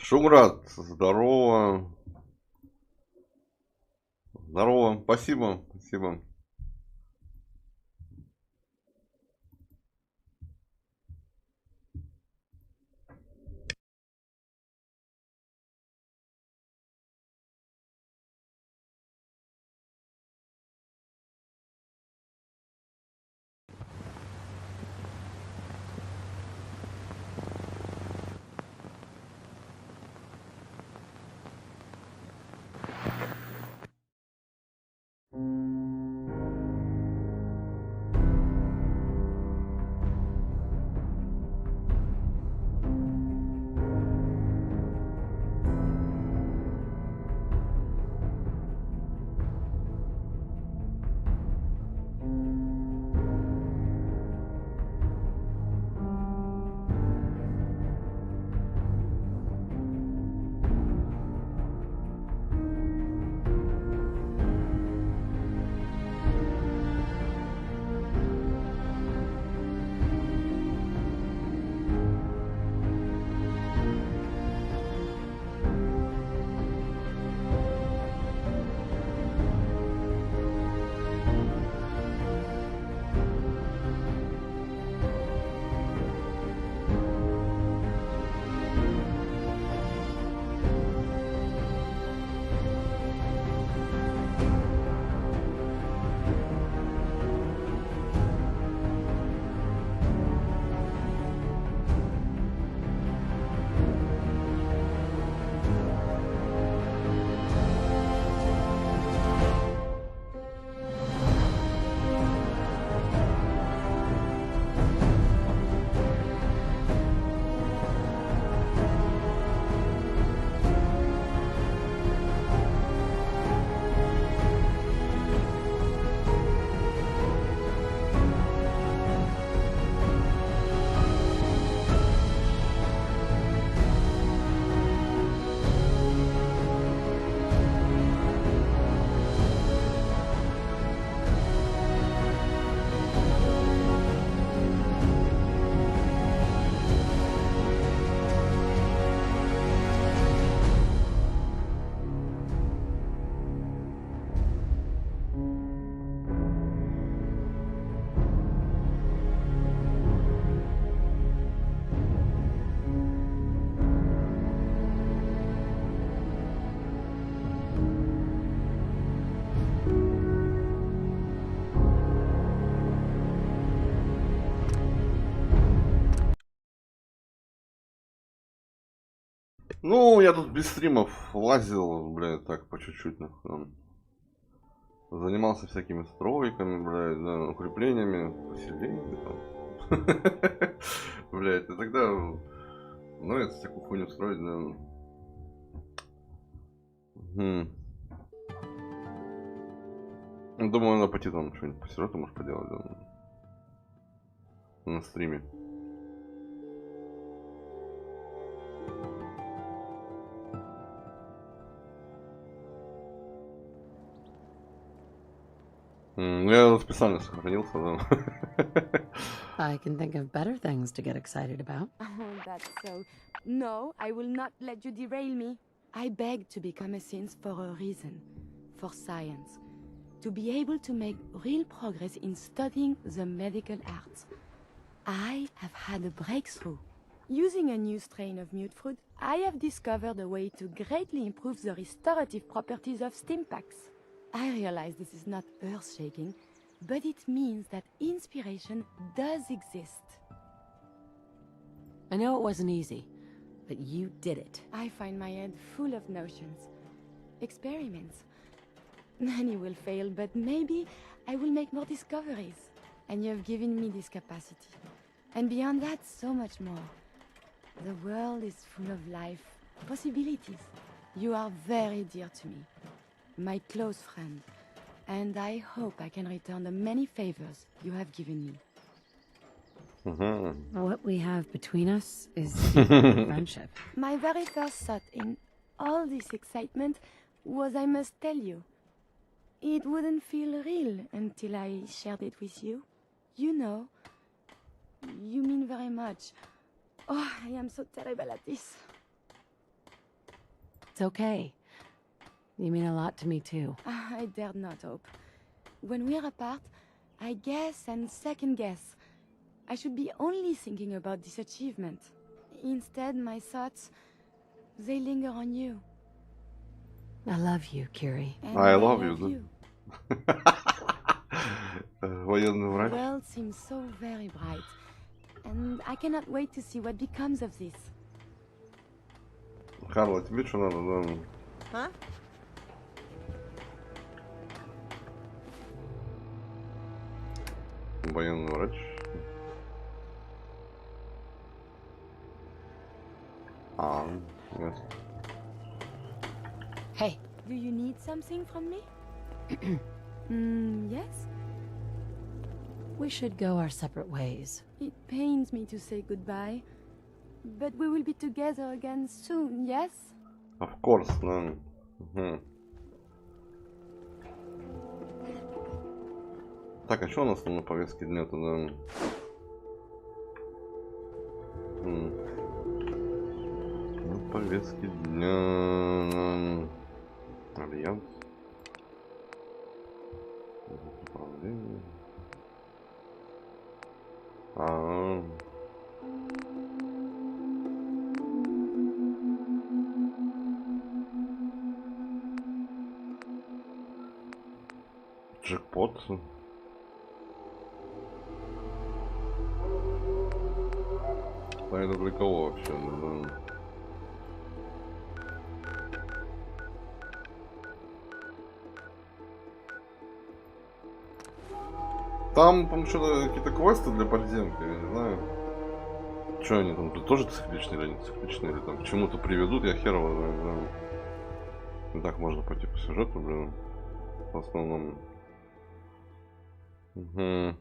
Шумрад, здорово. Здорово, спасибо, спасибо. Ну, я тут без стримов лазил, блядь, так по чуть-чуть, нахуй. Занимался всякими стройками, блядь, да, укреплениями, поселениями там. Блядь, и тогда, ну, это всякую хуйню строить, да. Думаю, надо пойти там что-нибудь по сюжету, может, поделать, да. На стриме. Я специально сохранился, да. I can think of better things to get excited about. Oh, that's so. No, I will not let you derail me. I beg to become a saint for a reason. For science. To be able to make real progress in studying the medical arts. I have had a breakthrough. Using a new strain of mute fruit, I have discovered a way to greatly improve the restorative properties of stim packs. I realize this is not earth-shaking, but it means that inspiration does exist. I know it wasn't easy, but you did it. I find my head full of notions. Experiments. Many will fail, but maybe I will make more discoveries. And you have given me this capacity. And beyond that, so much more. The world is full of life, possibilities. You are very dear to me. My close friend, and I hope I can return the many favors you have given me. What we have between us is friendship. My very first thought in all this excitement was I must tell you. It wouldn't feel real until I shared it with you. You know, you mean very much. Oh, I am so terrible at this. It's okay. You mean a lot to me too. I dared not hope. When we're apart, I guess and second guess. I should be only thinking about this achievement. Instead, my thoughts, they linger on you. I love you, Curie. And I love you. Военный The врач. world seems so very bright. And I cannot wait to see what becomes of this. Карла, тебе что надо, да? А? Военный врач. Yes. Hey. Do you need something from me? Yes? We should go our separate ways. It pains me to say goodbye. But we will be together again soon, yes? Of course, да. Угу. Так, а что у нас там на повестке дня-то, да? На повестке дня... Альянс. Управление. Джекпот. А это для кого вообще? Да. Там, по-моему, что-то какие-то квесты для подземки, я не знаю. Что они там, тоже цикличные или не цикличные, или там к чему-то приведут, я хер его знаю. И так можно пойти по сюжету, блин. В основном. Угу.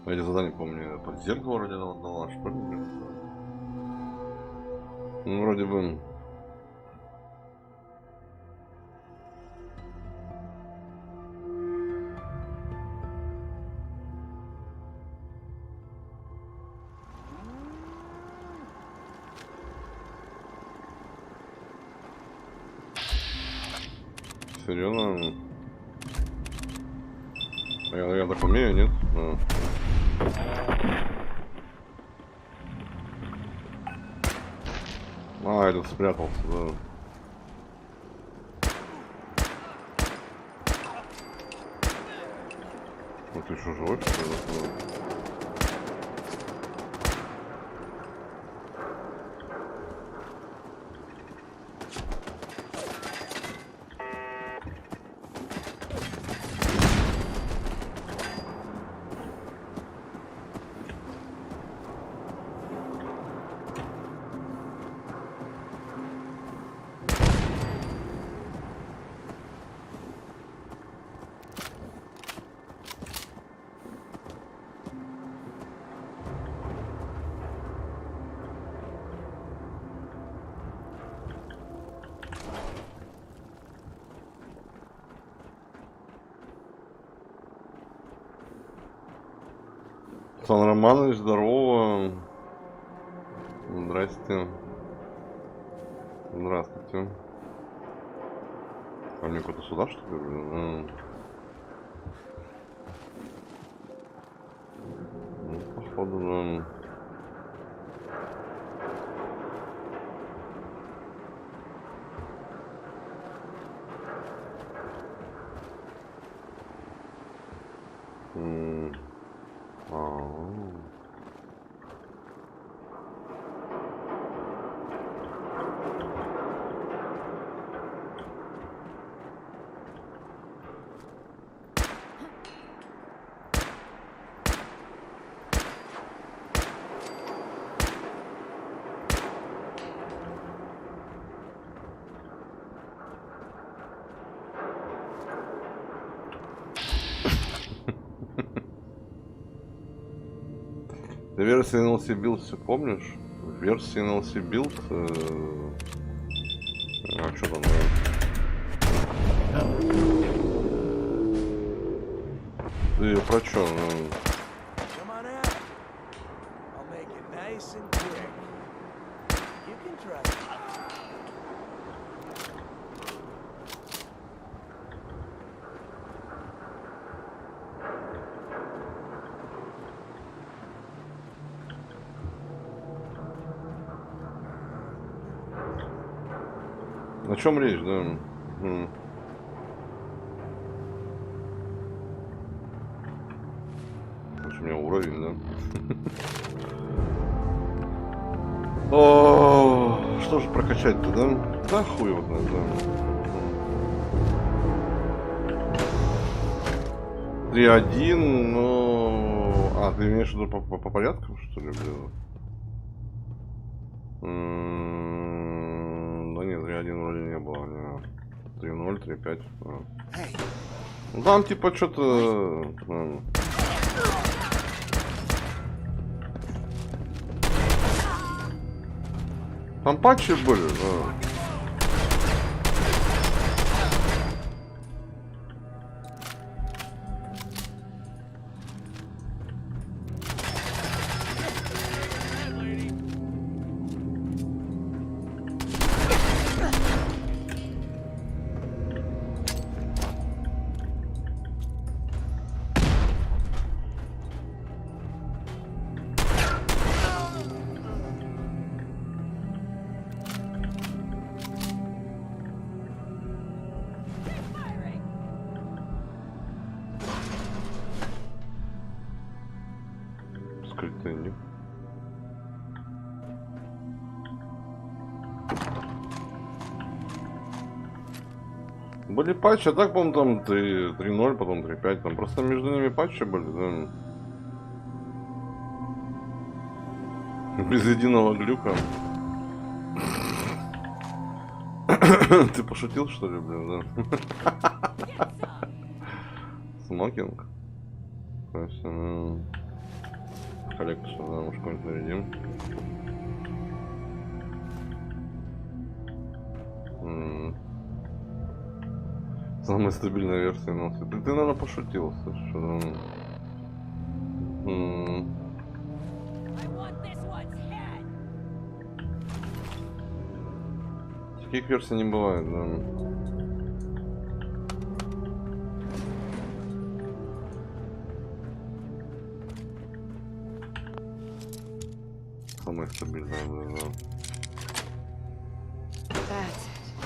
Эти задания, помню, подземку вроде дала, что ли, блин? Ну, вроде бы. Серьезно? Я так умею, нет? Этот спрятался, да. Вот ты еще живой, что ли? Сан Романович, здорово. Здрасте. Здравствуйте. А мне куда-то сюда, что ли? Ну, походу, да. Ты версии NLC Build все помнишь? В версии NLC Build... А что там? Ты про что? nice and quick. You can trust me. О чем речь, да? У меня уровень, да? О, что же прокачать-то, да? Да хуй вот надо, да. 3-1, ну... А, ты имеешь в виду по порядкам, что ли, блин? Да нет, 3-1 вроде не было, не. 3-0, 3-5. Ну там типа что-то... Там патчи были, да. Скрытый. Были патчи, а так, по-моему, там 3-0, потом 3-5, там просто между ними патчи были, да. Без единого глюка. Ты пошутил, что ли, блин, да? Смокинг. То есть, коллекцию, да, может, какой-нибудь нарядим. Самая стабильная версия носа. Ты, наверное, пошутил, слушай, что таких версий не бывает, да. Самая стабильная, да.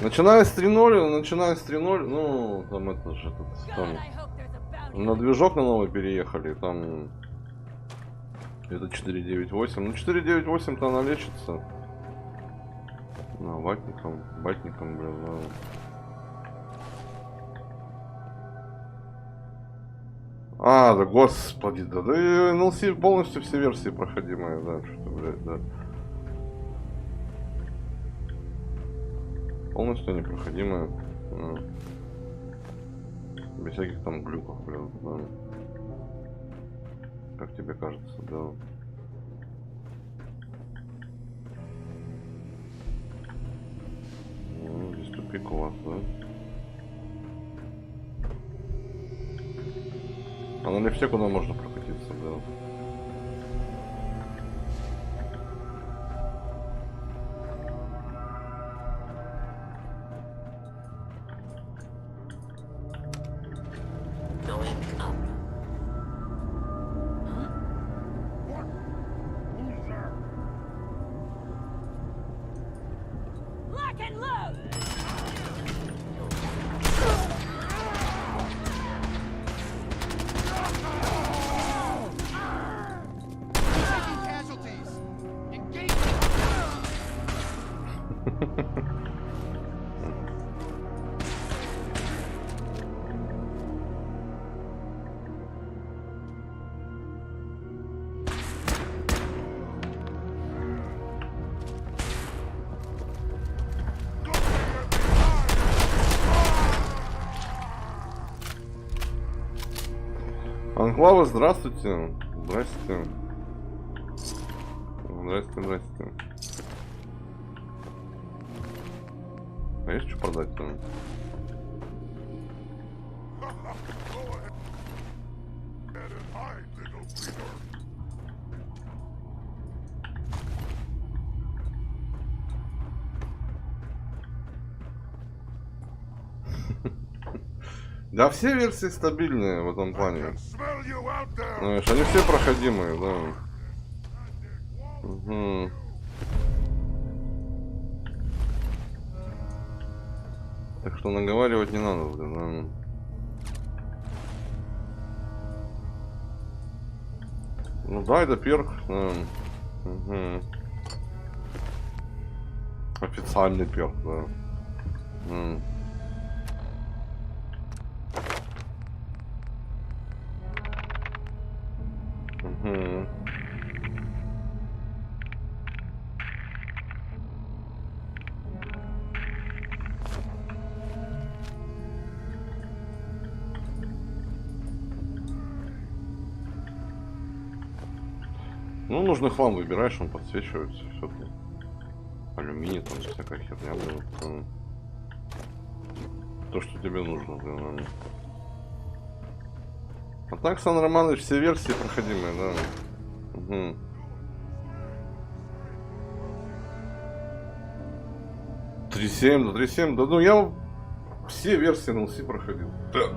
Начиная с 3.0, ну, там это же, там, на движок на новый переехали, там, это 4.9.8, ну, 4.9.8-то она лечится. Ватником, блин, да. А, да господи, да NLC полностью все версии проходимые, да, что-то, блядь, да. Полностью непроходимая. Без всяких там глюков, блин, да. Как тебе кажется, да. Ну, здесь тупик у вас, да. А на лифте куда можно прокатиться, да. Анклава, здравствуйте. Здрасте. Здрасте. А есть что продать-то? Да, все версии стабильные в этом плане. Знаешь, они все проходимые, да. Угу. Так что наговаривать не надо, блин. Ну да, это перк. Угу. Официальный перк, да. Угу. Ну, нужный хлам выбираешь, он подсвечивается, все там. Алюминий, там всякая херня, блин. То, что тебе нужно, блин. А так, Сан Романович, все версии проходимые, да. Угу. Да 3.7, да, ну я все версии на LC проходил. Да.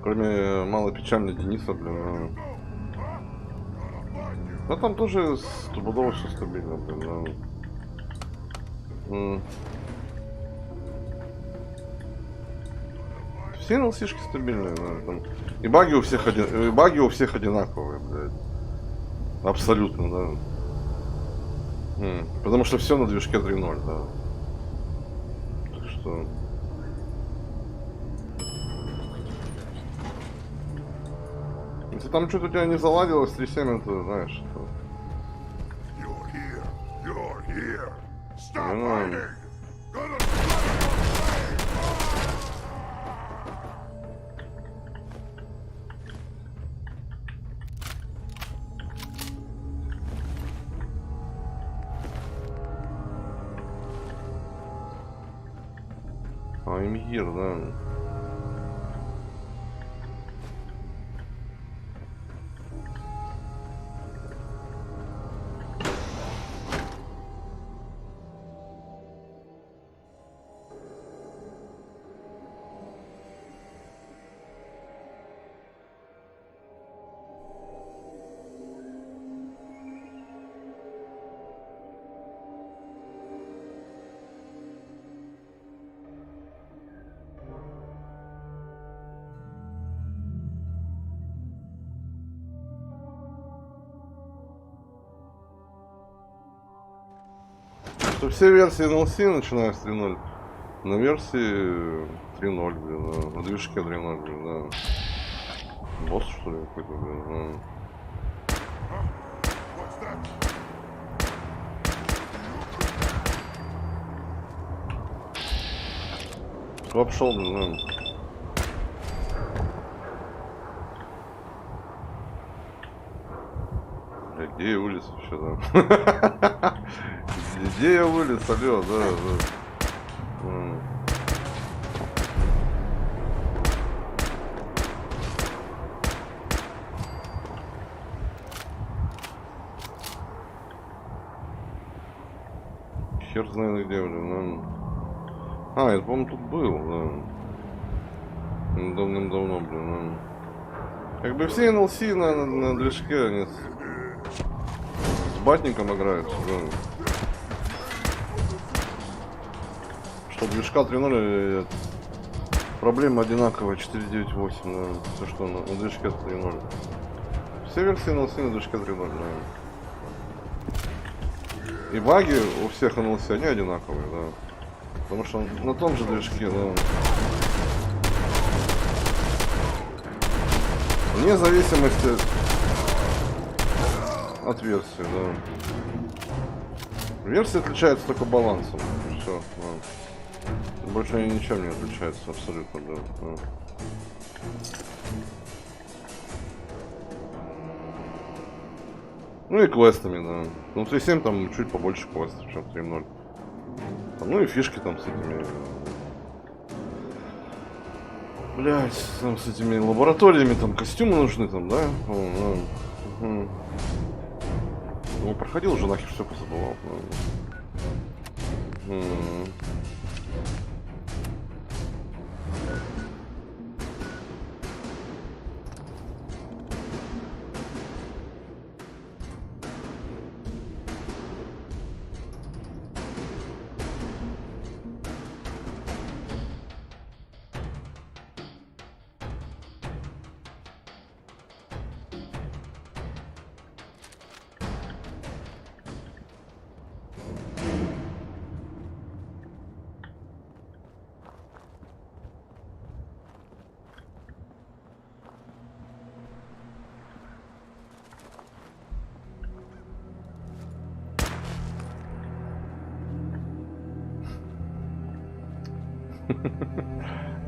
Кроме малопечальной Дениса, блин. Да там тоже стопудово все стабильно, блин. Да. Все NLC-шки стабильные, да, там. И баги у всех одинаковые, блядь. Абсолютно, да. Потому что все на движке 3.0, да. Так что. Если там что-то у тебя не заладилось, 3.7, это знаешь, что. Ihor, да. Что все версии NLC, начиная с 3.0, на версии 3.0, блин, да. На движке 3.0, блин, да. Босс, что ли, какой-то, блин, да. Обшел, блин, да. Где я вылез вообще, да? Где я вылез, алё, да. Хер знает где, блин, да. А, это, по-моему, тут был, да. Давным-давно, блин, да. Как бы все NLC на движке, они с батником играются, да. Что движка 3.0 проблема одинаковая, 4.9.8, да. Все что на движке 3.0. Все версии NLC на движке 3.0, да. И баги у всех NLC, они одинаковые, да. Потому что на том же движке, да. Вне зависимости от версии, да. Версия отличается только балансом. Все, да. Больше они ничем не отличаются, абсолютно, да. Ну и квестами, да. Ну 3.7 там чуть побольше квестов, чем 3.0. Ну и фишки там с этими... Блять, там с этими лабораториями, там костюмы нужны, там, да? Ну, проходил уже, нахер все позабывал. Мгм.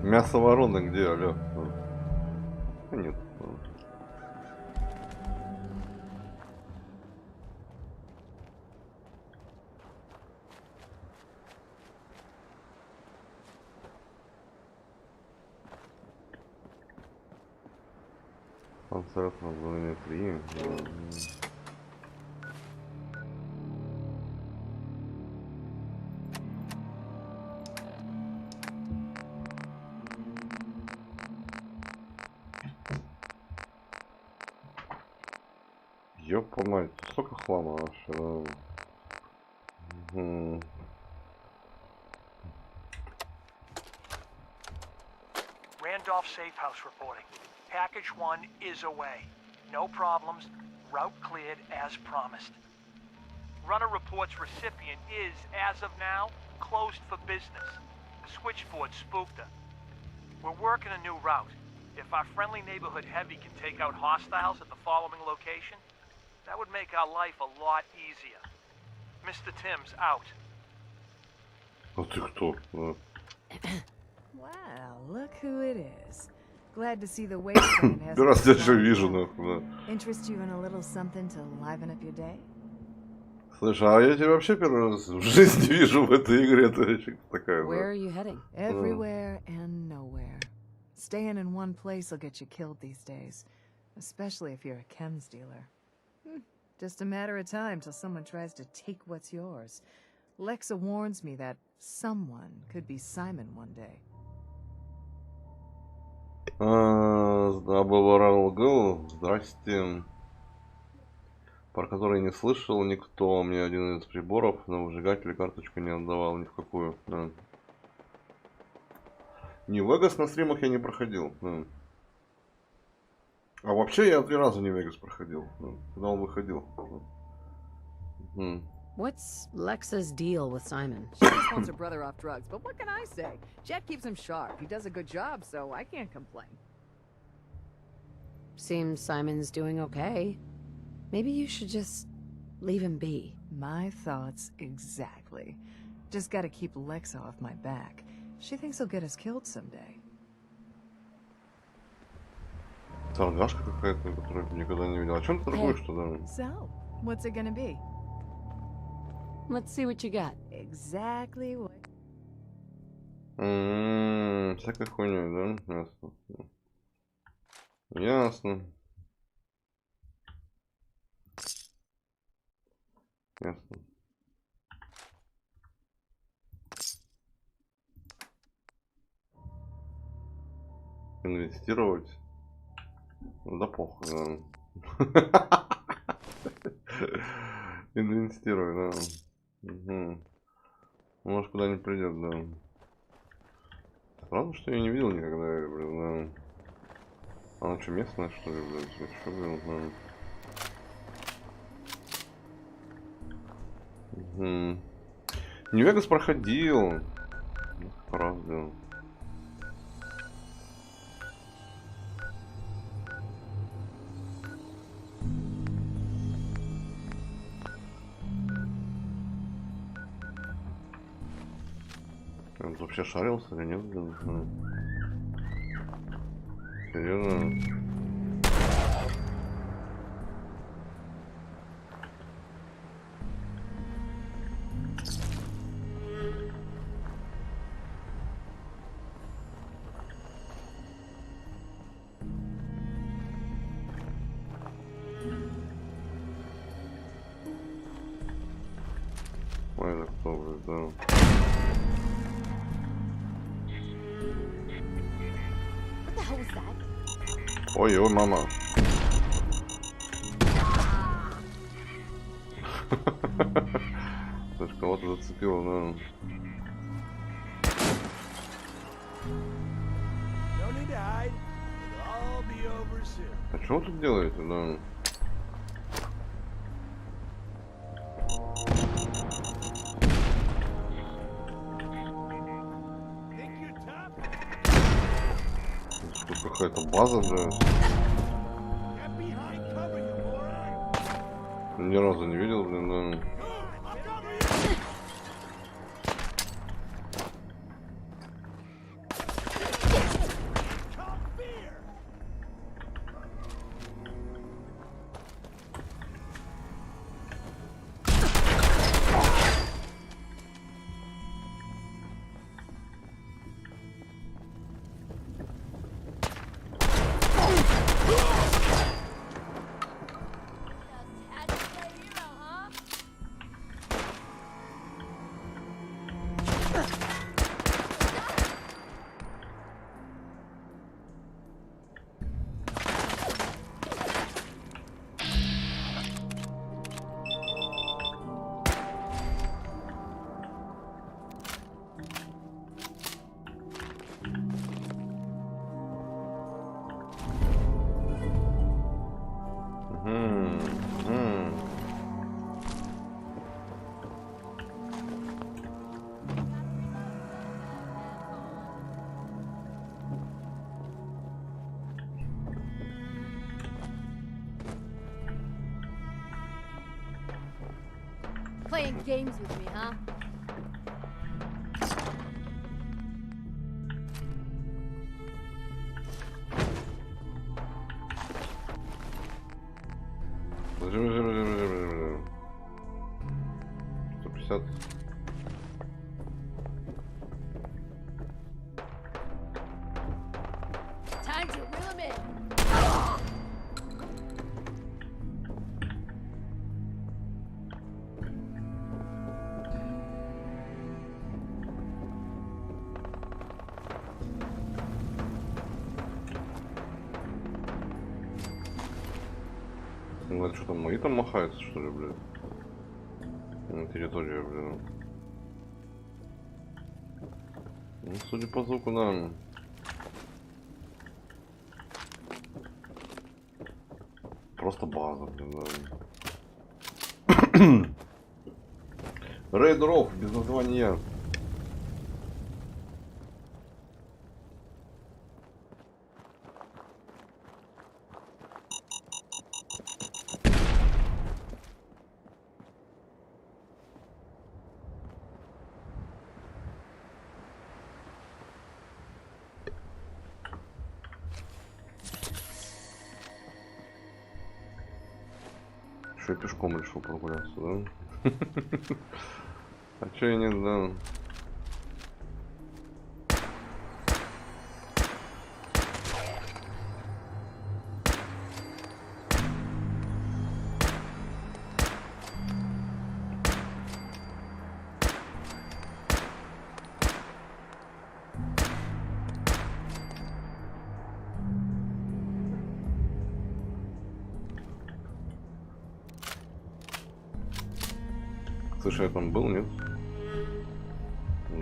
Мясо ворона где, алё? Нет. Концерт название 3. Ёпа мать, столько хлама вообще. Мгм. Randolph Safe House reporting. Package 1 is away. No problems. Route cleared as promised. Runner reports recipient is, as of now, closed for business. The switchboard spooked her. We're working a new route. If our friendly neighborhood heavy can take out hostiles at the following location, that would make our life a lot easier. Mr. Tim's out. А ты кто? Wow, look who it is. Glad to see the wasteland has Раз я что вижу, нахуй, да. interest you in a little something to liven up your day? Слушай, а я тебя вообще первый раз в жизни вижу в этой игре. Это вообще такая, Where да. are you heading? Everywhere and nowhere. Staying in one place will get you killed these days, especially if you're a chems dealer. Just a matter of time till someone tries to take what's yours. Lexa warns me that someone could be Simon one day. Был, здрасте. Про который не слышал никто. Мне один из приборов на выжигателе карточку не отдавал ни в какую. Да. Нью-Вегас на стримах я не проходил. Да. А вообще я 3 раза Нью-Вегас проходил. Да. Когда он выходил. Да. What's Lexa's deal with Simon? She just wants her brother off drugs, but what can I say? Jet keeps him sharp. He does a good job, so I can't complain. Seems Simon's doing okay. Maybe you should just leave him be. My thoughts exactly. Just gotta keep Lexa off my back. She thinks he'll get us killed someday. Торгашка какая-то, которую я никогда не видел. О чем ты торгуешь-то, да? So, what's it gonna be? Let's see what you got. Exactly what... Всякой хуйней, да? Ясно. Ясно. Ясно. Инвестировать? Ну да похуй, да. Инвестируй, да. Угу. Может куда-нибудь придет, да. Правда, что я не видел никогда, блин, да. Она что, местная, что ли, блин? Что, блин, да. Угу. Нью-Вегас проходил. Правда. Он вообще шарился или нет? Серьезно? это кто, блядь, да. What the hell was that? Ой, мама. Слышь, кого-то зацепило, да. А что вы тут делаете, да? Тут какая-то база, да. Ни разу не видел, блин, да. Playing games with me, huh? Подожди. 150. Time to reel him in. Ну, это что там, мои там махаются, что ли, блядь? На территории, блин. Ну, судя по звуку, да. Просто база, блин, да. Рейдеров без названия. Что я пешком решил прогуляться, да? А чё я не, да? Слушай, я там был, нет?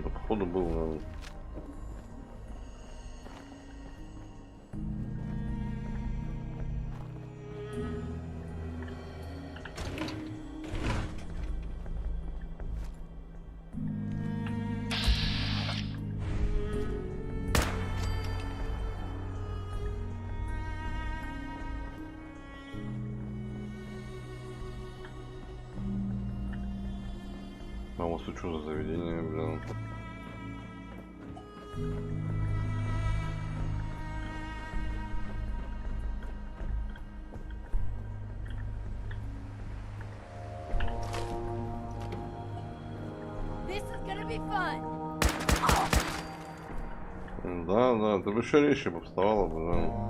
Да, походу был, наверное. А у вас тут что за заведение, блин? This is gonna be fun. Да, ты бы еще резче повставала бы, да.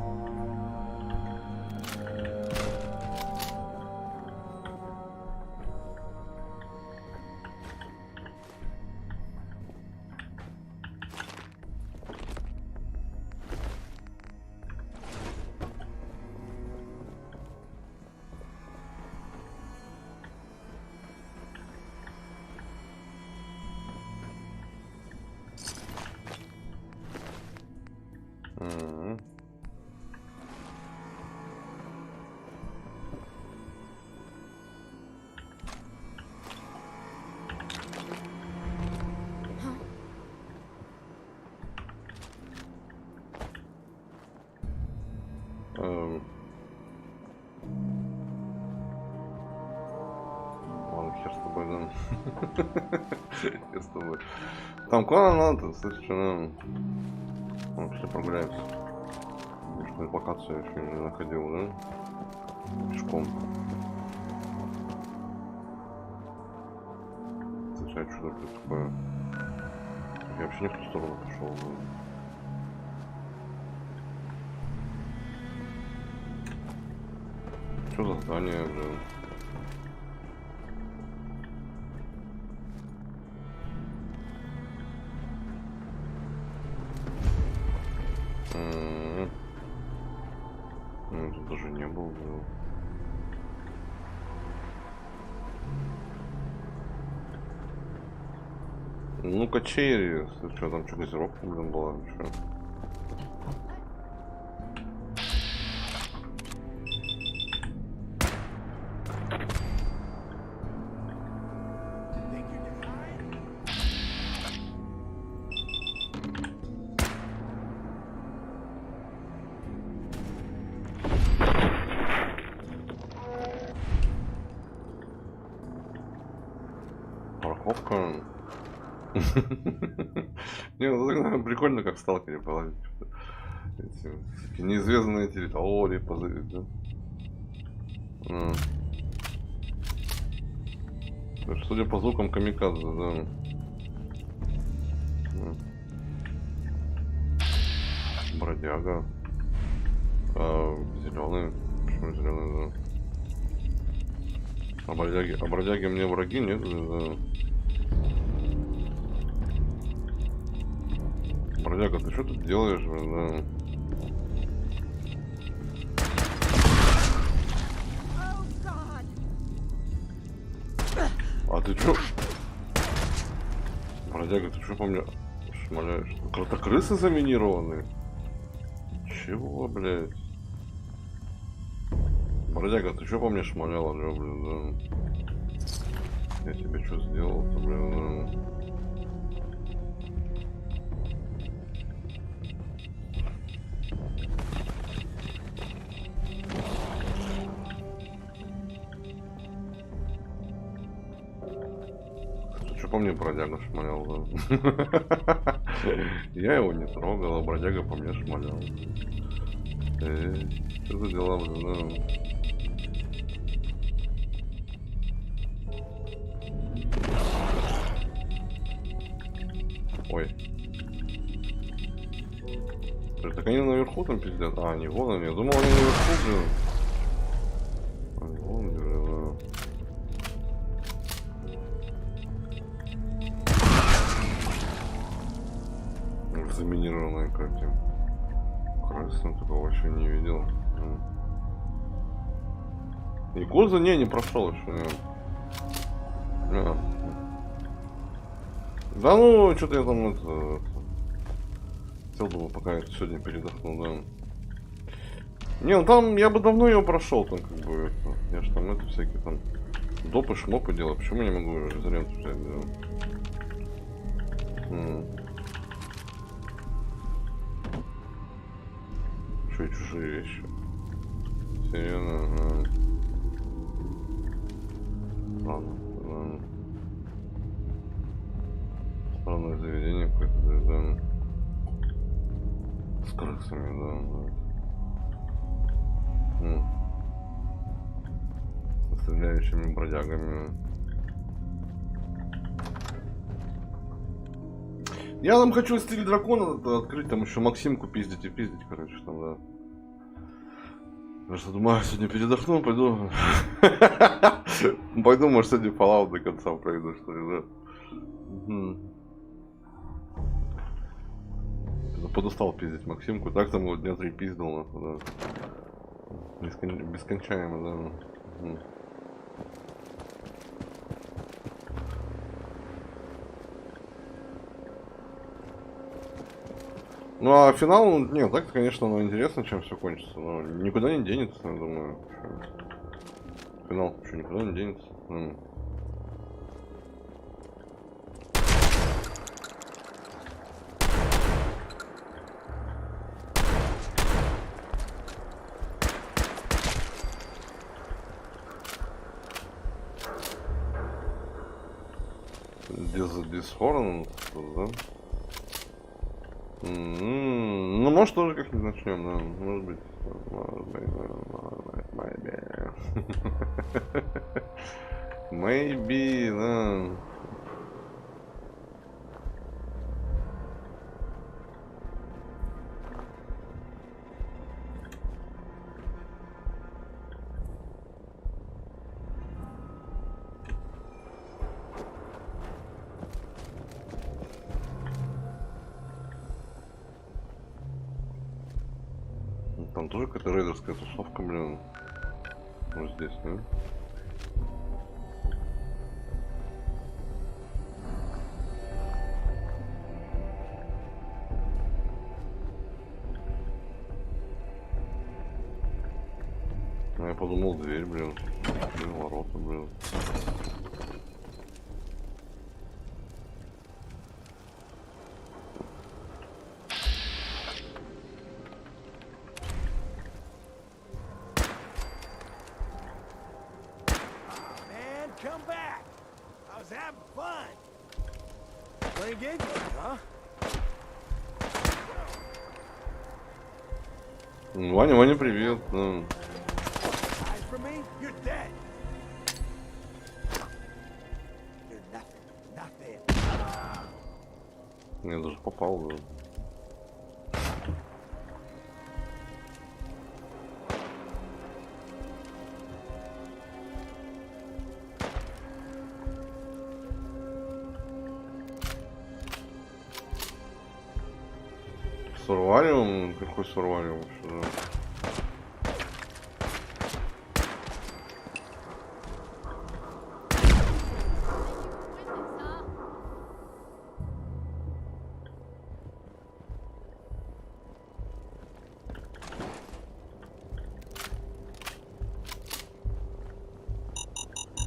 Я с тобой. Там куда надо, слышишь, он все прогуляется. Что локацию я еще не находил, да? Пешком. Слушай, что это такое? Я вообще не в ту сторону пошел. Да? Что за здание, блин? Тут даже не был. Ну, качели. Что там, что, газировка, блин, была? Что? Парковка. Не, ну прикольно, как в сталкере полазить. Эти неизведанные территории позырить, да? Судя по звукам, камикадзе, да. Бродяга. Зеленый. Почему зеленый, да? А бродяги мне враги, нет? Да. Бродяга, ты что тут делаешь, да? А ты чё? Бродяга, ты чё по мне шмаляешь? Это крысы заминированы? Чего, блядь? Бродяга, ты чё по мне шмалял, блин, да? Я тебе что сделал-то, блин, да? По мне бродяга шмалял, да. Я его не трогал, а бродяга по мне шмалял. Что за дела, блин, да? Ой. Так они наверху там пиздят? А, не вон они. Я думал, они наверху, блин. Они вон, блин, да. Заминированная карте. Красный, такого вообще не видел. И коза не прошел еще. Не. Да ну, что-то я там это хотел бы, пока я сегодня передохнул, да. Не, ну там я бы давно ее прошел, там как бы это. Я ж там это всякие там допы, шмопы делаю. Почему я не могу изоленту взять, да? Что и чужие вещи. Серьезно, ладно. Странное заведение какое-то, да. С крысами, да. Со стреляющими бродягами. Я там хочу стиль дракона открыть, там еще Максимку пиздить и пиздить, короче, там, да. Я что думаю, сегодня передохну, пойду. Пойду, может, сегодня Fallout до конца пройду, что ли, да. Подустал пиздить Максимку, так там его дня 3 пиздил, нахуй, да. Бескончаемо, да. Ну а финал, нет, так-то, конечно, оно интересно, чем все кончится, но никуда не денется, я думаю. Финал что, никуда не денется. Дисфорн, да? Ну, может, тоже как-нибудь начнем, да. Может быть. Maybe, да. Там тоже какая-то рейдерская тусовка, блин. Вот здесь, да? Ну, я подумал, дверь, блин. Блин, ворота, блин. Man, come back. I was having fun. Playing games, huh? Ваня, Ваня, привет. Да. Hide from me, you're dead. You're nothing. Я даже попал, да. Сурвариум? Какой сурвариум вообще? Да?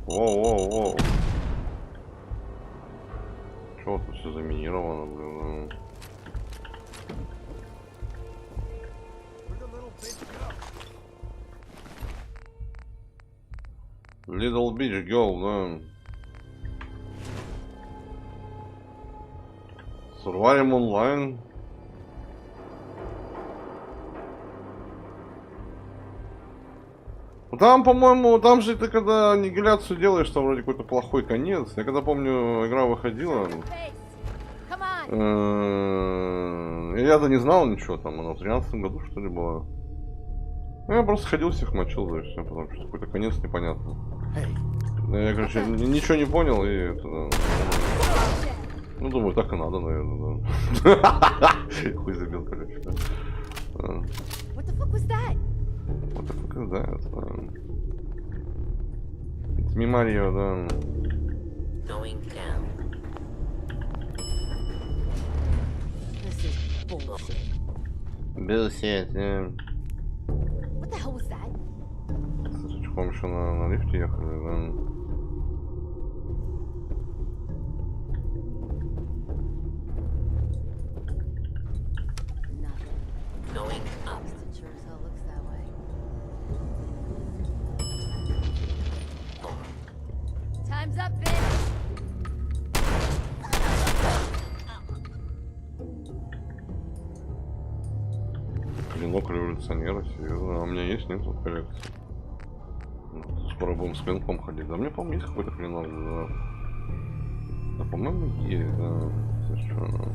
Воу-воу-воу. Чего тут все заминировано, блин? Little Beach Girl, да. Survival онлайн. Ну, там, по-моему, там же ты когда аннигиляцию делаешь, там вроде какой-то плохой конец. Я когда помню, игра выходила. Я-то не знал ничего, там она в 13-м году что ли была. Ну, я просто ходил, всех мочил, да, и все, потому что какой-то конец непонятный. Я, короче, ничего не понял, и это, да. Ну, думаю, так и надо, наверное, да. Хуй забил, короче, да. What the fuck was that? What the fuck is that? It's me, Mario, да. Going down. This is bullshit. Bullshit, yeah. What the hell was that? Кстати, помню, что на лифте ехали, да. Nothing. Going up. It sure as hell looks that way. Time's up, bitch! Клинок революционера, серьезно. А у меня есть, нет, вот коллекции. Ну, скоро будем с клинком ходить. Да, мне, по-моему, есть какой-то клинок, да. Да, по-моему, есть, да. Совершенно.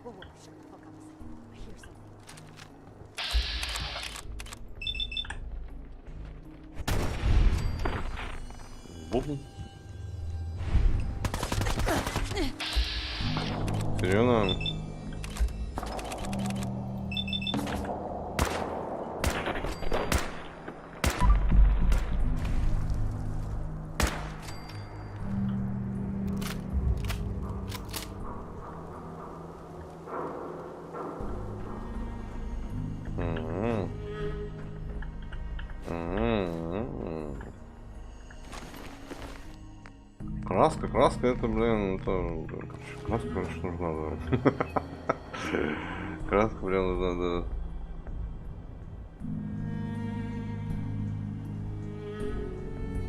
Whoa, whoa, shut the fuck up a second. I hear something. Бум. Серьезно? краска это, блин, это... Краска, конечно, нужна, да. Краска, блин, нужна, да.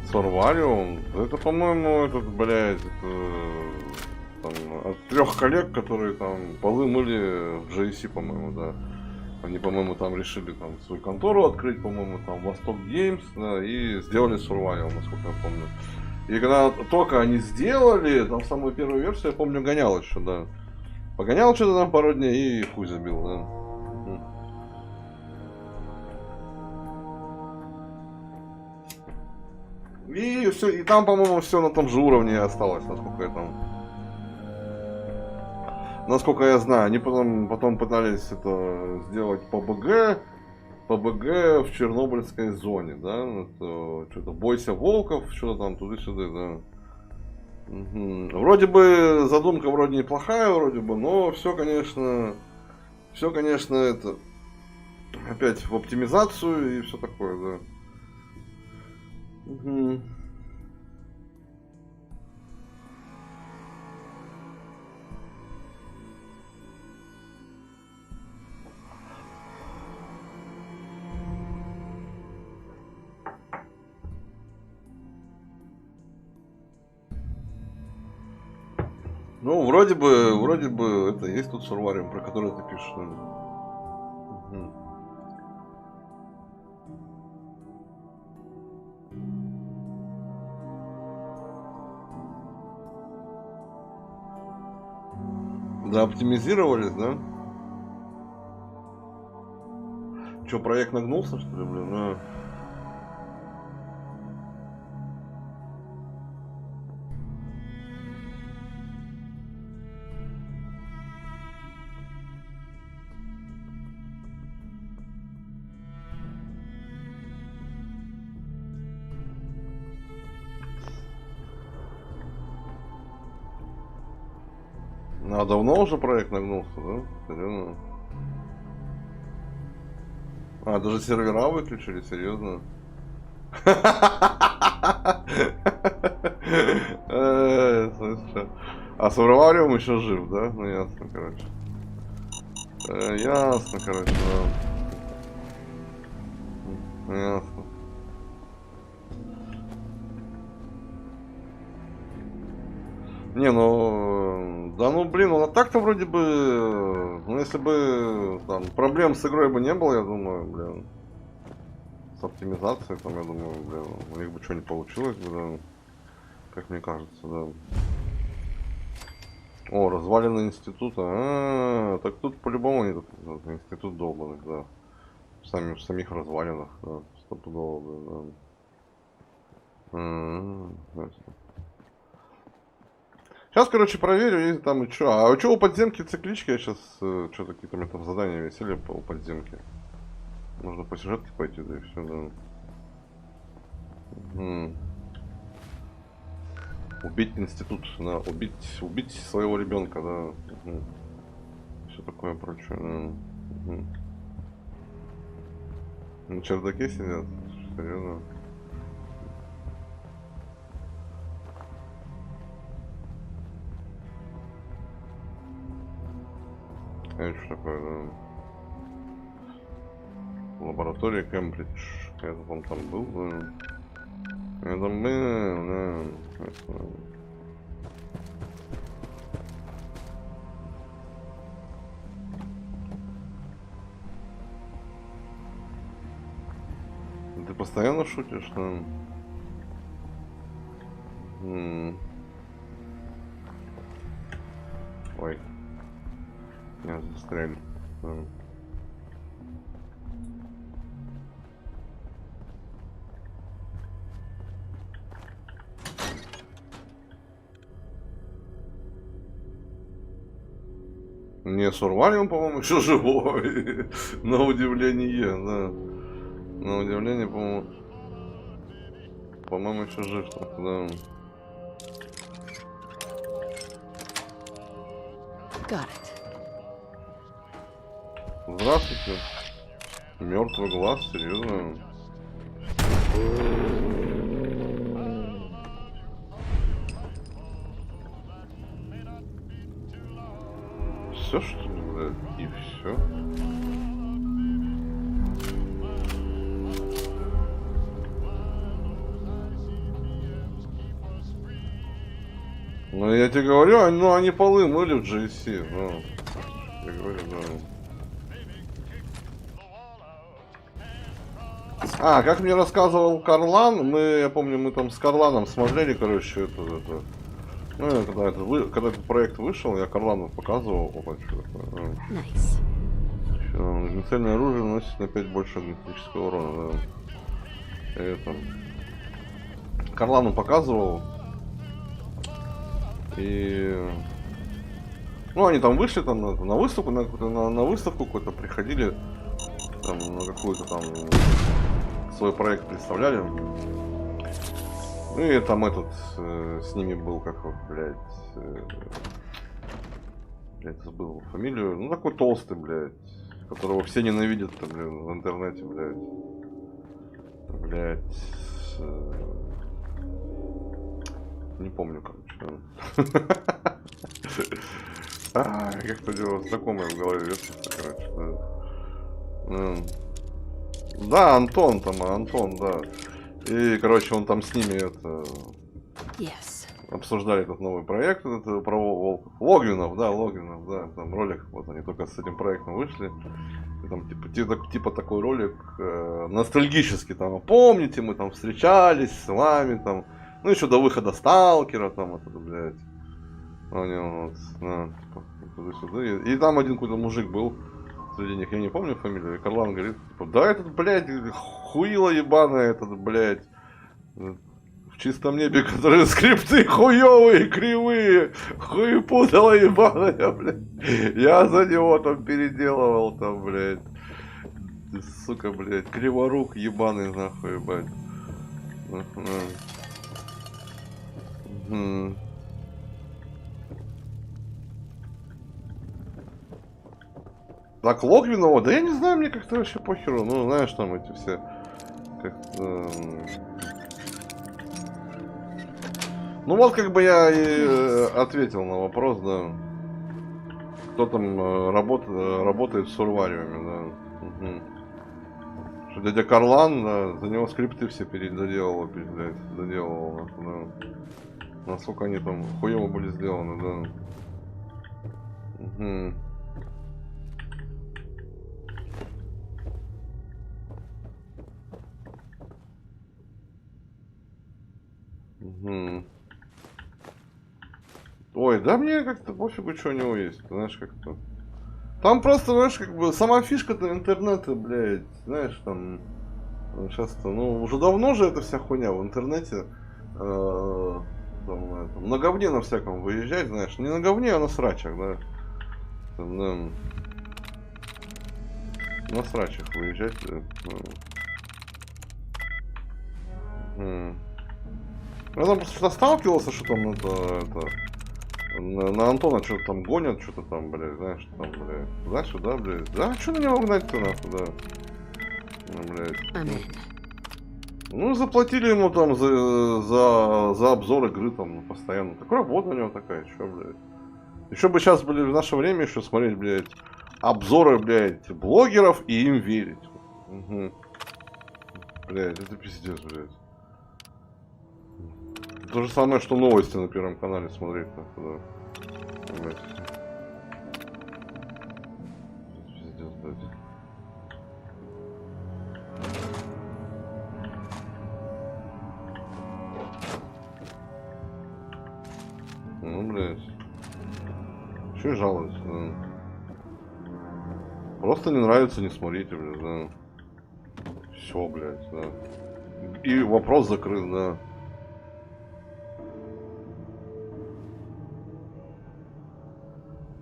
Сорвариум? Это, по-моему, этот, блядь, это... Там, от 3 коллег, которые там полы мыли в JC, по-моему, да. Они, по-моему, там решили там свою контору открыть, по-моему, там Восток Геймс, да, и сделали Survival, насколько я помню. И когда только они сделали, там самую первую версию, я помню, гонял еще, да. Погонял что-то там пару дней и хуй забил, да. И все, и там, по-моему, все на том же уровне осталось, насколько я знаю. Они потом пытались это сделать ПБГ в Чернобыльской зоне, да, что-то бойся волков, что-то там туда-сюда, да. Угу. Вроде бы задумка вроде неплохая, вроде бы, но все, конечно, это опять в оптимизацию и все такое, да. Угу. Ну, вроде бы это есть тут сурвариум, про который ты пишешь. Угу. Да, оптимизировались, да? Че, проект нагнулся, что ли, блин? А. А давно уже проект нагнулся, да? Серьезно? А, даже сервера выключили, серьезно? А Сурвариум еще жив, да? Ну ясно, короче. Ясно, короче, да. Ясно. Не, ну... Да ну блин, ну так-то вроде бы... Ну если бы там проблем с игрой бы не было, я думаю, блин. С оптимизацией, там, я думаю, блин, у них бы что-нибудь получилось бы, да. Как мне кажется, да. О, развалины института. Так тут по-любому они тут институт долбанных, да. В самих развалинах, да. Стопудово, да. Сейчас, короче, проверю, есть там и что. А что у подземки циклички? Я сейчас что-то какие-то мне там задания висели у подземки. Можно по сюжетке пойти, да и все, да. Убить институт, да, убить своего ребенка, да. Все такое прочее, да. На чердаке сидят, серьезно. Это что такое, да? Лаборатория Кембридж. Я там был, да. Я там был, да. Ты постоянно шутишь, да? Ой. Я застрял. Не, Сурвариум, по-моему, еще живой. На удивление, да. На удивление, по-моему, еще жив, да. Got it. Здравствуйте. Мертвый глаз, серьезно. все, что ли, блядь? И все. Ну, я тебе говорю, ну, они полы мыли в GSC, ну, я говорю, да. А, как мне рассказывал Карлан, я помню, мы там с Карланом смотрели, короче, это ну, когда этот проект вышел, я Карлану показывал, опа, что такое. Nice. Огнестрельное оружие наносит на 5 больше огнетического урона, да. Это. Карлану показывал. И... Ну, они там вышли там на выставку, на выставку какую-то приходили, там, на какую-то там свой проект представляли. Ну и там этот с ними был, как вот, блядь, забыл фамилию, ну такой толстый, блядь, которого все ненавидят, блин, в интернете, блядь, не помню, короче. Как-то дело знакомое в голове вертится, короче, да. Да, Антон, да. И, короче, он там с ними это... Yes. Обсуждали этот новый проект, это про волков. Логвинов, да, там ролик, вот они только с этим проектом вышли. И там типа такой ролик ностальгический, там, помните, мы там встречались с вами, там, ну еще до выхода Сталкера, там, это, блядь. Вот, да, типа, и там один какой-то мужик был среди них, я не помню фамилию, и Карлан говорит, типа, да этот, блядь, хуило ебаное, этот, блядь, в чистом небе, которые скрипты хуёвые, кривые, хуепутало ебаное, блядь, я за него там переделывал, там, блядь, ты, сука, блядь, криворук ебаный, нахуй, ебать. Так, Логвинова, да я не знаю, мне как-то вообще похеру, ну, знаешь, там эти все, как-то... Ну вот, как бы я и ответил на вопрос, да, кто там работает с сурвариуме, да. Что дядя Карлан, да, за него скрипты все доделывал, да. Насколько они там хуево были сделаны, да. Ой, да мне как-то пофигу, что у него есть, знаешь, как-то. Там просто, знаешь, как бы сама фишка-то интернета, блядь, знаешь, там сейчас-то, ну, уже давно же эта вся хуйня в интернете, там, на говне на всяком выезжать, знаешь, не на говне, а на срачах, да. Там, да. На срачах выезжать, да. Я там просто сталкивался, что там на Антона что-то там гонят, что-то там, блядь, знаешь, там, блядь, туда-сюда, блядь. Да, что на него гнать-то, нахуй, да. Ну, блядь. Ну, заплатили ему там за обзор игры там постоянно. Так работа у него такая, что, блядь. Еще бы сейчас были в наше время еще смотреть, блядь, обзоры, блядь, блогеров и им верить. Угу. Блядь, это пиздец, блядь. То же самое, что новости на Первом канале смотреть, да. Блядь. Пиздец, блядь. Ну, блядь. Че жалуюсь, да. Просто не нравится, не смотрите, блядь, да. Все, блядь, да. И вопрос закрыт, да.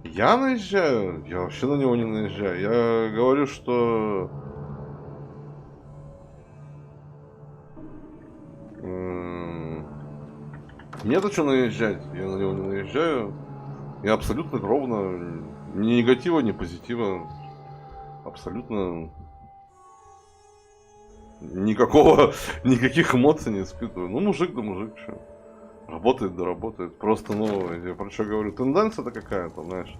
Я наезжаю? Я вообще на него не наезжаю. Я говорю, что... Нет, что наезжать. Я на него не наезжаю. Я абсолютно ровно. Ни негатива, ни позитива. Абсолютно... Никаких эмоций не испытываю. Ну, мужик да мужик, что. Работает да работает. Просто, ну, я про что говорю, тенденция-то какая-то, знаешь.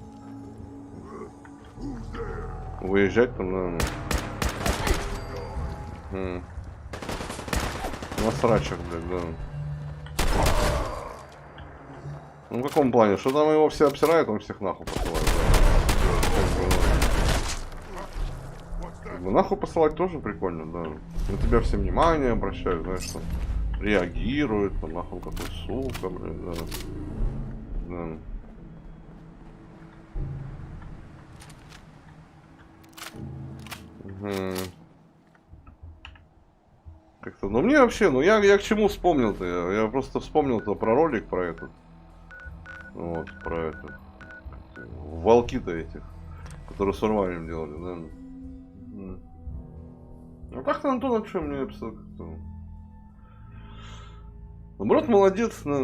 выезжать там, наверное. На срачах, блядь, да. Ну, в каком плане? Что там его все обсирают, он всех нахуй посылает, да. Нахуй посылать тоже прикольно, да. На тебя все внимание обращают, знаешь, там, реагируют, там, нахуй какой сука, блядь, да. Да. Как-то, ну мне вообще, ну я к чему вспомнил-то? Я просто вспомнил-то про ролик, про этот. Вот, про это. Волки-то этих, которые с Урванием делали, да. Ну как-то Антон, а что мне написал как-то. Наоборот, молодец, да.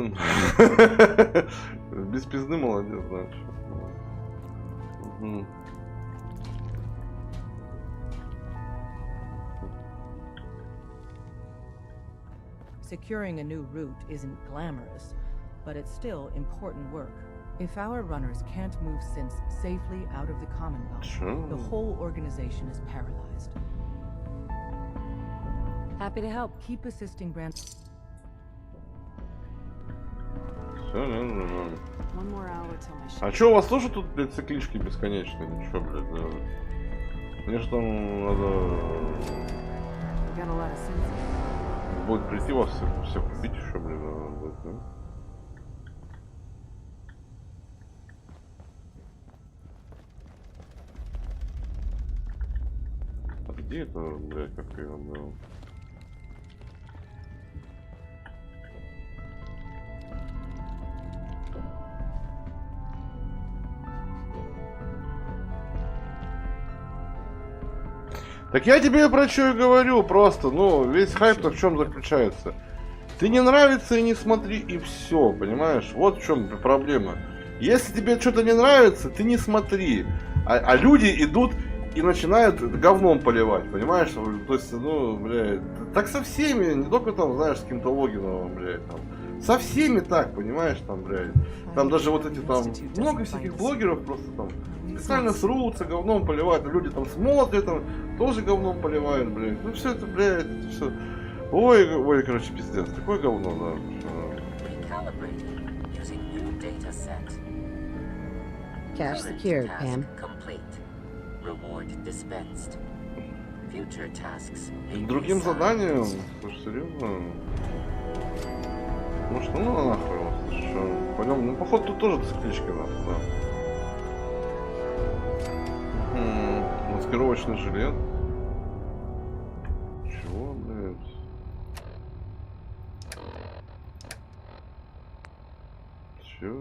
Без пизды молодец, да. Securing a new route isn't glamorous, but it's still important work. If our runners can't move synths safely out of the Commonwealth, the whole organization is paralyzed. Happy to help. Keep assisting Brand. One more hour till my shift. А чё, у вас тоже тут, блядь, циклички бесконечные? Ничего, блядь, да. Мне же там надо... We got a lot of synths. Будет прийти вас всех убить еще, блин, да? А где это, блядь, как я был? Так я тебе про что и говорю, просто, ну, весь хайп-то в чем заключается. Ты не нравится и не смотри, и все, понимаешь? Вот в чем проблема. Если тебе что-то не нравится, ты не смотри. А люди идут и начинают говном поливать, понимаешь? То есть, ну, блядь, так со всеми, не только там, знаешь, с каким-то Логиновым, блядь, там. Со всеми так, понимаешь, там, блядь. Там даже вот эти там, много всяких блогеров просто там специально срутся, говном поливают, люди там смотрят, там, тоже говном поливают, блядь. Ну все это, блядь, это все. Ой, короче, пиздец, такое говно, да. Cash secured, Pam. Другим заданием, слушай, серьезно. Может, ну нахуй его, что? Пойдем, ну походу тут тоже циклички нахуй, да. Маскировочный жилет. Чего, блядь? Чё?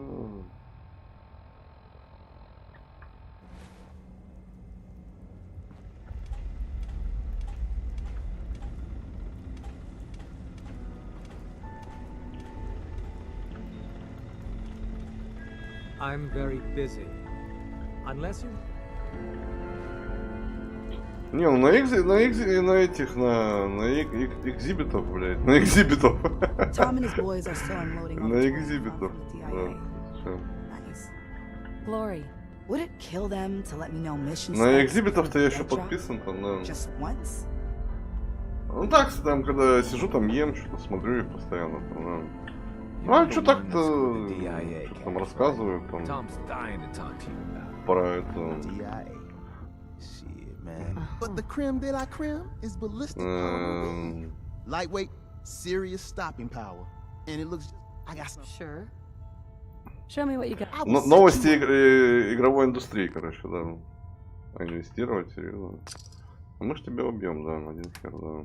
I'm very busy. Unless you... Не, ну на экзибитов, блядь, на экзибитов. На экзибитов, да. Glory. Would it kill them to let me know missions? На экзибитов-то я еще подписан там, да. Ну так, там, когда я сижу, там ем, что-то смотрю их постоянно, там, да. Ну а что так-то, что там рассказывают, там, про это. But the creme de la creme is ballistic power. Lightweight, serious stopping power. And it looks... I got some... Sure. Show me what you got. Новости игровой индустрии, короче, да. Инвестировать, серьезно. А мы ж тебя убьем, да, один хер, да.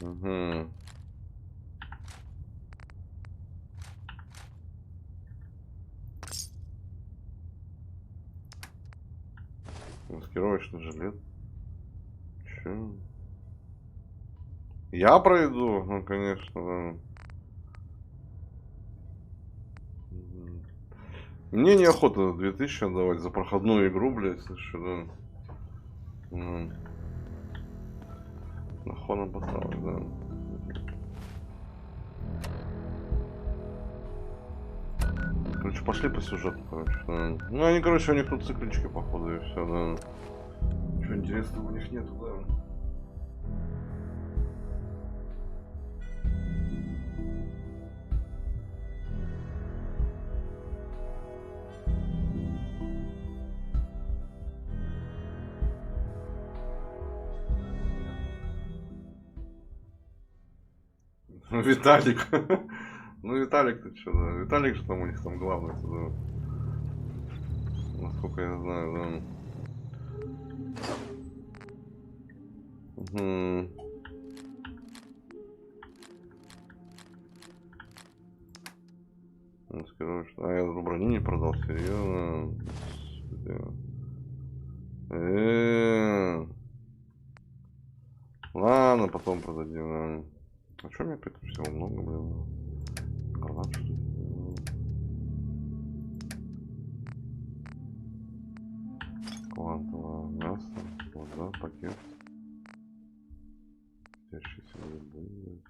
Угу. Маскировочный жилет. Че? Я пройду? Ну, конечно, да. Мне неохота 2000 отдавать за проходную игру, блядь, слышишь, да. Нахуй поставить, да. Короче, пошли по сюжету, короче. Да. Ну, они, короче, у них тут циклички, походу, и все, да. Ничего интересного у них нету, да. Виталик. Ну, Виталик-то что, да? Виталик же там у них там главный, да. Насколько я знаю, да. Угу. Скажу, что... А, я за брони не продал, серьезно. Ладно, потом продадим. А что у меня опять всего много, блин? Гранат, что ли? Квантовое мясо. Вот, да, пакет. Светящийся будет.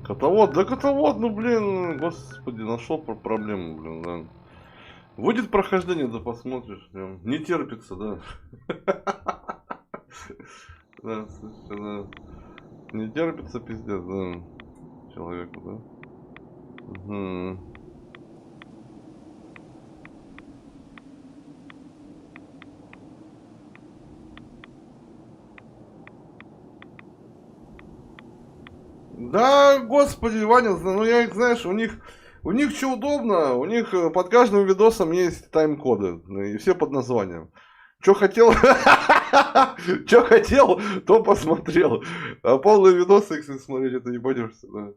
Котовод, да котовод, ну блин, господи, нашел проблему, блин, да. Будет прохождение, да посмотришь, прям. Не терпится, да. Да, слушай, да. Не терпится, пиздец, да. Человеку, да. Угу. Да, господи, Ваня, ну я их, знаешь, у них что удобно, у них под каждым видосом есть тайм-коды, и все под названием. Что хотел, что хотел, то посмотрел. А полные видосы, если смотреть, это не пойдешься, да.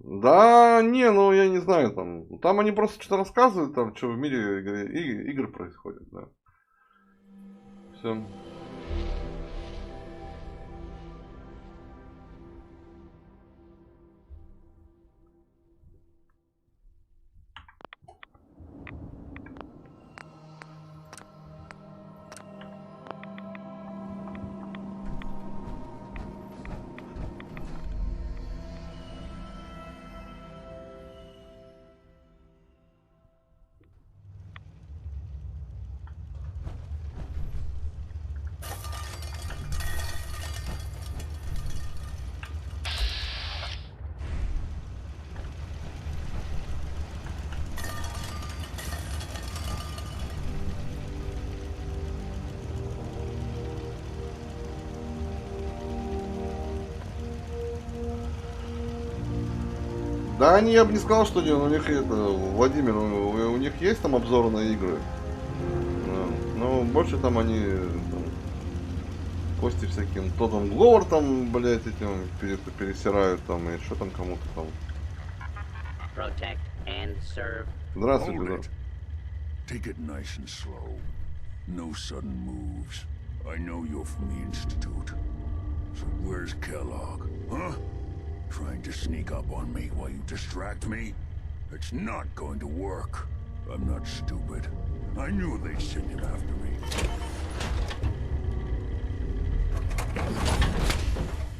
Да, не, ну я не знаю, там они просто что-то рассказывают, там, что в мире игр происходит, да. Все. Да, они, я бы не сказал, что у них это, Владимир, у них есть там обзоры на игры. Но больше там они там, кости всяким Тодом Гловер там, блять, этим пересирают там, и что там кому-то там. Здравствуйте, да. Take it nice and slow. No sudden moves. I know you're from the Institute. So where's Kellogg, huh? Trying to sneak up on me while you distract me? It's not going to work. I'm not stupid. I knew they'd send him after me.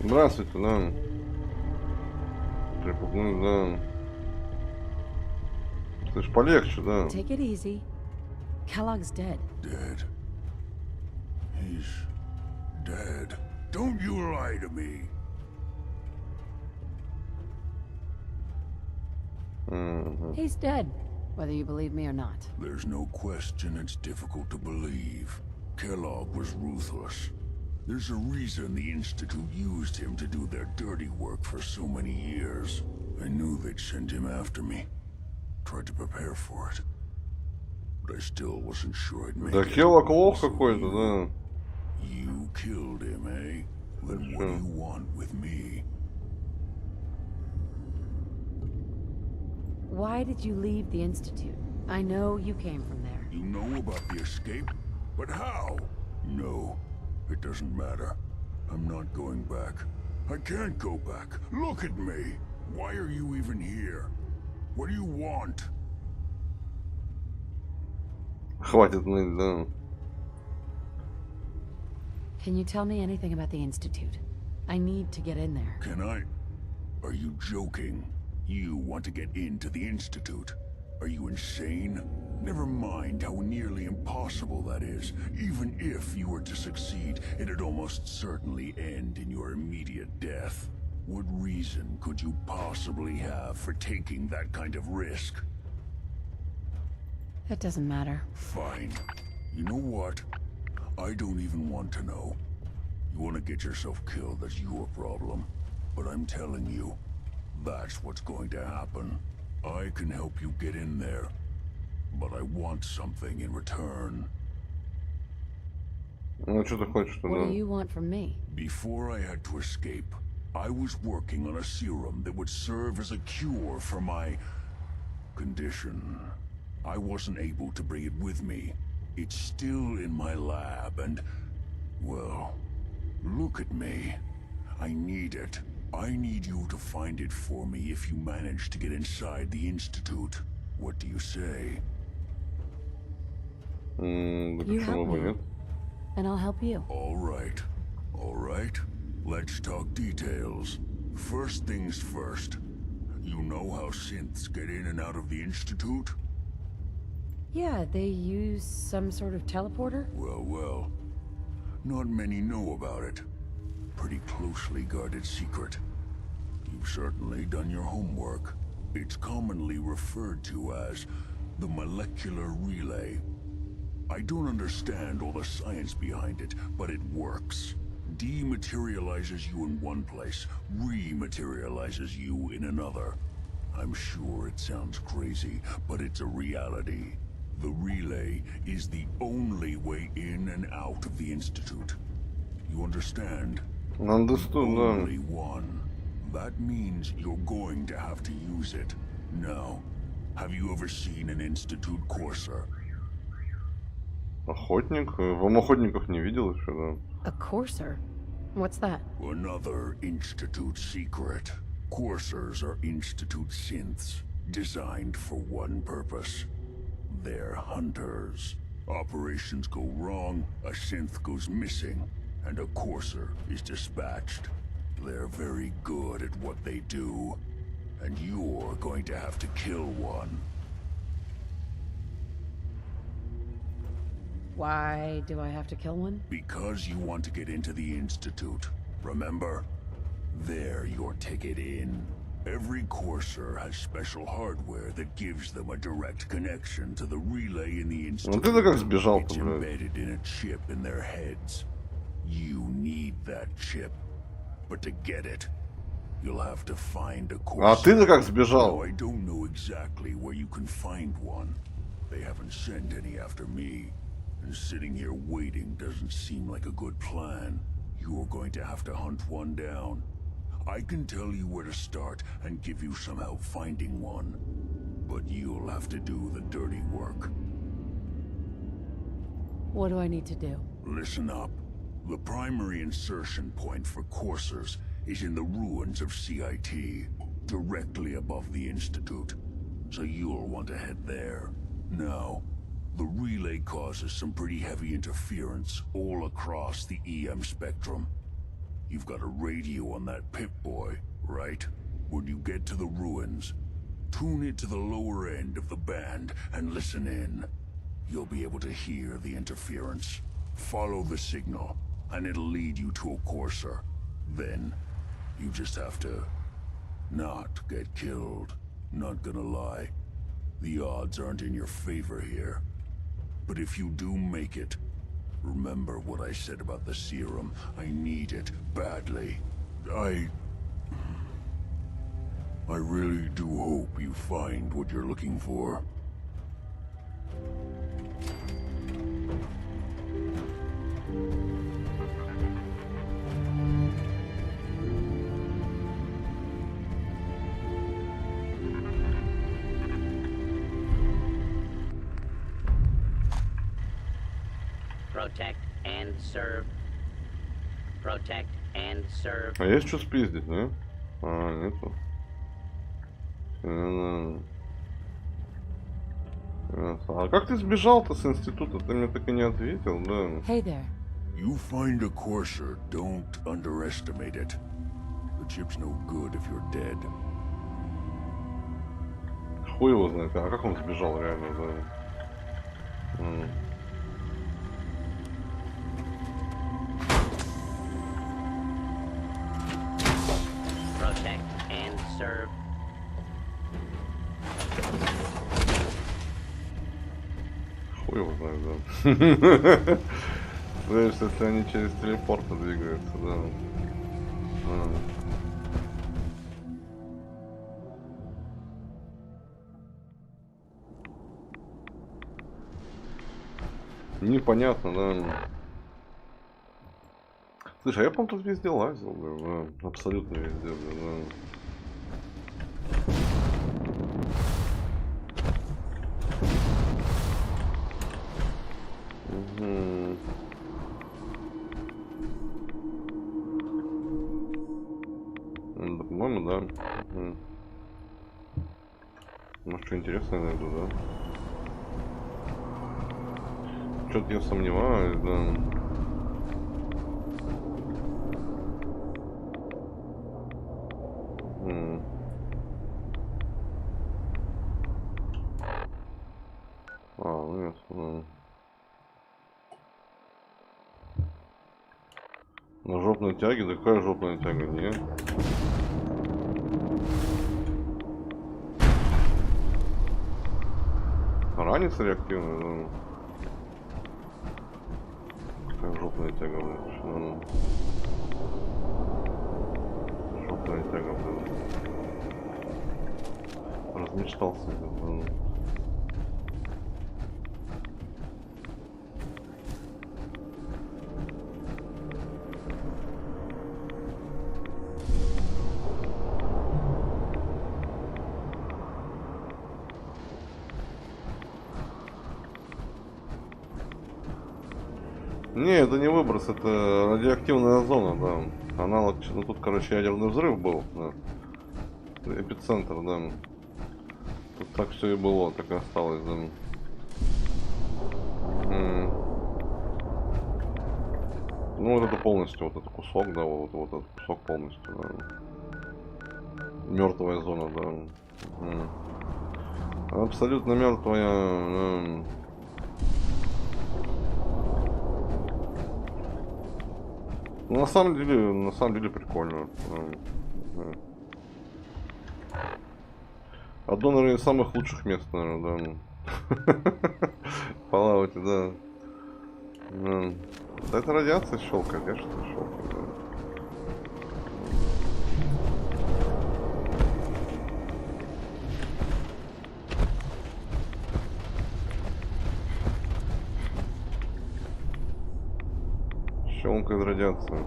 Здравствуйте, да. Припугнуть, да. Ты ж полегче, да. Take it easy. Kellogg's dead. Dead? He's dead. Don't you lie to me. He's dead, whether you believe me or not. There's no question it's difficult to believe. Kellogg was ruthless. There's a reason the Institute used him to do their dirty work for so many years. I knew they'd send him after me. Tried to prepare for it. But I still wasn't sure I'd make Да it. Келлог лох какой-то, да. You killed him, eh? Then what do you want with me? Why did you leave the Institute? I know you came from there. You know about the escape? But how? No, it doesn't matter. I'm not going back. I can't go back. Look at me. Why are you even here? What do you want? Хватит ныть, да. Can you tell me anything about the Institute? I need to get in there. Can I? Are you joking? You want to get into the Institute? Are you insane? Never mind how nearly impossible that is. Even if you were to succeed, it'd almost certainly end in your immediate death. What reason could you possibly have for taking that kind of risk? It doesn't matter. Fine. You know what? I don't even want to know. You want to get yourself killed, that's your problem. But I'm telling you, that's what's going to happen. I can help you get in there, but I want something in return. Ну, что ты хочешь, What do you want from me? Before I had to escape, I was working on a serum that would serve as a cure for my condition. I wasn't able to bring it with me. It's still in my lab and, well, look at me. I need it. I need you to find it for me if you manage to get inside the Institute. What do you say? You help me, and I'll help you. All right. All right. Let's talk details. First things first. You know how synths get in and out of the Institute? Yeah, they use some sort of teleporter? Well, well. Not many know about it. Pretty closely guarded secret. You've certainly done your homework. It's commonly referred to as the molecular relay. I don't understand all the science behind it, but it works. Dematerializes you in one place, rematerializes you in another. I'm sure it sounds crazy, but it's a reality. The relay is the only way in and out of the Institute. You understand? Understood, да. Only one. That means you're going to have to use it. Now, have you ever seen an Institute courser? Охотник? В охотниках не видел еще, да. A courser? What's that? Another Institute secret. Coursers are Institute synths, designed for one purpose. They're hunters. Operations go wrong, a synth goes missing, and a courser is dispatched. They're very good at what they do, and you're going to have to kill one. Why do I have to kill one? Because you want to get into the Institute, remember? They're your ticket in. Every courser has special hardware that gives them a direct connection to the relay in the Institute. Ну ты-то как сбежал-то, It's блядь. embedded in a chip in their heads. You need that chip. But to get it, you'll have to find a courser. А ты-то как сбежал? Now, I don't know exactly where you can find one. They haven't sent any after me. And sitting here waiting doesn't seem like a good plan. You're going to have to hunt one down. I can tell you where to start and give you some help finding one. But you'll have to do the dirty work. What do I need to do? Listen up. The primary insertion point for coursers is in the ruins of CIT, directly above the Institute. So you'll want to head there. Now, the relay causes some pretty heavy interference all across the EM spectrum. You've got a radio on that Pip-Boy, right? When you get to the ruins, tune it to the lower end of the band and listen in. You'll be able to hear the interference. Follow the signal, and it'll lead you to a courser. Then, you just have to not get killed. Not gonna lie, the odds aren't in your favor here. But if you do make it, remember what I said about the serum. I need it badly. I really do hope you find what you're looking for. Protect and serve. Protect and serve. А есть что спиздить, не? А, нету. А как ты сбежал-то с института? Ты мне так и не ответил, да? Hey there. You find a courser, don't underestimate it. The chip's no good if you're dead. Хуй его знает, а как он сбежал реально, да? Protect and serve. Хуй его знает, да. Знаешь, если они через телепорты двигаются, да. Непонятно, да. Слушай, а я, по-моему, тут везде лазил, да. Абсолютно везде, да. Да, по-моему, да. Может, что интересное найду, да? Что-то я сомневаюсь, да. Ну ясно. На жопной тяге? Да какая жопная тяга? Нет. Ранец реактивный, да. Какая жопная тяга, блядь. Жопная тяга, блядь. Размечтался, блядь. Не, это не выброс, это радиоактивная зона, да. Аналог, ну тут, короче, ядерный взрыв был, да. Эпицентр, да. Тут так все и было, так и осталось, да. Ну вот это полностью, вот этот кусок, да, вот этот кусок полностью, да. Мертвая зона, да. Абсолютно мертвая. Ну, на самом деле прикольно. Одно, наверное, из самых лучших мест, наверное, да. Полауте, да. Да это радиация щелкает, конечно, щелкает, да. Щелкает радиация.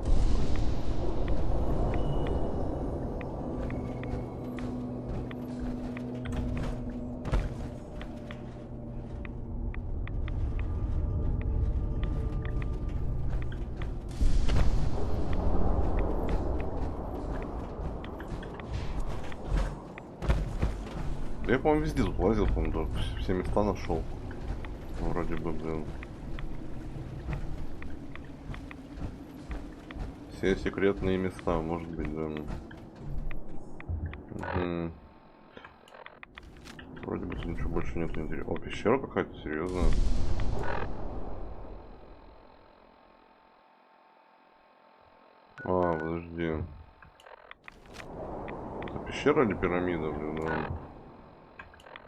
Я, по-моему, везде тут лазил, по-моему, все места нашел. Вроде бы, блин. Все секретные места, может быть, да. Вроде бы ничего больше нет интересного. О, пещера какая-то серьезная. А, подожди. Это пещера или пирамида, блин, да?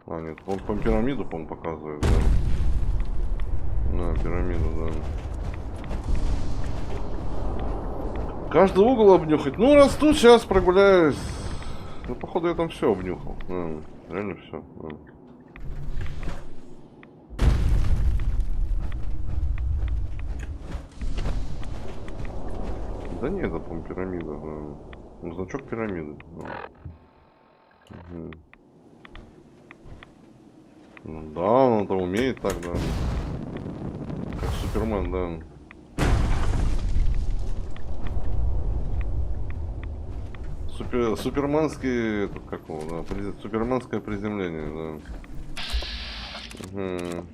А, нет, он по пирамиду, по-моему, показывает, да. Да, пирамиду, да. Каждый угол обнюхать. Ну, раз тут, сейчас прогуляюсь. Ну, походу, я там все обнюхал. Да, реально все. Да. Да нет, это, по-моему, пирамида. Да. Ну, значок пирамиды. Да. Угу. Ну, да, он это умеет так, да. Как Супермен, да. Суперменский, это как его, да, суперменское приземление, да. Угу.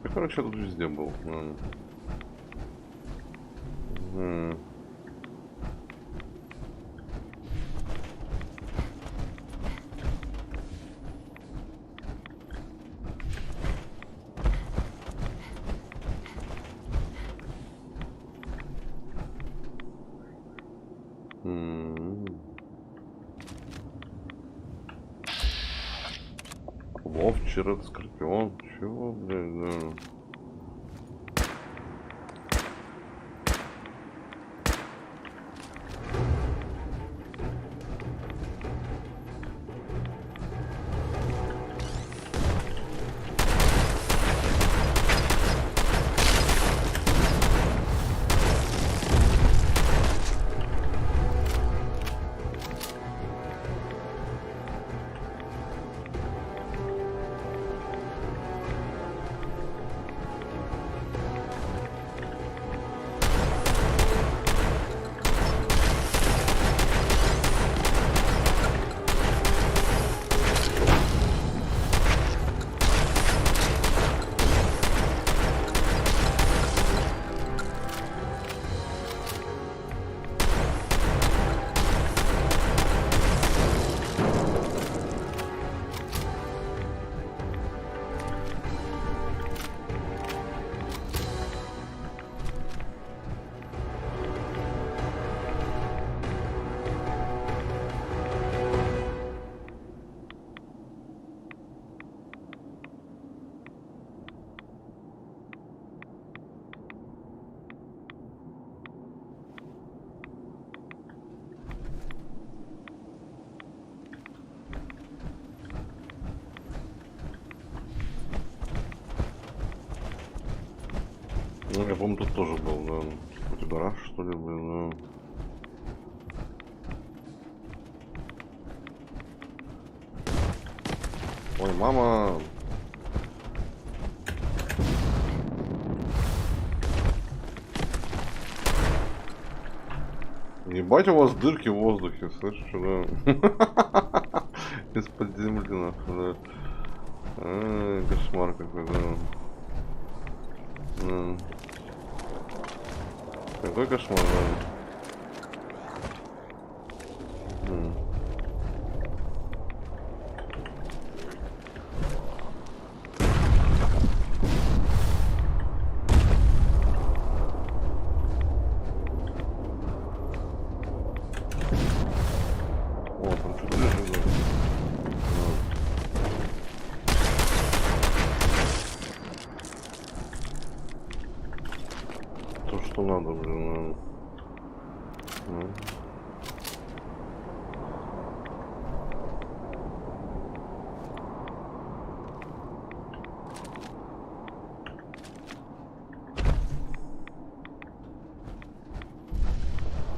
Я, короче, я тут везде был. Да. Угу. Вовчер, скорпион. Чего, блядь, да. Ну, я помню, тут тоже был, да. Какой-то гараж, что ли, блин, да. Ой, мама. Ебать, у вас дырки в воздухе, слышишь, да? Из-под земли, нахуй, да. Кошмар какой, да. Какой кошмар, да. О, там что-то лежит, да. То, что надо, блин.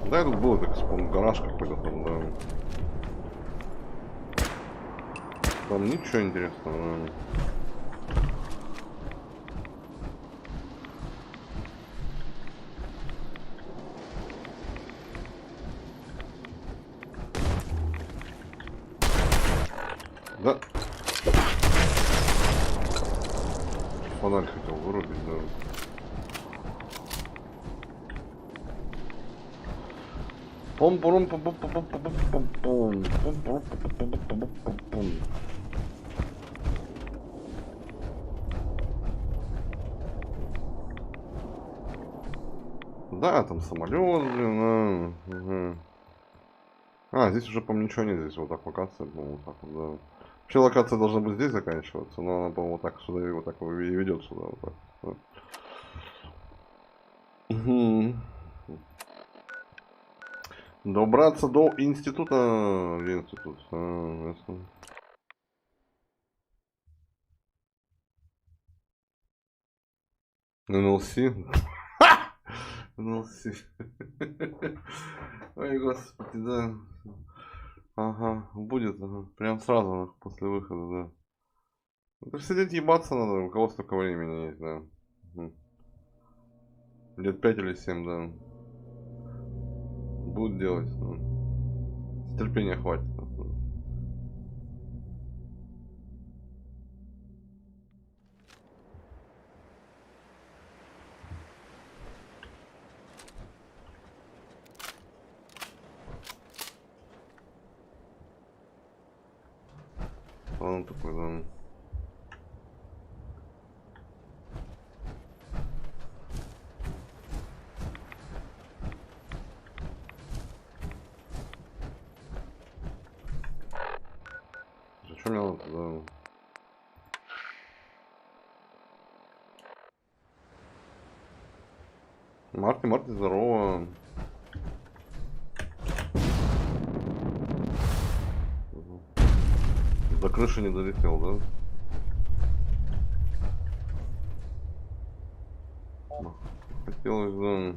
Да, это было, так вспомнил, гараж какой-то там, да. Там ничего интересного, да. фонарь хотел вырубить, да. Да, там самолет, блин, угу. Здесь уже, по-моему, ничего нет, здесь вот так локация, по-моему, вот так вот, да. Вообще локация должна быть здесь заканчиваться, но она, по-моему, вот так сюда и вот так и ведет сюда, вот так. Вот. Угу. Добраться до института. Где институт? Ясно. НЛС. НЛС. Ой, господи, да. Ага, будет, ага. Прям сразу после выхода, да. Это сидеть ебаться надо, у кого столько времени есть, да. Угу. Лет 5 или 7, да. Будет делать. Терпения хватит. Он такой, да. Что мне надо туда? Марти, здорово. До крыши не долетел, да? Хотелось, да.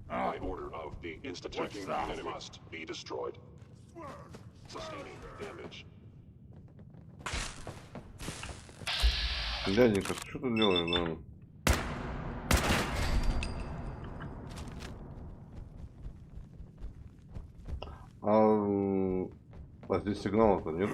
By order of the Institute, it must be destroyed. Sustaining damage. Дяденька, ты что ты делаешь, да? А здесь сигнала-то нет?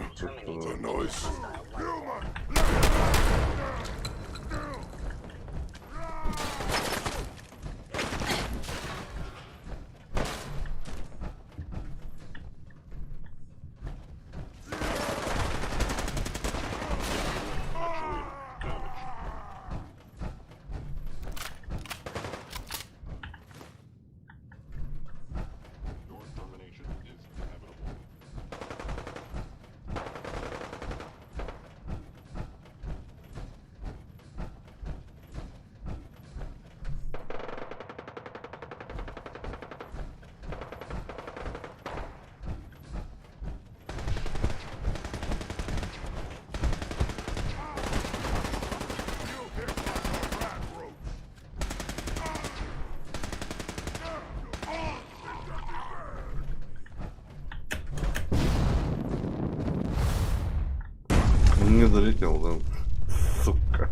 Не долетел, да. Сука.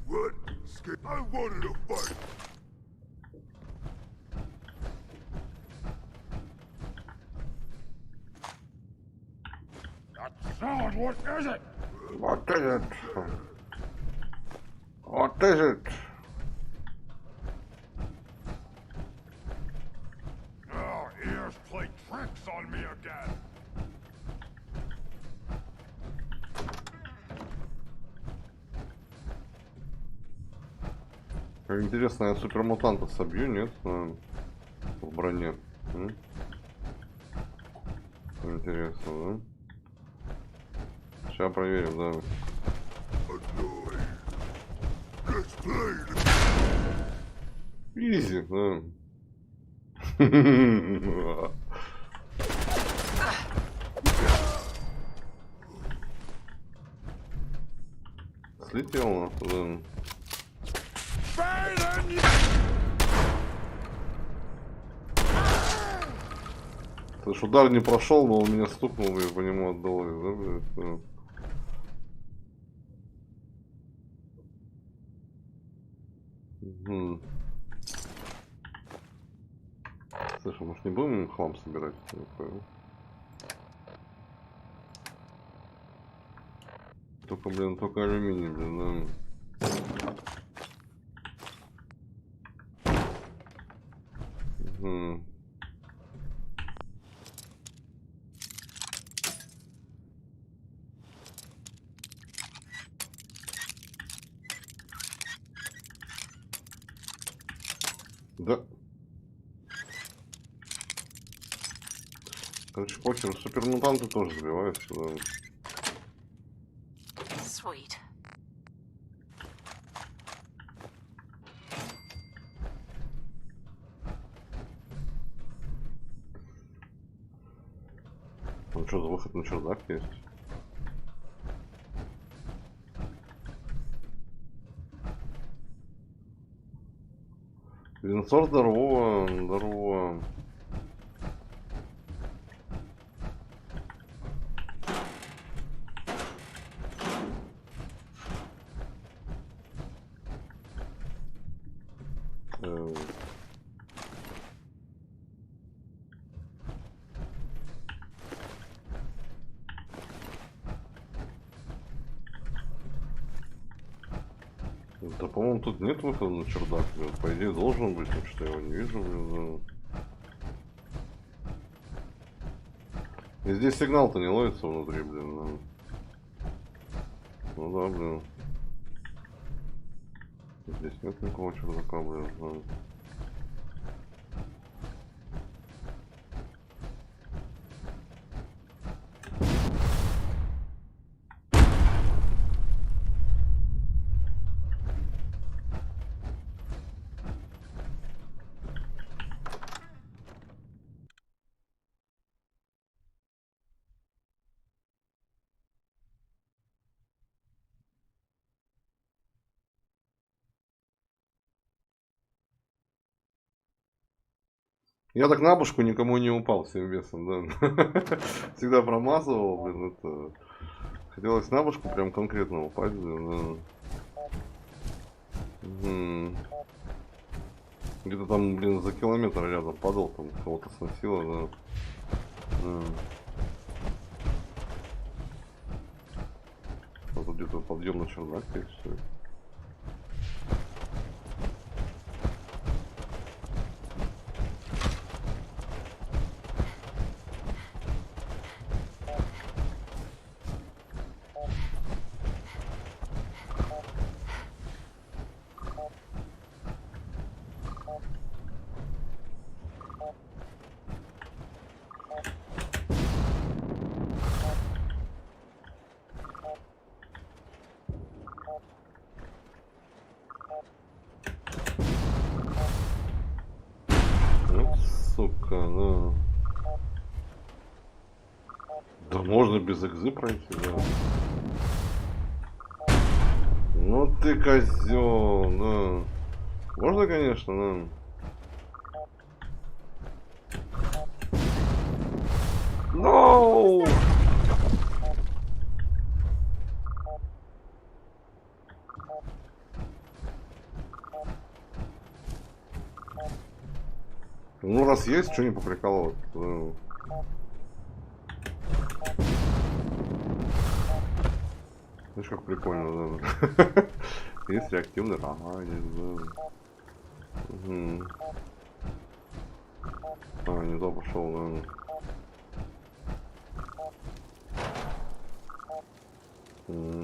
What? I wanted to fight. That sound, what is it? What is it? What is it? Our ears play tricks on me again. Как интересно, я супермутанта собью, нет? В броне. Интересно, да? Сейчас проверим, да. Изи, да. Слетел, да. Слышь, удар не прошел, но он меня стукнул, и я по нему отдал. Да, блядь? Угу. Слушай, может не будем хлам собирать? Я не понял. Только, блин, только алюминий, блин, да. Угу. Да. Короче, покер, супермутанты тоже сбиваются, да. Sweet. Ну что, за выход на чердак есть? Винцор, здорово, здорово. Да, по-моему, тут нет выхода на чердак, блин. По идее, должен быть, потому что я его не вижу, блин. И здесь сигнал-то не ловится внутри, блин. Да. Ну да, блин. Здесь нет никакого чердака, блин. Да. Я так на башку никому не упал всем весом, да. Всегда промазывал, блин, это... Хотелось на башку прям конкретно упасть, блин, да. Где-то там, блин, за километр рядом падал, там кого-то сносило, да. А тут где-то подъем на чердак есть, все. Сука, да. Да можно без экзы пройти, да. Ну ты козел, да. Можно, конечно, да. No! Ну, раз есть, что не поприкалывать. Видишь, как прикольно, да. Есть реактивный романец, да. А, не то пошел, да.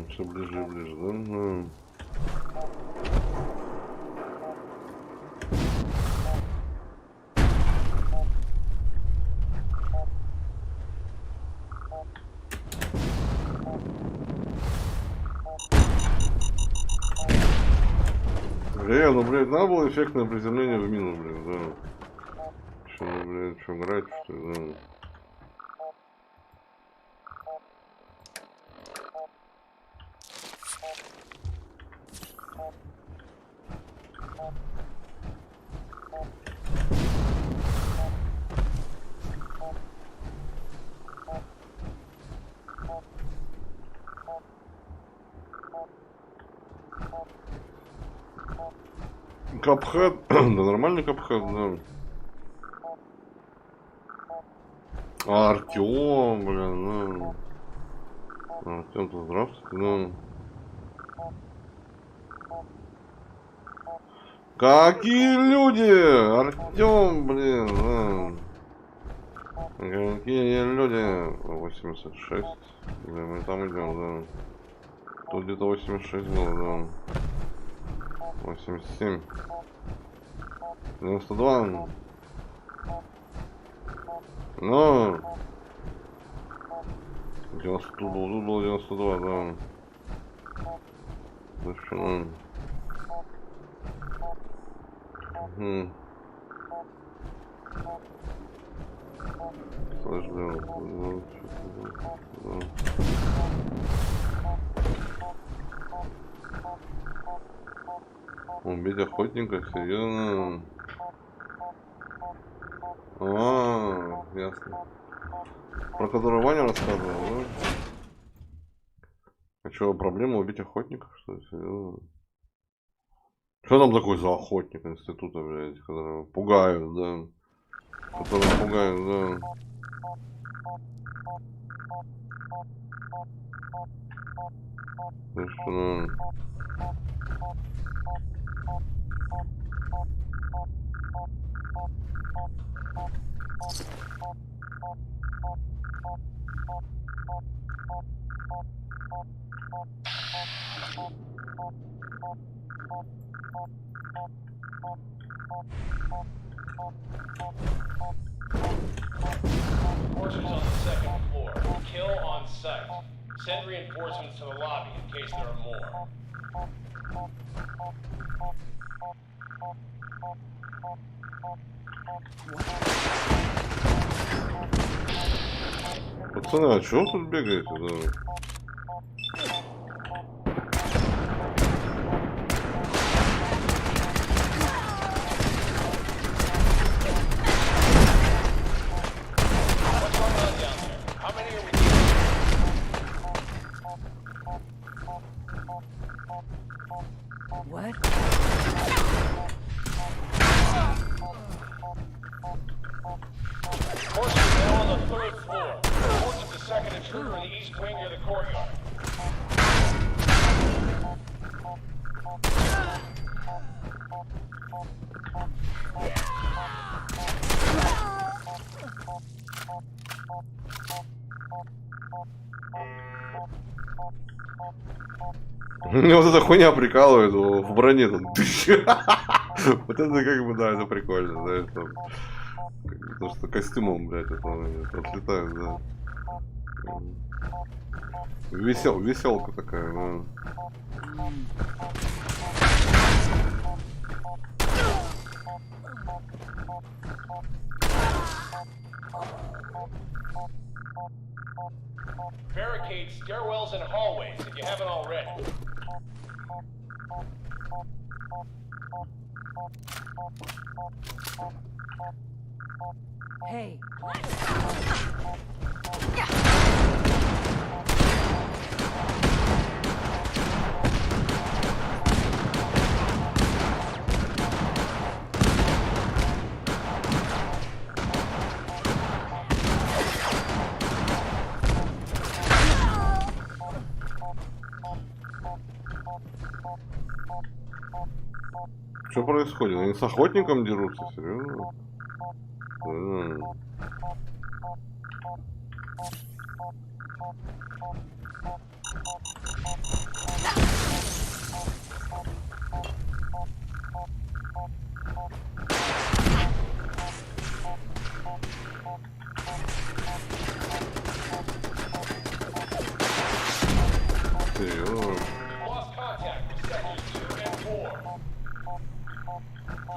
Все ближе и ближе, да. Ну, блядь, надо было эффектное приземление в мину, блин, да. Что, блядь, что, играть, что ли, да. Капхэд, да нормальный капхэд, да. А Артём, блин, ну. Артём-то здравствуйте, ну. Какие люди! Артём, блин, ну. Какие люди? 86. Блин, мы там идем, да. Тут где-то 86 было, да. 87. 92. Ну. 90 тут было 92, да. Ну что, ну. Слышь, блин. Убить охотника, серьезно? А, ясно. Про которую Ваня рассказывал, да? А что, проблема убить охотников, что ли? Серьезно? Что там такой за охотник института, блядь, которого пугают, да? Которого пугают, да? Ну что, ну... Forces on the second floor. Kill on sight. Send reinforcements to the lobby in case there are more. Пацаны, а чё вы тут бегаете, да? What? Forces now on the third floor. Reports of the second intruder in the east wing near the courtyard. Мне вот эта хуйня прикалывает в броне тут. Вот это как бы, да, это прикольно, да, это то, что костюмом, блядь, это отлетает, да. Веселка такая, да. Barricade stairwells and hallways if you haven't already. Hey. Что происходит? Они с охотником дерутся, серьезно? Серьезно?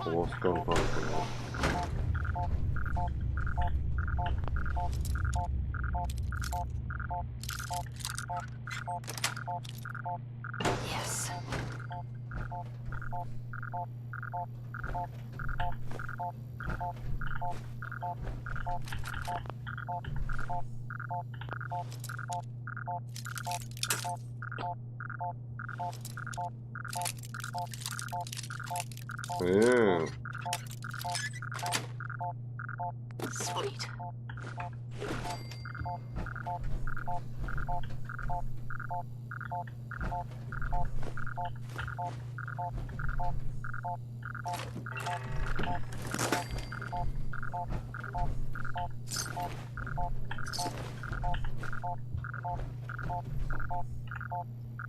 Lost contact. Yes. Sweet.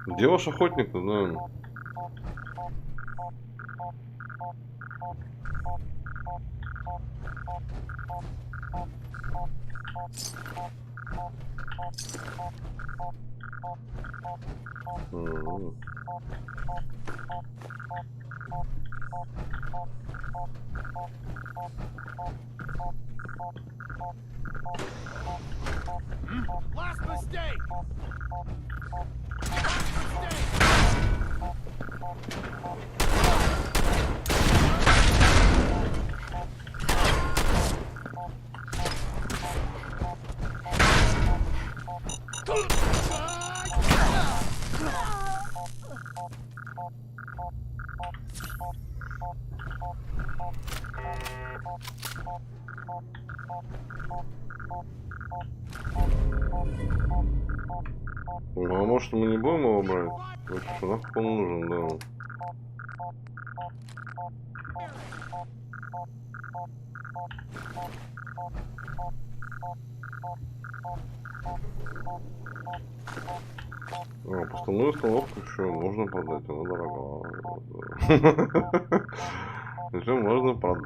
Где ваш охотник-то, да? Last mistake! Ну, а может мы не будем его брать? Нахуй он нужен, да. Постановую установку еще можно продать, она дорогая. Еще можно продать.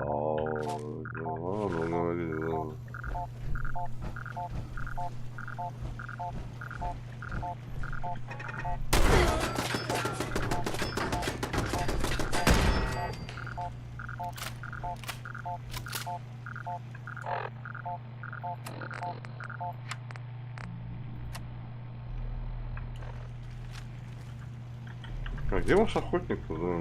Ладно, говори, да. А где ваш охотник-то, да?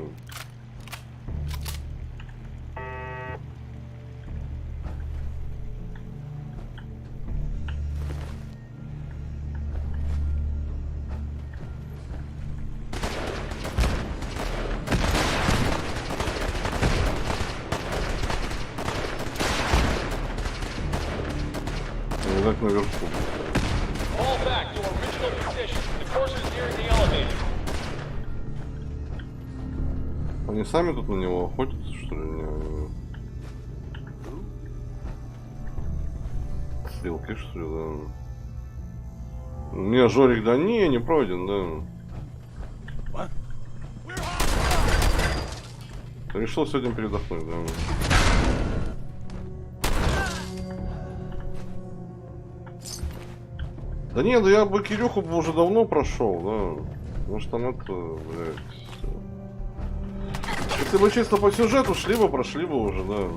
Так наверху. Fall back to original position. The course is nearing the elevator. Они сами тут на него охотятся, что ли? Стрелки, что ли, да? Не, Жорик, да не пройден, да. Решил сегодня передохнуть, да. Да нет, да я бы Кирюху бы уже давно прошел, да. Потому что там это, блядь. Если бы чисто по сюжету шли бы, прошли бы уже, да.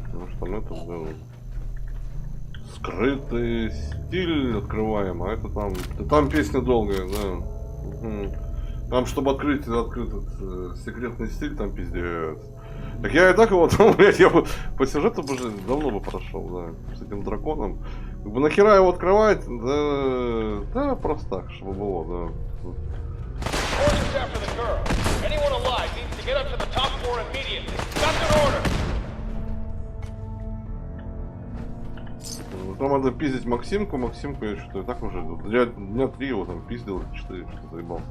Потому что там это, да. Скрытый стиль открываем, а это там песня долгая, да. Угу. Там, чтобы открыть этот секретный стиль, там пиздец. Так я и так его там, блядь, я бы по сюжету бы уже давно бы прошел, да, с этим драконом. Как бы нахера его открывать, да, просто так, чтобы было, да. Там надо пиздить Максимку я что-то и так уже дня 3 его там пиздил, 4, что заебался.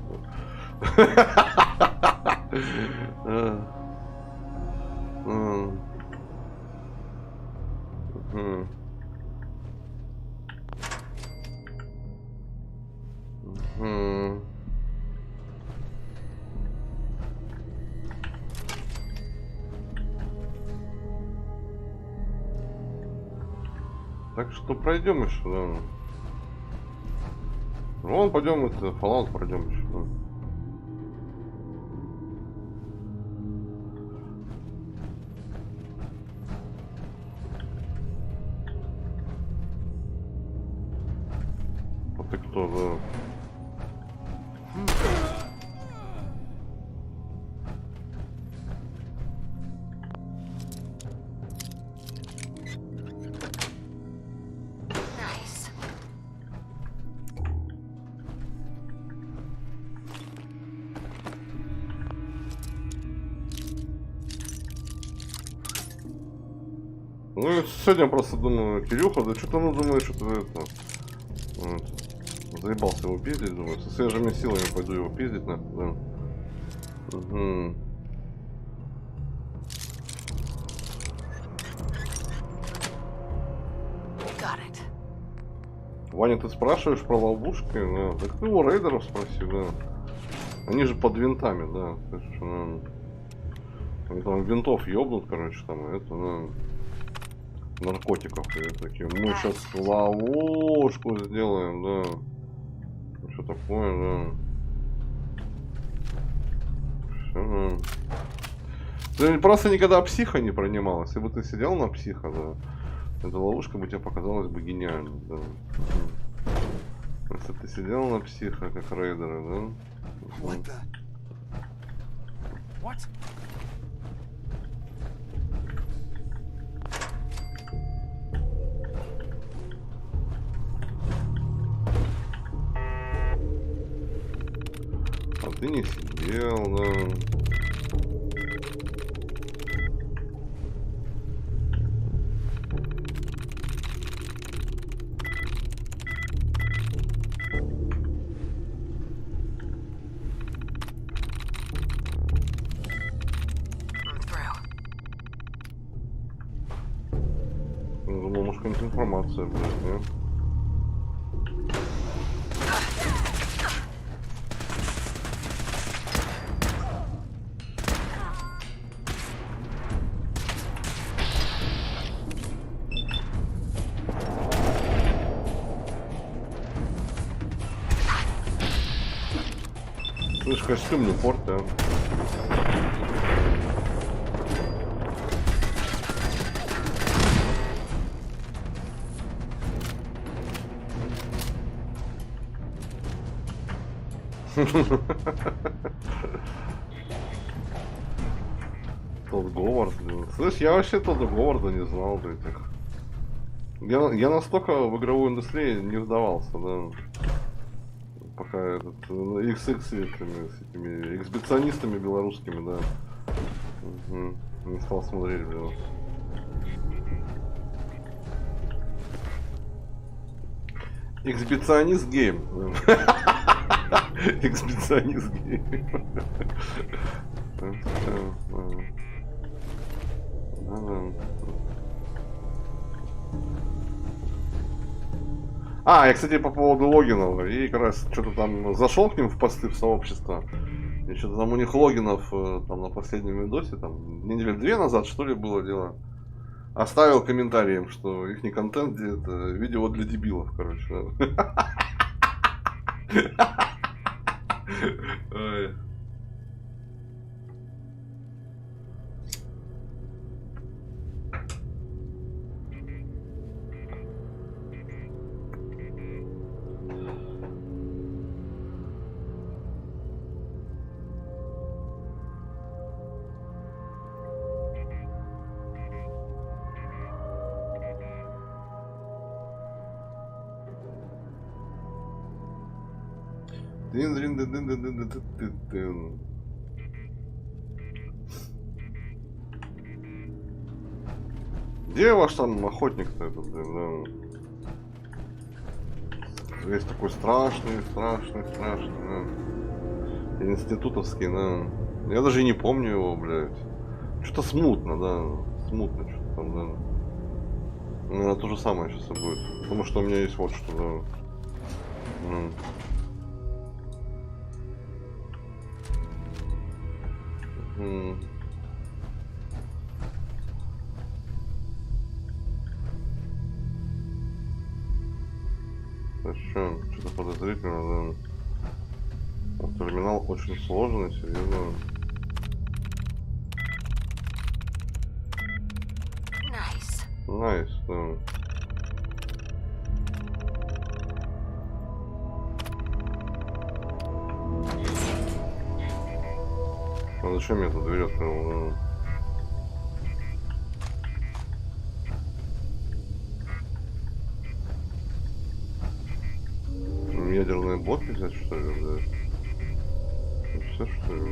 Так что пройдем еще, да. Вон пойдем, это Fallout пройдем еще, да. А ты кто, да? Ну, сегодня просто думаю, Кирюха, да что-то, ну, думаю, что-то это... Вот. Заебался его пиздить, думаю, со свежими силами пойду его пиздить, нахуй, да. Угу. Ваня, ты спрашиваешь про ловушки? Да. Так ты у рейдеров спроси, да. Они же под винтами, да. То есть, ну, они там винтов ёбнут, короче, там, это, ну, наркотиков. И такие, мы сейчас ловушку сделаем, да. Что такое, да. Все, да. Ты просто никогда психа не принимал. Если бы ты сидел на психа, да, эта ловушка бы тебе показалась бы гениальной, да. Если ты сидел на психа, как рейдеры, да? What the? What? А ты не сидел, да. Думал, может, какая-нибудь информация будет, нет? Слышь, костюм не порт, а. Тот Говард, блин. Слышь, я вообще тот Говарда не знал до этих. Я настолько в игровую индустрию не вдавался, да. Пока этот XX с этими эксбиционистами белорусскими, да. Угу. Не стал смотреть, блин. Эксбиционист гейм. Эксбиционист гейм. А, я, кстати, по поводу логинов. И как раз что-то там зашел к ним в посты в сообщество. И что-то там у них логинов там на последнем видосе, там недели 2 назад, что ли, было дело. Оставил комментарием, что их не контент, где это видео для дебилов, короче. Ой. Где ваш там охотник-то этот, блин, да? Весь такой страшный, да. Институтовский, да. Я даже и не помню его, блядь. Что-то смутно, да. Смутно что-то там, да. Наверное, то же самое сейчас и будет. Потому что у меня есть вот что, да. Что-то подозрительно, да. Терминал очень сложный, серьезно. Найс, да. А зачем я тут дверь открыл? Ядерные блоки взять, что ли, да? Все, что ли, да?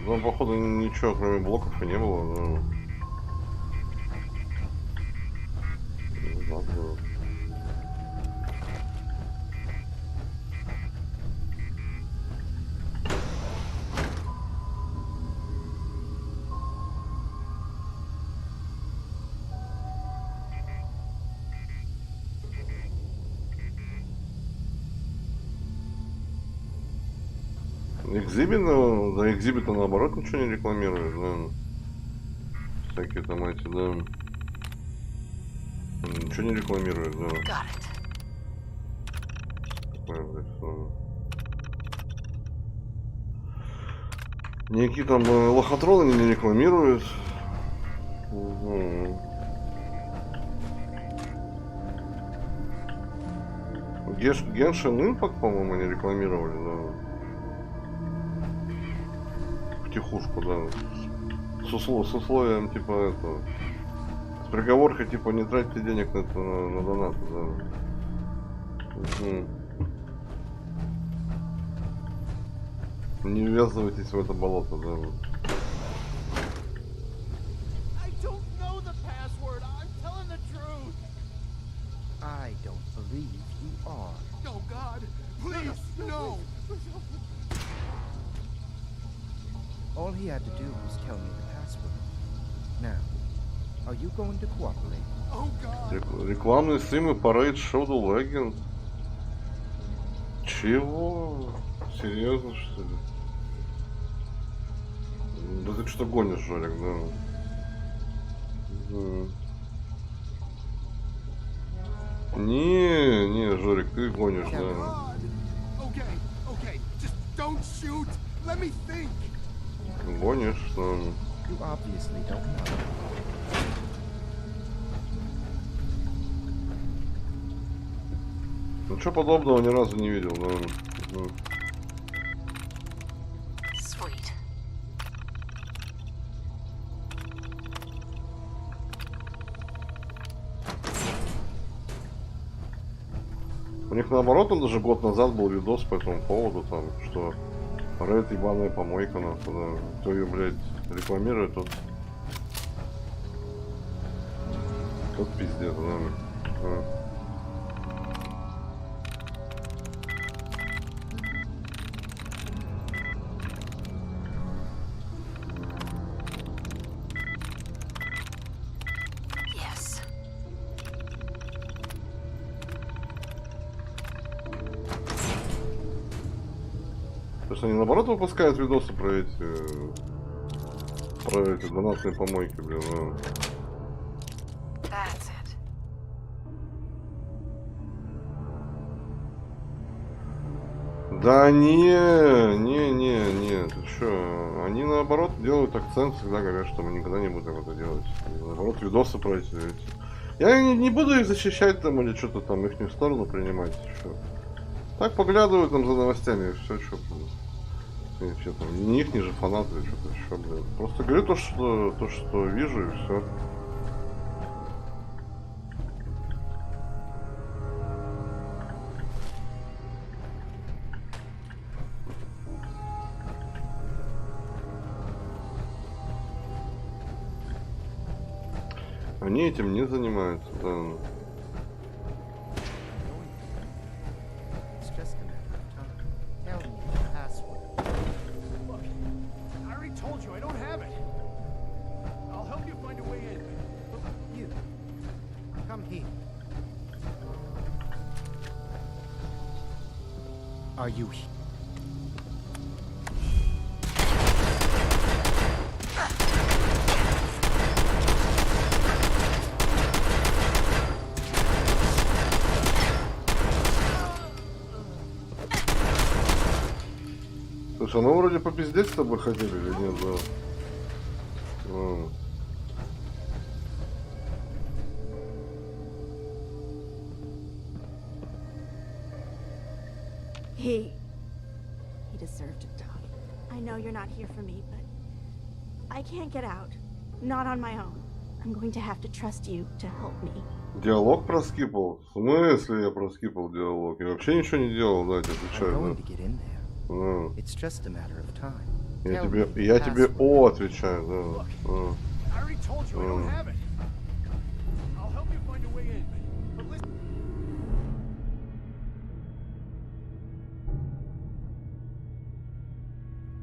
Ну, походу, ничего, кроме блоков, и не было, но... Ладно. Экзибит, да, экзибита наоборот ничего не рекламирует, да. Всякие там эти, да. Ничего не рекламирует, да. Такое, блядь, что... Никакие там лохотроны не рекламируют. Угу. Геншин Импакт, по-моему, не рекламировали, да. Втихушку, да. С условием, типа, этого. С приговоркой, типа, не тратьте денег на это, на донаты, да. Угу. Не ввязывайтесь в это болото, да. I don't believe you are. No, God, please, no! All he had to do was tell me the password. Now, are you going to cooperate? Oh, God! Рекламные стримы Parade Shadow Legend. Чего? Серьезно, что ли? Да ты что гонишь, Жорик, да? Не, Жорик, ты гонишь, да. Гонишь, да. Ничего подобного ни разу не видел, да. У них наоборот, он даже год назад был видос по этому поводу, там, что Red ебаная помойка, нахуй, да. Кто ее, блядь, рекламирует, тот пиздец, да. То есть они наоборот выпускают видосы про эти донатные помойки, блин. Да не, ты чё? Они наоборот делают акцент, всегда говорят, что мы никогда не будем это делать. Наоборот, видосы про эти. Я не буду их защищать там или что-то там, их сторону принимать. Чё? Так поглядывают там за новостями и все, что там, не их, не же фанаты, что-то еще, блин. Просто говорю то, что вижу, и все. Они этим не занимаются, да. Are you? Слушай, мы вроде попиздеть с тобой хотели или нет, да? He deserved to die. I know you're not here for me, but I can't get out. Not on my own. I'm going to have to trust you to help me. Диалог проскипал? В смысле я проскипал диалог? Я вообще ничего не делал, да, я тебе отвечаю, да. It's just a matter of time. Я тебе О отвечаю, да.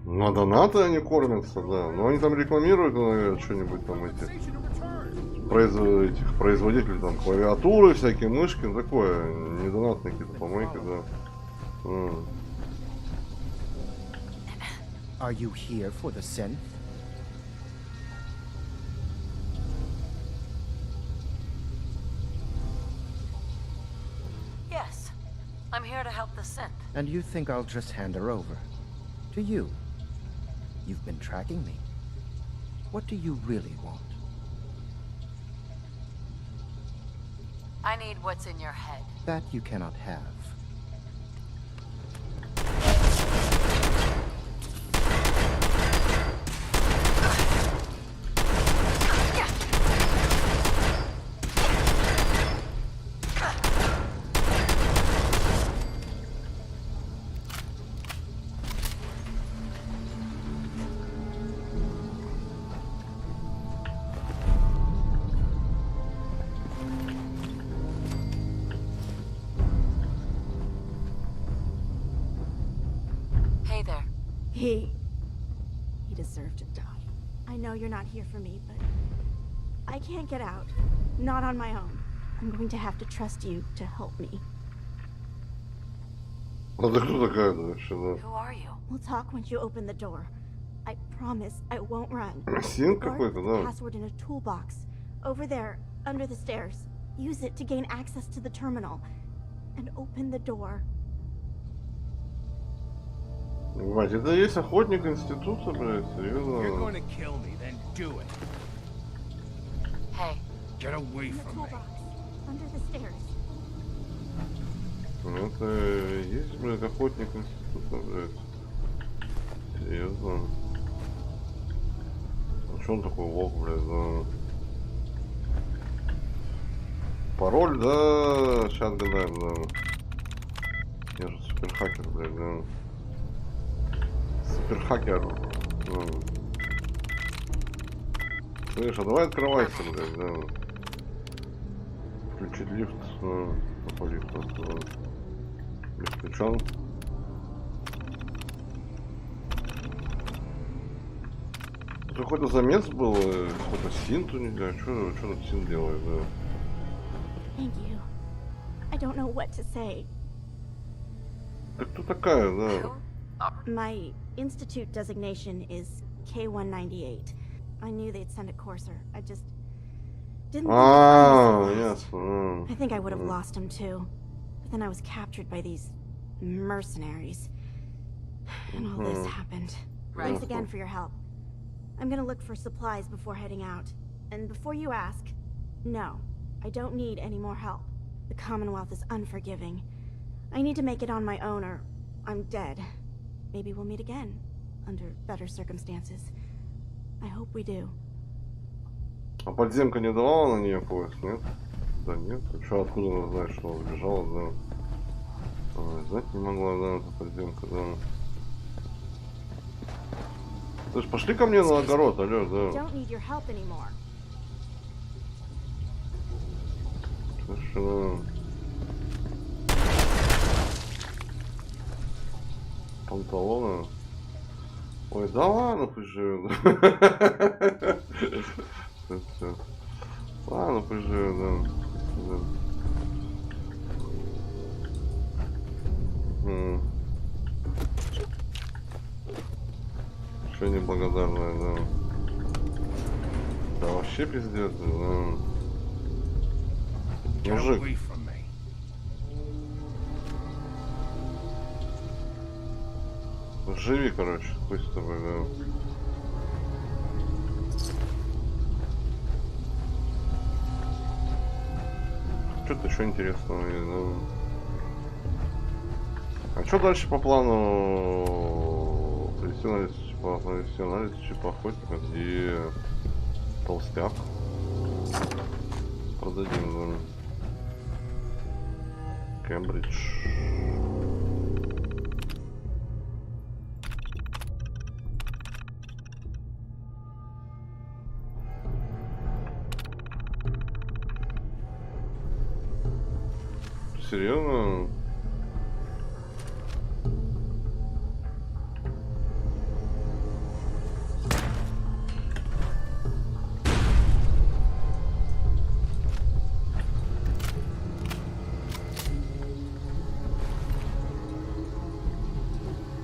На донаты они кормятся, да. Но они там рекламируют, наверное, что-нибудь там этих производителей, там, клавиатуры, всякие мышки, ну, такое, не донатные какие-то помойки, да. Are you here for the synth? Yes. I'm here to help the synth. And you think I'll just hand her over? To you? You've been tracking me. What do you really want? I need what's in your head. That you cannot have. He deserved to die. I know you're not here for me, but I can't get out. Not on my own. I'm going to have to trust you to help me. Who are you? We'll talk once you open the door. I promise I won't run. Guard the password in a toolbox. Over there, under the stairs. Use it to gain access to the terminal. And open the door. Ебать, это есть охотник института, блядь, серьезно. You're going to kill me, then do it. Hey. Get away from me. Under the stairs. Это есть, блядь, охотник института, блядь. Серьезно. А что он такой лох, блядь, да? Пароль, да, сейчас гадаем, да. Я же суперхакер, блядь, да. Суперхакер. Слышь, а давай открывайся, блядь, да. Включить лифт. По лифту. Лифт включен. Какой-то замес был, какой-то синт у них, что тут синт делает, да. Thank you. I don't know what to say. Ты кто такая, да? My institute designation is K198. I knew they'd send a courser. I just didn't think yes. I think I would have lost him too. But then I was captured by these mercenaries. And all this happened. Thanks again for your help. I'm gonna look for supplies before heading out. And before you ask, no, I don't need any more help. The Commonwealth is unforgiving. I need to make it on my own or I'm dead. Maybe we'll meet again, under better circumstances. I hope we do. А подземка не давала на нее поиск, нет? Да нет. Что, откуда она знает, что она сбежала, да? Знать не могла, да, эта подземка, да. Слушай, пошли ко мне на огород, алло, да. Слушай, панталоны. Ой, да ладно, пусть живет. Ладно, пусть живет, да. Что неблагодарное, да. Да вообще пиздец, да. Мужик. Живи, короче, пусть с тобой, да. Что-то еще интересного есть, да. А что дальше по плану? Провести анализ типа охотника, где толстяк. Продадим, да. Кембридж. серьезно?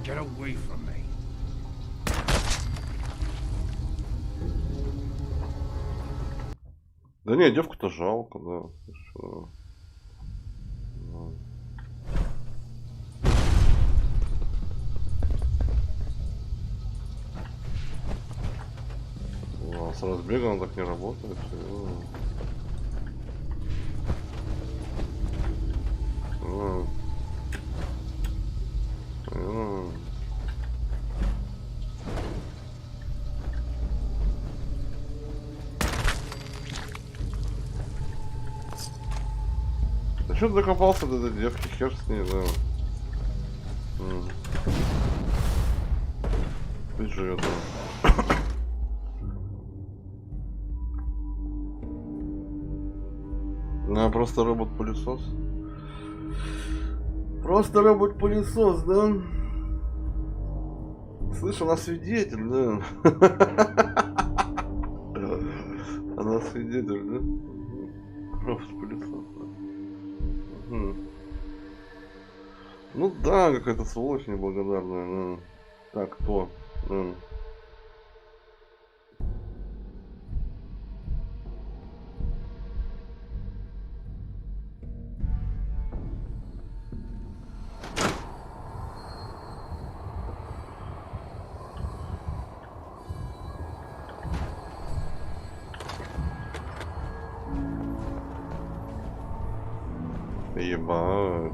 Get away from me. Да не, девку-то жалко, да. Что? С разбегом так не работает. Да что ты докопался до этой девки, хер с ней, да. Пусть живет, да. Просто робот-пылесос. Просто робот-пылесос, да? Слышь, она свидетель, да? Она свидетель, да? Робот-пылесос, да. Ну да, какая-то сволочь неблагодарная, ну. Так, кто? Ебать.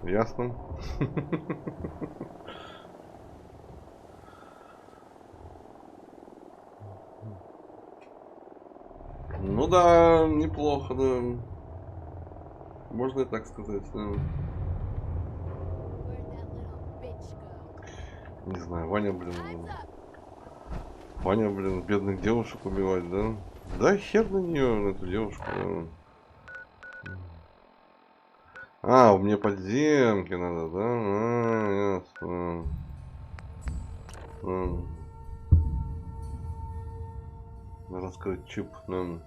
Ясно. Ну да, неплохо, да. Можно и так сказать, да. Не знаю, Ваня, блин, бедных девушек убивать, да? Да хер на нее, на эту девушку, да. А, мне подземки надо, да? А, ясно. Раскрыть чип, да.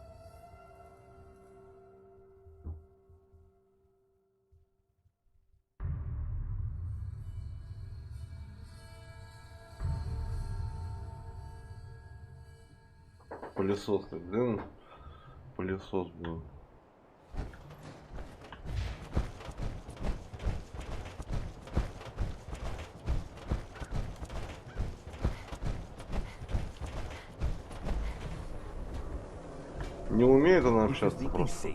Пылесос, так, да? Пылесос был. Не умеет она общаться просто.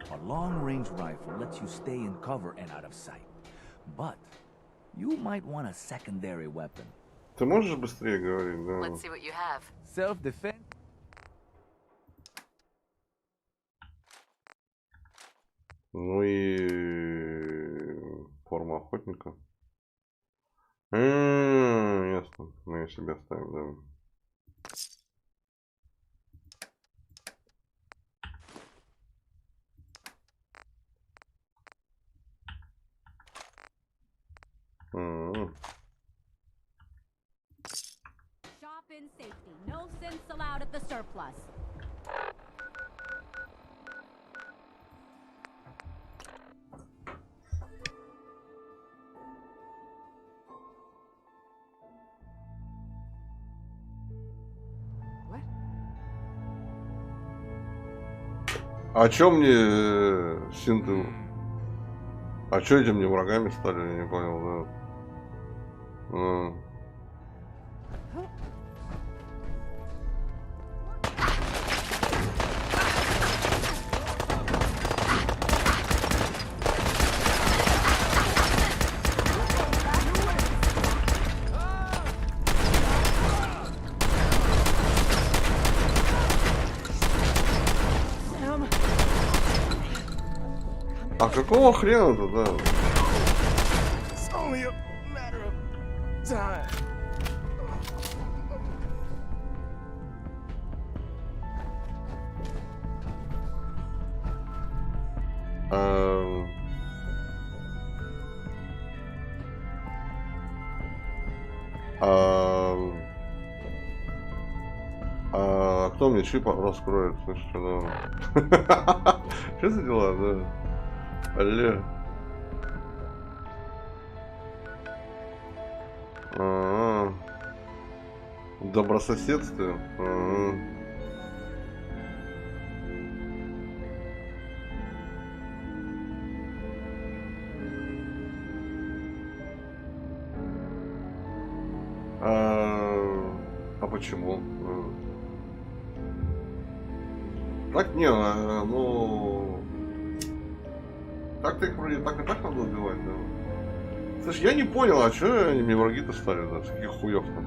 A long-range rifle lets you stay in cover and out of sight. But you might want a secondary weapon. Ты можешь быстрее говорить, да? Let's see what you have. Self-defense. Ну и форма охотника. Ясно. Мы ее себе ставим, да. Shop in safety. No sense allowed at the surplus. What? А чё мне синты? А чё эти мне врагами стали? Я не понял, да. А какого хрена-то, да? Кто мне чип раскроет? Слышь, что да? Что за дела, да? Алле. Добрососедствие. А почему? Так не, ну... Так-то их вроде так и так надо убивать, да. Слушай, я не понял, а чё они мне враги-то стали, да, с каких хуёв там?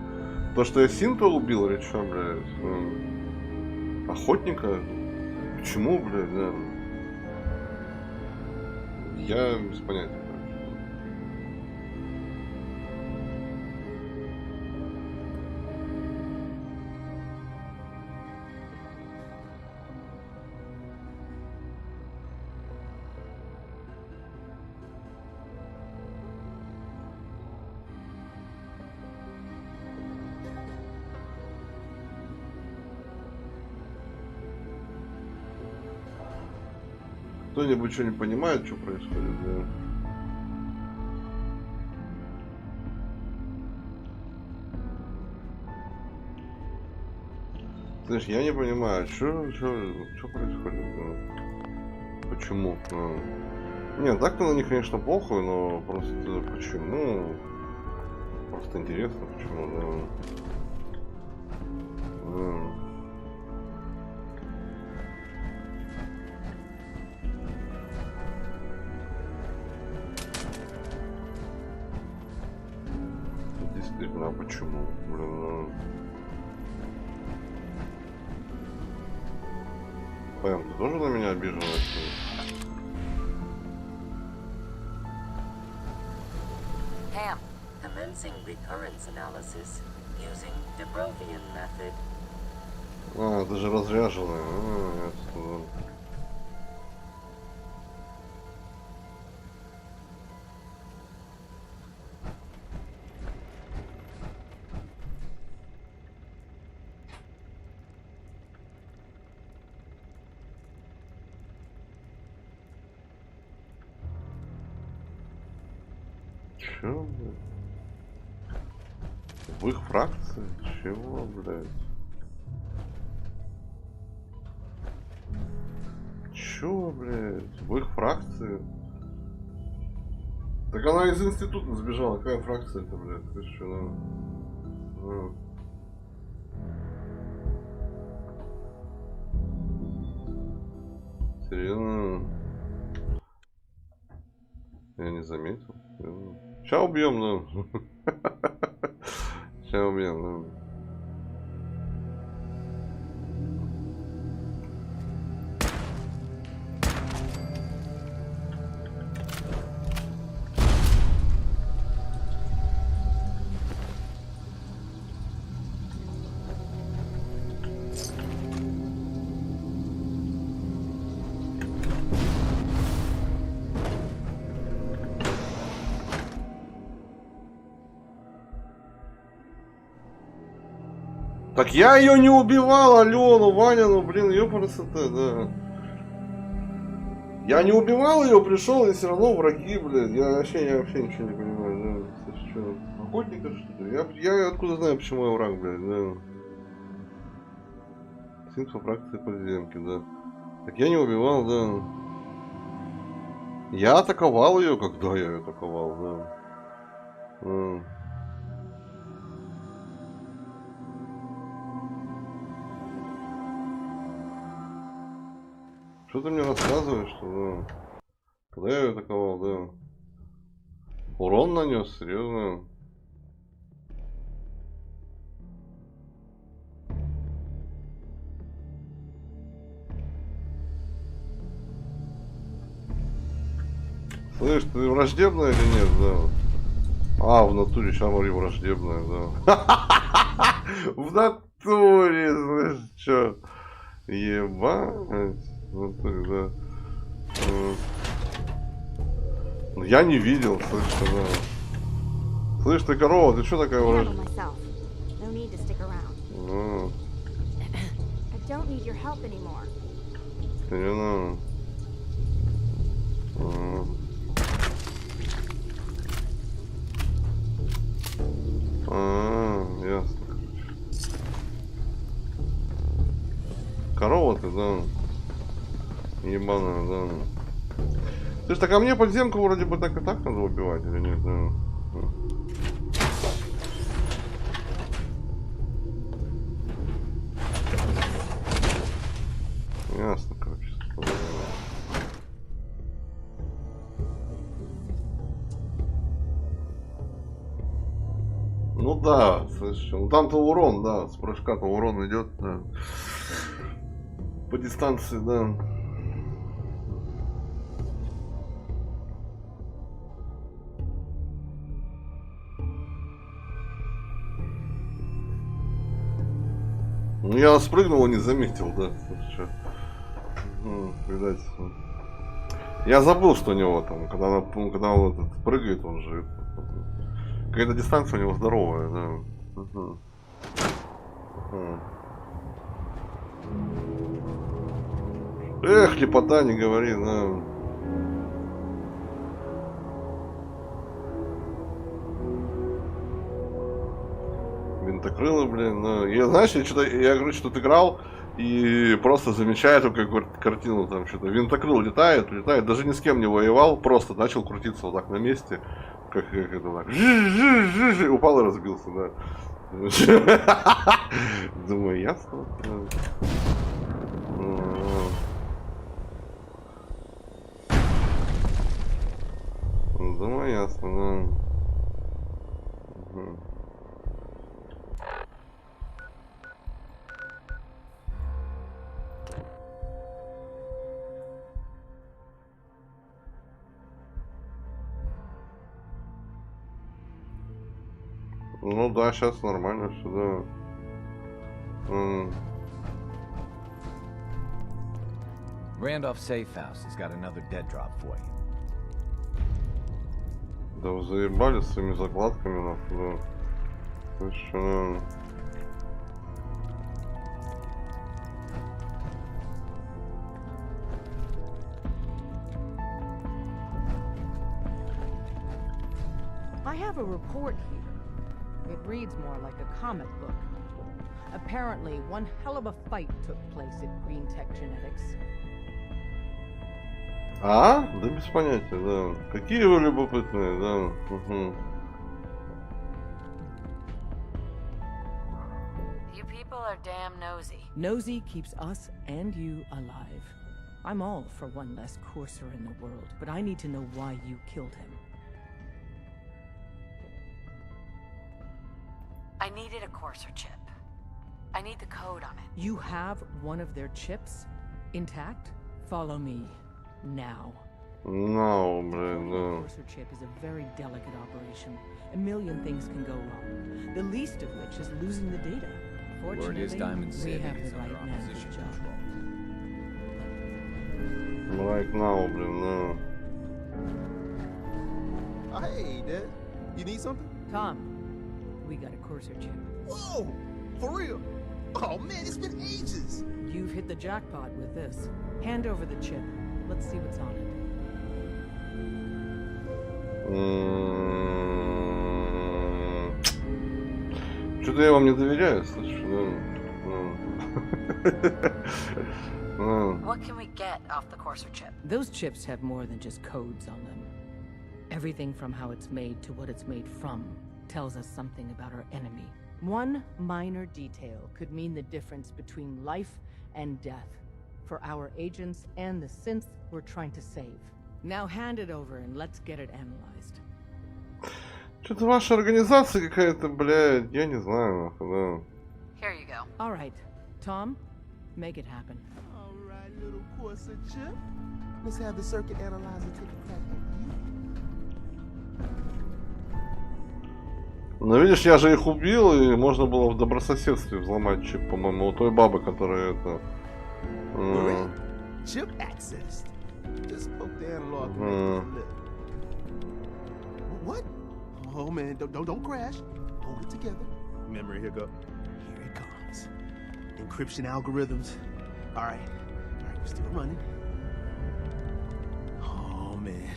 То, что я Синта убил или чё, блядь? Охотника? Почему, блядь, да? Я без понятия. Кто-нибудь что не понимает, что происходит, да? Слышь, я не понимаю, что происходит, да? Почему? Нет, так-то на них, конечно, похуй, но просто почему? Просто интересно, почему, да? Действительно, а почему? Блин, Пэм, ты тоже на меня обижалась? Pam, commencing recurrence analysis using Dubrovian method. А, это же разряженная. Чё, блядь? В их фракции? Чего, блядь? Чё, блядь? В их фракции? Так она из института сбежала. Какая фракция-то, блядь? Ты чё, ну? Серьезно? Я не заметил. Сейчас убьем, да. Сейчас убьем, да. Так я ее не убивал, Алену, Ванину, блин, ее красота, да. Я не убивал ее, пришел, и все равно враги, блин. Я вообще ничего не понимаю, да. Ты что, охотника, что ли? Я откуда знаю, почему я враг, блядь, да. Синфа фракции подземки, да. Так я не убивал, да. Я атаковал ее, когда я ее атаковал, да. Что ты мне рассказываешь, что да? Когда я ее атаковал, да? Урон нанес, серьезно? Слышь, ты враждебная или нет, да? А, в натуре Шамари враждебная, да. В натуре, слышь, чё? Ебать. Ну тогда. Я не видел, слышь, да. Слышь, ты корова, ты что такая враждебная? Ясно. Корова ты, да. Ебаная, да. Слушай, так а мне подземку вроде бы так и так надо убивать, или нет, да? Ясно, короче. Ну да, слышишь, ну там-то урон, да, с прыжка-то урон идет, да. По дистанции, да. Ну я спрыгнул и не заметил, да. Слушай, видать. Я забыл, что у него там, когда он этот прыгает, он же. Какая-то дистанция у него здоровая, да. Эх, лепота, не говори, да. Винтокрылы, блин, ну. Я, знаешь, я говорю, что-то играл и просто замечаю только картину, там что-то винтокрыл летает, даже ни с кем не воевал, просто начал крутиться вот так на месте, как это так, упал и разбился, да. Думаю, ясно. Думаю, ясно, да. Ну да, сейчас нормально все, да. Randolph Safe House has got another dead drop for you. Да вы заебали с своими закладками, нахуй, да. Слышь, I have a report here. It reads more like a comic book. Apparently, one hell of a fight took place at Green Tech Genetics. А? Да без понятия, да. Какие вы любопытные, да. You people are damn nosy. Nosy keeps us and you alive. I'm all for one less courser in the world, but I need to know why you killed him. I needed a courser chip. I need the code on it. You have one of their chips intact? Follow me now. No, блин, да. The courser chip is a very delicate operation. A million things can go wrong. The least of which is losing the data. Word is Diamond We City have is the under right man for opposition the job. control. Right now, блин, да. Hey, Dad. You need something? Tom, we got a courser chip. Whoa! For real? Oh man, it's been ages! You've hit the jackpot with this. Hand over the chip. Let's see what's on it. Что-то я вам не доверяю, слышишь, да. What can we get off the courser chip? Those chips have more than just codes on them. Everything from how it's made to what it's made from tells us something about our enemy. One minor detail could mean the difference between life and death for our agents and the synth we're trying to save. Now hand it over and let's get it analyzed. Что-то ваша организация какая-то, блядь, я не знаю, да. Here you go. All right, Tom, make it happen. All right, little courser chip. Let's have the circuit analyzer take a crack at you. Ну видишь, я же их убил, и можно было в добрососедстве взломать чип, по-моему, у той бабы, которая это... Chip accessed. Just poke the analog connector. What? Oh man, don't crash. Hold it together. Memory, here go. Here it comes. Encryption algorithms. All right, we're still running. Oh man,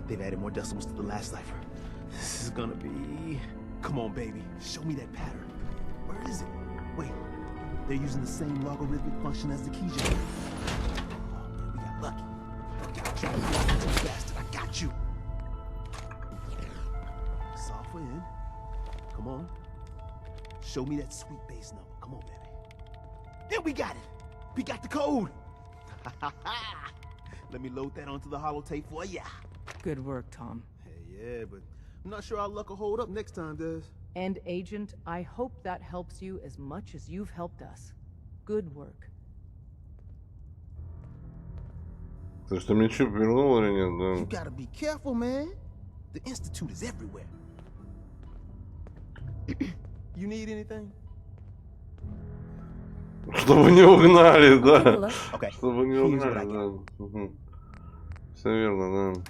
they've added more decimals to the last cipher. This is gonna be... Come on, baby, show me that pattern. Where is it? Wait, they're using the same logarithmic function as the key generator. Oh man, we got lucky. I got you, I got you. Software in. Come on. Show me that sweet bass number. Come on, baby. Then we got it. We got the code. Let me load that onto the holotape for ya. Good work, Tom. Hey, yeah, but I'm not sure our luck will hold up next time, does? And Agent, I hope that helps you as much as you've helped us. Good work. Ты что, мне чип вернул или нет, да? You gotta be careful, man. The Institute is everywhere. You need anything? Чтобы не угнали, да. Okay. Чтобы не угнали, да. Угу. Все верно, да.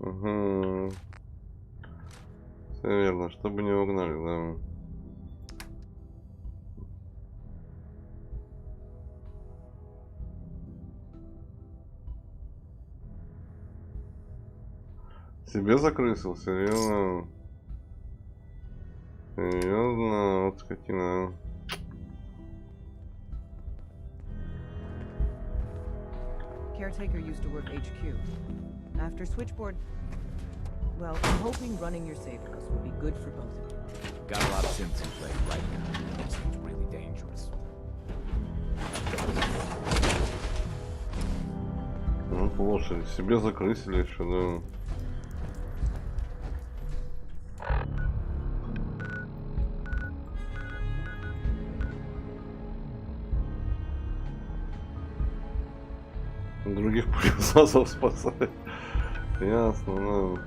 Угу. Все верно, чтобы не угнали, да. Себе закрысил, серьезно. Серьезно, вот скотина. Caretaker used to work HQ. After switchboard, well, I'm hoping running your safe house will be good for both of you. Got a lot of synths in play right now. It seems really dangerous. Ну, лошади. Себе закрысили еще, да. Других пылесосов спасать. Ясно, да.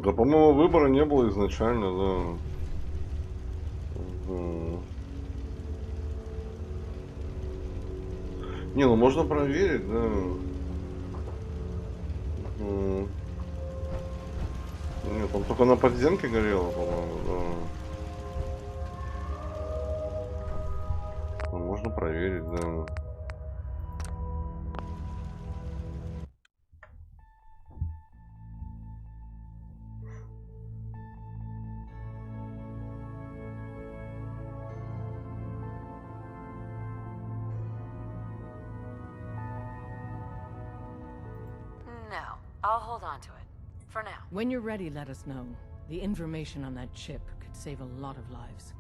Да, по-моему, выбора не было изначально, да. Не, ну можно проверить, да. Нет, он только на подземке горело, по-моему, да. Ну, можно проверить, да. No, I'll hold on to it. For now. When you're ready, let us know. The information on that chip could save a lot of lives.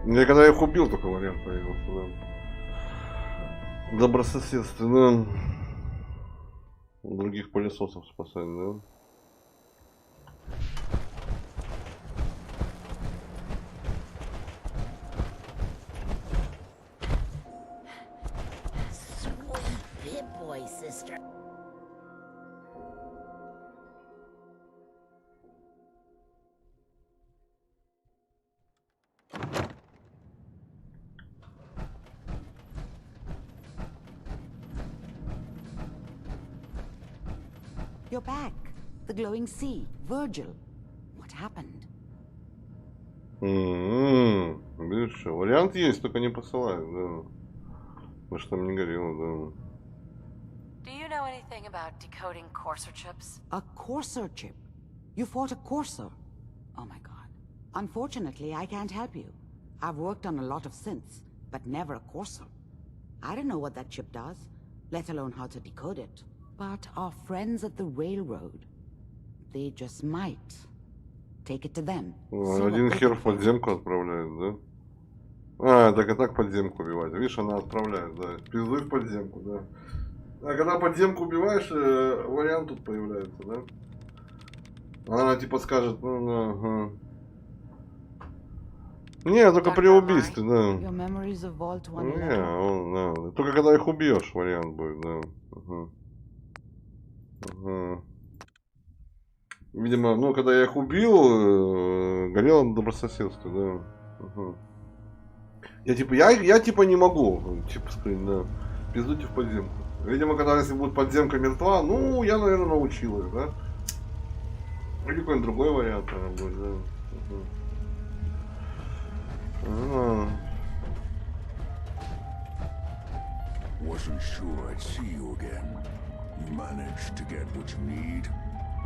Я когда их убил, только вариант появился, да. Добрососедство, да. Других пылесосов спасать, да. Sweet boy, sister. You're back. The glowing sea. Virgil. What happened? Видишь, что? Вариант есть, только не посылают, да. Ну что там не горело, да. Do you know anything about decoding courser chips? A courser chip? You fought a courser? Oh my god. Unfortunately, I can't help you. I've worked on a lot of synths, but never a courser. I don't know what that chip does, let alone how to decode it. But our friends at the railroad, they just might. Take it to them. Один хер в подземку отправляет, да? А, так и так подземку убивать. Видишь, она отправляет, да. Пиздуй в подземку, да. А когда подземку убиваешь, вариант тут появляется, да? Она типа скажет, ага. Не, только при убийстве, да. Не, да. Только когда их убьешь, вариант будет, да. Видимо, ну, когда я их убил, горело на добрососедстве, да. Я типа не могу, типа сказать, да. Пиздуйте в подземку. Видимо, когда если будет подземка мертва, ну, я, наверное, научил их, да. Или какой-нибудь другой вариант, наверное, будет, да. Wasn't sure I'd see you again. You managed to get what you need.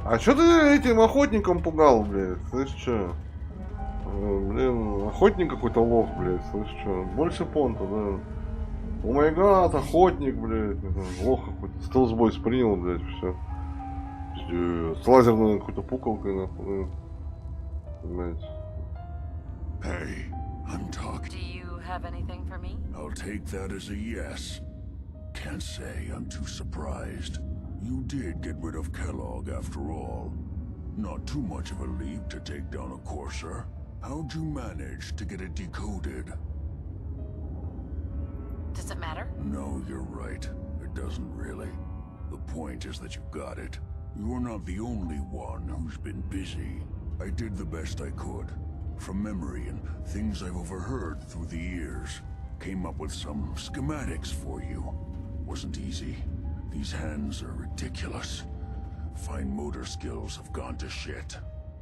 А чё ты этим охотником пугал, блядь? Слышь, чё? Блин, охотник какой-то лох, блядь, слышь, чё? Больше понта, да. О май гад, охотник, блядь. Лох какой-то. Стелсбойс принял, блядь, все. С лазерной какой-то пуколкой, нахуй. Блядь. Hey, I'm talking. Do you have anything for me? I'll take that as a yes. Can't say I'm too surprised. You did get rid of Kellogg after all. Not too much of a leap to take down a courser. How'd you manage to get it decoded? Does it matter? No, you're right. It doesn't really. The point is that you got it. You're not the only one who's been busy. I did the best I could. From memory and things I've overheard through the years. Came up with some schematics for you. Wasn't easy. These hands are ridiculous. Fine motor skills have gone to shit.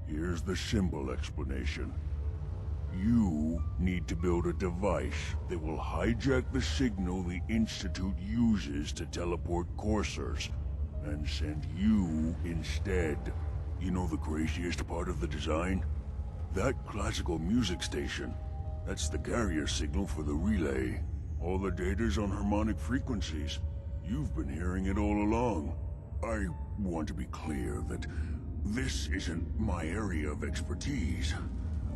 Here's the symbol explanation. You need to build a device that will hijack the signal the Institute uses to teleport coursers, and send you instead. You know the craziest part of the design? That classical music station. That's the carrier signal for the relay. All the data's on harmonic frequencies. You've been hearing it all along. I want to be clear that this isn't my area of expertise.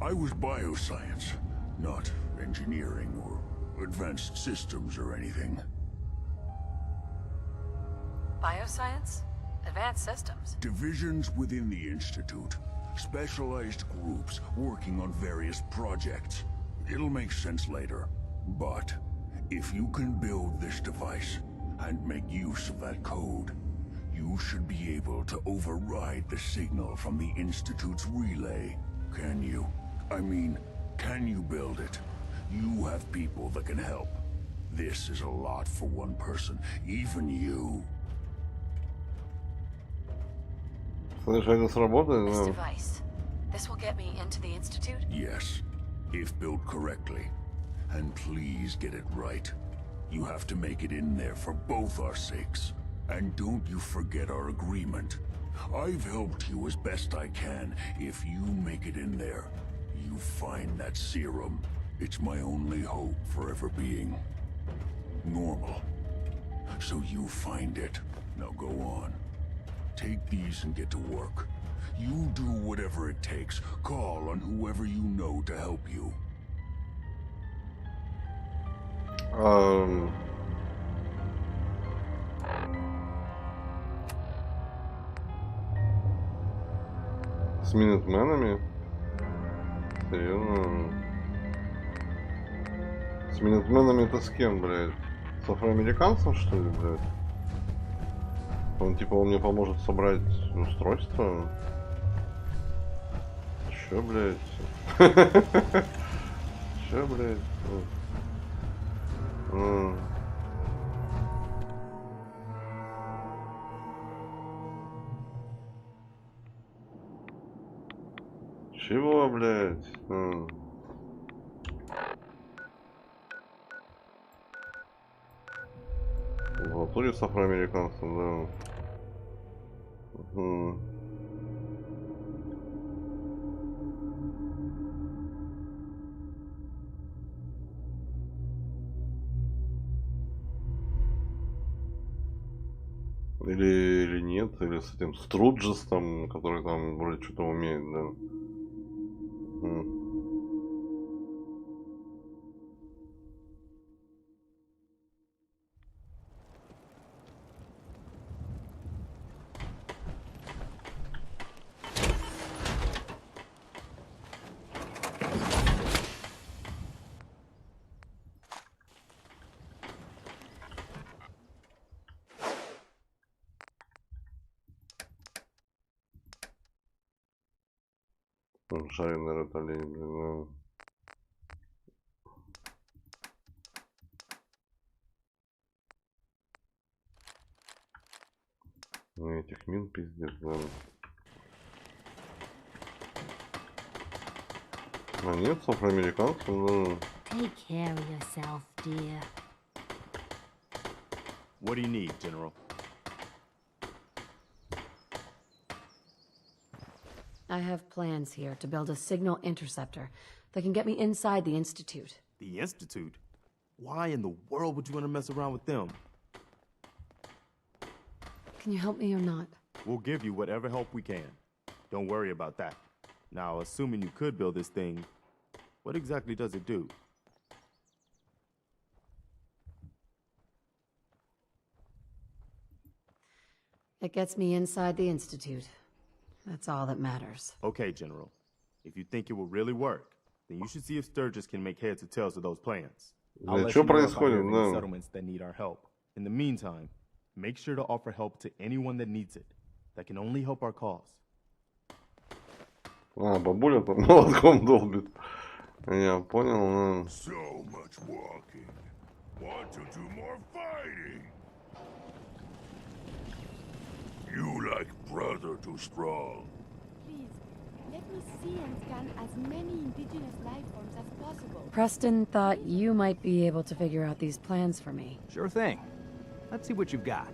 I was bioscience, not engineering or advanced systems or anything. Bioscience? Advanced systems? Divisions within the Institute. Specialized groups working on various projects. It'll make sense later. But if you can build this device and make use of that code, you should be able to override the signal from the Institute's relay. Can you? I mean, can you build it? You have people that can help. This is a lot for one person, even you. Слышь, это сработает? This device. This will get me into the Institute? Yes, if built correctly. And please get it right. You have to make it in there for both our sakes. And don't you forget our agreement. I've helped you as best I can. If you make it in there, you find that serum. It's my only hope for ever being normal. So you find it. Now go on. Take these and get to work. You do whatever it takes. Call on whoever you know to help you. С минутменами? Серьезно? С минутменами это с кем, блядь? С афроамериканцем, что ли, блядь? Он типа он мне поможет собрать устройство? Чё, блядь? Чё, блядь? Чего, блядь? Вот, то ли с афроамериканцем, да. Или нет, или с этим Струджестом, который там вроде что-то умеет, да. Жареный ротолей, блин. Ну, этих мин пиздец, да. А нет, с афроамериканцем, да. Take care of yourself, dear. What do you need, General? I have plans here to build a signal interceptor that can get me inside the Institute. The Institute? Why in the world would you want to mess around with them? Can you help me or not? We'll give you whatever help we can. Don't worry about that. Now, assuming you could build this thing, what exactly does it do? It gets me inside the Institute. That's all that matters. Okay, General. If you think it will really work, then you should see if Sturgis can make heads or tails of those plans. I'll let you know about any settlements that need our help. In the meantime, make sure to offer help to anyone that needs it. That can only help our cause. А, бабуля там молотком долбит. Я понял, So much walking. Want to do more fighting? You like brother too strong. Please, let me see and scan as many indigenous life forms as possible. Preston thought you might be able to figure out these plans for me. Sure thing. Let's see what you've got.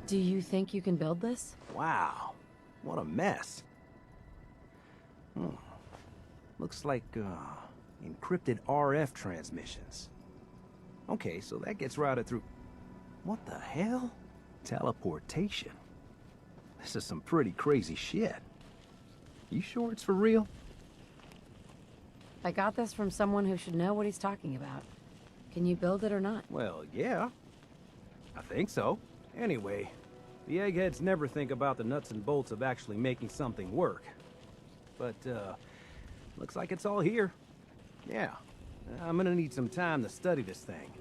Do you think you can build this? Wow. What a mess. Looks like, encrypted RF transmissions. Okay, so that gets routed through... What the hell? Teleportation. This is some pretty crazy shit. You sure it's for real? I got this from someone who should know what he's talking about. Can you build it or not? Well, yeah. I think so. Anyway, the eggheads never think about the nuts and bolts of actually making something work. But, looks like it's all here. Yeah. I'm gonna need some time to study this thing.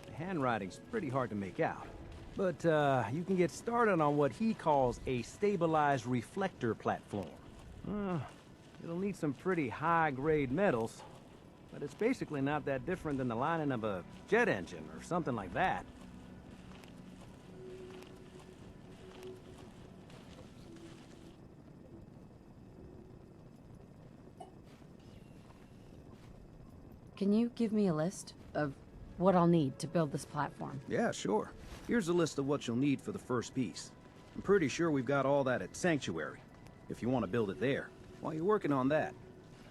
The handwriting's pretty hard to make out. But, you can get started on what he calls a stabilized reflector platform. It'll need some pretty high-grade metals, but it's basically not that different than the lining of a jet engine or something like that. Can you give me a list of what I'll need to build this platform? Yeah, sure. Here's a list of what you'll need for the first piece. I'm pretty sure we've got all that at Sanctuary, if you want to build it there. While you're working on that,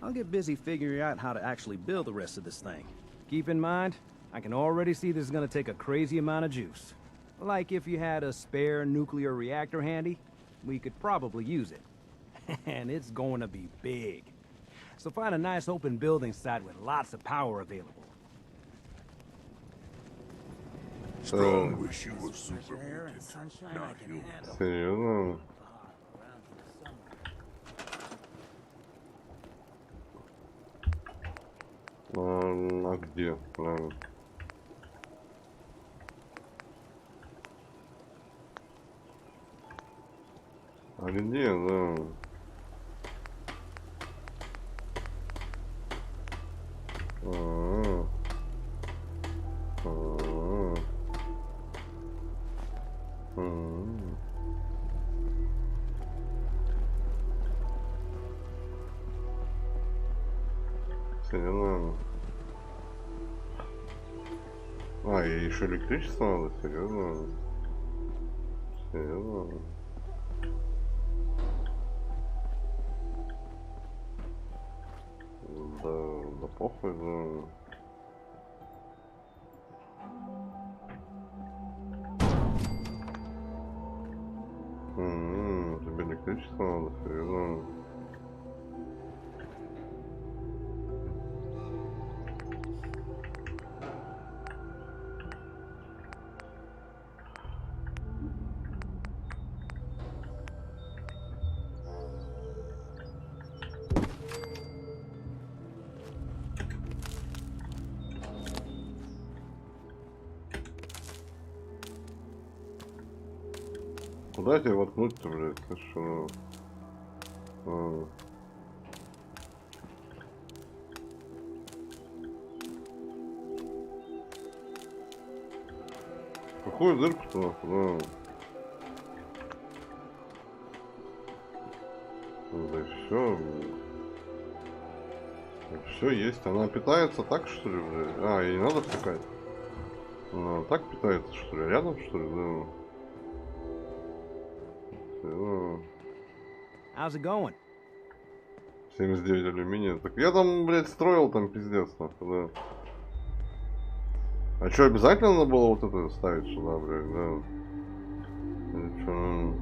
I'll get busy figuring out how to actually build the rest of this thing. Keep in mind, I can already see this is going to take a crazy amount of juice. Like if you had a spare nuclear reactor handy, we could probably use it. And it's going to be big. So find a nice open building site with lots of power available. Strong wish you were super not human. Серьезно? А где? А где, да? Серьезно. А, и еще электричество надо, серьезно. Серьезно. Да похуй, да. Тебе электричество надо, серьезно. Куда тебе воткнуть-то, блядь? Ты что? Какую дырку-то нахуй? Да все. Все есть. Она питается так, что ли, блядь? А, ей не надо втыкать. Она так питается, что ли? Рядом, что ли, да? How's it going? 79 алюминия. Так я там, блядь, строил там пиздец, нахуй, да. А что, обязательно надо было вот это ставить сюда, блядь, да? Или чё?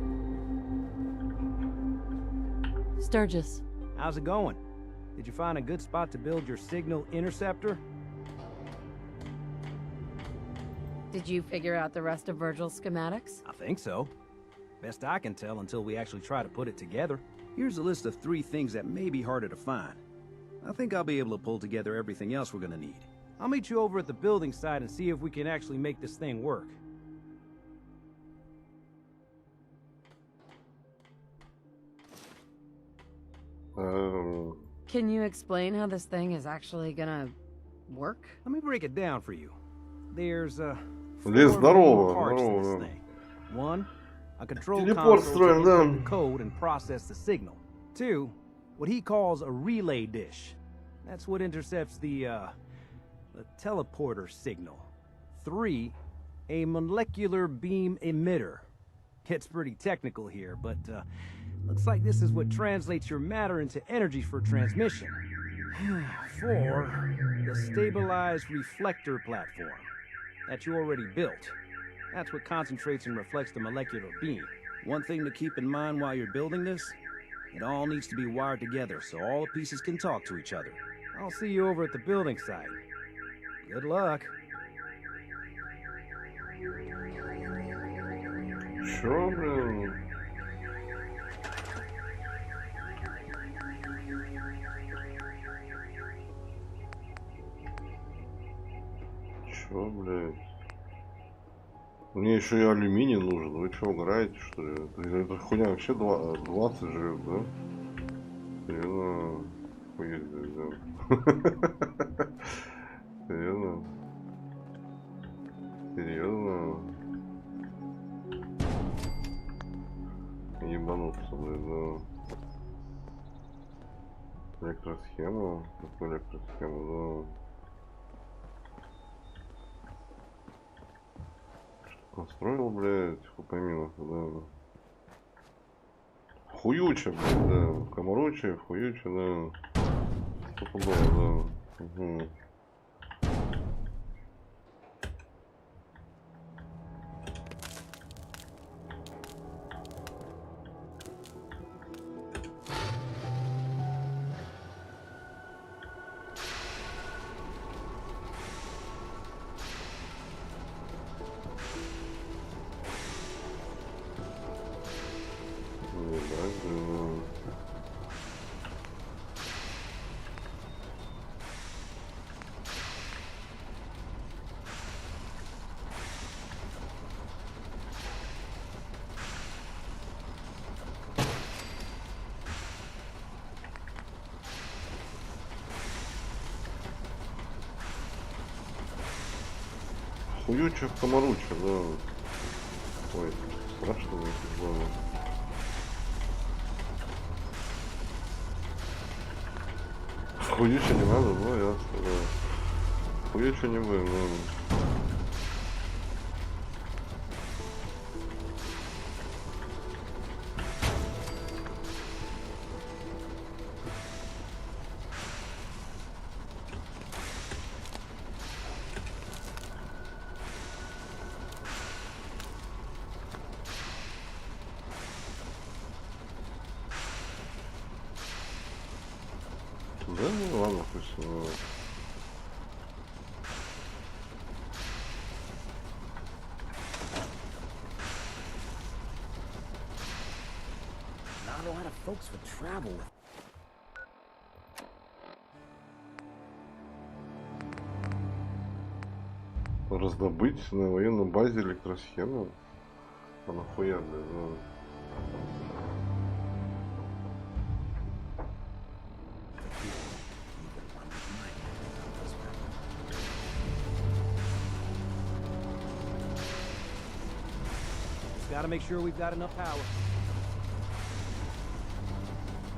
Sturgis. How's it going? Did you find a good spot to build your signal interceptor? Did you figure out the rest of Virgil's schematics? I think so. Best I can tell until we actually try to put it together. Here's a list of 3 things that may be harder to find. I think I'll be able to pull together everything else we're gonna need. I'll meet you over at the building site and see if we can actually make this thing work. Can you explain how this thing is actually gonna work? Let me break it down for you. There's 4 здорово, main parts to this здорово. thing. 1, a control Телепорт console строим, to да. input the code and process the signal. 2, what he calls a relay dish. That's what intercepts the teleporter signal. 3, a molecular beam emitter. Gets pretty technical here, but looks like this is what translates your matter into energy for transmission. 4, the stabilized reflector platform that you already built. That's what concentrates and reflects the molecular beam. One thing to keep in mind while you're building this, it all needs to be wired together so all the pieces can talk to each other. I'll see you over at the building site. Good luck. Чё, блин? Чё, блядь? Мне еще и алюминий нужен. Вы что, угораете, что ли? Это хуйня вообще 20 жрет, да? Серьезно? Хуеть, блядь, да. Серьезно? Серьезно? Ебануться, блядь, да. Электросхема. Какую электросхему, да. Настроил, блядь, хупаминов, да. Хуюча, блядь, да. Комаруча, хуюча, да. Что было, да. Угу. Хуюча, комаруча, да. Ой, страшно мне это было. Хуюча не надо, ну ясно, да. Хуюча не будем, ну. Да, ну ладно, пусть. Ну. Not a lot of folks would travel with. Раздобыть на военной базе электросхему? А нахуя, блин, ну. Gotta make sure we've got enough power.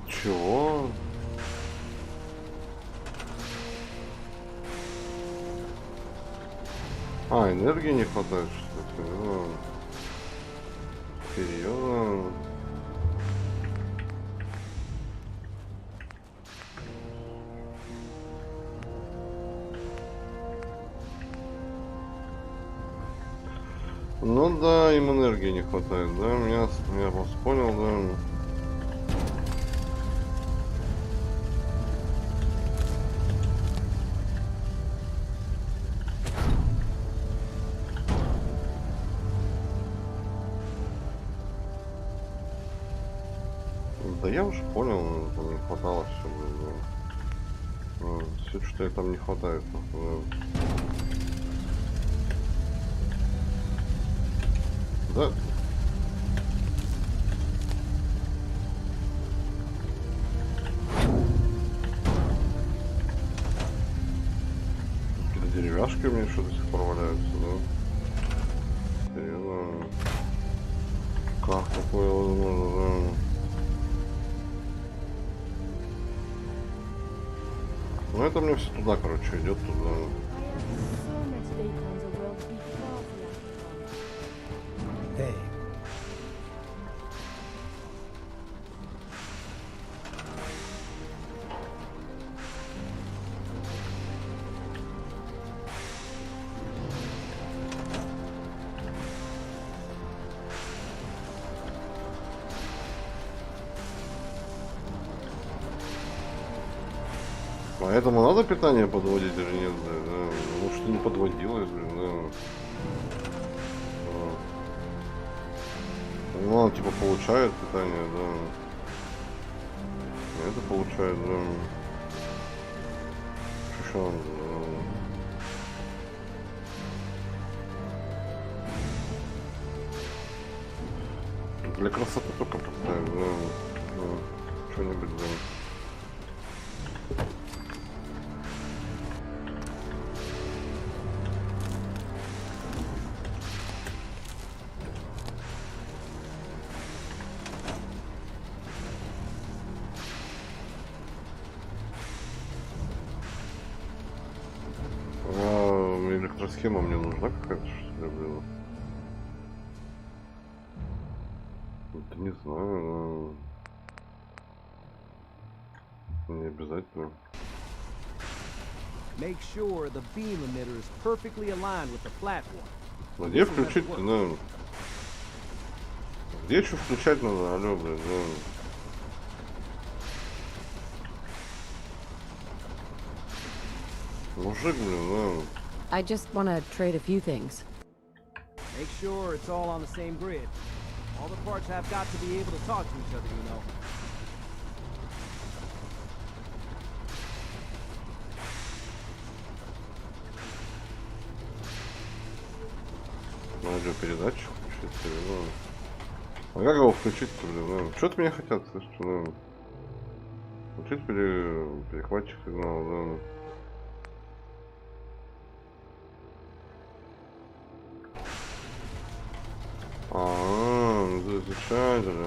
Чего? А, энергии не хватает, что ли? Ну, серьезно? Ну да, им энергии не хватает, да, я вас понял, да. Да я уже понял, не хватало все, блин, все, что там не хватает, да. Какие-то деревяшки у меня еще до сих пор валяются, да? Серьезно? Как такое возможно, да? Ну это мне все туда, короче, идет туда. Hey. Поэтому надо питание подводить или нет, да? Может, не подводилось, блин, да. Ну, он типа получает питание, да. Это получает, да. Что он, да. Для красоты только поставить, да. Что-нибудь, да. Электросхема мне нужна какая-то, что ли, блин? Это не знаю, но... не обязательно. Make sure the beam emitter is perfectly aligned with the platform. Где включить, да? Где что включать надо, алло, блин, да? Мужик, блин, да. I just want to trade a few things. Make sure it's all on the same grid. All the parts have got to be able to talk to each other, you know. Радиопередатчик включить, ну. А как его включить-то, блин, ну? Что от меня хотят, слышите, ну? Включить перехватчик сигнала, да. Изучатель,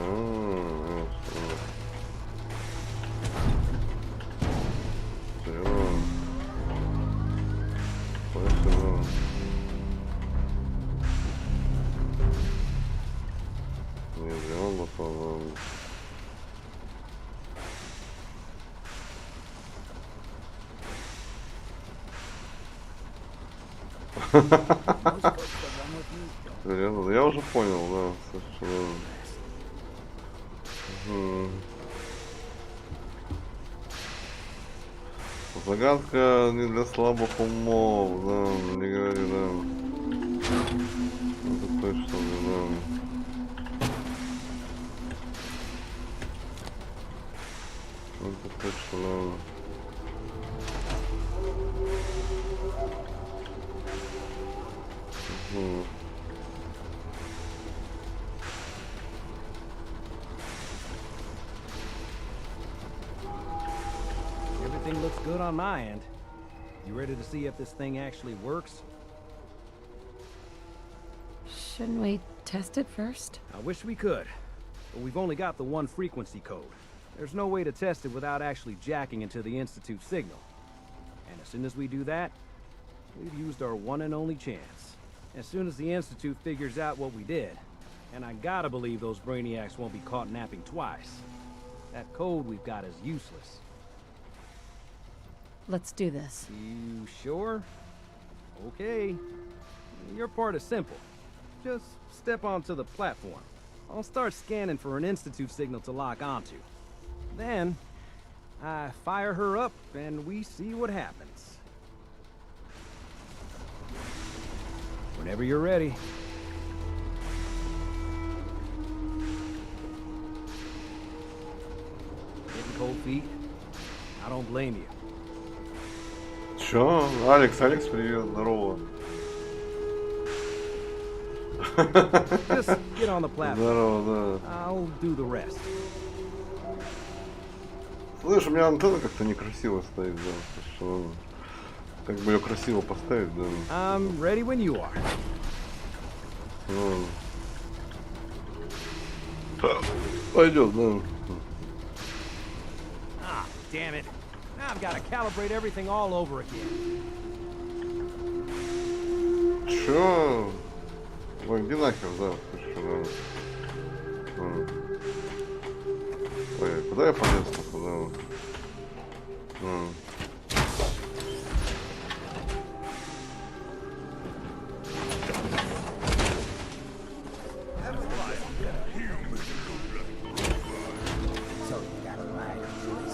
Серьезно? Я уже понял, да. Совершенно. Загадка не для слабых умов, да, не говори, да. Это точно, да. Это точно, да. Everything looks good on my end. You ready to see if this thing actually works? Shouldn't we test it first? I wish we could, but we've only got the one frequency code. There's no way to test it without actually jacking into the Institute signal. And as soon as we do that, we've used our one and only chance. As soon as the Institute figures out what we did, and I gotta believe those brainiacs won't be caught napping twice, that code we've got is useless. Let's do this. You sure? Okay. Your part is simple. Just step onto the platform. I'll start scanning for an Institute signal to lock onto. Then, I fire her up and we see what happens. Whenever you're ready. Getting cold feet? I don't blame you. Чё? Алекс, привет, здорово. Just get on the platform. Здорово, да. I'll do the rest. Слышь, у меня антенна как-то некрасиво стоит, да. Что, как бы ее красиво поставить, да. I'm ready when you are. Ну. Пойдет, да. Ah, damn it. Now I've got to calibrate everything all over again. Чё? Ой, иди нахер, да. Ой, куда я полез-то? Куда?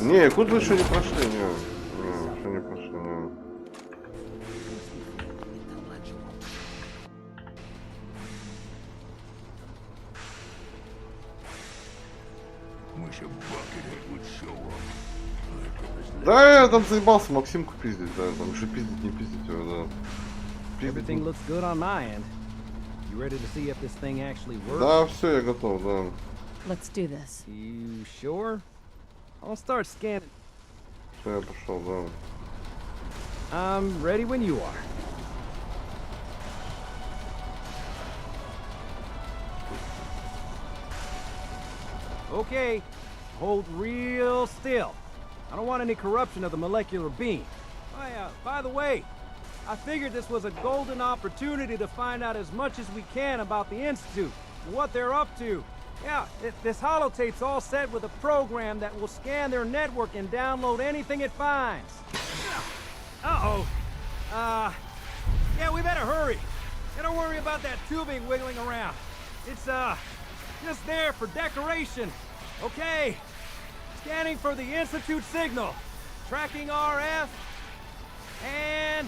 Не, куда вы еще не прошли, не, еще не прошли, не. Да, я там заебался Максимку пиздить, да, там еще пиздить, не пиздить его, да. Everything looks good on my end. You ready to see if this thing actually works? Да, все, я готов, да. Let's do this. You sure? I'll start scanning. Все, я пошел, да. I'm ready when you are. Okay, hold real still. I don't want any corruption of the molecular beam. By the way, I figured this was a golden opportunity to find out as much as we can about the Institute and what they're up to. Yeah, this holotape's all set with a program that will scan their network and download anything it finds. Uh-oh. Yeah, we better hurry. Yeah, don't worry about that tubing wiggling around. It's, just there for decoration. Okay. Scanning for the Institute signal. Tracking RF. And...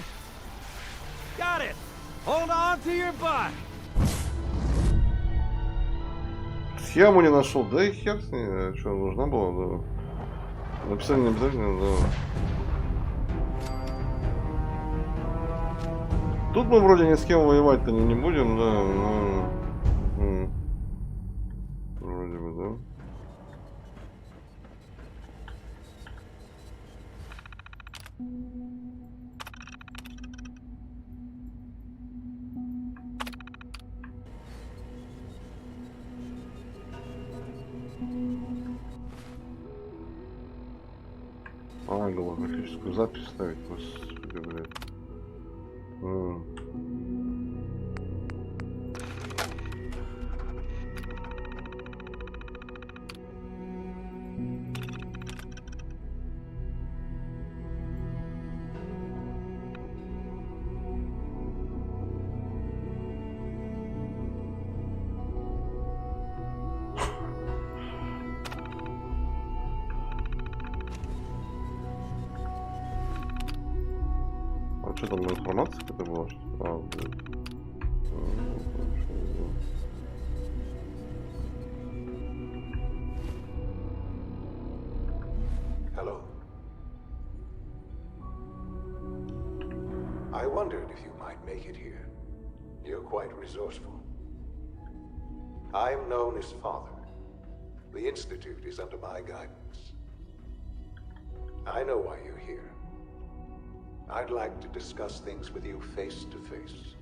got it. Hold on to your butt. Схему не нашел, да и хер с ней, что, нужна была, да. Написание не обязательно, да. Тут мы вроде ни с кем воевать-то не будем, да, но... Вроде бы, да. А, голографическую запись ставить, господи, блядь. что там, информация какая-то была? А, блин. Hello. I wondered if you might make it here. You're quite resourceful. I'm known as Father. The Institute is under my guidance. I know why you're here. I'd like to discuss things with you face to face.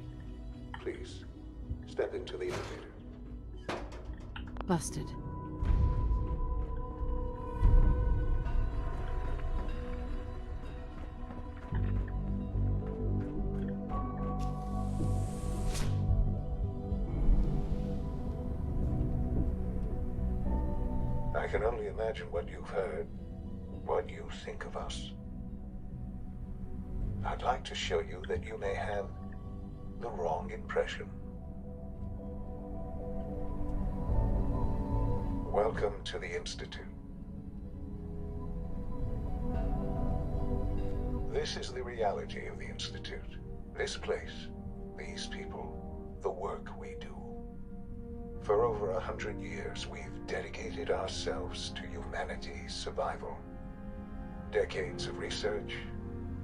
Please, step into the elevator. Busted. I can only imagine what you've heard, what you think of us. I'd like to show you that you may have the wrong impression. Welcome to the Institute. This is the reality of the Institute. This place, these people, the work we do. For over 100 years, we've dedicated ourselves to humanity's survival. Decades of research,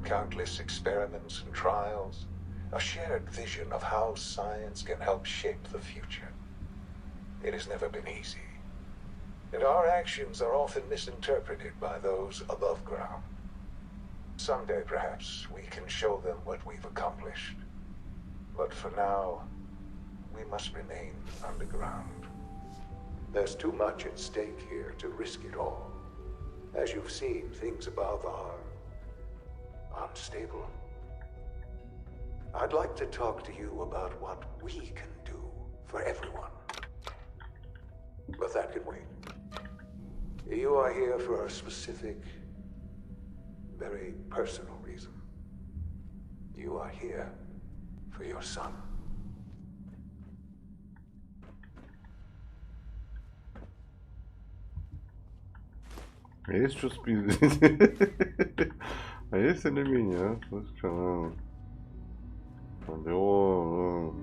countless experiments and trials, a shared vision of how science can help shape the future. It has never been easy, and our actions are often misinterpreted by those above ground. Someday, perhaps, we can show them what we've accomplished. But for now, we must remain underground. There's too much at stake here to risk it all. As you've seen, things above are unstable. I'd like to talk to you about what we can do for everyone. But that can wait. You are here for a specific, very personal reason. You are here for your son. А есть что спиздить? А есть алюминий, а? Слышь, что, алло,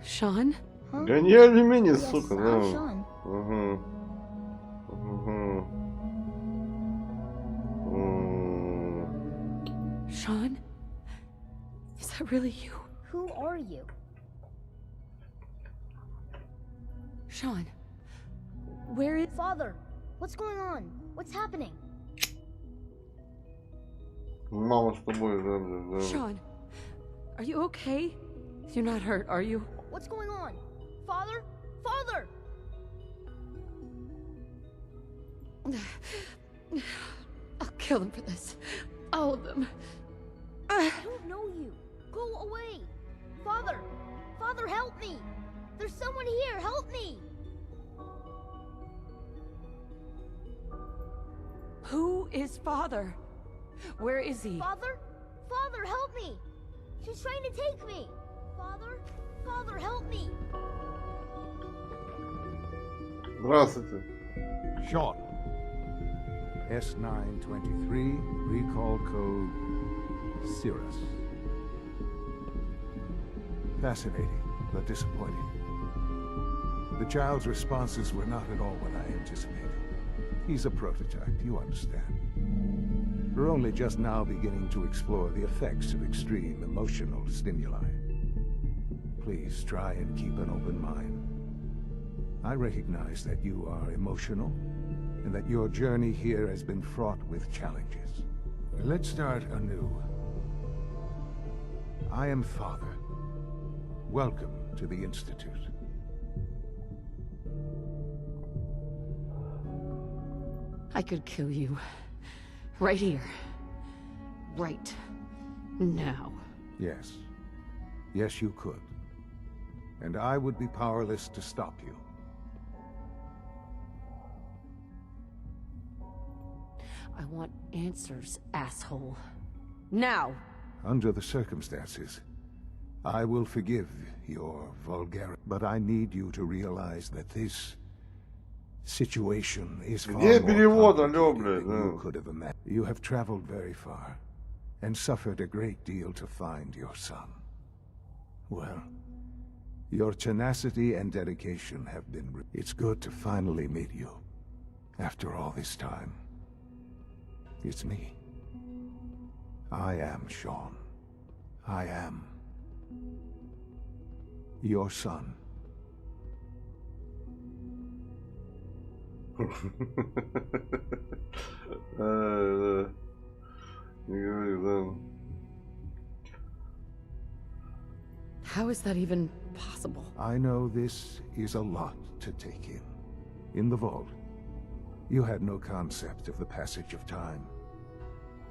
Sean? Гони алюминий, сука, да. Sean. Угу. Sean? Is that really you? Who are you? Sean? Where is... Father, what's going on? What's happening? Мама с тобой, да. Sean? Are you okay? You're not hurt, are you? What's going on? Father? Father! I'll kill them for this. All of them. I don't know you. Go away. Father! Father, help me! There's someone here, help me! Who is Father? Where is he? Father? Father, help me! She's trying to take me! Father? Father, help me! Здравствуйте. Sean. S923, recall code Cirrus. Fascinating, but disappointing. The child's responses were not at all what I anticipated. He's a prototype, you understand. We're only just now beginning to explore the effects of extreme emotional stimuli. Please try and keep an open mind. I recognize that you are emotional, and that your journey here has been fraught with challenges. Let's start anew. I am Father. Welcome to the Institute. I could kill you. Right here. Right now. Yes. Yes, you could. And I would be powerless to stop you. I want answers, asshole. Now! Under the circumstances, I will forgive your vulgarity, but I need you to realize that this situation is far Где more перевод, complicated алё, than блядь, you could have imagined. You have traveled very far and suffered a great deal to find your son. Well, your tenacity and dedication have been... It's good to finally meet you. After all this time. It's me. I am Sean. I am your son. How is that even possible? I know this is a lot to take in. In the vault, you had no concept of the passage of time.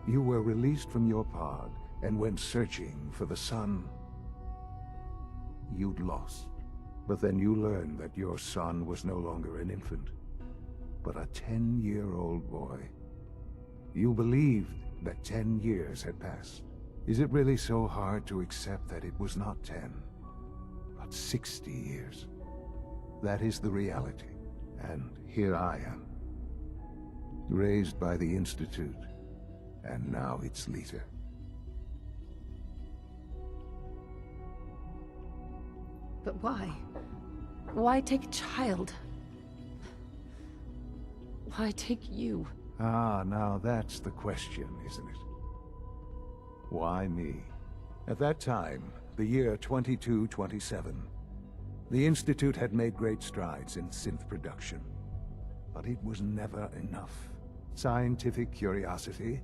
You were released from your pod and went searching for the sun you'd lost. But then you learned that your son was no longer an infant, but a 10-year-old boy. You believed that 10 years had passed. Is it really so hard to accept that it was not 10, but 60 years? That is the reality. And here I am, raised by the Institute, and now its leader. But why? Why take a child? Why take you? Ah, now that's the question, isn't it? Why me? At that time, the year 2227, the Institute had made great strides in synth production. But it was never enough. Scientific curiosity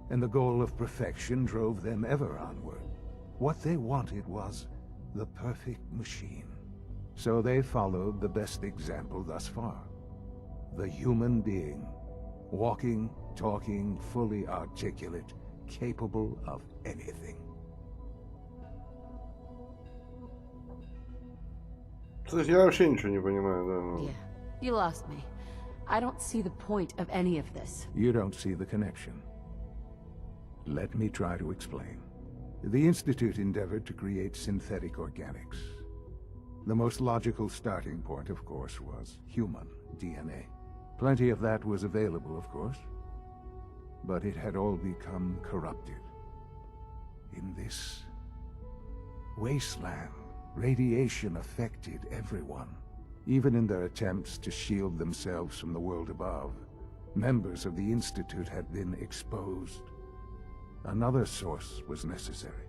and the goal of perfection drove them ever onward. What they wanted was the perfect machine. So they followed the best example thus far. The human being. Walking, talking, fully articulate, capable of anything. Слушай, я вообще ничего не понимаю, да. Yeah, you lost me. I don't see the point of any of this. You don't see the connection. Let me try to explain. The Institute endeavored to create synthetic organics. The most logical starting point, of course, was human DNA. Plenty of that was available, of course, but it had all become corrupted. In this wasteland, radiation affected everyone. Even in their attempts to shield themselves from the world above, members of the Institute had been exposed. Another source was necessary.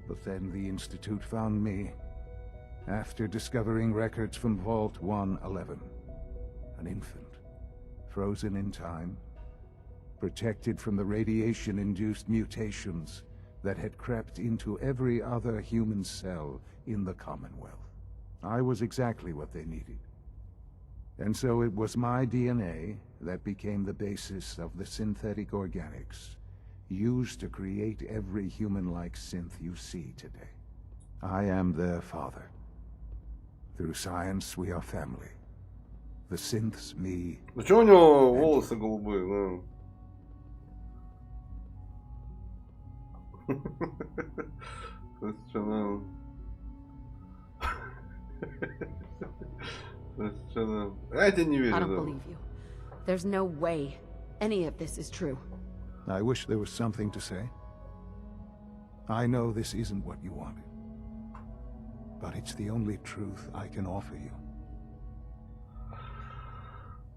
But then the Institute found me, after discovering records from Vault 111. An infant, frozen in time, protected from the radiation-induced mutations that had crept into every other human cell in the Commonwealth. I was exactly what they needed. And so it was my DNA that became the basis of the synthetic organics used to create every human-like synth you see today. I am their father. Through science, we are family. The synths, me. Ну чё у него волосы голубые, да? То есть она... Я тебе не верю, I don't да. believe you. There's no way any of this is true. I wish there was something to say. I know this isn't what you wanted, but it's the only truth I can offer you.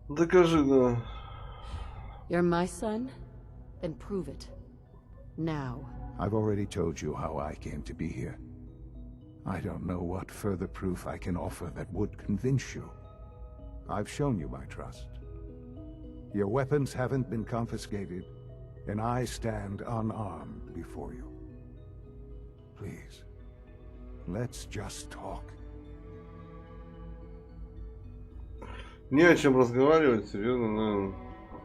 Докажи, да. You're my son? Then prove it. Now. I've already told you how I came to be here. I don't know what further proof I can offer that would convince you. I've shown you my trust. Your weapons haven't been confiscated, and I stand unarmed before you. Please, let's just talk. Не о чем разговаривать, серьезно, да.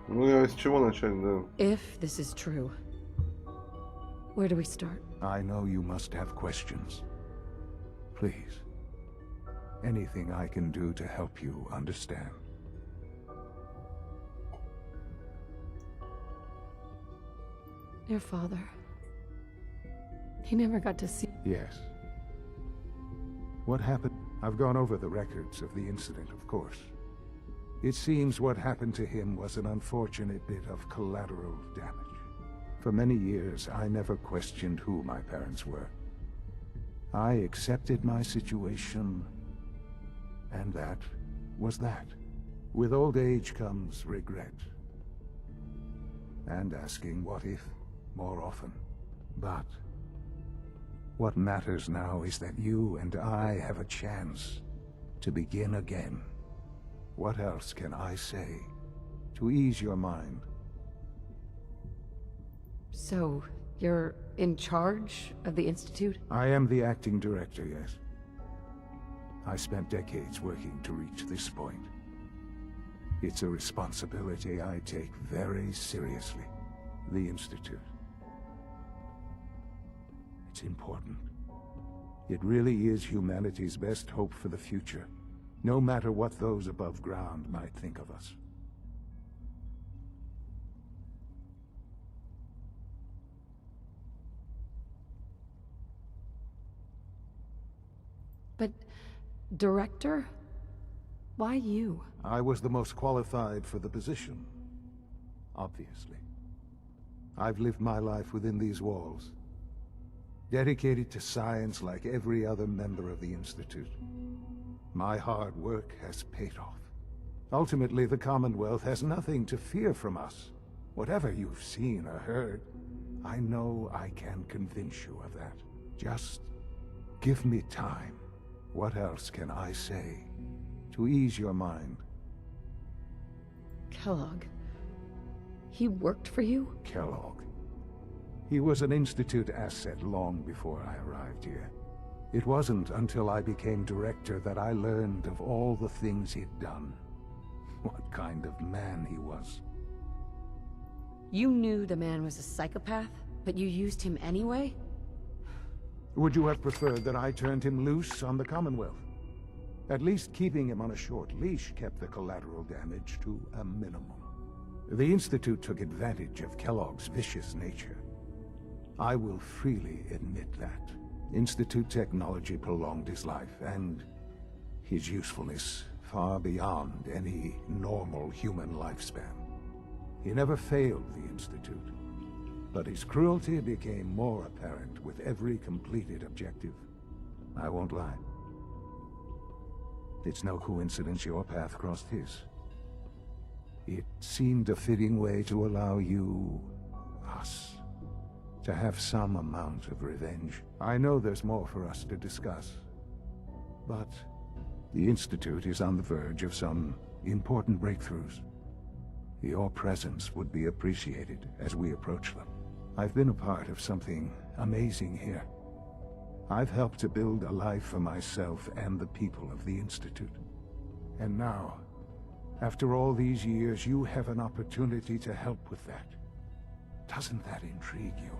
Ну, я с чего начать, да. If this is true, where do we start? I know you must have questions. Please, anything I can do to help you understand. Your father. He never got to see... Yes. What happened? I've gone over the records of the incident, of course. It seems what happened to him was an unfortunate bit of collateral damage. For many years, I never questioned who my parents were. I accepted my situation, and that was that. With old age comes regret. And asking what if more often. But what matters now is that you and I have a chance to begin again. What else can I say to ease your mind? So, you're in charge of the Institute? I am the acting director, yes. I spent decades working to reach this point. It's a responsibility I take very seriously. The Institute. It's important. It really is humanity's best hope for the future, no matter what those above ground might think of us. But, director? Why you? I was the most qualified for the position, obviously. I've lived my life within these walls, dedicated to science like every other member of the Institute. My hard work has paid off. Ultimately, the Commonwealth has nothing to fear from us. Whatever you've seen or heard, I know I can convince you of that. Just give me time. What else can I say to ease your mind? Kellogg. He worked for you? Kellogg. He was an Institute asset long before I arrived here. It wasn't until I became director that I learned of all the things he'd done. What kind of man he was. You knew the man was a psychopath, but you used him anyway? Would you have preferred that I turned him loose on the Commonwealth? At least keeping him on a short leash kept the collateral damage to a minimum. The Institute took advantage of Kellogg's vicious nature. I will freely admit that. Institute technology prolonged his life, and his usefulness far beyond any normal human lifespan. He never failed the Institute, but his cruelty became more apparent with every completed objective. I won't lie. It's no coincidence your path crossed his. It seemed a fitting way to allow you, us, to have some amount of revenge. I know there's more for us to discuss, but the Institute is on the verge of some important breakthroughs. Your presence would be appreciated as we approach them. I've been a part of something amazing here. I've helped to build a life for myself and the people of the Institute. And now, after all these years, you have an opportunity to help with that. Doesn't that intrigue you?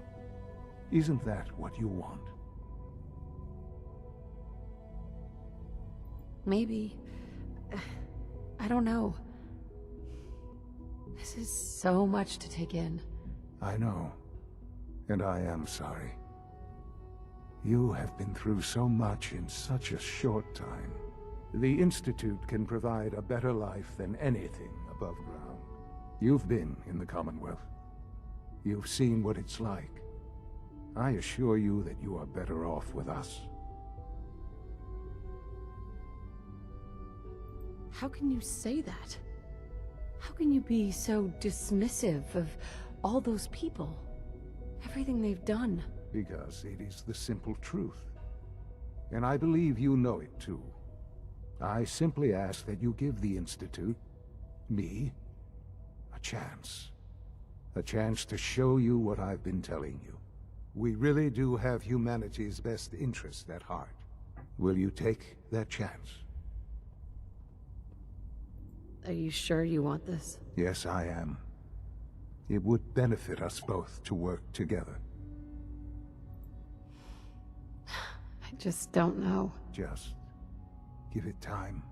Isn't that what you want? Maybe. I don't know. This is so much to take in. I know. And I am sorry. You have been through so much in such a short time. The Institute can provide a better life than anything above ground. You've been in the Commonwealth. You've seen what it's like. I assure you that you are better off with us. How can you say that? How can you be so dismissive of all those people? Everything they've done? Because it is the simple truth. And I believe you know it too. I simply ask that you give the Institute, me, a chance. A chance to show you what I've been telling you. We really do have humanity's best interest at heart. Will you take that chance? Are you sure you want this? Yes, I am. It would benefit us both to work together. I just don't know. Just give it time.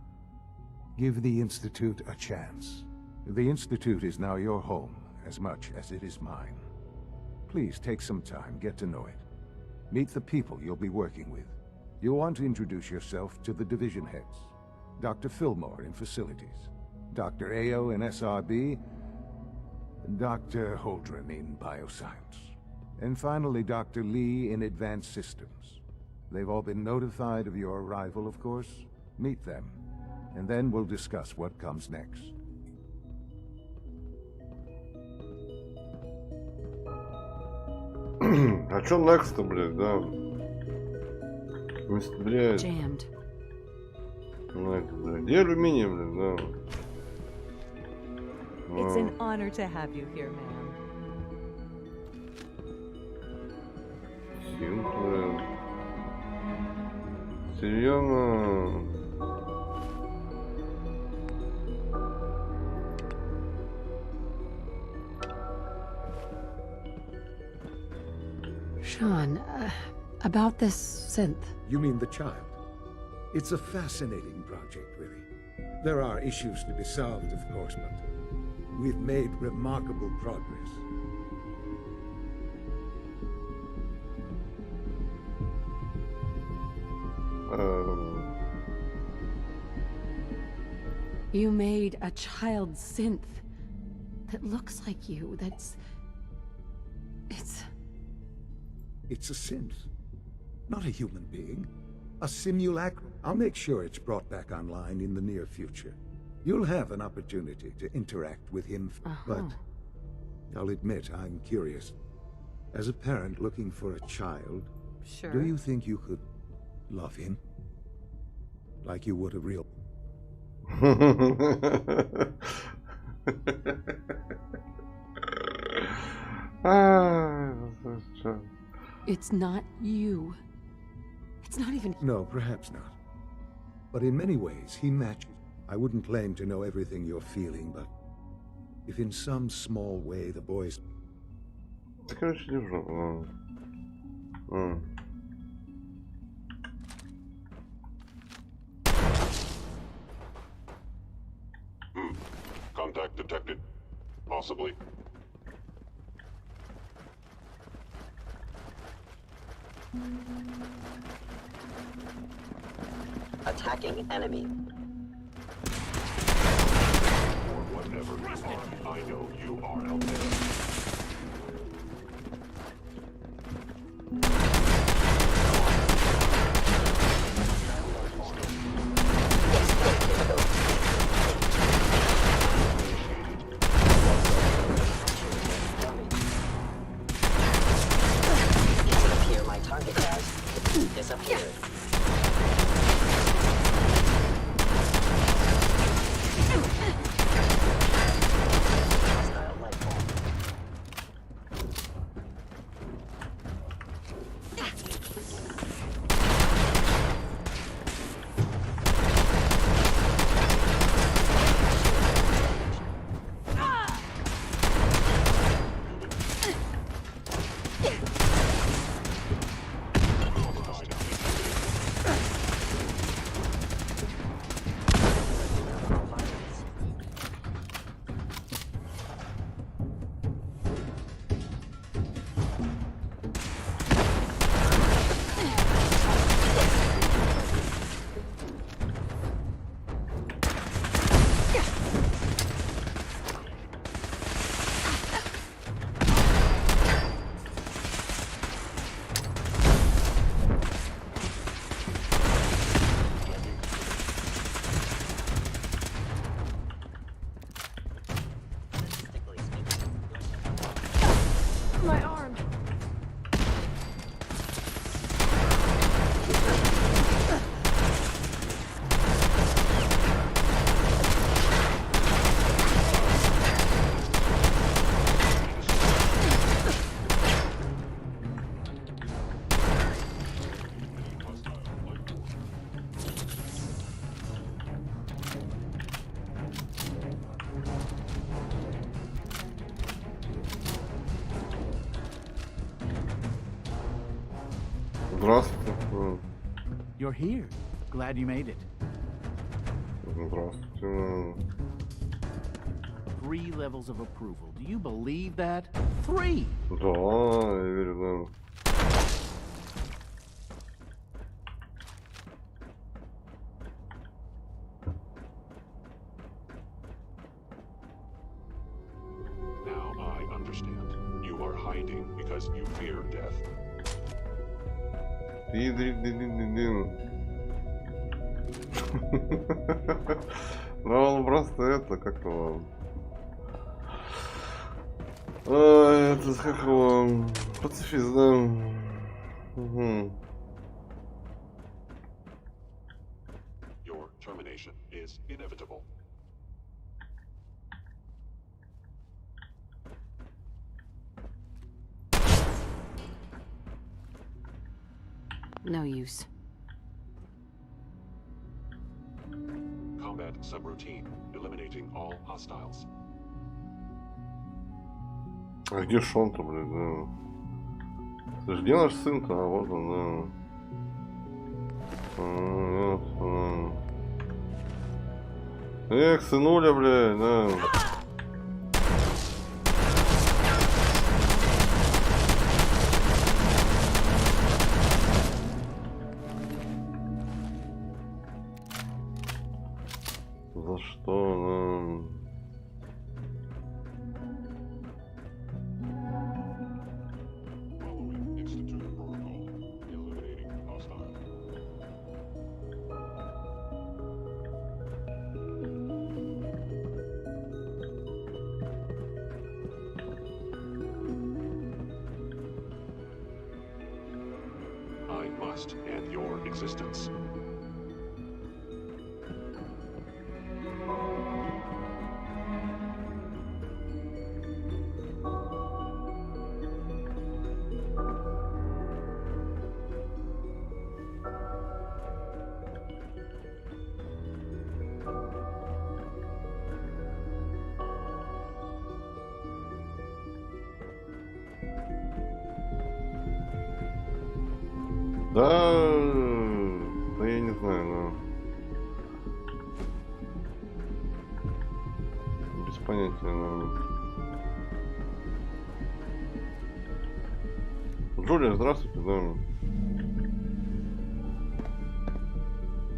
Give the Institute a chance. The Institute is now your home as much as it is mine. Please take some time, get to know it. Meet the people you'll be working with. You'll want to introduce yourself to the division heads. Dr. Fillmore in facilities, Dr. Ayo in SRB, Dr. Holdren in bioscience, and finally Dr. Lee in advanced systems. They've all been notified of your arrival, of course. Meet them, and then we'll discuss what comes next. А чё next-то, блядь, да? Блядь. Jammed. Ну это, блядь. Где алюминий, блядь, да? It's an honor to have you here, ma'am. Синт, блядь. Серьезно? Sean, about this synth. You mean the child? It's a fascinating project, really. There are issues to be solved, of course, but we've made remarkable progress. You made a child synth that looks like you, It's a synth, not a human being. A simulacrum. I'll make sure it's brought back online in the near future. You'll have an opportunity to interact with him, but I'll admit I'm curious. As a parent looking for a child, Sure. do you think you could love him? Like you would a real... It's not you. It's not even... No, perhaps not. But in many ways, he matches. I wouldn't claim to know everything you're feeling, but if in some small way the boys... Короче, держу. Contact detected. Possibly. Attacking enemy. Or whatever you are, I know you are out there. Disappear my target has disappeared. My arm. Здравствуйте. You're here. Glad you made it. Здравствуйте. 3 levels of approval. Do you believe that? 3! Да, я верю, да. Now I understand. You are hiding because you fear death. Ну он просто это, как его... Это как его... Пацифист, да? Угу. Your termination is inevitable. No use. Combat subroutine, eliminating all hostiles. А где Шон-то, блядь, да? Слушай, где наш сын-то? А вот он, да. Эх, сынуля, блядь, да. За что, да? I must end your existence. Да, да я не знаю, но... Без понятия, но... Джулия, здравствуйте, да.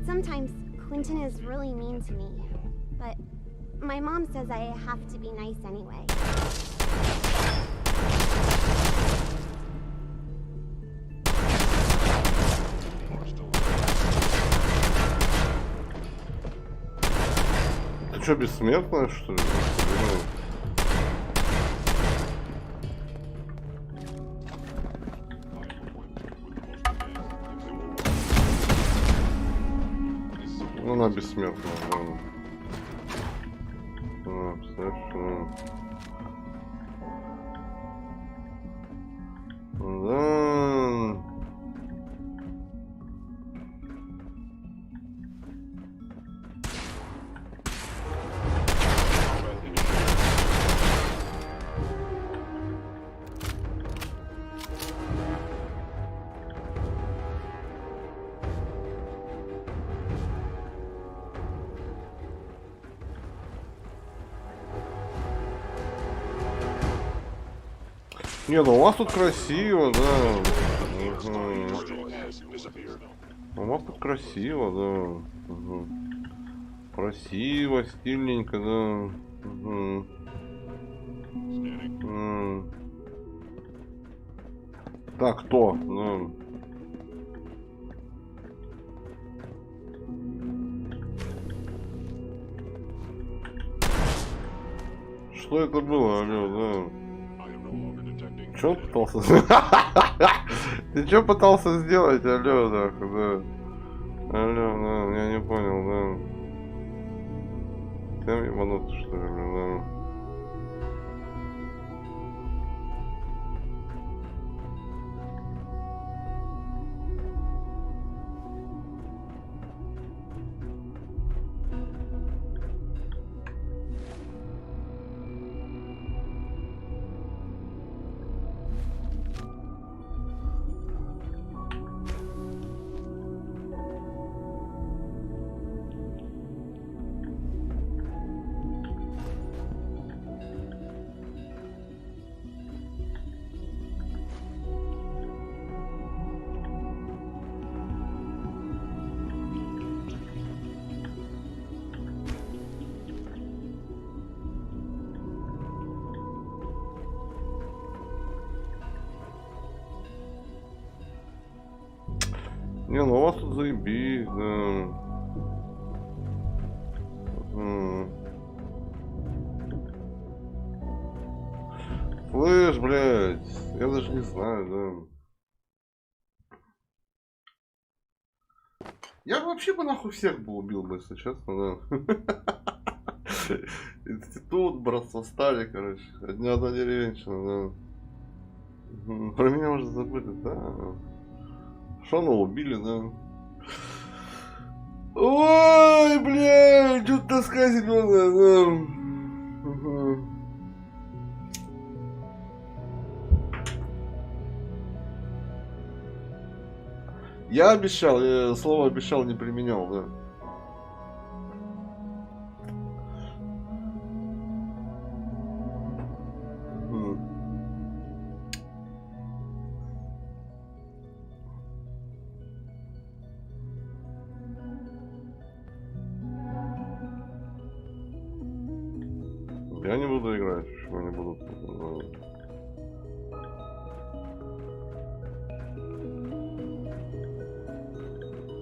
Sometimes Clinton is really mean to me, but my mom says I have to be nice anyway. Ты что, бессмертная, что ли? Ну, она бессмертная, да. А, представляешь, да. Не, ну у вас тут красиво, да. У вас тут красиво, да. Красиво, стильненько, да. Так, кто? Да. Что это было, алло, да? Что он пытался? Ты что пытался сделать, алло, да, да. Алло, да, я не понял, да. Ты ебанутый, что ли, да. Не, ну у вас тут заебись, да. Слышь, блядь, я даже не знаю, да. Я бы вообще бы нахуй всех бы убил бы, если честно, да. Институт, братство стали, короче. Одна деревенщина, да. Про меня уже забыли, да. Шона убили, да. Ой, блядь, что-то тоска зеленая, да. Я обещал, я слово обещал не применял, да. Я не буду играть, почему не буду.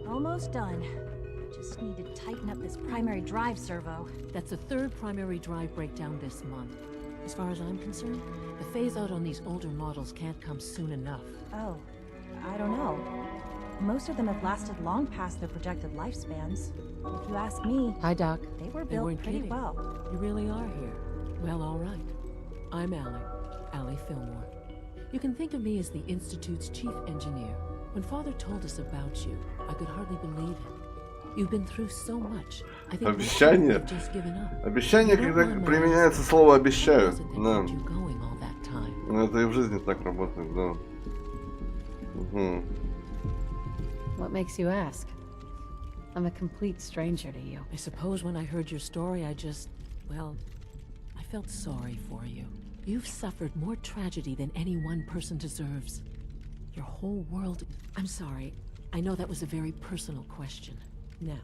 Almost done. Just need to tighten up this primary drive servo. That's the third primary drive breakdown this month. As far as I'm concerned, the phase out on these older models can't come soon enough. Oh, I don't know. Most of them have lasted long past their projected lifespans. If you ask me... Hi, Doc. They were They built weren't pretty kidding. well. You really are here. Well, all right. I'm Allie Fillmore. You can think of me as the Institute's chief engineer. When Father told us about you, I could hardly believe it. You've been through so much. I think Обещание. you've just given up. Обещание, You don't когда mind my применяется слово обещаю. asking, Да. how was it that kept you going all that time? Ну это и в жизни так работает, да. Угу. What makes you ask? I'm a complete stranger to you. I suppose when I heard your story, well, I felt sorry for you. You've suffered more tragedy than any one person deserves. Your whole world... I'm sorry. I know that was a very personal question. Now,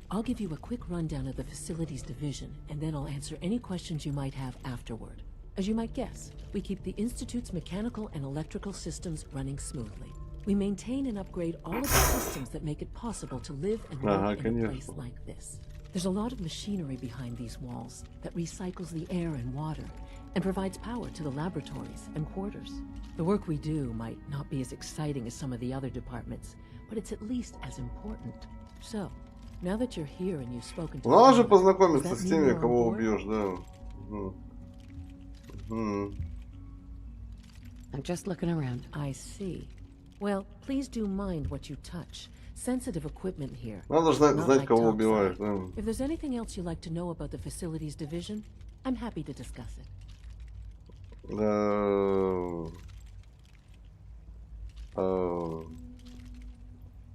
I'll give you a quick rundown of the facilities division, and then I'll answer any questions you might have afterward. As you might guess, we keep the Institute's mechanical and electrical systems running smoothly. We maintain and upgrade all of the systems that make it possible to live and work in a place like this. There's a lot of machinery behind these walls that recycles the air and water and provides power to the laboratories and quarters. The work we do might not be as exciting as some of the other departments, but it's at least as important. So, now that you're here and you've spoken to... Надо же познакомиться с теми, кого убьешь, да. I'm just looking around. I see. Well, please do mind what you touch. Sensitive equipment here. Надо знать, кого убиваешь, да. If there's anything else you'd like to know about the facilities division, I'm happy to discuss it.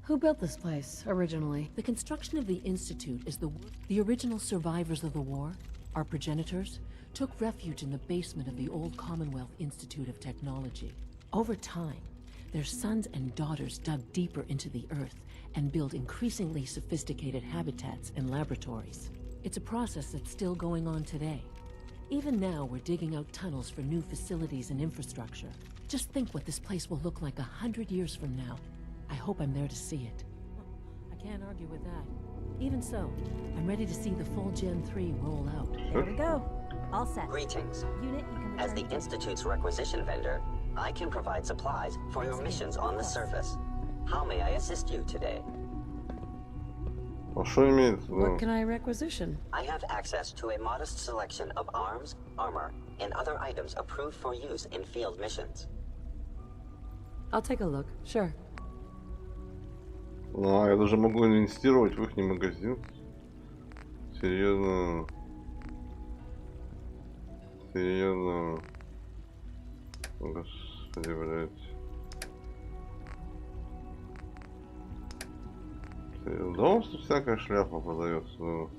Who built this place, originally? The construction of the Institute is the original survivors of the war, our progenitors, took refuge in the basement of the old Commonwealth Institute of Technology. Over time, their sons and daughters dug deeper into the earth and built increasingly sophisticated habitats and laboratories. It's a process that's still going on today. Even now, we're digging out tunnels for new facilities and infrastructure. Just think what this place will look like 100 years from now. I hope I'm there to see it. I can't argue with that. Even so, I'm ready to see the full Gen 3 roll out. There we go. All set. Greetings. Unit, you can As the Institute's requisition vendor, I can provide supplies for your missions on the surface. How may I assist you today? А что имеется? What can I requisition? I have access to a modest selection of arms, armor, and other items approved for use in field missions. I'll take a look, sure. А, я даже могу инвестировать в их магазин. Серьезно. Серьезно. Господи, блядь. Да у вас тут всякая шляпа продается.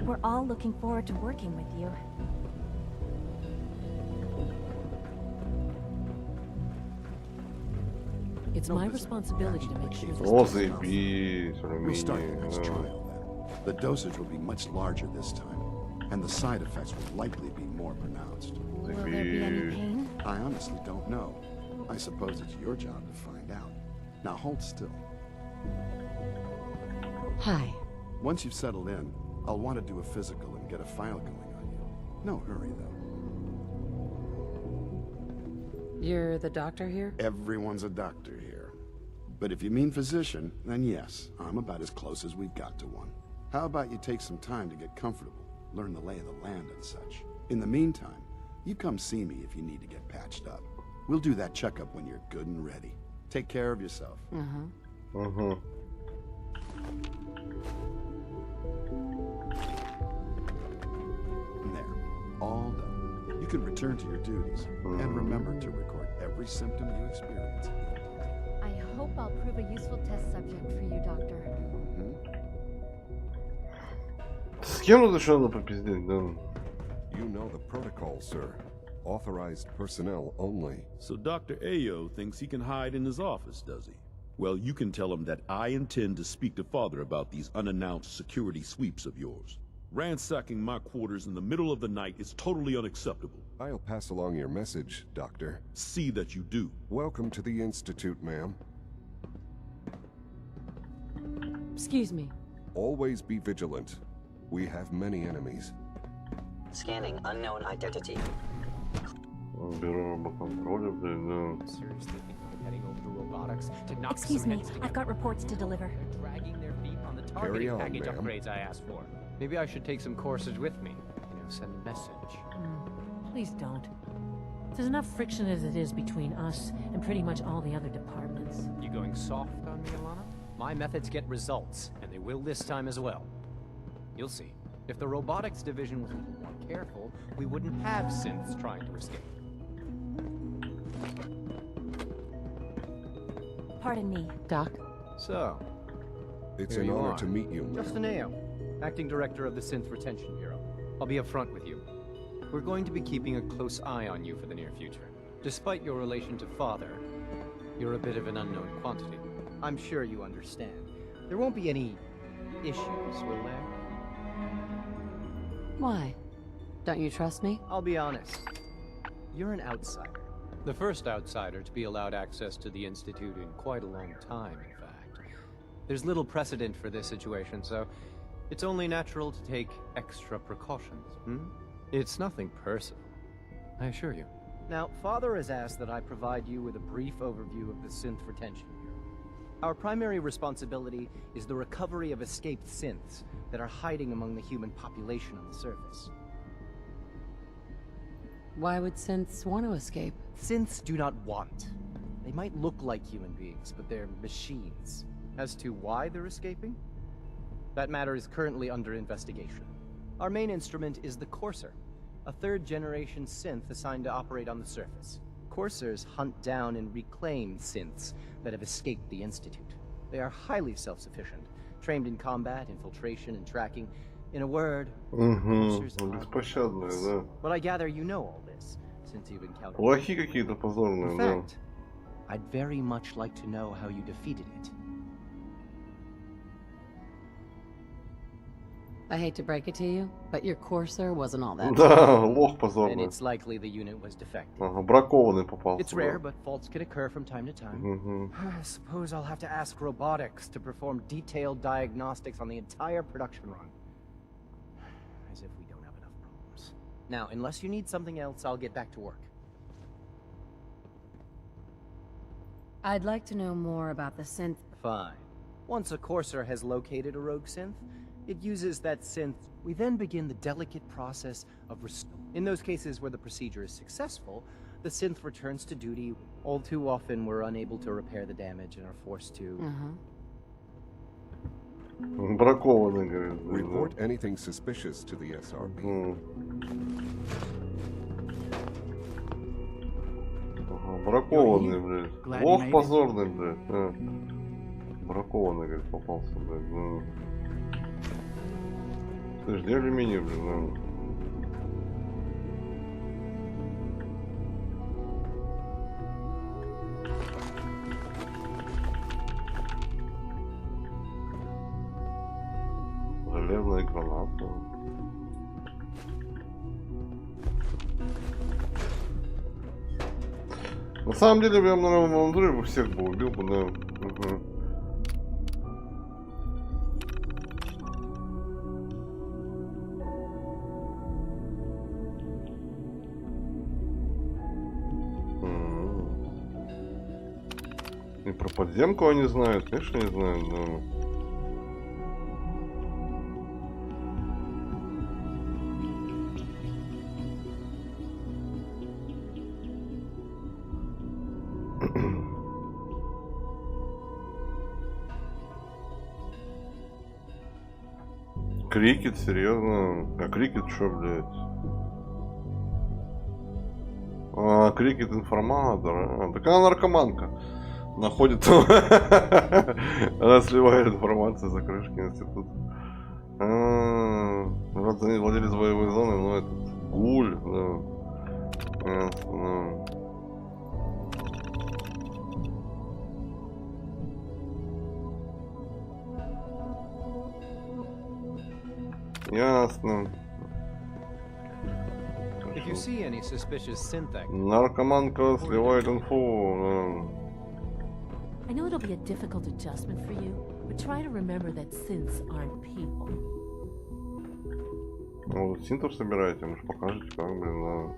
We're all looking forward to working with you. It's my responsibility to make sure this О, doesn't fall. заебись, We'll start the next алюминий. trial then. The dosage will be much larger this time, and the side effects will likely be more pronounced. Will there be any pain? I honestly don't know. I suppose it's your job to find out. Now hold still. Hi. Once you've settled in, I'll want to do a physical and get a file going on you. No hurry, though. You're the doctor here? Everyone's a doctor here. But if you mean physician, then yes, I'm about as close as we've got to one. How about you take some time to get comfortable, learn the lay of the land and such. In the meantime, you come see me if you need to get patched up. We'll do that checkup when you're good and ready. Take care of yourself. There. All done. You can return to your duties. And remember to record every symptom you experience. I hope I'll prove a useful test subject for you, Doctor. С кем тут еще надо попиздеть, да? You know the protocol, sir. Authorized personnel only. So Dr. Ayo thinks he can hide in his office, does he? Well, you can tell him that I intend to speak to Father about these unannounced security sweeps of yours. Ransacking my quarters in the middle of the night is totally unacceptable. I'll pass along your message, Doctor. See that you do. Welcome to the Institute, ma'am. Excuse me. Always be vigilant. We have many enemies. Scanning unknown identity. Бюро по контролю, блин, да. Seriously thinking of heading over to robotics to knock Excuse some me, heads together. I've got reports to deliver. They're dragging their feet on the Carry targeting on, package ma'am. upgrades I asked for. Maybe I should take some courses with me. You know, send a message. Please don't. There's enough friction as it is between us and pretty much all the other departments. You going soft on me, Alana? My methods get results, and they will this time as well. You'll see. If the robotics division was a little more careful, we wouldn't have synths trying to escape. Pardon me. Doc? So, It's here an you honor are. to meet you, ma'am. Justin Ayo, Acting Director of the Synth Retention Bureau. I'll be upfront with you. We're going to be keeping a close eye on you for the near future. Despite your relation to Father, you're a bit of an unknown quantity. I'm sure you understand. There won't be any issues, will there? Why? Don't you trust me? I'll be honest. You're an outsider. The first outsider to be allowed access to the Institute in quite a long time, in fact. There's little precedent for this situation, so it's only natural to take extra precautions, It's nothing personal, I assure you. Now, Father has asked that I provide you with a brief overview of the Synth Retention Bureau. Our primary responsibility is the recovery of escaped synths that are hiding among the human population on the surface. Why would synths want to escape? Synths do not want. They might look like human beings, but they're machines. As to why they're escaping? That matter is currently under investigation. Our main instrument is the Courser, a third-generation synth assigned to operate on the surface. Coursers hunt down and reclaim synths that have escaped the Institute. They are highly self-sufficient, trained in combat, infiltration, and tracking. In a word, Coursers are Беспощадные, да. But I gather you know all this, since you've encountered Плохи какие-то позорные, In да. fact, I'd very much like to know how you defeated it. I hate to break it to you, but your Courser wasn't all that. Да, лох And позорный. it's likely the unit was defective. Ага, бракованный попался. It's rare, but faults can occur from time to time. I suppose I'll have to ask robotics to perform detailed diagnostics on the entire production run. As if we don't have enough problems. Now, unless you need something else, I'll get back to work. I'd like to know more about the synth. Fine. Once a Courser has located a rogue synth, it uses that synth. We then begin the delicate process of restore. In those cases where the procedure is successful, the synth returns to duty. All too often, we're unable to repair the damage and are forced to... Бракованный, говорит. Report anything suspicious to the SRB. Ага, бракованный, блядь. Glad Лох you made it. позорный, блядь. Бракованный, говорит, попался, блядь. Ты ж где алюминий, блядь, На самом деле, я, наверное, Андрея бы всех бы убил бы, да. И про подземку они знают, конечно, не знают, да. Крикет, серьезно? А крикет что, блядь? А, крикет информатор. А, так она наркоманка. Находит там. Она сливает информацию за крышки института. Владелец боевой зоны, но этот гуль, да. Ясно. If you see any suspicious synth activity, наркоманка сливает инфу. I know it'll be a difficult adjustment for you, but try to remember that synths aren't people. Ну, вот синтов собираете, может покажете, как, блин, да.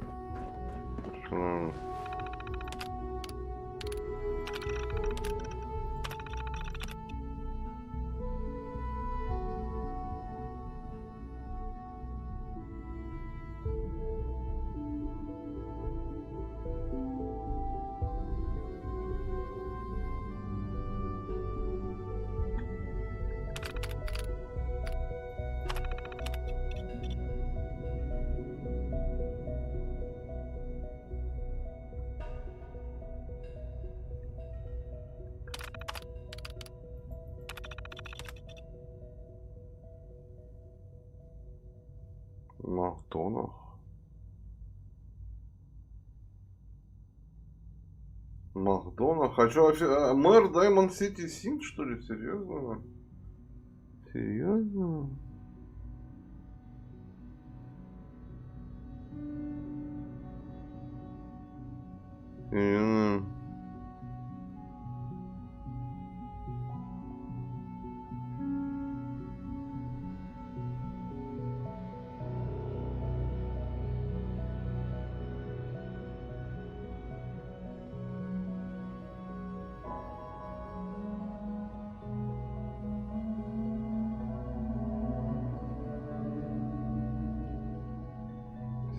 Макдонах? Хочу вообще... мэр Даймонд Сити Синт, что ли? Серьезно? Серьезно? Серьезно?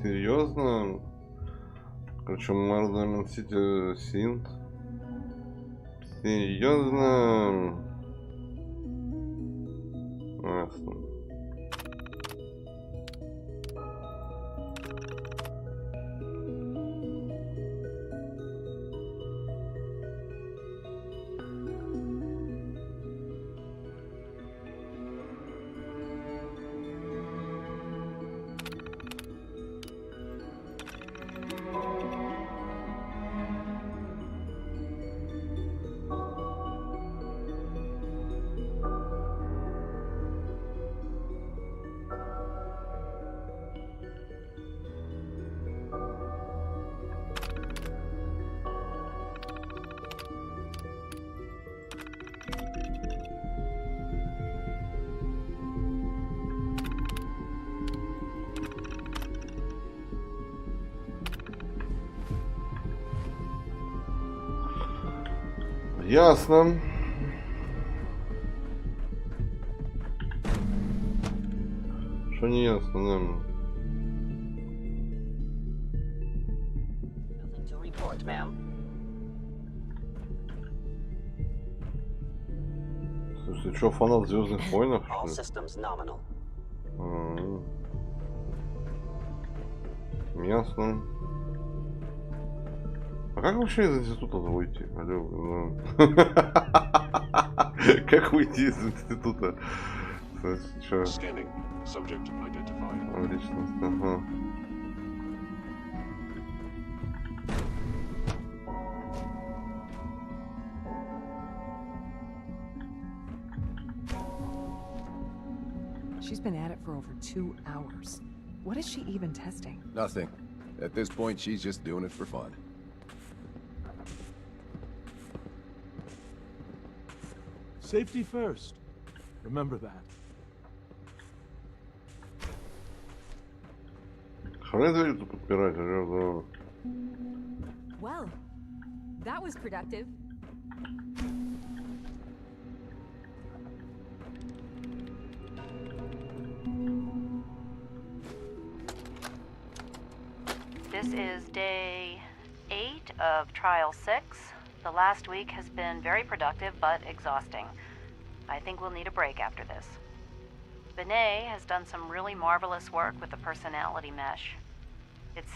Серьезно? Короче, мэр Даймонд Сити Синт. Серьезно? Ясно. Ясно. Что не ясно, наверное. Nothing to report, ma'am. Слушай, что, фанат Звездных войнов? All systems nominal. Ясно. А как вообще из института выйти? Алло, как выйти из института? Scanning. Subject identified. Личность, ага. She's been at it for over 2 hours. What is she even testing? Nothing. At this point, she's just doing it for fun. Safety first. Remember that. Хрен дверь тут подпирать, да. Well, that was productive. This is day 8 of trial 6. The last week has been very productive but exhausting. I think we'll need a break after this. Benet has done some really marvelous work with the personality mesh. It's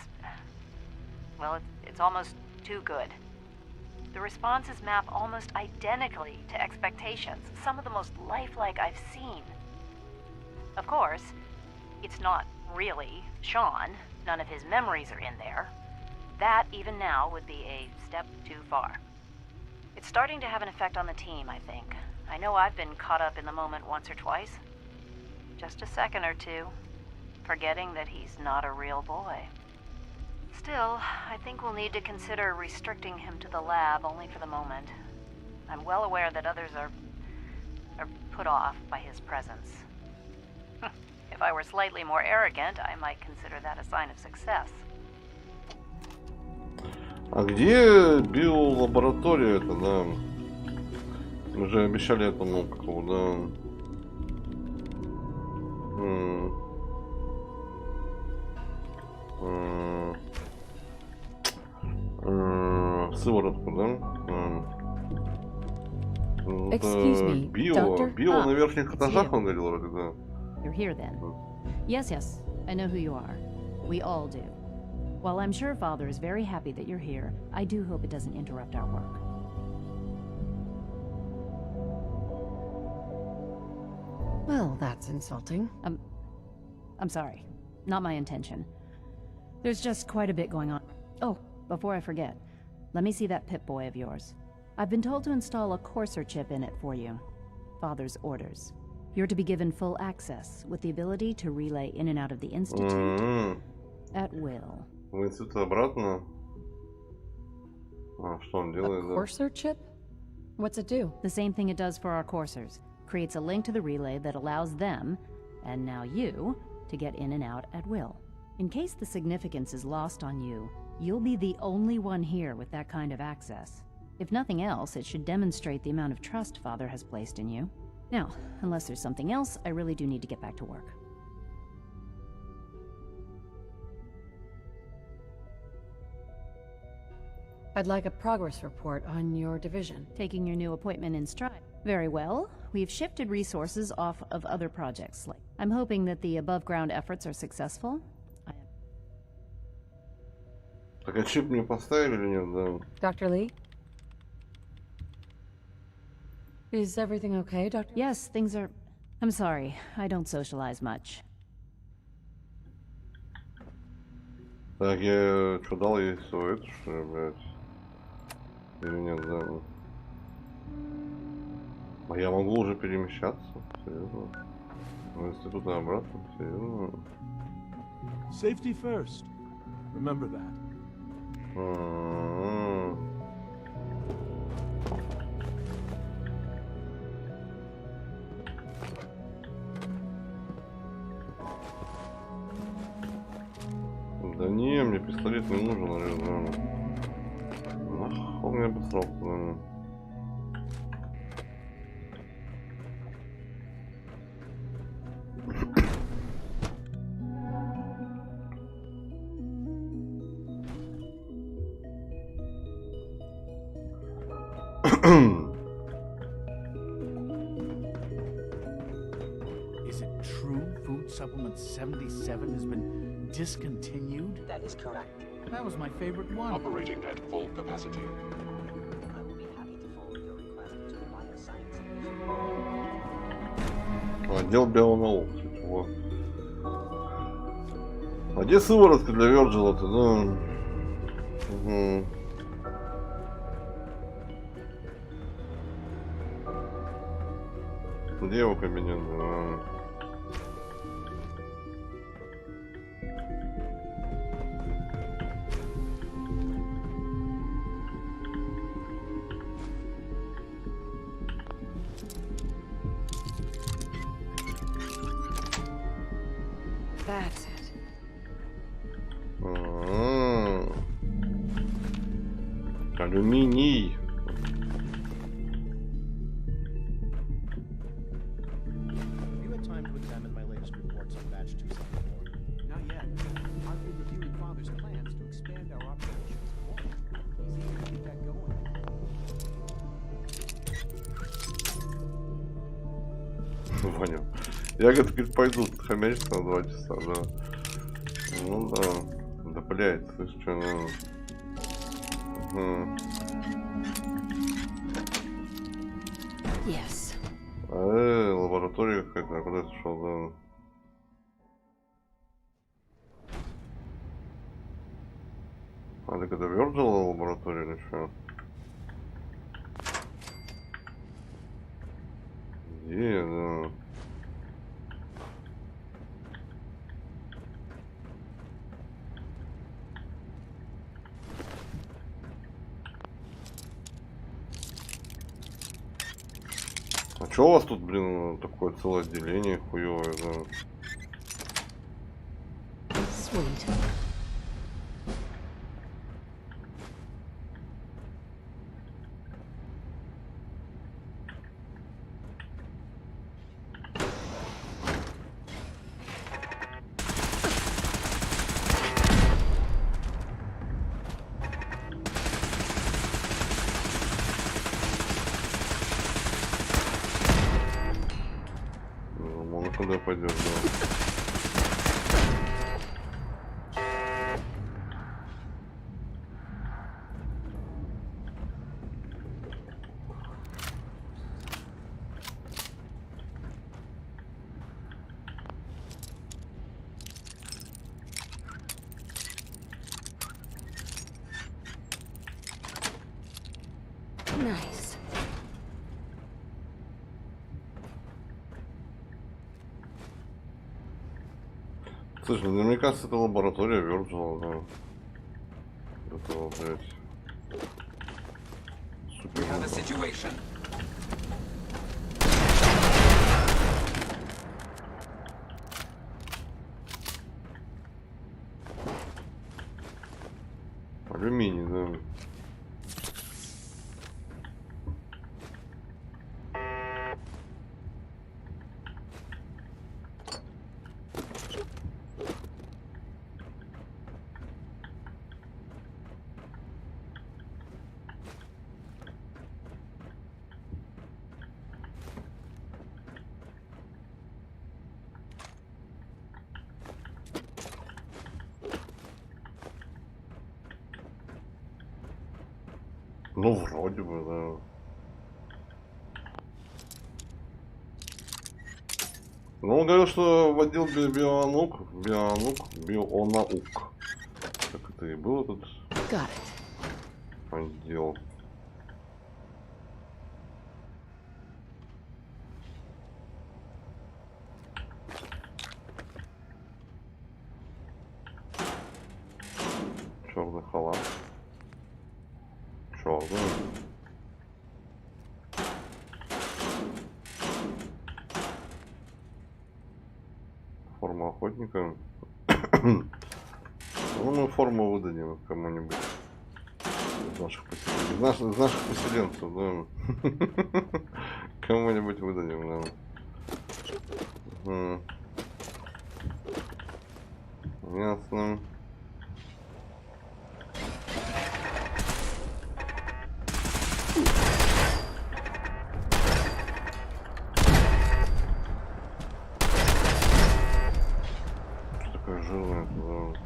almost too good. The responses map almost identically to expectations, some of the most lifelike I've seen. Of course, it's not really Sean. None of his memories are in there. That, even now, would be a step too far. It's starting to have an effect on the team, I think. I know I've been caught up in the moment once or twice. Just a second or two, forgetting that he's not a real boy. Still, I think we'll need to consider restricting him to the lab only for the moment. I'm well aware that others are put off by his presence. If I were slightly more arrogant, I might consider that a sign of success. А где биолаборатория это, да? Мы же обещали этому какого, да? Сыворотку, да? Excuse me, Doctor? Био на верхних этажах, он говорил, вроде, да. You're here then. Yes, I know who you are. We all do. While I'm sure Father is very happy that you're here, I do hope it doesn't interrupt our work. Well, that's insulting. I'm sorry. Not my intention. There's just quite a bit going on. Oh, before I forget, let me see that Pip-Boy of yours. I've been told to install a Courser chip in it for you. Father's orders. You're to be given full access, with the ability to relay in and out of the Institute at will. В институт обратно. Что он делает? A Courser chip? What's it do? The same thing it does for our coursers. Creates a link to the relay that allows them, and now you, to get in and out at will. In case the significance is lost on you, you'll be the only one here with that kind of access. If nothing else, it should demonstrate the amount of trust Father has placed in you. Now, unless there's something else, I really do need to get back to work. I'd like a progress report on your division. Taking your new appointment in stride. Very well. We've shifted resources off of other projects. I'm hoping that the above-ground efforts are successful. Так а чип мне поставили или нет, да? Dr. Lee? Is everything okay, Doctor? Yes, things are... I'm sorry, I don't socialize much. Так, я что, дал ей свой это, что ли, блядь? Или нет, да? А я могу уже перемещаться? Серьезно? В институт и обратно? Серьезно? Safety first. Remember that. Да не, мне пистолет не нужен, наверное. Нахуй мне обосрался, наверное. Is it true food supplement 77 has been discontinued? That is correct. That was my favorite one. Operating at full capacity. I will be happy to forward your request to the bioscience. Отдел бионауки. Вот. А где сыворотка для Верджила-то, да? Угу. Где его кабинет? Да. That's it. Алюминий. Have you had time to examine my latest reports on batch 274? Not yet. I've been reviewing Father's plans to expand our operations. He's eager to get that going. Понял. Я говорю, теперь пойду хомячить на 2 часа, да. Ну да. Да блять, слышь, что, ну... Yes. Лаборатория какая-то, а куда ты шел, да? А так это Virgil лаборатория или что? Где, да? А чё у вас тут, блин, такое целое отделение хуёвое, да? Sweet. Ну, куда пойдешь, да? Nice. Слушай, ну, мне кажется, это лаборатория Virgil, да. Это, блядь. Супер. Алюминий, да. Ну, вроде бы, да. Ну, он говорил, что в отдел бионаук. Как это и было тут? Отдел. Черный халат. Черный. Форма охотника. Ну, мы форму выдадим кому-нибудь из наших поселенцев. Из наших поселенцев, да. Кому-нибудь выдадим, да. Ясно. Что такое жирное, да.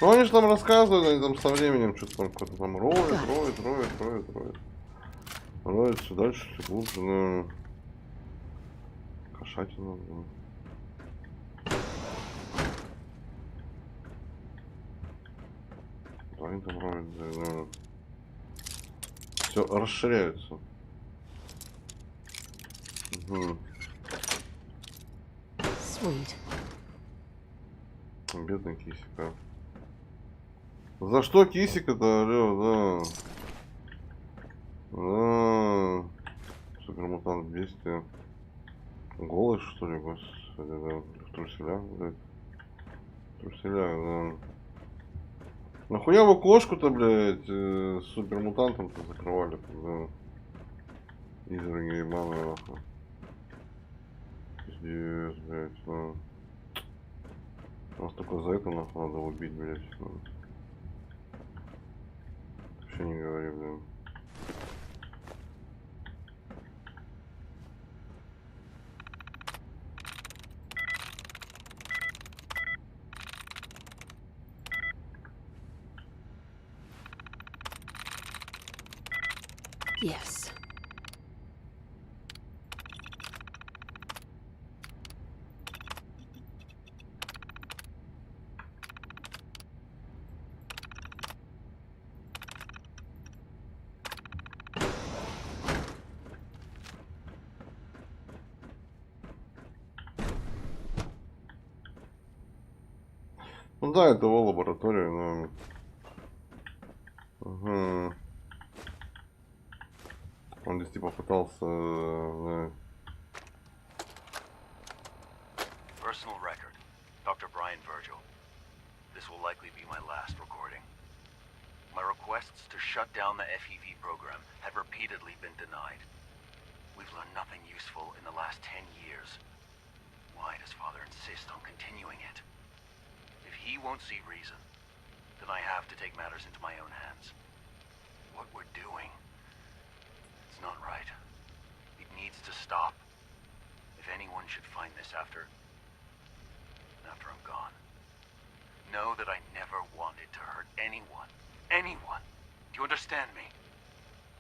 Ну, они же там рассказывают, они там со временем что-то там какой-то там роет. Роет все дальше, все глубже, да. Кошатина, да. Да, они там роют, да. Все, расширяются. Угу. Sweet. Бедный кисика. За что кисика-то, алё, да. Да. Супермутант 200. Голый, что ли, господи, да. В труселях, блядь. В труселях, да. Нахуя вы кошку-то, блядь, с супермутантом-то закрывали, когда изверги ебаные, нахуй. Пиздец, блядь, да. Нас только за это, нахуй, надо убить, блядь. Ну. Вообще не говори, блядь. Yes. Ну да, это его лаборатория, но... Угу. Он здесь типа пытался... Да. Personal record. Dr. Brian Virgil. This will likely be my last recording. My requests to shut down the FEV program have repeatedly been denied. We've learned nothing useful in the last 10 years. Why does Father insist on continuing it? If he won't see reason, then I have to take matters into my own hands. What we're doing, it's not right. It needs to stop. If anyone should find this after I'm gone, know that I never wanted to hurt anyone. Anyone! Do you understand me?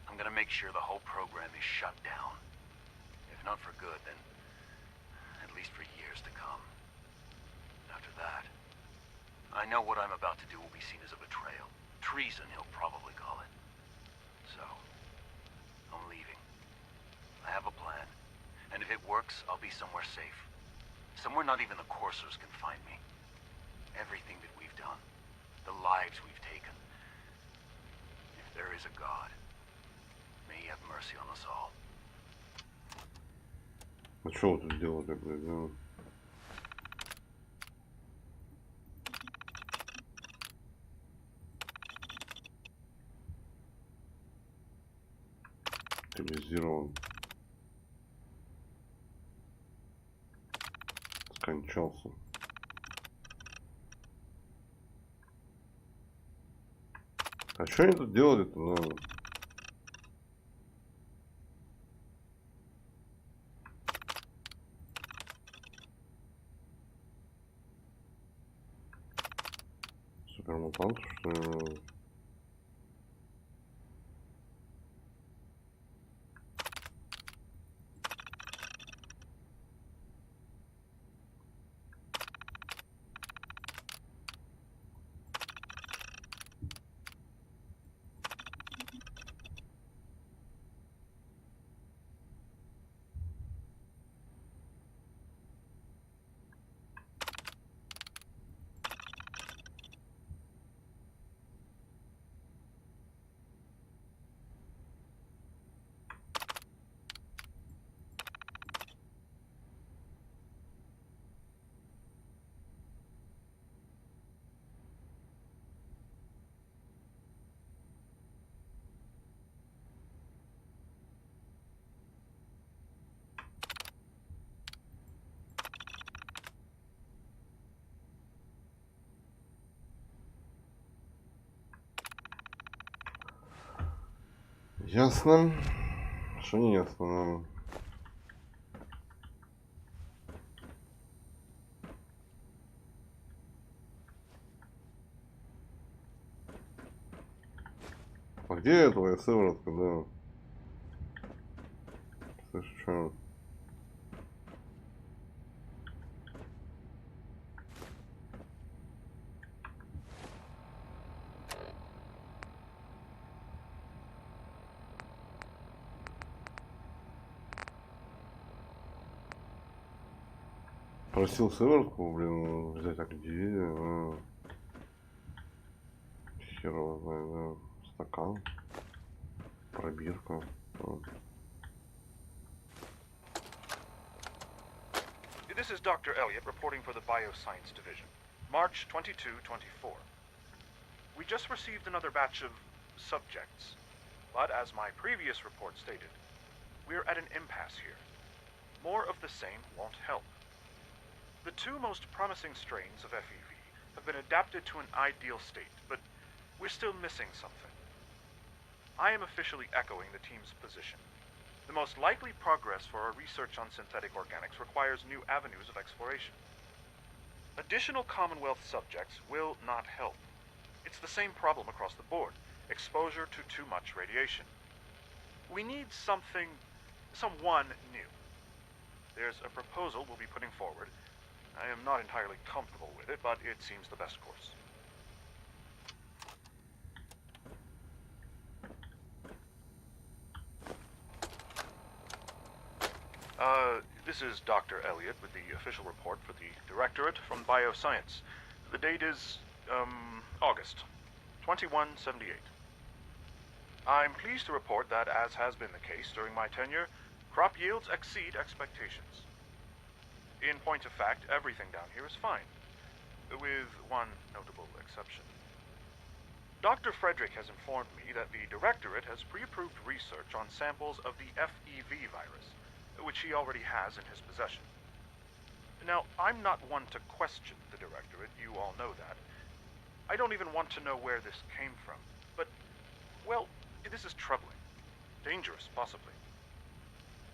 I'm gonna make sure the whole program is shut down. If not for good, then at least for years to come. After that, I know what I'm about to do will be seen as a betrayal. Treason, he'll probably call it. So, I'm leaving. I have a plan, and if it works, I'll be somewhere safe. Somewhere not even the coursers can find me. Everything that we've done, the lives we've taken. If there is a God, may he have mercy on us all. А что вы тут делали, блядь, да? Утилизирован. Скончался. А что они тут делали-то? Ну... Супермутант, что ли? Ясно. Что не ясно? А где твоя сыворотка, да? Слышь, что? Просил сыворотку, блин, взять, а где? Хер его знает, да. Стакан. Пробирка. This is Dr. Elliot reporting for the Bioscience Division. March 22-24. We just received another batch of subjects. But as my previous report stated, we're at an impasse here. More of the same won't help. The two most promising strains of FEV have been adapted to an ideal state, but we're still missing something. I am officially echoing the team's position. The most likely progress for our research on synthetic organics requires new avenues of exploration. Additional Commonwealth subjects will not help. It's the same problem across the board. Exposure to too much radiation. We need someone new. There's a proposal we'll be putting forward. I am not entirely comfortable with it, but it seems the best course. This is Dr. Elliot with the official report for the Directorate from Bioscience. The date is, August 2178. I'm pleased to report that, as has been the case during my tenure, crop yields exceed expectations. In point of fact, everything down here is fine, with one notable exception. Dr. Frederick has informed me that the Directorate has pre-approved research on samples of the FEV virus, which he already has in his possession. Now, I'm not one to question the Directorate, you all know that. I don't even want to know where this came from, but, well, this is troubling. Dangerous, possibly.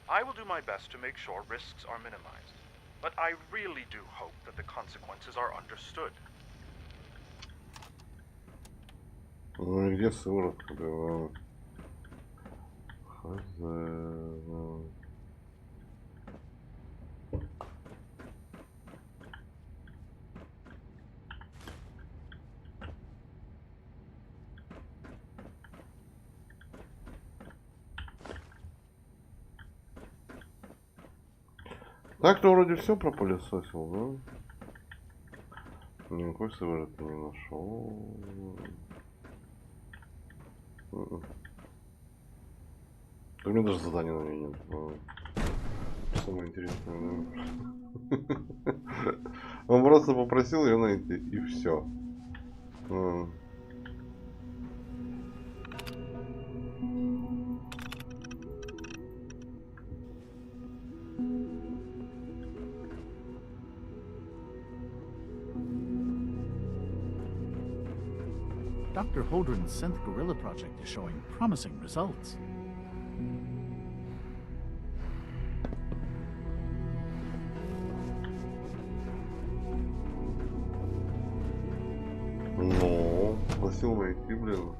I will do my best to make sure risks are minimized, but I really do hope that the consequences are understood. Ну и где сыворотка, да? Так-то вроде все пропылесосил, да? Никакой сыворотки не нашел. У меня даже задания на ней нет. Самое интересное, да? Он просто попросил ее найти, и все. Dr. Holdren's synth gorilla project is showing promising results. Ну, просил найти, блин.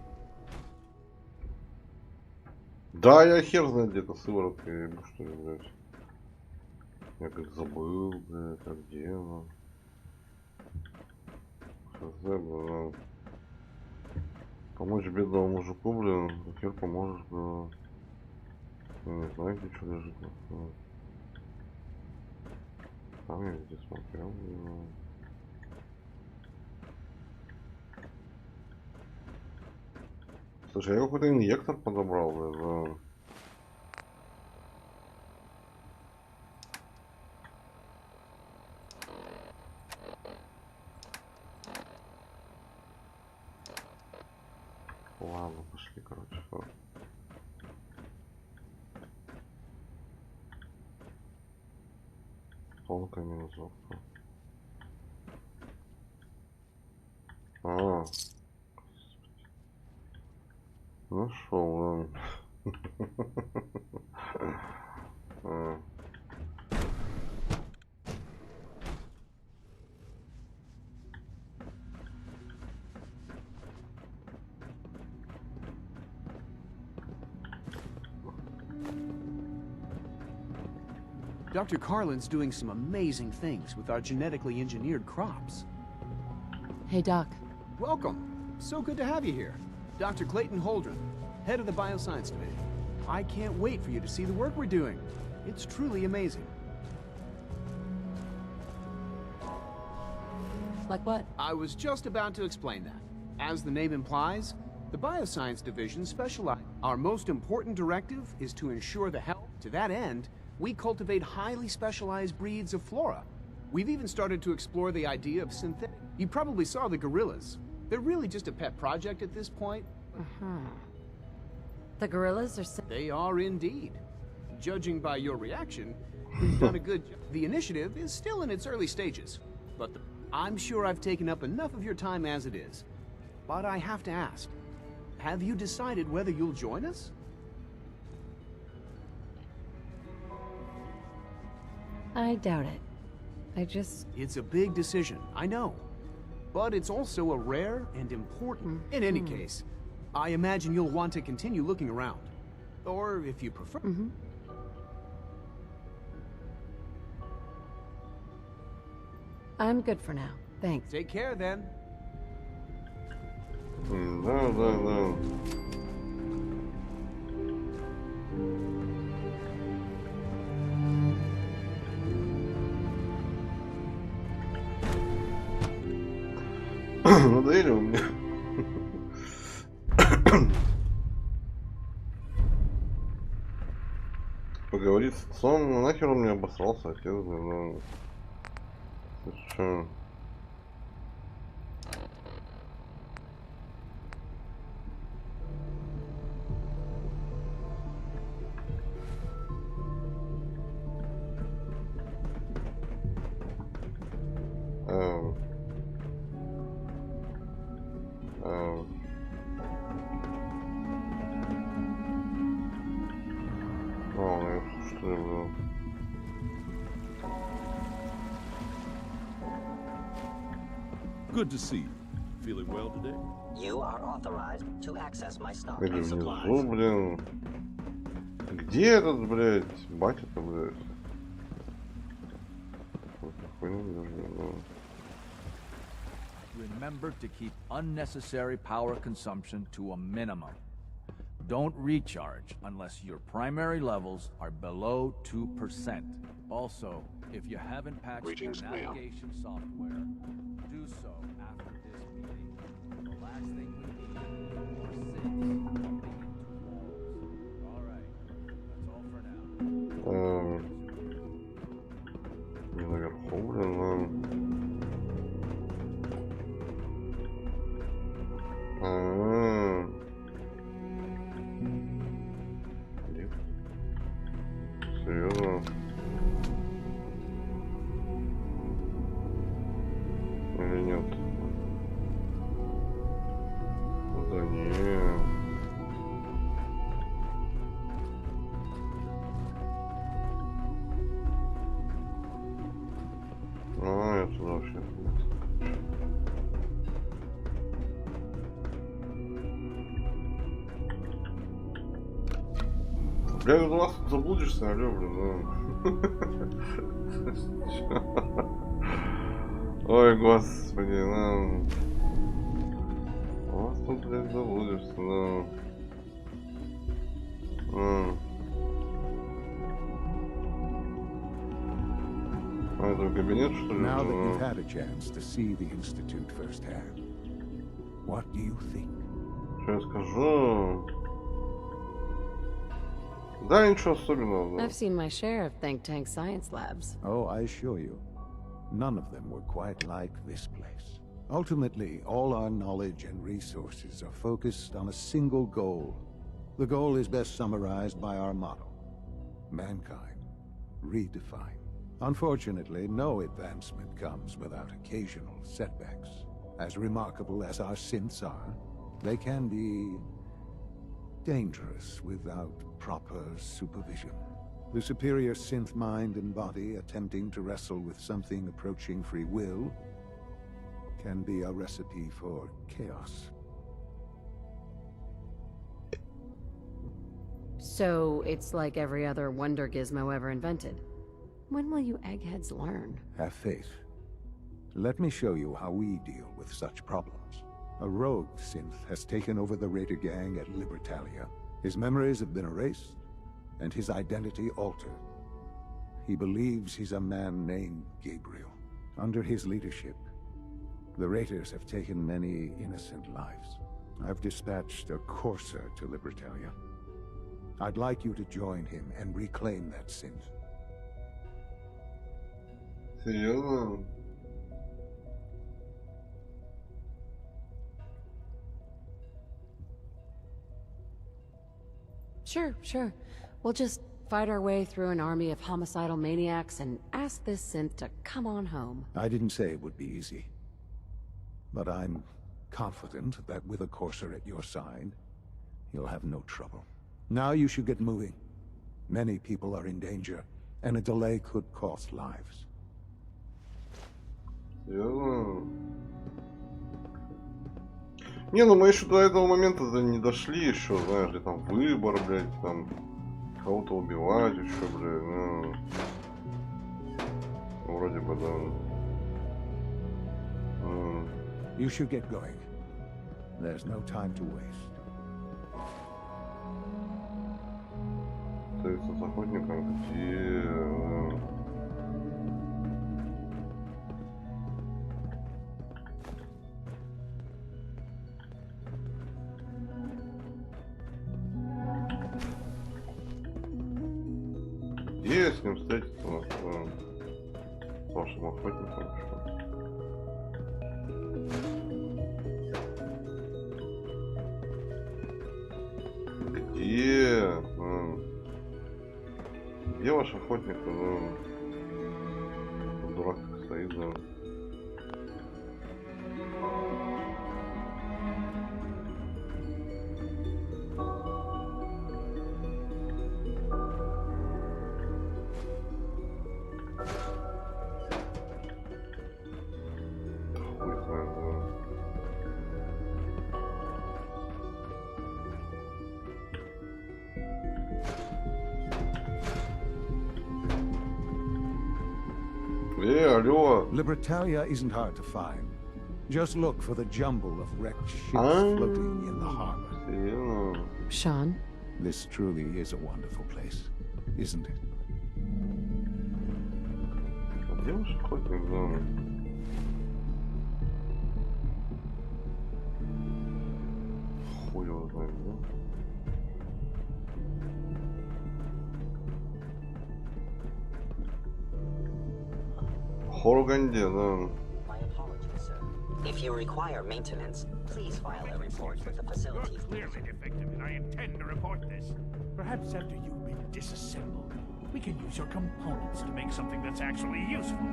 Да, я хер знает где-то сыворотка, я ебу, что ли, блядь. Я как забыл, блядь, а где она? Хз, блин. Помочь бедному мужику, блин, хер поможешь, блин. Я не знаю, где что лежит. Там я везде смотрел, блин. Слушай, я какой-то инъектор подобрал, блин. Ладно, пошли, короче. Тонкая минусовка. Нашел, Dr. Carlin's doing some amazing things with our genetically engineered crops. Hey, Doc. Welcome. So good to have you here. Dr. Clayton Holdren, head of the Bioscience Division. I can't wait for you to see the work we're doing. It's truly amazing. Like what? I was just about to explain that. As the name implies, the Bioscience Division specializes. Our most important directive is to ensure the health. To that end, we cultivate highly specialized breeds of flora. We've even started to explore the idea of synthetic. You probably saw the gorillas. They're really just a pet project at this point. The gorillas are... They are indeed. Judging by your reaction, we've done a good job. The initiative is still in its early stages, but I'm sure I've taken up enough of your time as it is. But I have to ask, have you decided whether you'll join us? I doubt it. It's a big decision, I know. But it's also a rare and important. In any case, I imagine you'll want to continue looking around. Or if you prefer... I'm good for now. Thanks. Take care then. Надоели вы мне. Поговорить с отцом, ну нахер он мне обосрался, отец, ну. Ты чё? Good to see you. Feeling well today? You are authorized to access my stock Или of supplies. внизу, блин. Где этот, блядь, батя-то, блядь? Какой-то хуйня нужна. Remember to keep unnecessary power consumption to a minimum. Don't recharge unless your primary levels are below 2%. Also, if you haven't patched your navigation software, do so after this meeting. The last thing we need are more synths bumping into walls. Alright, that's all for now. Не наверху, блин, Серьезно? Или нет? Да нет. Я туда вообще. Бля, у вас заблудишься, алё, блин, Ой, господи, у вас тут, блядь, заблудишься, Это кабинет, что ли? Now that you've had a chance to see the Institute firsthand, what do you think? Что я скажу? Да, ничего особенного. I've seen my share of think tank science labs. Oh, I assure you, none of them were quite like this place. Ultimately, all our knowledge and resources are focused on a single goal. The goal is best summarized by our motto: mankind, redefine. Unfortunately, no advancement comes without occasional setbacks. As remarkable as our synths are, they can be dangerous without proper supervision. The superior synth mind and body attempting to wrestle with something approaching free will can be a recipe for chaos. So it's like every other wonder gizmo ever invented. When will you eggheads learn? Have faith. Let me show you how we deal with such problems. A rogue synth has taken over the raider gang at Libertalia. His memories have been erased, and his identity altered. He believes he's a man named Gabriel. Under his leadership, The raiders have taken many innocent lives. I've dispatched a courser to Libertalia. I'd like you to join him and reclaim that synth. Серьезно? Sure. We'll just fight our way through an army of homicidal maniacs and ask this synth to come on home. I didn't say it would be easy. But I'm confident that with a courser at your side, you'll have no trouble. Now you should get moving. Many people are in danger, and a delay could cost lives. Не, ну мы еще до этого момента-то не дошли еще, знаешь ли, там выбор, блядь, там кого-то убивать еще, блядь, ну... Вроде бы, да. You should get going. There's no time to waste. Остается с охотником, где... Где с ним встретиться, с вашим охотником, что? Где ваш охотник? Дурак стоит, да. Libertalia isn't hard to find. Just look for the jumble of wrecked ships floating in the harbor. Sean? This truly is a wonderful place, isn't it? Где ваш охотник, да? Хуй его знает, да? Хорганде, да. My apologies, sir. If you require maintenance, please file a report with the facility. Clearly defective, and I intend to report this. Perhaps after you've been disassembled, we can use your components to make something that's actually useful.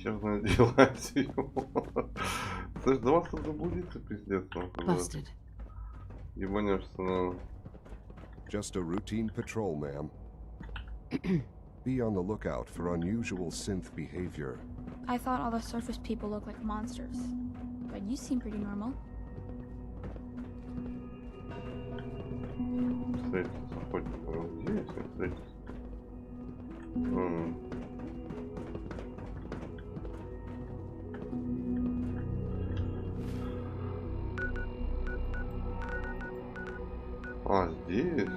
Серьезное дело, слышь, да вас тут заблудиться, пиздец, Busted. Ебанешься, ну. Just a routine patrol, ma'am. Be on the lookout for unusual synth behavior. I thought all the surface people looked like monsters, but you seem pretty normal. Встретиться с охотником. Где если встретиться? А, здесь?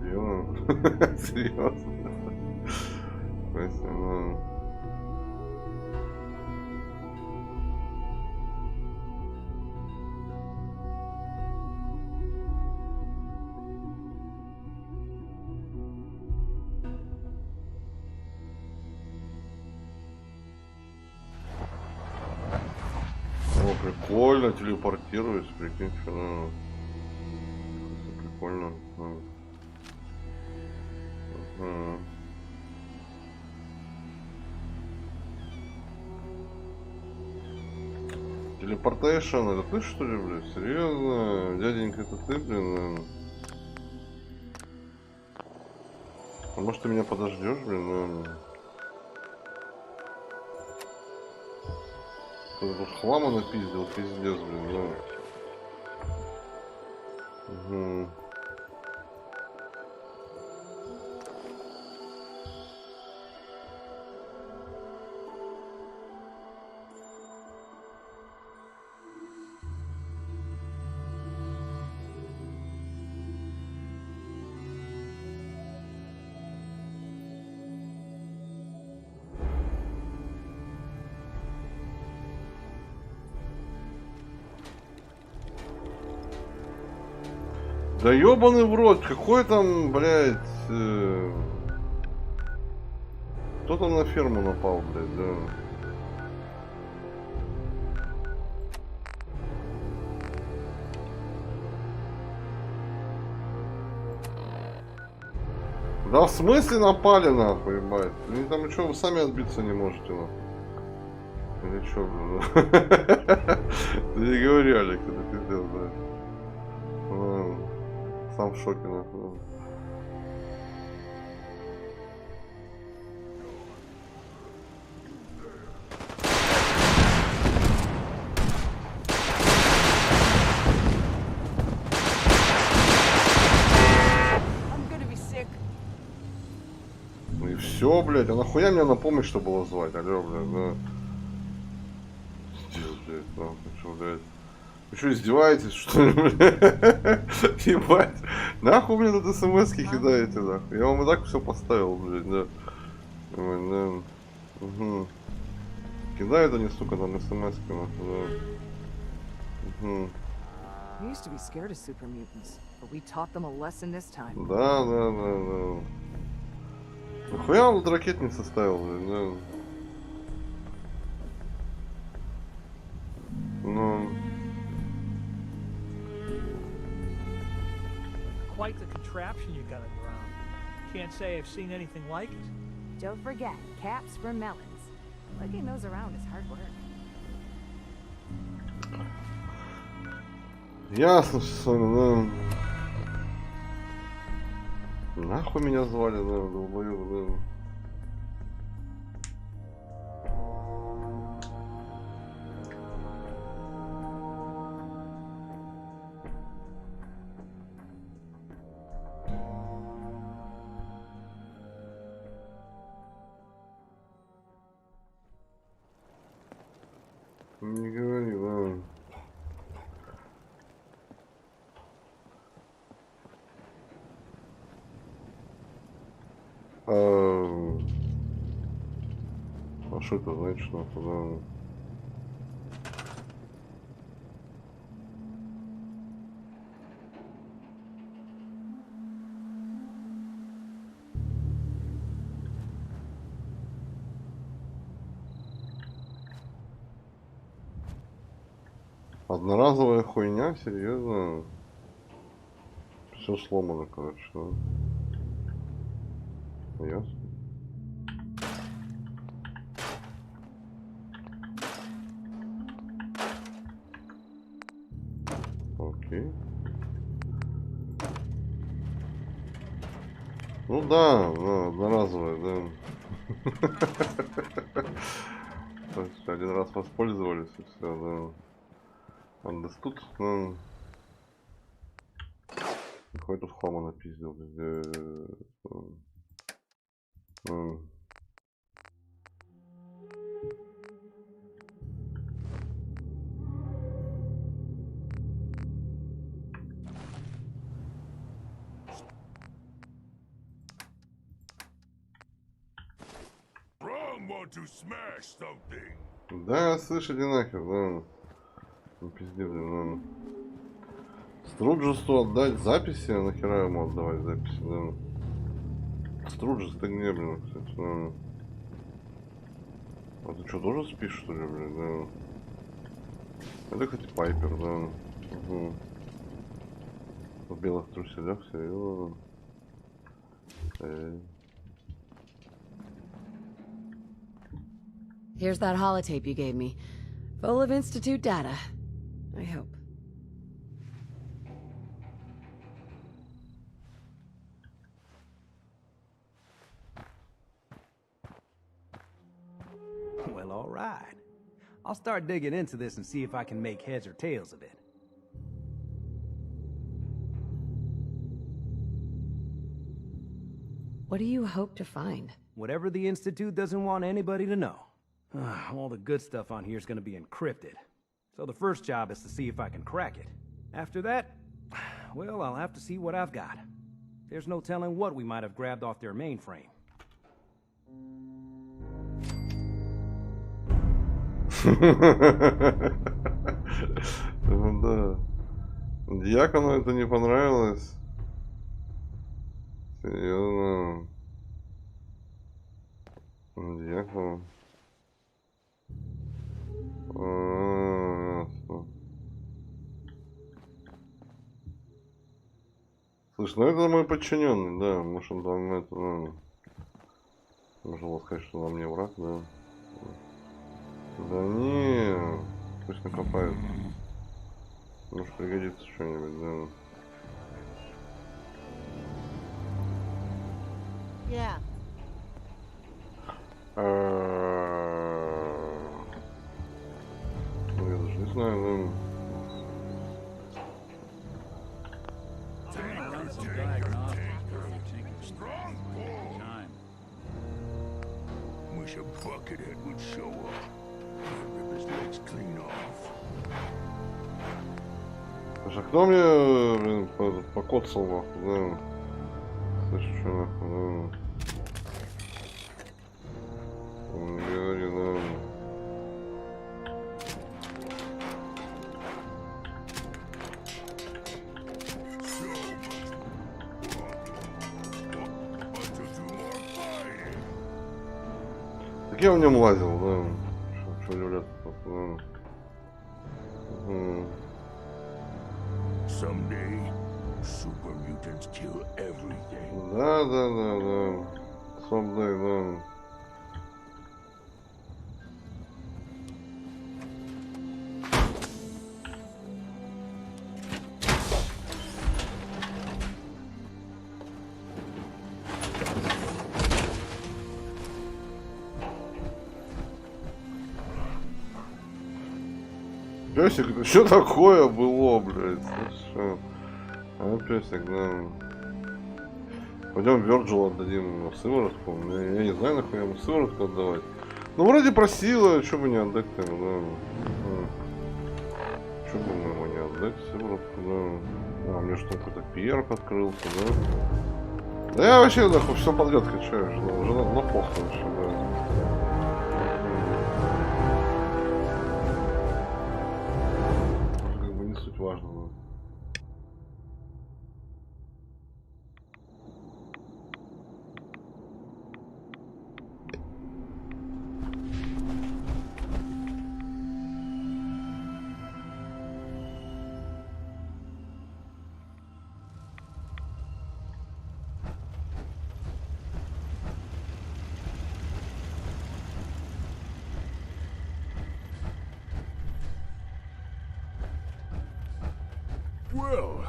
Серьезно? Серьезно? Спасибо. Прикольно, телепортируюсь, прикинь, что ну, прикольно. Телепортейшн, это ты что ли, блядь? Серьезно? Дяденька, это ты, блин? А может ты меня подождешь, блин? Тут хлама напиздил, пиздец, блин, да. Угу. Да ёбаный в рот, какой там, блядь, кто там на ферму напал, блядь, да. Да в смысле напали, нахуй, ебать? Они там что, вы сами отбиться не можете, нахуй? Или что, блядь? Ты не говори, Олег, это пиздец, да. Сам в шоке, нахуй. Ну и все, блядь, а нахуя меня на помощь что было звать? Алло, блядь, да. Пиздец, блядь, нахуй, что, блядь. Вы что, издеваетесь, что ли, блядь? Ебать. Нахуй мне тут смс-ки кидаете, нахуй. Я вам и так все поставил, блядь, да. Да. Угу. Кидают они, сука, там смс-ки, нахуй, да. Угу. We used to be scared of super mutants, but we taught them a lesson this time. Да. Нахуя он тут ракетницы ставил, блядь, да. Ну... Quite the contraption you got on your arm. Can't say I've seen anything like it. Don't forget, caps for melons. Lugging those around is hard work. Ясно, что, да. Нахуй меня звали, да, долбоёб, да. Не говори, да. А что это значит, нахуй, да? Одноразовая хуйня, серьезно? Все сломано, короче, да? Ясно. Окей. Ну да, одноразовая, да. То есть один раз воспользовались и все, да. Он тут, ну... Какой тут хлама напиздил, Да, слышь, иди нахер, да. Не пизди, блин, да. Струджесту отдать записи, а нахера ему отдавать записи, да. Струджест ты где, блин, кстати, да. А ты что, тоже спишь, что ли, блин, да? Это, кстати, Пайпер, да. Угу. В белых труселях, серьезно. Here's that holotape you gave me. Full of Institute data. I hope. Well, all right. I'll start digging into this and see if I can make heads or tails of it. What do you hope to find? Whatever the Institute doesn't want anybody to know. All the good stuff on here is going to be encrypted. So the first job is to see if I can crack it. After that, well, I'll have to see what I've got. There's no telling what we might have grabbed off their mainframe. Да. Дьякону это не понравилось. Серьезно. Дьякону. Слушай, ну это мой подчиненный, да. Может он там это, ну, можно было сказать, что он мне враг, да. Да не, пусть накопает. Может пригодится что-нибудь, да. Yeah. Ну я даже не знаю, да. Wish a buckethead would show up. Rip his legs clean off. Слушай, а кто мне, блин, покоцал, нахуй, да? Слышь, что нахуй, да? Он говорит, да. Так я в нем лазил, да. Что удивляться, да. Someday, super mutants kill everything. Да. Someday, да. Песик, это что такое было, блядь? Слушай, а песик, да. Пойдем Вёрджилу отдадим ему сыворотку. Я не знаю, нахуй ему сыворотку отдавать. Ну, вроде просила, что бы не отдать-то ему, да. Что бы ему не отдать сыворотку, да. А, мне что какой-то перк открылся, да. Да я вообще, нахуй, все подряд качаю, жена на похуй вообще, да. Важно, да. Well,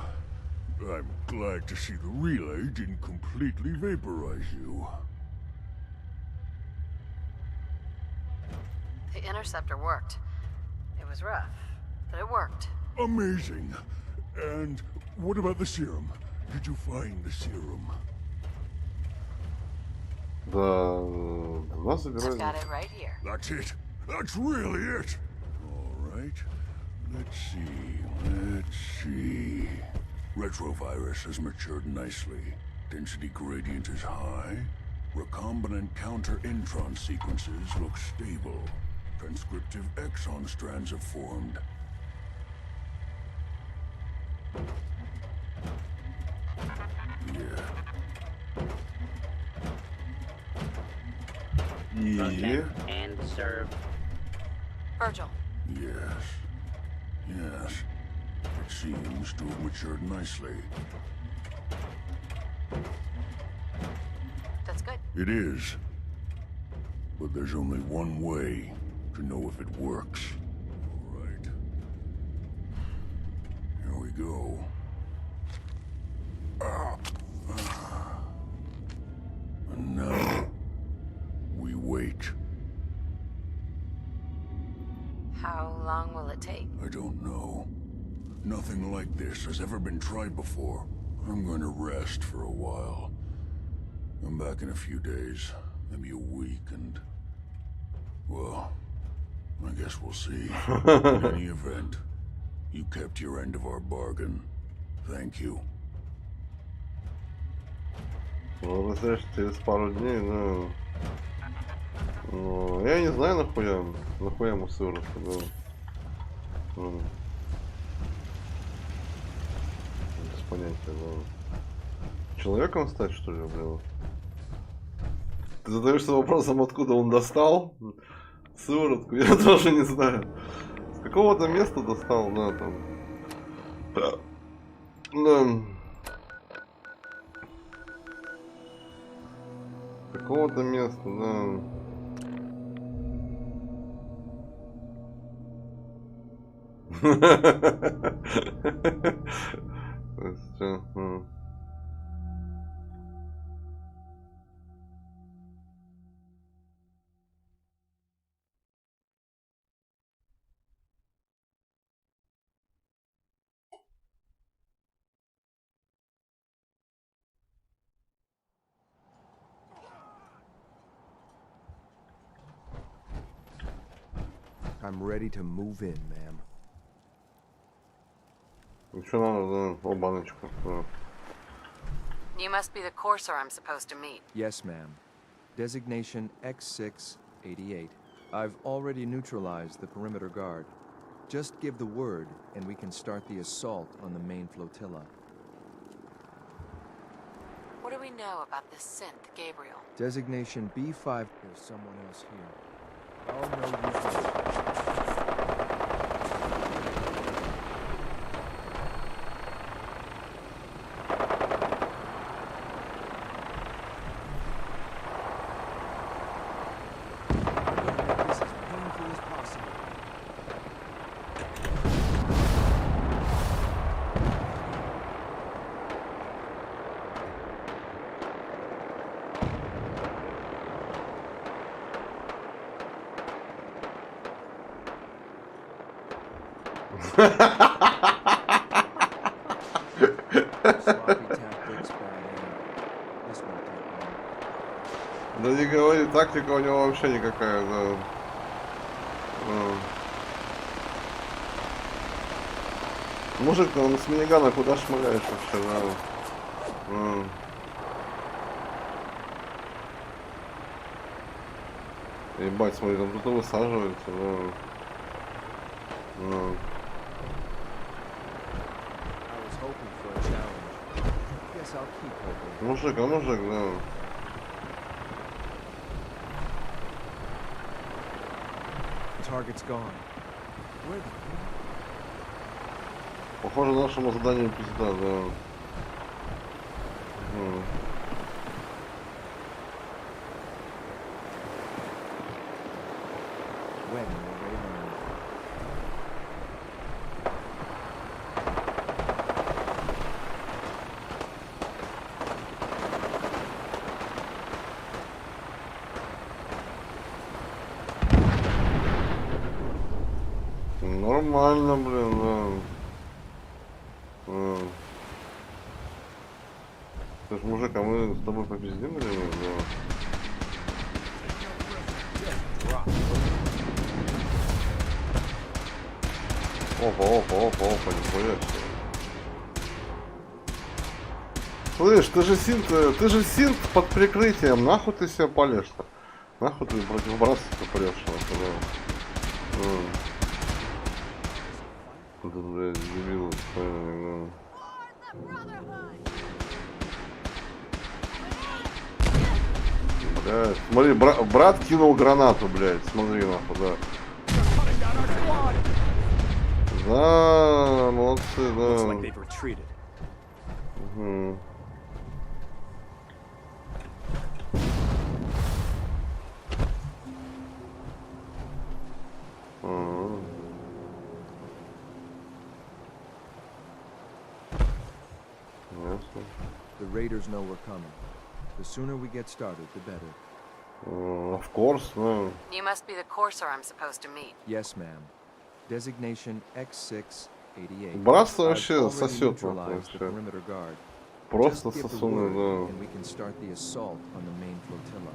I'm glad to see the relay didn't completely vaporize you. The interceptor worked. It was rough, but it worked. Amazing. And what about the serum? Did you find the serum? I've got it right here. That's it. That's really it. All right. Let's see. Retrovirus has matured nicely. Density gradient is high. Recombinant counter-intron sequences look stable. Transcriptive exon strands have formed. Yeah. And serve. Virgil. Yes. It seems to have matured nicely. That's good. It is. But there's only one way to know if it works. All right. Here we go. And now, we wait. How long will it take? I don't know. Nothing like this has ever been tried before. I'm going to rest for a while. I'm back in a few days, maybe a week, and... well, I guess we'll see. In any event, you kept your end of our bargain. Thank you. Ну, знаешь, через пару дней, я не знаю, нахуя ему сыворотка, без понятия, Человеком стать, что ли, блин? Ты задаешься вопросом, откуда он достал сыворотку, я тоже не знаю. С какого-то места достал, там. С какого-то места, То есть, I'm ready to move in, ma'am. Еще надо, о, баночку. You must be the courser I'm supposed to meet. Yes, ma'am. Designation X688. I've already neutralized the perimeter guard. Just give the word, and we can start the assault on the main flotilla. What do we know about this synth, Gabriel? Designation B5. There's someone else here. Oh, no, you don't. Да не говори, тактика у него вообще никакая, Мужик, ну с минигана куда шмаляешь вообще, Ебать, смотри, там кто-то высаживается, Мужик, мужик, Target's gone. Where the... Похоже, нашему заданию пизда, When will they learn? Нормально, блин, Слушай, мужик, а мы с тобой попиздим или нет? Опа, нихуя себе. Слышь, ты же синт под прикрытием, нахуй ты себя палишь-то? Нахуй ты против братства палишь, Куда, блядь, дебил, Блядь, смотри, брат кинул гранату, блядь, смотри, нахуй, да. Да, молодцы, да. Угу. The raiders know we're coming. The sooner we get started, the better. Of course, no. You must be the courser I'm supposed to meet. Yes, ma'am. Designation X688. Братство вообще сосет, the perimeter guard. Просто Just give the сосуны, word, да. and we can start the assault on the main flotilla.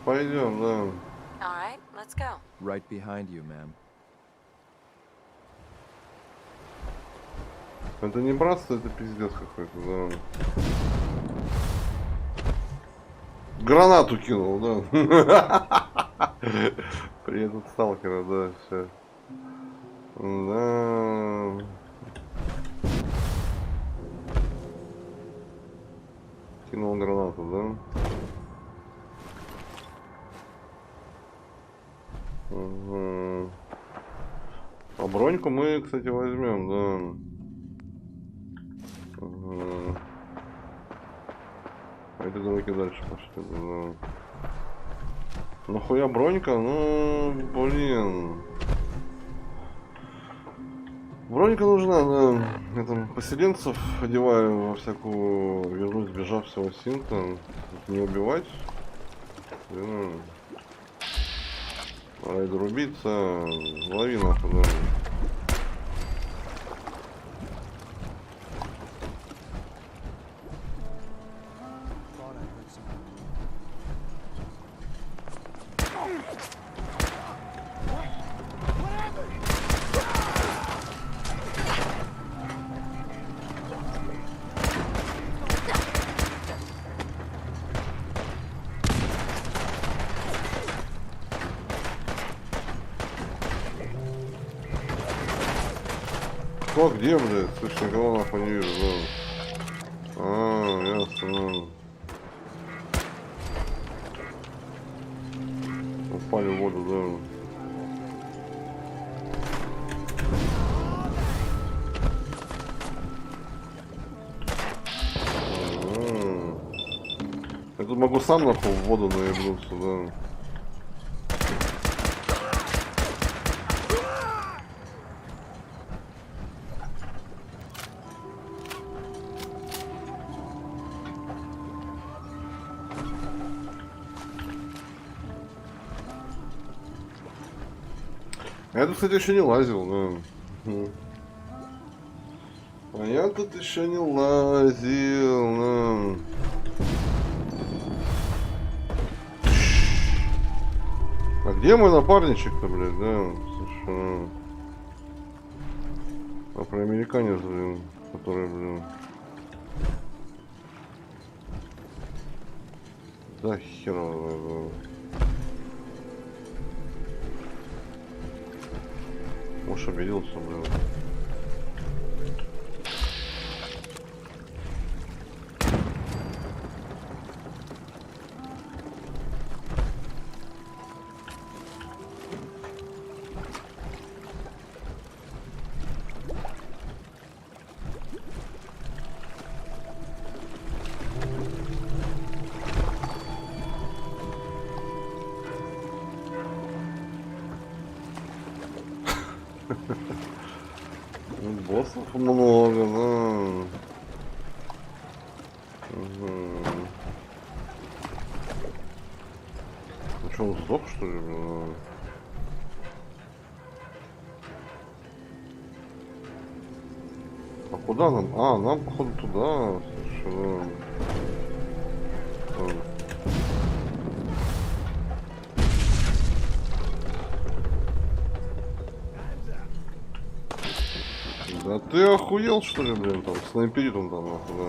Пойдем, да. All right, let's go. Right behind you, ma'am. Это не братство, это пиздец какой-то, да. Гранату кинул, да. Привет от сталкера, да, все. Да. Кинул гранату, да. Угу. А броньку мы, кстати, возьмем, да. Угу. Это давайте дальше пошли, да. Нахуя бронька? Ну, блин. Бронька нужна, да. Я там поселенцев одеваю во всякую, вернусь, сбежав всего синта. Не убивать. Блин. Райдер убийца. Лови нахуй, да. Кто где, блядь? Слышь, никого нахуй не вижу, да. А, ясно. Упали в воду, да. Я тут могу сам нахуй в воду наебнуться, да. Я тут, кстати, еще не лазил, да. А я тут еще не лазил, да. А где мой напарничек-то, блядь, да? Слушай, афроамериканец, блин, который, блин. Да херово, да. Уж обиделся, блин. Боссов много, да. Угу. Ну что, он сдох, что ли? А куда нам? А, нам, походу, туда. Слушай, да ты охуел, что ли, блин, там, снайперитом там, нахуй, да.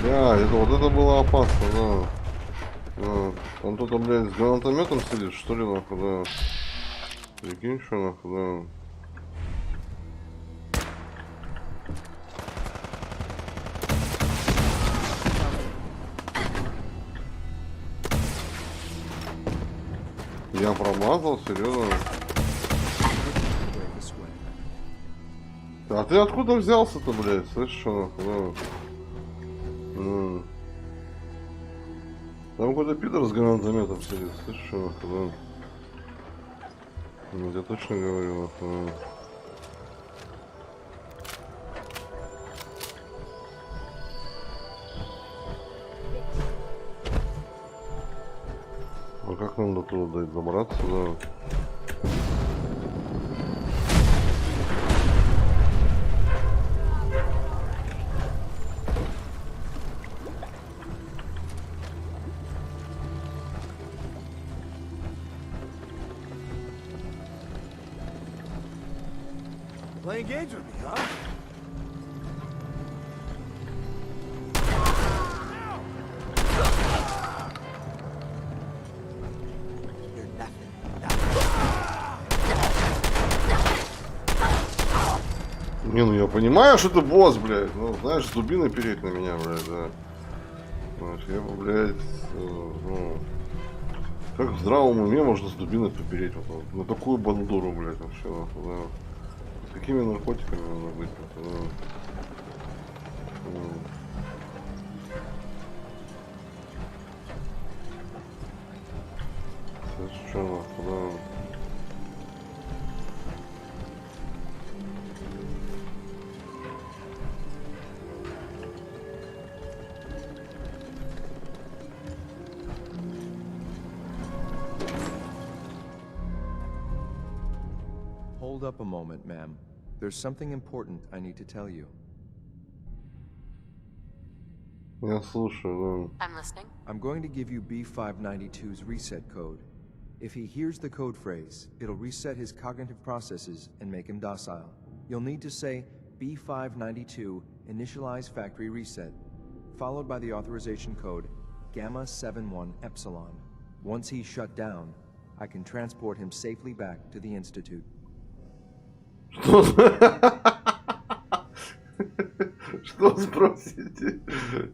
Бля, вот это было опасно, да. Он тут, блядь, с гранатометом сидит, что ли, нахуй, да. Прикинь, что, нахуй, да. Я промазал, серьезно. А ты откуда взялся-то, блядь? Слышишь, что нахуй, да? Там какой-то пидор с гранатометом сидит, слышишь, что нахуй, да? Я точно говорю, нахуй. А как нам до туда добраться, да? Playing games with me, huh? You're nothing. Не, ну я понимаю, что ты босс, блядь. Ну, знаешь, с дубиной переть на меня, блядь, да. Знаешь, я, блядь, ну... Как в здравом уме можно с дубиной попереть вот на такую бандуру, блядь, вообще, да. С какими наркотиками нужно быть? Совершенно, да. Hold up a moment, ma'am. There's something important I need to tell you. Я слушаю, да. I'm listening. I'm going to give you B592's reset code. If he hears the code phrase, it'll reset his cognitive processes and make him docile. You'll need to say B592 initialize factory reset, followed by the authorization code Gamma 71 Epsilon. Once he's shut down, I can transport him safely back to the Institute. Что спросите?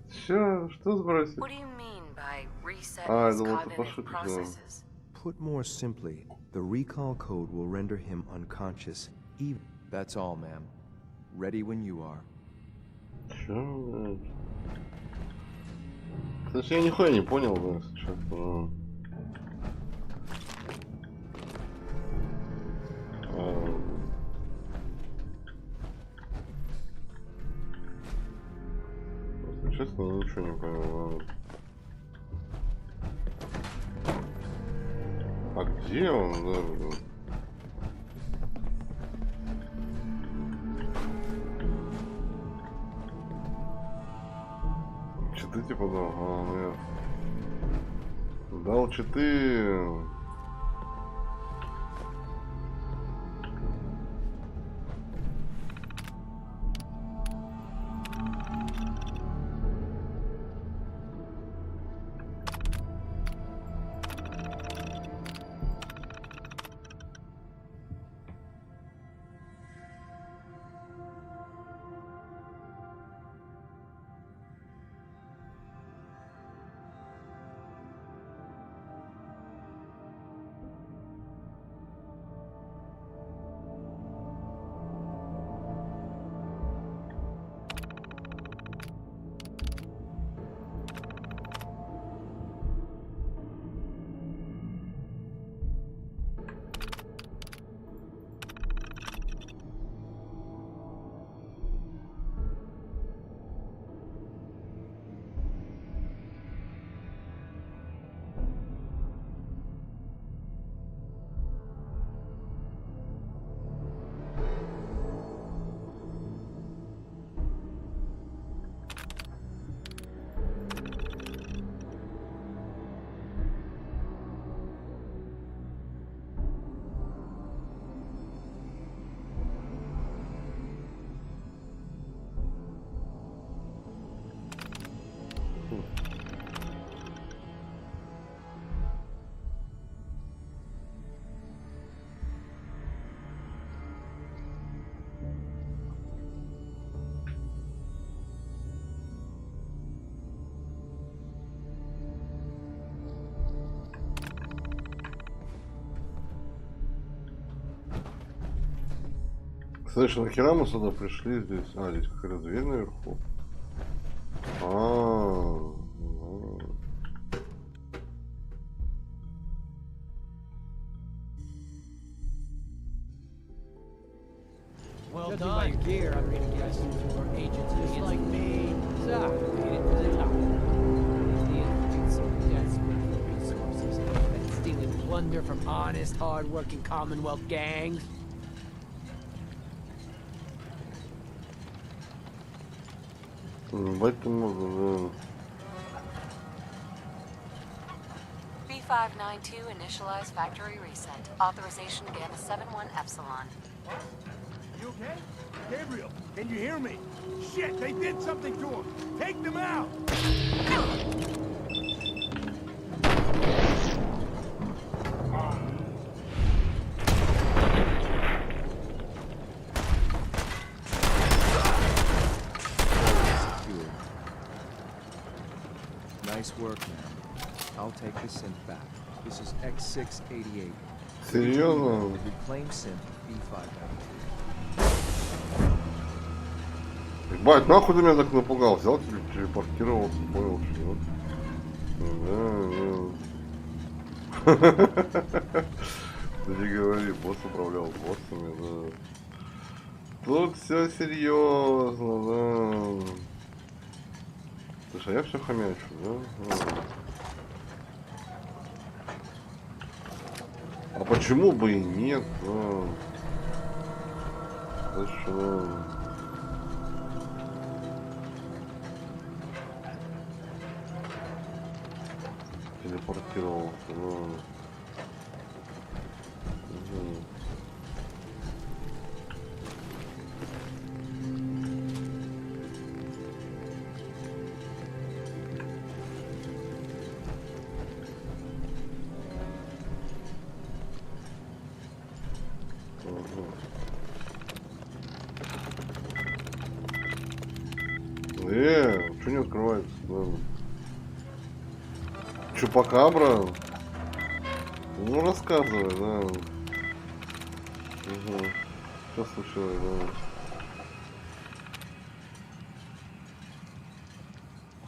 Что спросите? What do you mean by reset А, я his думал, ты cognitive пошутишь, да. processes? Put more simply, the recall code will render him unconscious. Even that's all, ma'am. Ready when you are. Чё? Кстати, я нихуя не понял, да, если честно. Если честно, я ничего не понял. А где он? Да, читы типа дал. А, нет. Дал читы. Слышь, нахера мы сюда пришли здесь? А, здесь какая-то дверь наверху. Well done. By your gear, I'm ready to guess your agents just like me. So, made it to the top. The infants are desperate for resources and stealing plunder from honest, hard-working Commonwealth gangs. B592 initialize factory reset. Authorization Gamma 71 Epsilon. You okay? Gabriel, can you hear me? Shit, they did something to him. Take them out. Nice work, man. I'll take the synth back. This is X688. Серьезно? The reclaimed synth B592. Ебать, нахуй ты меня так напугал? Взял, телепортировался, понял, что? Ты не говори, босс управлял боссами, да. Тут все серьезно, да. Слушай, а я все хомячу, да? А почему бы и нет? Да что? Телепортировался, что не открывается? Чупакабра? Ну, рассказывай, да. Что случилось,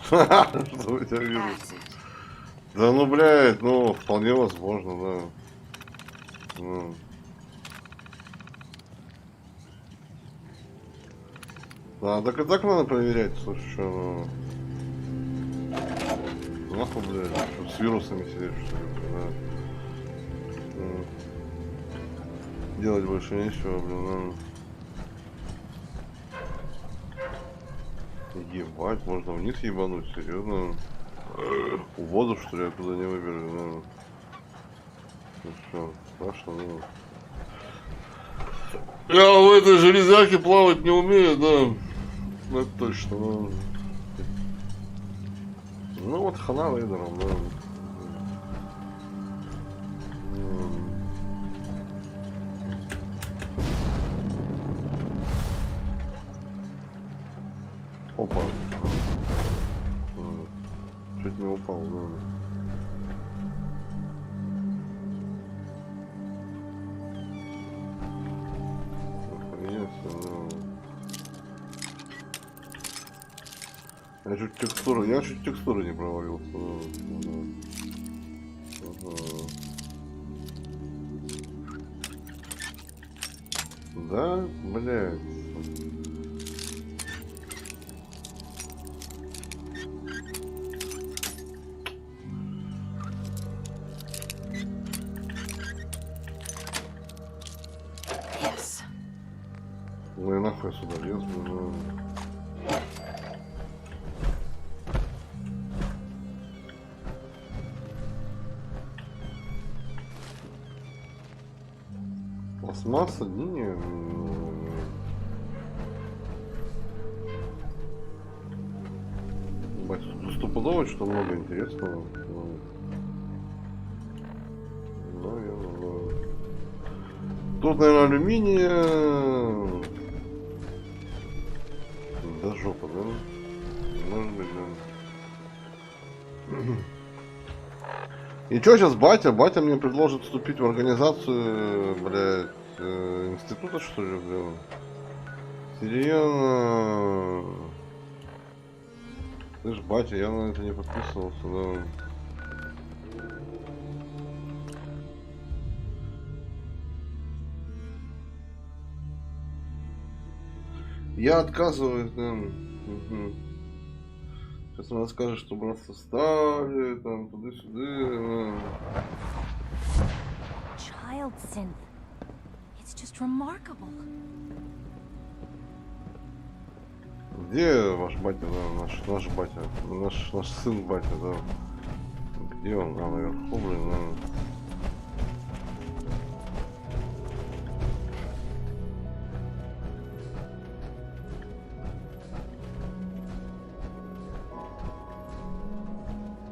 да? Что у тебя вирус? Да ну, блядь, ну, вполне возможно, да. Да, так и так надо проверять, слушай, что, нахуй, блядь, что, с вирусами сидеть, что ли, да. Делать больше нечего, блин, Ебать, можно вниз ебануть, серьезно. У воду, что ли, я туда не выберу, ну что, страшно, ну. Я в этой железяке плавать не умею, да. Это точно, ну. Ну вот хана рейдером, да. Опа. Чуть не упал, да. Я чуть текстуры не провалился. Да, блядь. Yes. Ну и нахуй сюда лез, блин. Пластмасса, не. Стопудово, что много интересного. Тут, наверное, алюминия. Да жопа, да? Может быть, да. И чё сейчас батя? Батя мне предложит вступить в организацию, блядь, института, что ли, блядь? Серьезно? Ты ж батя, я на это не подписывался, да. Я отказываюсь, да. Угу. Сейчас она скажет, что нас составили, там, туда-сюда. Child synth. It's just remarkable. Где ваш батя, да, наш батя, наш сын батя, да. Где он? А, наверху, блин, да.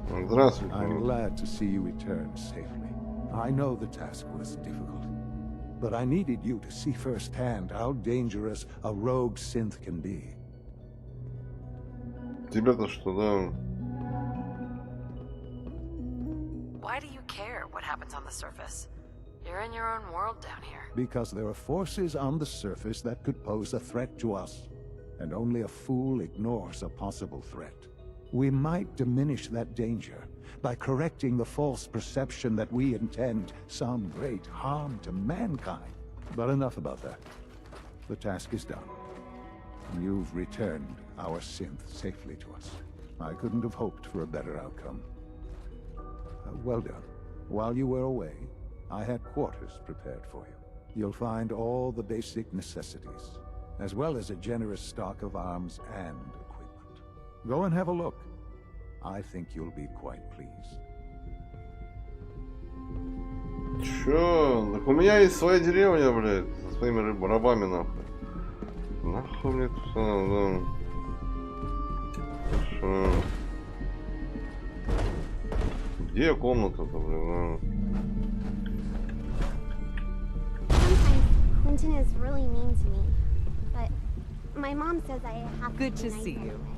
Здравствуйте. I'm glad to see you return safely. I know the task was difficult, but I needed you to see firsthand how dangerous a rogue synth can be. Тебе-то что, да? Why do you care what happens on the surface? You're in your own world down here. Because there are forces on the surface that could pose a threat to us, and only a fool ignores a possible threat. We might diminish that danger by correcting the false perception that we intend some great harm to mankind. But enough about that. The task is done. You've returned our synth safely to us. I couldn't have hoped for a better outcome. Well done. While you were away, I had quarters prepared for you. You'll find all the basic necessities, as well as a generous stock of arms and equipment. Go and have a look. I think you'll be quite pleased. Чё? Так у меня есть своя деревня, блядь, со своими рабами, нахуй. Нахуй мне тут все надо, да. Шо? Где комната-то, блин, Sometimes Clinton is really mean to me, but my mom says I have Good to to be nice see you. anyway.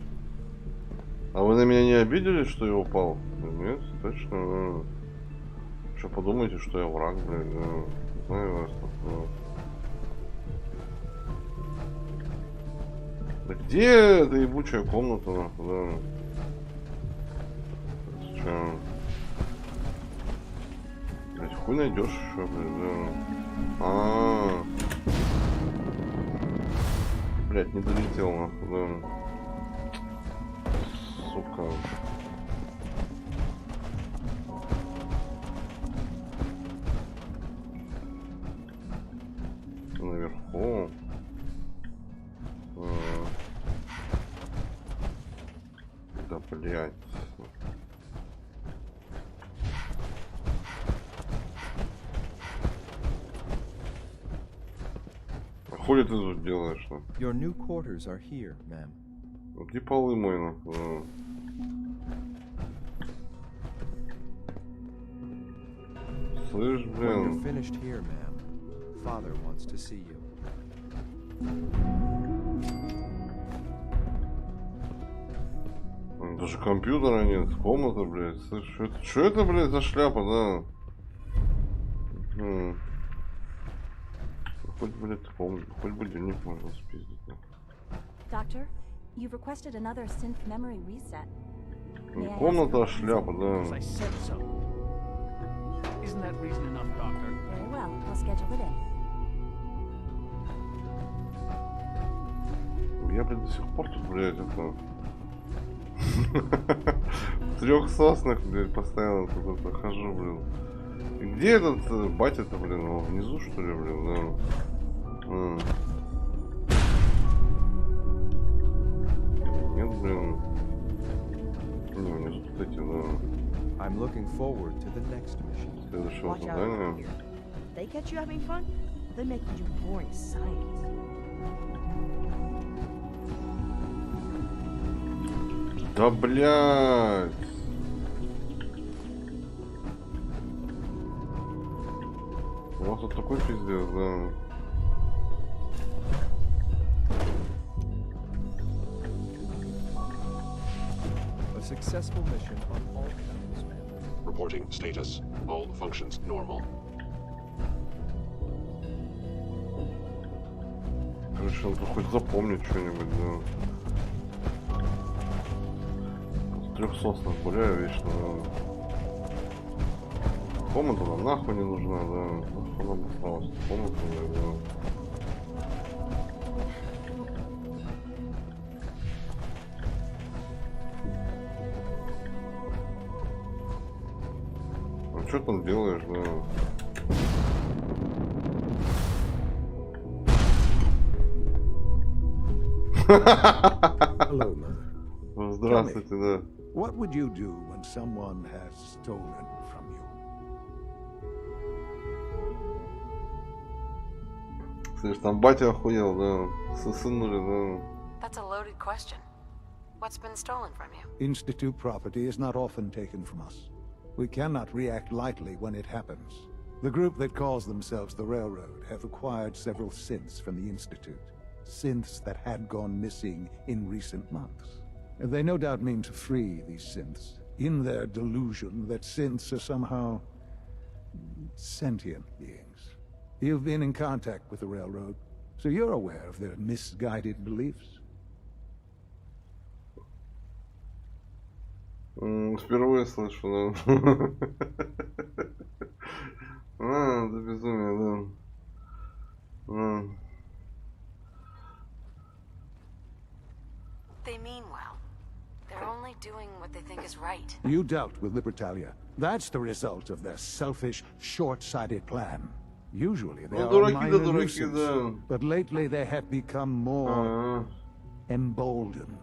А вы на меня не обиделись, что я упал? Нет, точно. Что подумаете, что я враг, блядь? Знаю вас. Да где эта ебучая комната, нахуй, да? Че? Блядь, хуй найдешь еще, блядь, да. Блядь, не долетел, нахуй, да. Сука. Наверху. Да, блядь. А хули ты тут делаешь, ну? Your new quarters are here, ma'am. Где полы мои, нахуй? Слышь, When блин. you're finished here, ma'am, Father wants to see you. Даже компьютера нет, комната, блядь. Слышь, что это, блядь, за шляпа, да? Хоть, блядь, хоть будильник можно спиздить. Doctor, you've requested another synth memory reset. Не комната, а шляпа, да. I said so. Isn't that reason enough, Doctor? Very well, I'll schedule it in. Я, блядь, до сих пор тут, блядь, это... В трех соснах, блядь, постоянно тут хожу, блин. И где этот батя-то, блин? Он внизу, что ли, блин, да? Нет, блин. Не, внизу тут эти, да. I'm looking forward to the next mission. Следующего Watch out задания. here. If they catch you having fun, they make you do boring science. Да, блядь. У вас тут такой пиздец, да. A successful mission on all counts, ma'am. Reporting status. All functions normal. Решил бы хоть запомнить что-нибудь, да. В трех соснах гуляю вечно, да. Комната нам нахуй не нужна, да. Нахуй нам осталось. Комната, да. А что там делаешь, да? Hello, Mother. Здравствуйте, да. What would you do when someone has stolen from you? Слышь, там батя охуел, да. Сысынули, да. That's a loaded question. What's been stolen from you? Institute property is not often taken from us. We cannot react lightly when it happens. The group that calls themselves the Railroad have acquired several synths from the Institute. Synths that had gone missing in recent months. They no doubt mean to free these synths, in their delusion that synths are somehow sentient beings. You've been in contact with the Railroad, so you're aware of their misguided beliefs. Впервые слышу, да. Это безумие, да. They mean well. They're only doing what they think is right. You dealt with Libertalia. That's the result of their selfish, short-sighted plan. Usually they are a minor nuisance, but lately they have become more emboldened.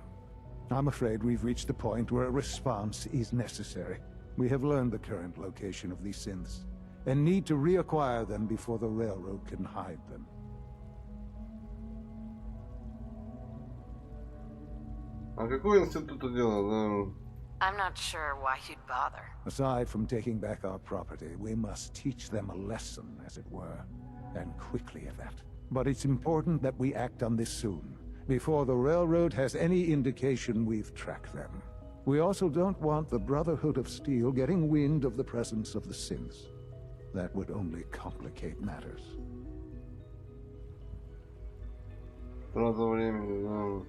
I'm afraid we've reached the point where a response is necessary. We have learned the current location of these synths, and need to reacquire them before the Railroad can hide them. А какой институт это дело, да? I'm not sure why you'd bother. Aside from taking back our property, we must teach them a lesson, as it were, and quickly at that. But it's important that we act on this soon, before the Railroad has any indication we've tracked them. We also don't want the Brotherhood of Steel getting wind of the presence of the synths. That would only complicate matters. Трата времени, да.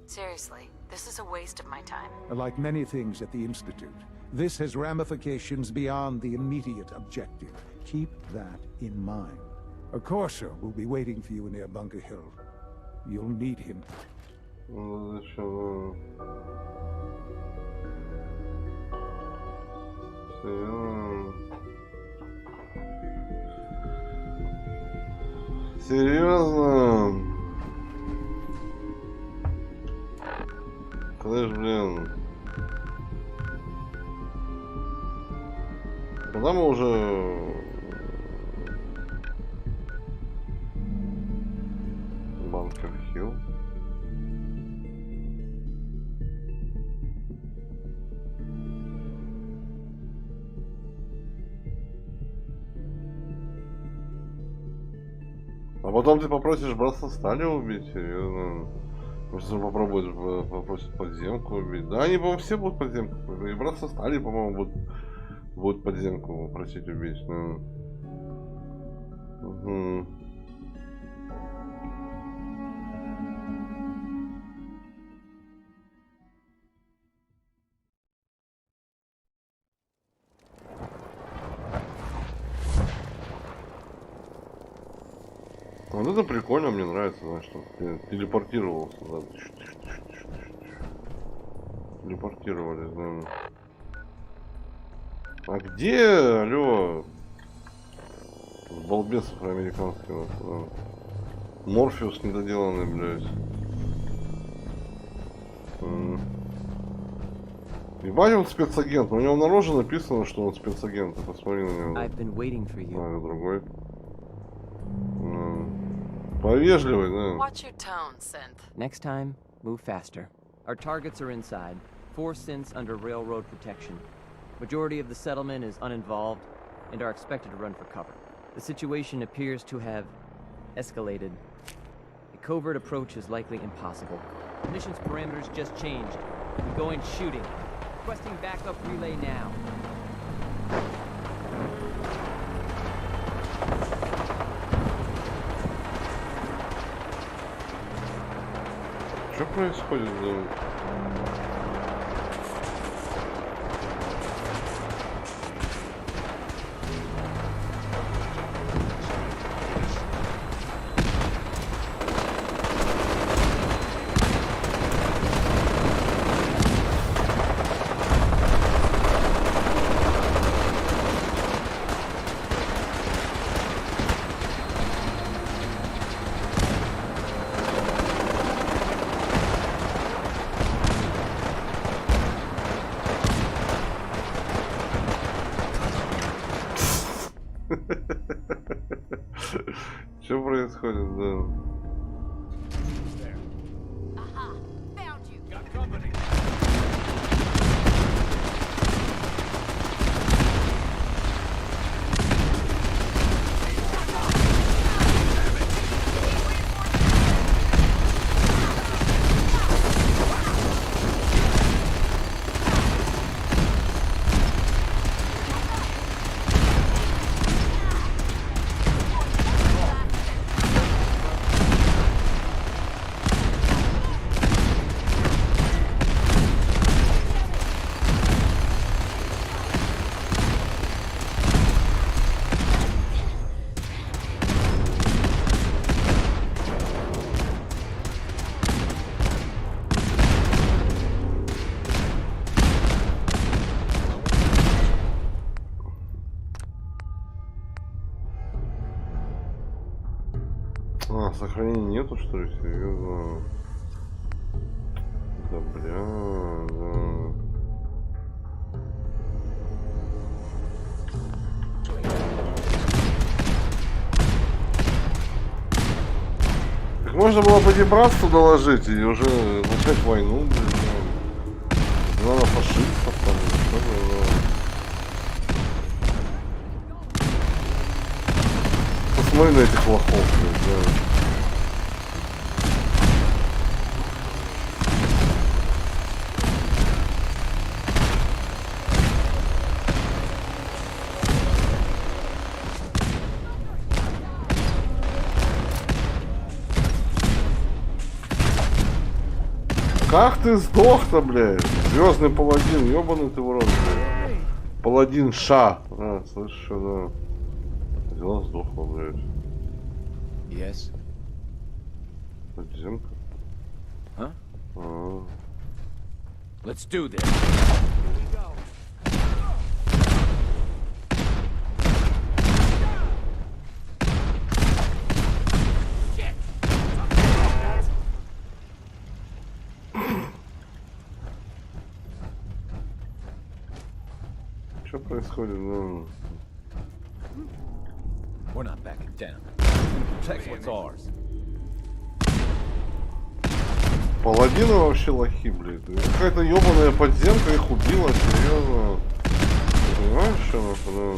Seriously, this is a waste of my time. Like many things at the Institute, this has ramifications beyond the immediate objective. Keep that in mind. A courser will be waiting for you near Bunker Hill. You'll need him. Серьезно? Слышь, блин. Когда мы уже... Bunker Hill. А потом ты попросишь братство Стали убить, серьезно. Может, он попробует попросить подземку убить. Да, они, по-моему, все будут подземку. И братство Стали, по-моему, будут подземку просить убить. Ну. Угу. Вот это прикольно, мне нравится, знаешь, что телепортировался, да. Телепортировались, да. А где, алло, балбесов американских, да. Морфеус недоделанный, блядь. Ебать, он спецагент, но у него на роже написано, что он спецагент, посмотри на него. А, другой. Повежливый, да. Watch your tone, synth. Next time, move faster. Our targets are inside. 4 synths under railroad protection. Majority of the settlement is uninvolved and are expected to run for cover. The situation appears to have escalated. A covert approach is likely impossible. The mission's parameters just changed. We go in shooting. Requesting backup relay now. Что происходит? Что происходит, да? А, сохранения нету, что ли? Серьезно? Да, бля, да. Так можно было пойти братству доложить и уже начать войну, блин. Да. Надо фашистов там, что ли, да. Посмотри на этих лохов, блин, да. Как ты сдох-то, блядь? Звездный паладин, ёбаный ты в рот, блядь. Паладин Ша. А, слышишь, что, да. Взяла, сдохла, блядь. Yes. Подземка. Huh? А. Let's do this. Что происходит? Ну... We're not backing down. We're gonna protect what's ours. Паладины вообще лохи, блядь. Какая-то ёбаная подземка их убила, серьезно. Ты понимаешь, что нахуй?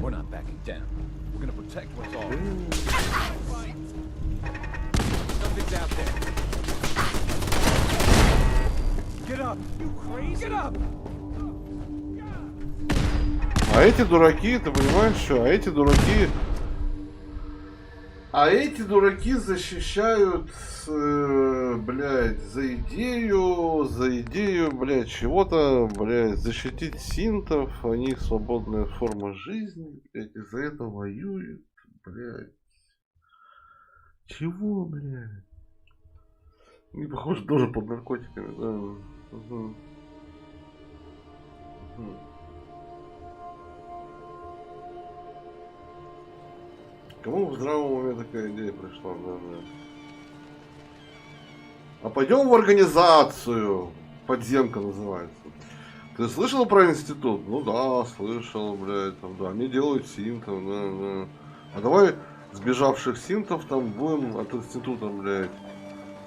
We're not backing down. We're gonna protect what's ours. Something's out there. Get up! You crazy? Get up! А эти дураки, ты понимаешь, что? А эти дураки защищают, блядь, за идею, блядь, чего-то, блядь, защитить синтов, у них свободная форма жизни, блядь, и за это воюют, блядь. Чего, блядь? Не похоже, тоже под наркотиками, да. Угу. Угу. Кому в здравом уме такая идея пришла, да. А пойдем в организацию. Подземка называется. Ты слышал про институт? Ну да, слышал, блядь, там, да. Они делают синтов, да. А давай сбежавших синтов там будем от института, блядь,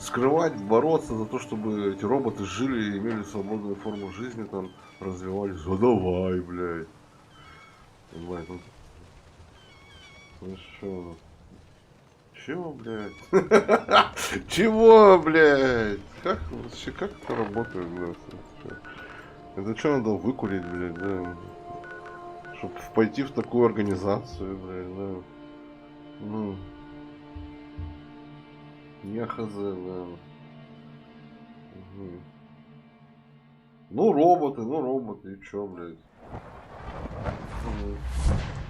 скрывать, бороться за то, чтобы эти роботы жили и имели свободную форму жизни, там, развивались. Ну давай, блядь. Давай, ну. Ну что? Чего, блядь? Чего, блядь? Как вообще, как это работает, блядь? Это что надо выкурить, блядь, да? Чтоб пойти в такую организацию, блядь, да? Ну. Не хз, да. Угу. Ну роботы, и чё, блядь?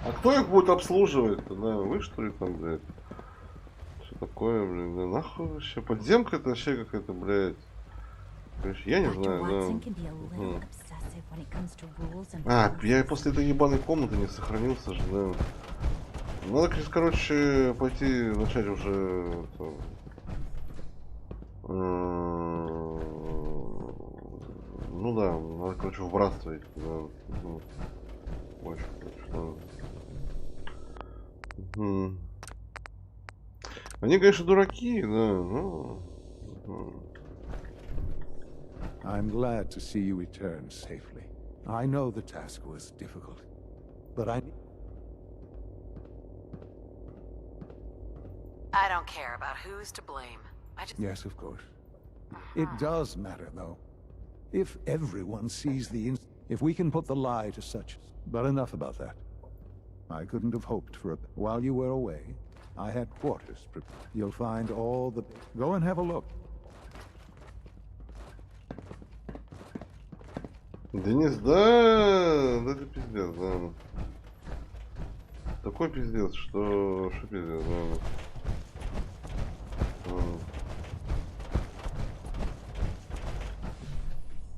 А кто их будет обслуживать-то, да? Вы что ли там, блядь? Что такое, блядь? Да нахуй вообще? Подземка это вообще какая-то, блядь. Я не знаю, да. А, я после этой ебаной комнаты не сохранился же, да. Надо, короче, пойти начать уже короче, вбрасывать. Да. Больше, что... Они, конечно, дураки, да, но... I'm glad to see you return safely. I know the task was difficult, but I don't care about who's to blame. I just... Yes, of course. It does matter, though. If everyone sees the if we can put the lie to such... But enough about that. I couldn't have hoped for it. While you were away, I had quarters prepared. You'll find all the... Go and have a look. Денис, да, это пиздец, да. Такой пиздец, что пиздец, да.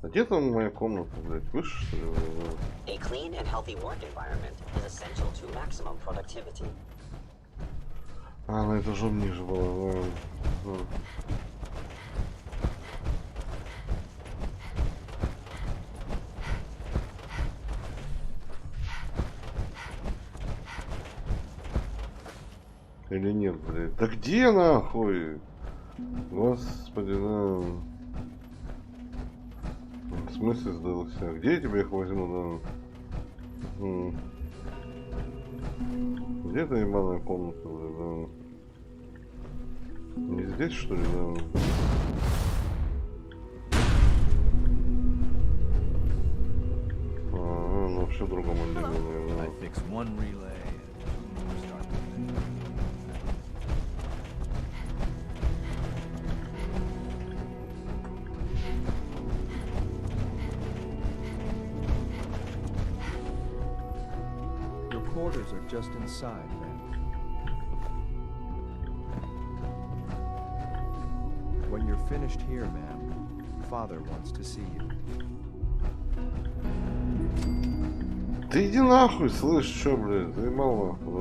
А где там моя комната, блядь? Выше, что ли? A clean and healthy work environment is essential to maximum productivity. А, на этажом ниже было, да. Или нет, блядь? Да где нахуй? Господи, да. В смысле сдался? Где я тебе их возьму, да? Где эта ебаная комната, да? Не здесь, что ли, да? Ну вообще в другом отделении, да. Quarters are just inside, then. When you're finished here, ma'am, Father wants to see you. Ты иди нахуй, слышь, чё, блядь, заебал нахуй, да.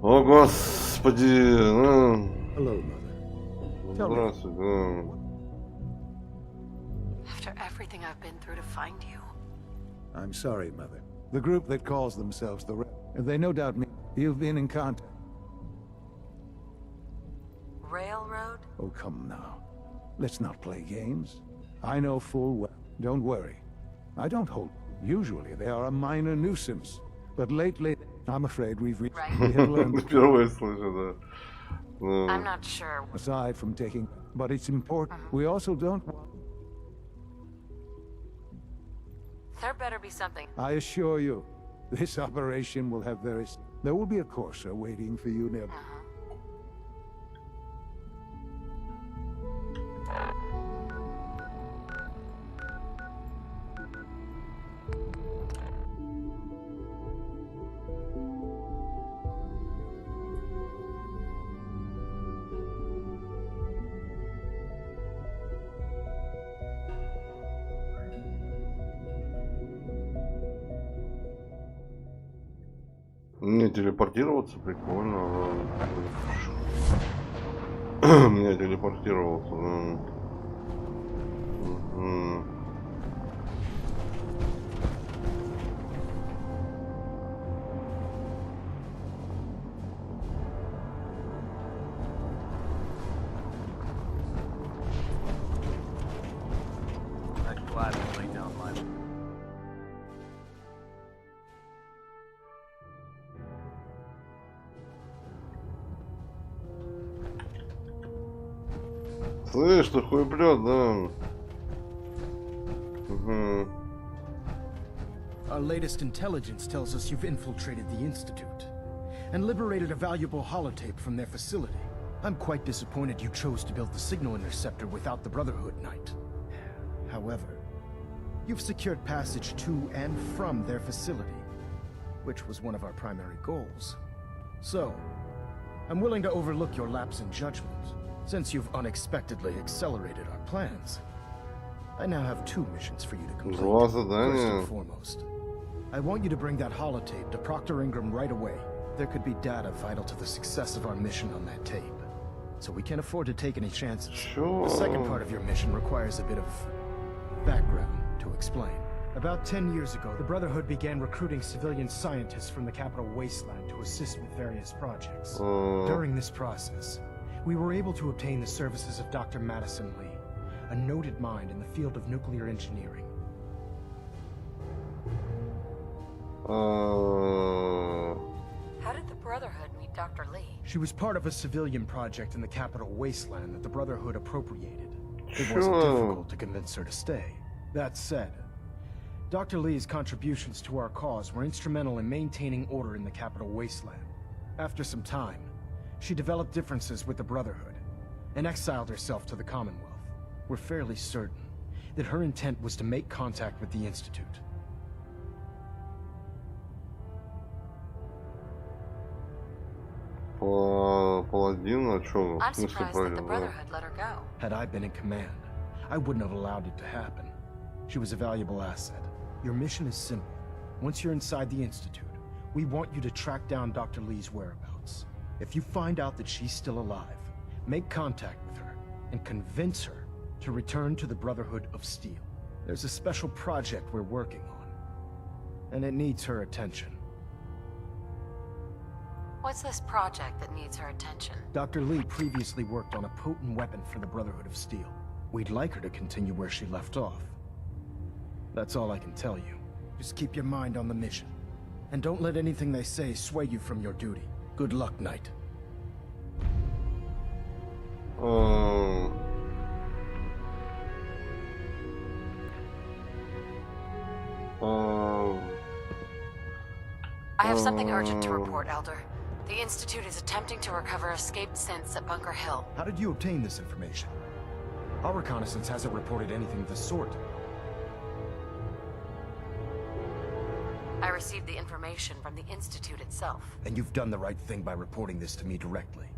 О, господи, здравствуй, да. After everything I've been through to find you. I'm sorry, Mother. The group that calls themselves the they no doubt mean you've been in contact. Railroad? Oh, come now. Let's not play games. I know full well. Don't worry. I don't hold. Usually they are a minor nuisance. But lately, I'm afraid we have learned. I'm not sure. Aside from taking, but it's important. We also don't. There better be something. I assure you, this operation will have very. There will be a courser waiting for you near. Мне телепортироваться прикольно. Мне телепортировался. I'd gladly lay down my... Слышь, ты хуеплет, да? Угу. Our latest intelligence tells us you've infiltrated the Institute and liberated a valuable holotape from their facility. I'm quite disappointed you chose to build the signal interceptor without the Brotherhood Knight. However, you've secured passage to and from their facility, which was one of our primary goals. So, I'm willing to overlook your lapse in judgment, since you've unexpectedly accelerated our plans. I now have 2 missions for you to complete. First and foremost, I want you to bring that holotape to Proctor Ingram right away. There could be data vital to the success of our mission on that tape, so we can't afford to take any chances. Sure. The second part of your mission requires a bit of background to explain. About 10 years ago, the Brotherhood began recruiting civilian scientists from the capital wasteland to assist with various projects. During this process, we were able to obtain the services of Dr. Madison Lee, a noted mind in the field of nuclear engineering. How did the Brotherhood meet Dr. Lee? She was part of a civilian project in the capital wasteland that the Brotherhood appropriated. It wasn't difficult to convince her to stay. That said, Dr. Lee's contributions to our cause were instrumental in maintaining order in the capital wasteland. After some time, she developed differences with the Brotherhood and exiled herself to the Commonwealth. We're fairly certain that her intent was to make contact with the Institute. I'm surprised that the Brotherhood let her go. Had I been in command, I wouldn't have allowed it to happen. She was a valuable asset. Your mission is simple. Once you're inside the Institute, we want you to track down Dr. Lee's whereabouts. If you find out that she's still alive, make contact with her and convince her to return to the Brotherhood of Steel. There's a special project we're working on, and it needs her attention. What's this project that needs her attention? Dr. Lee previously worked on a potent weapon for the Brotherhood of Steel. We'd like her to continue where she left off. That's all I can tell you. Just keep your mind on the mission, and don't let anything they say sway you from your duty. Good luck, Knight. I have something urgent to report, Elder. The Institute is attempting to recover escaped synths at Bunker Hill. How did you obtain this information? Our reconnaissance hasn't reported anything of the sort. I received the information from the Institute itself. And you've done the right thing by reporting this to me directly.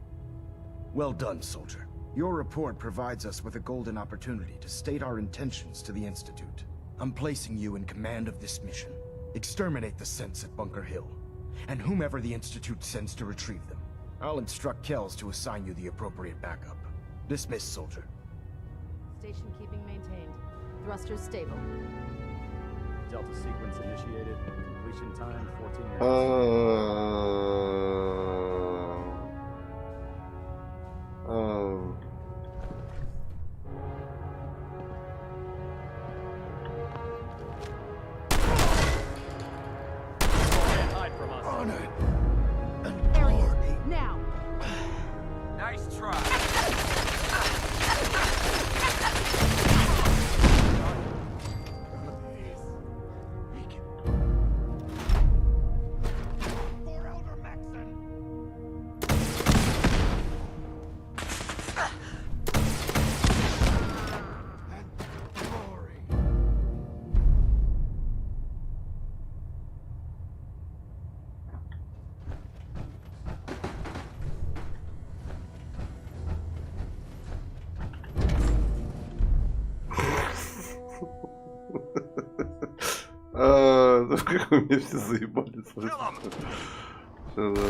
Well done, soldier. Your report provides us with a golden opportunity to state our intentions to the Institute. I'm placing you in command of this mission. Exterminate the synths at Bunker Hill, and whomever the Institute sends to retrieve them. I'll instruct Kells to assign you the appropriate backup. Dismissed, soldier. Station keeping maintained. Thrusters stable. Delta sequence initiated. Completion time 14 minutes. Hide from us. Honor. Now. Nice try. Как вы меня все заебали, слушайте. Всё, да.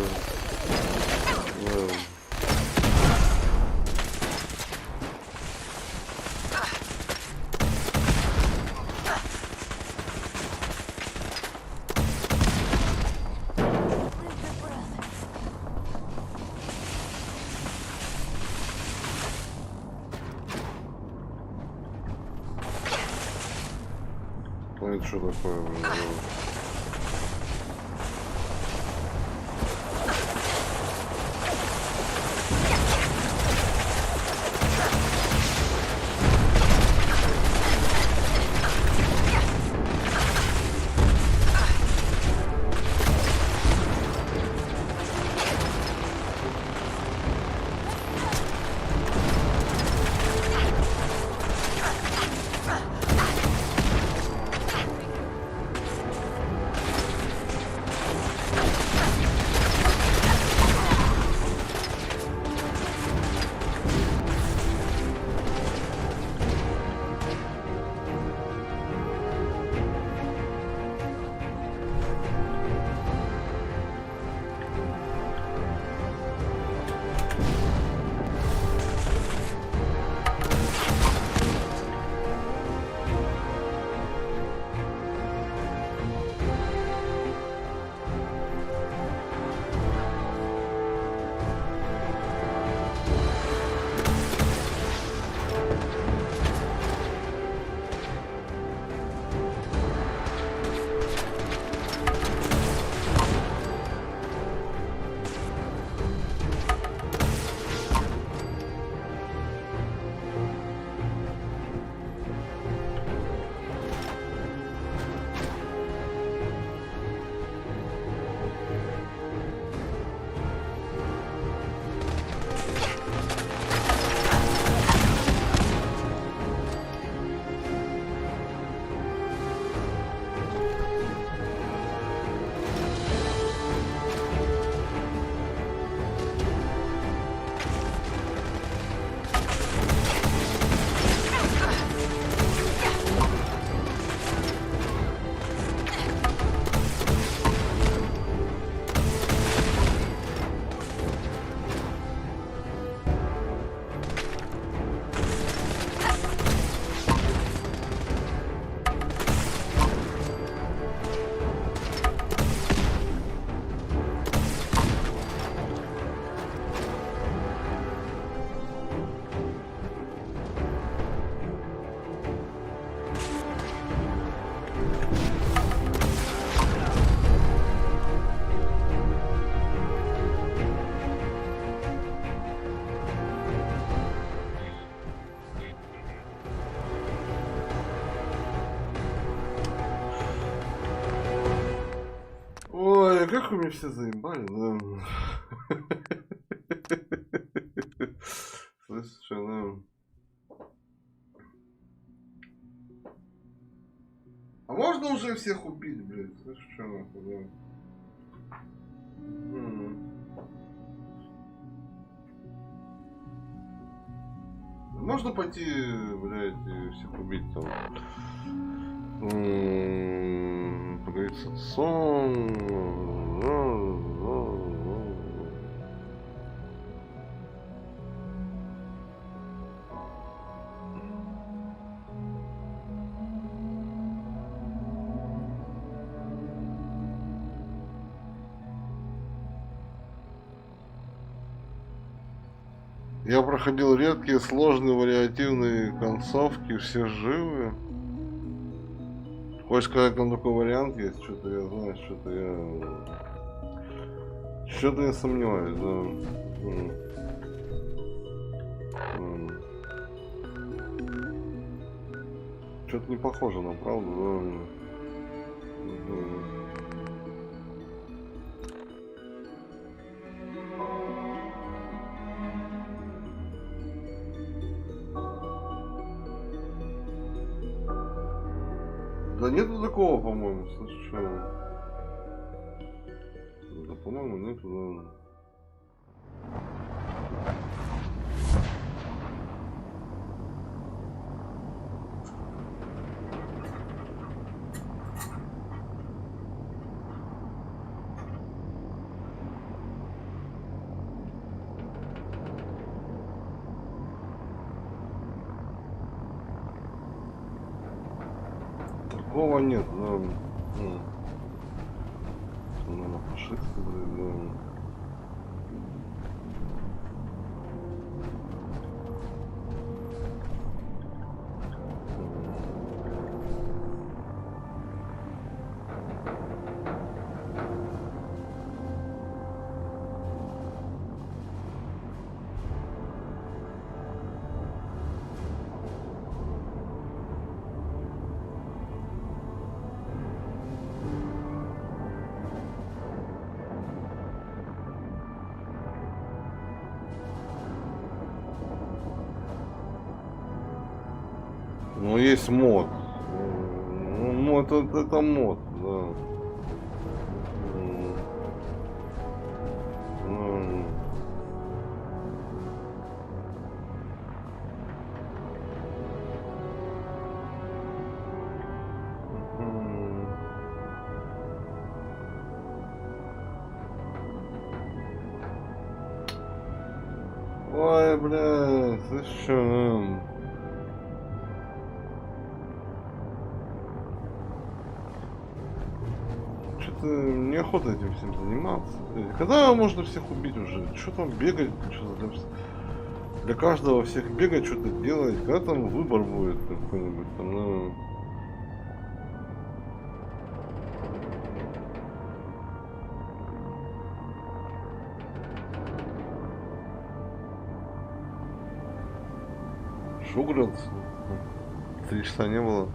Ну это что такое, блин? Как вы меня все заебали, да? Слышь, что, да? А можно уже всех убить, блядь? Слышь, что, нахуй, да? Можно пойти, блядь, и всех убить там? Поговорить с отцом. Я проходил редкие, сложные, вариативные концовки, все живы. Хочешь сказать, там такой вариант есть? Что-то я, знаешь, что-то я сомневаюсь, да. Что-то не похоже на правду, да. Да нету такого, по-моему, слышишь, что? Да, по-моему, нету, да. Такого нет, да. Наверное, фашисты, да. есть мод. Ну, мод это мод, да. Ой, бля, ты что? Что-то неохота этим всем заниматься. Когда можно всех убить уже? Что там бегать? Что для каждого всех бегать, что-то делать? Когда там выбор будет какой-нибудь там, ну... Шуград? 3 часа не было.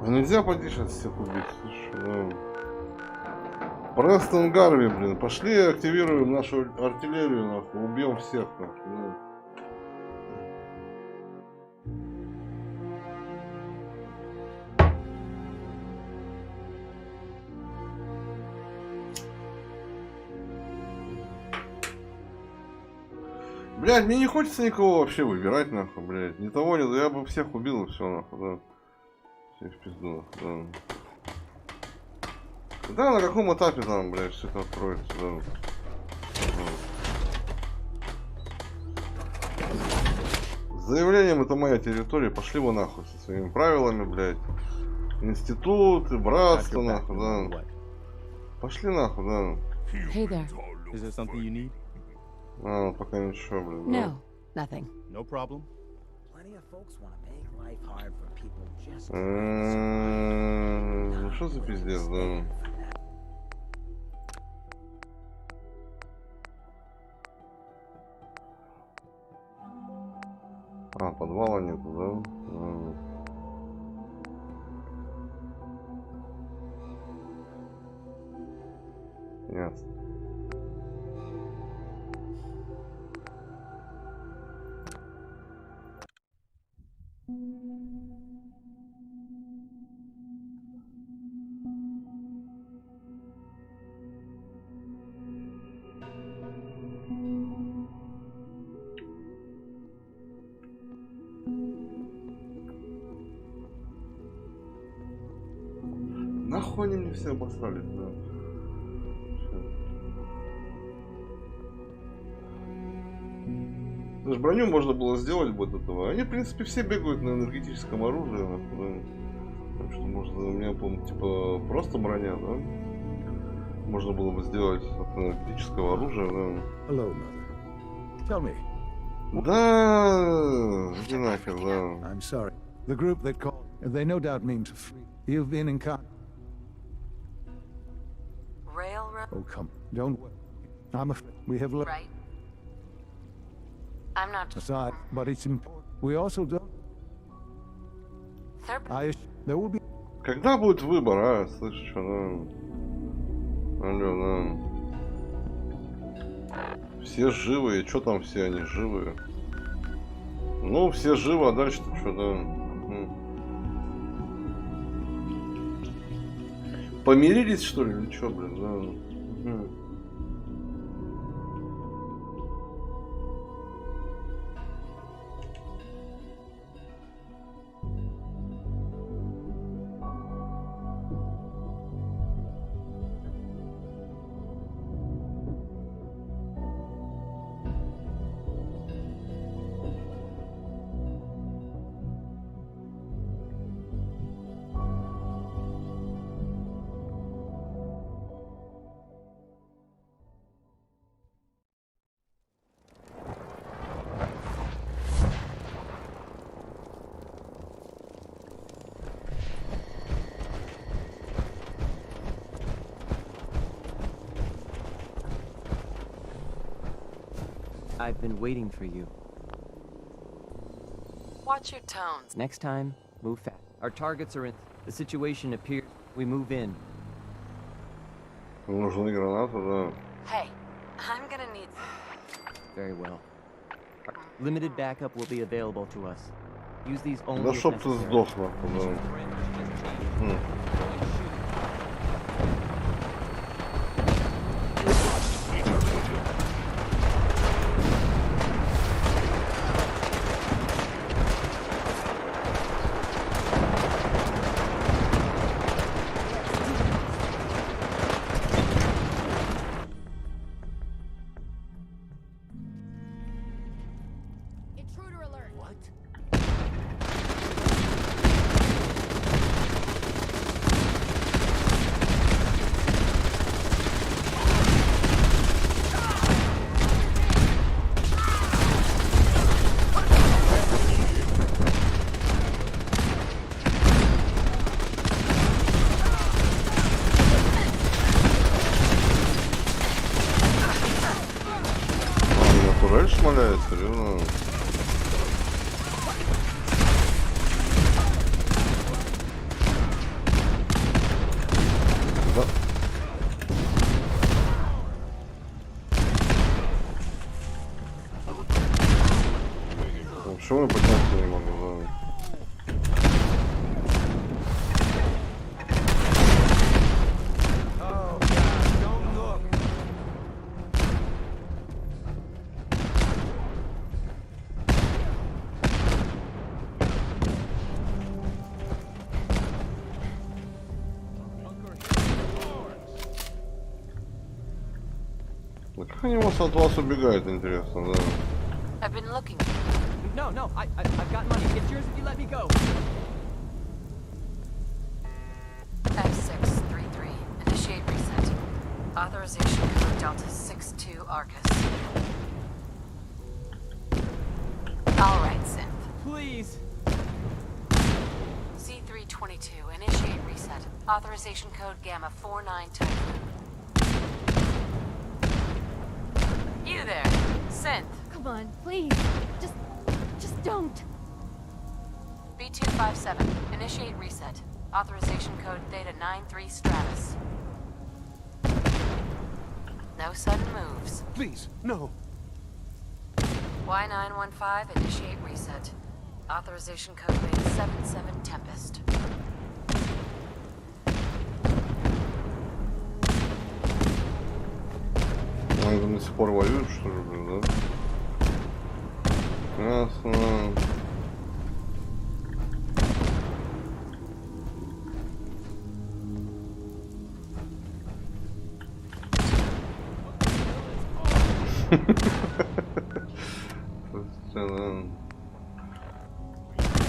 Нельзя пойти сейчас всех убить. Слушай, Престон Гарви, блин. Пошли активируем нашу артиллерию, нахуй. Убьем всех, нахуй. Ну. Блядь, мне не хочется никого вообще выбирать, нахуй, блядь. Ни того, ни того. Я бы всех убил и все, нахуй, да. Всех в пизду, да. Да, на каком этапе там, блядь, все это откроется, да. С заявлением это моя территория, пошли вы нахуй со своими правилами, блядь. Институты, братство, нахуй, да. Пошли нахуй, да. Hey there. Is there something you need? А, пока ничего, блядь. No, nothing. No problem. Plenty of folks want to make life hard for people just Ну что за пиздец, да. А, подвала нету, да? Ясно. Нахуй они мне все обосрались, да. Даже броню можно было сделать бы от этого. Они, в принципе, все бегают на энергетическом оружии, нахуй, да. Так что можно, у меня, по-моему, типа, просто броня, да? Можно было бы сделать от энергетического оружия, да. Hello, mother. Tell me. Да, иди нахер, да. I'm sorry. The group that called, they no doubt mean to free. You've been in contact. Railroad? Oh, come. Don't worry. I'm afraid we have left Right. I'm not aside, but it's important. We also don't. There will be. Когда будет выбор, а? Слышишь, что, да? Алло, да. Все живые, что там все они живые? Ну, все живы, а дальше-то что, да? Помирились, что ли, или что, блин, да? I've been waiting for you. Watch your tones. Next time, move fast. Our targets are in. The situation appears. We move in. Нужны гранаты, да. Hey, I'm gonna need. Very well. Limited backup will be available to us. Use these only. Да if чтоб ты necessary. сдох, нахуй, да. Intruder alert. What? Турель шмаляет, серьезно. Да. Почему я подняться не могу? Да? Да как они от вас убегают, интересно, да? I've been looking. No, no, I've got money. It's yours if you let me go. F633. Initiate reset. Authorization code Delta 62 Arcus. All right, synth. Please. C322. Initiate reset. Authorization code Gamma 49 Typhoon. You there, synth. Come on, please. Just don't. B257. Initiate reset. Authorization code Theta 93 Stratus. No sudden moves. Please, no. Y915. Initiate reset. Authorization code Beta 77 Tempest. Они до сих пор воюют, что ли, блин, да? Ясно.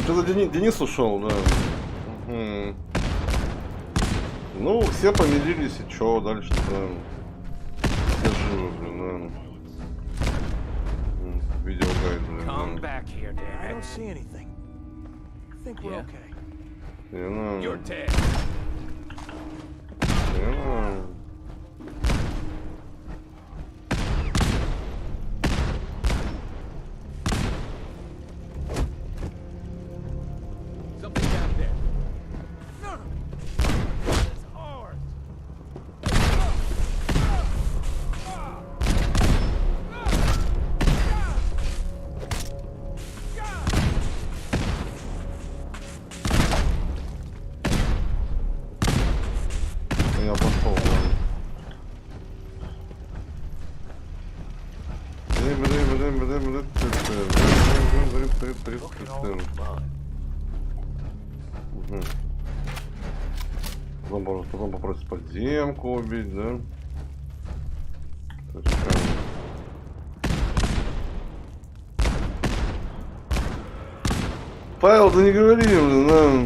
Что-то Денис ушел, да. Угу. Ну, все помирились, и чё дальше-то? Все живы, блин, да. Видеогайд, блин. Come back here, damn I it. don't see anything. I think we're okay. You're dead. Something down there. It's ours. Я пошел, Потом попросить подземку убить, да? Павел, ты не говори, блин, да?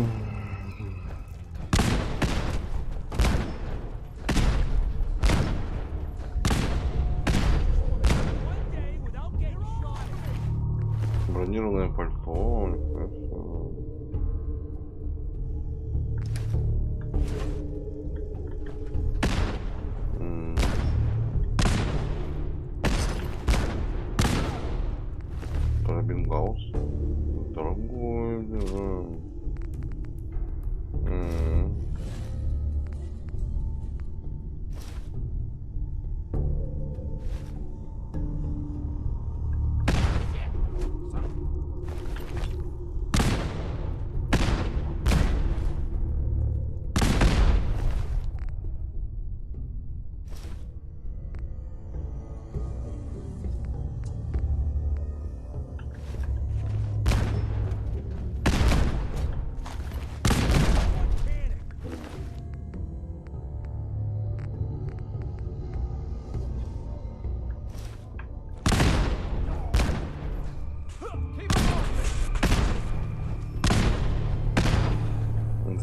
Бронированное пальто, хорошо.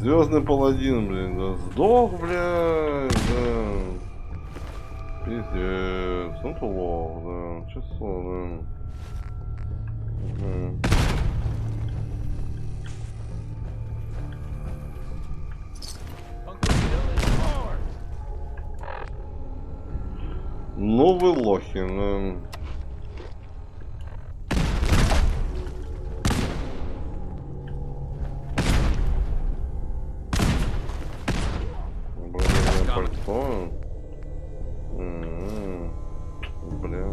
Звездный паладин, блин, да. Сдох, блядь, да. Пиздец. Ну то лох, да. Число, да. Угу. Ну вы лохи, да. Пальто. Бля,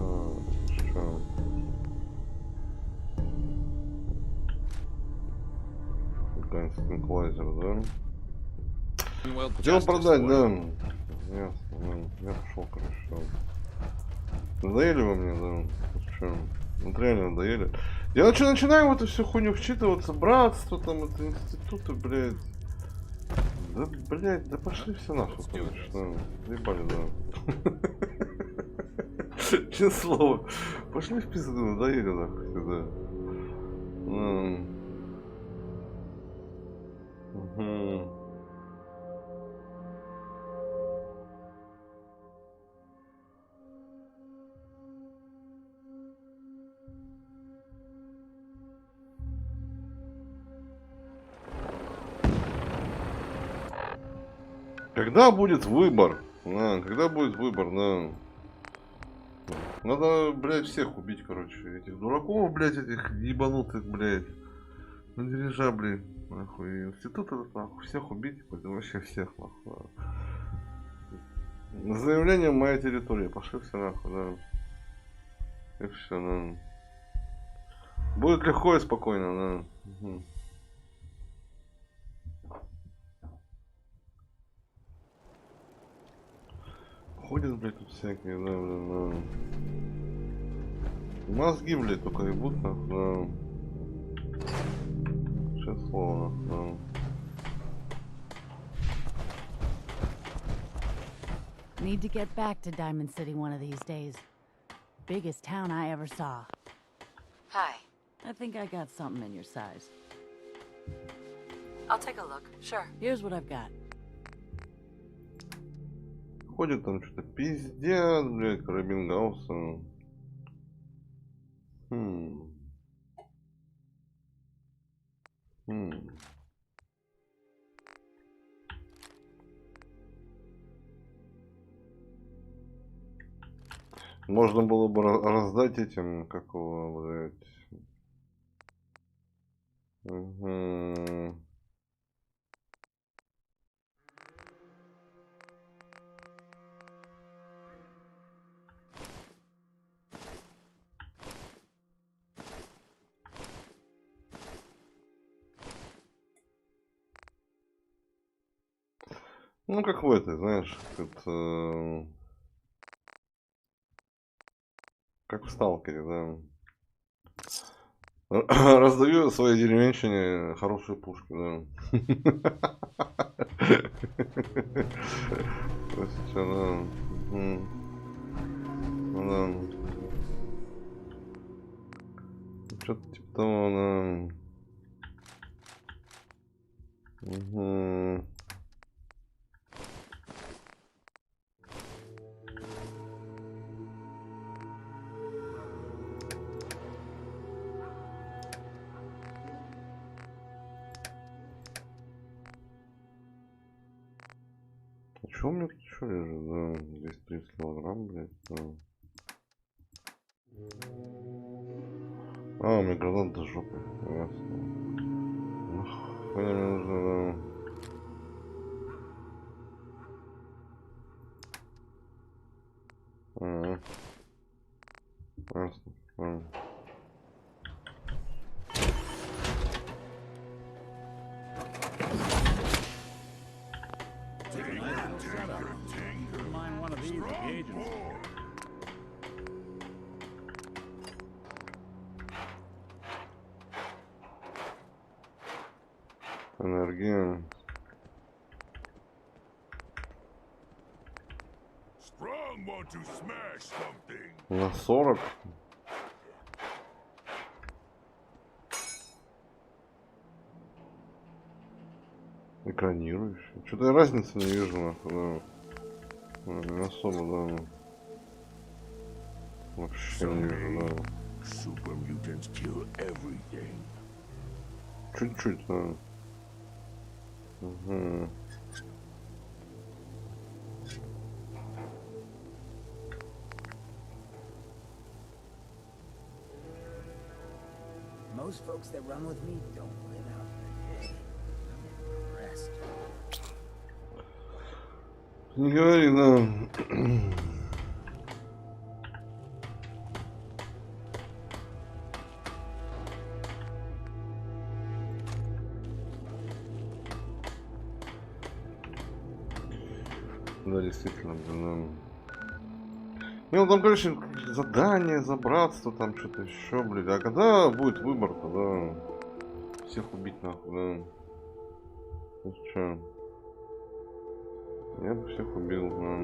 что? Гангстер клайзер, да? Хотел продать, да? Ясно, я пошел, короче. Надоели вы мне, да? Что? Вот реально надоели. Я начинаю в эту всю хуйню вчитываться. Братство, там, это институты, блядь. Да, блядь, да пошли все нахуй, короче. Заебали, да. Честное слово. Пошли в пизду, надоели нахуй сюда. Когда будет выбор? Когда будет выбор, да. Надо, блядь, всех убить, короче. Этих дураков, блядь, этих ебанутых, блядь. На дирижабле, нахуй. Институт этот, нахуй. Всех убить, вообще всех, нахуй. Заявление моей территории. Пошли все нахуй, да. И все, да. Будет легко и спокойно, да. Угу. Ходят, блядь, тут всякие, да. Мозги, блядь, только ебут, да. Сейчас слово, да. Need to get back to Diamond City one of these days. Biggest town I ever saw. Hi. I think I got something in your size. I'll take a look. Sure. Here's what I've got. Ходит там что-то пиздец, блядь, Карабингауса. Можно было бы раздать этим, какого, блядь. Угу. Ну, как в этой, знаешь, это... как в Сталкере, да. Раздаю своей деревенщине хорошие пушки, да. Что-то типа того, да. Угу. Чё у меня тут еще лежит? Да, 230 килограмм, блядь. Да. А, у меня гранат до жопы. Ясно. Нахуй мне нужно, да. Ясно. Энергия. На 40. Экранирующий. Что-то я разницы не вижу, нахуй, да. Не особо, да. Вообще не вижу, да. Чуть-чуть, да. Угу. Most folks that run with me don't live out their day. I'm impressed. Не говори, да. Да, действительно, блин. Ну, там, короче, задание за братство, там что-то еще, блин. А когда будет выбор-то, да? Всех убить, нахуй, да? Ну что? Я бы всех убил, да.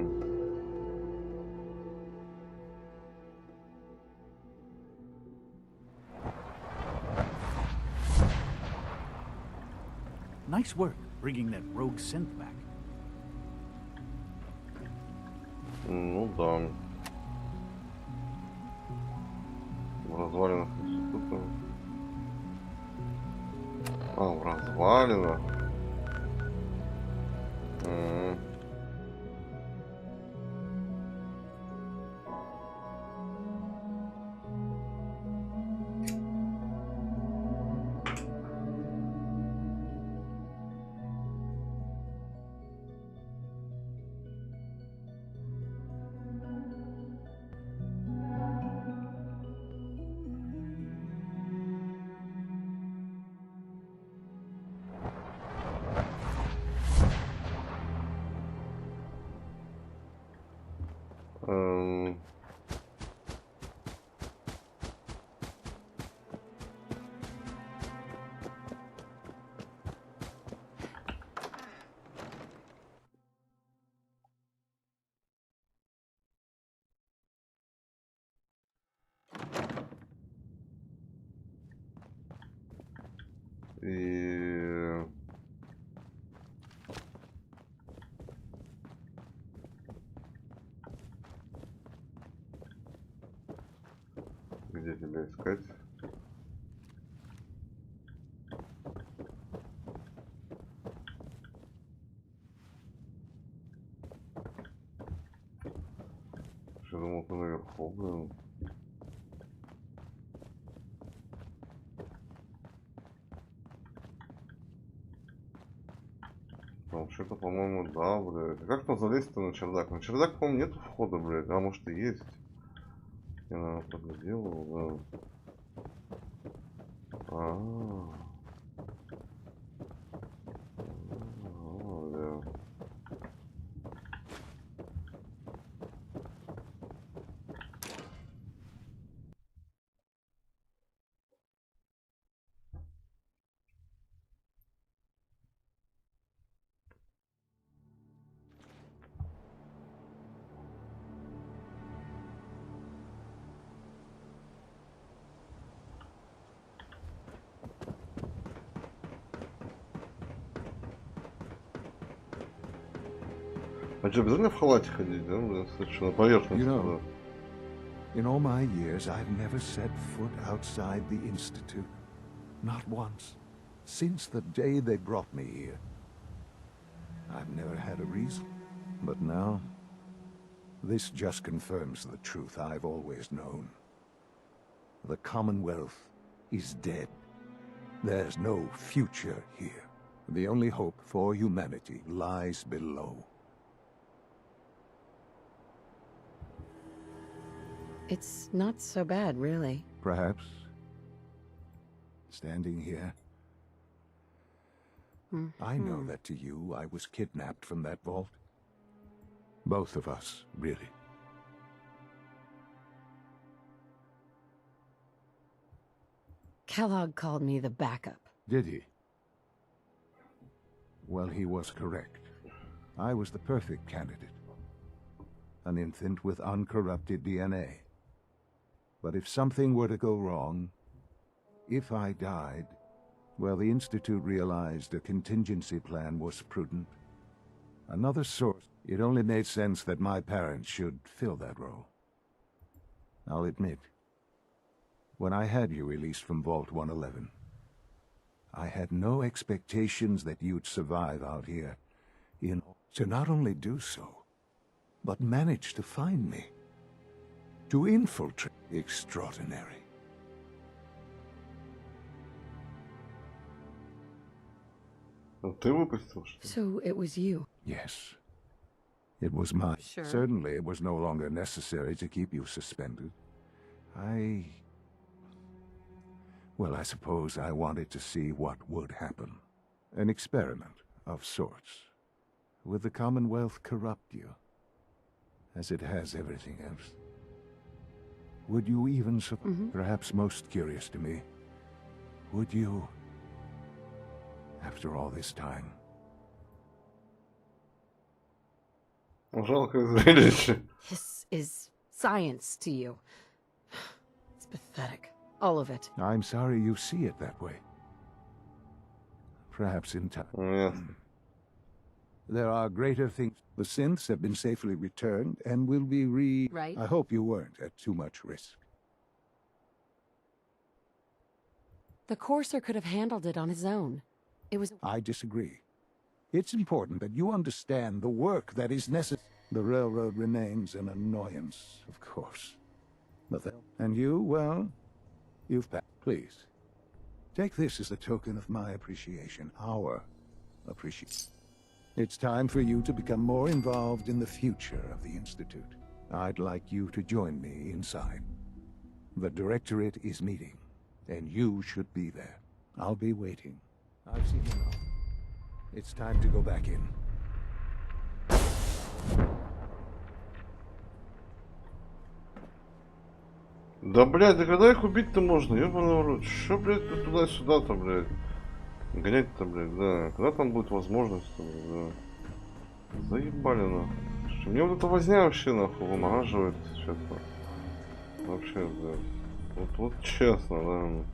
Nice work bringing that rogue synth back. Ну да. В развалинах института. А, в развалинах. И... Где тебя искать? Я думал, ты наверху был. Вообще-то, по-моему, да, блядь. Как там залезть-то на чердак? На чердак, по-моему, нету входа, блядь. А может и есть. Я, наверное, так сделал, да. Да. А что, обязательно в халате ходить, да? Достаточно на поверхности, да. In all my years, I've never set foot outside the Institute. Not once. Since the day they brought me here. I've never had a reason. But now, this just confirms the truth I've always known. The Commonwealth is dead. There's no future here. The only hope for humanity lies below. It's not so bad, really. Perhaps. Standing here, I know that to you, I was kidnapped from that vault. Both of us, really. Kellogg called me the backup. Did he? Well, he was correct. I was the perfect candidate. An infant with uncorrupted DNA. But if something were to go wrong, if I died, Well, the Institute realized a contingency plan was prudent. Another source, it only made sense that my parents should fill that role. I'll admit, when I had you released from Vault 111, I had no expectations that you'd survive out here, to not only do so, but manage to find me, to infiltrate. Extraordinary. So it was you? Yes. It was mine. Sure. Certainly it was no longer necessary to keep you suspended. Well, I suppose I wanted to see what would happen. An experiment of sorts. Would the Commonwealth corrupt you, as it has everything else? Would you even, perhaps most curious to me, would you, after all this time? This is science to you. It's pathetic. All of it. I'm sorry you see it that way. Perhaps in time. There are greater things. The synths have been safely returned and will be Right. I hope you weren't at too much risk. The Courser could have handled it on his own. It was... I disagree. It's important that you understand the work that is necessary. The railroad remains an annoyance, of course. And you, well, you've passed. Please, take this as a token of my appreciation, our appreciation. It's time for you to become more involved in the future of the Institute. I'd like you to join me inside. The Directorate is meeting, and you should be there. I'll be waiting. I've seen enough. It's time to go back in. Да, блядь, да когда их убить-то можно? Ёбаный в рот. Шо, блядь, ты туда-сюда-то, блядь? Гонять-то, блядь, да. Когда там будет возможность-то, блядь, да. Заебали, нахуй. Мне вот эта возня вообще, нахуй, вымораживает, честно. Вообще, да. Вот честно, да.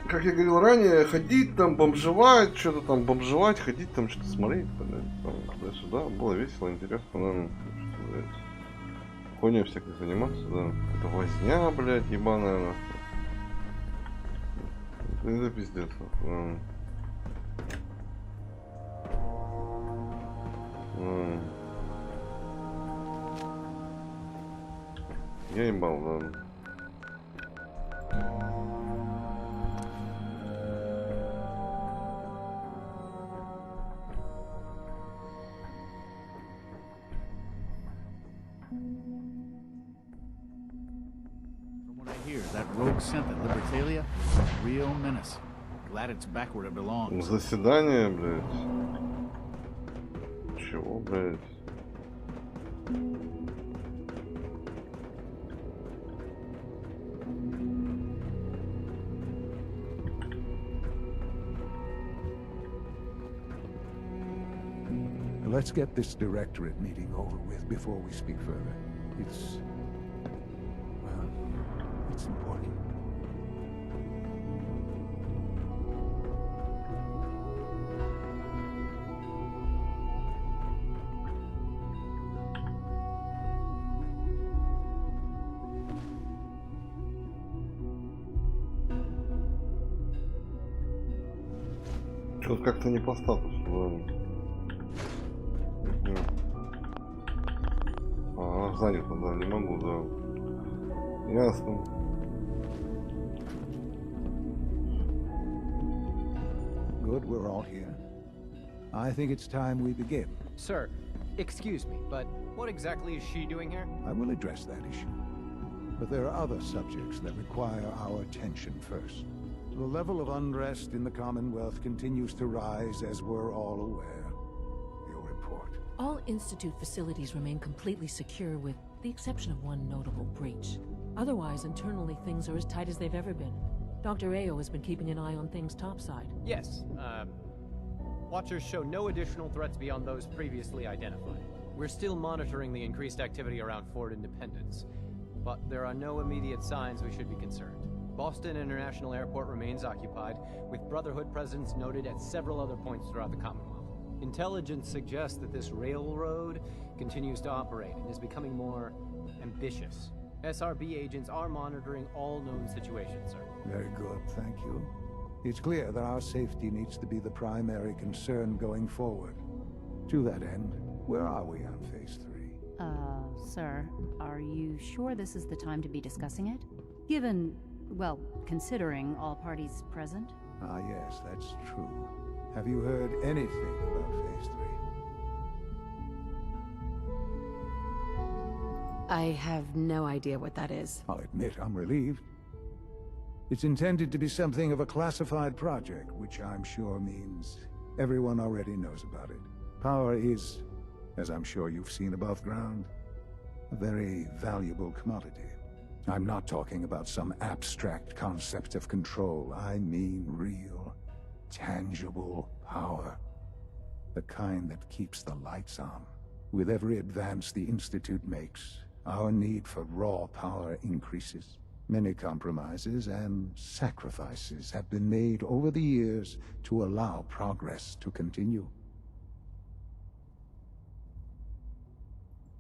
Как я говорил ранее, ходить там, бомжевать, что-то там бомжевать, ходить там, что-то смотреть, блядь, там, туда-сюда, было весело, интересно, наверное, что-то, блядь, хуйней всякой заниматься, да, это возня, блядь, ебаная, нахуй, это пиздец, нахуй, я ебал, да. That rogue synth at Libertalia, real menace. Glad it's back where it belongs. Заседание, блядь. Чего, блядь? Let's get this Directorate meeting over with before we speak further. It's important. Что-то как-то не по статусу, ладно. Занято, да, не могу, да. Ясно. Good, we're all here. I think it's time we begin. Sir, excuse me, but what exactly is she doing here? I will address that issue. But there are other subjects that require our attention first. The level of unrest in the Commonwealth continues to rise, as we're all aware. Your report. All Institute facilities remain completely secure with the exception of one notable breach. Otherwise, internally, things are as tight as they've ever been. Dr. Ao has been keeping an eye on things topside. Yes, Watchers show no additional threats beyond those previously identified. We're still monitoring the increased activity around Fort Independence, but there are no immediate signs we should be concerned. Boston International Airport remains occupied, with Brotherhood presence noted at several other points throughout the Commonwealth. Intelligence suggests that this railroad continues to operate and is becoming more ambitious. SRB agents are monitoring all known situations, sir. Very good, thank you. It's clear that our safety needs to be the primary concern going forward. To that end, where are we on Phase 3? Sir, are you sure this is the time to be discussing it? Given, well, considering all parties present? Ah, yes, that's true. Have you heard anything about Phase 3? I have no idea what that is. I'll admit I'm relieved. It's intended to be something of a classified project, which I'm sure means everyone already knows about it. Power is, as I'm sure you've seen above ground, a very valuable commodity. I'm not talking about some abstract concept of control. I mean real, tangible power. The kind that keeps the lights on. With every advance the Institute makes, our need for raw power increases. Many compromises and sacrifices have been made over the years to allow progress to continue.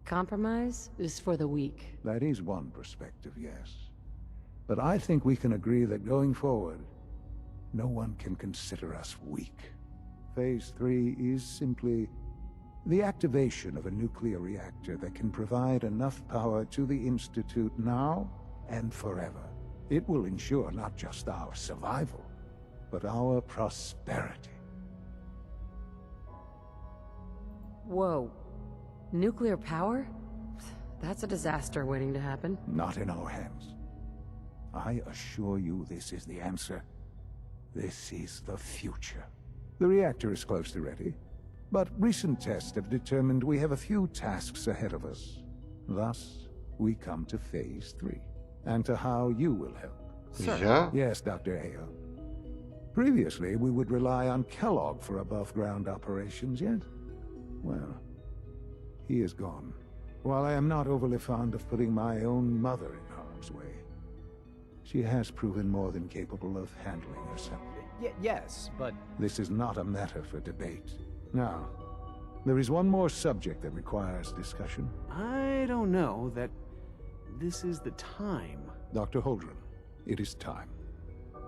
Compromise is for the weak. That is one perspective, yes. But I think we can agree that going forward, no one can consider us weak. Phase 3 is simply the activation of a nuclear reactor that can provide enough power to the Institute now and forever. It will ensure not just our survival, but our prosperity. Whoa. Nuclear power? That's a disaster waiting to happen. Not in our hands. I assure you this is the answer. This is the future. The reactor is close to ready, but recent tests have determined we have a few tasks ahead of us. Thus, we come to Phase 3, and to how you will help. Sir. Yeah? Yes, Dr. Ayo. Previously, we would rely on Kellogg for above-ground operations, yet, well, he is gone. While I am not overly fond of putting my own mother in harm's way, she has proven more than capable of handling herself. Yes, but... This is not a matter for debate. Now, there is one more subject that requires discussion. I don't know that this is the time. Dr. Holdren, it is time.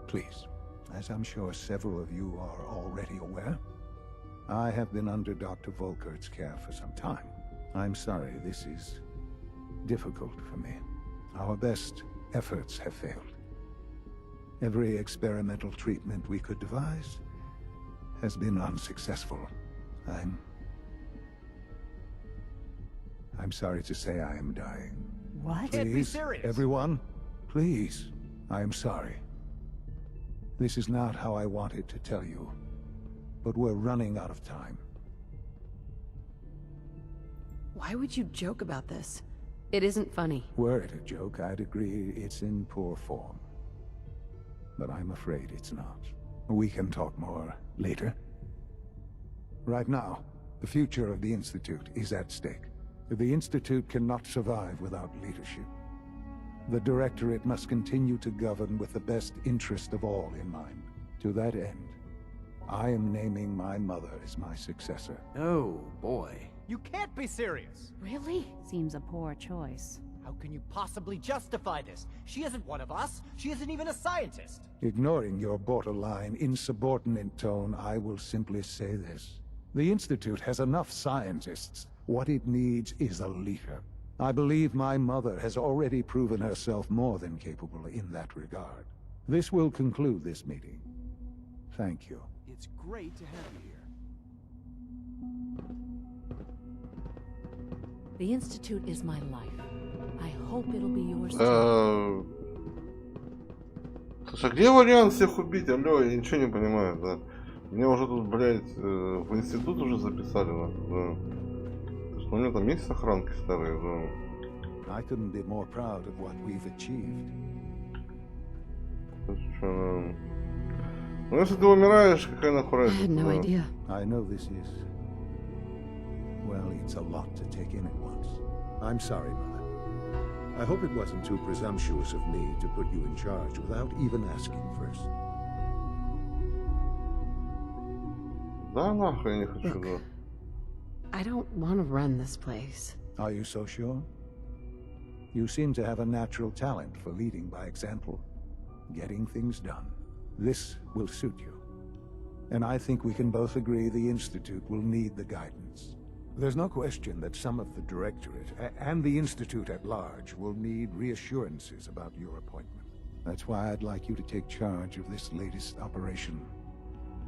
Please, as I'm sure several of you are already aware, I have been under Dr. Volkert's care for some time. I'm sorry, this is difficult for me. Our best efforts have failed. Every experimental treatment we could devise has been unsuccessful. I'm sorry to say I am dying. What? Please, Can't be serious. everyone, please, I am sorry. This is not how I wanted to tell you, but we're running out of time. Why would you joke about this? It isn't funny. Were it a joke, I'd agree it's in poor form. But I'm afraid it's not. We can talk more later. Right now, the future of the Institute is at stake. The Institute cannot survive without leadership. The Directorate must continue to govern with the best interest of all in mind. To that end, I am naming my mother as my successor. Oh, boy. You can't be serious! Really? Seems a poor choice. How can you possibly justify this? She isn't one of us. She isn't even a scientist. Ignoring your borderline, insubordinate tone, I will simply say this. The Institute has enough scientists. What it needs is a leader. I believe my mother has already proven herself more than capable in that regard. This will conclude this meeting. Thank you. It's great to have you here. The Institute is my life. I hope it'll be yours too. Слушай, а где вариант всех убить? Алло, я ничего не понимаю, да. Меня уже тут, блядь, в институт уже записали, да. У меня там есть охранки старые, да. I couldn't be more proud of what we've achieved. Ну, если ты умираешь, какая нахуй I had no idea. I know this is, well, it's a lot to take in at once. I'm sorry, Mother. I hope it wasn't too presumptuous of me to put you in charge without even asking first. Да нахуй я не хочу, да. I don't want to run this place. Are you so sure? You seem to have a natural talent for leading by example, getting things done. This will suit you. And I think we can both agree the Institute will need the guidance. There's no question that some of the Directorate and the Institute at large will need reassurances about your appointment. That's why I'd like you to take charge of this latest operation.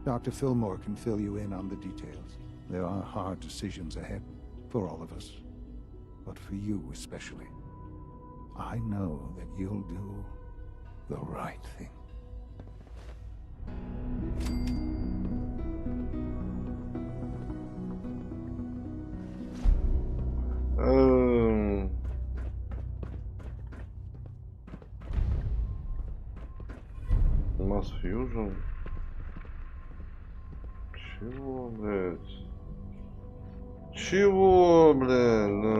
Dr. Fillmore can fill you in on the details. There are hard decisions ahead for all of us, but for you especially. I know that you'll do the right thing. Mass Fusion. Чего, блядь? Чего, блядь, да.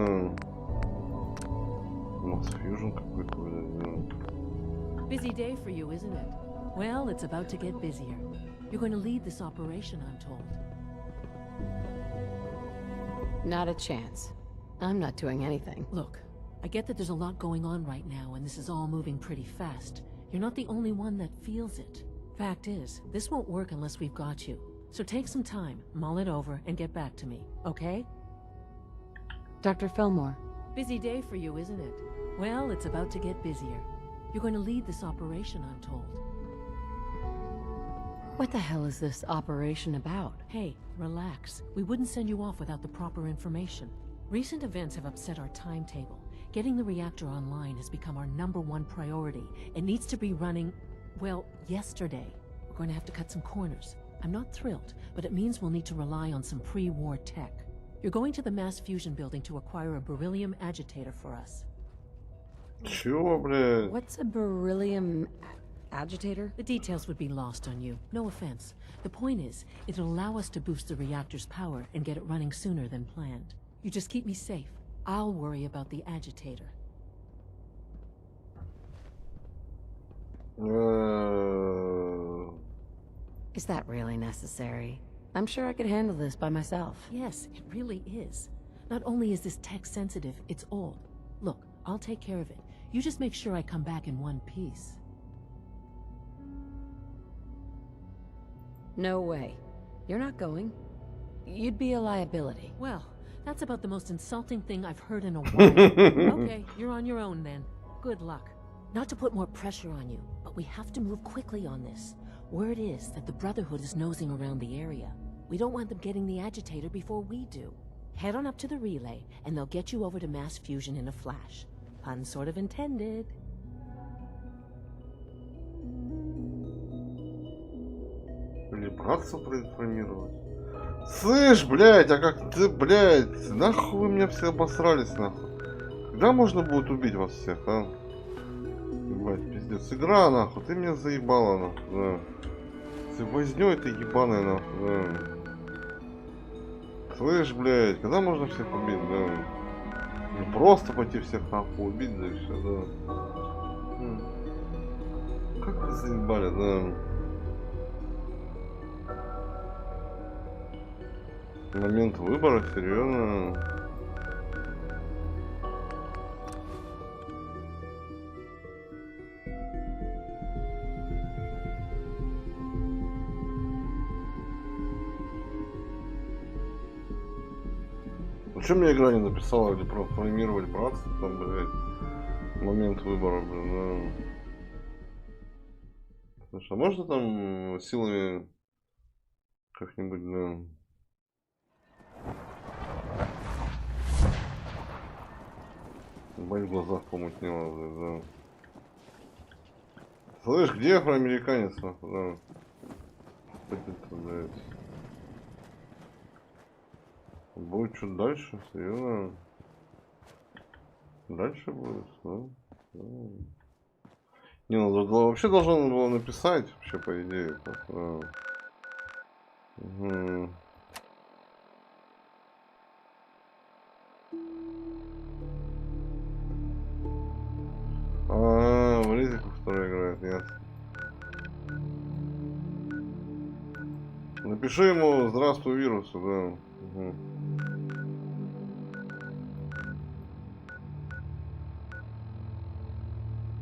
Mass Fusion какой-то, блядь, да. Busy day for you, isn't it? Well, it's about to get busier. You're going to lead this operation, I'm told. Not a chance. I'm not doing anything. Look, I get that there's a lot going on right now, and this is all moving pretty fast. You're not the only one that feels it. Fact is, this won't work unless we've got you. So take some time, mull it over, and get back to me, okay? Dr. Fillmore. Busy day for you, isn't it? Well, it's about to get busier. You're going to lead this operation, I'm told. What the hell is this operation about? Hey, relax. We wouldn't send you off without the proper information. Recent events have upset our timetable. Getting the reactor online has become our #1 priority. It needs to be running, well, yesterday. We're going to have to cut some corners. I'm not thrilled, but it means we'll need to rely on some pre-war tech. You're going to the mass fusion building to acquire a beryllium agitator for us. Чего, блядь? What's a beryllium agitator? The details would be lost on you. No offense. The point is, it'll allow us to boost the reactor's power and get it running sooner than planned. You just keep me safe. I'll worry about the agitator. Is that really necessary? I'm sure I could handle this by myself. Yes, it really is. Not only is this tech sensitive, it's old. Look, I'll take care of it. You just make sure I come back in one piece. No way. You're not going. You'd be a liability. Well, that's about the most insulting thing I've heard in a while. Okay, you're on your own then. Good luck. Not to put more pressure on you, but we have to move quickly on this. Word is that the Brotherhood is nosing around the area. We don't want them getting the agitator before we do. Head on up to the relay, and they'll get you over to mass fusion in a flash. Pun sort of intended. Или братца проинформировать. Слышь, блядь, а как ты, блядь, нахуй вы меня все обосрались, нахуй. Когда можно будет убить вас всех, а? Ебать, пиздец. Игра, нахуй, ты меня заебала, нахуй, да. С вознёй ты ебаная, нахуй, да. Слышь, блядь, когда можно всех убить, да? Не просто пойти всех нахуй убить, да и все, да. Как вы заебали, да. Момент выбора, серьезно. Зачем мне игра не написала, где проинформировать братство, там, блядь, момент выбора, блин, да. Слушай, а можно там силами как-нибудь, да. Ебать, в глазах помутнело, блядь, да. Слышь, где афроамериканец, нахуй, да. Хоть-то, блядь. Будет что дальше, серьезно? Дальше будет, да? Не, ну вообще должно было написать, вообще, по идее. Так, да. Угу. Напиши ему здравствуй вирусу, да. Угу.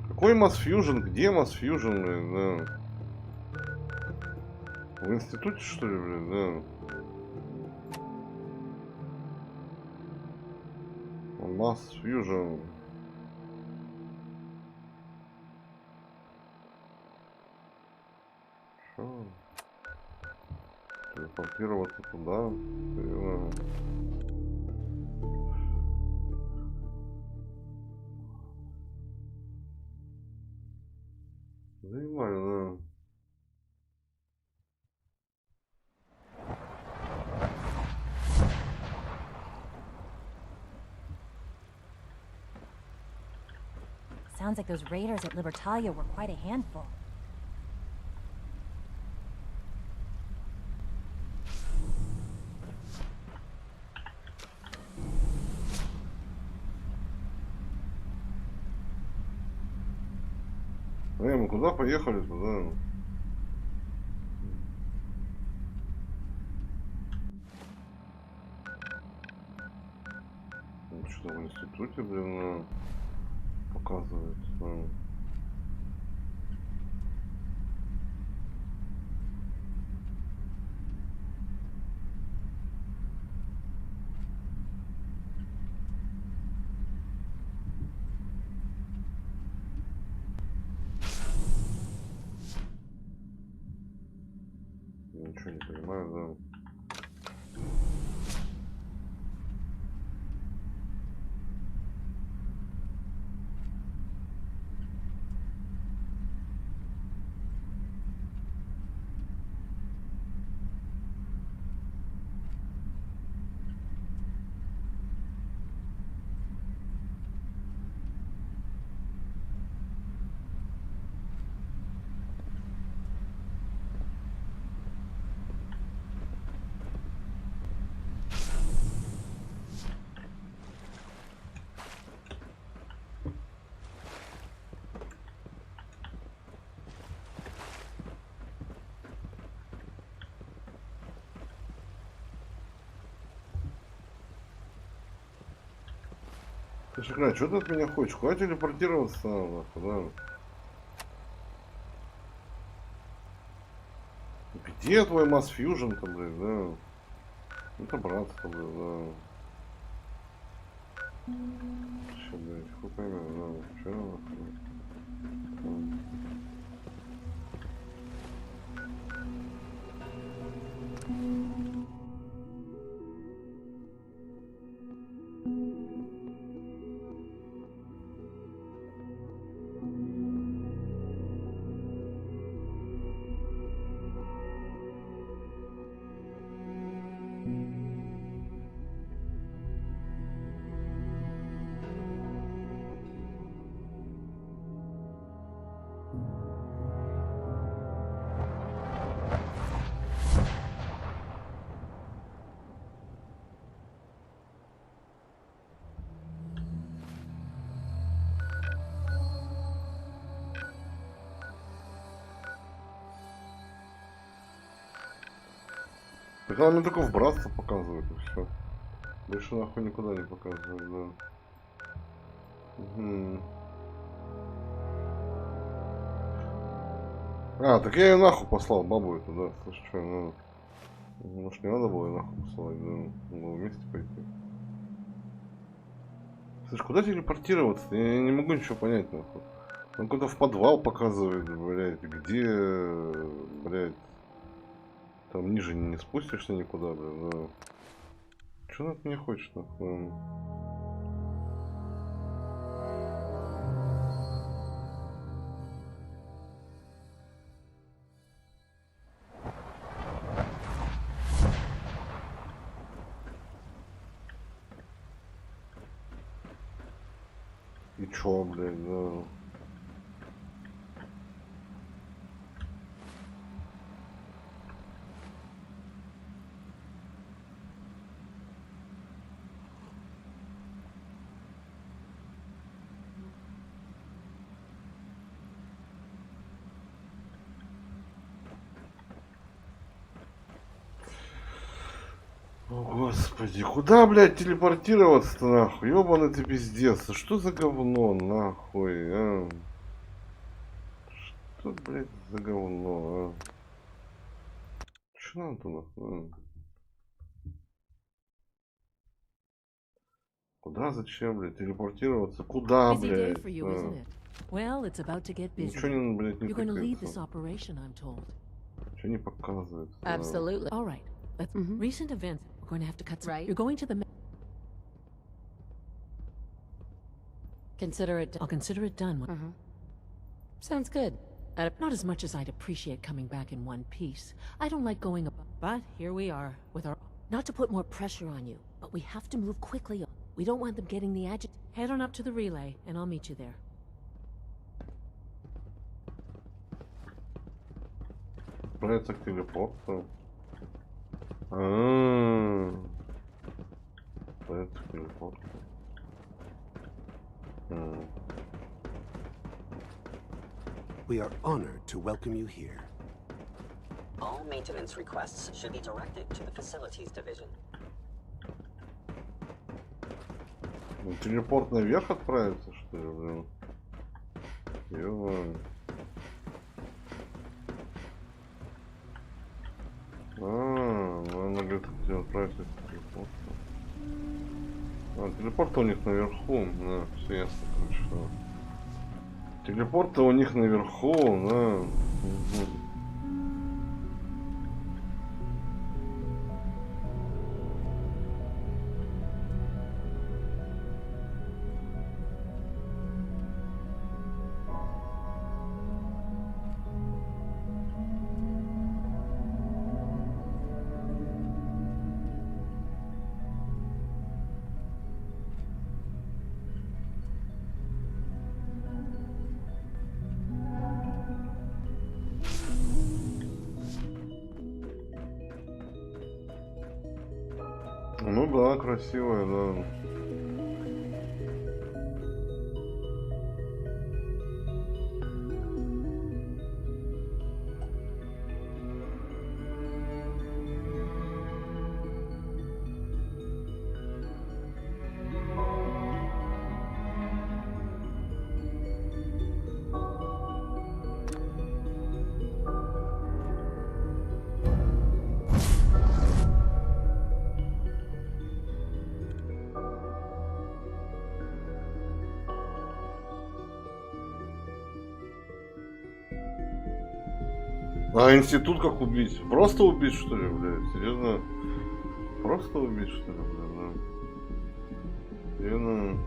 Какой Масфьюжн? Где Масфьюжн, блин, да? В институте, что ли, блин, да? Масфьюжн. Шо? Телепортироваться туда? Занимаю, да. Sounds like those raiders at Libertalia were quite a handful. Мы куда поехали туда? Что-то в институте, блин, показывает. Ничего не понимаю, да. Слушай, что ты от меня хочешь? Куда телепортироваться надо? Куда? Где твой Масфьюжн-то, блин, да? Это брат-то, блин, да. Сейчас, блядь, хуй поймет, да. Че нахуй? Так она мне только в братство показывает, и все. Больше нахуй никуда не показывает, да. Угу. А, так я ее нахуй послал, бабу эту, да. Слушай, что, ну... Может, не надо было ее нахуй посылать, да. Надо вместе пойти. Слушай, куда телепортироваться? Я не могу ничего понять, нахуй. Он куда-то в подвал показывает, блядь. Где, блядь... Там ниже не спустишься никуда, блин, да. Что он от меня хочет, нахуй? И чё, блядь, да. О, господи, куда, блядь, телепортироваться-то, нахуй? Ёбаный ты пиздец. Что за говно, нахуй, а? Что, блядь, за говно, а? Что надо, нахуй? Куда, зачем, блядь, телепортироваться? Куда, блядь? Well, it's about to get busy. Ничего не, блядь, не You're going to lead this тыкается. operation, I'm told. Ничего не показывается. Absolutely. All right. But recent events, we're going to have to cut some. Right. You're going to the. Consider it. I'll consider it done. Sounds good. Not as much as I'd appreciate coming back in one piece. I don't like going about. But here we are with our. Not to put more pressure on you, but we have to move quickly. We don't want them getting the agit. Head on up to the relay, and I'll meet you there. Отправляется к телепорту. Отправляется к телепорту. We are honored to welcome you here. All maintenance requests should be directed to the Facilities Division. Телепорт наверх отправится, что ли, блин? Ё-моё. Она говорит, где отправиться к телепорту. Телепорт у них наверху, да, все ясно, короче. Телепорт у них наверху, да. Ну да, красивая, да. А институт как убить? Просто убить, что ли, блядь? Серьезно? Просто убить, что ли, блядь? Да. Серьезно?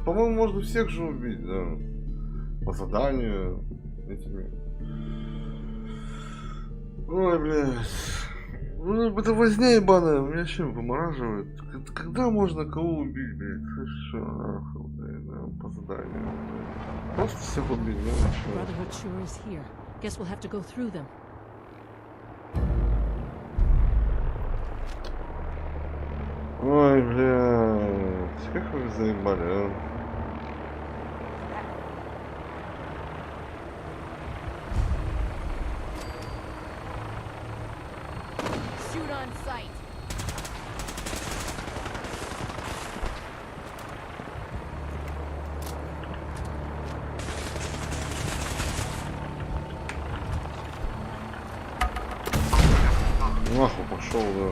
По-моему, можно всех же убить, да. По заданию. Этими. Ой, блядь. Ну, это возня ебаная, меня чем вымораживает? Когда можно кого убить, блядь? Что, нахуй, блядь, да, по заданию. Просто всех убить, да? Ой, блядь, как вы заебали, а? Нахуй пошел, да.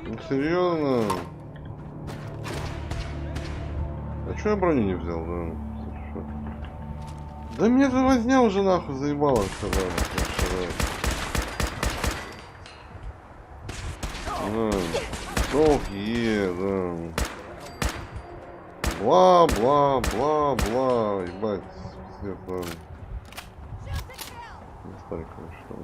Ну серьезно? А чё я броню не взял, да? Да мне эта возня уже нахуй заебала все, да. Долгие, да. Бла-бла-бла-бла. Ебать, пиздец, да. Не стали, конечно.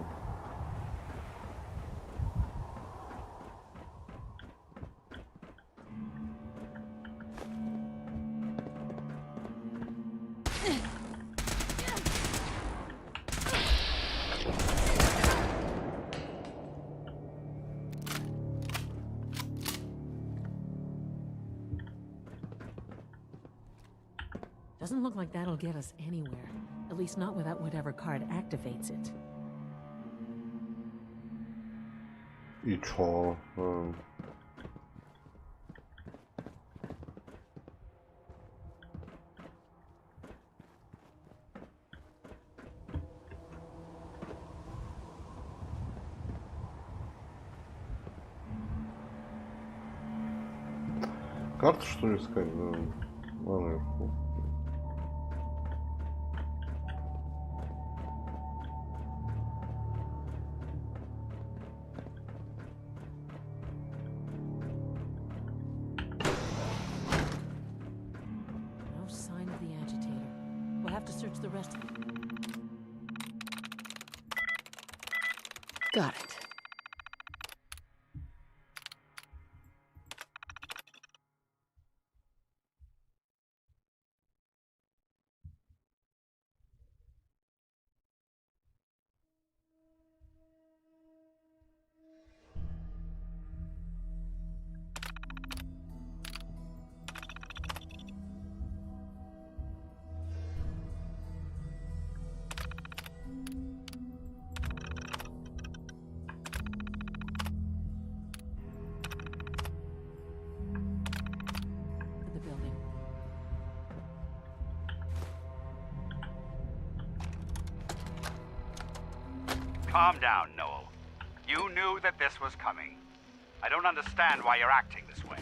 Doesn't look like that'll get us anywhere. At least not without whatever card activates it. И чё? Карту что ли искать? Да. Ладно. No sign of the agitator. We'll have to search the rest of them. Got it. The building. Calm down, Noel. You knew that this was coming. I don't understand why you're acting this way.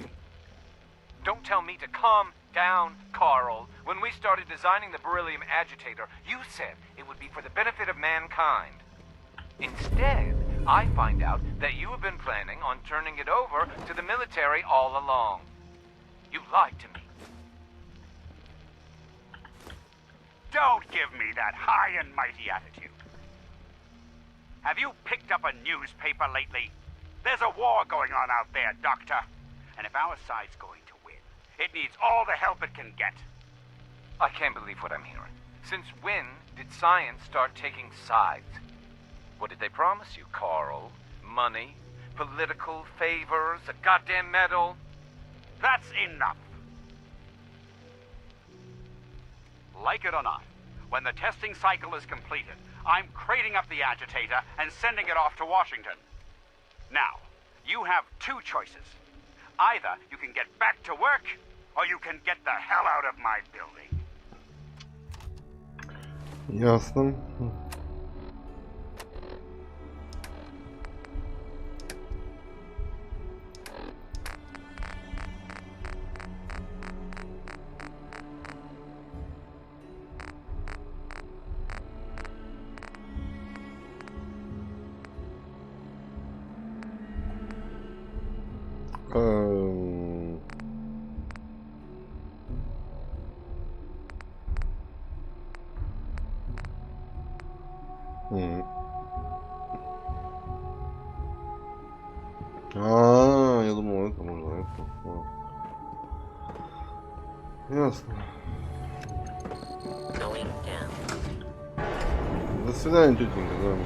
Don't tell me to calm down, Carl. When we started designing the beryllium agitator, you said it would be for the benefit of mankind. Instead, I find out that you have been planning on turning it over to the military all along. You lied to me. Don't give me that high and mighty attitude. Have you picked up a newspaper lately? There's a war going on out there, Doctor. And if our side's going to win, it needs all the help it can get. I can't believe what I'm hearing. Since when did science start taking sides? What did they promise you, Carl? Money? Political favors? A goddamn medal? That's enough. Like it or not, when the testing cycle is completed, I'm crating up the agitator and sending it off to Washington. Now, you have two choices. Either you can get back to work, or you can get the hell out of my building. Ясно. Я думал, это можно это. Ясно. До свидания, тетенька, да.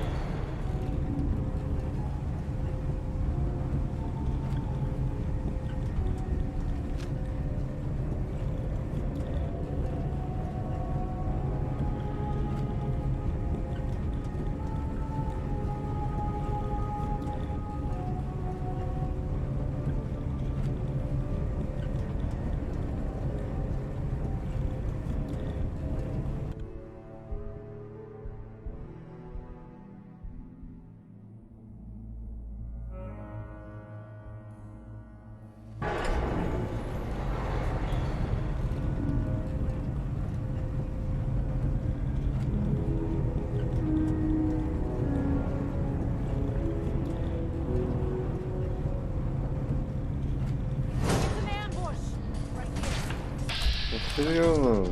Серьезно?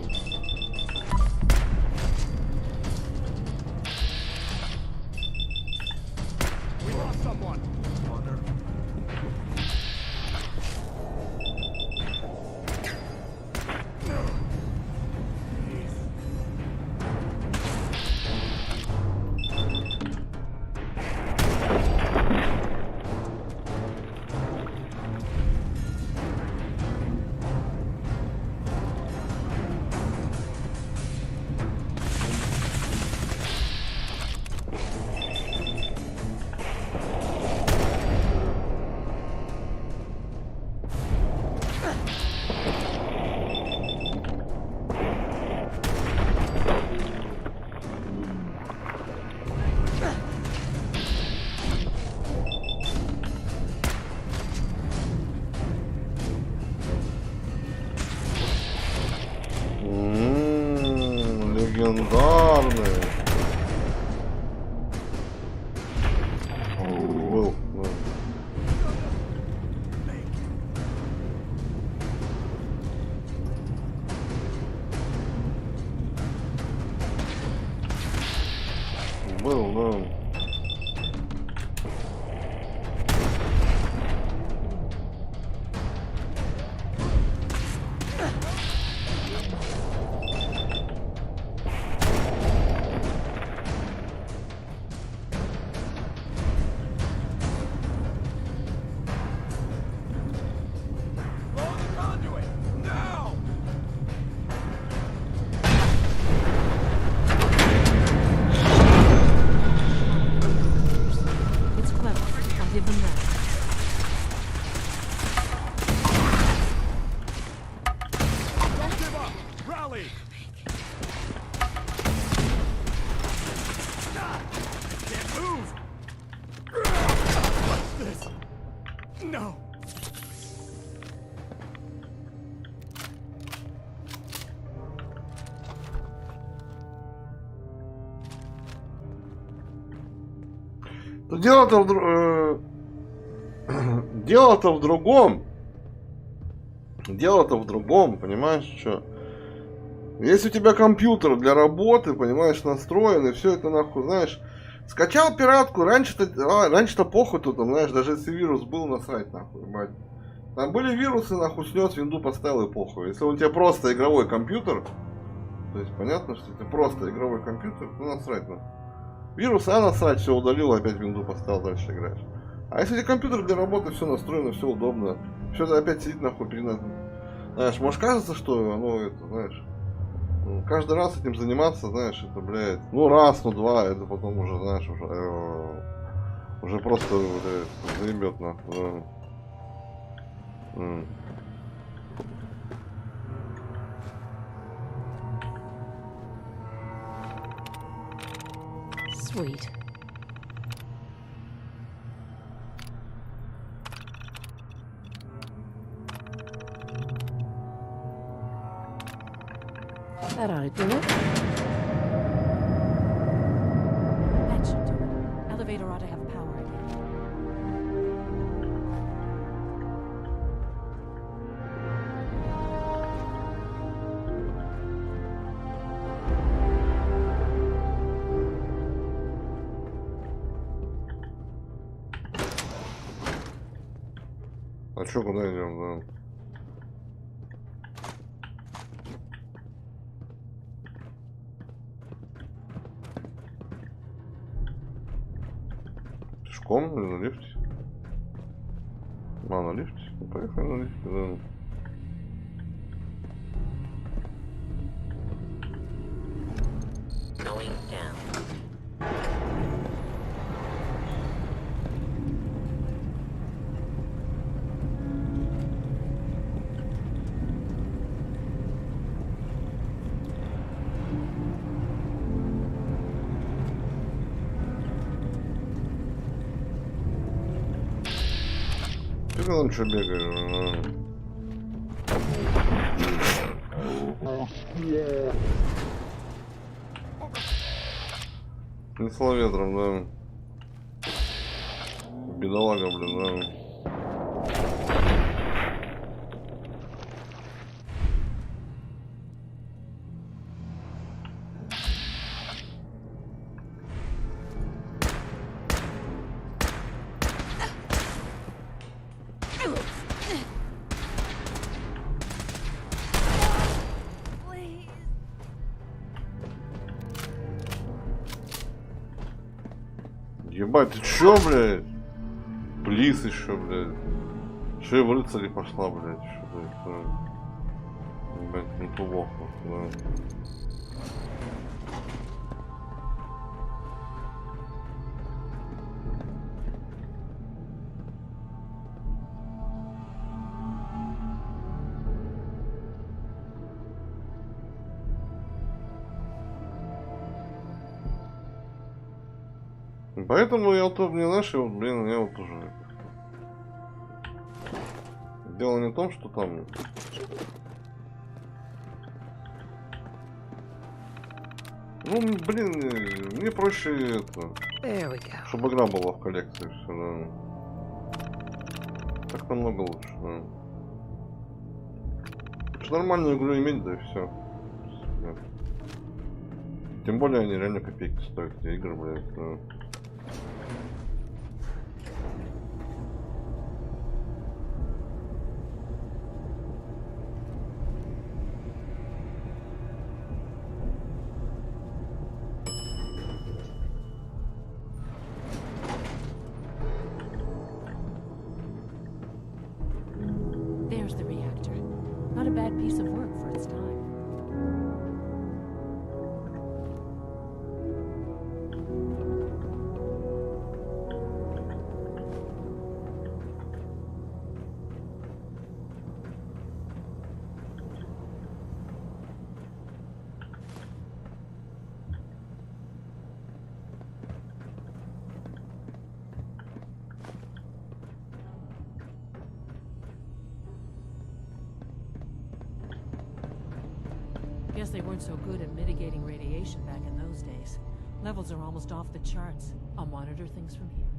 We lost someone. легендарные. Был, да. Был, да. It's clever. I'll give them that. Don't give up! Rally! Can't move! What's this? No! Дело-то дело-то в другом. Дело-то в другом, понимаешь, что? Если у тебя компьютер для работы, понимаешь, настроен, и все это нахуй, знаешь, скачал пиратку, раньше-то похуй тут, знаешь, даже если вирус был, насрать нахуй, ебать. Там были вирусы, нахуй, снес, винду поставил и похуй. Если у тебя просто игровой компьютер, то есть понятно, что это просто игровой компьютер, ну насрать нахуй. Вирус, насрать, все удалил, опять винду поставил, дальше играешь. А если у тебя компьютер для работы, все настроено, все удобно, все это опять сидит нахуй перед нами. Знаешь, может кажется, что оно это, знаешь, каждый раз этим заниматься, знаешь, это, блядь, ну раз, ну два, это потом уже, знаешь, уже просто, блядь, заебет нахуй, да. Sweet. That ought to do it. That should do it. Elevator ought to have power again. А чё, куда идем, да? Пешком или на лифте? На лифте? Ну, поехали на лифте, да. Going down. Ты там что бегаешь? Несло ветром, да. Бедолага, блин, да. Ебать, ты чё, блядь? Плиз еще, блядь. Че я в рыцари пошла, блядь? Что-то это... Ебать, ну плохо, да. Поэтому я вот не знаешь, вот, блин, я вот уже. Дело не в том, что там Ну, блин, мне проще это, чтобы игра была в коллекции, все, да. Так намного лучше, да. Лучше нормальную игру иметь, да и все. Да. Тем более они реально копейки стоят, эти игры, блядь, да. There's the reactor. Not a bad piece of work for its time. Guess they weren't so good at mitigating radiation back in those days. Levels are almost off the charts. I'll monitor things from here.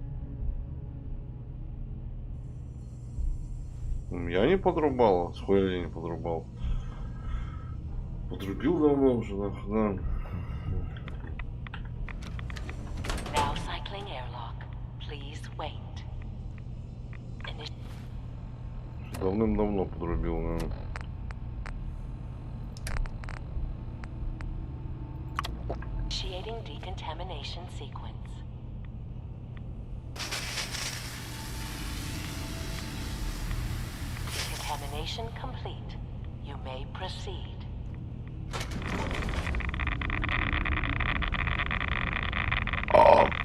Я не подрубал, схуя я не подрубал. Подрубил давно уже, да. Now cycling airlock. Please wait. Давным-давно подрубил, да. Initiating decontamination sequence. Decontamination complete. You may proceed.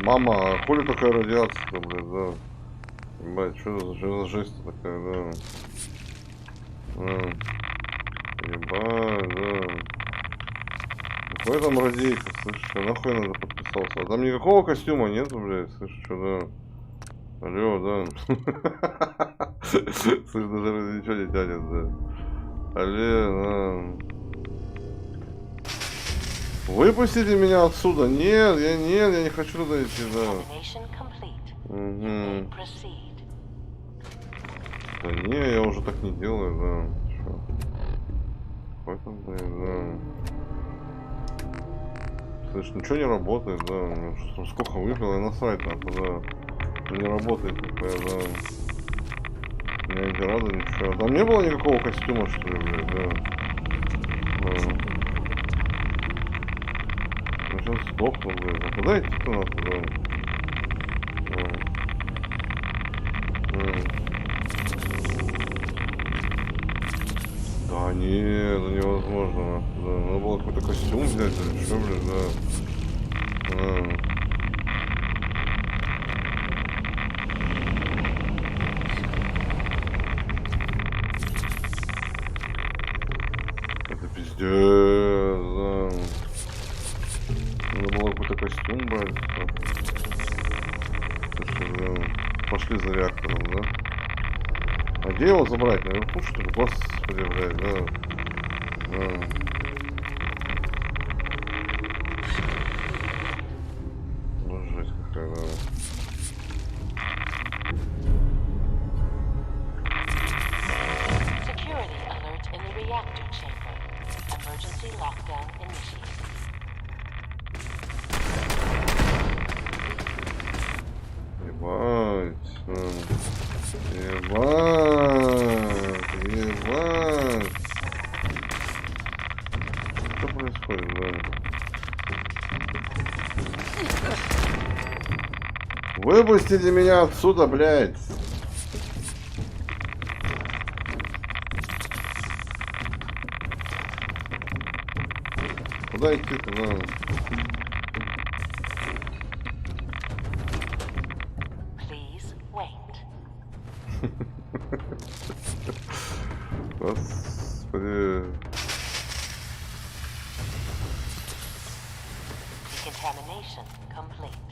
Мама, хули такая радиация, блядь, да. Ебать, что за жесть такая, да. Ебать, да. Какой там радейка, слышишь, что нахуй надо подписался? А там никакого костюма нету, блядь, слышишь, что, да. Алло, да. Слышь, даже ничего не тянет, да. Алло, да. Выпустите меня отсюда. Нет, я не хочу туда идти, да. Угу. Да не, я уже так не делаю, да. Чё? Какой там, блин, да. Слышь, ничего не работает, да. Сколько выпил, я насрать нахуй, да. Не работает такая, да. Не рада, ничего. Там не было никакого костюма, что ли, блядь, да. Я сейчас сдохну, блядь. А куда идти-то нахуй, да? Да нет, это невозможно, нахуй, да. Надо было какой-то костюм взять, или что, блядь, да. Это пиздец, да. Надо было какой-то костюм брать. Пошли за реактором, да? А где его забрать? Наверху, что ли? Господи, блядь, да. Ну, жесть какая, да. Security alert in the reactor chamber. Emergency lockdown initiated. Ебать. Что происходит, да? Выпустите меня отсюда, блядь! Куда идти-то, да? Господи. Decontamination complete.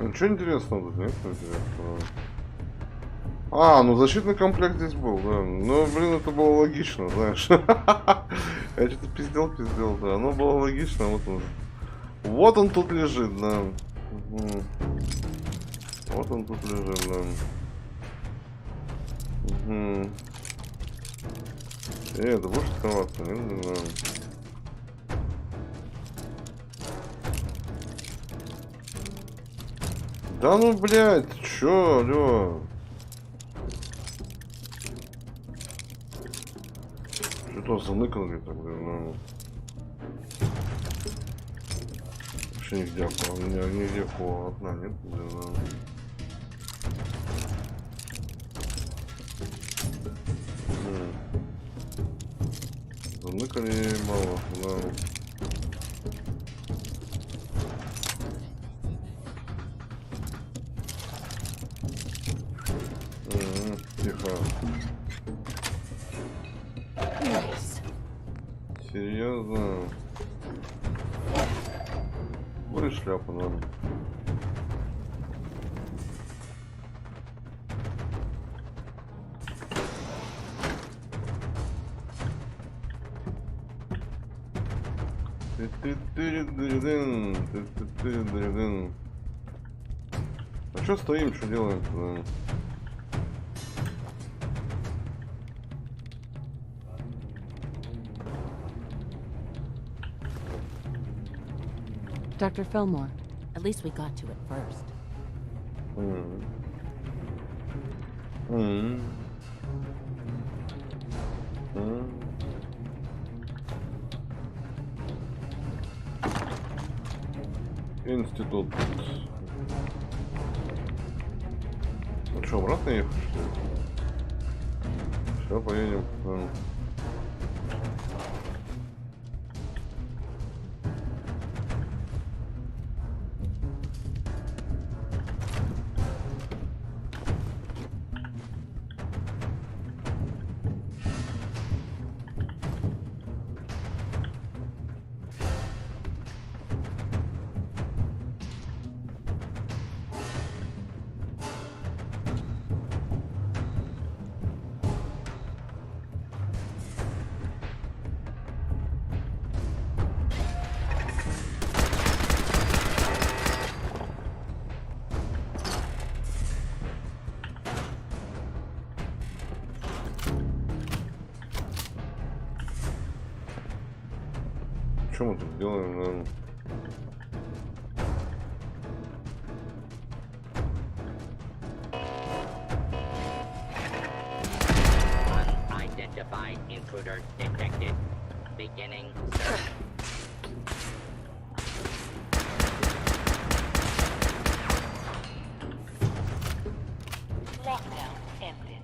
Ничего интересного тут нет, интересного. А, ну защитный комплект здесь был, да. Ну, блин, это было логично, знаешь. Я что-то пиздел, да. Оно было логично, вот он. Вот он тут лежит, да. Угу. Вот он тут лежит, да. Угу. Это будешь открываться, нет? Не знаю. Да ну, блядь, чё, алё? Что-то заныкал где-то, блин, ну. Вообще нигде около окна нет, блин, ну. Заныкали мало, да. Тихо. Серьезно? Будет шляпа, наверное. А чё стоим, что делаем? Dr. Fillmore, at least we got to it first. Институт. Ну что, обратно ехать, что ли? Все, поедем. Что мы тут делаем, наверное? Unidentified intruder detected. Beginning search. Lockdown ended.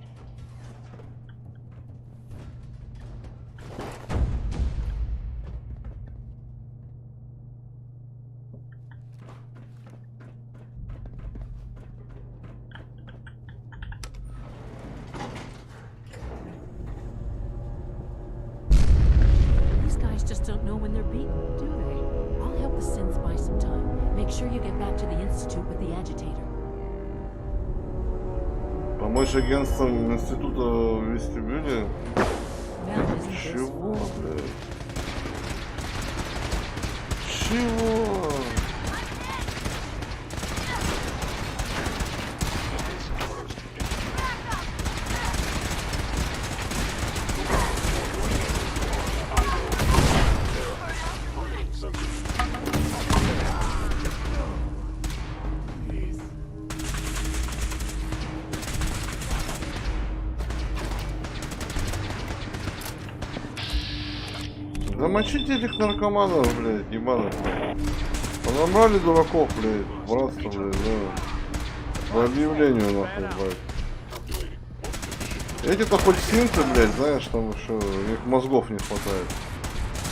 Just don't know when they're beaten, do they? I'll help the synths buy some time. Make sure you get back to the Institute with the agitator. Помочь агентствам института в вестибюле? Чего, блядь? Чего? Замочите этих наркоманов, блядь, ебаных. Понабрали дураков, блядь, братство, блядь, да. По объявлению, нахуй, блядь. Эти-то хоть синты, блядь, знаешь, там еще, у них мозгов не хватает.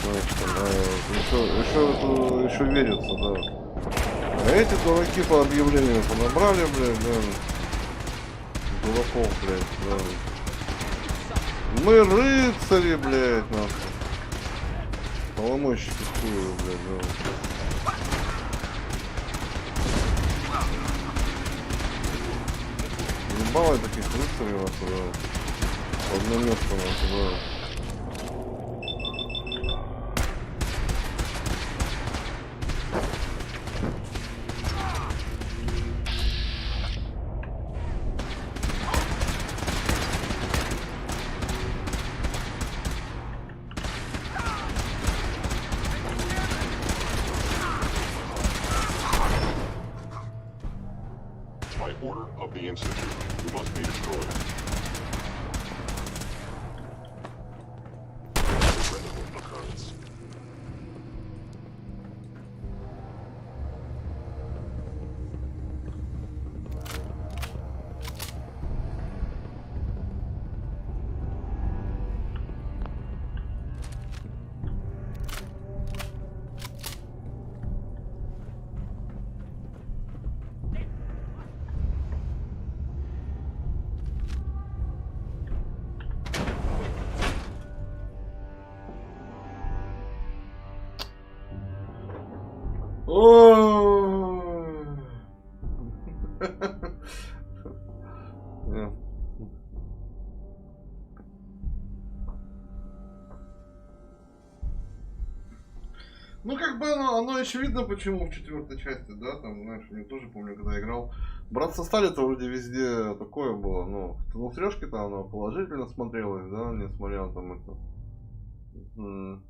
Знаешь, там, еще верится, да. А эти дураки по объявлению понабрали, блядь, да. Дураков, блядь, да. Мы рыцари, блядь, нахуй. Полномочия хуевые, блядь, да. Ебало таких рыцарей вас туда. В одно место нам туда. Ну, как бы оно очевидно, почему в 4-й части, да, там, знаешь, я тоже помню, когда играл. Братство Стали-то вроде везде такое было, ну, в внутрешке-то оно положительно смотрелось, да, несмотря на там это. В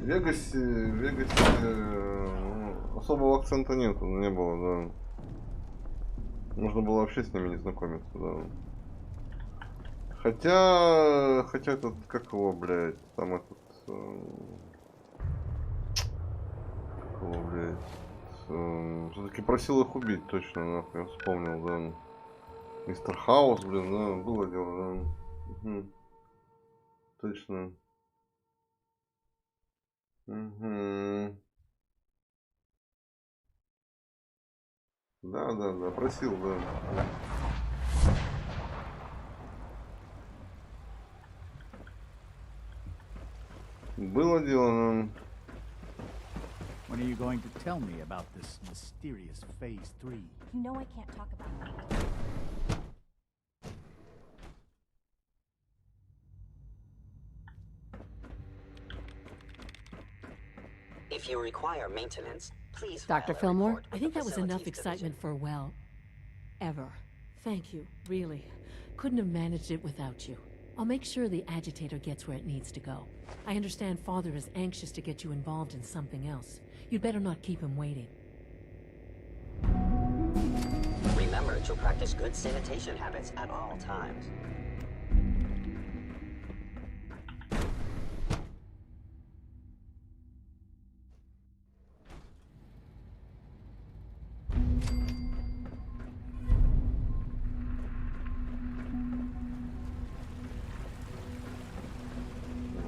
Вегасе особого акцента нету, не было, да. Можно было вообще с ними не знакомиться, да. Хотя этот, как его, блядь, там этот, как его, блядь, все-таки просил их убить, точно, нахуй, я вспомнил, да. Мистер Хаус, блин, да, было дело, да. Угу. Точно. Угу. Да, просил, да. Было дело. When are you going to tell me about this mysterious Phase 3? You know I can't talk about that. If you require maintenance, please Dr. file a Fillmore? report I with think the that was Facilities enough excitement Division. for, well, ever. Thank you, really. Couldn't have managed it without you. I'll make sure the agitator gets where it needs to go. I understand Father is anxious to get you involved in something else. You'd better not keep him waiting. Remember to practice good sanitation habits at all times.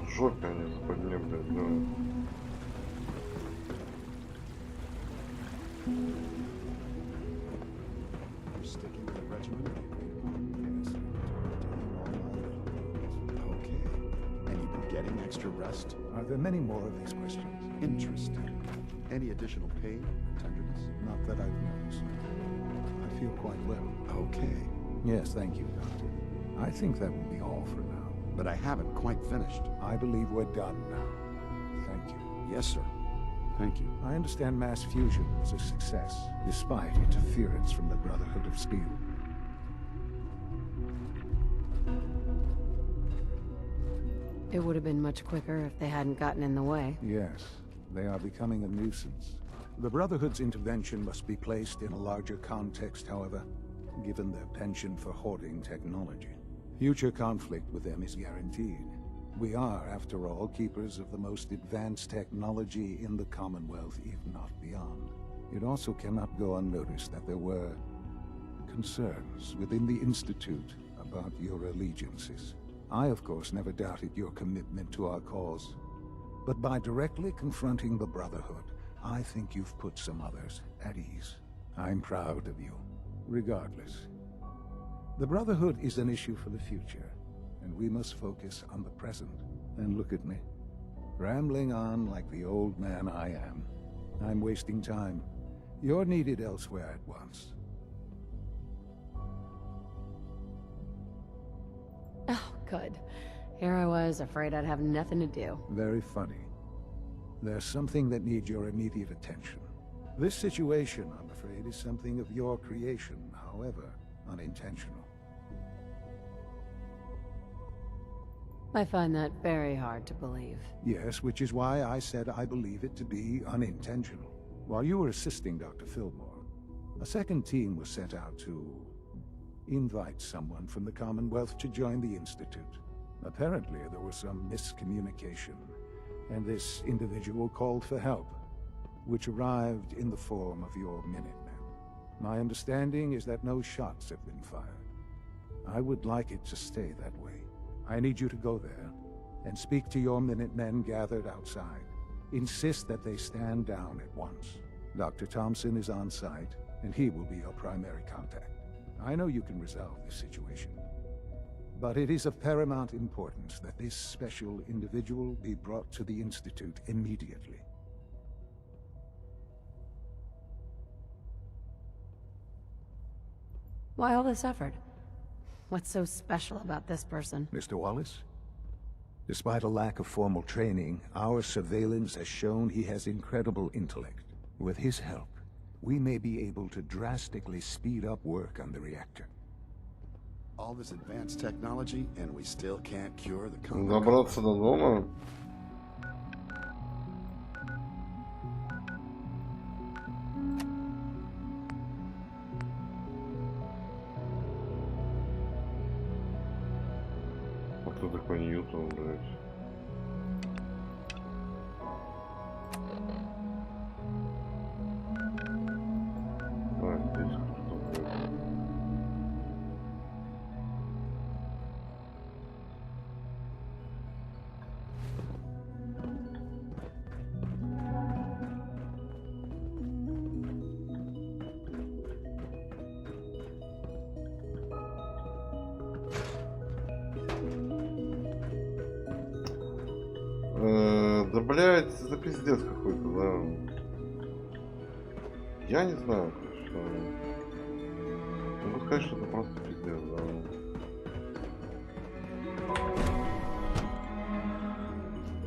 В жопе они западли, блядь, да. Sticking with the regiment? Yes. Okay. And you've been getting extra rest? Are there many more of these questions? Interesting. Any additional pain or tenderness? Not that I've noticed. I feel quite well. Okay. Yes, thank you, Doctor. I think that will be all for now. But I haven't quite finished. I believe we're done now. Thank you. Yes, sir. Thank you. I understand mass fusion was a success, despite interference from the Brotherhood of Steel. It would have been much quicker if they hadn't gotten in the way. Yes, they are becoming a nuisance. The Brotherhood's intervention must be placed in a larger context, however, given their penchant for hoarding technology. Future conflict with them is guaranteed. We are, after all, keepers of the most advanced technology in the Commonwealth, if not beyond. It also cannot go unnoticed that there were concerns within the Institute about your allegiances. I, of course, never doubted your commitment to our cause. But by directly confronting the Brotherhood, I think you've put some others at ease. I'm proud of you, regardless. The Brotherhood is an issue for the future, and we must focus on the present. And look at me, rambling on like the old man I am. I'm wasting time. You're needed elsewhere at once. Oh, good. Here I was, afraid I'd have nothing to do. Very funny. There's something that needs your immediate attention. This situation, I'm afraid, is something of your creation, however unintentional. I find that very hard to believe. Yes, which is why I said I believe it to be unintentional. While you were assisting Dr. Fillmore, a second team was sent out to invite someone from the Commonwealth to join the Institute. Apparently, there was some miscommunication, and this individual called for help, which arrived in the form of your Minutemen. My understanding is that no shots have been fired. I would like it to stay that way. I need you to go there and speak to your Minutemen gathered outside. Insist that they stand down at once. Dr. Thompson is on site, and he will be your primary contact. I know you can resolve this situation, but it is of paramount importance that this special individual be brought to the Institute immediately. Why all this effort? What's so special about this person? Mr. Wallace? Despite a lack of formal training, our surveillance has shown he has incredible intellect. With his help, we may be able to drastically speed up work on the reactor. All this advanced technology, and we still can't cure the common Добраться до дома. А кто такой Ньютон, блядь? А, здесь кто-то, блядь. Да, блядь, это пиздец какой-то, да. Я не знаю, что... Могу сказать, что это просто пиздец, да.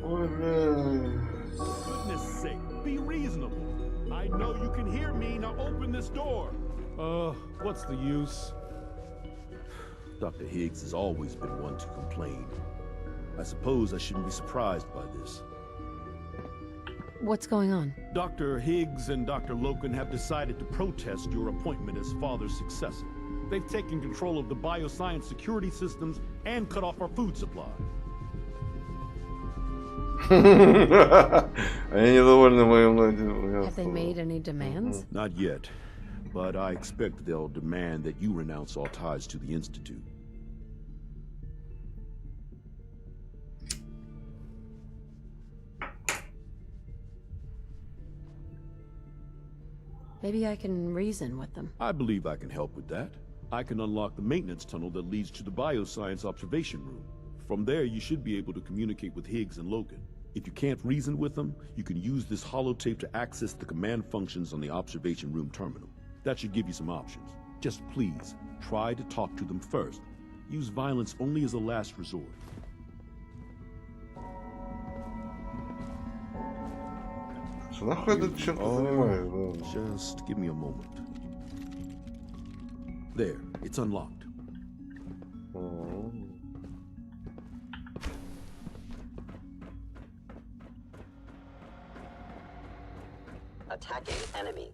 Ой, блядь. Goodness sake, be reasonable. I know you can hear me, now open this door. What's the use? Dr. Higgs has always been one to complain. I suppose I shouldn't be surprised by this. What's going on? Dr. Higgs and Dr. Loken have decided to protest your appointment as father's successor. They've taken control of the bioscience security systems and cut off our food supply. Have they made any demands? Not yet, but I expect they'll demand that you renounce all ties to the Institute. Maybe I can reason with them. I believe I can help with that. I can unlock the maintenance tunnel that leads to the bioscience observation room. From there, you should be able to communicate with Higgs and Logan. If you can't reason with them, you can use this holotape to access the command functions on the observation room terminal. That should give you some options. Just please, try to talk to them first. Use violence only as a last resort. Just give me a moment. There, it's unlocked. Attacking enemy.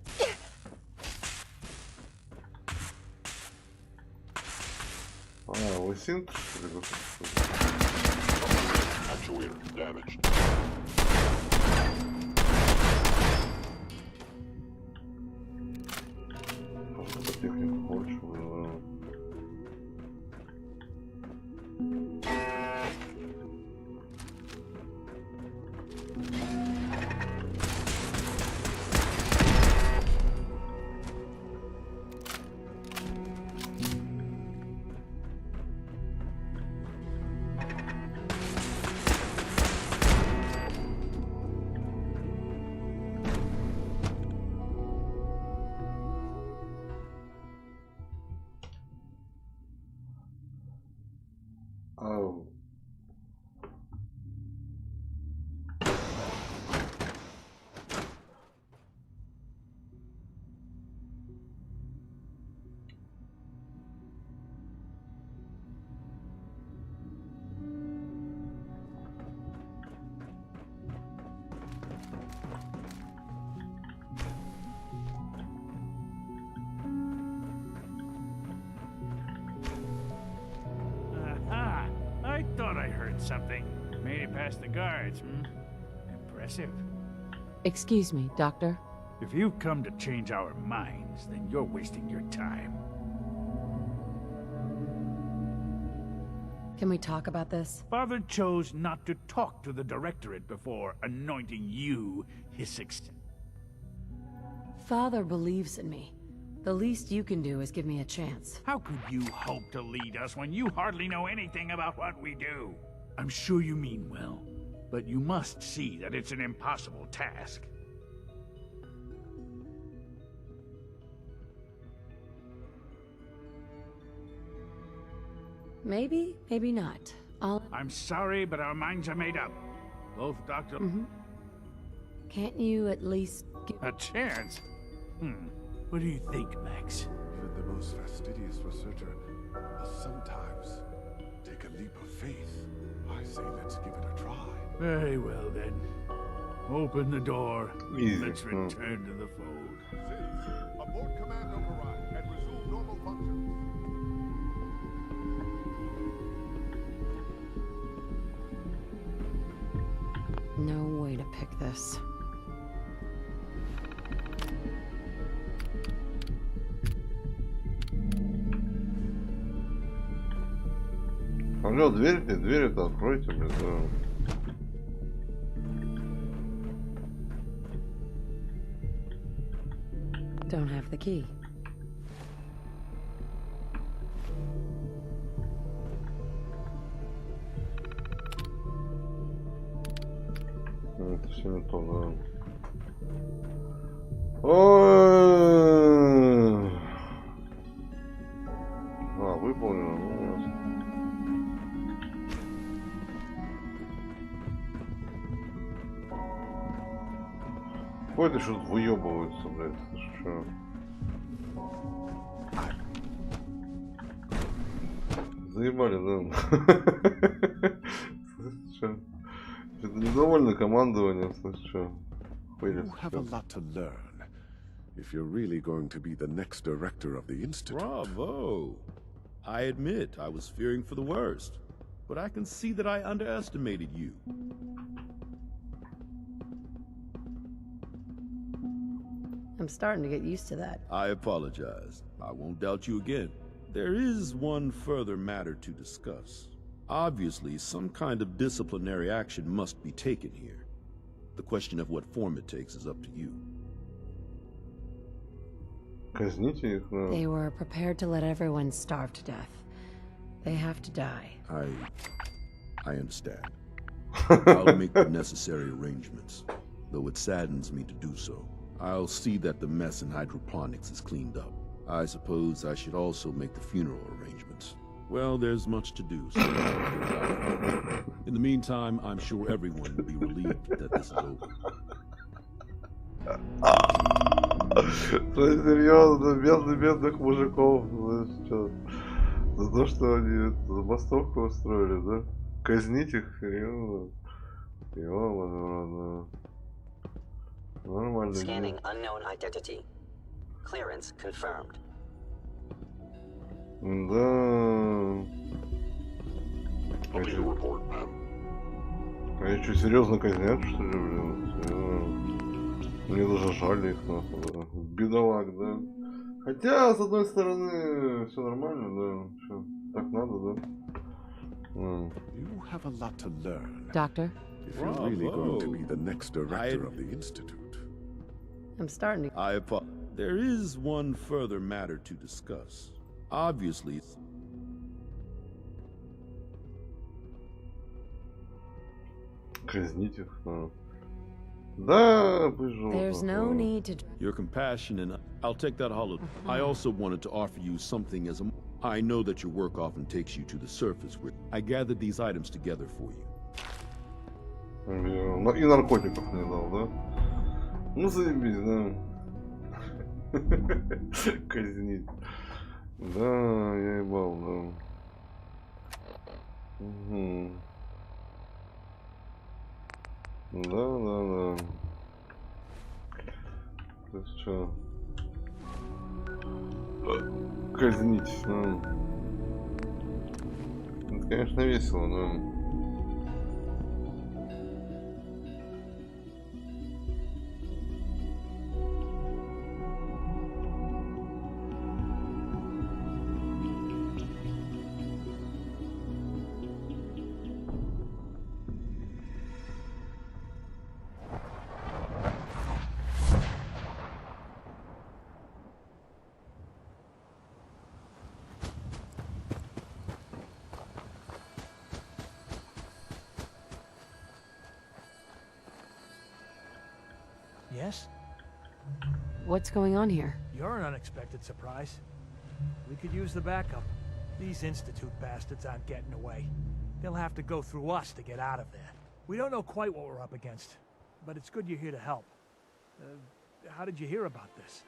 We think actuator damaged. Технику больше вызываю. learned something. Made it past the guards, Impressive. Excuse me, Doctor. If you've come to change our minds, then you're wasting your time. Can we talk about this? Father chose not to talk to the Directorate before anointing you his successor. Father believes in me. The least you can do is give me a chance. How could you hope to lead us when you hardly know anything about what we do? I'm sure you mean well, but you must see that it's an impossible task. Maybe, maybe not. I'm sorry, but our minds are made up. Both Dr. Can't you at least give a chance? What do you think, Max? Even the most fastidious researcher must sometimes take a leap of faith. I say let's give it a try. Very well, then. Open the door. Easy. Let's return to the fold. Abort command override and resume normal functions. no way to pick this. Алло, дверь-то откройте, блин, да. Don't have the key. Это все не то, да. Ой! А, выполнено, ну, ясно. Какой-то что-то выебываются, блядь, ты что? Заебали, да? Что? Это недовольно командованием, слышь, что? You have a lot to learn if you're really going to be the next director of the Institute. Bravo! I admit I was fearing for the worst, but I can see that I underestimated you. I'm starting to get used to that. I apologize. I won't doubt you again. There is one further matter to discuss. Obviously, some kind of disciplinary action must be taken here. The question of what form it takes is up to you. Казните их, да. They were prepared to let everyone starve to death. They have to die. I understand. I'll make the necessary arrangements, though it saddens me to do so. I'll see that the mess in hydroponics is cleaned up. I suppose I should also make the funeral arrangements. Well, there's much to do, so in the meantime, I'm sure everyone will be relieved that this is over. Серьезно, бедных мужиков, знаешь, что? За то, что они забастовку устроили, да? Казнить их, серьезно? Ёлка, нормально. Scanning unknown identity. Clearance confirmed. Да. А что, серьезно казнят, что ли, блин? Мне даже жаль их, нахуй, да. Бедолаг, да. Хотя, с одной стороны, все нормально, да. Что, так надо, да. You have a lot to learn. Doctor? If you're really going to be the next director of the Institute. I'm starting to... There is one further matter to discuss. Obviously... Казнить их, да, пусть живут. There's no need to... Your compassion and I'll take that hollow. I also wanted to offer you something as a... I know that your work often takes you to the surface where I gathered these items together for you. И наркотиков мне дал, да? Ну заебись, да. Казнить. Да, я ебал, да. Угу. Да. Ты что? Казнить, да. Это, конечно, весело, да. Yes? What's going on here? You're an unexpected surprise. We could use the backup. These Institute bastards aren't getting away. They'll have to go through us to get out of there. We don't know quite what we're up against, but it's good you're here to help. How did you hear about this?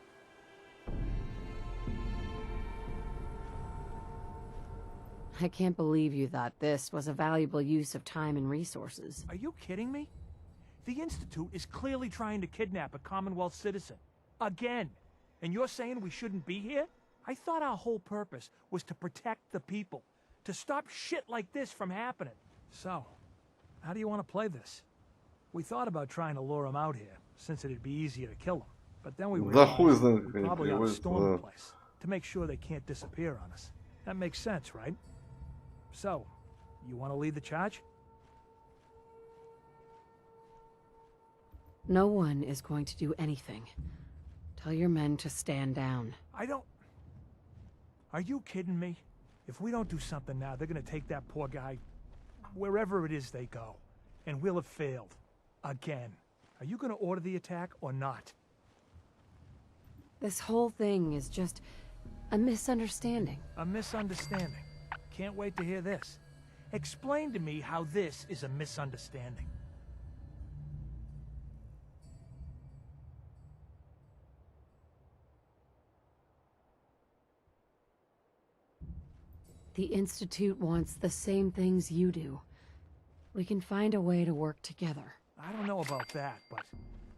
I can't believe you thought this was a valuable use of time and resources. Are you kidding me? The Institute is clearly trying to kidnap a Commonwealth citizen. Again. And you're saying we shouldn't be here? I thought our whole purpose was to protect the people. To stop shit like this from happening. So, how do you want to play this? We thought about trying to lure him out here, since it'd be easier to kill him. But then we realized we probably ought to storm the place, to make sure they can't disappear on us. That makes sense, right? So, you want to lead the charge? No one is going to do anything. Tell your men to stand down. I don't... Are you kidding me? If we don't do something now, they're gonna take that poor guy wherever it is they go. And we'll have failed. Again. Are you gonna order the attack or not? This whole thing is just a misunderstanding. A misunderstanding. Can't wait to hear this. Explain to me how this is a misunderstanding. The Institute wants the same things you do. We can find a way to work together. I don't know about that, but...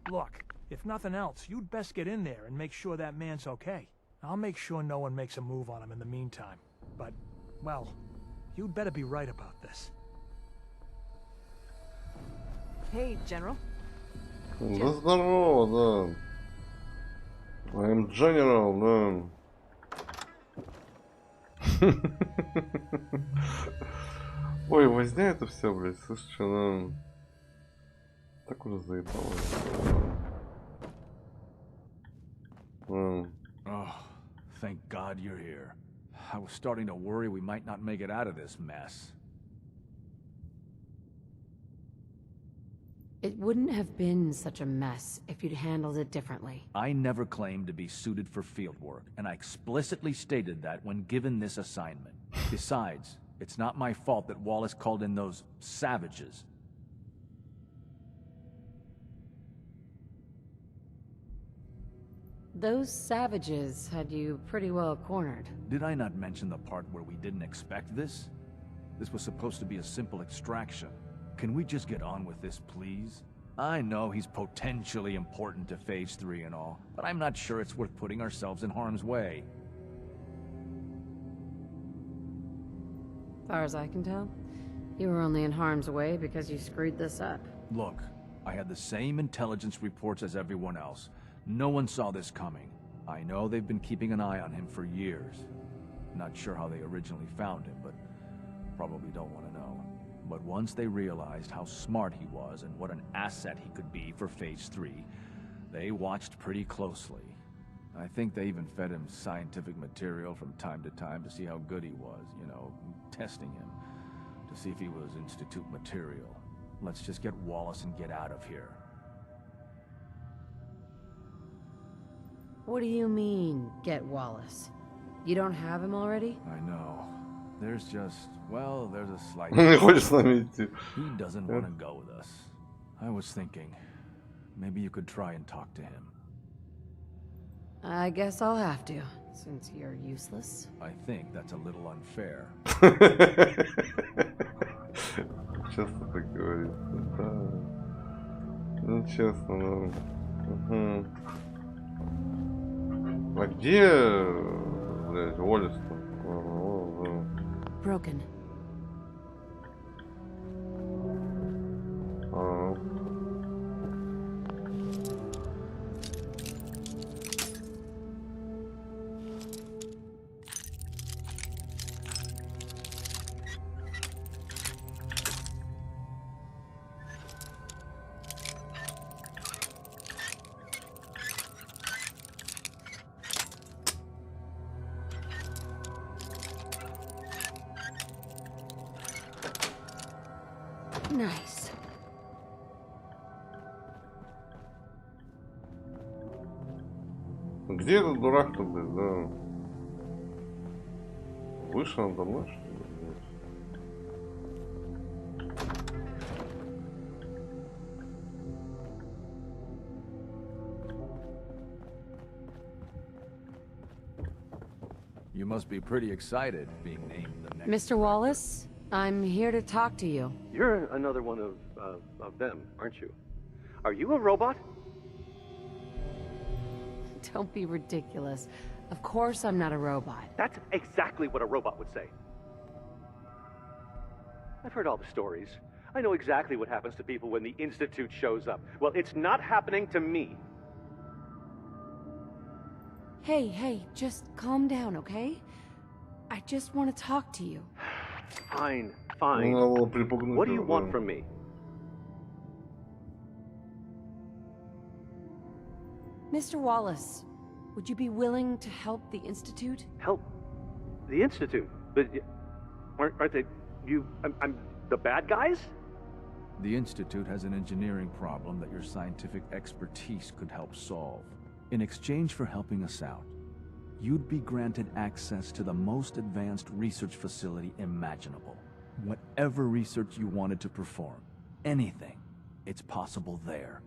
Look, if nothing else, you'd best get in there and make sure that man's okay. I'll make sure no one makes a move on him in the meantime. But, well, you'd better be right about this. Hey, General. Да здорово, да. I'm General, да. Ой, возня это все, блядь, слышишь, что так уже заебало. Oh, thank God you're here. I was starting to worry we might not make it out of this mess. It wouldn't have been such a mess if you'd handled it differently. I never claimed to be suited for field work, and I explicitly stated that when given this assignment. Besides, it's not my fault that Wallace called in those savages. Those savages had you pretty well cornered. Did I not mention the part where we didn't expect this? This was supposed to be a simple extraction. Can we just get on with this, please? I know he's potentially important to Phase 3 and all, but I'm not sure it's worth putting ourselves in harm's way. As far as I can tell, you were only in harm's way because you screwed this up. Look, I had the same intelligence reports as everyone else. No one saw this coming. I know they've been keeping an eye on him for years. Not sure how they originally found him, but probably don't want to know. But once they realized how smart he was and what an asset he could be for Phase 3, they watched pretty closely. I think they even fed him scientific material from time to time to see how good he was, you know, testing him, to see if he was Institute material. Let's just get Wallace and get out of here. What do you mean, get Wallace? You don't have him already? I know. There's just, well, there's a slight... He doesn't want to go with us. I was thinking, maybe you could try and talk to him. I guess I'll have to, since you're useless. I think that's a little unfair. Честно так говорит. Ну, честно, ну. А где, блядь, Уоллес-то? Broken. Где этот дурак-то, блядь, да? Вышел надо мной, что ли? You must be pretty excited being named the next. Mr. Wallace, I'm here to talk to you. You're another one of them, aren't you? Are you a robot? Don't be ridiculous. Of course I'm not a robot. That's exactly what a robot would say. I've heard all the stories. I know exactly what happens to people when the Institute shows up. Well, it's not happening to me. Hey, just calm down, okay? I just want to talk to you. Fine, fine. What do you want from me? Mr. Wallace, would you be willing to help the Institute? Help? The Institute? But aren't they... I'm the bad guys? The Institute has an engineering problem that your scientific expertise could help solve. In exchange for helping us out, you'd be granted access to the most advanced research facility imaginable. Whatever research you wanted to perform, anything, it's possible there.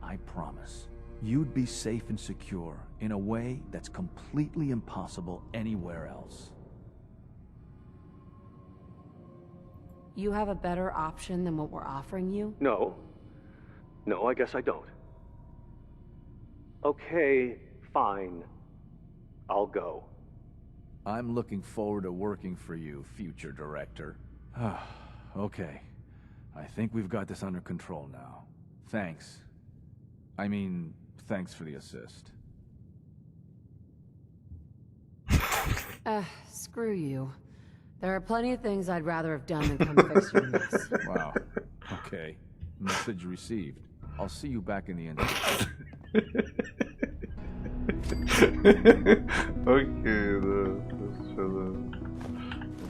I promise. You'd be safe and secure in a way that's completely impossible anywhere else. You have a better option than what we're offering you? No. No, I guess I don't. Okay, fine. I'll go. I'm looking forward to working for you, future director. Okay. I think we've got this under control now. Thanks. I mean, thanks for the assist. Screw you. There are plenty of things I'd rather have done than come fix your mess. Wow. Okay. Message received. I'll see you back in the Institute. Окей, да. Все, да.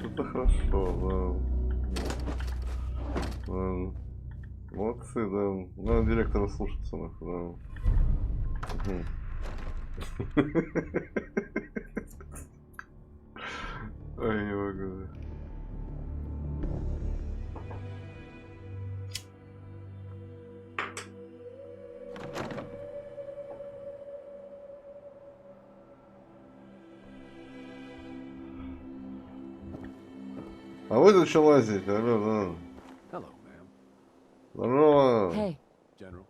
Это хорошо, да. Молодцы, да. Надо директора слушаться, нахуй, да. Ой, не могу. А вы тут что лазите? Алло, да. Hello, ma'am. Здорово. Hey. General.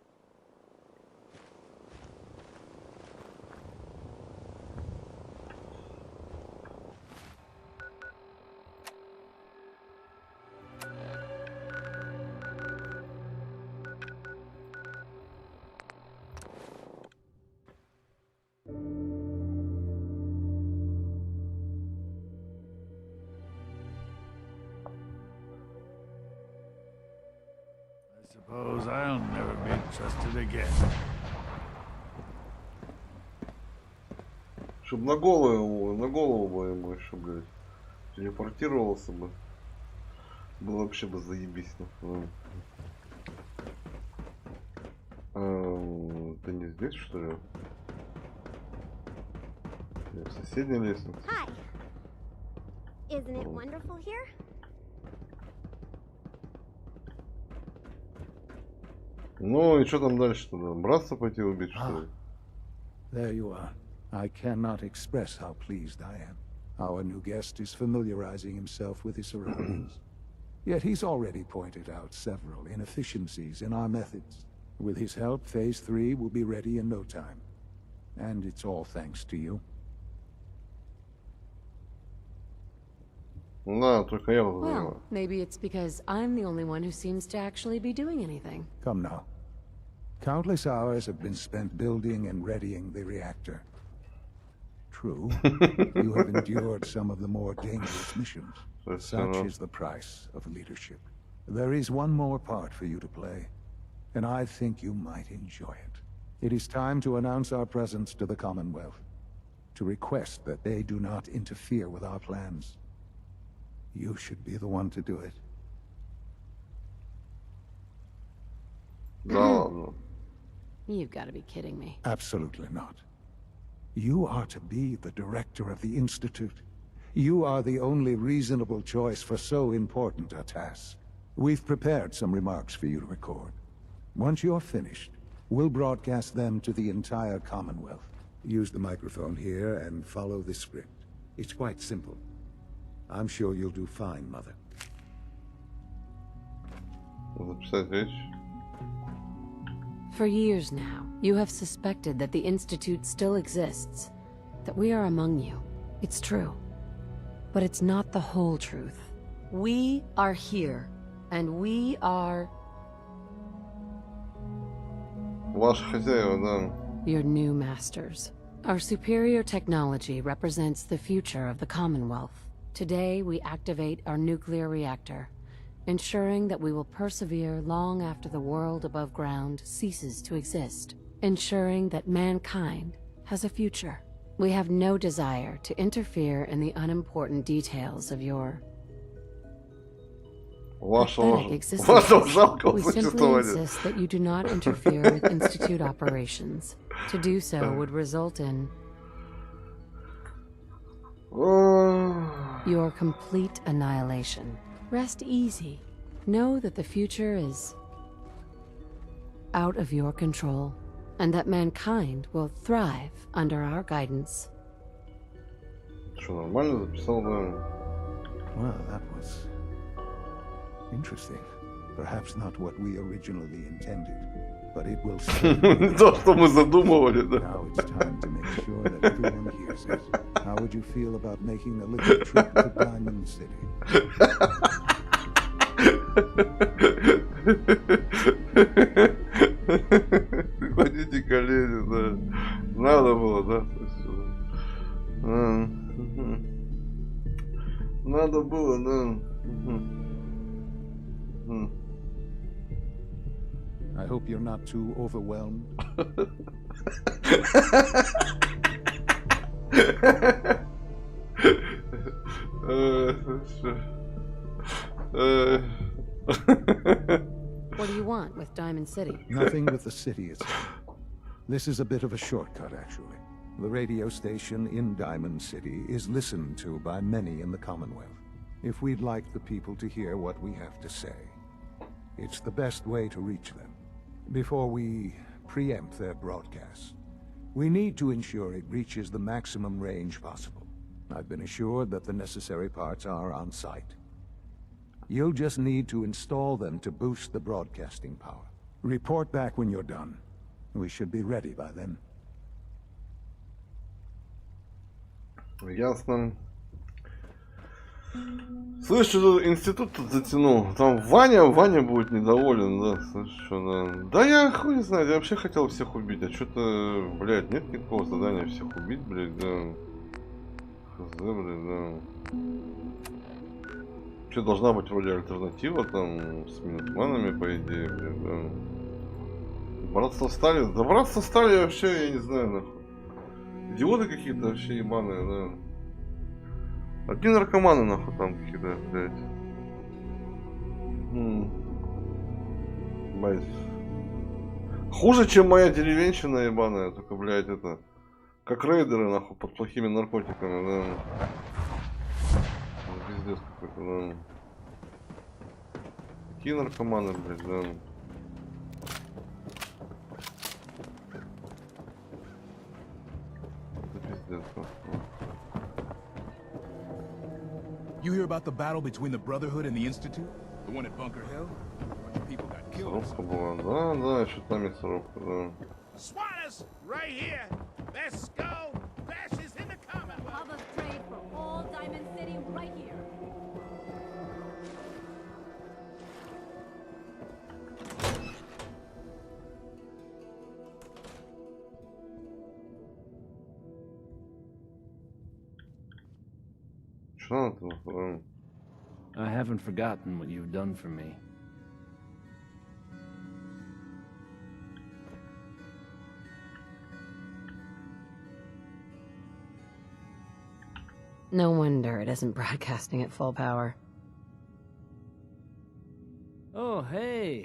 Suppose I'll never be trusted again. Чтоб на голову бы ему еще, блядь, телепортировался бы. Было вообще бы заебись. Ты не здесь, что ли? Я в соседней лестнице. Hi. Isn't it wonderful here? Ну и что там дальше-то? Братца пойти убить, что ли? There you are. I cannot express how pleased I am. Our new guest is familiarizing himself with his surroundings. Yet he's already pointed out several inefficiencies in our methods. With his help, Phase 3 will be ready in no time. And it's all thanks to you. Да, только я вот Well, maybe it's because I'm the only one who seems to actually be doing anything. Come now. Countless hours have been spent building and readying the reactor. True, you have endured some of the more dangerous missions. Such is the price of leadership. There is one more part for you to play, and I think you might enjoy it. It is time to announce our presence to the Commonwealth, to request that they do not interfere with our plans. You should be the one to do it. No. You've got to be kidding me. Absolutely not. You are to be the director of the Institute. You are the only reasonable choice for so important a task. We've prepared some remarks for you to record. Once you're finished, we'll broadcast them to the entire Commonwealth. Use the microphone here and follow the script. It's quite simple. I'm sure you'll do fine, Mother. For years now, you have suspected that the Institute still exists, that we are among you. It's true. But it's not the whole truth. We are here, and we are... Ваши хозяева, да. Your new masters. Our superior technology represents the future of the Commonwealth. Today, we activate our nuclear reactor, ensuring that we will persevere long after the world above ground ceases to exist, ensuring that mankind has a future. We have no desire to interfere in the unimportant details of your pathetic existence. We simply insist that you do not interfere with Institute operations. To do so would result in your complete annihilation. Rest easy. Know that the future is out of your control, and that mankind will thrive under our guidance. Что, нормально записал, да? Well, that was interesting. Perhaps not what we originally intended, but it will Не то, что мы задумывали, да. Now it's time to make sure that everyone hears it. How would you feel about making a little trip to Diamond City? Ходите, коллеги, да. Надо было, да? Надо было, да. I hope you're not too overwhelmed. What do you want with Diamond City? Nothing with the city itself. This is a bit of a shortcut, actually. The radio station in Diamond City is listened to by many in the Commonwealth. If we'd like the people to hear what we have to say, it's the best way to reach them. Before we preempt their broadcast, we need to ensure it reaches the maximum range possible. I've been assured that the necessary parts are on site. You'll just need to install them to boost the broadcasting power. Report back when you're done. We should be ready by then. Ясно. Слышь, что институт тут затянул. Там Ваня будет недоволен, да, слышь, что, да. Да я хуй не знаю, я вообще хотел всех убить, а что-то, блядь, нет никакого задания всех убить, блядь, да. Хз, блядь, да. Что, должна быть вроде альтернатива там с минутманами, по идее, блядь, да. Братство стали, да братство стали вообще, я не знаю, нахуй. Идиоты какие-то вообще ебаные, да. Одни наркоманы, нахуй, там какие-то, блядь. Блядь. Хуже, чем моя деревенщина ебаная, только, блядь, это... Как рейдеры, нахуй, под плохими наркотиками, да. Пиздец какой-то, да. Какие наркоманы, блядь, да. Это пиздец, нахуй. You hear about the battle between the Brotherhood and the Institute? The one at Bunker Hill? A bunch of people got killed. Сорокка была, да, да, еще там есть сорокка, да. Swatters, right here. Let's go. Bashes in the Commonwealth. Have us trade for all Diamond City right here. I haven't forgotten what you've done for me. No wonder it isn't broadcasting at full power. Oh, hey.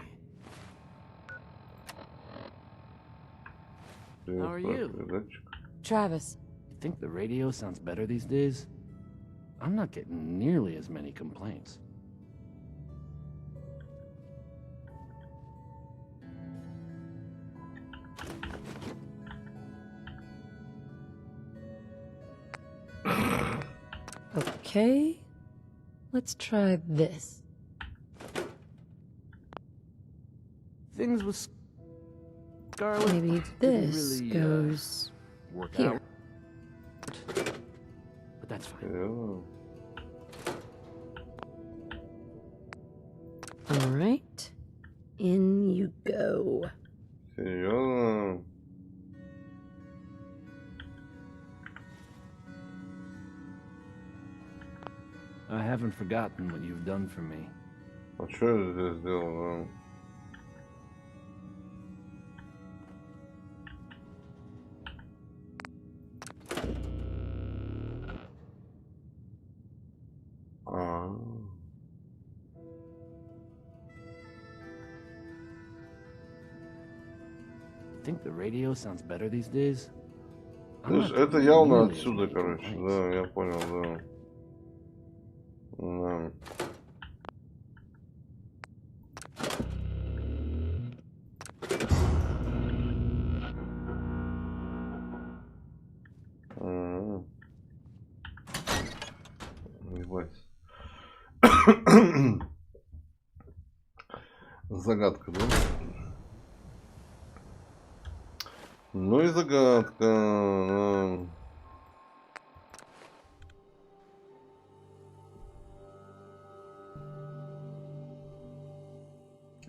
How are you? Travis. You think the radio sounds better these days? I'm not getting nearly as many complaints. Okay. Let's try this. Things with Scarlet Maybe didn't this really, goes work here. out. But that's fine. All right. In you go. Серьезно? I haven't forgotten what you've done for me. А что я здесь сделал? Think the radio sounds better these days? Слышь, это явно отсюда, короче. Да, я понял, да. Да. Ебать. Загадка, да? Ну и загадка.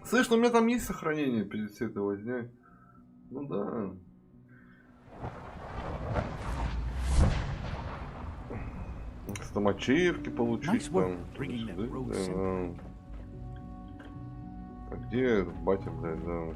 Слышь, ну у меня там есть сохранение перед всей этой возней. Ну да. Там ачивки получить там. А где этот батя, блядь, да?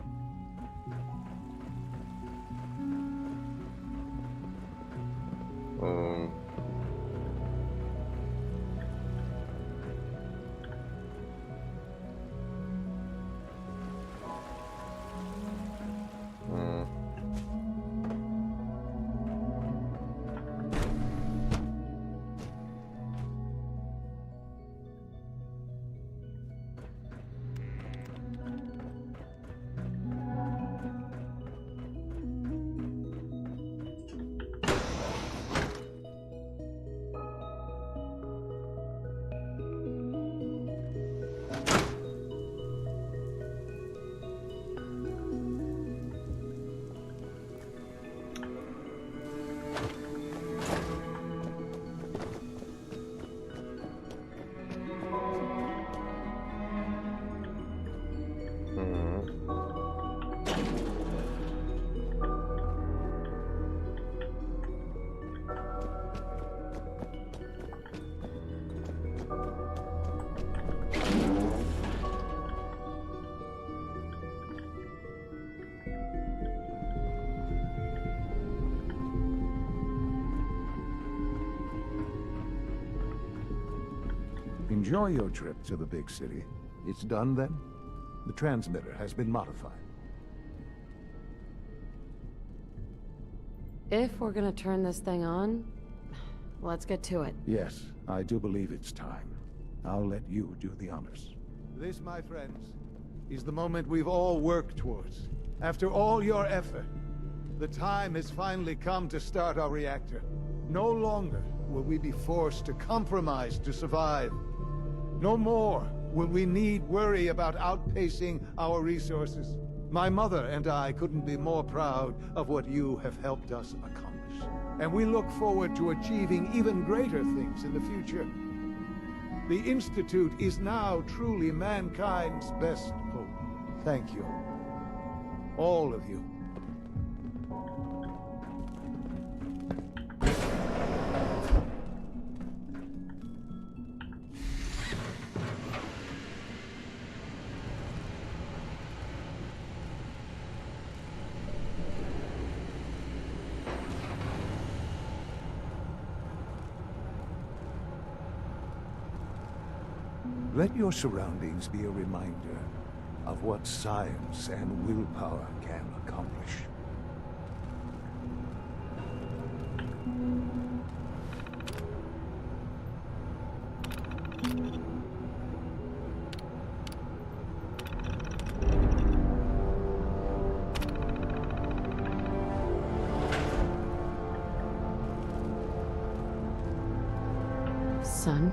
Enjoy your trip to the big city. It's done then? The transmitter has been modified. If we're gonna turn this thing on, let's get to it. Yes, I do believe it's time. I'll let you do the honors. This, my friends, is the moment we've all worked towards. After all your effort, the time has finally come to start our reactor. No longer will we be forced to compromise to survive. No more will we need worry about outpacing our resources. My mother and I couldn't be more proud of what you have helped us accomplish. And we look forward to achieving even greater things in the future. The Institute is now truly mankind's best hope. Thank you. All of you. Let your surroundings be a reminder of what science and willpower can accomplish. son?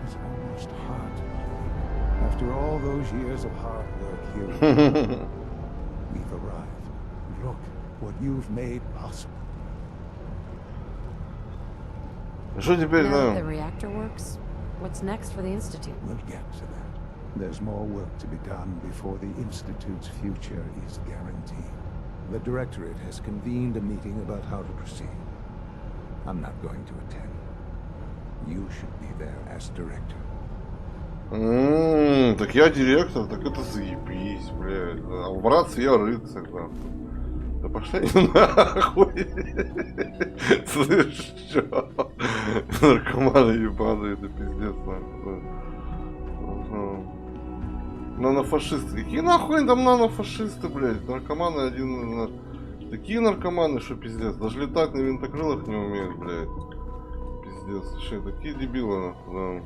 It's almost hard to believe. After all those years of hard work here, we've arrived. Look what you've made possible. Что теперь, Now that да? the reactor works, what's next for the Institute? We'll get to that. There's more work to be done before the Institute's future is guaranteed. The Directorate has convened a meeting about how to proceed. I'm not going to attend. You should be there as director. Так я директор, так это заебись, блядь. А у братца я рыцарь, да. Да пошли нахуй. Слышь, чё? Наркоманы ебаные, это пиздец, нахуй. Нанофашисты. Какие нахуй там нанофашисты, блядь? Наркоманы один... Такие наркоманы, что пиздец. Даже летать на винтокрылах не умеют, блядь. Пиздец. Что, такие дебилы, нахуй, да.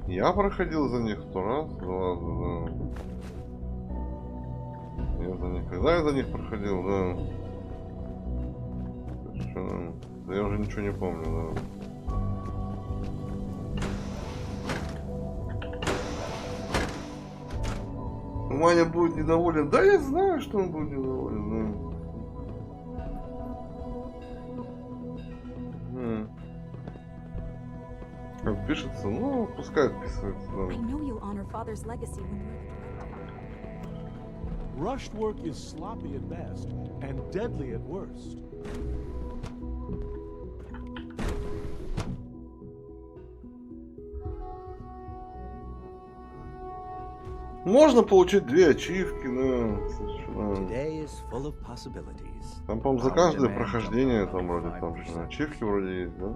Я проходил за них 100 раз, да ладно, да. Я за них, когда я за них проходил, да. Что, да я уже ничего не помню, да. Ваня будет недоволен. Да, я знаю, что он будет недоволен, да. Как пишется, ну, пускай отписывается, да. I know you'll honor father's legacy when you're Rushed work is sloppy at best and deadly at worst. Можно получить 2 ачивки, да. Там, по-моему, за каждое прохождение там вроде там ачивки вроде есть, да?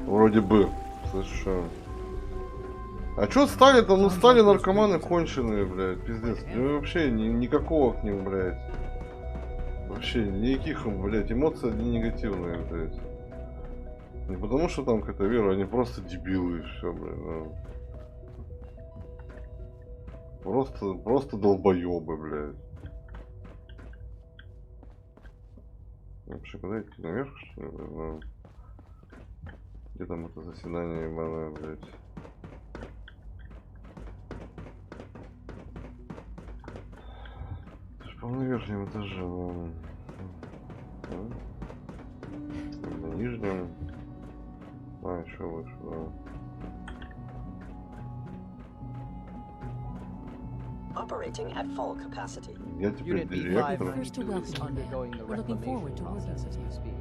Вроде бы. Слышь, а чё стали-то? Ну стали наркоманы конченые, блядь, пиздец. Ну, вообще никакого к ним, блядь. Вообще никаких, блядь, эмоций одни негативные, блядь. Не потому что там какая-то вера, они просто дебилы и все, блядь. Да. Просто долбоебы, блядь. Вообще, куда идти? Наверх, что ли? Да. Где там это заседание ебаное, блядь? По-моему, на верхнем этаже, да. На нижнем. А, еще выше, да. Operating at full capacity. Я теперь директор. First to welcome you. We're looking forward to working with you.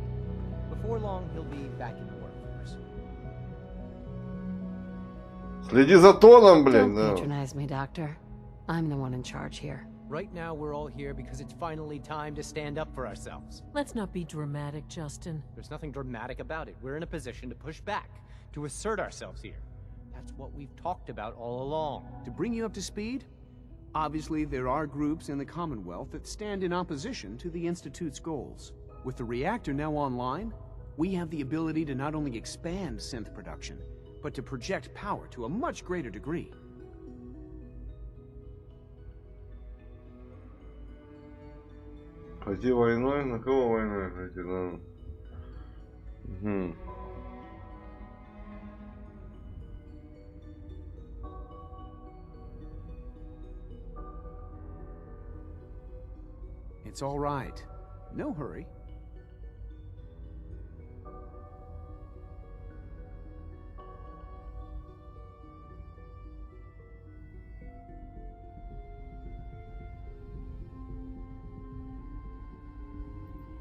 Before long, he'll be back in the workforce. Следи за тоном, блядь, Don't да. patronize me, Doctor. I'm the one in charge here. Right now, we're all here because it's finally time to stand up for ourselves. Let's not be dramatic, Justin. There's nothing dramatic about it. We're in a position to push back, to assert ourselves here. That's what we've talked about all along. To bring you up to speed, obviously there are groups in the Commonwealth that stand in opposition to the Institute's goals. With the reactor now online, we have the ability to not only expand synth production, but to project power to a much greater degree. Пойти войной? На кого войной пойти, да? Угу. It's all right. No hurry.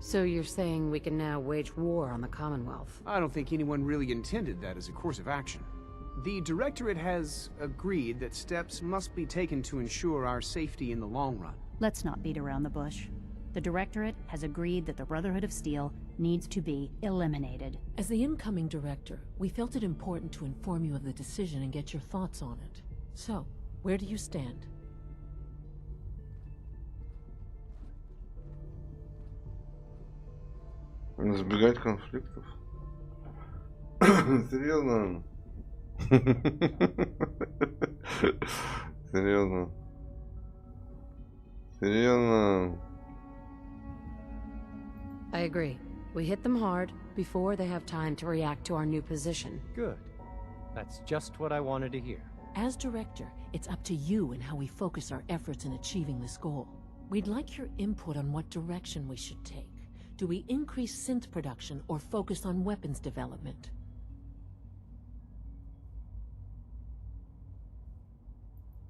So you're saying we can now wage war on the Commonwealth? I don't think anyone really intended that as a course of action. The Directorate has agreed that steps must be taken to ensure our safety in the long run. Let's not beat around the bush. The Directorate has agreed that the Brotherhood of Steel needs to be eliminated. As the incoming director, we felt it important to inform you of the decision and get your thoughts on it. So, where do you stand? Избегать конфликтов. Серьезно? Серьезно. Серьезно. I agree. We hit them hard before they have time to react to our new position. Good. That's just what I wanted to hear. As director, it's up to you and how we focus our efforts in achieving this goal. We'd like your input on what direction we should take. Do we increase synth production or focus on weapons development?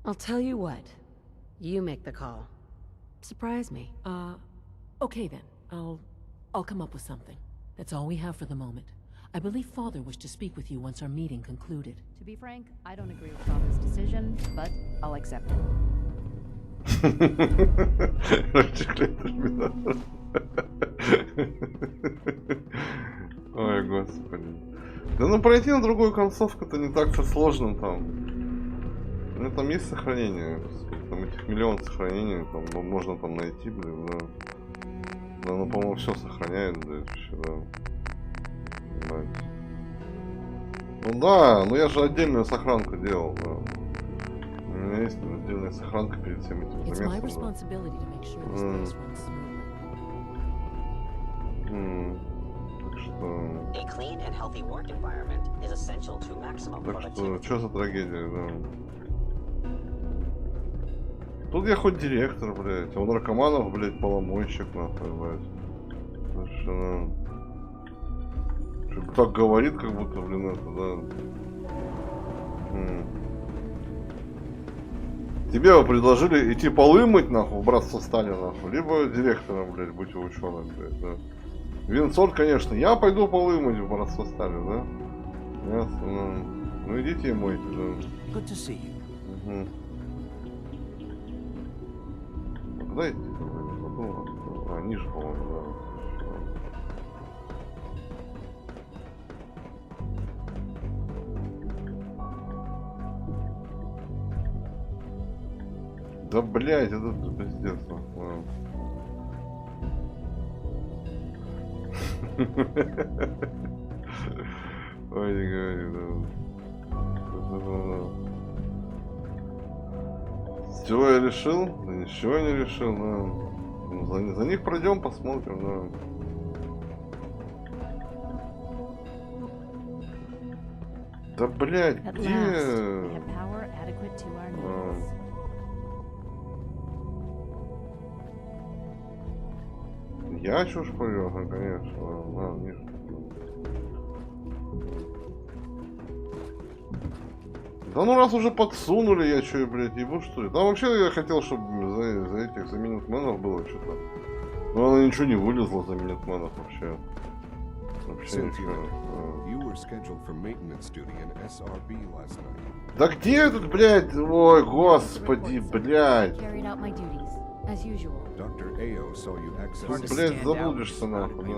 I'll tell you what. You make the call. Surprise me. Okay then. I'll come up with something. That's all we have for the moment. I believe Father wished to speak with you once our meeting concluded. To be frank, I don't agree with Father's decision, but I'll accept it. Ой, господи. Да ну пройти на другую концовку-то не так-то сложно там. Ну там есть сохранение. Там этих миллион сохранений, там можно там найти, блин, да. Да, ну по-моему все сохраняет, блядь, вообще, да. Ну да, ну я же отдельную сохранку делал, да. У меня есть отдельная сохранка перед всем этим замесом. Так что, что за трагедия, да. Тут я хоть директор, блядь, а у наркоманов, блядь, поломойщик, нахуй, блядь. Что, так говорит, как будто, блин, это, да. Тебе бы предложили идти полы мыть, нахуй, в братство Сталина, нахуй, либо директором, блядь, быть ученым, блядь, да. Винсор, конечно, я пойду полы мыть в братство Сталина, да. Ясно, ну идите и мойте, да. Good to see you. Куда идти? А, ниже, по-моему, да. Да блять, это пиздец, нахуй. Ой, не говори, да. Все я решил? Да ничего я не решил, да. Ну, за них пройдем, посмотрим, да. Да блять, где? Я чушь повел, конечно. Ниже. Да ну раз уже подсунули, я что, блядь, ебу что ли? Да вообще я хотел, чтобы за минутменов было что-то. Но оно ничего не вылезло за минутменов вообще. Вообще ничего. Да где этот, блядь? Ой, господи, блядь. Тут, блядь, заблудишься нахуй, да.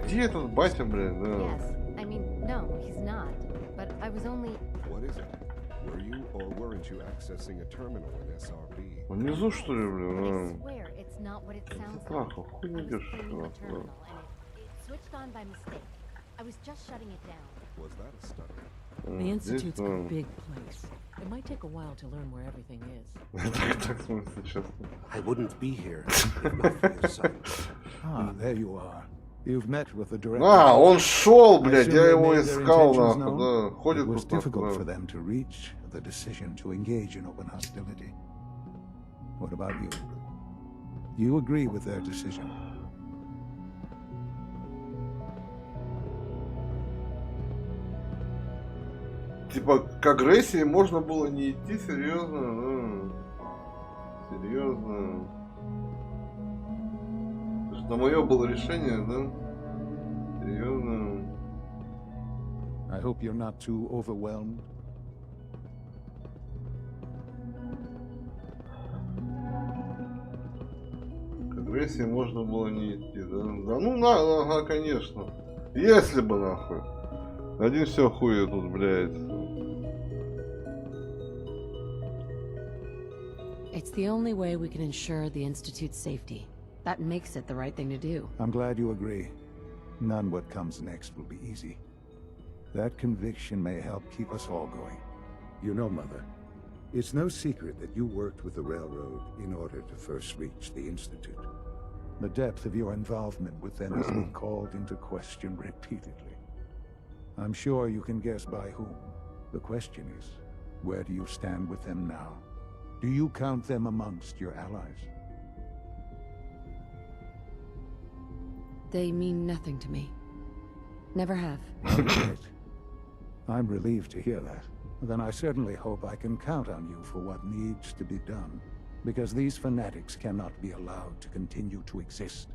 Где этот батя, блядь, да? Внизу, что ли, блин? Ты нахуй, хуй не держишь, нахуй, The Institute's a big place. It might take a while to learn where everything is. Так, в смысле, честно. I wouldn't be here if not for your son. Ah, there you are. You've met with the director. А, он шел, блядь, я его искал, нахуй, да. Ходит тут. It was difficult for да. them to reach the decision to engage in open hostility. What about you? You agree with their decision? Типа, к агрессии можно было не идти, серьезно, серьезно. Что мое было решение, да? Серьезно. I hope you're not too overwhelmed. К агрессии можно было не идти, да? Да ну ага, конечно. Если бы нахуй. Один все хуя тут, блядь. It's the only way we can ensure the Institute's safety. That makes it the right thing to do. I'm glad you agree. None what comes next will be easy. That conviction may help keep us all going. You know, Mother, It's no secret that you worked with the railroad in order to first reach the Institute. The depth of your involvement with them has been called into question repeatedly. I'm sure you can guess by whom. The question is, where do you stand with them now? Do you count them amongst your allies? They mean nothing to me. Never have. Great. I'm relieved to hear that. Then I certainly hope I can count on you for what needs to be done, because these fanatics cannot be allowed to continue to exist.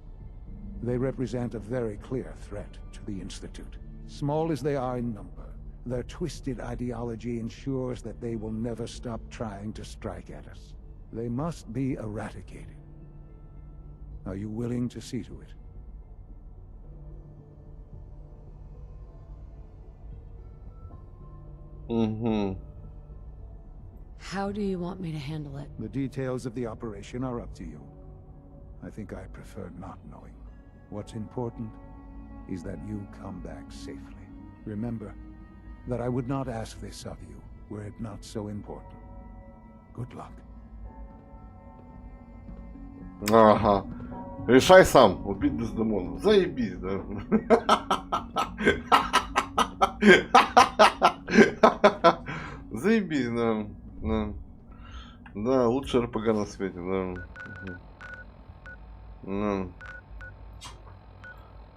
They represent a very clear threat to the Institute. Small as they are in number, their twisted ideology ensures that they will never stop trying to strike at us. They must be eradicated. Are you willing to see to it? How do you want me to handle it? The details of the operation are up to you. I think I prefer not knowing. What's important is that you come back safely. Remember that I would not ask this of you were it not so important. Good luck. Ага. Решай сам. Убить Дездемону. Заебись, да? Заебись, да. Да. Да, лучший РПГ на свете, да. Да.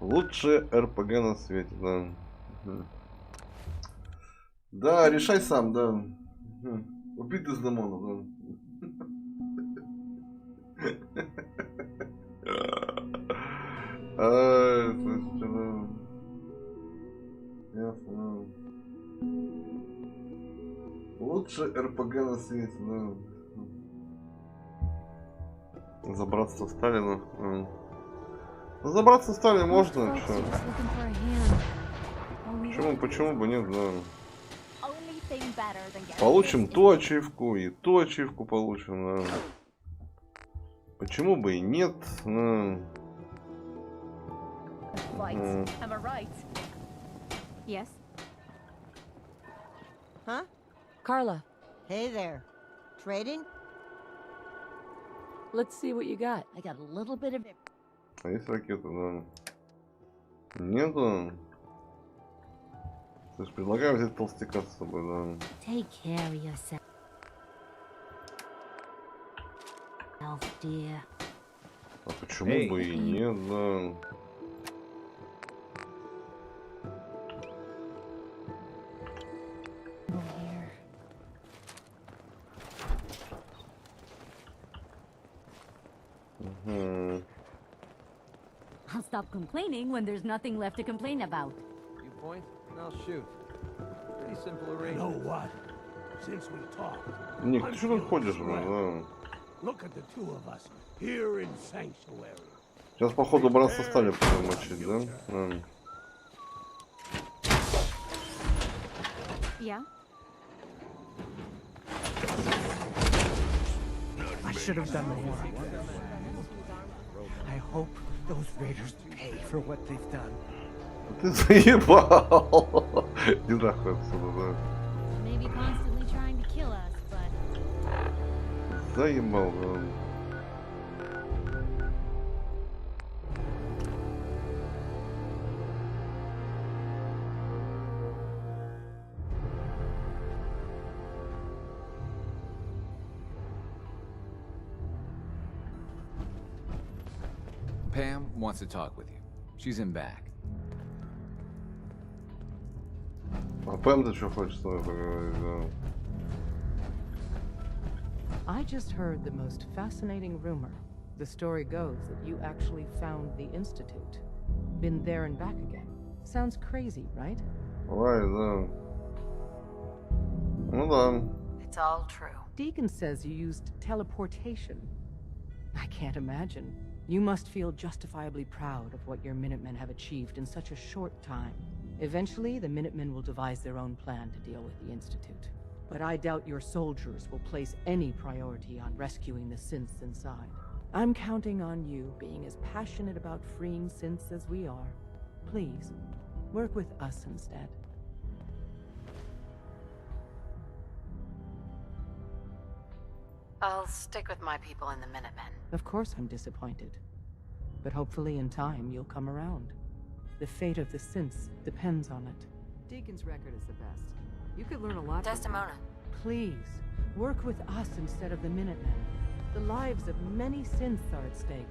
Лучший РПГ на свете, да. Да, решай сам, да. Убить Дездемону, да. Ясно. Лучший РПГ на свете, да. За братство Сталина. За братство Сталина можно, что? Почему бы нет, да. Получим ту ачивку и ту ачивку получим, да. Почему бы и нет? Yes? Huh? Carla, Hey there. Trading? let's see what you got. I got a little bit of it. А есть ракеты, да. Нету. Слушай, предлагаю взять толстяка с собой, да. Take care of yourself, dear. А почему бы и нет, да. I'll stop complaining when there's nothing left to complain about. You point, and I'll shoot. Pretty simple arrangement. You know what? Since we talked, Ник, ты что тут ходишь, да? look at the two of us here in sanctuary. Сейчас, походу, братство стали мочить, да? Yeah? I should have done more. I hope those raiders pay for what they've done. Ты заебал! Не нахуй отсюда, да. Maybe constantly trying to kill us, but Заебал, да. Pam wants to talk with you. She's in back. А Пэм-то что хочет с тобой поговорить, да? I just heard the most fascinating rumor. The story goes that you actually found the Institute. Been there and back again. Sounds crazy, right? Right, да. Ну да. It's all true. Deacon says you used teleportation. I can't imagine. You must feel justifiably proud of what your Minutemen have achieved in such a short time. Eventually, the Minutemen will devise their own plan to deal with the Institute. But I doubt your soldiers will place any priority on rescuing the synths inside. I'm counting on you being as passionate about freeing synths as we are. Please, work with us instead. I'll stick with my people in the Minutemen. Of course I'm disappointed. But hopefully in time you'll come around. The fate of the synths depends on it. Deacon's record is the best. You could learn a lot from Desdemona. Please, work with us instead of the Minutemen. The lives of many synths are at stake.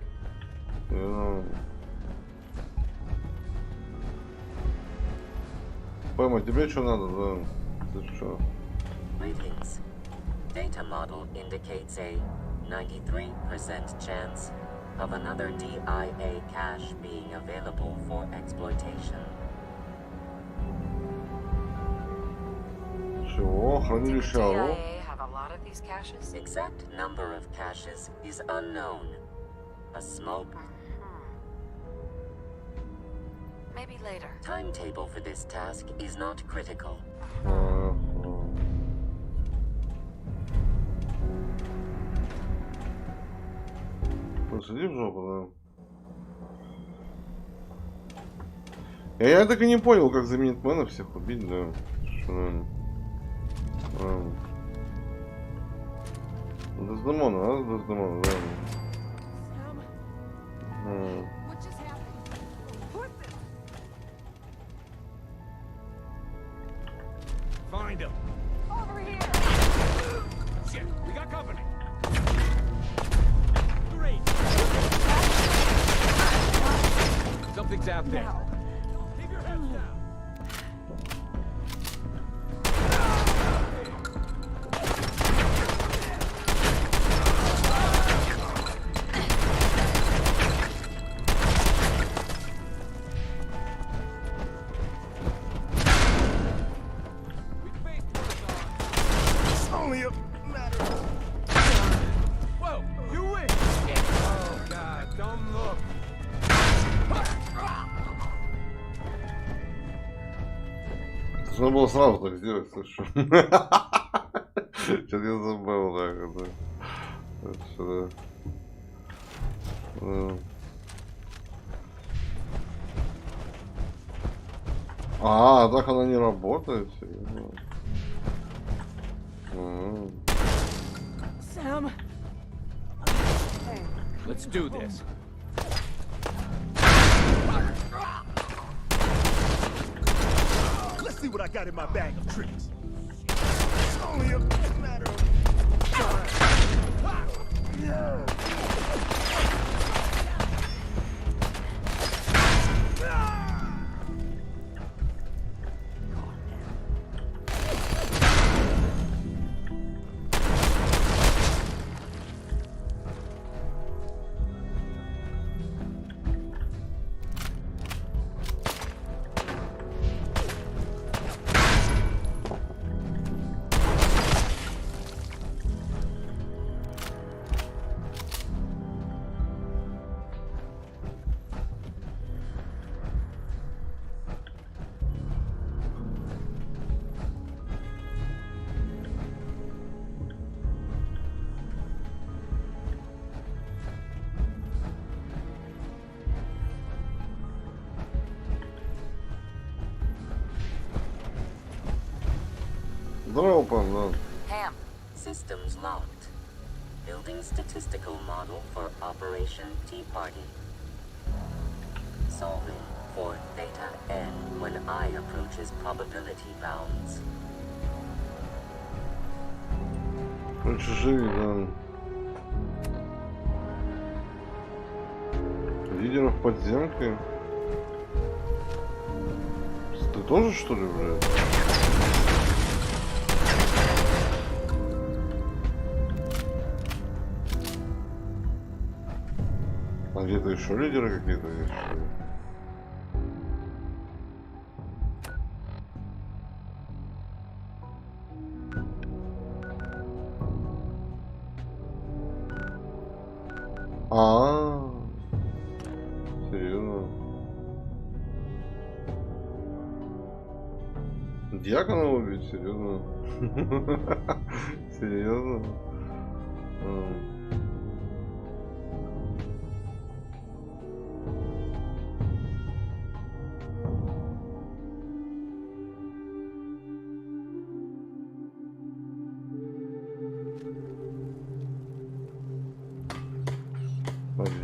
Пойма, тебе что надо, да? Ты что? Greetings. Data model indicates a 93% chance of another DIA cache being available for exploitation. Чего? Хранилище Ару? Have a lot of these caches? Exact number of caches is unknown. A smoke. Maybe later. Timetable for this task is not critical. Посади в жопу, да. Я так и не понял, как за Минитмена всех убить, да. Дездемона, а? Дездемона, да. Find him. Over here. Shit, we got company. Great. Something's out there. Keep your heads down. Нужно было сразу так сделать, слышу. Что-то я забыл, да. А, так она не работает. Sam. Let's do this. Let's see what I got in my bag of tricks. It's only a matter of time. Здорово, пан, Ham. Systems locked. Building statistical model for Operation Tea Party. Solving for theta n when I approaches probability bounds. Короче, живи, да. Лидеров подземки. Ты тоже, что ли, блядь? А где-то еще лидеры какие-то есть? Серьезно? Дьякона убить? Серьезно? Серьезно?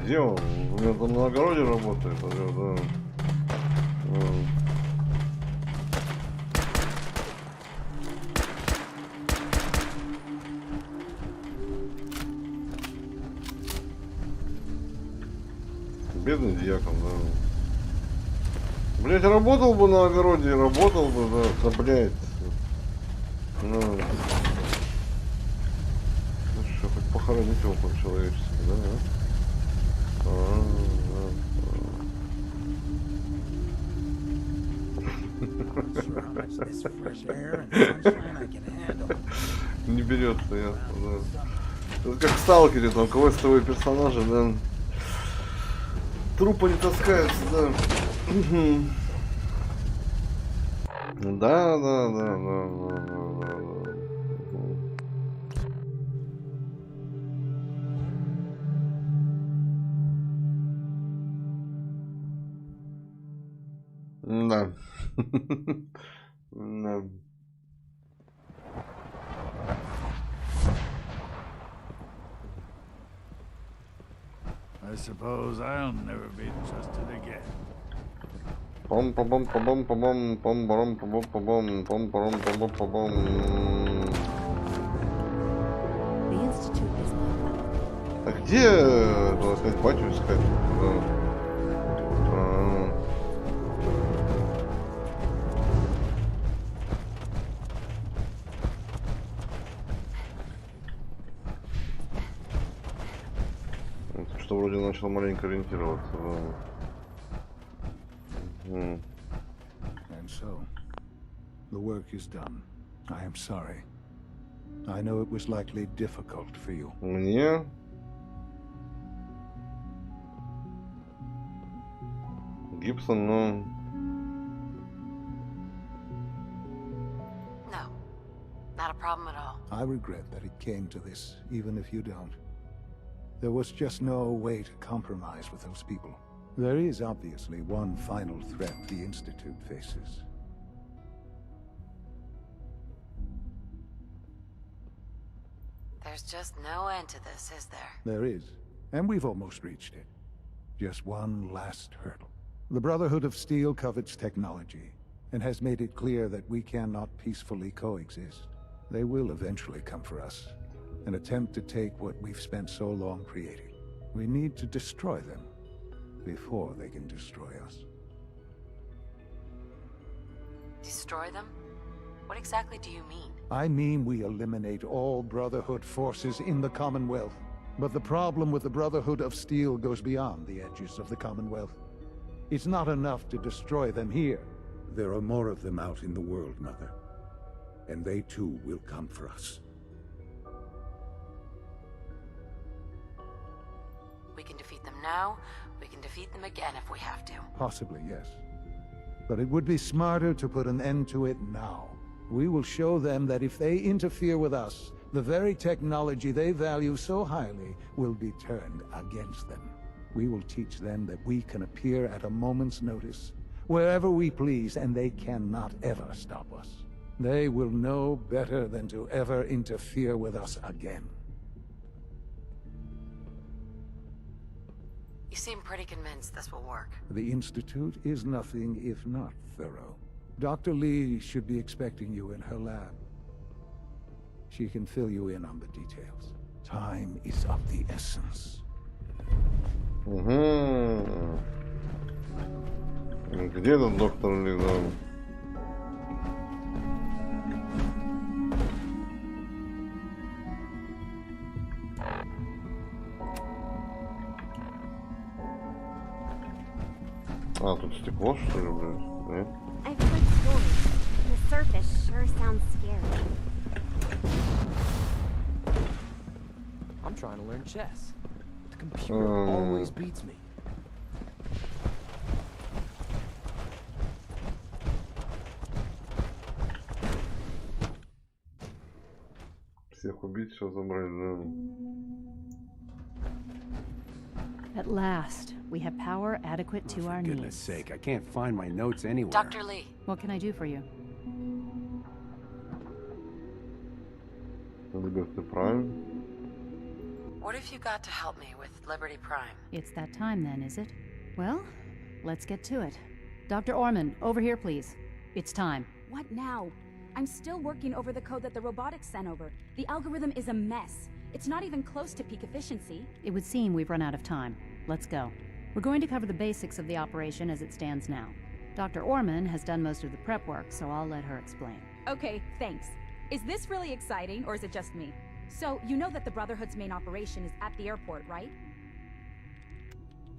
Где он? У него там на огороде работает, да. Бедный дьякон, да. Блять, работал бы на огороде, работал бы, да, блять. Ну что, хоть похоронить его по-человечески, да? Не берется, ясно, да. Это как в Сталкере, там квестовые персонажи, да. Трупы не таскаются, да. Да. Да. Да. I suppose I'll never be trusted again. А где опять батю искать? Что вроде начал маленько ориентироваться. And so, the work is done. I am sorry. I know it was likely difficult for you. Мне? Гибсон, ну... No, not a problem at all. I regret that it came to this, even if you don't. There was just no way to compromise with those people. There is obviously one final threat the Institute faces. There's just no end to this, is there? There is, and we've almost reached it. Just one last hurdle. The Brotherhood of Steel covets technology, and has made it clear that we cannot peacefully coexist. They will eventually come for us, and attempt to take what we've spent so long creating. We need to destroy them before they can destroy us. Destroy them? What exactly do you mean? I mean we eliminate all Brotherhood forces in the Commonwealth. But the problem with the Brotherhood of Steel goes beyond the edges of the Commonwealth. It's not enough to destroy them here. There are more of them out in the world, Mother. And they too will come for us. We can defeat them now, we can defeat them again if we have to. Possibly, yes. But it would be smarter to put an end to it now. We will show them that if they interfere with us, the very technology they value so highly will be turned against them. We will teach them that we can appear at a moment's notice, wherever we please, and they cannot ever stop us. They will know better than to ever interfere with us again. You seem pretty convinced this will work. The Institute is nothing if not thorough. Dr. Lee should be expecting you in her lab. She can fill you in on the details. Time is of the essence. Где этот доктор Ли? А, тут стекло, что ли, блядь? Нет? I've heard stories. The surface sure sounds scary. I'm trying to learn chess. The computer always beats me. Всех убить, все забрать, да. At last, we have power adequate to our needs. For goodness sake, I can't find my notes anywhere. Dr. Lee. What can I do for you? Liberty Prime. What if you got to help me with Liberty Prime? It's that time then, is it? Well, let's get to it. Dr. Orman, over here, please. It's time. What now? I'm still working over the code that the robotics sent over. The algorithm is a mess. It's not even close to peak efficiency. It would seem we've run out of time. Let's go. We're going to cover the basics of the operation as it stands now. Dr. Orman has done most of the prep work, so I'll let her explain. Okay, thanks. Is this really exciting, or is it just me? So, you know that the Brotherhood's main operation is at the airport, right?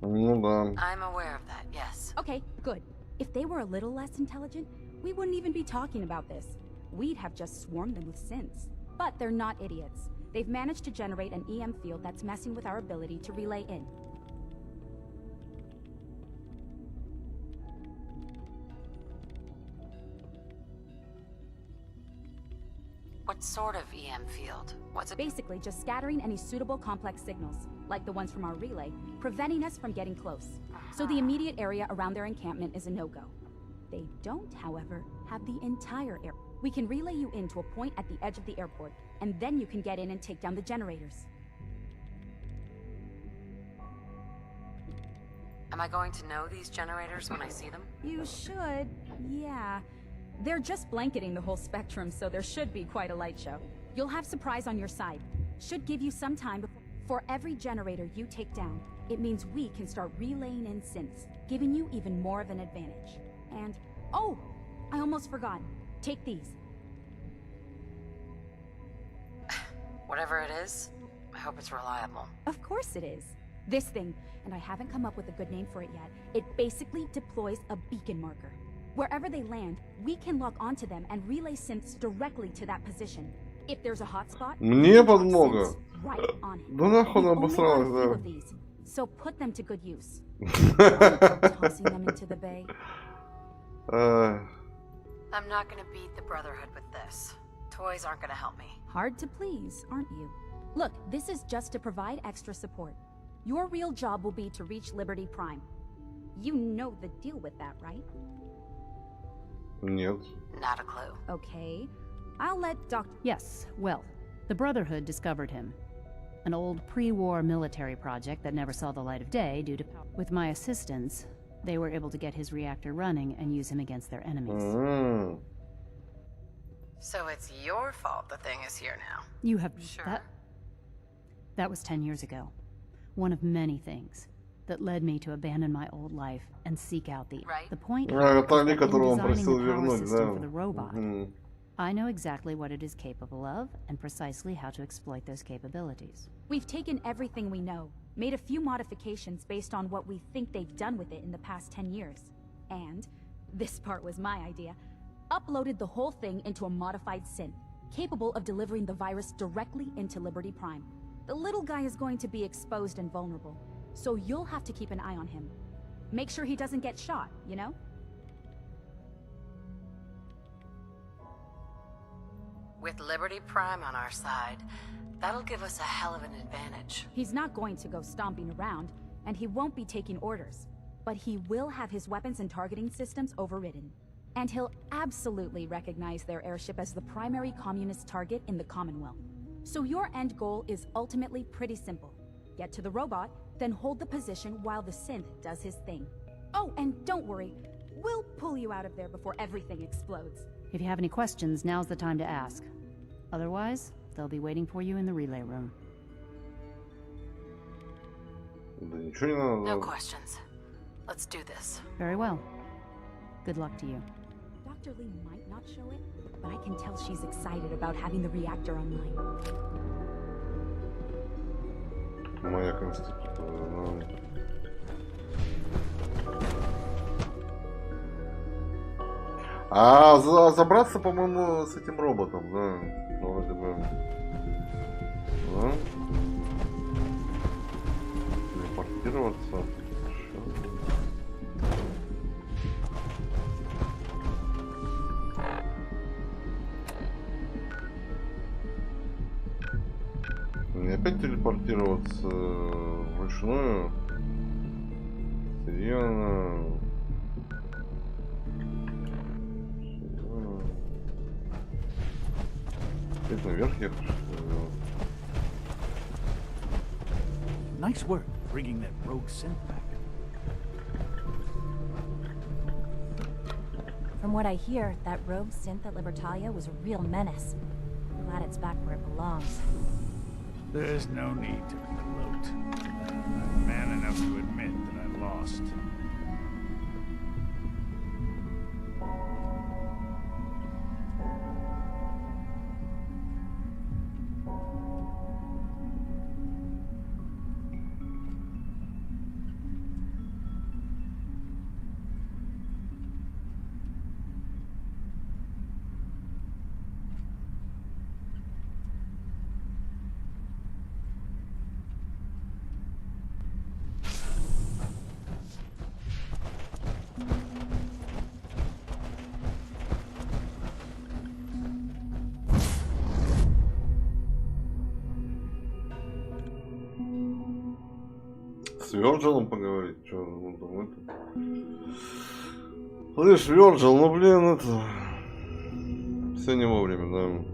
I'm aware of that, yes. Okay, good. If they were a little less intelligent, we wouldn't even be talking about this. We'd have just swarmed them with synths. But they're not idiots. They've managed to generate an EM field that's messing with our ability to relay in. What sort of EM field? What's it? Basically just scattering any suitable complex signals, like the ones from our relay, preventing us from getting close. So the immediate area around their encampment is a no-go. They don't, however, have the entire air. We can relay you in to a point at the edge of the airport, and then you can get in and take down the generators. Am I going to know these generators when I see them? You should, yeah. They're just blanketing the whole spectrum, so there should be quite a light show. You'll have surprise on your side. Should give you some time before. For every generator you take down, it means we can start relaying in synths, giving you even more of an advantage. And, oh, I almost forgot. Take these. Whatever it is, I hope it's reliable. Of course it is. This thing, and I haven't come up with a good name for it yet, it basically deploys a beacon marker. Wherever they land, we can lock onto them and relay synths directly to that position. If there's a hotspot, Мне подмога. right on it. Да нахуй она обосралась, да. So put them to good use. Tossing them into the bay. I'm not gonna beat the Brotherhood with this. Toys aren't gonna help me. Hard to please, aren't you? Look, this is just to provide extra support. Your real job will be to reach Liberty Prime. You know the deal with that, right? Нет. Not a clue. Okay. I'll let Dr. Yes, well, the Brotherhood discovered him. An old pre-war military project that never saw the light of day due to power. With my assistance, they were able to get his reactor running and use him against their enemies. So it's your fault the thing is here now. You have... Sure. That was 10 years ago. One of many things that led me to abandon my old life and seek out the... Right. The point Это is они, that in которого он designing просил the power вернуть, system да. for the robot, I know exactly what it is capable of and precisely how to exploit those capabilities. We've taken everything we know, made a few modifications based on what we think they've done with it in the past 10 years. And, this part was my idea, uploaded the whole thing into a modified synth, capable of delivering the virus directly into Liberty Prime. The little guy is going to be exposed and vulnerable, so you'll have to keep an eye on him. Make sure he doesn't get shot, you know? With Liberty Prime on our side, that'll give us a hell of an advantage. He's not going to go stomping around, and he won't be taking orders. But he will have his weapons and targeting systems overridden. And he'll absolutely recognize their airship as the primary communist target in the Commonwealth. So your end goal is ultimately pretty simple. Get to the robot, then hold the position while the synth does his thing. Oh, and don't worry, we'll pull you out of there before everything explodes. If you have any questions, now's the time to ask. Otherwise, they'll be waiting for you in the relay room. Да ничего не надо. No questions. Let's do this. Very well. Good luck to you. Dr. Lee might not show it, but I can tell she's excited about having the reactor online. Моя конституция. А забраться, по-моему, с этим роботом, да, вроде бы. Да? Телепортироваться. Мне опять телепортироваться вручную. Серьезно. Опять наверх ехать, что ли? Nice work bringing that rogue synth back. From what I hear, that rogue synth at Libertalia was a real menace. Glad it's back where it belongs. There's no need to gloat. I'm man enough to admit that I lost. С Вёрджилом поговорить, что, ну, там это... Слышь, Вёрджил, ну, блин, это... Все не вовремя, да.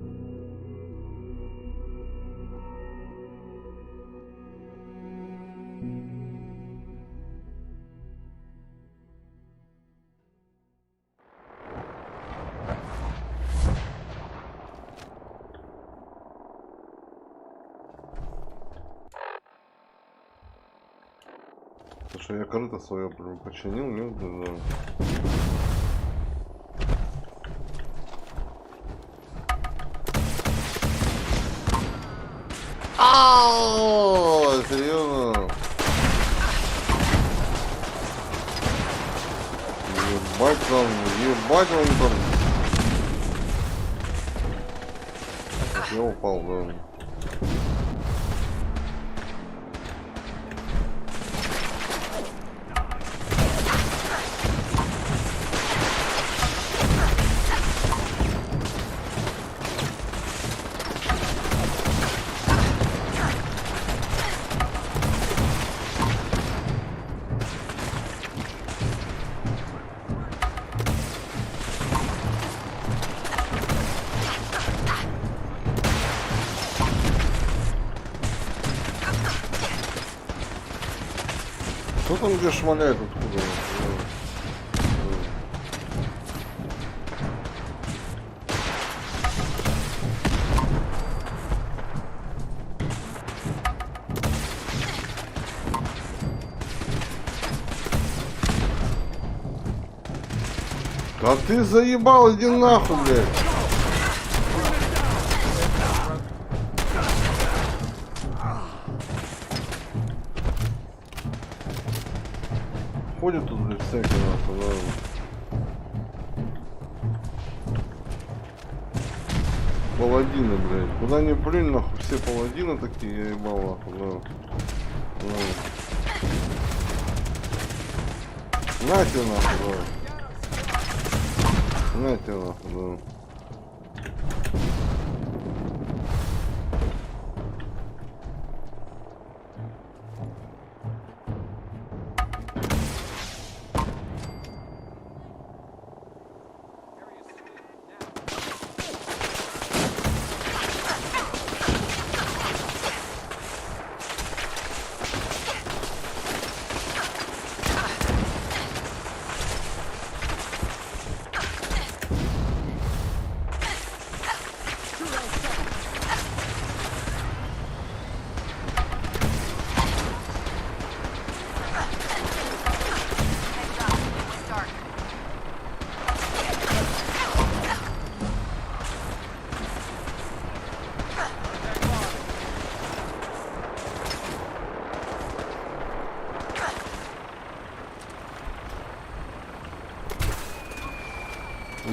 Слушай, я корыто свое починил, нет? Да. Ау, серьезно? Ебать он там. Я упал, да. Кто там где шмаляет откуда? Да ты заебал, иди нахуй, блядь. Ходит тут, блядь, всякие нахуй, да. Паладины, блядь. Куда ни плюнь, нахуй, все паладины такие, я ебал, нахуй, да. На тебе, нахуй, да. На тебе, нахуй, да.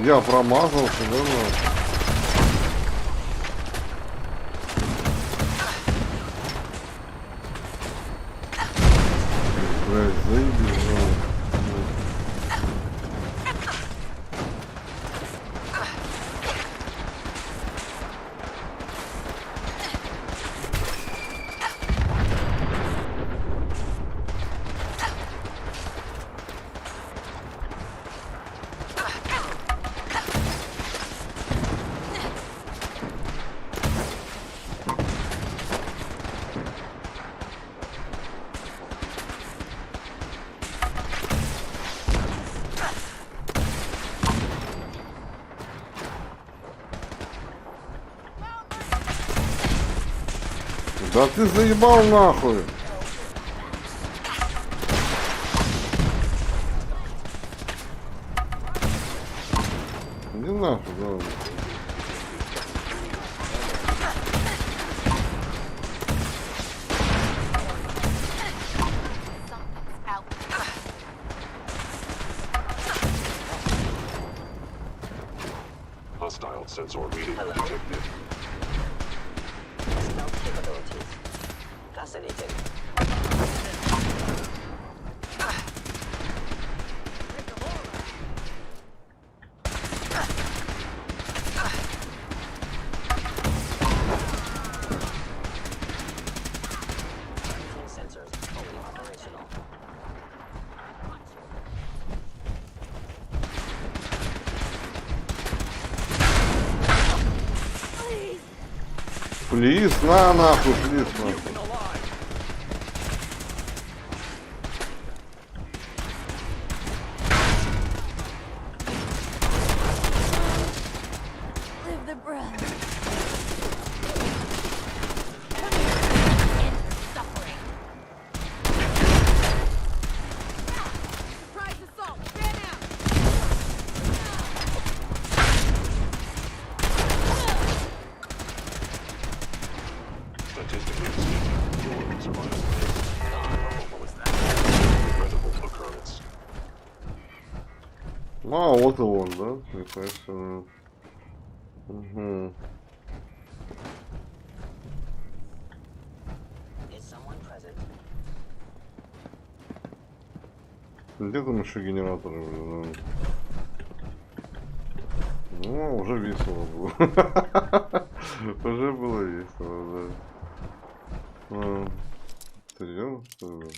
Я промазался, да, блядь, заебись, Да ты заебал нахуй. Не нахуй, да. Hostile sensor reading detected. Stealth capabilities. Fascinating. Sensors fully operational. Плиз, на нахуй, плиз, нахуй. Live the breath. Surprise assault! Fan out! Statistically speaking, your survival is what was that? Regrettable occurrence. А, вот и он, да? Прекрасно. Угу. Is someone present? Где там еще генераторы, блин? Ну, уже весело было. Уже было весело, да. Серьезно, что ли?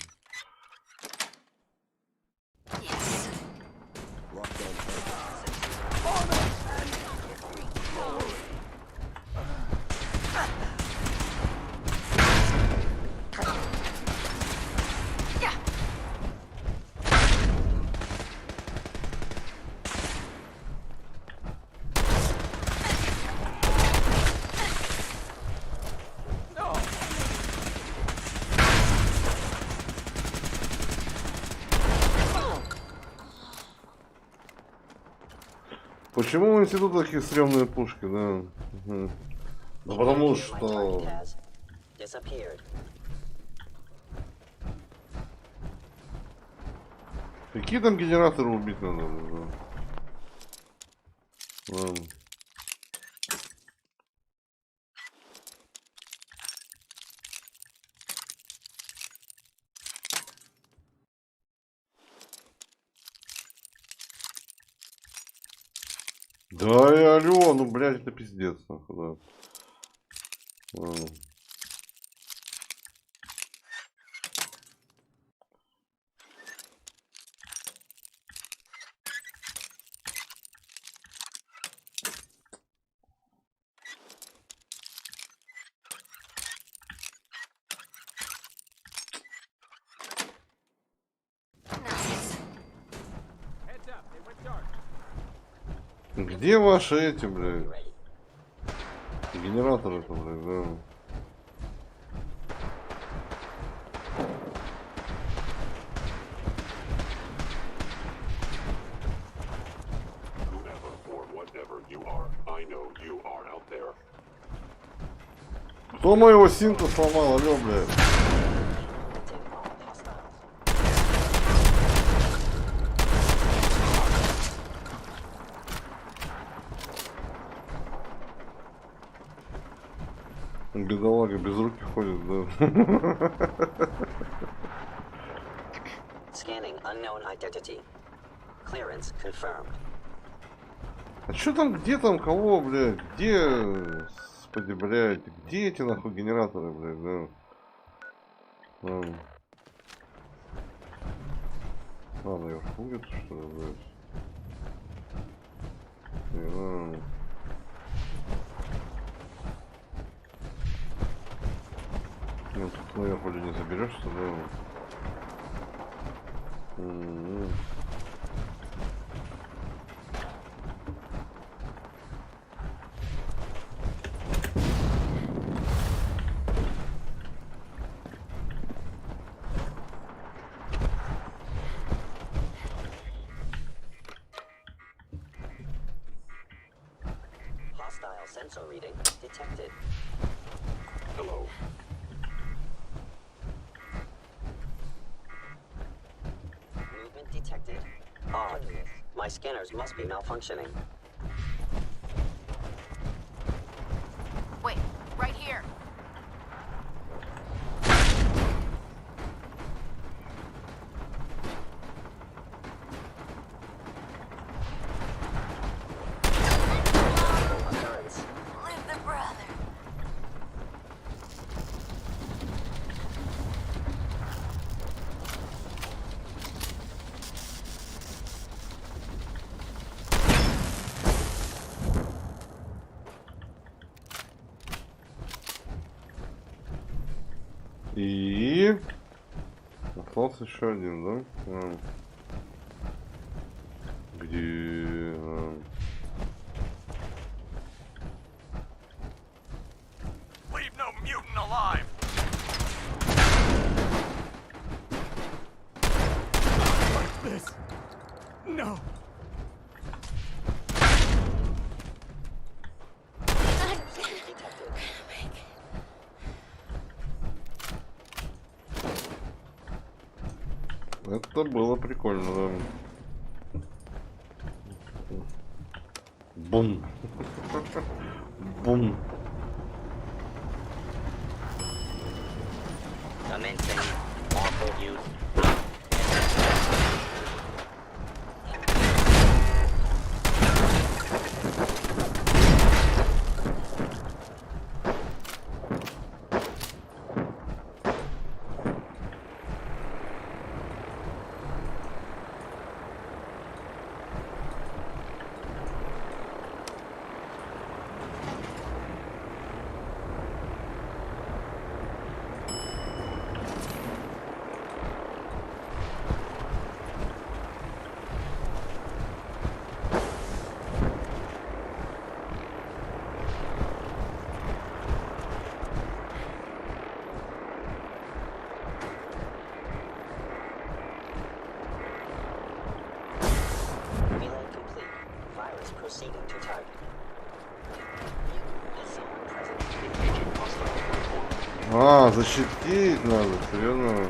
Почему в институтах такие стрёмные пушки, да? Угу. Да потому что... Какие там генераторы убить надо? Да. Ладно. Да и алло, ну блядь, это пиздец, нахуй, да. Ладно. Где ваши эти, блядь? Генераторы-то, блядь, да. Кто моего синка сломал, алё, блядь? Бедолага без руки ходит, да. Scanning unknown identity. Clearance confirmed. А чё там, где там, кого, блядь? Где, господи, блядь, где эти нахуй генераторы, блядь, да? Ладно, я будет, что ли, блядь? Ну, тут наверху не заберешься, да? sensor reading detected. Hello. Movement detected. Odd. My scanners must be malfunctioning. Wait, right here. Live the brother. И остался еще один, да? Где? Leave no mutant alive! Like this. No. Это было прикольно, да. Бум. Бум. Commencing lawful use. Proceeding to target. А, защитить надо, серьезно.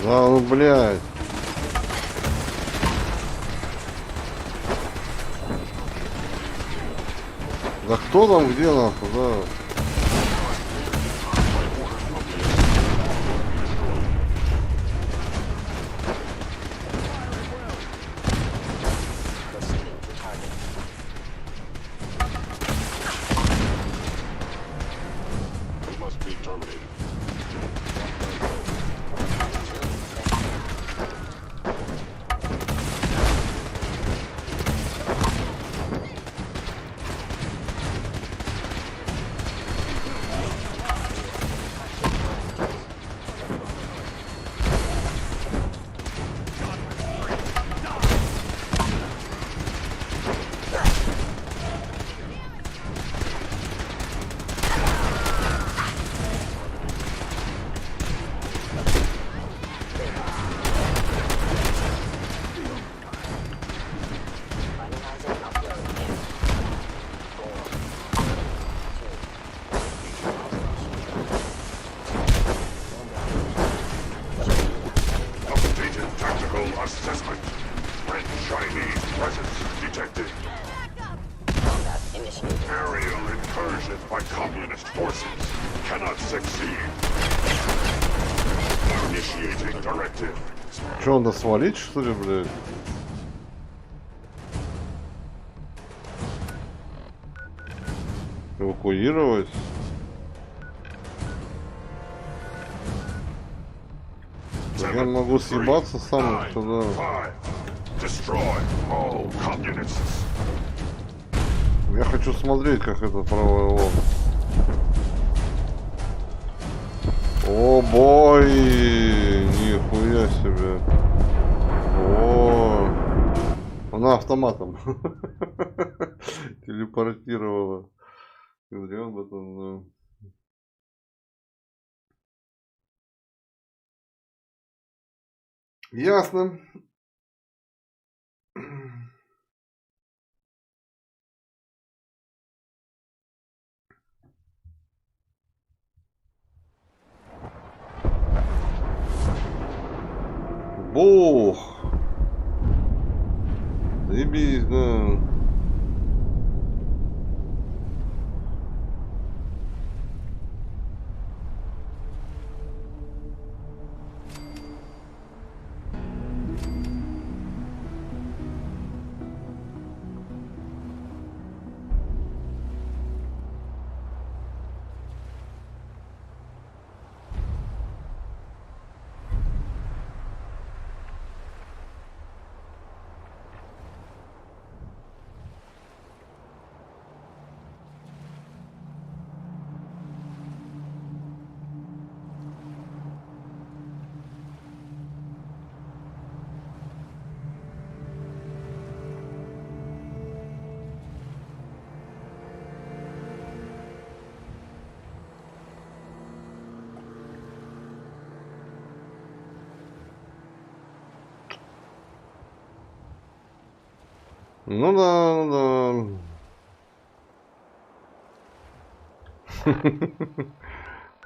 Да, ну, блядь. Да кто там, где нахуй, да? Initiating directive. Че, надо свалить, что ли, блядь? Эвакуировать? Я могу съебаться сам туда. Destroy all communists. Я хочу смотреть, как это провело. О, бой! Нихуя себе. О! Она автоматом телепортировала. Зря об этом, да. Ясно. Бог. Заебись, да. Ну да, ну да.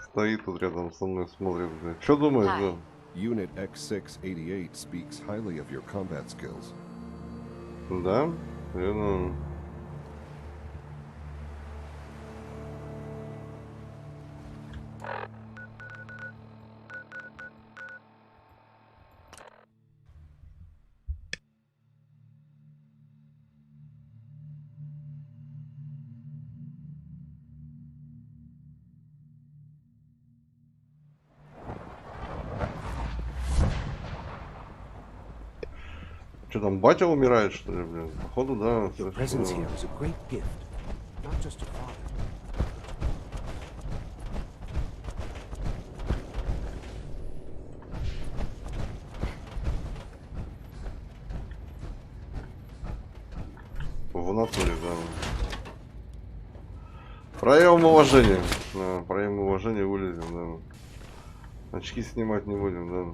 Стоит тут рядом со мной, смотрит. Что думаешь, да? Unit X688 speaks highly of your combat skills. Да? Верно. Что там, батя умирает, что ли, блин? Походу, да. В натуре, да. Проявим уважение. Да, проявим уважение, вылезем, да. Очки снимать не будем, да.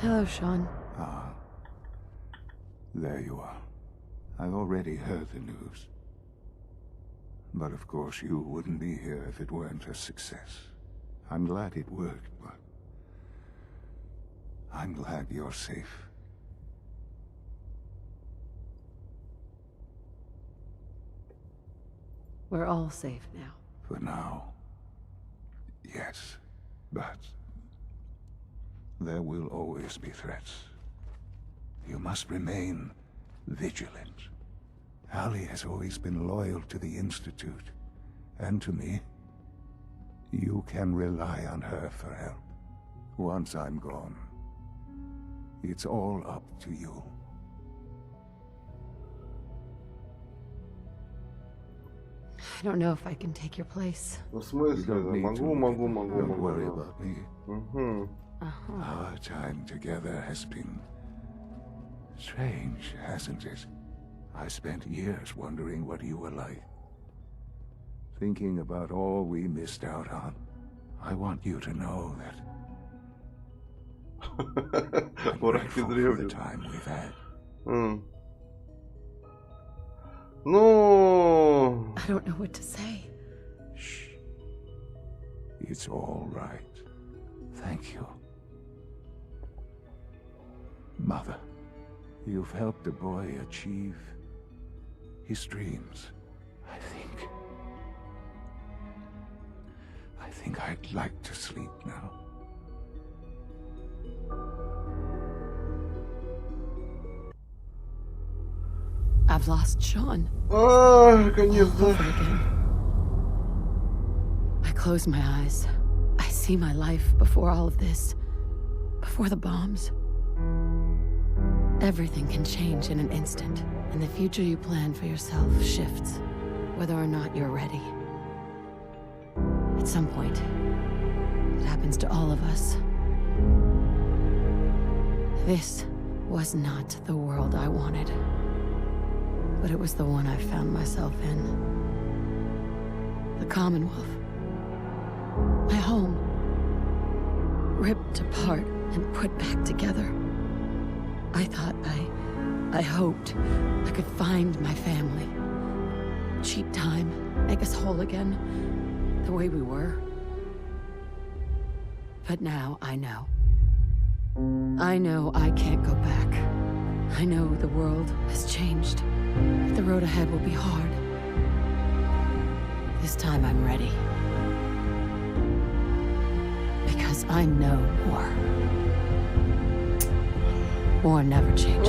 Hello, Sean. There you are. I've already heard the news. But of course you wouldn't be here if it weren't a success. I'm glad it worked, but I'm glad you're safe. We're all safe now. For now. Yes, but there will always be threats. You must remain vigilant. Ali has always been loyal to the Institute, and to me. You can rely on her for help. Once I'm gone, it's all up to you. I don't know if I can take your place. В смысле? Могу. Don't worry about me. Our time together has been strange, hasn't it? I spent years wondering what you were like. Thinking about all we missed out on. I want you to know that I'm grateful for the time we've had. No. I don't know what to say. Shh. It's all right. Thank you. Mother, you've helped a boy achieve his dreams. I think I'd like to sleep now. I've lost Sean. Конец, да. Over again. I close my eyes. I see my life before all of this. Before the bombs. Everything can change in an instant, and the future you plan for yourself shifts, whether or not you're ready. At some point, it happens to all of us. This was not the world I wanted, but it was the one I found myself in. The Commonwealth. My home. Ripped apart and put back together. I thought I hoped I could find my family. Cheat time, make us whole again, the way we were. But now I know. I know I can't go back. I know the world has changed. The road ahead will be hard. This time I'm ready. Because I know war. War never changes.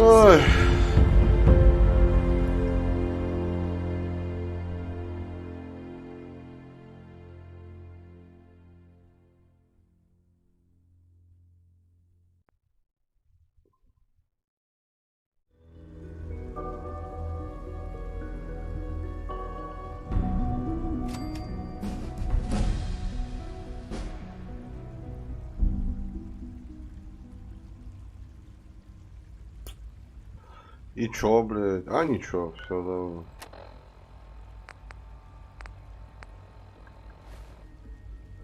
И чё, блядь? А, ничего, все, да.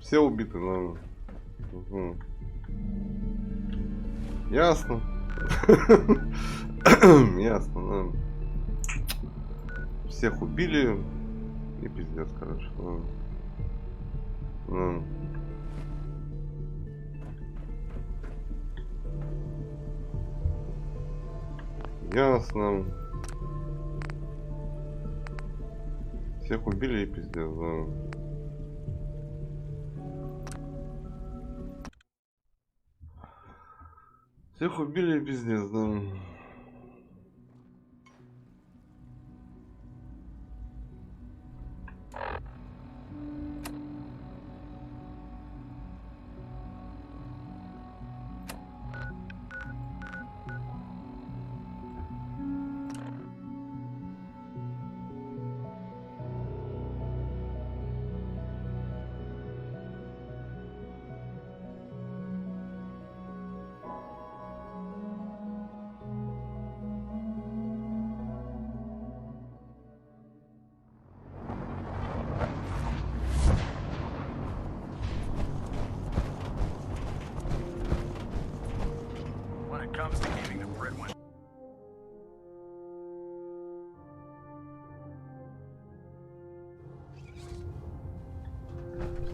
Все убиты, но... Угу. Ясно. Ясно, да. Всех убили. И пиздец, короче. Да. Ясно. Всех убили и пиздец, да. Всех убили и пиздец, да.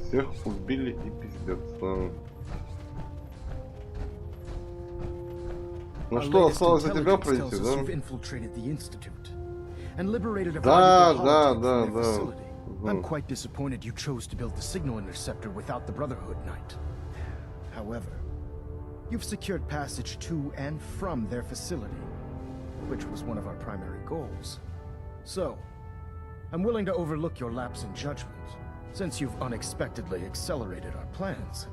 Всех убили и пиздец. Ну что, осталось за тебя пройти, да? Да. I'm quite disappointed you chose to build the signal interceptor without the Brotherhood Knight. However, you've secured passage to and from their facility, which was one of our primary goals. So, I'm willing to overlook your lapse in judgment, since you've unexpectedly accelerated our plans.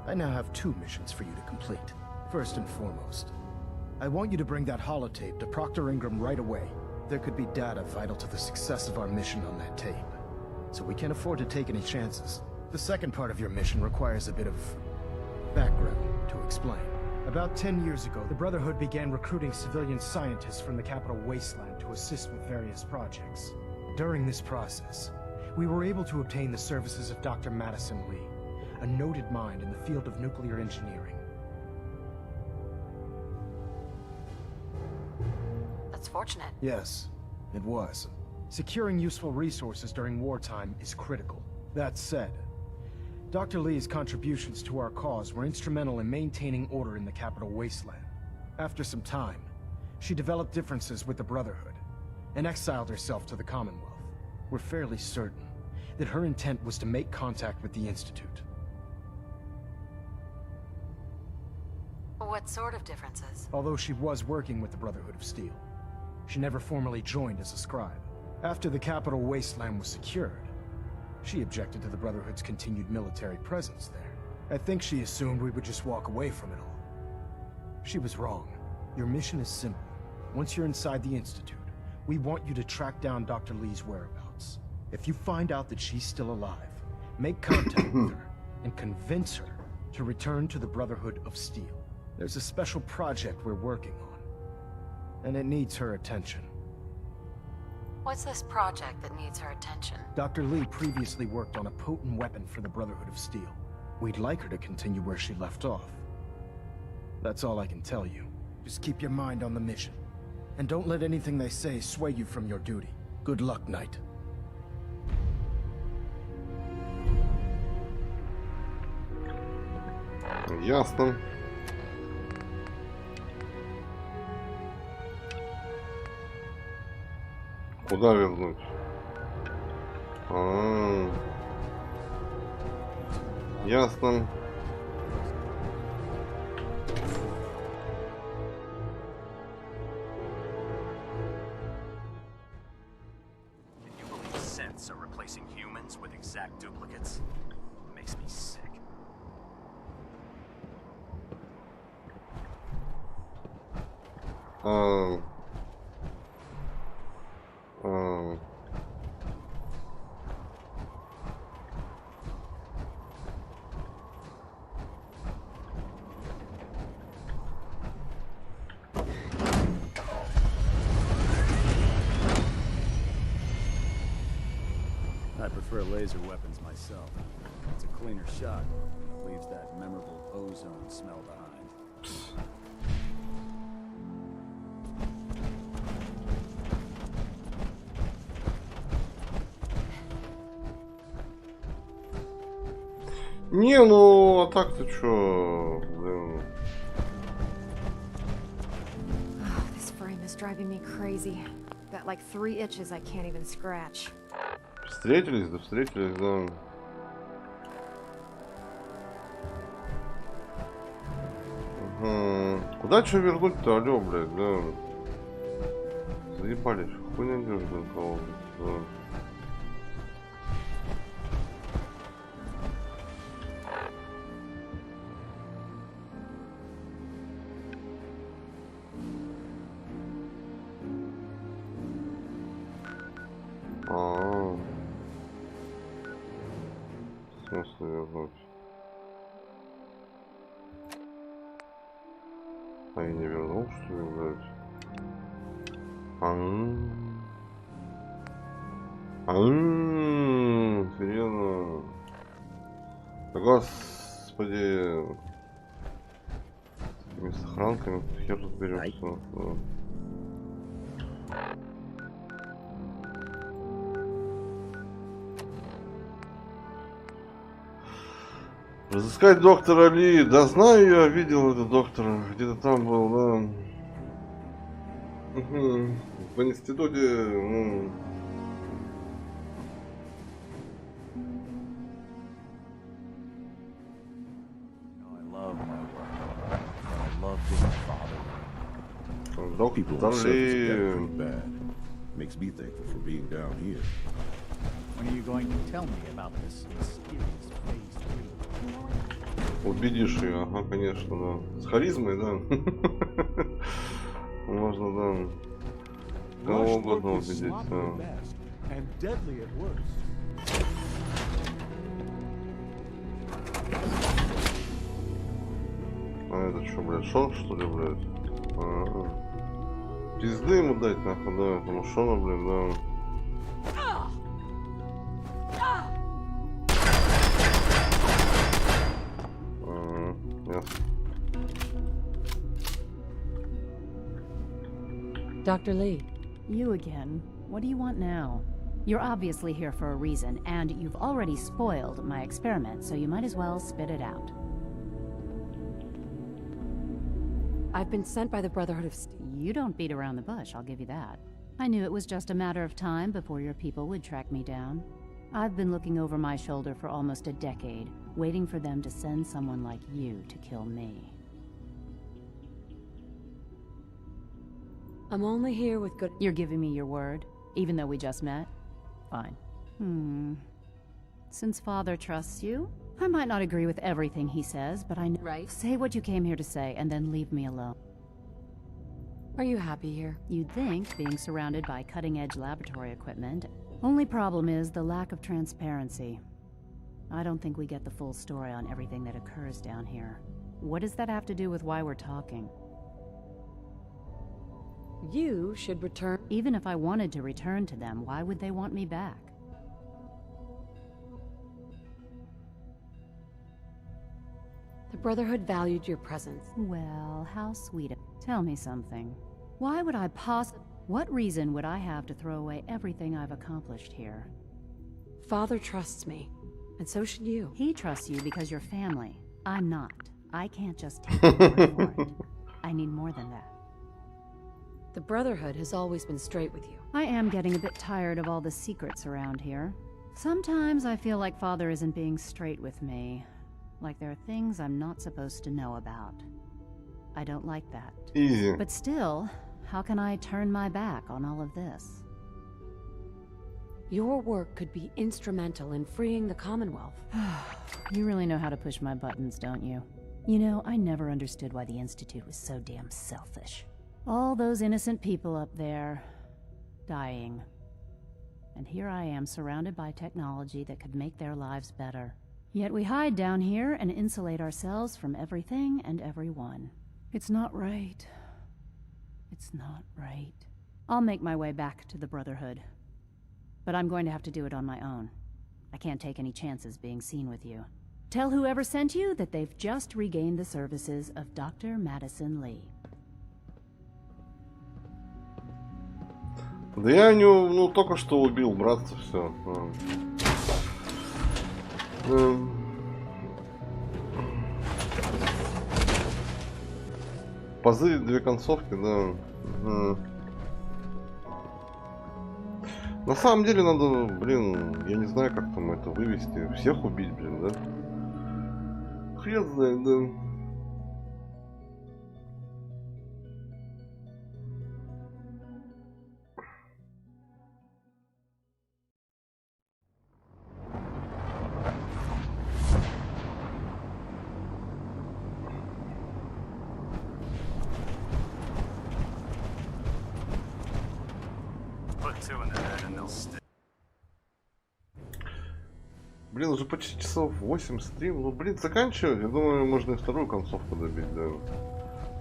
I now have 2 missions for you to complete. First and foremost, I want you to bring that holotape to Proctor Ingram right away. There could be data vital to the success of our mission on that tape, so we can't afford to take any chances. The second part of your mission requires a bit of background to explain. About 10 years ago, the Brotherhood began recruiting civilian scientists from the capital wasteland to assist with various projects. During this process, we were able to obtain the services of Dr. Madison Lee, a noted mind in the field of nuclear engineering. That's fortunate. Yes, it was. Securing useful resources during wartime is critical. That said, Dr. Lee's contributions to our cause were instrumental in maintaining order in the capital wasteland. After some time, she developed differences with the Brotherhood and exiled herself to the Commonwealth. We're fairly certain that her intent was to make contact with the Institute. What sort of differences? Although she was working with the Brotherhood of Steel, She never formally joined as a scribe. After the capital wasteland was secured, she objected to the Brotherhood's continued military presence there. I think she assumed we would just walk away from it all. She was wrong. Your mission is simple. Once you're inside the Institute, we want you to track down Dr. Lee's whereabouts. If you find out that she's still alive, make contact with her and convince her to return to the Brotherhood of Steel. There's a special project we're working on, and it needs her attention. What's this project that needs her attention? Dr. Lee previously worked on a potent weapon for the Brotherhood of Steel. We'd like her to continue where she left off. That's all I can tell you. Just keep your mind on the mission. And don't let anything they say sway you from your duty. Good luck, Knight. Ясно. Куда вернуть? Ясно. Synths are replacing humans with exact duplicates. Makes me sick. I prefer laser weapons myself. It's a cleaner shot. Leaves that memorable ozone smell behind. Не, ну, а так-то чё, блин. This frame is driving me crazy. Got like 3 itches I can't even scratch. Встретились, да встретились, да. Куда чё вернуть-то, алё, блядь, да. Заебались, хуй найдёшь, блин, кого, да. Смысл вернуть? А я не вернул, что ли, блядь? Серьезно? Да господи. С этими сохранками хер разберемся. Разыскать доктора Ли. Да знаю, я видел этого доктора. Где-то там был, да. В институте, ну... People on the surface get pretty bad. Makes me thankful for being down here. When are you going to tell me about this mysterious phase 3? Убедишь ее, ага, конечно, да. С харизмой, да. Можно, да. Кого угодно убедить, да. А это что, блядь, Шон, что ли, блядь? Пизды ему дать, нахуй, да, этому Шону, блин, да. Dr. Lee. You again. What do you want now? You're obviously here for a reason, and you've already spoiled my experiment, so you might as well spit it out. I've been sent by the Brotherhood of Steel. You don't beat around the bush, I'll give you that. I knew it was just a matter of time before your people would track me down. I've been looking over my shoulder for almost a decade, waiting for them to send someone like you to kill me. I'm only here with good... You're giving me your word, even though we just met? Fine. Since Father trusts you, I might not agree with everything he says, but I know... Right. Say what you came here to say, and then leave me alone. Are you happy here? You'd think, being surrounded by cutting-edge laboratory equipment. Only problem is the lack of transparency. I don't think we get the full story on everything that occurs down here. What does that have to do with why we're talking? You should return... Even if I wanted to return to them, why would they want me back? The Brotherhood valued your presence. Well, how sweet. Tell me something. Why would I What reason would I have to throw away everything I've accomplished here? Father trusts me, and so should you. He trusts you because you're family. I'm not. I can't just take your word for it. I need more than that. The Brotherhood has always been straight with you. I am getting a bit tired of all the secrets around here. Sometimes I feel like Father isn't being straight with me. Like there are things I'm not supposed to know about. I don't like that. Easy. But still, how can I turn my back on all of this? Your work could be instrumental in freeing the Commonwealth. You really know how to push my buttons, don't you? You know, I never understood why the Institute was so damn selfish. All those innocent people up there, dying. And here I am surrounded by technology that could make their lives better. Yet we hide down here and insulate ourselves from everything and everyone. It's not right. It's not right. I'll make my way back to the Brotherhood. But I'm going to have to do it on my own. I can't take any chances being seen with you. Tell whoever sent you that they've just regained the services of Dr. Madison Lee. Да я не, только что убил братца, все. Позырить две концовки, да. На самом деле надо, блин, я не знаю, как там это вывести. Всех убить, блин, да? Хрен знает, да. Блин, уже почти часов 8 стрим. Ну, блин, заканчивать. Я думаю, можно и вторую концовку добить, да.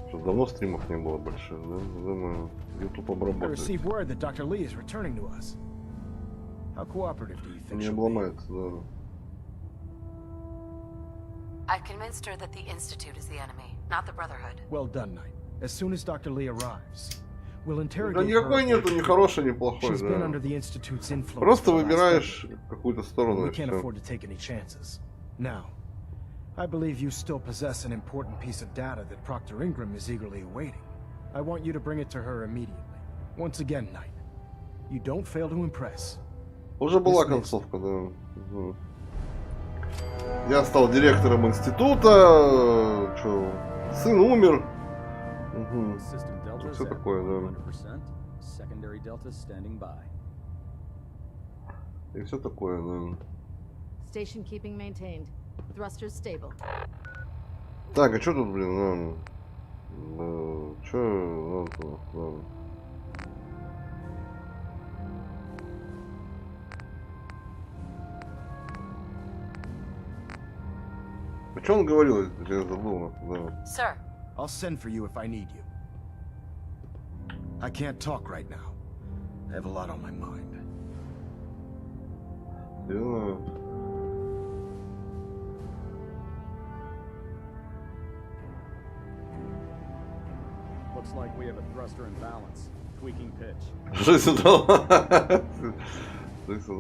Что давно стримов не было больших, да? Думаю, YouTube обработает. Не обломается, да. I've convinced her that the Institute is the enemy, not the Brotherhood. Well done, Knight. As soon as Dr. Lee arrives, we'll Да interrogate никакой нету ни хороший, ни плохой, She's been да. under the Institute's influence. Просто выбираешь какую-то сторону We и can't всё. afford to take any chances. Now, I believe you still possess an important piece of data that Proctor Ingram is eagerly awaiting. I want you to bring it to her immediately. Once again, Knight, you don't fail to impress. Уже была концовка, да. Угу. Я стал директором института. Чё? Сын умер. Угу. Все такое, да. И все такое, да. Station keeping maintained. Thrusters stable. Так, а что тут, блин, что надо? А что он говорил, я забыл, да. Sir. I'll send for you if I need you. I can't talk right now. I have a lot on my mind. Yeah. Looks like we have a thruster imbalance. Tweaking pitch. Что сюда?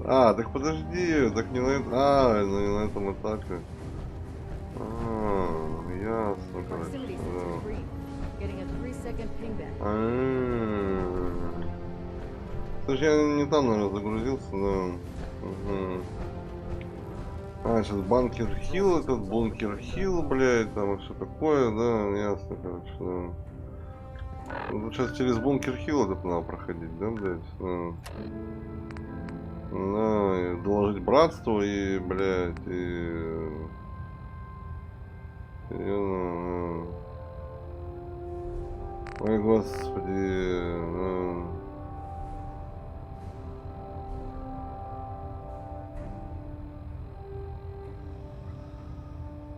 А, так подожди, так не на этом. А, не на этом этапе. Ясно, короче. Слушай, я не там, наверное, загрузился, да. Угу. А, сейчас Банкер Хилл, этот Бункер Хилл, блядь, там и все такое, да, ясно, короче, да. Ну, сейчас через бункер Хилл это надо проходить, да, блядь? И доложить братству и, блядь, Ой, господи.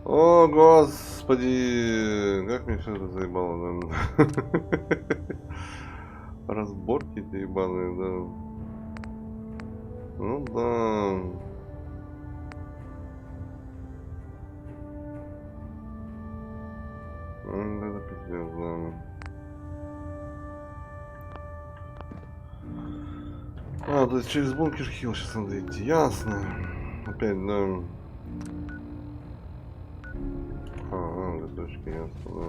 О, господи. Как мне все это заебало, да? Разборки-то ебаные, да. Ну да. Это пиздец, да. То есть через бункер Хилл сейчас надо идти, ясно. Опять, да. До точки, ясно, да.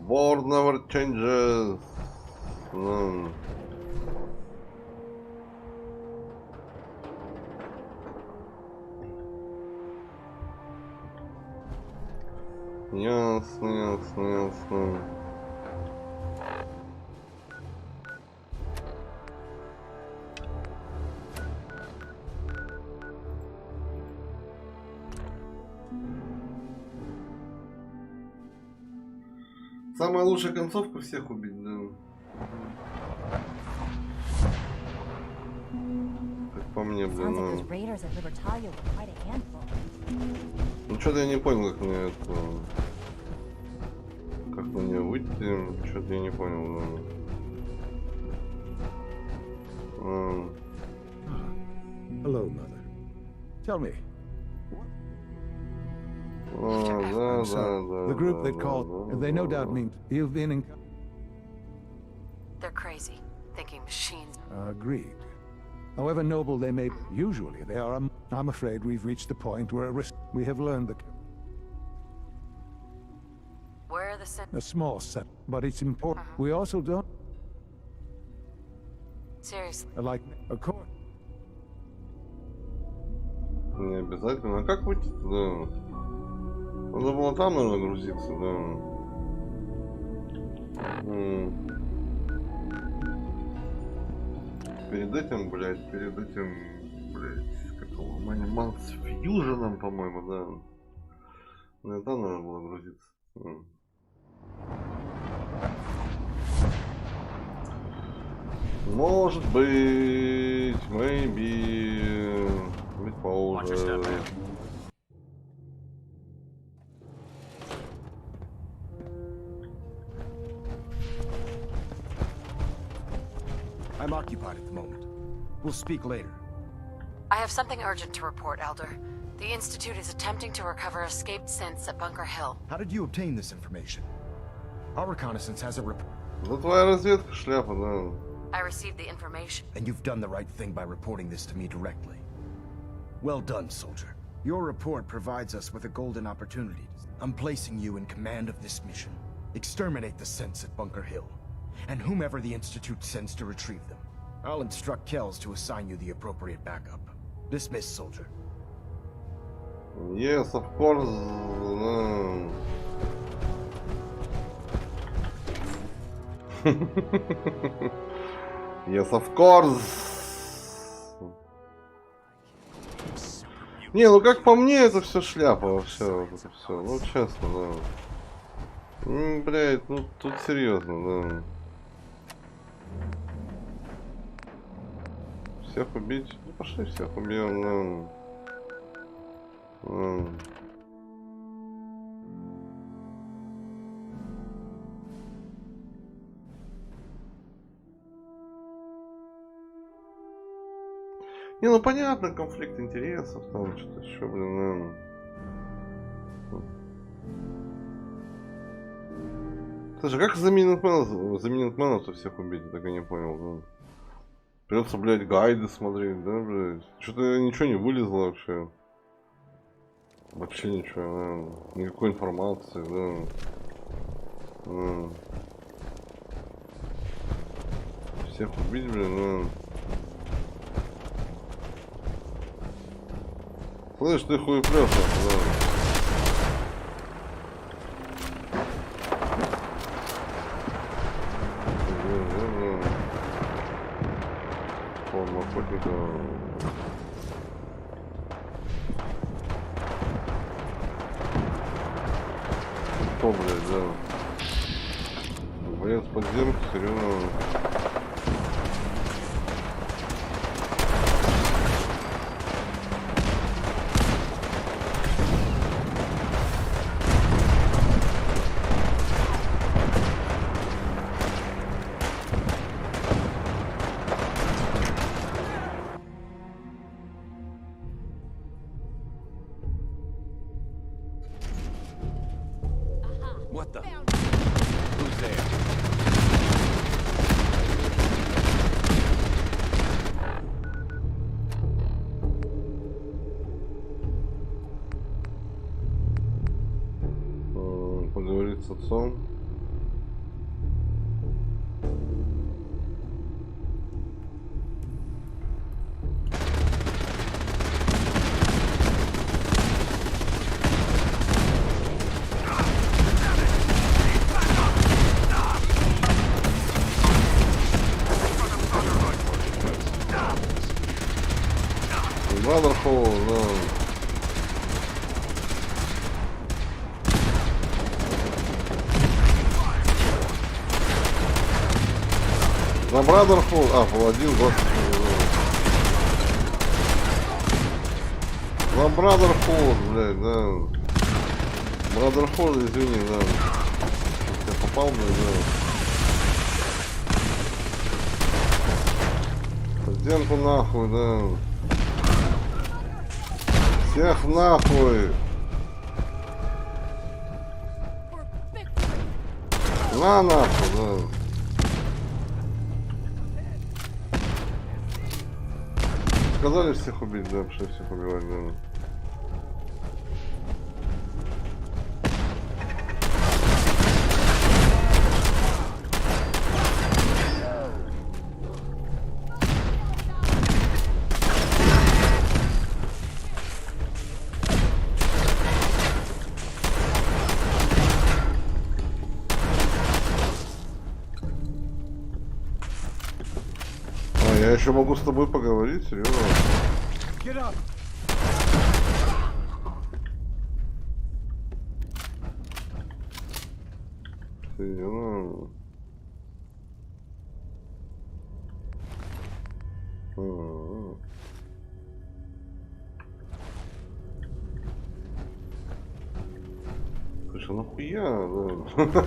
World never changes. Ясно, ясно, ясно. Самая лучшая концовка всех убить, да. Как по мне, блин, ну что-то я не понял, как мне это... Как на нее выйти, что-то я не понял, да. Hello, mother. Tell me. The group they called, they no doubt mean you've been in... They're crazy, thinking machines. Agreed. However noble they may be, usually they are... I'm afraid we've reached the point where we have learned that... Where are the set? A small set, but it's important. We also don't... Seriously. Like, of course. Не обязательно. А как выйти туда? Надо было там, наверное, грузиться, да. Перед этим, блядь, как его, Манимал с фьюженом, по-моему, да. Ну, там надо было грузиться. Может быть, maybe, быть позже. I'm occupied at the moment. We'll speak later. I have something urgent to report, Elder. The Institute is attempting to recover escaped synths at Bunker Hill. How did you obtain this information? Our reconnaissance has a report. Ну, твоя разведка, шляпа, да. I received the information. And you've done the right thing by reporting this to me directly. Well done, soldier. Your report provides us with a golden opportunity. I'm placing you in command of this mission. Exterminate the synths at Bunker Hill, and whomever the Institute sends to retrieve them. I'll instruct Kells to assign you the appropriate backup. Dismiss, soldier. Yes, of course. No. Yes, of course. Не, ну как по мне, это все шляпа вообще, вот это все. Ну честно, да. Блядь, ну тут серьезно, да. Всех убить? Ну пошли всех убьем, да. Не, ну понятно, конфликт интересов, там что-то еще, блин, Слушай, как за Минутменов-то всех убить, я так и не понял, да. Придется, блядь, гайды смотреть, да, блядь. Что-то ничего не вылезло вообще. Вообще ничего, да. Никакой информации, да. Всех убить, блин, да. Слышь, ты хуеплёс, да. Форма охотника. Что, блядь, да? Боец подземки, серьезно. What the? Who's there? Поговорить с отцом. Brotherhood, да. За Brotherhood, паладин, господи. За Brotherhood, блядь, да. Brotherhood, извини, да. Я попал, блядь, да. Стенку нахуй, да. Всех нахуй! На нахуй, да. Сказали всех убить, да, пошли всех убивать, да. Я еще могу с тобой поговорить, серьезно. Серьезно. Слушай, нахуя, да?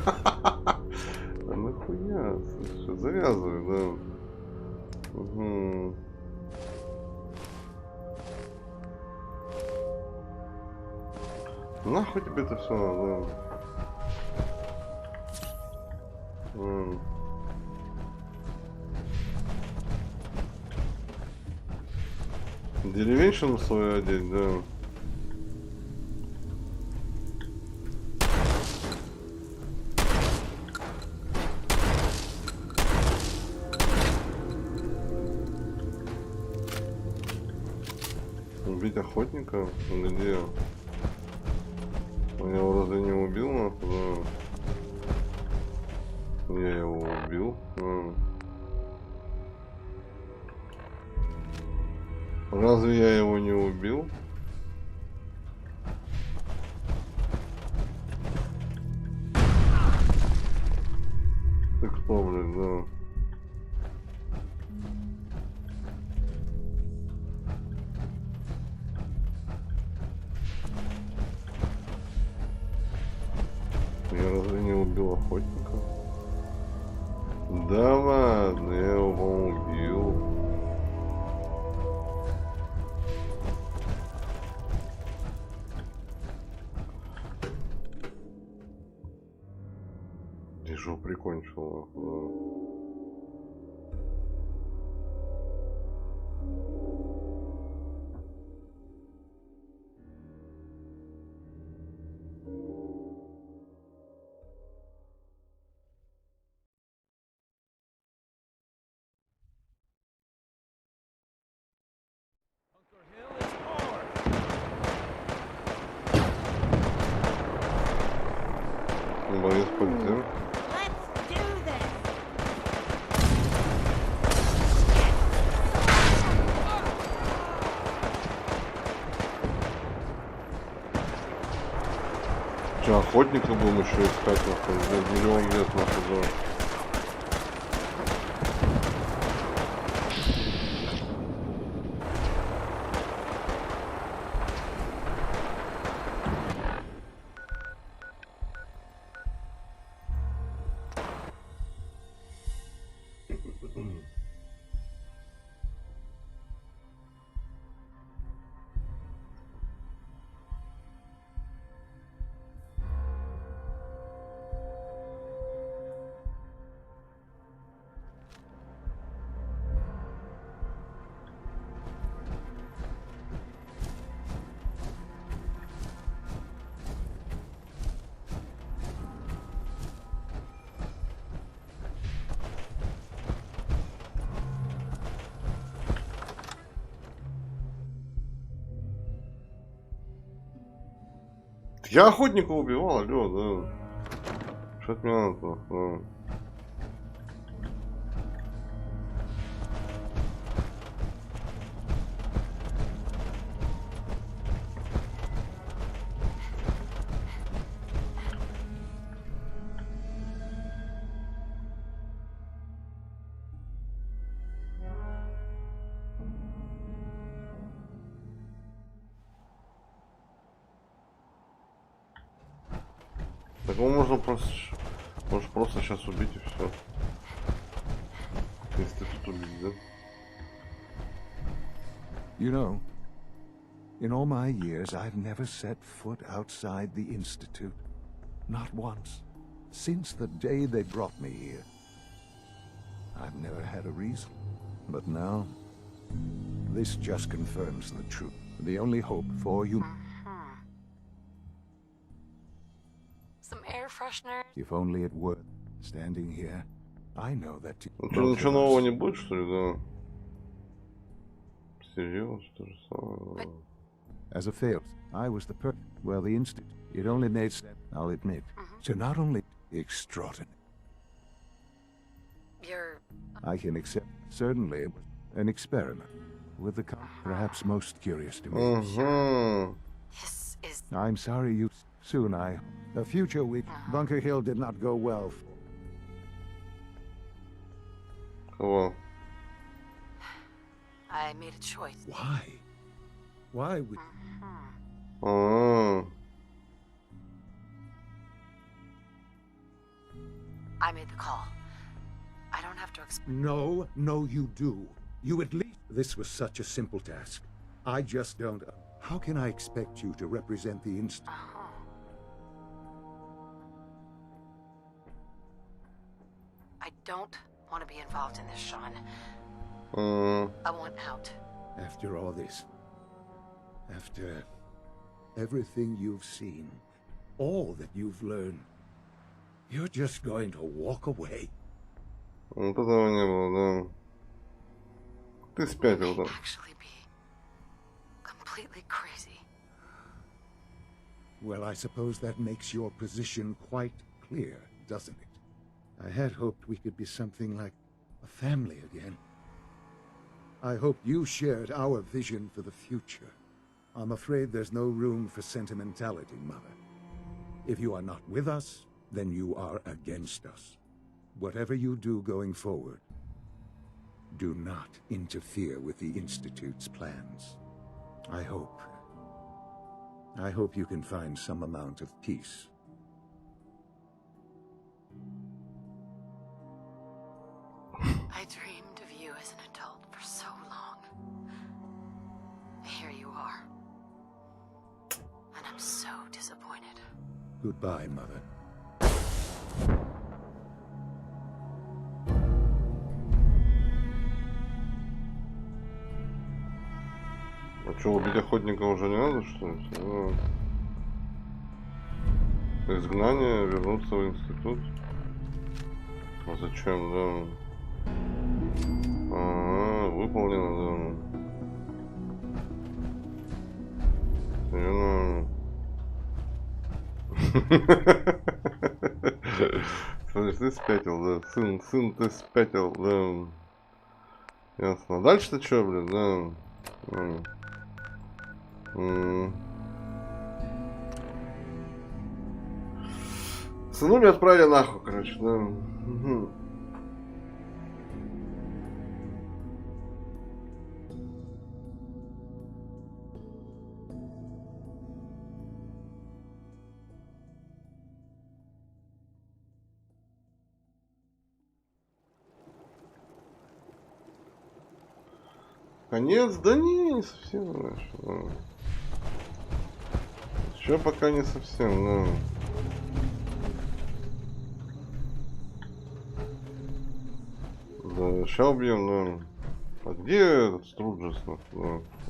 Нахуя, слушай, завязывай, да. Угу. Нахуй тебе это все надо? Деревенщину свою одеть, да. Убить охотника? Где? Я его разве не убил, нахуй? Да. Я его убил. Разве я его не убил? Ты кто, блядь, да? Я разве не убил охотника? Да ладно, я его, по-моему, убил. Дежу прикончил. Борис полетел. Че, охотника будем еще искать, нахуй, за миллион лет, нахуй, за... Я охотника убивал, алло, да. Что от меня надо? Так его можно просто... Можешь просто сейчас убить и все. Если ты тут убить, да? You know, in all my years, I've never set foot outside the Institute. Not once. Since the day they brought me here. I've never had a reason. But now, this just confirms the truth. The only hope for you... Some air freshener. If only it were. Standing here, I know that... Ну что, ничего нового не будет, что ли, да? Серьезно, что же самое? As a fail, I was the well, the Institute. It only made sense, I'll admit. So not only extraordinary. You're... I can accept, certainly, it was an experiment. With the perhaps most curious to me. This is... I'm sorry you... Soon a future week. Bunker Hill did not go well. Кого? I made a choice. Why? Why would... I made the call. I don't have to explain. No, you do. You at least... This was such a simple task. I just don't... How can I expect you to represent the Institute? I don't want to be involved in this, Sean. I want out. After all this, after everything you've seen, all that you've learned, you're just going to walk away. Вот этого не было, да. Ты спятил, да. Actually be completely crazy. Well, I suppose that makes your position quite clear, doesn't it? I had hoped we could be something like a family again. I hoped you shared our vision for the future. I'm afraid there's no room for sentimentality, Mother. If you are not with us, then you are against us. Whatever you do going forward, do not interfere with the Institute's plans. I hope you can find some amount of peace. I dreamed of you as an adult for so long. Here you are. And I'm so disappointed. Goodbye, Mother. А что, убить охотника уже не надо, что ли? Изгнание, вернуться в институт. А зачем, да? Выполнено, да. Смотришь, ты спятил, да. Сын, ты спятил, да. Ясно. Дальше-то что, блин, да? Сынули отправили нахуй, короче, да. Конец? Да не совсем, знаешь. Да. Еще пока не совсем, да. Да, сейчас убьем, да. А где этот Струджес?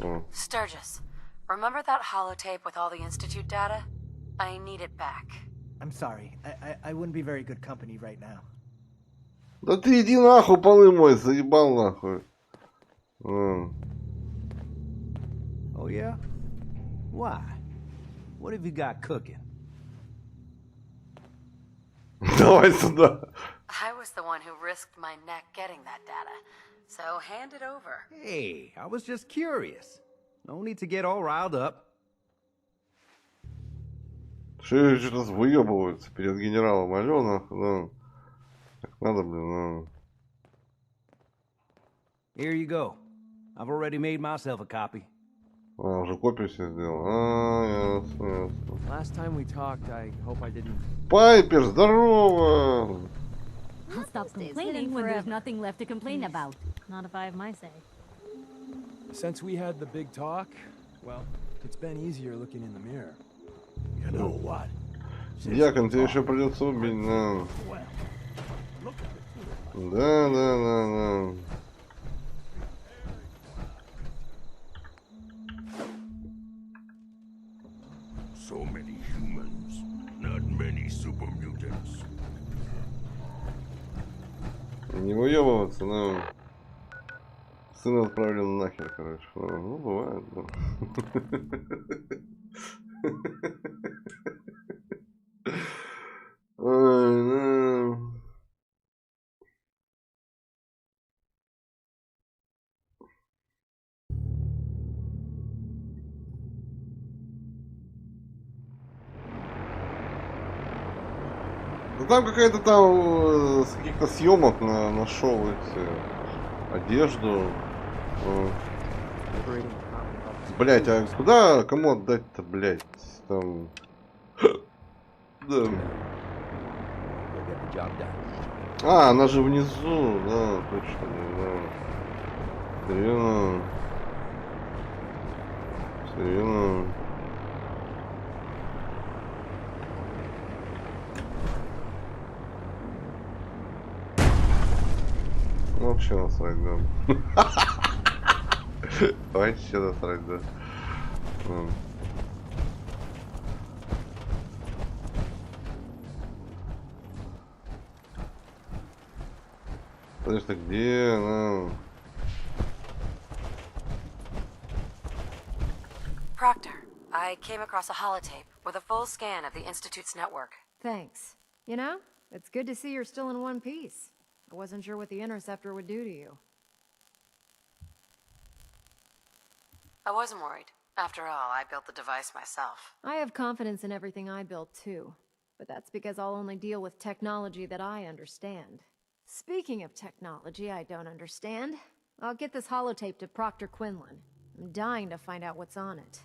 Да. Sturgis, remember that holotape with all the Institute data? I need it back. I'm sorry. I wouldn't be very good company right now. Да ты иди нахуй, полы мой, заебал нахуй. Oh yeah? Why? What have you got cooking? Давай сюда. I was the one who risked my neck getting that data, so hand it over. Hey, I was just curious. No need to get all riled up. Что-то выебываются перед генералом Алена, да. Так надо, блин, да. Here you go. I've already made myself a copy. А, уже копию себе сделал. Ясно, ясно. Last time we talked, I hope I didn't... Пайпер, здорово! I'll stop complaining when there's nothing left to complain about. Not if I have my say. Since we had the big talk, well, it's been easier looking in the mirror. You know what? Дьякон, тебе еще придется убить, да. Да. So many humans, not many super mutants. Не выебываться, да. Сына отправили нахер, короче. Ну, бывает, да. Ой, да. Ну там какая-то там с каких-то съемок нашел эти одежду. Блять, а куда кому отдать-то, блять? Там. Да. А, она же внизу, да, точно, да. Серьезно. Вообще насрать, да. Вообще насрать, да. Подожди, где она? Proctor, I came across a holotape with a full scan of the Institute's network. Thanks. You know, it's good to see you're still in one piece. I wasn't sure what the interceptor would do to you. I wasn't worried. After all, I built the device myself. I have confidence in everything I built too, but that's because I'll only deal with technology that I understand. Speaking of technology I don't understand, I'll get this holotape to Proctor Quinlan. I'm dying to find out what's on it.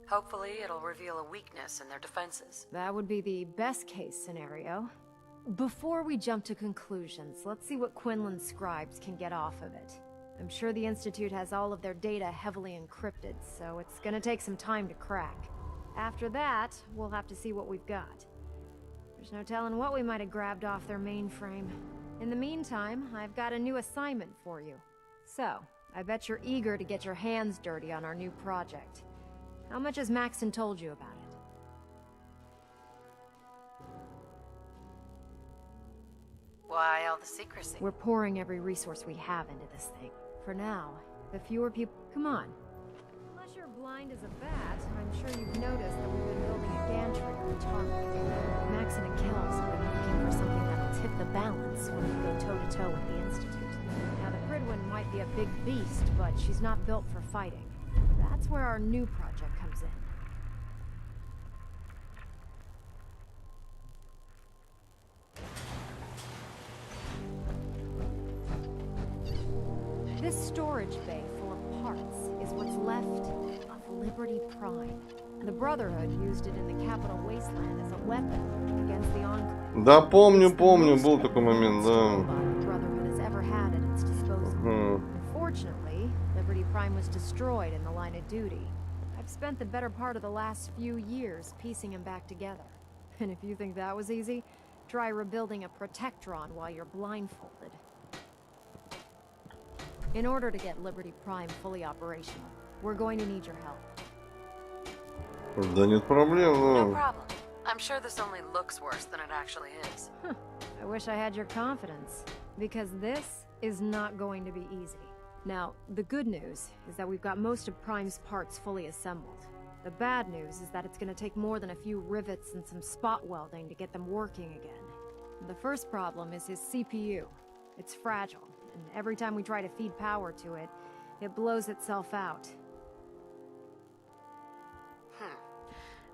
Hopefully, it'll reveal a weakness in their defenses. That would be the best case scenario. Before we jump to conclusions, let's see what Quinlan's scribes can get off of it. I'm sure the Institute has all of their data heavily encrypted, so it's gonna take some time to crack. After that, we'll have to see what we've got. There's no telling what we might have grabbed off their mainframe. In the meantime, I've got a new assignment for you. So, I bet you're eager to get your hands dirty on our new project. How much has Maxon told you about it? Why all the secrecy? We're pouring every resource we have into this thing. For now, the fewer people... Come on. Unless you're blind. blind as a bat, I'm sure you've noticed that we've been building a gantry on the tarmac. Max and Akels have been looking for something that'll tip the balance when we go toe-to-toe with the Institute. Now, the Pridwin might be a big beast, but she's not built for fighting. That's where our new project comes in. This storage bay full of parts is what's left of Liberty Prime. The Brotherhood used it in the Capital Wasteland as a weapon against the Enclave. Да, помню, был такой момент, да. The Brotherhood has ever had at its disposal. Unfortunately, Liberty Prime was destroyed in the line of duty. I've spent the better part of the last few years piecing him back together. And if you think that was easy, try rebuilding a Protectron while you're blindfolded. In order to get Liberty Prime fully operational, we're going to need your help. Да нет проблем, No problem. I'm sure this only looks worse than it actually is. I wish I had your confidence, because this is not going to be easy. Now, the good news is that we've got most of Prime's parts fully assembled. The bad news is that it's going to take more than a few rivets and some spot welding to get them working again. The first problem is his CPU. It's fragile, and every time we try to feed power to it, it blows itself out.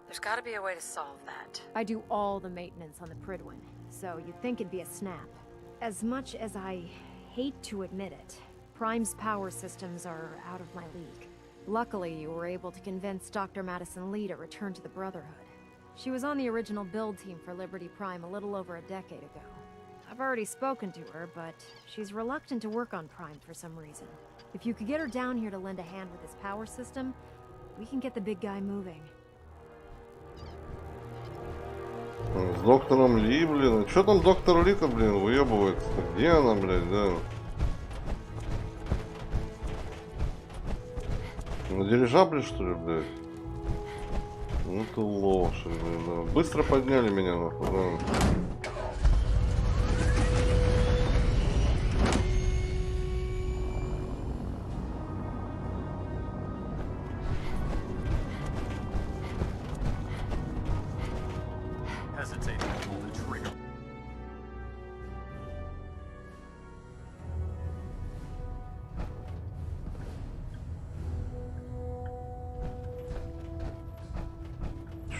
There's gotta be a way to solve that. I do all the maintenance on the Pridwin, so you'd think it'd be a snap. As much as I hate to admit it, Prime's power systems are out of my league. Luckily, you were able to convince Dr. Madison Lee to return to the Brotherhood. She was on the original build team for Liberty Prime a little over a decade ago. I've already spoken to her, but she's reluctant to work on Prime for some reason. If you could get her down here to lend a hand with his power system, we can get the big guy moving. С доктором Ли, блин. Что там доктор Ли-то, блин, выебывается? Где она, блядь, да? На дирижабле, что ли, блядь? Ну ты лошадь, блин, да. Быстро подняли меня, нахуй, да.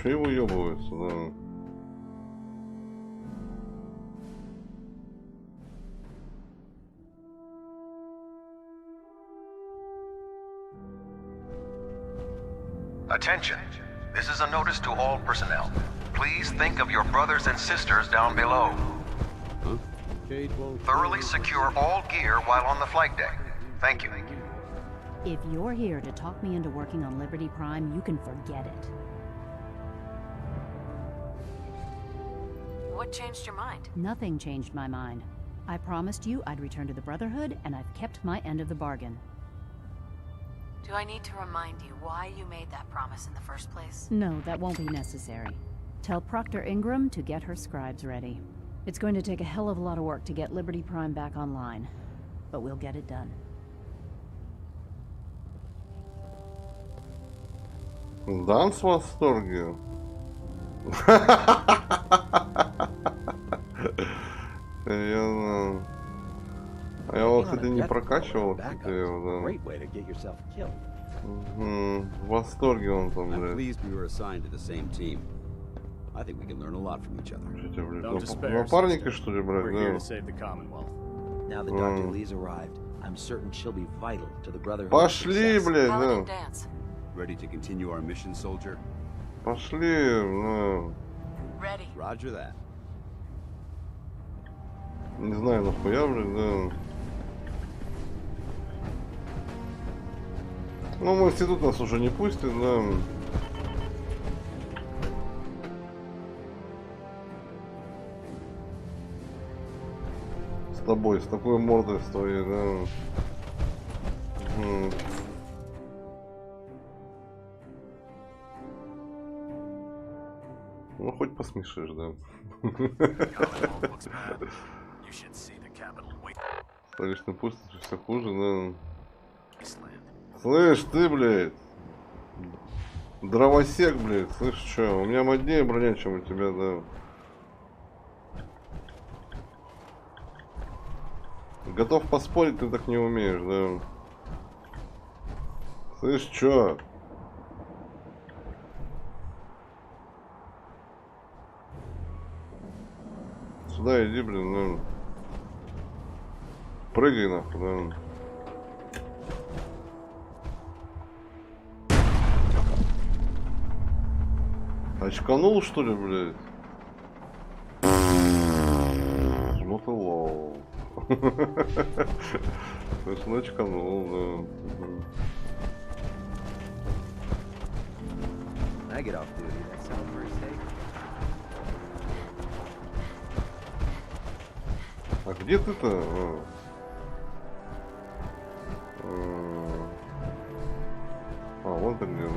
Че его ебывается, да? Attention. This is a notice to all personnel. Please think of your brothers and sisters down below. Thoroughly secure all gear while on the flight deck. Thank you. If you're here to talk me into working on Liberty Prime, you can forget it. What changed your mind? Nothing changed my mind. I promised you I'd return to the Brotherhood, and I've kept my end of the bargain. Do I need to remind you why you made that promise in the first place? No, that won't be necessary. Tell Proctor Ingram to get her scribes ready. It's going to take a hell of a lot of work to get Liberty Prime back online, but we'll get it done. Данс в восторге. Я вот, кстати, не прокачивал, кстати, его, да. В восторге он там, блядь. Что, блядь, напарника, что ли, блядь, да? Пошли, блядь, да. Ready to continue our mission, soldier? Пошли, ну. Ready. Roger that. Не знаю, нахуя, блядь, да. Ну, в институт нас уже не пустят, да. С тобой, с такой мордой с твоей, да. Ну, хоть посмешишь, да. Столичный пусть все хуже, да. Слышь, ты, блядь. Дровосек, блядь, слышь, что? У меня моднее броня, чем у тебя, да. Готов поспорить, ты так не умеешь, да. Слышь, что? Сюда иди, блин, ну. Прыгай нахуй, да. Очканул, что ли, блядь? Ну ты лол. Точно очканул, да. I get off duty, that sound pretty safe. А где ты-то? Вон ты где, да.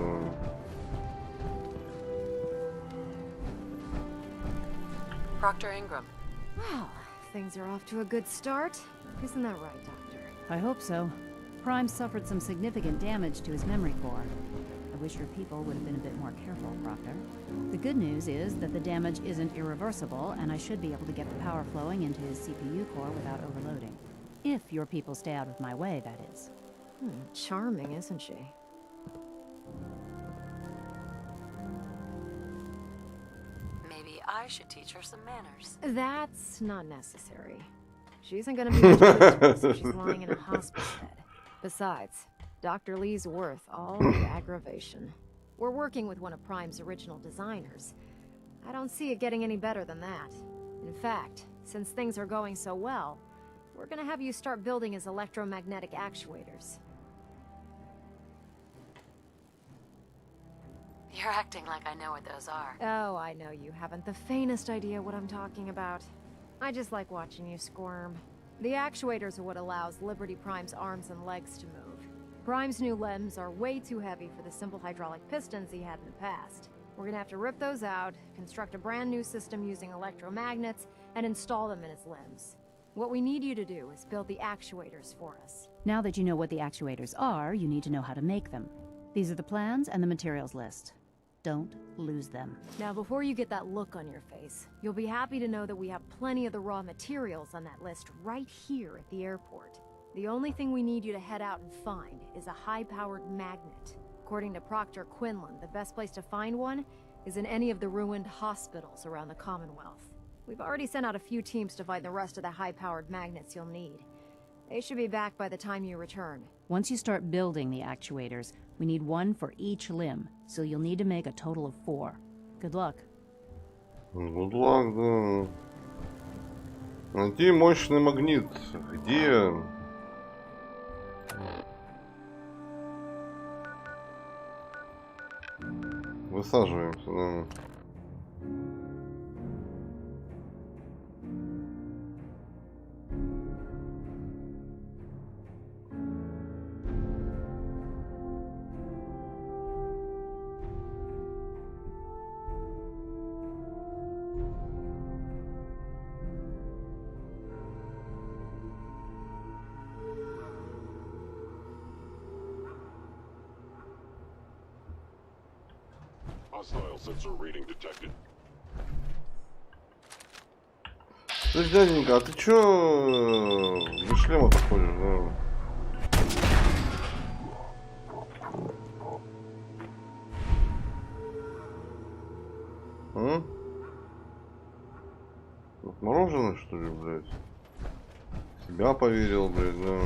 Proctor Ingram. Well, things are off to a good start. Isn't that right, Doctor? I hope so. Prime suffered some significant damage to his memory core. I wish your people would have been a bit more careful, Proctor. The good news is that the damage isn't irreversible, and I should be able to get the power flowing into his CPU core without overloading. If your people stay out of my way, that is. Charming, isn't she? Maybe I should teach her some manners. That's not necessary. She isn't gonna be much good to us if she's lying in a hospice bed. Besides, Dr. Lee's worth all the aggravation. We're working with one of Prime's original designers. I don't see it getting any better than that. In fact, since things are going so well, we're gonna have you start building his electromagnetic actuators. You're acting like I know what those are. Oh, I know you haven't the faintest idea what I'm talking about. I just like watching you squirm. The actuators are what allows Liberty Prime's arms and legs to move. Prime's new limbs are way too heavy for the simple hydraulic pistons he had in the past. We're gonna have to rip those out, construct a brand new system using electromagnets, and install them in his limbs. What we need you to do is build the actuators for us. Now that you know what the actuators are, you need to know how to make them. These are the plans and the materials list. Don't lose them. Now, before you get that look on your face, you'll be happy to know that we have plenty of the raw materials on that list right here at the airport. The only thing we need you to head out and find is a high-powered magnet. According to Proctor Quinlan, the best place to find one is in any of the ruined hospitals around the Commonwealth. We've already sent out a few teams to find the rest of the high-powered magnets you'll need. They should be back by the time you return. Once you start building the actuators, we need one for each limb, so you'll need to make a total of 4. Good luck. Good luck, да. Найти мощный магнит. Где? Высаживаемся, да. Hostile sensor reading detected. Слышь, дяденька, а ты чё без шлема-то ходишь, да? Отмороженный, что ли, блядь? Себя поверил, блядь, да.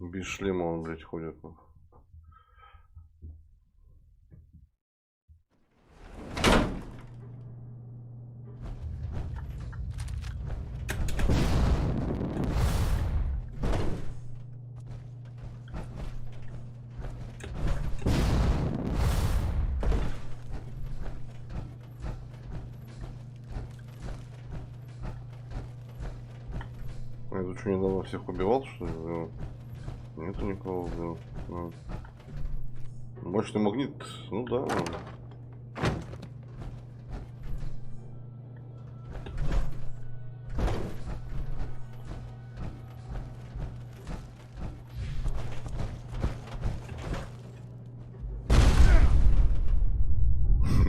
Без шлема он, блядь, ходит. Я тут что, недавно всех убивал, что ли? Да. Нету никого, да. Мощный магнит, ну да.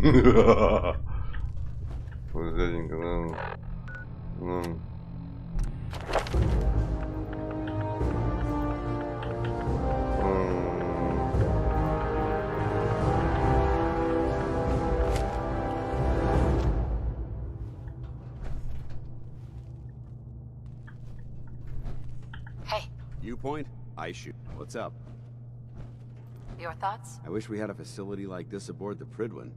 Ой, дяденька, да. Ну. Hey, You point, I shoot. What's up? your thoughts? I wish we had a facility like this aboard the Pridwin.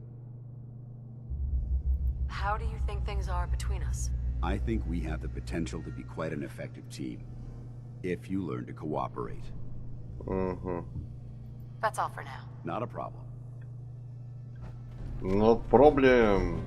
How do you think things are between us? I think we have the potential to be quite an effective team. If you learn to cooperate. That's all for now. Not a problem. No problem.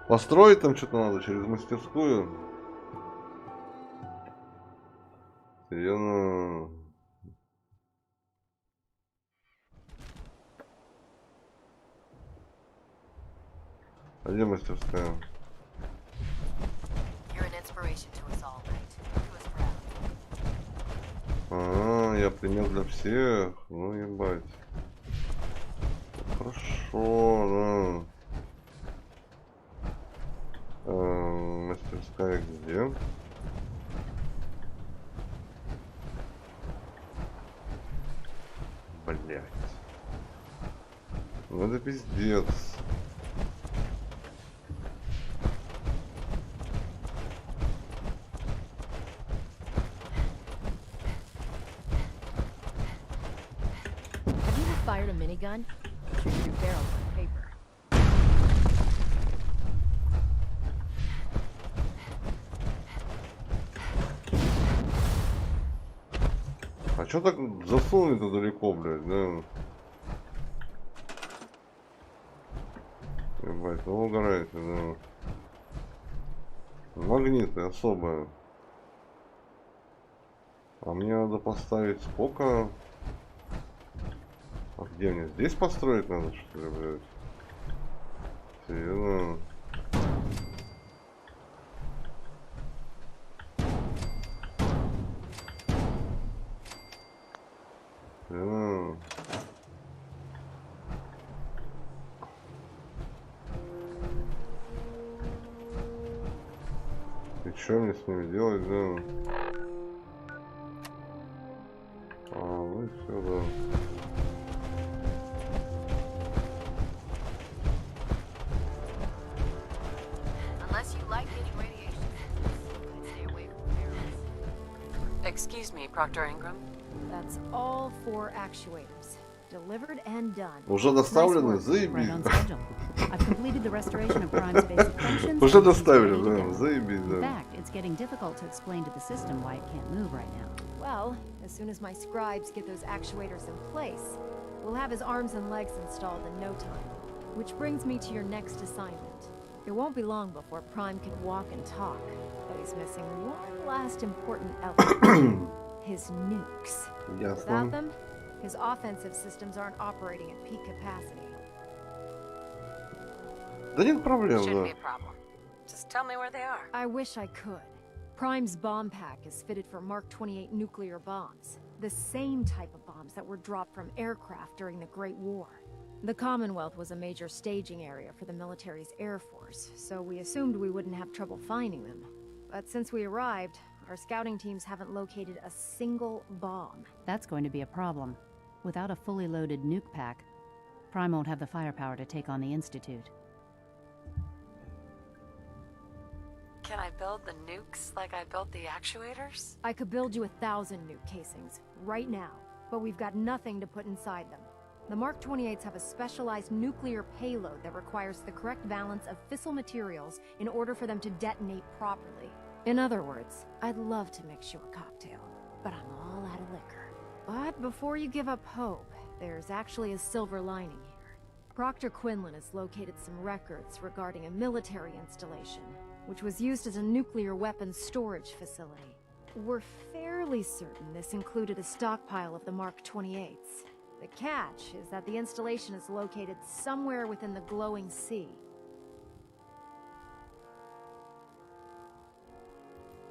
Построить там что-то надо через мастерскую. Серьезно. А где мастерская? Я пример для всех. Ну ебать. Хорошо, да. Мастерская где? Блять. Ну это пиздец. Have you ever fired a minigun? Shoot your barrel on paper. А чё так засунули-то далеко, блядь, да? Ебать, вы угораете, да. Магниты особые. А мне надо поставить сколько? А где мне? Здесь построить надо, что ли, блядь? Серьезно? И что мне с ними делать, да? Ну и все, да. Excuse me, Proctor Ingram. That's all 4 actuators. Delivered and done. Уже доставлены, Right заебись. on schedule. I've completed the restoration of Prime's basic functions. Уже and he's доставили, ready to да, go. заебись, In да. fact, it's getting difficult to explain to the system why it can't move right now. Well, as soon as my scribes get those actuators in place, we'll have his arms and legs installed in no time. Which brings me to your next assignment. It won't be long before Prime can walk and talk, but he's missing one last important element. His nukes. Without them, his offensive systems aren't operating at peak capacity. Да нет проблем, Shouldn't be да. a problem. Just tell me where they are. I wish I could. Prime's bomb pack is fitted for Mark 28 nuclear bombs. The same type of bombs that were dropped from aircraft during the Great War. The Commonwealth was a major staging area for the military's Air Force, so we assumed we wouldn't have trouble finding them. But since we arrived, our scouting teams haven't located a single bomb. That's going to be a problem. Without a fully loaded nuke pack, Prime won't have the firepower to take on the Institute. Can I build the nukes like I built the actuators? I could build you 1,000 nuke casings, right now, but we've got nothing to put inside them. The Mark 28s have a specialized nuclear payload that requires the correct balance of fissile materials in order for them to detonate properly. In other words, I'd love to mix you a cocktail, but I'm all out of liquor. But before you give up hope, there's actually a silver lining here. Proctor Quinlan has located some records regarding a military installation, which was used as a nuclear weapons storage facility. We're fairly certain this included a stockpile of the Mark 28s. The catch is that the installation is located somewhere within the glowing sea.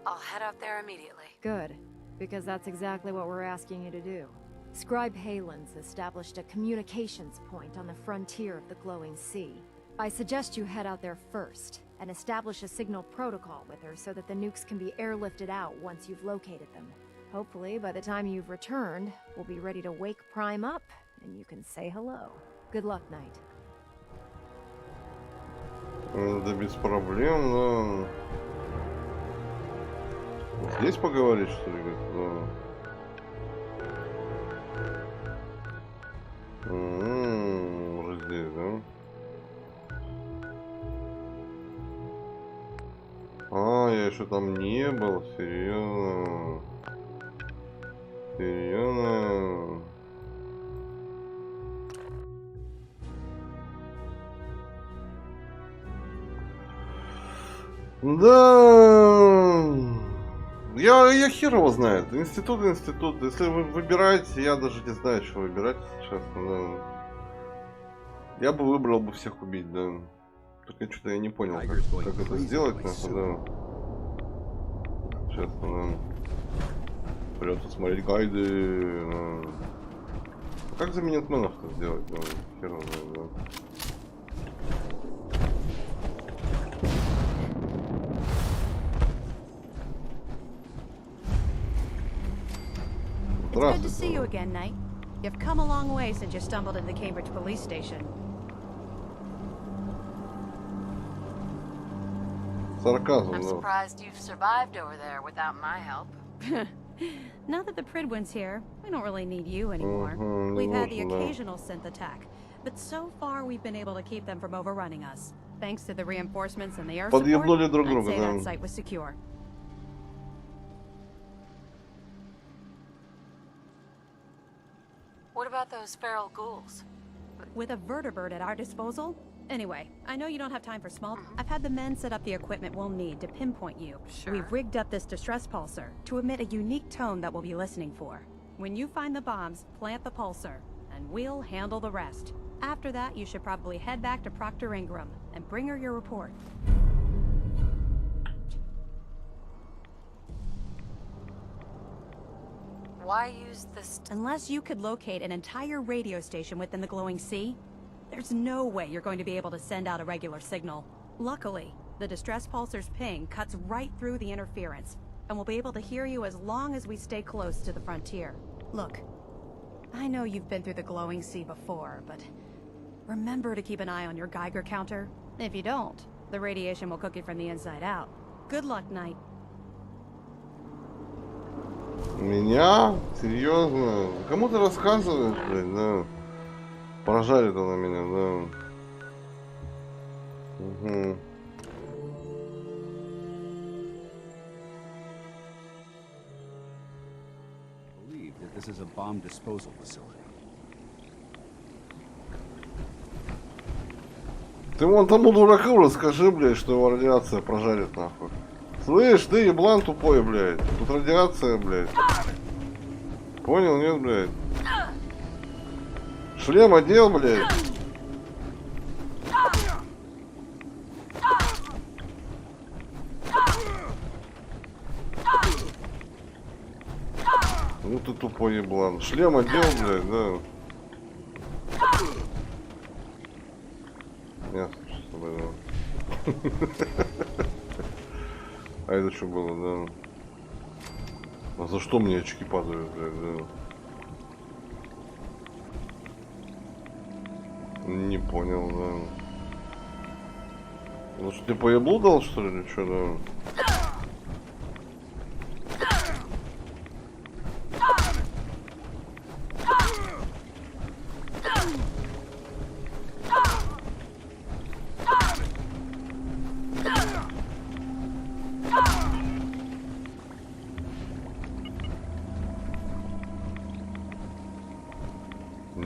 I'll head out there immediately. Good, because that's exactly what we're asking you to do. Scribe Halen's established a communications point on the frontier of the glowing sea. I suggest you head out there first, and establish a signal protocol with her so that the nukes can be airlifted out once you've located them. Hopefully, by the time you've returned, we'll be ready to wake Prime up, and you can say hello. Good luck, Knight. Да без проблем, но... Здесь поговорить, что ли? Может здесь, да? А, я еще там не был, серьезно. Серьезно. Да. Я хер его знает. Институт. Если вы выбираете, я даже не знаю, что выбирать, честно, да. Я бы выбрал бы всех убить, да. Только что-то я не понял, как это сделать, нахуй, да. Честно, да. Придется смотреть гайды. Да. Как за минитменов-то сделать, да? Хер его знает, да. It's good to see you again, Knight. You've come a long way since you stumbled into the Cambridge police station. I'm surprised you've survived over there without my help. Now that the Pridwin's here, we don't really need you anymore. We've had the occasional synth attack, but so far we've been able to keep them from overrunning us. Thanks to the reinforcements and the air support, I'd say that site was secure. What about those feral ghouls? With a vertibird at our disposal? Anyway, I know you don't have time for small. I've had the men set up the equipment we'll need to pinpoint you. Sure. We've rigged up this distress pulsar to emit a unique tone that we'll be listening for. When you find the bombs, plant the pulsar, and we'll handle the rest. After that, you should probably head back to Proctor Ingram and bring her your report. Why use this? Unless you could locate an entire radio station within the glowing sea, there's no way you're going to be able to send out a regular signal. Luckily, the distress pulsar's ping cuts right through the interference, and we'll be able to hear you as long as we stay close to the frontier. Look, I know you've been through the glowing sea before, but remember to keep an eye on your Geiger counter. If you don't, the radiation will cook you from the inside out. Good luck, Knight. Меня? Серьезно? Кому ты рассказываешь, блядь, да? Прожарит она меня, да. Угу. Believe that this is a bomb disposal facility. Ты вон тому дураку расскажи, блядь, что его радиация прожарит, нахуй. Слышь, ты еблан тупой, блядь. Тут радиация, блядь. Понял, нет, блядь? Шлем одел, блядь. Ну ты тупой еблан. Шлем одел, блядь, да. Ясно, что с тобой, да. А это что было, да? А за что мне очки падают, блядь, да? Не понял, да. Ну что, ты по еблу дал, что ли, или что, да?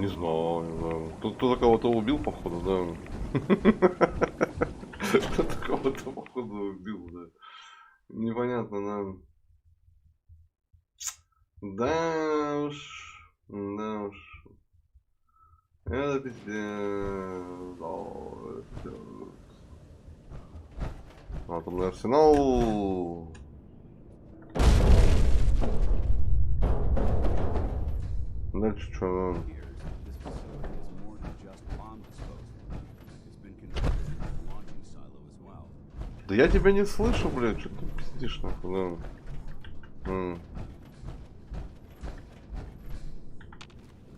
знаю, не знаю. Кто-то кого-то убил, походу, да. Кто-то кого-то, походу, убил, да. Непонятно, да. Да уж. Да уж. Это пиздец. Атомный арсенал. Дальше что? Да я тебя не слышу, блядь, что ты пиздишь, нахуй, да.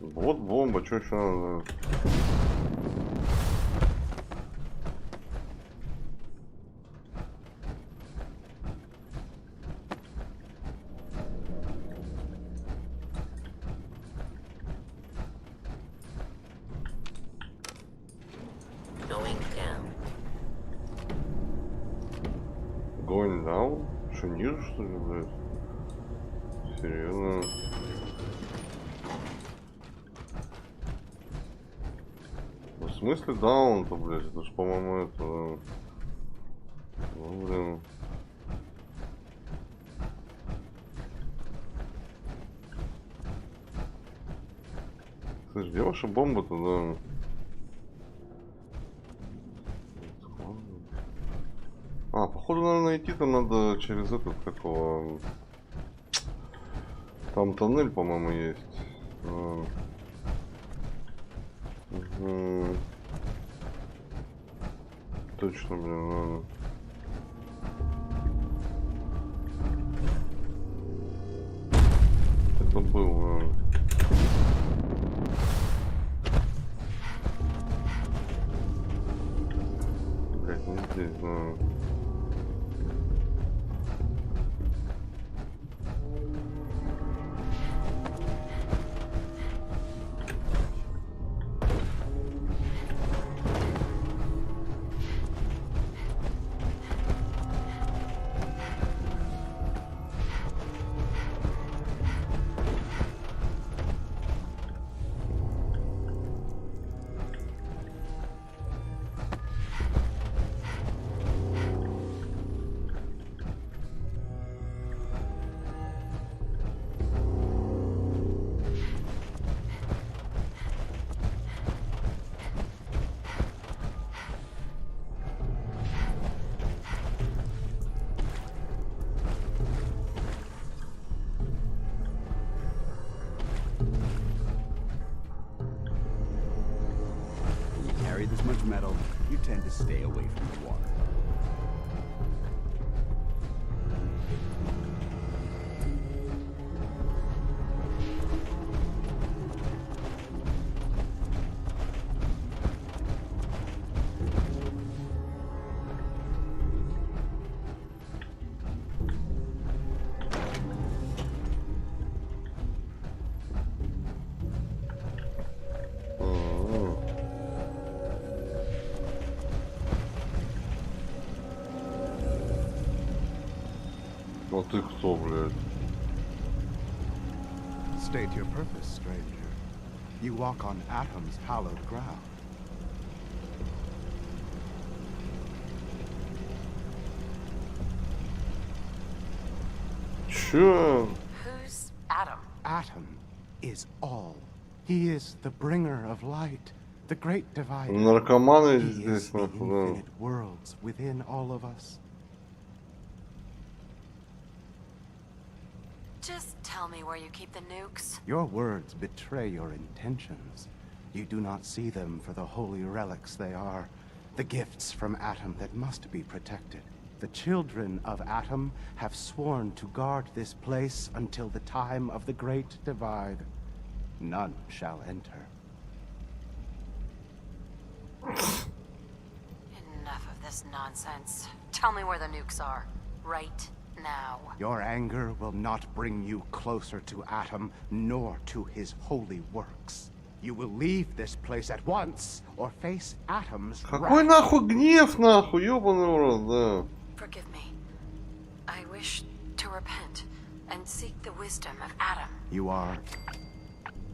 Вот бомба, что еще надо? Going down? Что, ниже, что ли, блядь? Серьезно? В смысле даун-то, блядь? Это ж, по-моему, это... Ну, блин. Слышь, где ваша бомба-то, да? А, походу, наверное, идти-то надо через этот, какого... Там тоннель, по-моему, есть. Угу. Точно, блин, надо. Это было. Блять, не здесь, но... This much metal, you tend to stay away from the water. Ну ты кто, блядь? State your purpose, stranger. You walk on Atom's hallowed ground. Чё? Who's Atom? Atom is all. He is the bringer of light, the great divider. Наркоманы He здесь, is the нахуй, да. infinite worlds within all of us. Just tell me where you keep the nukes. Your words betray your intentions. You do not see them for the holy relics they are, the gifts from Atom that must be protected. The children of Atom have sworn to guard this place until the time of the Great Divide. None shall enter. Enough of this nonsense. Tell me where the nukes are. Right now. Your anger will not bring you closer to Atom, nor to his holy works. You will leave this place at once, or face Atom's Какой wrath. нахуй гнев, нахуй, ёбаный в рот, да. Forgive me. I wish to repent and seek the wisdom of Atom. You are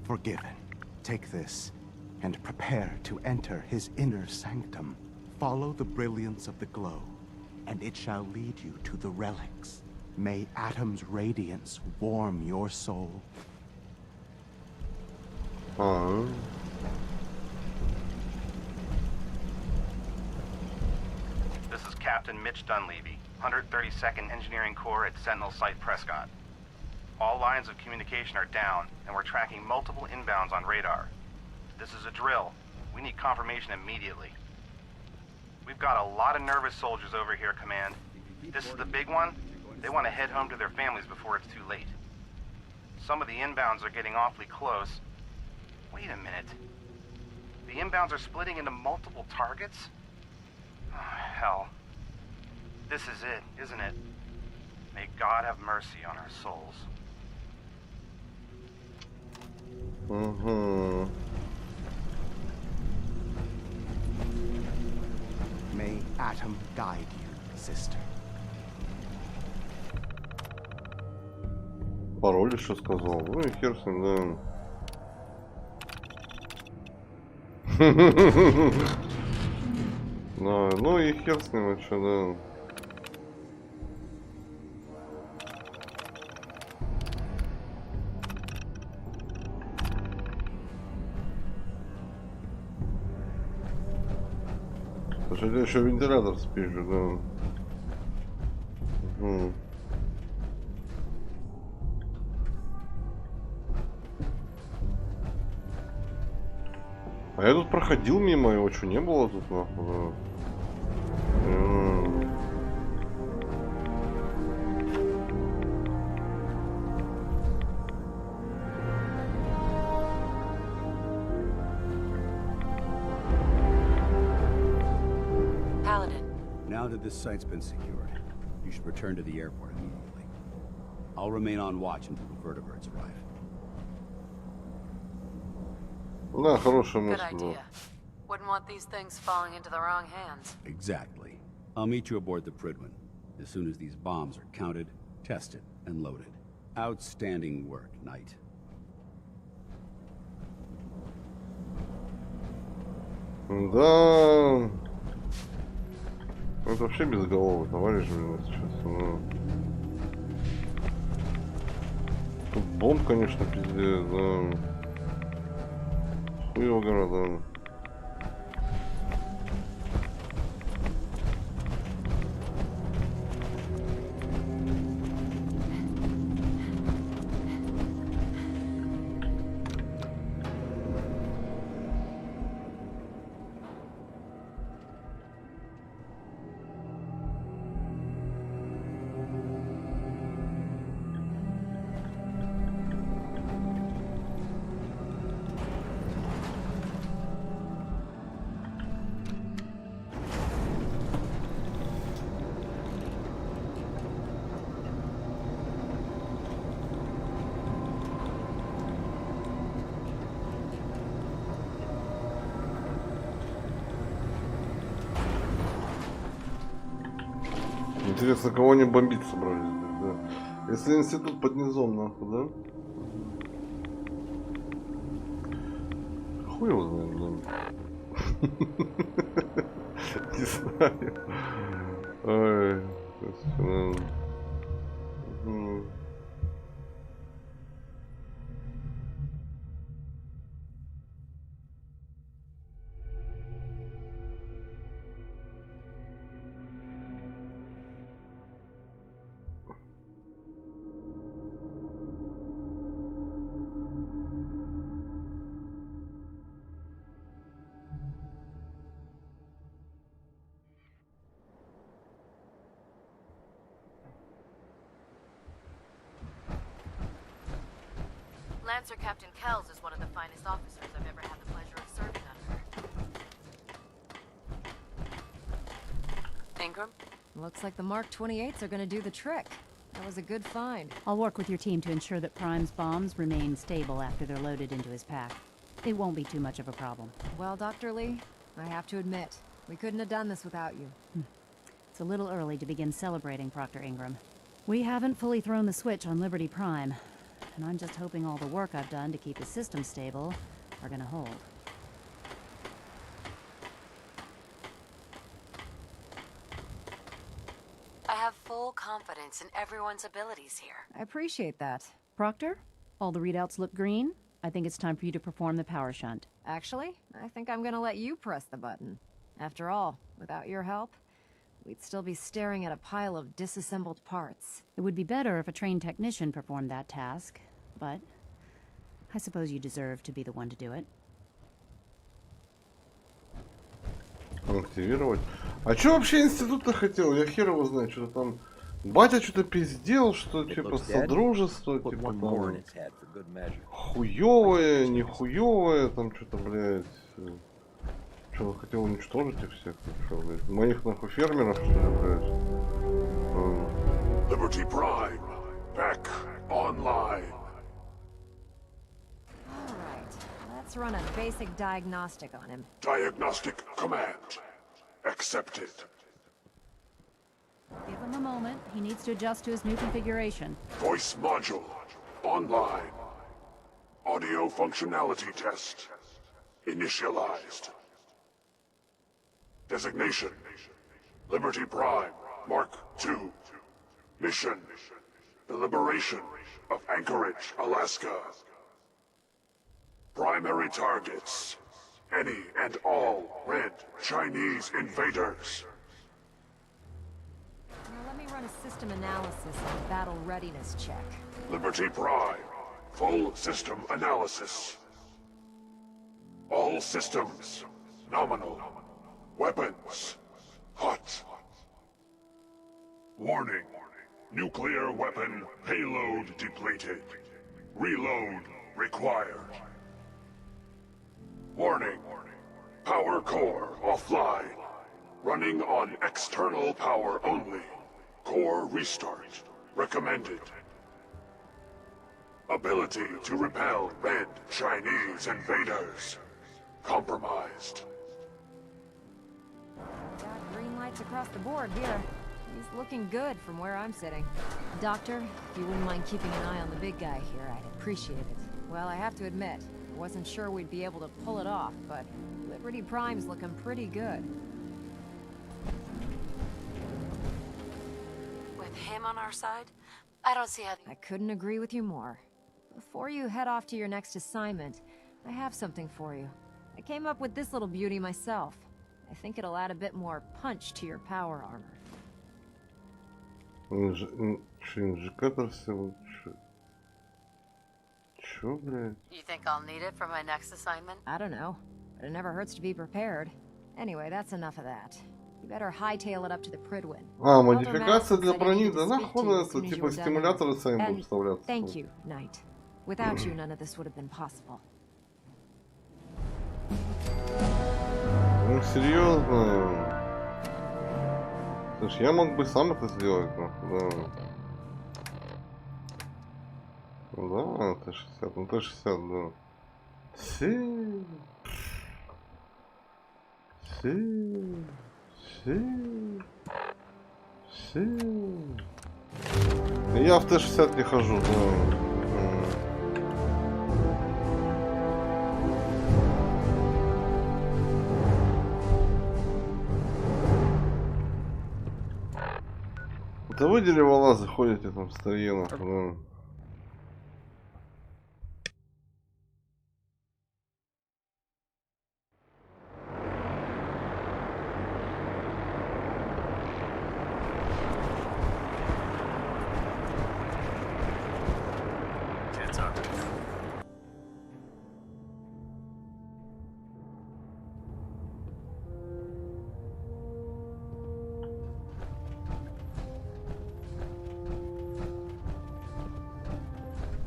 forgiven. Take this, and prepare to enter his inner sanctum. Follow the brilliance of the glow, and it shall lead you to the relics. May Atom's radiance warm your soul. This is Captain Mitch Dunleavy, 132nd Engineering Corps at Sentinel Site Prescott. All lines of communication are down, and we're tracking multiple inbounds on radar. This is a drill. We need confirmation immediately. We've got a lot of nervous soldiers over here, Command. This is the big one. They want to head home to their families before it's too late. Some of the inbounds are getting awfully close. Wait a minute. The inbounds are splitting into multiple targets? Oh, hell. This is it, isn't it? May God have mercy on our souls. May Atom guide you, sister. Пароль еще сказал. Ну и хер с ним, да. Да, ну и хер с ним, а чё, да. Слушай, я еще вентилятор спижу, да. А я тут проходил мимо, его что, не было тут, нахуй, да. Now that this site's been secured, you should return to the airport immediately. I'll remain on watch until the vertibirds arrive. Да, хорошая Good мысль была. idea. Wouldn't want these things falling into the wrong hands. Exactly. I'll meet you aboard the Pridwin as soon as these bombs are counted, tested, and loaded. Outstanding work, Knight. Да. Это вообще безголовый товарищ, блин, сейчас. Ну. Тут бомб, конечно, пиздец, да. Хуево города. Интересно, кого они бомбить собрались, да? Если институт под низом, нахуй, да? Хуй его знает, да? Не знаю. Ой, господи. Lancer Captain Kells is one of the finest officers I've ever had the pleasure of serving under. Ingram? Looks like the Mark 28s are gonna do the trick. That was a good find. I'll work with your team to ensure that Prime's bombs remain stable after they're loaded into his pack. It won't be too much of a problem. Well, Dr. Lee, I have to admit, we couldn't have done this without you. It's a little early to begin celebrating, Proctor Ingram. We haven't fully thrown the switch on Liberty Prime, and I'm just hoping all the work I've done to keep his system stable are gonna hold. I have full confidence in everyone's abilities here. I appreciate that. Proctor, all the readouts look green. I think it's time for you to perform the power shunt. Actually, I think I'm gonna let you press the button. After all, without your help, we'd still be staring at a pile of disassembled parts. It would be better if a trained technician performed that task, but I suppose you deserve to be the one to do it. Активировать. А что вообще институт-то хотел? Я хер его знаю, что-то там... Батя что-то пиздел, что типа содружество, типа там... Хуёвое, нихуёвое, там что-то, блядь... Что, он хотел уничтожить их всех? Что, блядь? Моих нахуй фермеров, что ли, блядь? Liberty Prime, back online. Let's run a basic diagnostic on him. Diagnostic command accepted. Give him a moment. He needs to adjust to his new configuration. Voice module online. Audio functionality test initialized. Designation Liberty Prime Mark II. Mission the liberation of Anchorage, Alaska. Primary targets any and all red Chinese invaders. Now let me run a system analysis and battle readiness check. Liberty Prime full system analysis. All systems nominal. Weapons hot. Warning. Nuclear weapon payload depleted. Reload required. Warning. Power core offline. Running on external power only. Core restart recommended. Ability to repel red Chinese invaders compromised. Got green lights across the board here. He's looking good from where I'm sitting. Doctor, if you wouldn't mind keeping an eye on the big guy here, I'd appreciate it. Well, I have to admit, I wasn't sure we'd be able to pull it off, but Liberty Prime's looking pretty good. With him on our side, I don't see how... I couldn't agree with you more. Before you head off to your next assignment, I have something for you. I came up with this little beauty myself. I think it'll add a bit more punch to your power armor. Инжикатор все лучше. Чё, блядь? You think I'll need it for my next assignment? I don't know, but it never hurts to be prepared. Anyway, that's enough of that. You better hightail it up to the Pridwin. А, модификация для брони, да нахуй это, типа стимуляторы сами будут вставляться. Thank you, Knight. Without you, none of this would have been possible. Ну, серьезно. Слушай, я мог бы сам это сделать, нахуй, да. Да, Т-60, ну Т-60, да. Я в Т-60 не хожу, да. Да вы дереволазы ходите там в старье, нахуй, да.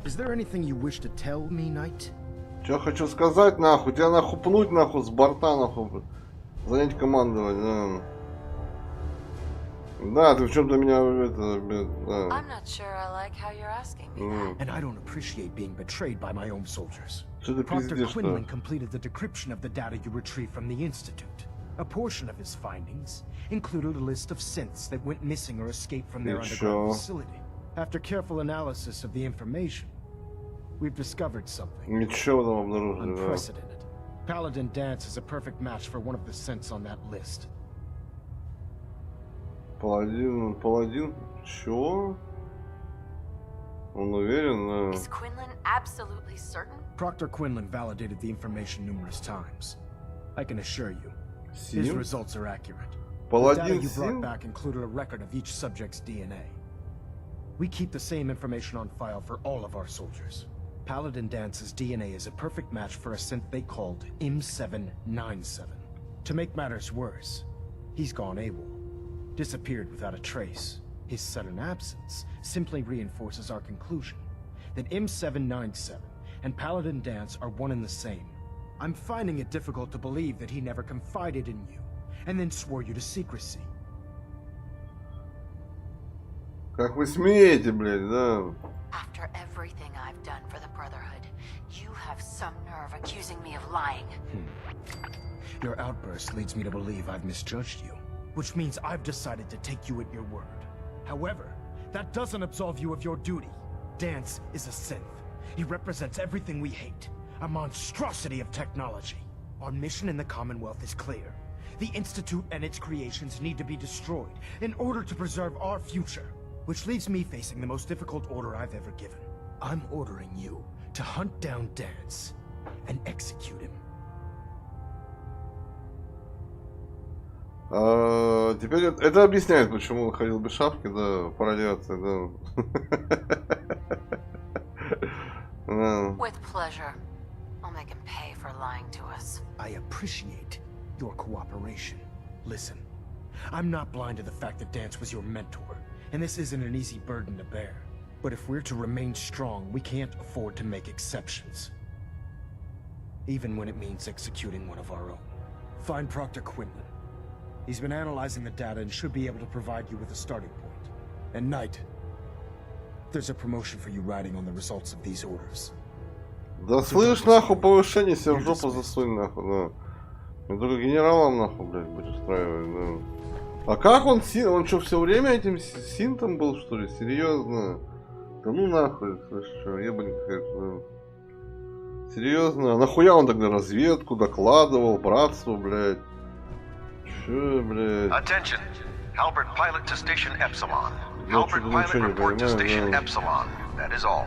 Is there anything you wish to tell me, Knight? Чё хочу сказать, нахуй? Тебя нахуй пнуть, нахуй, с борта, нахуй. Занять командовать, да. Да, ты в чем-то меня это, да. I'm not sure I like how you're asking me that. And I don't appreciate being betrayed by my own soldiers. Что ты Proctor пиздишь, Quinlan да? completed the decryption of the data you retrieved from the Institute. A portion of his findings included a list of synths that went missing or escaped from their underground facility. After careful analysis of the information, We've discovered something. Ничего там обнаружили, да. Unprecedented. Paladin Dance is a perfect match for one of the synths on that list. Паладин? Чё? Он уверен, да. Is Quinlan absolutely certain? Proctor Quinlan validated the information numerous times. I can assure you, his results are accurate. The data you brought back included a record of each subject's DNA. We keep the same information on file for all of our soldiers. Paladin Dance's DNA is a perfect match for a synth they called M797. To make matters worse, he's gone AWOL. Disappeared without a trace. His sudden absence simply reinforces our conclusion that M797 and Paladin Dance are one and the same. I'm finding it difficult to believe that he never confided in you and then swore you to secrecy. Как вы смеете, блядь, да? After everything I've done for the Brotherhood, you have some nerve accusing me of lying. Your outburst leads me to believe I've misjudged you, which means I've decided to take you at your word. However, that doesn't absolve you of your duty. Dance is a synth. He represents everything we hate, a monstrosity of technology. Our mission in the Commonwealth is clear. The Institute and its creations need to be destroyed in order to preserve our future. Which leaves me facing the most difficult order I've ever given. I'm ordering you to hunt down Dance and execute him. Теперь это объясняет, почему он ходил без шапки, да, по радиации, да. With pleasure. I'll make him pay for lying to us. I appreciate your cooperation. Listen, I'm not blind to the fact that Dance was your mentor, and this isn't an easy burden to bear. But if we're to remain strong, we can't afford to make exceptions. Even when it means executing one of our own. Find Proctor Quinlan. He's been analyzing the data and should be able to provide you with a starting point. And Knight, there's a promotion for you riding on the results of these orders. Да слышь, нахуй, повышение себе в жопу засунь, нахуй, да. Не только генералом, нахуй, блядь, будешь устраивать, да. А как он что, все время этим синтом был, что ли? Серьезно? Да ну нахуй, слышь, что, ебанька какая-то, да. Серьезно? А нахуя он тогда разведку докладывал, братству, блядь? Че, блядь? Attention. Halbert pilot to station Epsilon. Halbert pilot report to station Epsilon. That is all.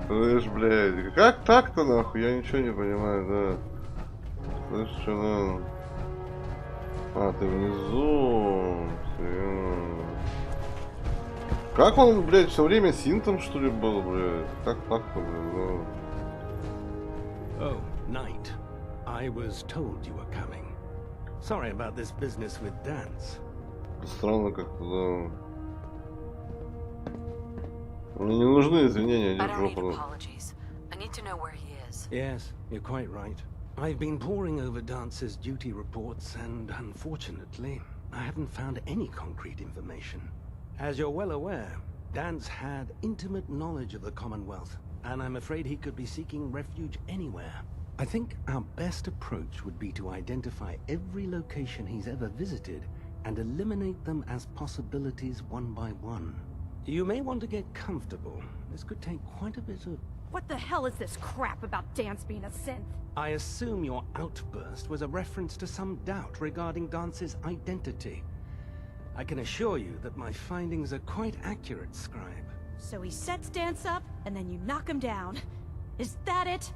Слышь, блядь, как так-то, нахуй? Я ничего не понимаю, да. Слышь, что, ну... А, ты внизу. Как он, блядь, все время синтом, что ли, был, блядь? Как так-то, блядь, ну... Oh, Knight. I was told you were coming. Sorry about this business with Dance. Странно как-то, да. Мне не нужны извинения, иди в жопу. Yes, you're quite right. I've been poring over Dance's duty reports and, unfortunately, I haven't found any concrete information. As you're well aware, Dance had intimate knowledge of the Commonwealth, and I'm afraid he could be seeking refuge anywhere. I think our best approach would be to identify every location he's ever visited and eliminate them as possibilities one by one. You may want to get comfortable. This could take quite a bit of... What the hell is this crap about Dance being a synth? I assume your outburst was a reference to some doubt regarding Dance's identity. I can assure you that my findings are quite accurate, Scribe. So he sets Dance up, and then you knock him down. Is that it?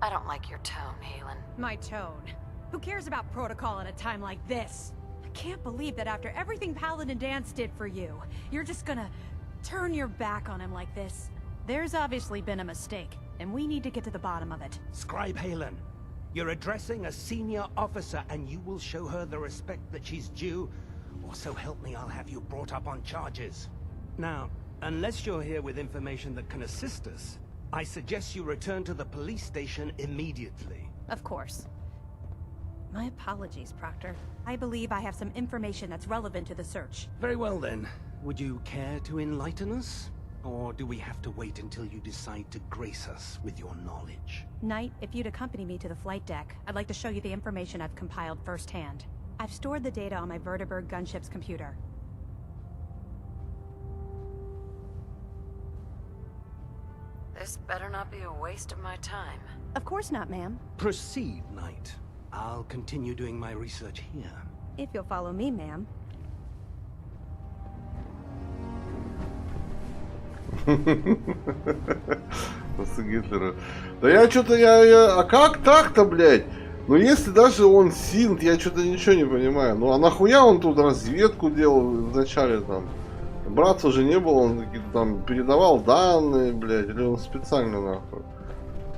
I don't like your tone, Halen. My tone? Who cares about protocol at a time like this? I can't believe that after everything Paladin Dance did for you, you're just gonna turn your back on him like this. There's obviously been a mistake, and we need to get to the bottom of it. Scribe Halen, you're addressing a senior officer, and you will show her the respect that she's due, or so help me, I'll have you brought up on charges. Now, unless you're here with information that can assist us, I suggest you return to the police station immediately. Of course. My apologies, Proctor. I believe I have some information that's relevant to the search. Very well then. Would you care to enlighten us? Or do we have to wait until you decide to grace us with your knowledge? Knight, if you'd accompany me to the flight deck, I'd like to show you the information I've compiled firsthand. I've stored the data on my Vertibird gunship's computer. This better not be a waste of my time. Of course not, ma'am. Proceed, Knight. I'll continue doing my research here. If you'll follow me, ma'am. После Гитлера. Да я что-то, а как так-то, блядь? Ну если даже он синт, я что-то ничего не понимаю. Ну а нахуя он тут разведку делал вначале там? Браться же не было, он какие-то там передавал данные, блядь, или он специально нахуй.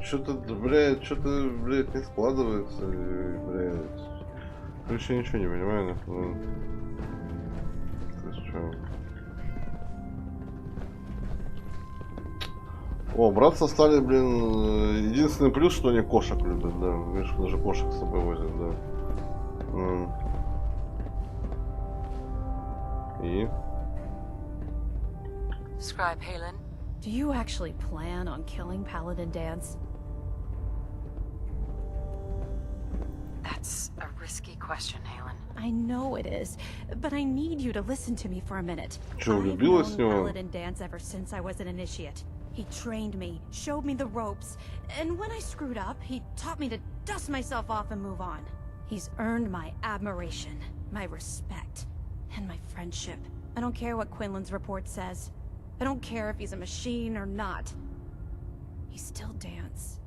Что-то, блядь, не складывается, блядь. Короче, ничего не понимаю, нахуй. О, братцы стали, блин, единственный плюс, что они кошек любят, да. Видишь, даже кошек с собой возят, да. И? Scribe Halen, Do you actually plan on killing Paladin Dance? that's a risky question, Halen. I know it is, but I need you to listen to me for a minute. Чё, I've влюбилась known в него? Paladin Dance ever since I was an initiate. He trained me, showed me the ropes, and when I screwed up, he taught me to dust myself off and move on. He's earned my admiration, my respect, and my friendship. I don't care what Quinlan's report says. I don't care if he's a machine or not. He's still Dance.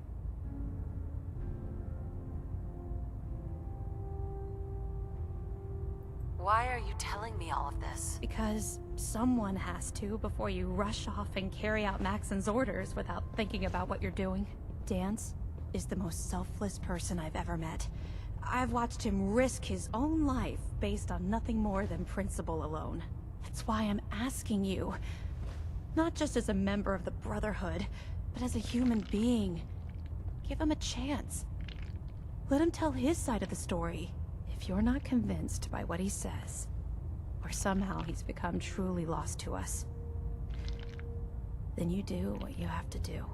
Why are you telling me all of this? Because someone has to before you rush off and carry out Maxon's orders without thinking about what you're doing. Dance is the most selfless person I've ever met. I've watched him risk his own life based on nothing more than principle alone. That's why I'm asking you, not just as a member of the Brotherhood, but as a human being. Give him a chance. Let him tell his side of the story. If you're not convinced by what he says, or somehow he's become truly lost to us, then you do what you have to do.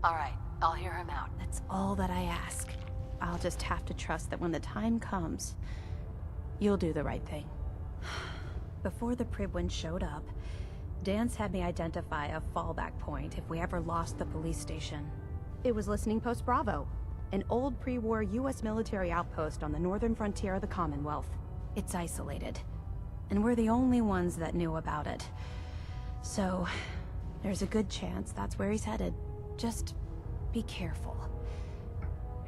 All right, I'll hear him out. That's all that I ask. I'll just have to trust that when the time comes, you'll do the right thing. Before the Pribwin showed up, Dance had me identify a fallback point if we ever lost the police station. It was Listening Post Bravo, an old pre-war US military outpost on the northern frontier of the Commonwealth. It's isolated, and we're the only ones that knew about it. So, there's a good chance that's where he's headed. Just be careful.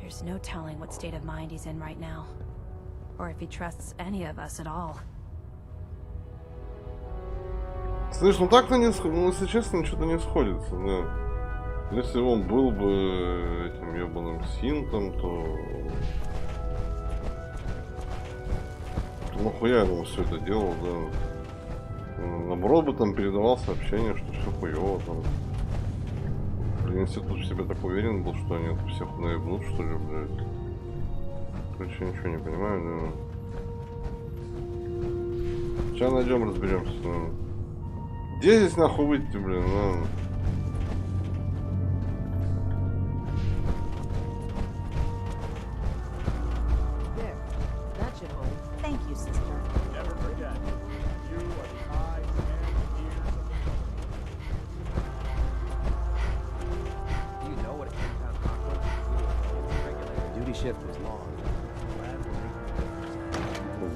There's no telling what state of mind he's in right now, or if he trusts any of us at all. Слышь, ну так-то не сходится, ну если честно, что-то не сходится, да. Если он был бы этим ебаным синтом, то нахуя ему все это делал, да. Наоборот бы там передавал сообщение, что все хуево там. Институт в себе так уверен был, что они всех наебнут, что ли, блядь. Короче, ничего не понимаю, да. Сейчас найдем, разберемся. Да. Где здесь нахуй выйти, блин, да?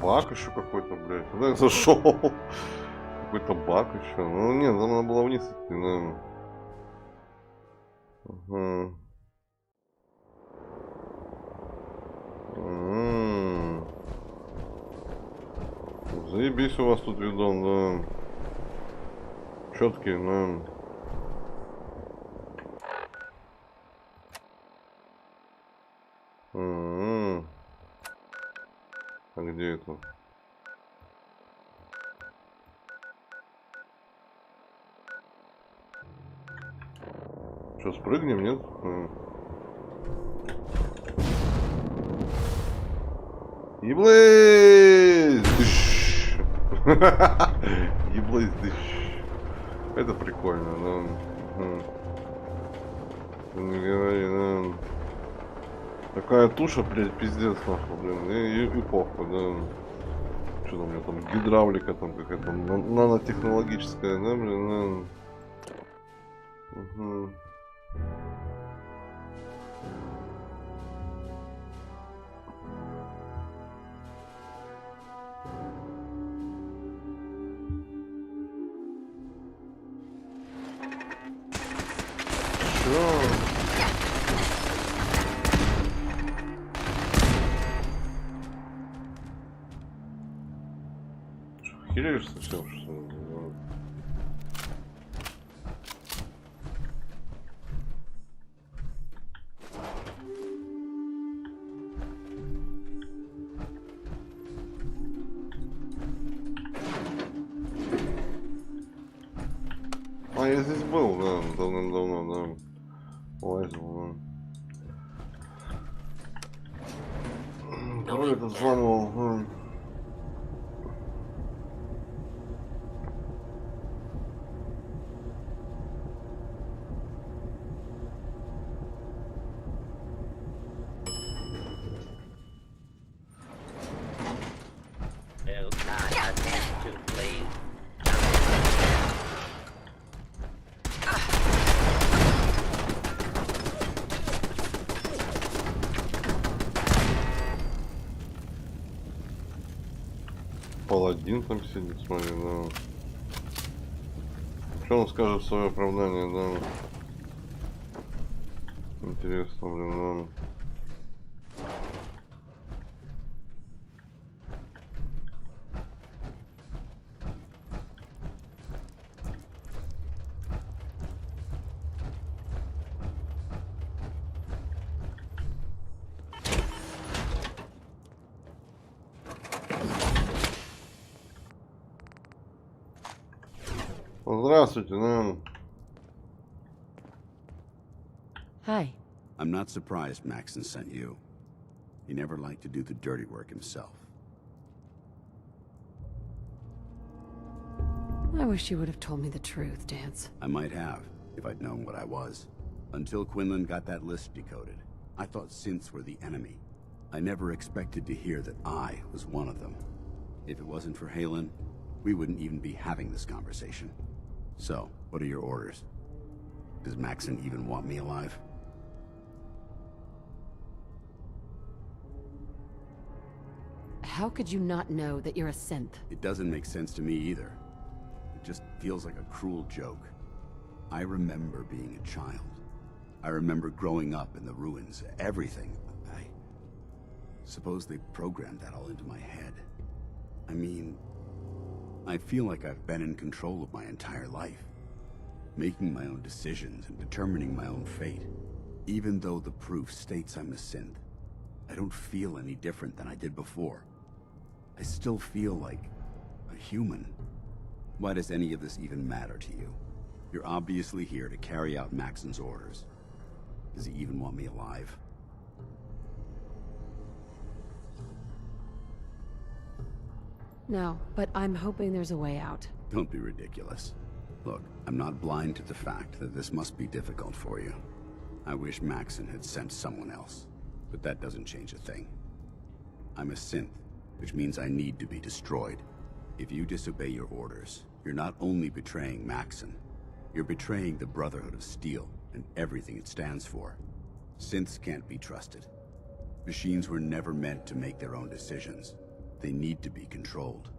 Баг еще какой-то, блядь. Куда я зашел? Какой-то баг еще. Ну нет, там надо было вниз идти, наверное. Заебись у вас тут видон, да. Четкий, да. А где это? Что, спрыгнем, нет? Еблэйз! Еблый дыщ. Это прикольно, да. Не говори, да. Такая туша, блядь, пиздец, нахуй, блин. И похуй, да. Что там у меня там, гидравлика там какая-то, нанотехнологическая, да, блин, да. Угу. Хиреешь совсем, что ли? А я здесь был, да, давным-давно, да. Лазил, да. Пароль этот взламывал, да. Паладин там сидит, смотри, да. Что он скажет в свое оправдание, да? Интересно, блин, да. Здравствуйте, да. Hi. I'm not surprised Maxon sent you. He never liked to do the dirty work himself. I wish you would have told me the truth, Dance. I might have, if I'd known what I was. Until Quinlan got that list decoded, I thought synths were the enemy. I never expected to hear that I was one of them. If it wasn't for Halen, we wouldn't even be having this conversation. So, what are your orders? Does Maxon even want me alive? How could you not know that you're a synth? It doesn't make sense to me either. It just feels like a cruel joke. I remember being a child. I remember growing up in the ruins, everything. I suppose they programmed that all into my head. I mean, I feel like I've been in control of my entire life, making my own decisions and determining my own fate. Even though the proof states I'm a synth, I don't feel any different than I did before. I still feel like a human. Why does any of this even matter to you? You're obviously here to carry out Maxon's orders. Does he even want me alive? No, but I'm hoping there's a way out. Don't be ridiculous. Look, I'm not blind to the fact that this must be difficult for you. I wish Maxon had sent someone else, but that doesn't change a thing. I'm a synth, which means I need to be destroyed. If you disobey your orders, you're not only betraying Maxon, you're betraying the Brotherhood of Steel and everything it stands for. Synths can't be trusted. Machines were never meant to make their own decisions. They need to be controlled.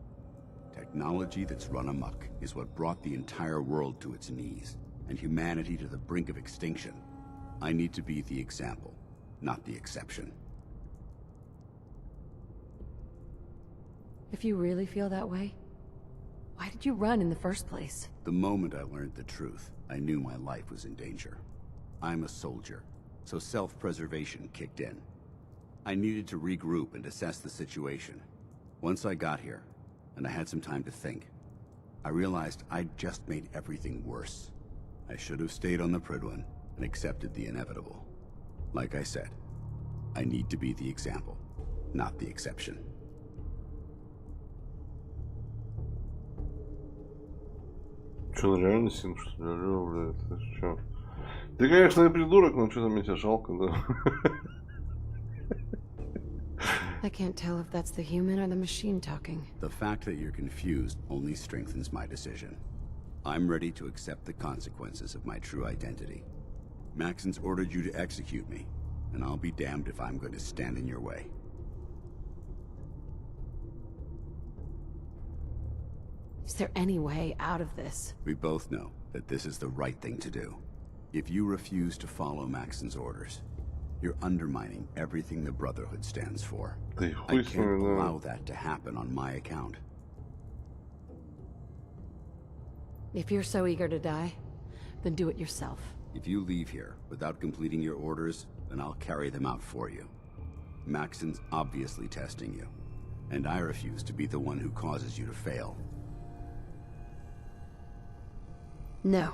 Technology that's run amok is what brought the entire world to its knees, and humanity to the brink of extinction. I need to be the example, not the exception. If you really feel that way, why did you run in the first place? The moment I learned the truth, I knew my life was in danger. I'm a soldier, so self-preservation kicked in. I needed to regroup and assess the situation. Once I got here, and I had some time to think, I realized I'd just made everything worse. I should have stayed on the Pridwin and accepted the inevitable. Like I said, I need to be the example, not the exception. что, он реально син, что ли? Алло, блядь, ты что? Ты, конечно, и придурок, но что-то мне тебя жалко, да? I can't tell if that's the human or the machine talking. The fact that you're confused only strengthens my decision. I'm ready to accept the consequences of my true identity. Maxon's ordered you to execute me, and I'll be damned if I'm going to stand in your way. Is there any way out of this? We both know that this is the right thing to do. If you refuse to follow Maxon's orders, you're undermining everything the Brotherhood stands for. I can't allow that to happen on my account. If you're so eager to die, then do it yourself. If you leave here without completing your orders, then I'll carry them out for you. Maxon's obviously testing you, and I refuse to be the one who causes you to fail. No.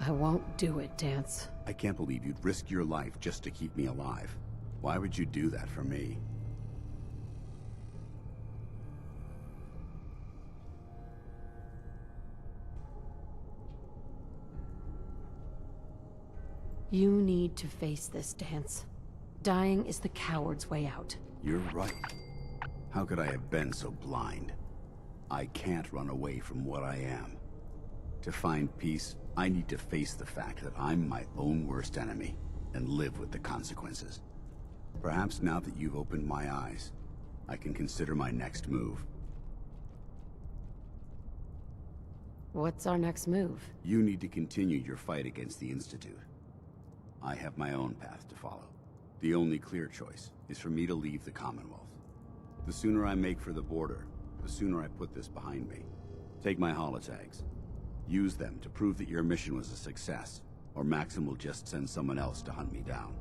I won't do it, Dance. I can't believe you'd risk your life just to keep me alive. Why would you do that for me? You need to face this, Dance. Dying is the coward's way out. You're right. How could I have been so blind? I can't run away from what I am. To find peace, I need to face the fact that I'm my own worst enemy and live with the consequences. Perhaps now that you've opened my eyes, I can consider my next move. What's our next move? You need to continue your fight against the Institute. I have my own path to follow. The only clear choice is for me to leave the Commonwealth. The sooner I make for the border, the sooner I put this behind me. Take my holotags. Use them to prove that your mission was a success, or Maxim will just send someone else to hunt me down.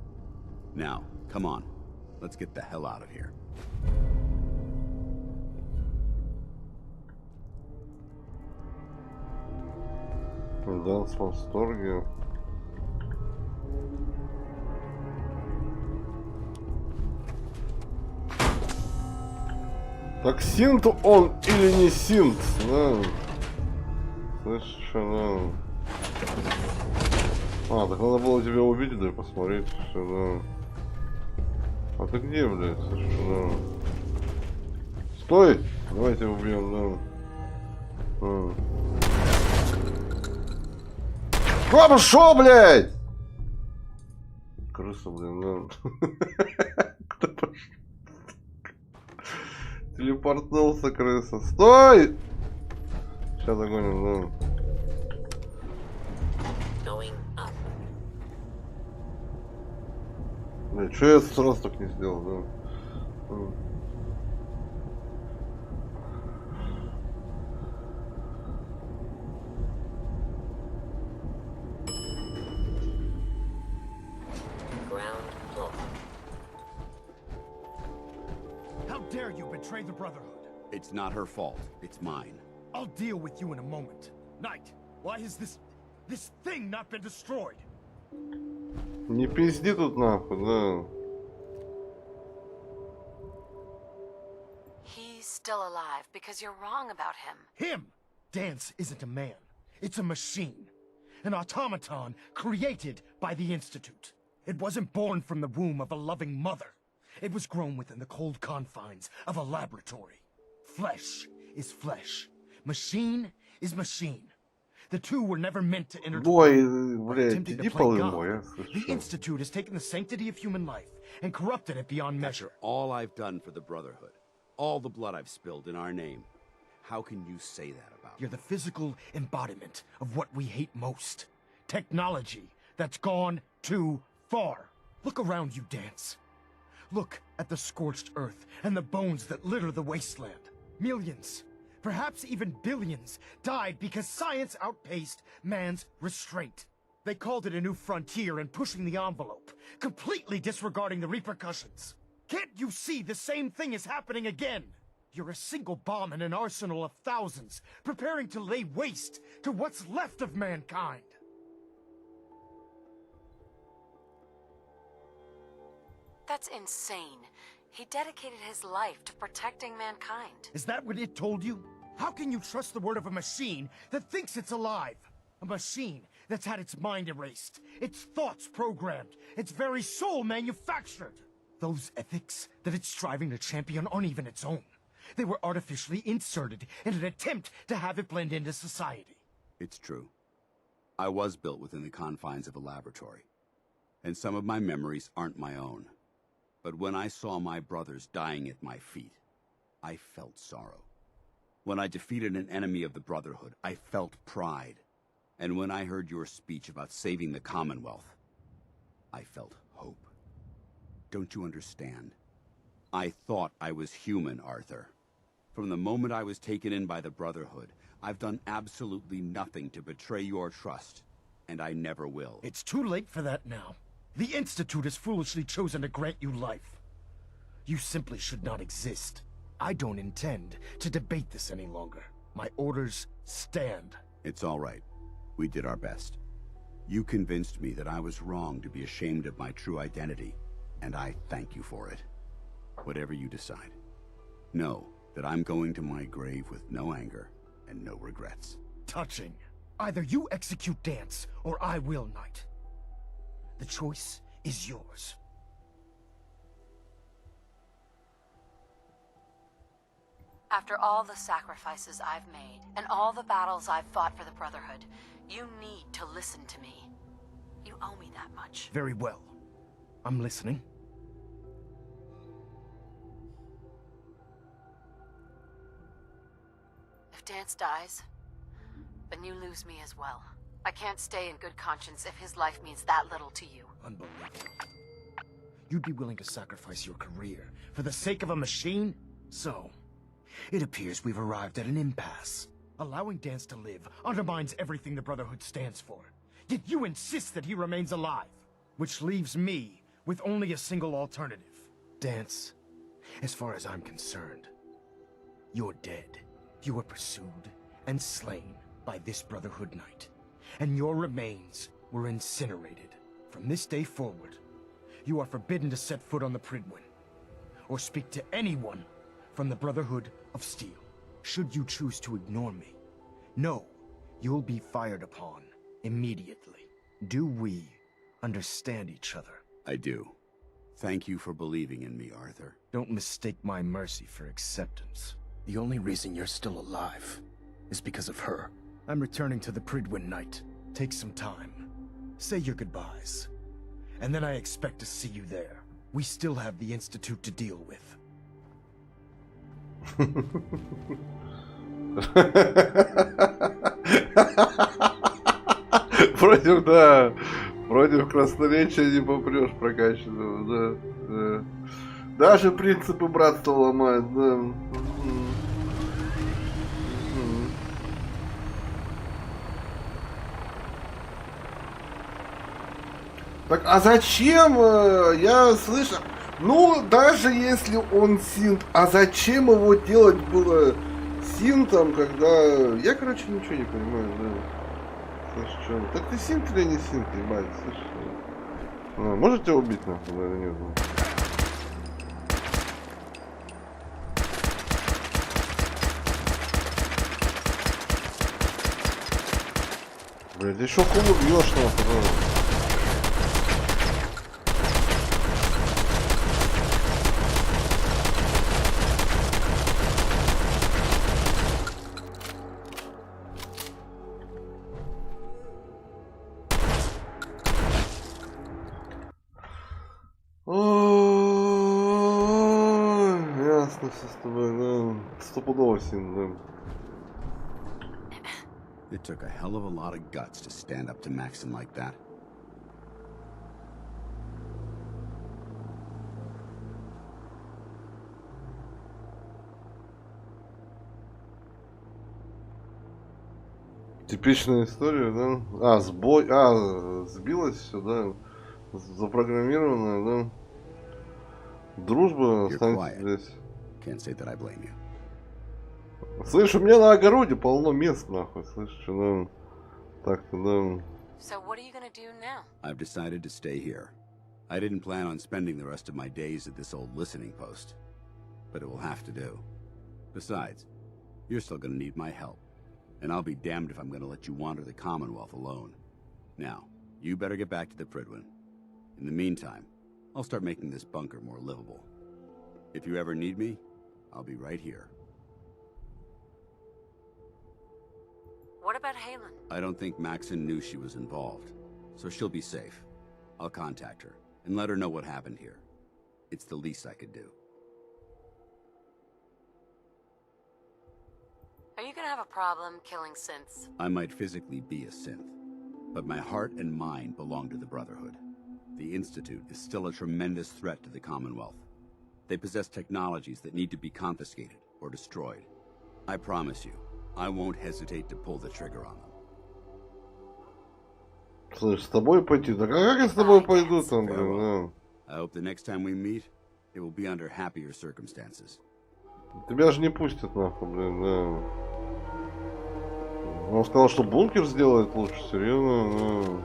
Now, come on. Let's get the hell out of here. Да, в восторге. Так синт он или не синт, да? Слышь, что, да? А, так надо было тебя увидеть, да и посмотреть, что, да. А ты где, блядь? Слышь, что, да? Стой! Давайте убьем, да. Куда пошел, блядь? Крыса, блин, да. Куда пошел? Телепортнулся, крыса. Стой! Сейчас догоним, да. Блядь, что я сразу так не сделал, да? Dare you betray the Brotherhood? It's not her fault. It's mine. I'll deal with you in a moment. Knight, why has this thing not been destroyed? Не пизди тут нахуй, да. He's still alive because you're wrong about him. Him? Dance isn't a man. It's a machine. An automaton created by the Institute. It wasn't born from the womb of a loving mother. It was grown within the cold confines of a laboratory. Flesh is flesh. Machine is machine. The two were never meant to intertwine. Attempting to play God, the Institute has taken the sanctity of human life and corrupted it beyond measure. After all I've done for the Brotherhood, all the blood I've spilled in our name, how can you say that about me? You're the physical embodiment of what we hate most. Technology that's gone too far. Look around you, Dance. Look at the scorched earth and the bones that litter the wasteland. Millions, perhaps even billions, died because science outpaced man's restraint. They called it a new frontier and pushing the envelope, completely disregarding the repercussions. Can't you see the same thing is happening again? You're a single bomb in an arsenal of thousands, preparing to lay waste to what's left of mankind. That's insane. He dedicated his life to protecting mankind. Is that what it told you? How can you trust the word of a machine that thinks it's alive? A machine that's had its mind erased, its thoughts programmed, its very soul manufactured. Those ethics that it's striving to champion aren't even its own. They were artificially inserted in an attempt to have it blend into society. It's true. I was built within the confines of a laboratory, and some of my memories aren't my own. But when I saw my brothers dying at my feet, I felt sorrow. When I defeated an enemy of the Brotherhood, I felt pride. And when I heard your speech about saving the Commonwealth, I felt hope. Don't you understand? I thought I was human, Arthur. From the moment I was taken in by the Brotherhood, I've done absolutely nothing to betray your trust, and I never will. It's too late for that now. The Institute has foolishly chosen to grant you life. You simply should not exist. I don't intend to debate this any longer. My orders stand. It's all right. We did our best. You convinced me that I was wrong to be ashamed of my true identity, and I thank you for it. Whatever you decide, know that I'm going to my grave with no anger and no regrets. Touching. Either you execute Dance, or I will, Knight. The choice is yours. After all the sacrifices I've made, and all the battles I've fought for the Brotherhood, you need to listen to me. You owe me that much. Very well. I'm listening. If Dance dies, then you lose me as well. I can't stay in good conscience if his life means that little to you. Unbelievable. You'd be willing to sacrifice your career for the sake of a machine? So, it appears we've arrived at an impasse. Allowing Dance to live undermines everything the Brotherhood stands for. Yet you insist that he remains alive. Which leaves me with only a single alternative. Dance, as far as I'm concerned, you're dead. You were pursued and slain by this Brotherhood Knight, and your remains were incinerated. From this day forward, you are forbidden to set foot on the Pridwin, or speak to anyone from the Brotherhood of Steel. Should you choose to ignore me, know you'll be fired upon immediately. Do we understand each other? I do. Thank you for believing in me, Arthur. Don't mistake my mercy for acceptance. The only reason you're still alive is because of her. I'm returning to the Pridwin Knight. Take some time. Say your goodbyes. And then I expect to see you there. We still have the Institute to deal with. Против, да. Против красноречия не попрешь прокачанного, да. Даже принципы братства ломают, да. Так, а зачем, я слышу, ну, даже если он синт, а зачем его делать было синтом, когда... Я, короче, ничего не понимаю, да. Слышь, что? Так ты синт или не синт, ебать, слышь? Можете убить, нахуй, да, нет? Блядь, еще кому бьешь, нахуй, да? It took a hell of a lot of guts to stand up to Maxim like that. Типичная история, да? Сбой... сбилось все, да? Запрограммированная, да? Дружба останется здесь. Can't say that I blame you. Слышь, у меня на огороде полно мест, нахуй, слышь, что, да, так-то, да. So what are you gonna do now? I've decided to stay here. I didn't plan on spending the rest of my days at this old listening post, but it will have to do. Besides, you're still gonna need my help. And I'll be damned if I'm gonna let you wander the Commonwealth alone. Now, you better get back to the Prydwen. In the meantime, I'll start making this bunker more livable. If you ever need me, I'll be right here. What about Halen? I don't think Maxon knew she was involved, so she'll be safe. I'll contact her and let her know what happened here. It's the least I could do. Are you gonna have a problem killing synths? I might physically be a synth, but my heart and mind belong to the Brotherhood. The Institute is still a tremendous threat to the Commonwealth. They possess technologies that need to be confiscated or destroyed. I promise you, I won't hesitate to pull the trigger on them. Слышь, с тобой пойти? Так а как я с тобой пойду там, блин? I hope the next time we meet, it will be under happier circumstances. Тебя же не пустят нахуй, блин, да. Он сказал, что бункер сделает лучше, серьезно, да.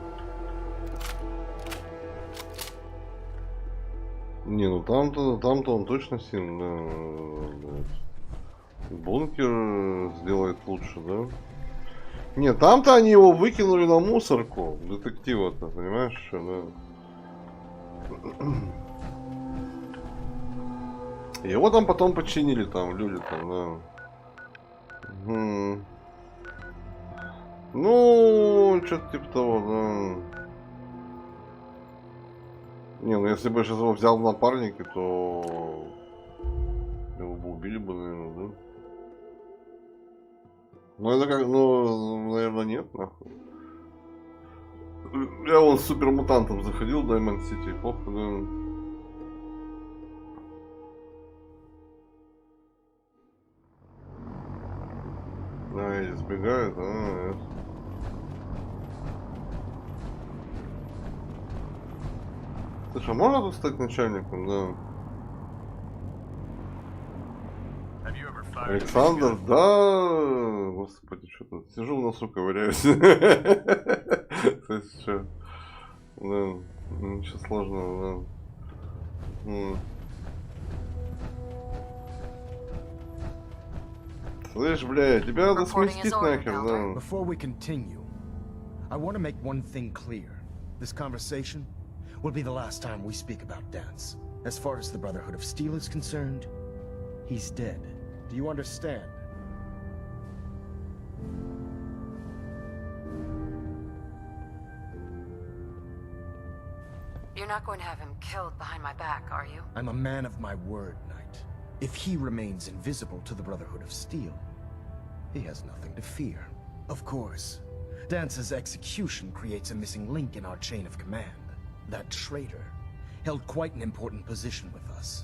Не, ну там-то он точно сильно, да. Бункер сделает лучше, да. Не, там-то они его выкинули на мусорку, детектива-то, понимаешь, что, да. Его там потом починили, там, люди там, да. Ну, что-то типа того, да. Не, ну если бы я сейчас его взял в напарники, то его бы убили бы, наверное, да. Ну это как, ну, наверное, нет, нахуй. Я вон с супермутантом заходил в Diamond City, похуй, да. Да, и сбегают, это. Слушай, а можно тут стать начальником, да? Александр, да, господи, что тут, сижу в носу, ковыряюсь. То есть, что, да, ничего сложного, да. Слышь, бля, тебя надо сместить нахер, да. Before we continue, I want to make one thing clear. This conversation will be the last time we speak about Dance. As far as the Brotherhood of Steel is concerned, he's dead. Do you understand? You're not going to have him killed behind my back, are you? I'm a man of my word, Knight. If he remains invisible to the Brotherhood of Steel, he has nothing to fear. Of course, Dance's execution creates a missing link in our chain of command. That traitor held quite an important position with us.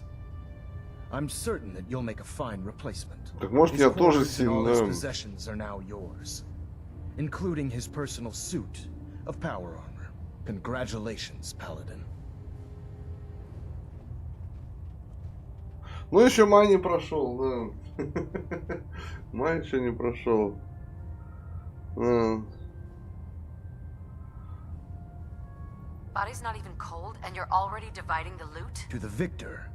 I'm certain that you'll make a fine replacement. Так может я тоже All his сильно. possessions are now yours, including his personal suit of power armor. Congratulations, Paladin. Ну еще май не прошел, да. Май еще не прошел. Body's not even cold, and you're already dividing the loot? To the victor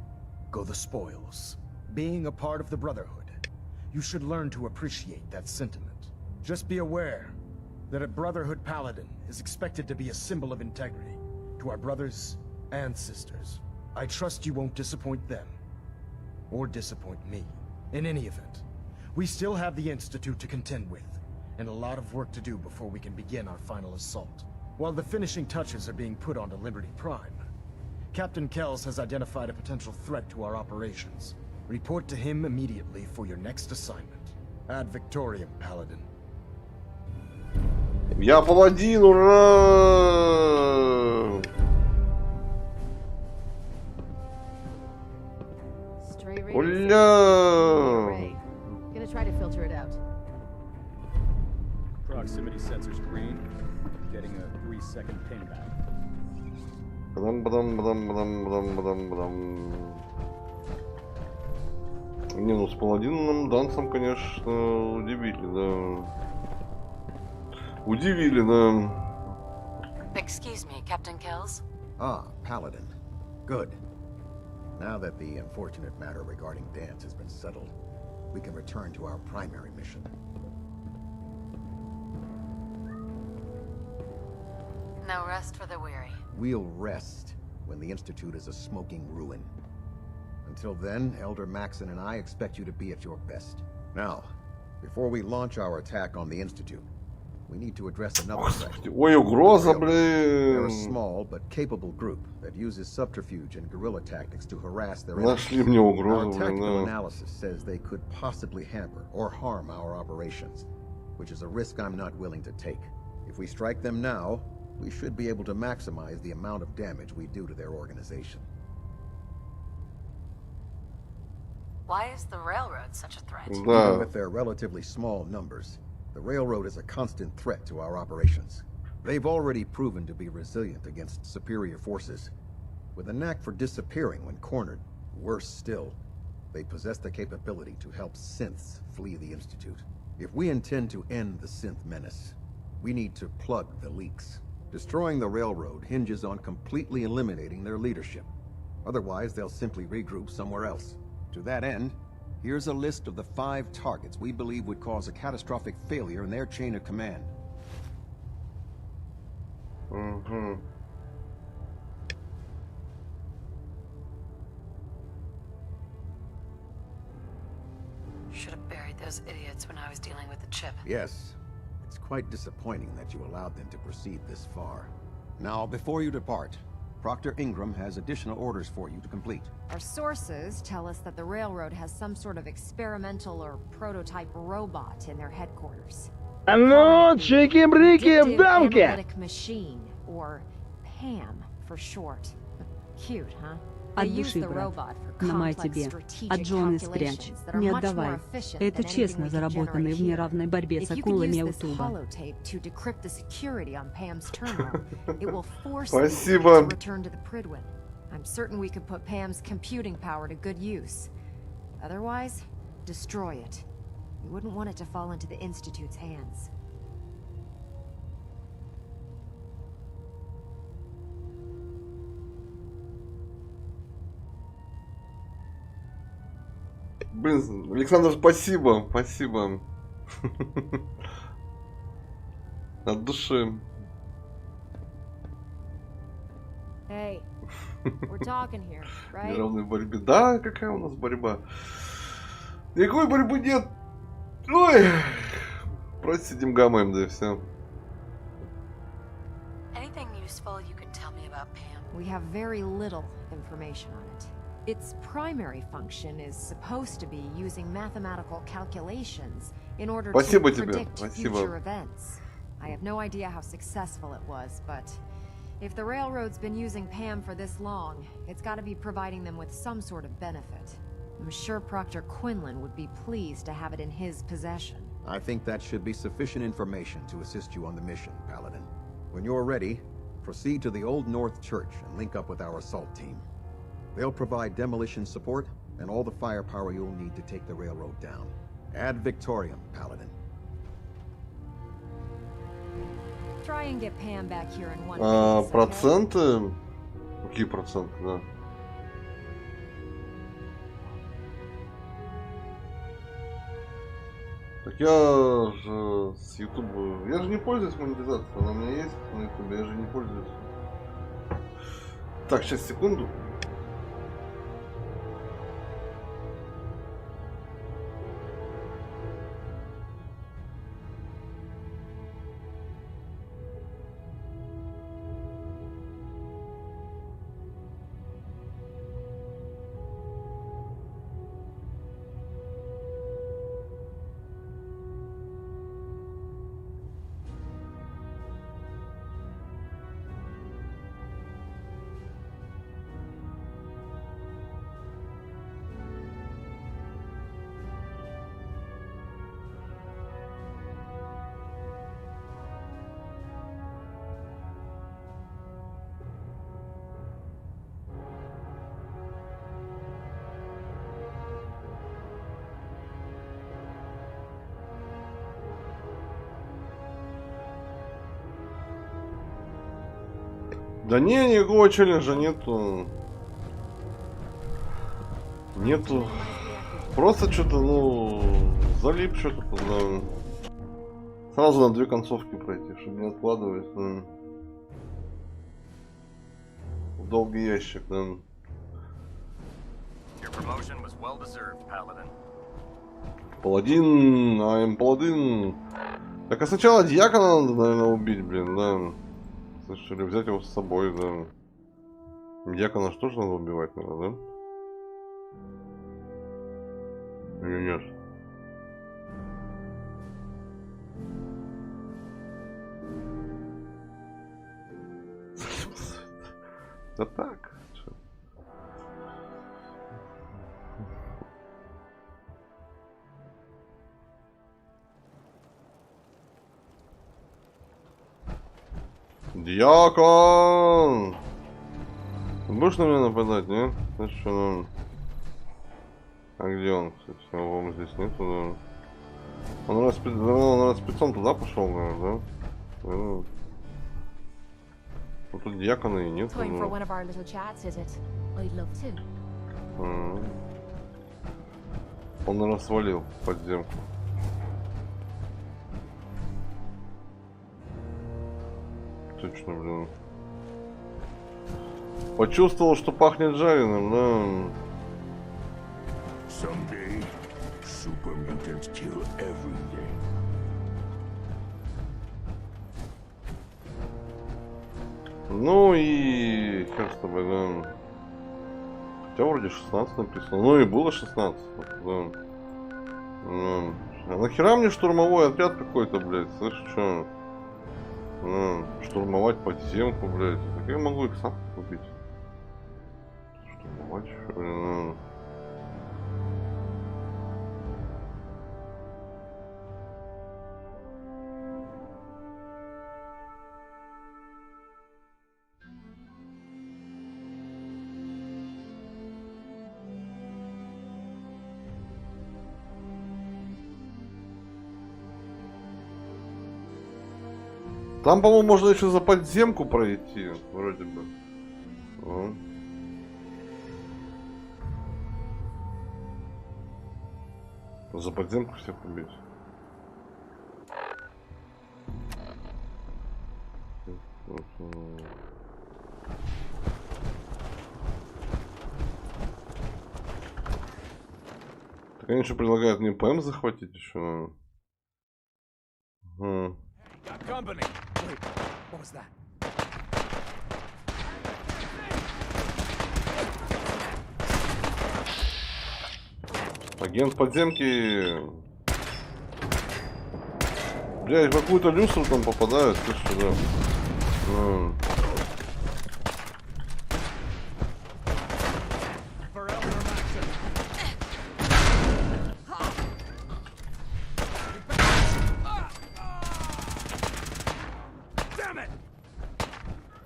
go the spoils. Being a part of the Brotherhood, you should learn to appreciate that sentiment. Just be aware that a Brotherhood Paladin is expected to be a symbol of integrity to our brothers and sisters. I trust you won't disappoint them, or disappoint me. In any event, we still have the Institute to contend with, and a lot of work to do before we can begin our final assault. While the finishing touches are being put onto Liberty Prime, Captain Kells has identified a potential threat to our operations. Report to him immediately for your next assignment. Ad Victoriam, Paladin. Я паладин, ура! Уля! Gonna try to filter it out. Proximity sensors green. Getting a 3-second pingback. Не, ну с паладином Дансом, конечно, удивили, да. Удивили, да. Excuse me, Captain Kells? Ah, Paladin. Good. Now that the unfortunate matter regarding Dance has been settled, we can return to our primary mission. No rest for the weary. We'll rest when the Institute is a smoking ruin. Until then, Elder Maxon and I expect you to be at your best. Now, before we launch our attack on the Institute, we need to address another threat. Ой, угроза, They're a блин. small but capable group that uses subterfuge and guerrilla tactics to harass their Нашли enemies. мне Our угрозу, tactical блин, да. analysis says they could possibly hamper or harm our operations, which is a risk I'm not willing to take. If we strike them now, we should be able to maximize the amount of damage we do to their organization. Why is the railroad such a threat? Even with their relatively small numbers, the railroad is a constant threat to our operations. They've already proven to be resilient against superior forces, with a knack for disappearing when cornered. Worse still, they possess the capability to help synths flee the Institute. If we intend to end the synth menace, we need to plug the leaks. Destroying the railroad hinges on completely eliminating their leadership. Otherwise, they'll simply regroup somewhere else. To that end, here's a list of the 5 targets we believe would cause a catastrophic failure in their chain of command. Should have buried those idiots when I was dealing with the chip. Yes, it's quite disappointing that you allowed them to proceed this far. Now, before you depart, Proctor Ingram has additional orders for you to complete. Our sources tell us that the railroad has some sort of experimental or prototype robot in their headquarters. Ну, чики-брики в дамке! Analytic machine, or PAM for short. Cute, huh? They От use души, the брат. robot for Намай complex тебе. strategic А Джона спрячь. calculations that are Не much отдавай. more efficient Это than anything честно we can заработанные generate в here. неравной борьбе с If you could акулами use this Аутуба. holotape to decrypt the security on Pam's terminal, it will force Спасибо. it to return to the Pridwin. I'm certain we could put Pam's computing power to good use. Otherwise, destroy it. You wouldn't want it to fall into the Institute's hands. Блин, Александр, спасибо, спасибо. От души. Hey, we're talking here, right? Неравной борьбе. Да, какая у нас борьба? Никакой борьбы нет. Ой. Просто сидим гамаем, да и все. Anything useful you can tell me about Pam? We have very little information on it. Its primary function is supposed to be using mathematical calculations in order to Спасибо тебе, predict спасибо. future events. I have no idea how successful it was, but if the railroad's been using Pam for this long, it's got to be providing them with some sort of benefit. I'm sure Proctor Quinlan would be pleased to have it in his possession. I think that should be sufficient information to assist you on the mission, Paladin. When you're ready, proceed to the Old North Church and link up with our assault team. They'll provide demolition support and all the firepower you'll need to take the railroad down. Ad Victoriam, Paladin. Try and get Pam back here in one piece, okay? Проценты? Какие проценты, да? Так я же с YouTube... Я же не пользуюсь монетизацией, она у меня есть на YouTube, я же не пользуюсь. Так, сейчас, секунду. Да не, никакого челленджа нету. Нету. Просто что-то, ну, залип что-то туда. Сразу на 2 концовки пройти, чтобы не откладывать. Да. В долгий ящик, да. Паладин, I'm паладин. Так, а сначала дьякона надо, наверное, убить, блин, да. Слышали, взять его с собой, да. Дьякона же тоже надо убивать, наверное, да? Или нет? Да так. Дьякон! Будешь на меня нападать, нет? Значит, что нам... А где он, кстати? Его здесь нету, да? Он раз спецом туда пошел, наверное, да? Вот тут дьякона и нет. Он, наверное, свалил в подземку. Точно, блин. Почувствовал, что пахнет жареным, да. Someday, super mutants kill everything. Ну и... Как с тобой, да. Хотя вроде 16 написано. Ну и было 16. Да. А нахера мне штурмовой отряд какой-то, блядь? Слышь, что? Штурмовать подземку, блядь. Так я могу их сам купить. Штурмовать, что ли? Там, по-моему, можно еще за подземку пройти, вроде бы. За подземку всех убить. Так они еще предлагают мне ПМ захватить еще. Company. Wait, what was that? Агент подземки. Блядь, в какую-то люстру там попадают, ты что, да?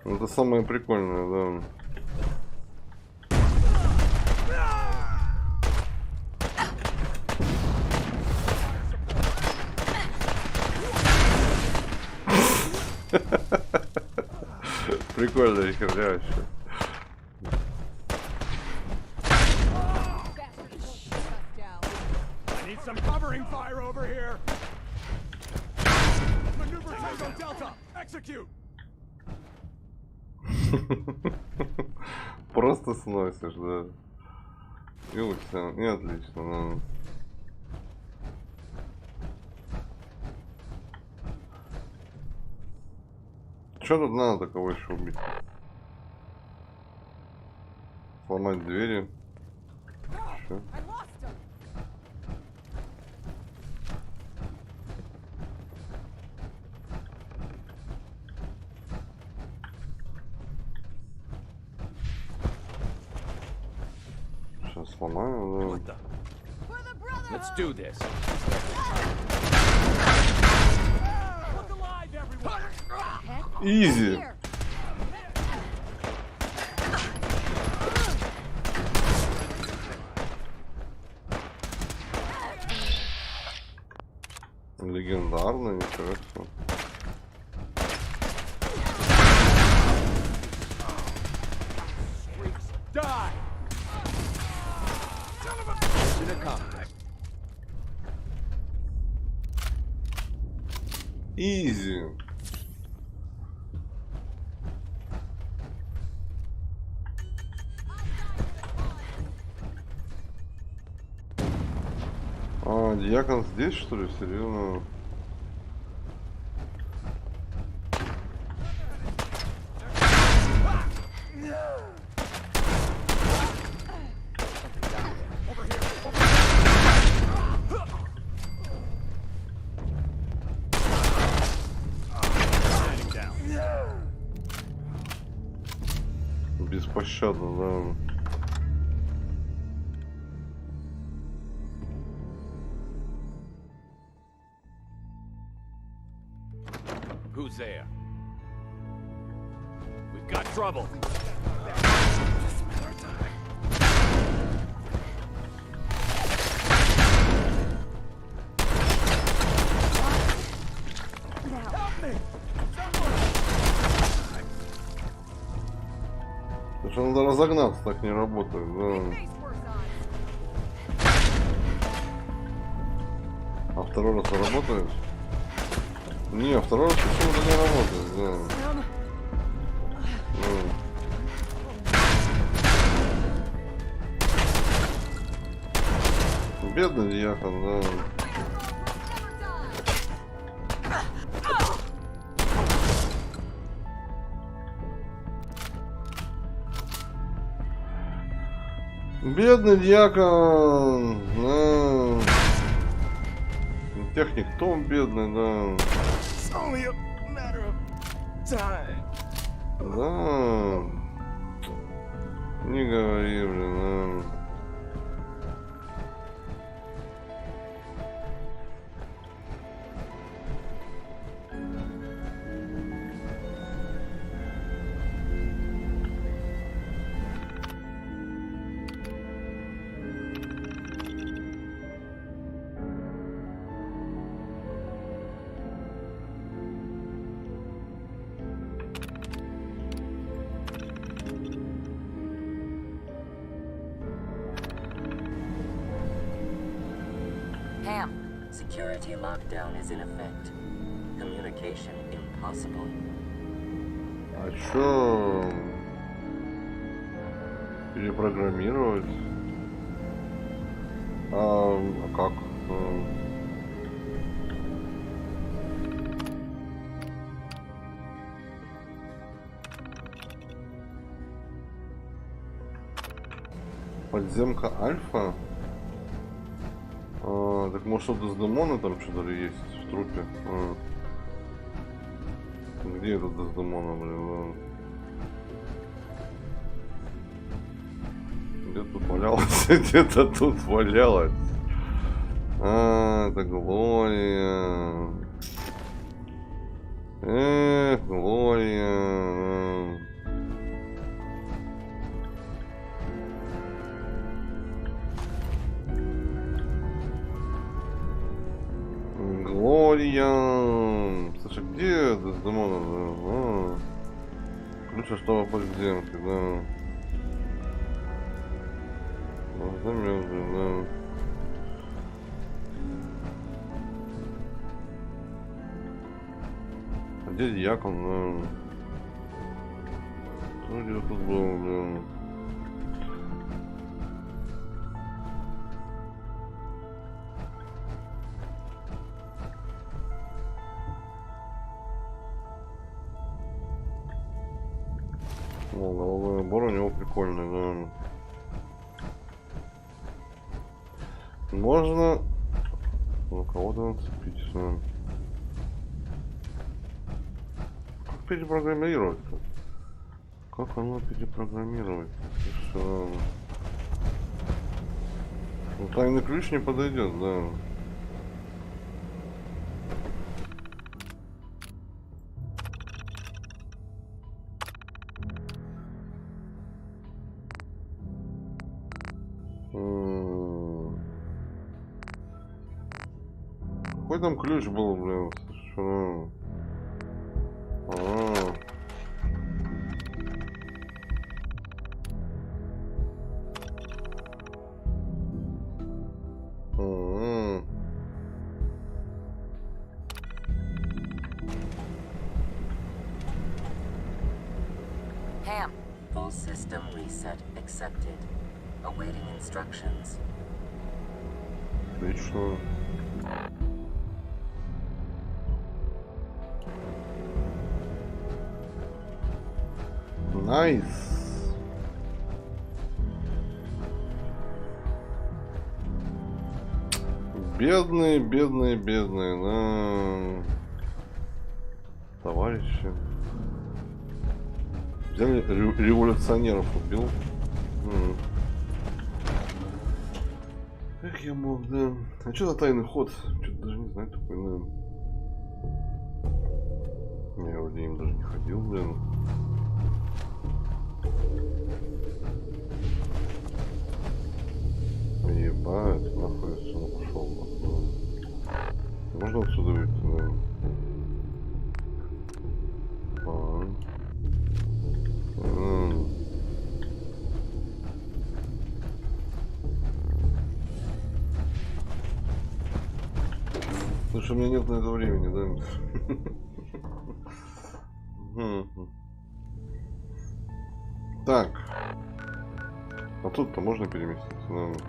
Это самое прикольное, да. Прикольная херня вообще. Просто сносишь, да. И вот все, и отлично, да. Что тут надо кого еще убить? Сломать двери. Еще. Сейчас сломаю, да. Let's do this. Изи. Легендарно, ничего себе. Изи. А, дьякон здесь, что ли? Серьезно? Беспощадно, да. Who's there? We've got trouble. Потому что надо разогнаться, так не работает, да. А второй раз работает? Не, второй раз почему-то не работает, да. Бедный дьякон, да. Бедный дьякон, да. Техник Том бедный, да. Да. Не говори, блин, да. Security lockdown is in effect. Communication impossible. А чё? Перепрограммировать? А как? Подземка Альфа? Так может что-то с Демона там что-то ли есть в трупе? Где этот Дездемона, блин? Где тут валялась? Где-то тут валялась. А, это Глория. Эх, Глория. Глория. Слушай, где Дездемона? Ключ, чтобы подземки, да. Замёрзли, да. А где дьякон, да? Что где тут был, да? О, головой убор у него прикольный, да. Можно у кого-то нацепить, да. Как перепрограммировать-то? Как оно перепрограммировать? Все. Ну, тайный ключ не подойдет, да. Какой там ключ был, блин? Что? Pam. Full system reset accepted. Awaiting instructions. Отлично. Найс. Бедные, бедные, бедные, да. Товарищи. Взяли революционеров, убил. Как я мог, да. А что за тайный ход? Что-то даже не знаю такой, наверное. Я вроде им даже не ходил, блин. Ебать, нахуй я сюда пошел. Можно отсюда выйти, наверное? Слушай, у меня нет на это времени, да? Так. А тут-то можно переместиться, наверное.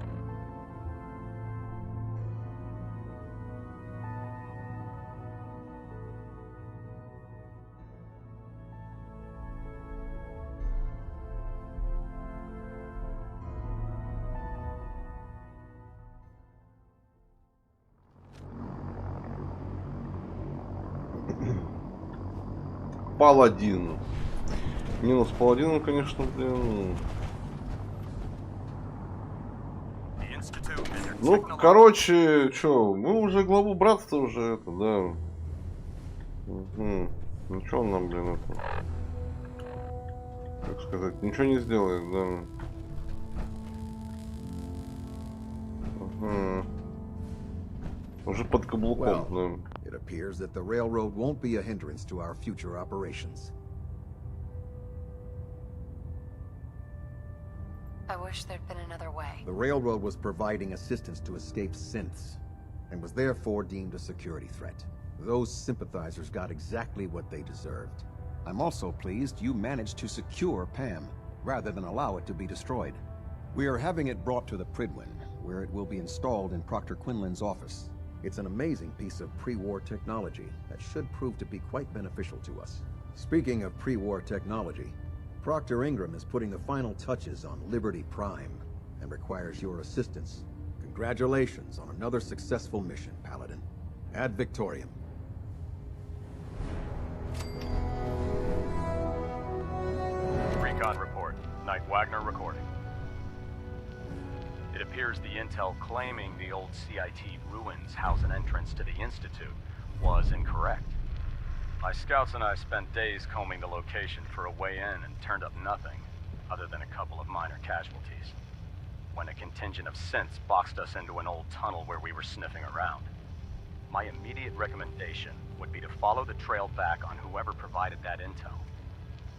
Паладин. Минус паладином, конечно, блин. Ну, короче, чё, мы уже главу братства уже это, да. Угу. Ну чё он нам, блин, это. Как сказать, ничего не сделает, да. Угу. Уже под каблуком, да. It appears that the railroad won't be a hindrance to our future operations. I wish there'd been another way. The railroad was providing assistance to escaped synths, and was therefore deemed a security threat. Those sympathizers got exactly what they deserved. I'm also pleased you managed to secure Pam, rather than allow it to be destroyed. We are having it brought to the Pridwin, where it will be installed in Proctor Quinlan's office. It's an amazing piece of pre-war technology that should prove to be quite beneficial to us. Speaking of pre-war technology, Proctor Ingram is putting the final touches on Liberty Prime and requires your assistance. Congratulations on another successful mission, Paladin. Ad Victoriam. Recon report. Knight Wagner recording. It appears the intel claiming the old CIT ruins house an entrance to the Institute was incorrect. My scouts and I spent days combing the location for a way in and turned up nothing, other than a couple of minor casualties. When a contingent of synths boxed us into an old tunnel where we were sniffing around. My immediate recommendation would be to follow the trail back on whoever provided that intel.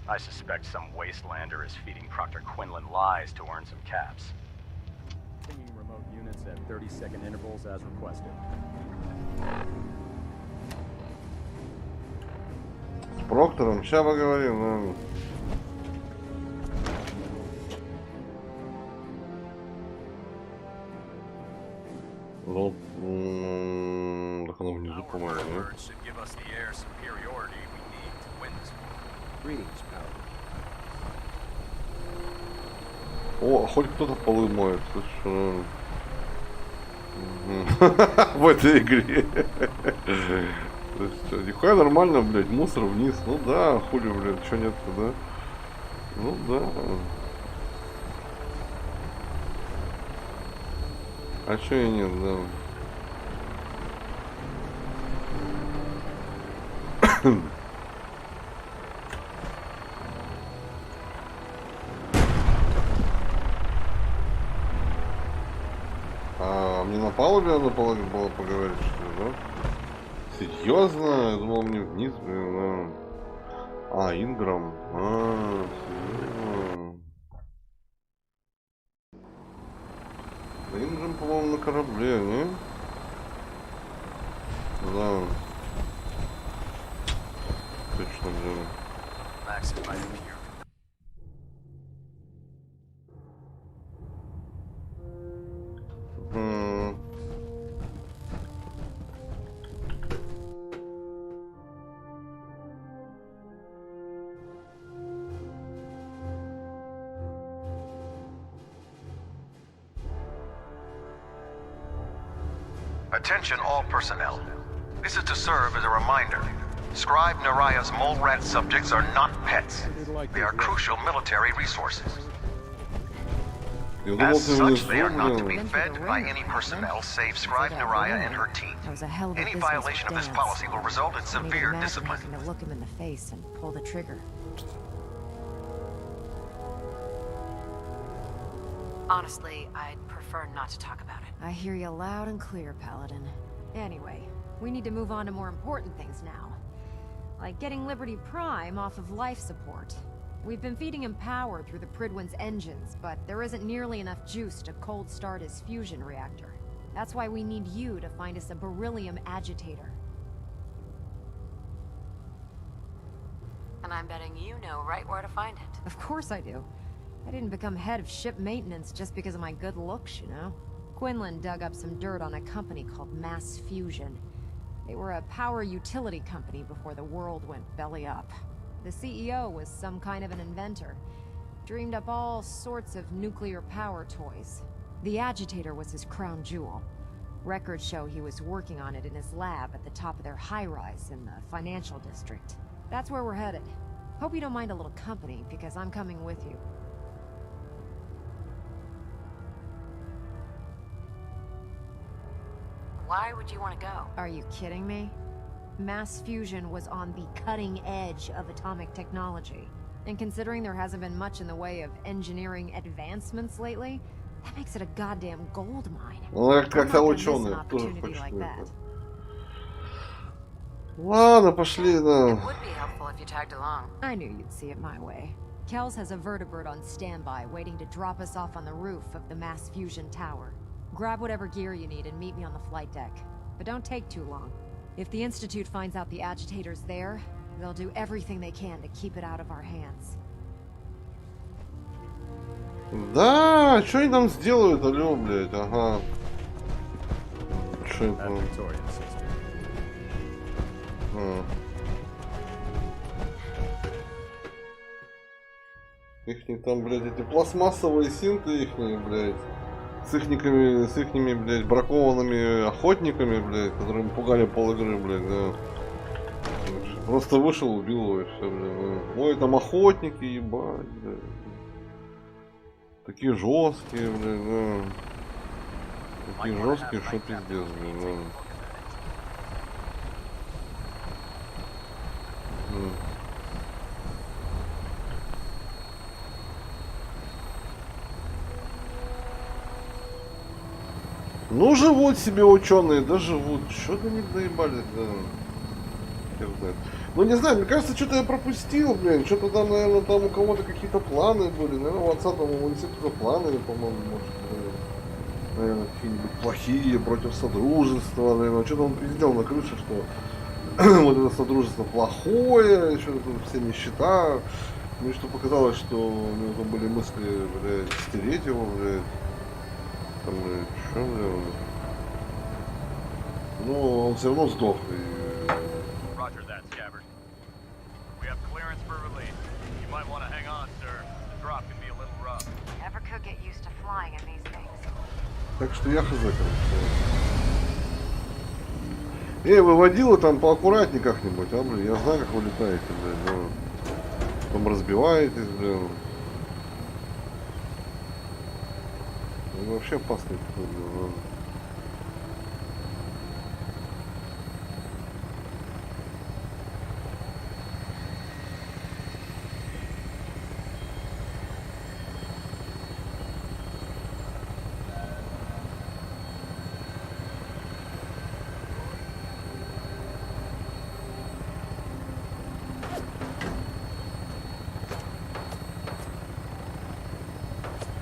I suspect some wastelander is feeding Proctor Quinlan lies to earn some caps. Pinging remote units at 30-second intervals as requested. С Проктором сейчас поговорим, да. Ну, так оно внизу, по-моему, нет? О, хоть кто-то полы моет, слышишь? В этой игре. То есть, нихуя нормально, блядь, мусор вниз. Ну да, хули, блядь, чё нет-то, да? Ну да. А чё и нет, да. А мне на палубе надо было поговорить, что ли, да? Серьезно? Я думал, мне вниз, блин, да. А, Инграм. А, серьезно. Да, Инграм, по-моему, на корабле, не? Да. Точно, блин. Attention all personnel. This is to serve as a reminder. Scribe Naraya's mole rat subjects are not pets. They are crucial military resources. As such, they are not to be fed by any personnel save Scribe Naraya and her team. Any violation of this policy will result in severe discipline. To look him in the face and pull the trigger. Honestly, I'd prefer not to talk about it. I hear you loud and clear, Paladin. Anyway, we need to move on to more important things now. Like getting Liberty Prime off of life support. We've been feeding him power through the Pridwin's engines, but there isn't nearly enough juice to cold start his fusion reactor. That's why we need you to find us a beryllium agitator. And I'm betting you know right where to find it. Of course I do. I didn't become head of ship maintenance just because of my good looks, you know? Quinlan dug up some dirt on a company called Mass Fusion. They were a power utility company before the world went belly up. The CEO was some kind of an inventor. Dreamed up all sorts of nuclear power toys. The agitator was his crown jewel. Records show he was working on it in his lab at the top of their high-rise in the financial district. That's where we're headed. Hope you don't mind a little company, because I'm coming with you. Why would you want to go? Are you kidding me? Mass fusion was on the cutting edge of atomic technology. And considering there hasn't been much in the way of engineering advancements lately, that makes it a goddamn gold mine. Ну, как-то ученые тоже хочет это. Ладно, пошли, да. It would be helpful if you tagged along. I knew you'd see it my way. Kells has a vertibird on standby, waiting to drop us off on the roof of the mass fusion tower. Grab whatever gear you need and meet me on the flight deck. But don't take too long. If the Institute finds out the agitator's there, they'll do everything they can to keep it out of our hands. Да, что они там сделают, алё, блядь, ага. Что это? Ихние там, блядь, эти пластмассовые синты ихние, блядь. С ихними, блядь, бракованными охотниками, блядь, которыми пугали пол игры, блядь, да. Просто вышел, убил его и все, блядь. Ой, там охотники, ебать, блядь. Такие жесткие, блядь, да. Такие жесткие, что пиздец, блядь, да. Ну, живут себе ученые, да живут. Что-то не доебали, да. Ну, не знаю, мне кажется, что-то я пропустил, блин. Что-то там, наверное, там у кого-то какие-то планы были. Наверное, у отца там у института планы, по-моему, может, наверное, какие-нибудь плохие против Содружества, наверное. Что-то он пиздел на крыше, что вот это Содружество плохое, что-то тут все нищета. Ну и что показалось, что у него там были мысли, блядь, стереть его, блядь. Там, что, блядь. Ну, он все равно сдох. Так что я хз, короче. Выводила там поаккуратнее как-нибудь, а, блин, я знаю, как вы летаете, блин, ну, там разбиваетесь, блин. Ну, вообще опасный такой, блин.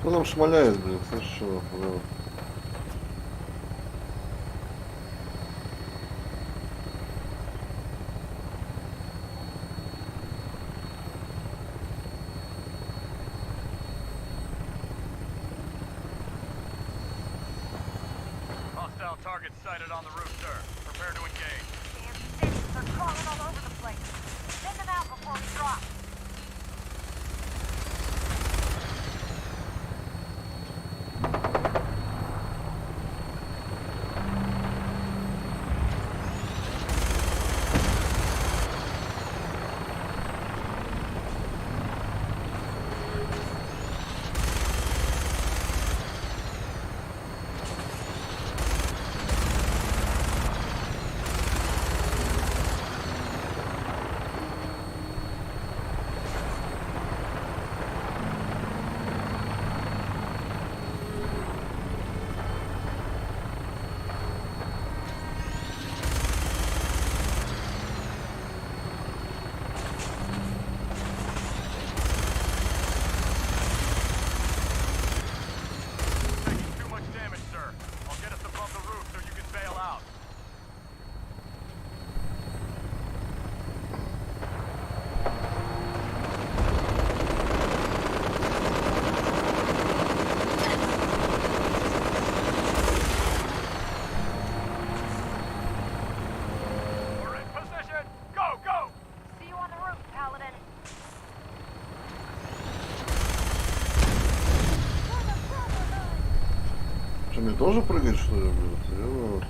Кто нам шмаляет, блин, слышишь, что? Да. Hostile target sighted on the roof, sir. Prepare to engage. They're crawling all over the place. Send them out before we drop. мне тоже прыгать, что ли, блин? Серьезно?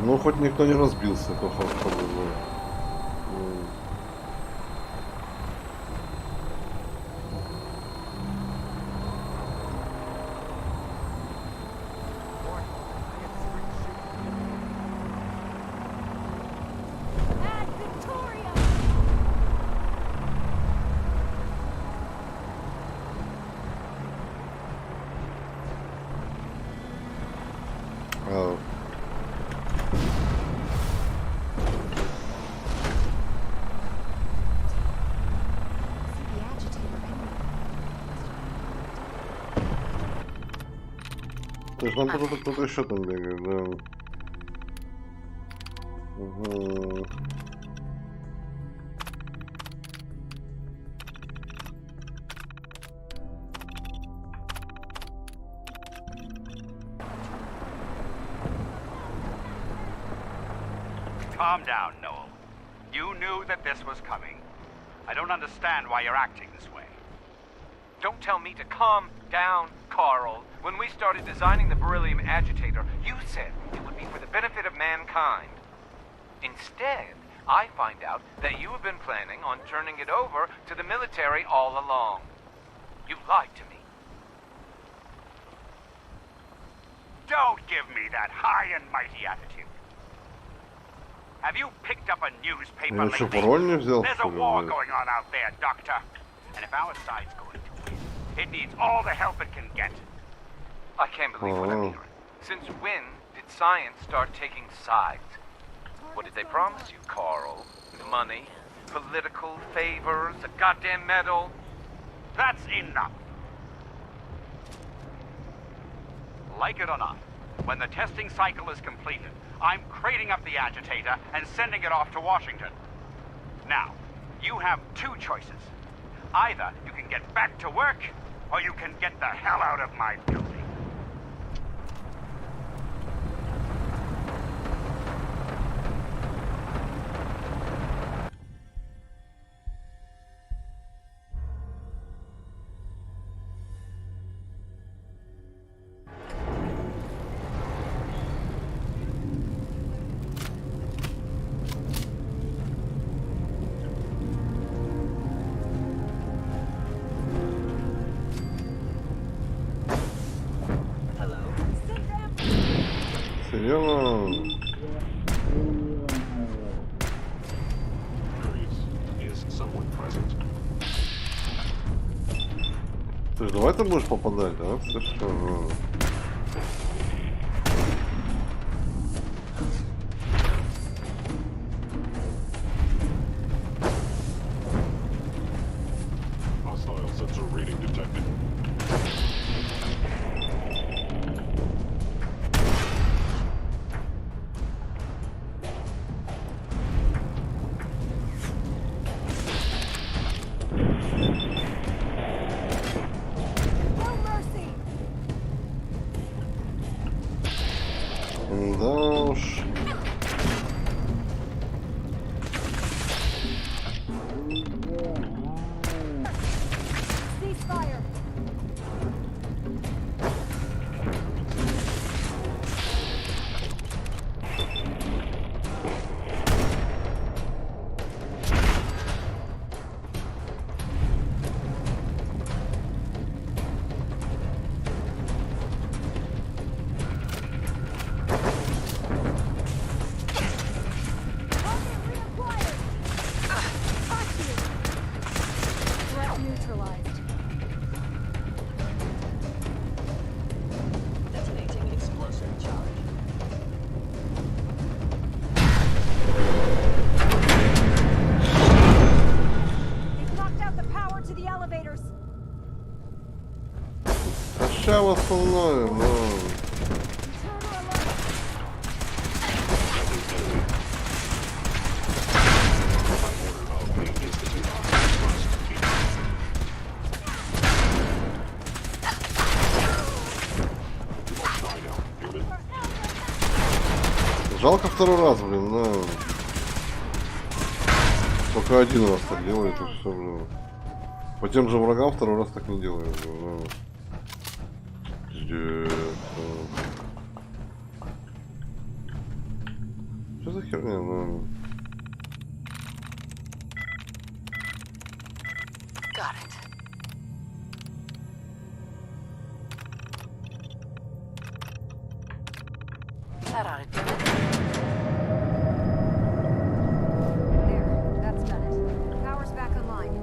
Ну, хоть никто не разбился, то повезло. То есть нам кто-то еще там бегает, да. Угу. Calm down, Noel. You knew that this was coming. I don't understand why you're acting this way. Don't tell me to calm down, Carl. When we started designing the beryllium agitator, you said it would be for the benefit of mankind. Instead, I find out that you have been planning on turning it over to the military all along. You lied to me. Don't give me that high and mighty attitude. Have you picked up a newspaper lately? There's a war going on out there, Doctor. And if our side's going to win, it needs all the help it can get. I can't believe what I'm hearing. Since when did science start taking sides? What did they promise you, Carl? Money? Political favors? A goddamn medal? That's enough. Like it or not, when the testing cycle is completed, I'm crating up the agitator and sending it off to Washington. Now, you have two choices. Either you can get back to work, or you can get the hell out of my building. Ты же давай ты будешь попадать, да? Ты что? ща восстановим, но... Жалко второй раз, блин, но... Только один раз так делает, и все, блин. По тем же врагам второй раз так не делает, блин. Что за херня, ну... Got it. That ought to do it. There, that's done it. Power's back online.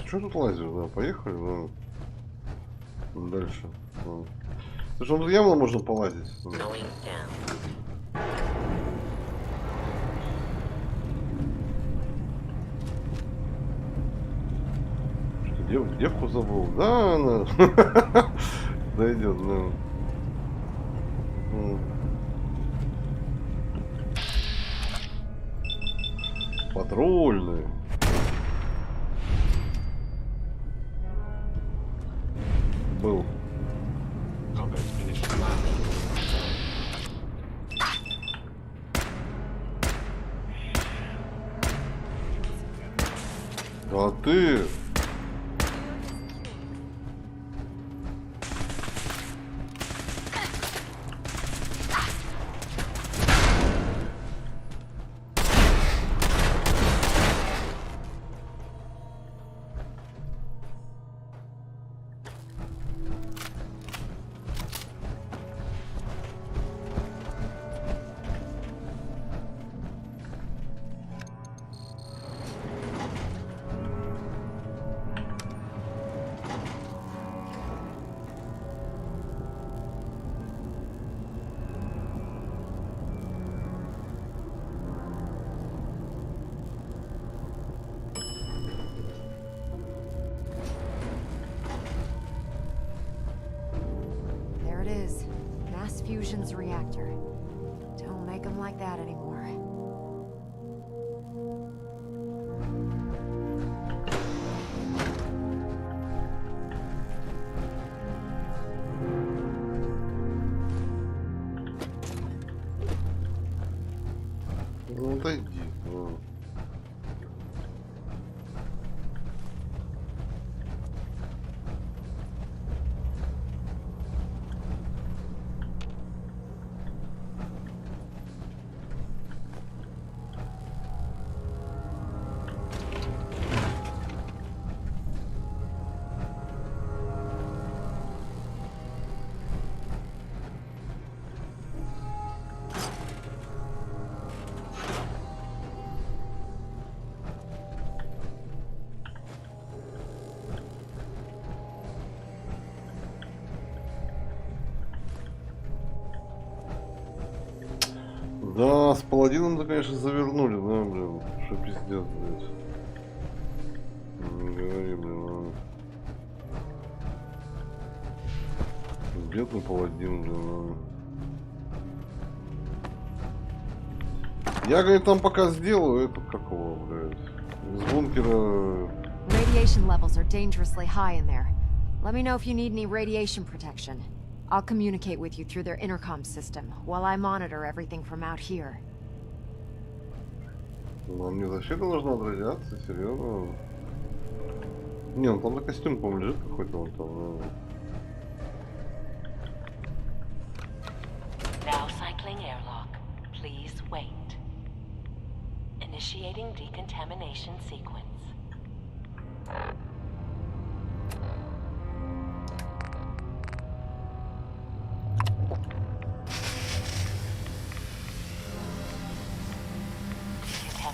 Что тут лазишь, да? Поехали, да. Дальше. Да. Слушай, ну явно можно полазить. Что, девку забыл? Да, она дойдет, да. Патрульный. Был. А ты... Fusion's reactor. Don't make them like that anymore. Ну, отойди. Да, с паладином-то, конечно, завернули, да, блин. Что пиздец, блядь. Не говори, блин, бедный паладин, блин. Я, говорит, там пока сделаю этот, как его, блядь, из бункера. Radiation levels are dangerously high in there. Let me know if you need any radiation protection. I'll communicate with you through their intercom system, while I monitor everything from out here. Нам не защита нужна от радиации, серьезно? Не, ну там на костюм, по-моему, лежит какой-то он там. Now cycling airlock. Please wait. Initiating decontamination sequence.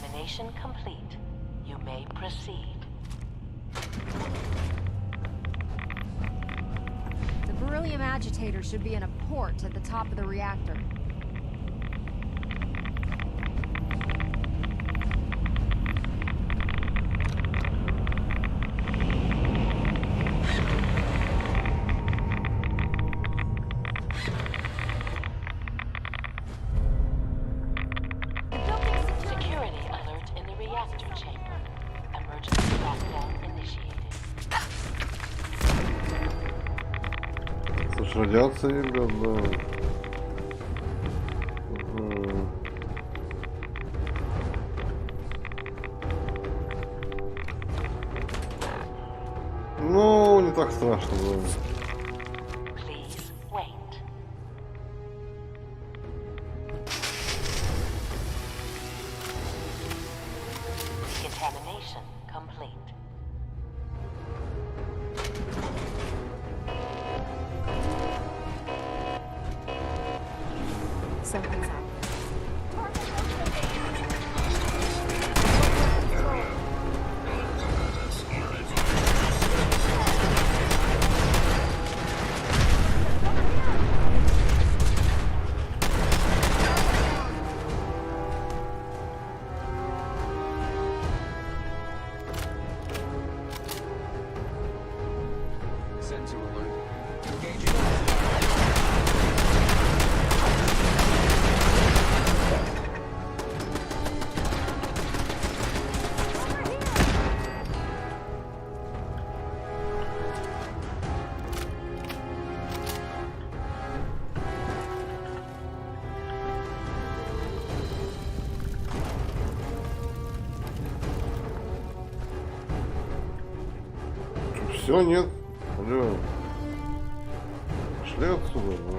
Contamination complete. You may proceed. The beryllium agitator should be in a port at the top of the reactor. Security alert in the reactor chamber. Emergency lockdown initiated. Слушай, радиация, ребят, да. Ну, не так страшно, да. Please wait. Decontamination complete. Something's happening. Sensor alert. Engaging. Все, нет. Алло. Шли отсюда. Ну.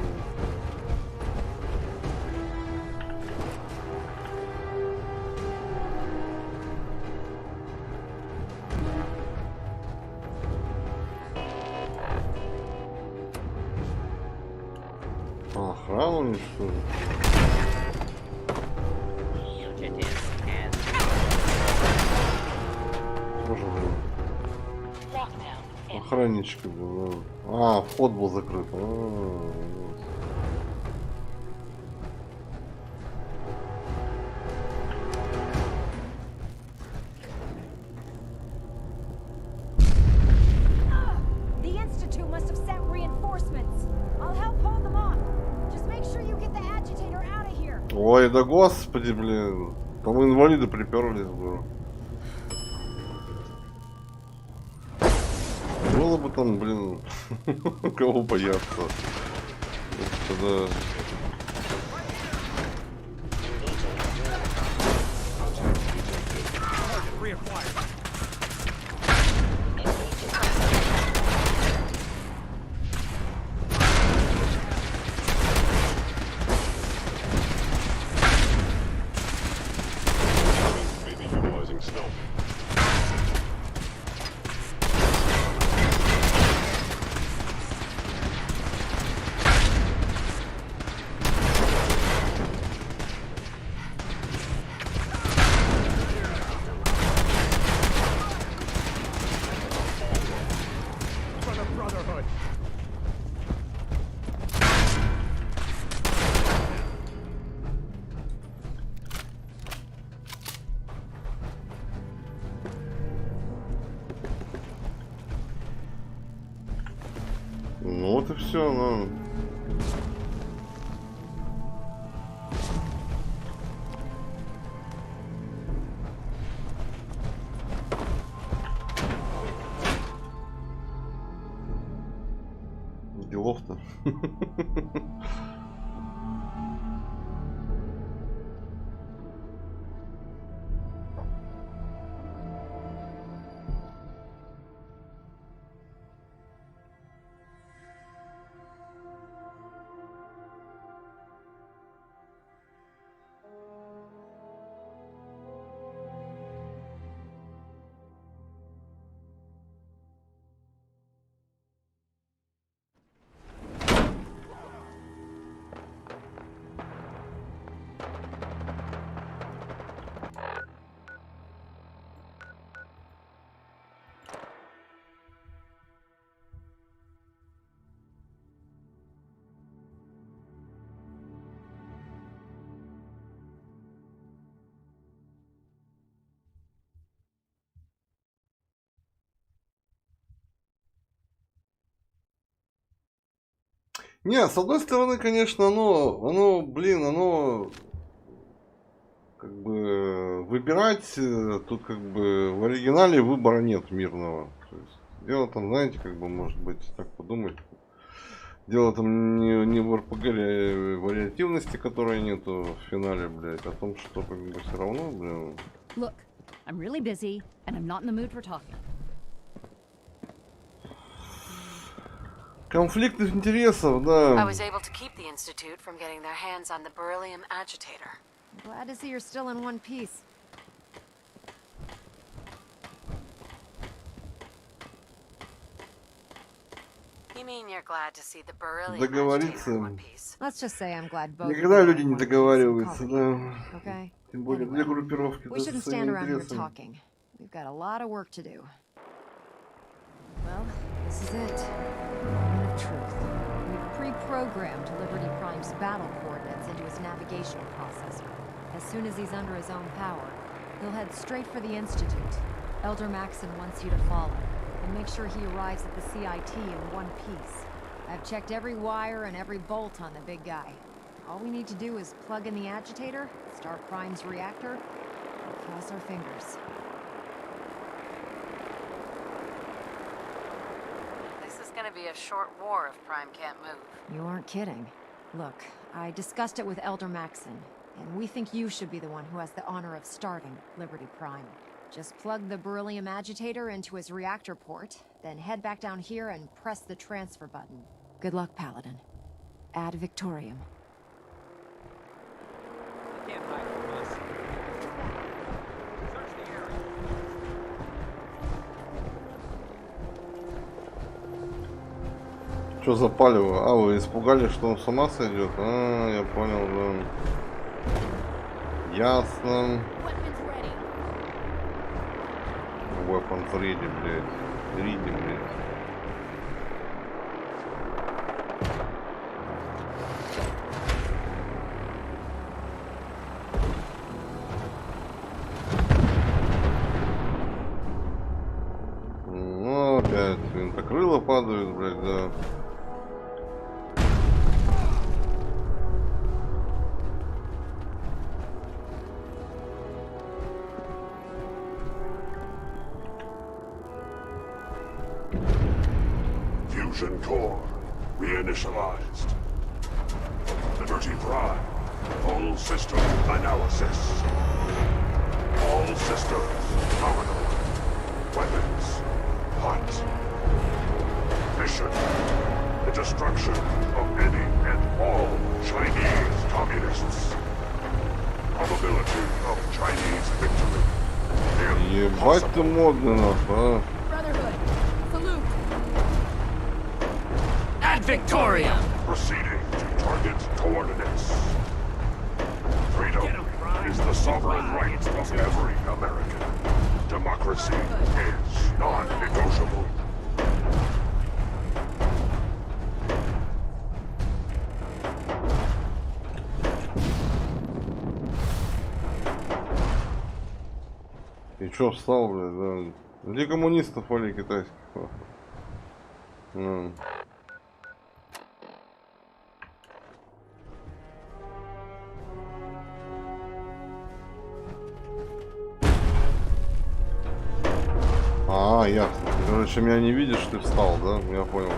А, охрану уничтожили. Тоже, блин. Охраннички, блин. А, вход был закрыт. The Institute must have sent reinforcements. I'll help hold them off. Just make sure you get the agitator out of here. Ой, да господи, блин. Там инвалиды приперлись, блин. Было бы там, блин, кого бояться. Тогда... Ну вот и все, ну. Делов-то. Не, с одной стороны, конечно, оно как бы выбирать, тут как бы в оригинале выбора нет мирного. То есть, дело там, знаете, как бы, может быть, так подумать. Дело там не в РПГ вариативности, которой нету в финале, блядь, о том, что как бы все равно, блин. Look, I'm really busy, and I'm not in the mood for talking. Конфликт интересов, да. I was able to keep the Institute from getting their hands on the beryllium agitator. Glad to see you're still in one piece. You mean you're glad to see the beryllium Договориться. agitator in one piece? Let's just say I'm glad both. Никогда люди не договариваются, да. Okay. Тем более для группировки. We shouldn't stand around here talking. We've got a lot of work to do. Well, this is it. The moment of truth. We've pre-programmed Liberty Prime's battle coordinates into his navigational processor. As soon as he's under his own power, he'll head straight for the Institute. Elder Maxon wants you to follow, and make sure he arrives at the CIT in one piece. I've checked every wire and every bolt on the big guy. All we need to do is plug in the agitator, start Prime's reactor, and cross our fingers. This is gonna be a short war if Prime can't move. You aren't kidding. Look, I discussed it with Elder Maxon, and we think you should be the one who has the honor of starting Liberty Prime. Just plug the beryllium agitator into his reactor port, then head back down here and press the transfer button. Good luck, Paladin. Ad Victoriam. Can't hide from us. Search the area. Что запаливаю? А, вы испугались, что он с ума сойдет? А, я понял, да. Ясно. Weapons ready, блядь. Ready, блядь. Ну, опять винтокрыло падают, блядь, да. Fusion core reinitialized. Liberty Prime. Full system analysis. All systems nominal. Weapons hot. Mission: the destruction of any and all Chinese communists. Probability of Chinese victory. Ебать ты модный, нахуй, а. Victoria! Proceeding to target coordinates. Freedom is the sovereign right of every American. Democracy is non-negotiable. И чё встал, блядь, да? Где коммунистов, вали китайских? Ну. А, ясно. Короче, меня не видишь, ты встал, да? Я понял.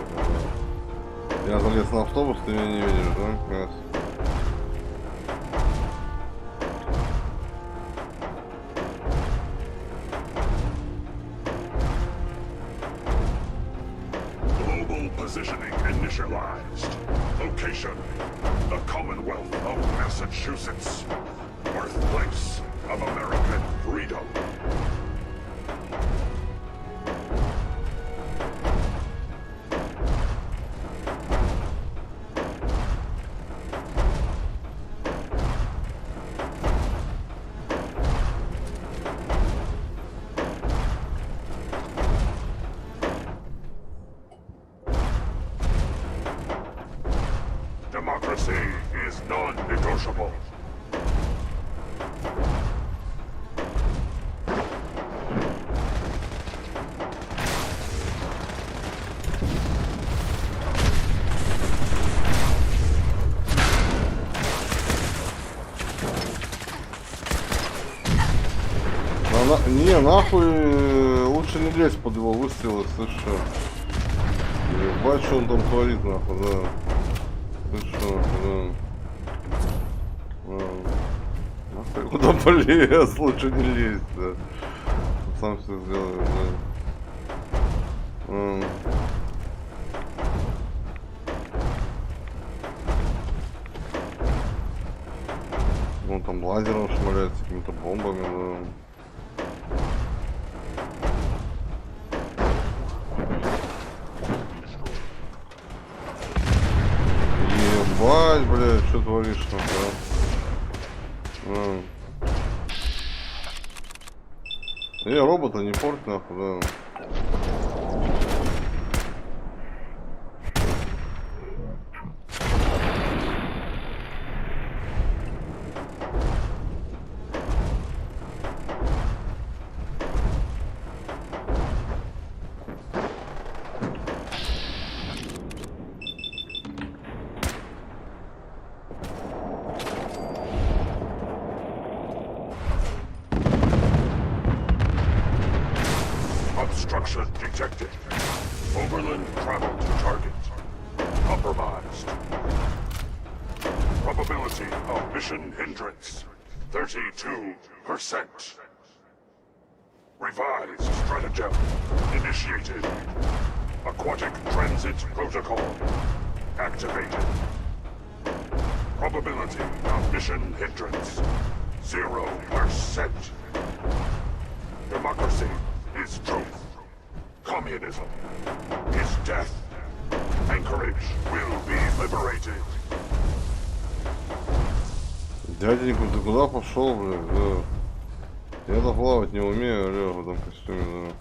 Я залез на автобус, ты меня не видишь, да? Ясно. Global positioning initialized. Location: the Commonwealth of Massachusetts. Birthplace of American freedom. Democracy is non-negotiable. Не, нахуй лучше не лезть под его выстрелы, слышь, что? Ебать, что он там творит, нахуй, да. Слышь, что, да. Нахуй, куда полез, лучше не лезть, да. Сам все сделаю, да. Он там лазером шмаляется, какими-то бомбами, да. Ебать, блядь, что творишь там, да? Робота не порть, нахуй, да. Obstruction detected. Overland travel to target. Compromised. Probability of mission hindrance, 32%. Revised stratagem initiated. Aquatic transit protocol activated. Probability of mission hindrance, 0%. Democracy is truth. Communism is death. Anchorage will be liberated. Дяденька, ты куда пошел, блядь? Да. Я-то плавать не умею, алё, в этом костюме, да.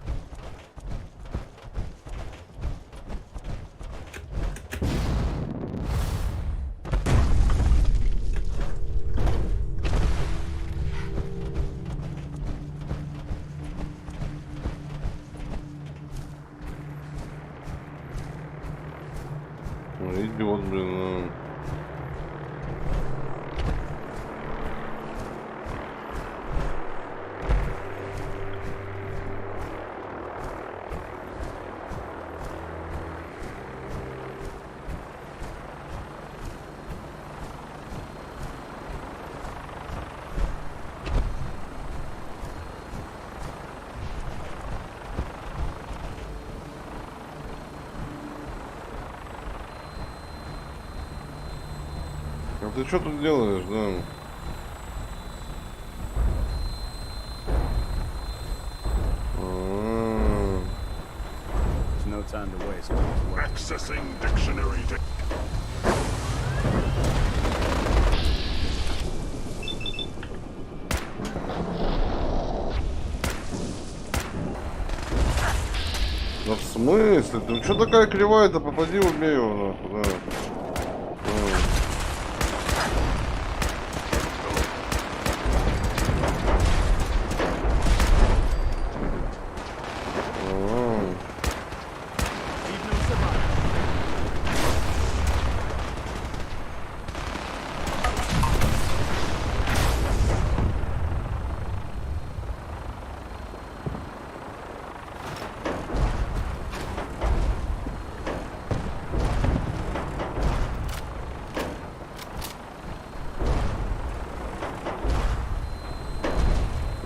Идиот, блин, А ты что тут делаешь, да? No time to waste. Accessing dictionary. Да в смысле? Ты что такая кривая-то? Попади, убей его, нахуй, да.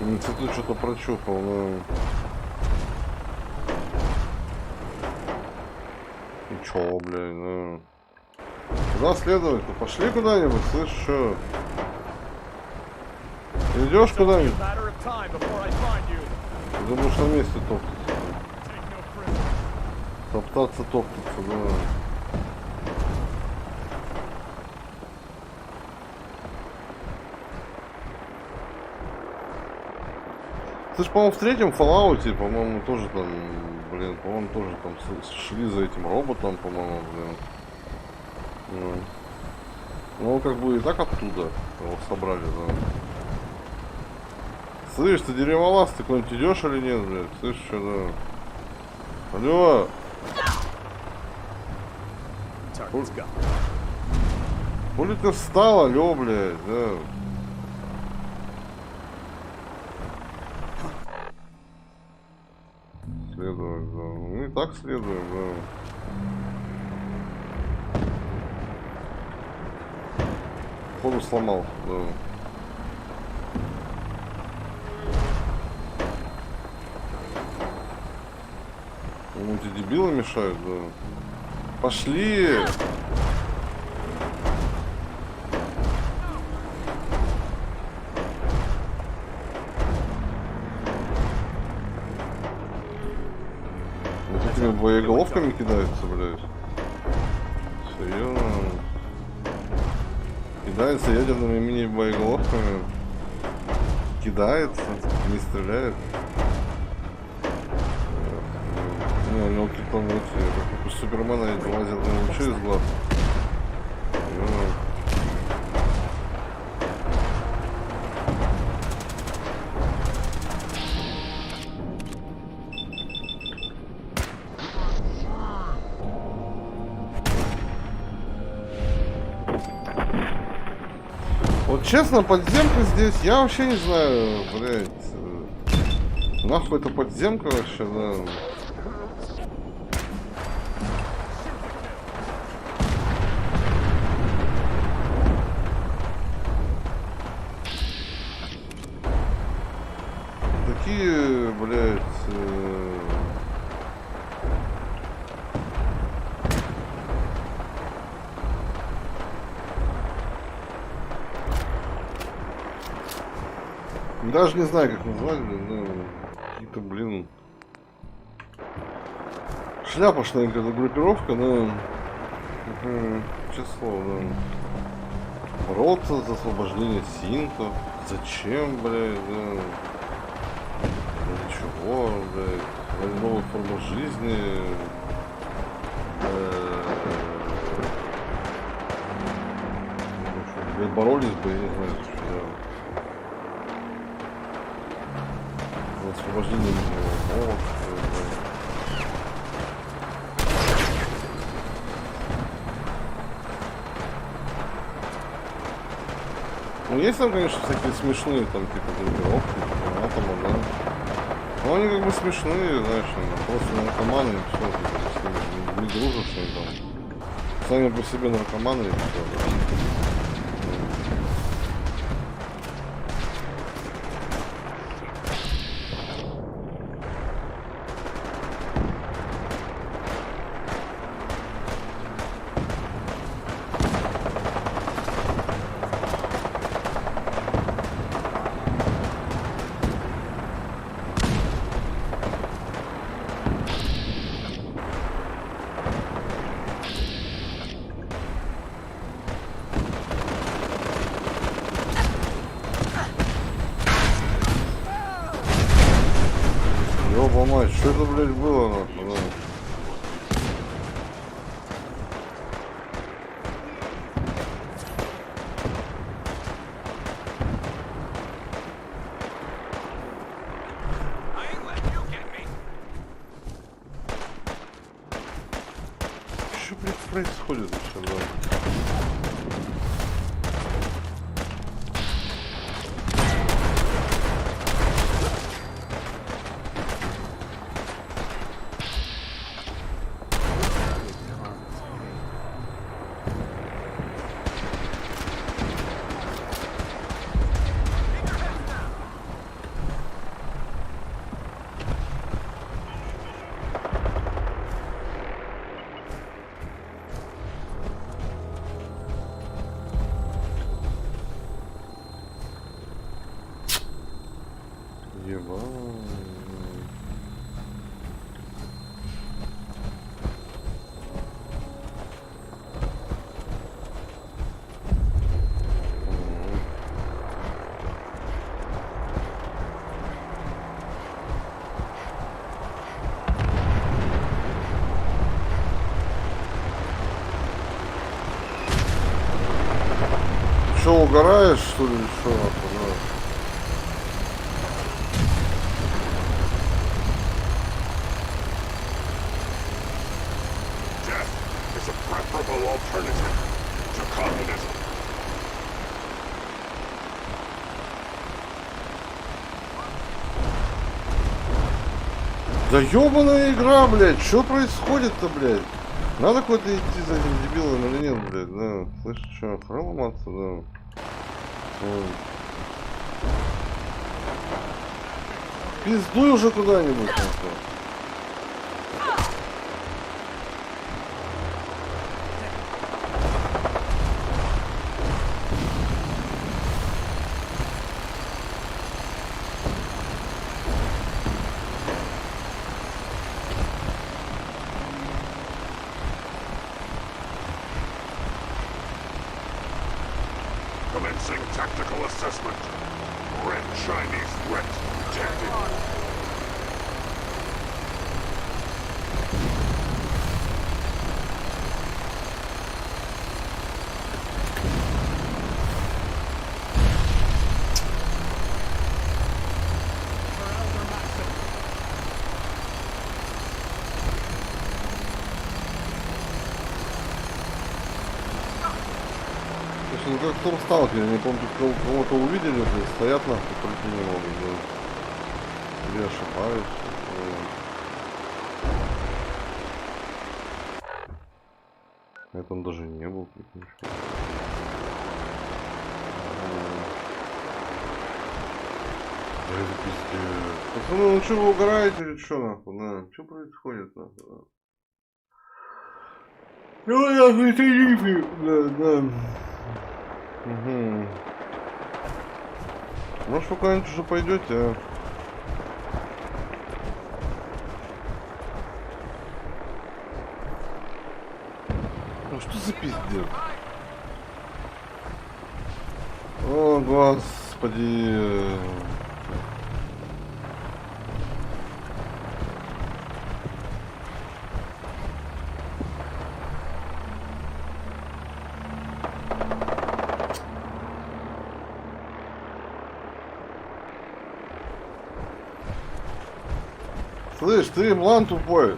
Институт что-то прочухал, но... И чё, блядь, ну... Куда следовать-то? Пошли куда-нибудь, слышь, что? Идешь куда-нибудь? Думаешь, на месте топтаться? Топтаться, да. Ты ж, по-моему, в третьем Fallout, по-моему, тоже там, блин, по-моему, тоже там шли за этим роботом, по-моему, блин. Ну, как бы и так оттуда его собрали, да. Слышь, ты дереволаз, ты куда-нибудь идешь или нет, блядь? Слышь, что, да? Алло! Хули ты встал, алло, блядь, да. следовать, да. Ну и так следуем, да. Походу сломал, да. Ну эти дебилы мешают, да. Пошли! Вот этими боеголовками кидаются, блядь. Серьезно. Кидается ядерными мини-боеголовками. Кидается, не стреляет. Ну, у него какие-то эти, как у Супермена, эти лазерные лучи из глаз. Вот честно, подземка здесь, я вообще не знаю, блядь. Нахуй это подземка вообще, да. Такие, блядь, даже не знаю, как назвать, ну, какие-то, блин, шляпошная какая-то группировка, но число, да. Бороться за освобождение синтов. Зачем, блядь, да? Для чего, блядь? Ради новой формы жизни. Блядь, боролись бы, я не знаю, что делать. Освобождение мод. Ну есть там, конечно, всякие смешные там типа группировки, типа атома, да. Но они как бы смешные, знаешь, просто наркоманы и все, ты с ними не дружишь, они там сами по себе наркоманы и все, да. Что это, блядь, было, нахуй, да? Что, блядь, происходит вообще, да? Что, угораешь, что ли, что нахуй, да? Death is a preferable alternative to communism. Да ёбаная игра, блядь, что происходит-то, блядь? Надо куда-то идти за этим дебилом или нет, блядь, да. Слышь, что, храм ломаться, да. Пиздуй уже куда-нибудь, нахуй. Commencing tactical assessment. Red Chinese threat detected. Ну как в том сталкере, не помню, кого-то увидели, блин, стоят нахуй, пройти не могут, да. Или ошибаюсь. Я там даже не был, ничего. Пацаны, ну что вы угораете или что нахуй, да? Что происходит нахуй? Ну я не да. Угу. Может вы куда-нибудь уже пойдете, а? Ну что за пиздец? О, господи. Слышь, ты млан тупой.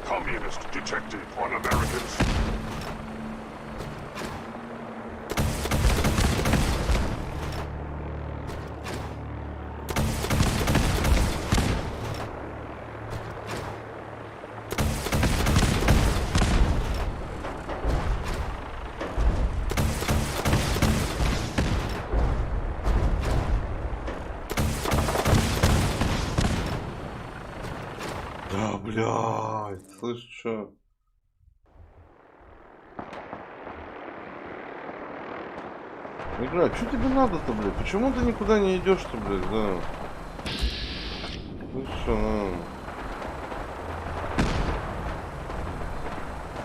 Communist detected on Americans. Да, блядь, слышь, чё? Игра, что тебе надо-то, блядь? Почему ты никуда не идешь-то, блядь, да? Ну что, ну...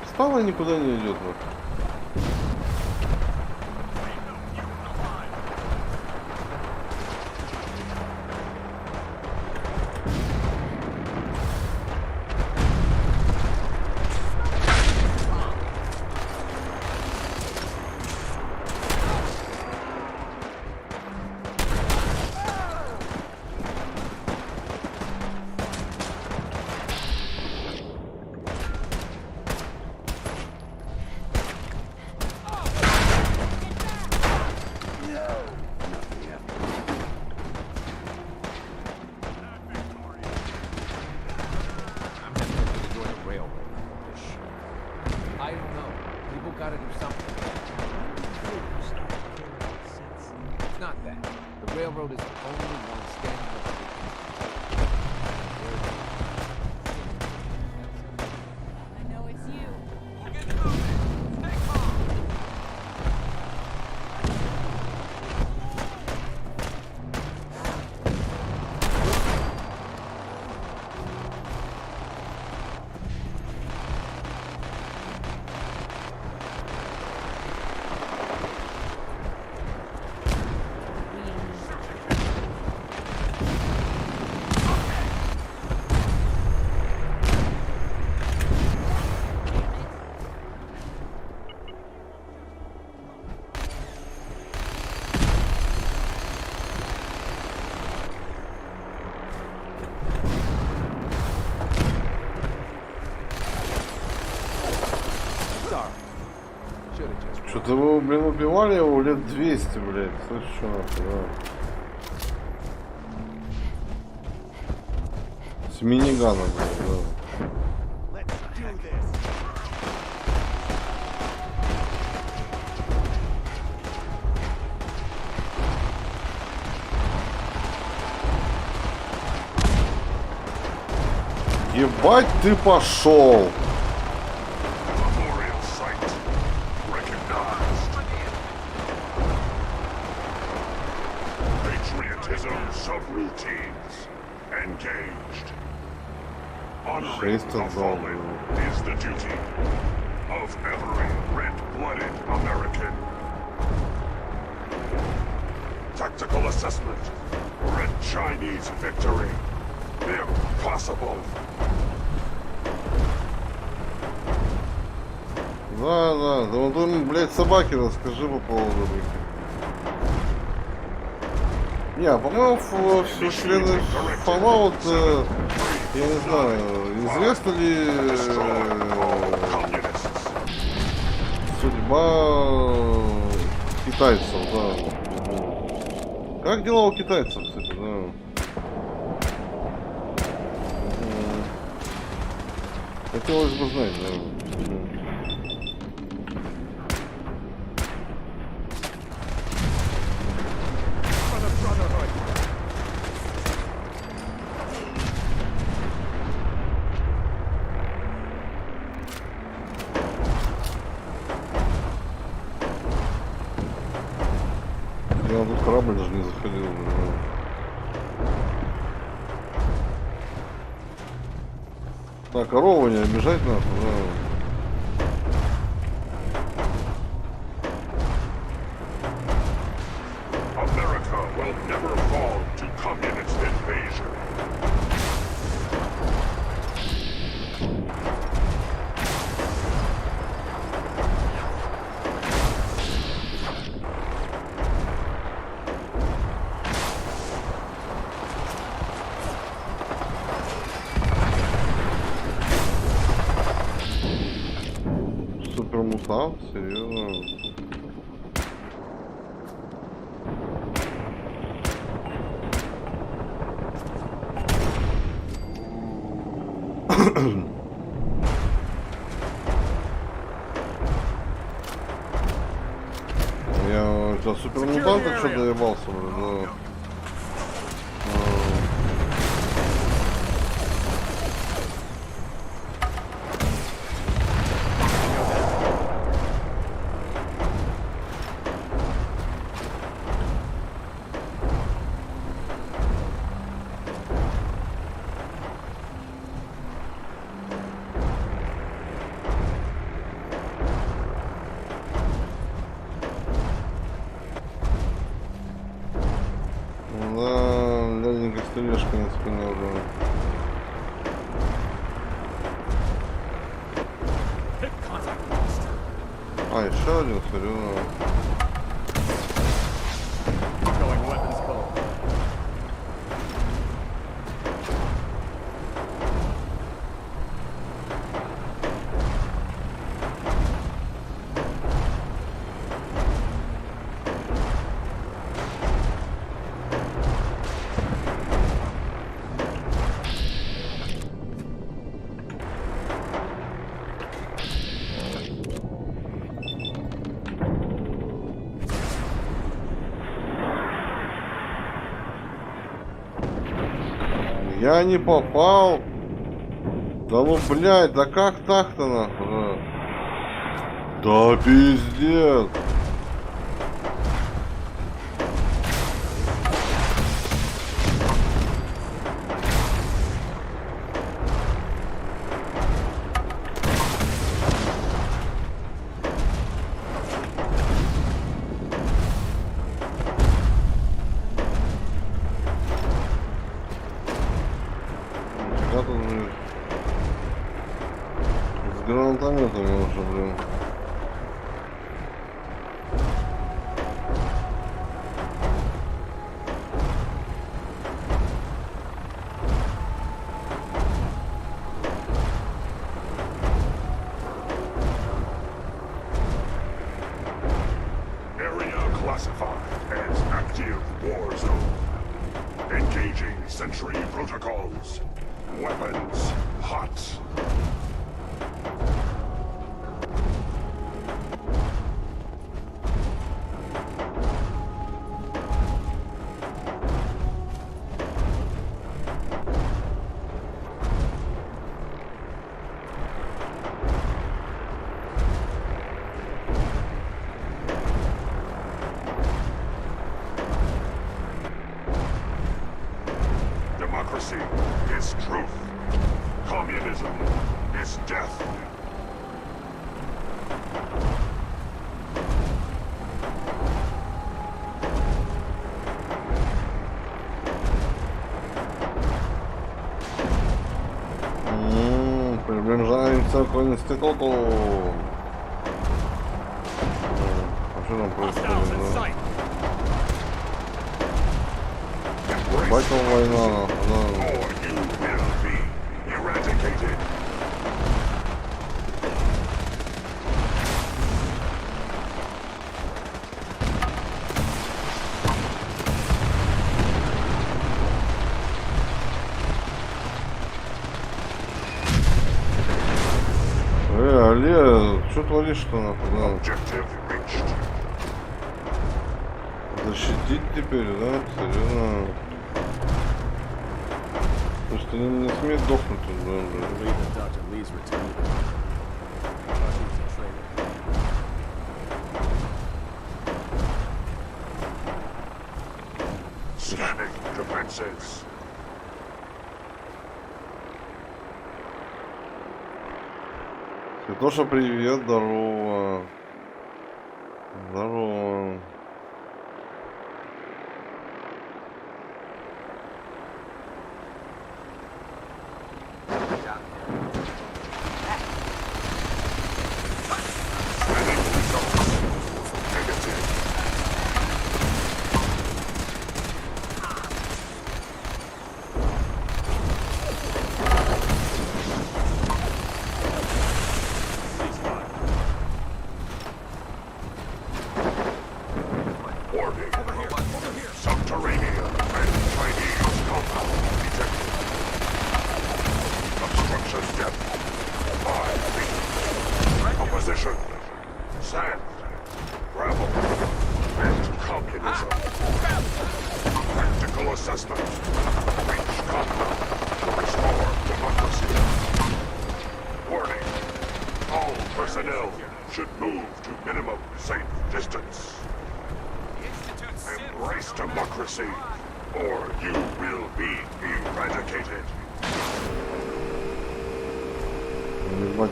Встала и никуда не идет, нахуй. Что-то вы, блин, убивали его лет 200, блядь. Слышь, что нахуй, да. С миниганом, блядь, да. Ебать ты пошел! Honoring the fallen is the duty of every red-blooded American. Tactical assessment. Red Chinese victory. Impossible. Да, вот им, блядь, собаки расскажи по поводу них. Не, по-моему, все члены Fallout, я не знаю, известна ли судьба китайцев, да. Как дела у китайцев, кстати, да. Хотелось бы знать, да. Я тут корабль даже не заходил. Да, корову не обижать надо, да. Супермутант, серьезно. Я сейчас супермутанта что доебался, да. Тележка на спине уже. А, еще один, серьезно. Я не попал. Да ну, блядь, да как так-то нахуй? Да пиздец. С гранатометами уже, блин. classified as active war zone. Engaging sentry protocols. Weapons hot. Democracy is truth. Communism is death. Приближаемся к институту. А что там происходит? Батл война. Олег, что творишь-то нахуй? Защитить теперь, да? Серьезно? Потому что не смеет дохнуть тут, да? Святоша, привет, здорово. Здорово.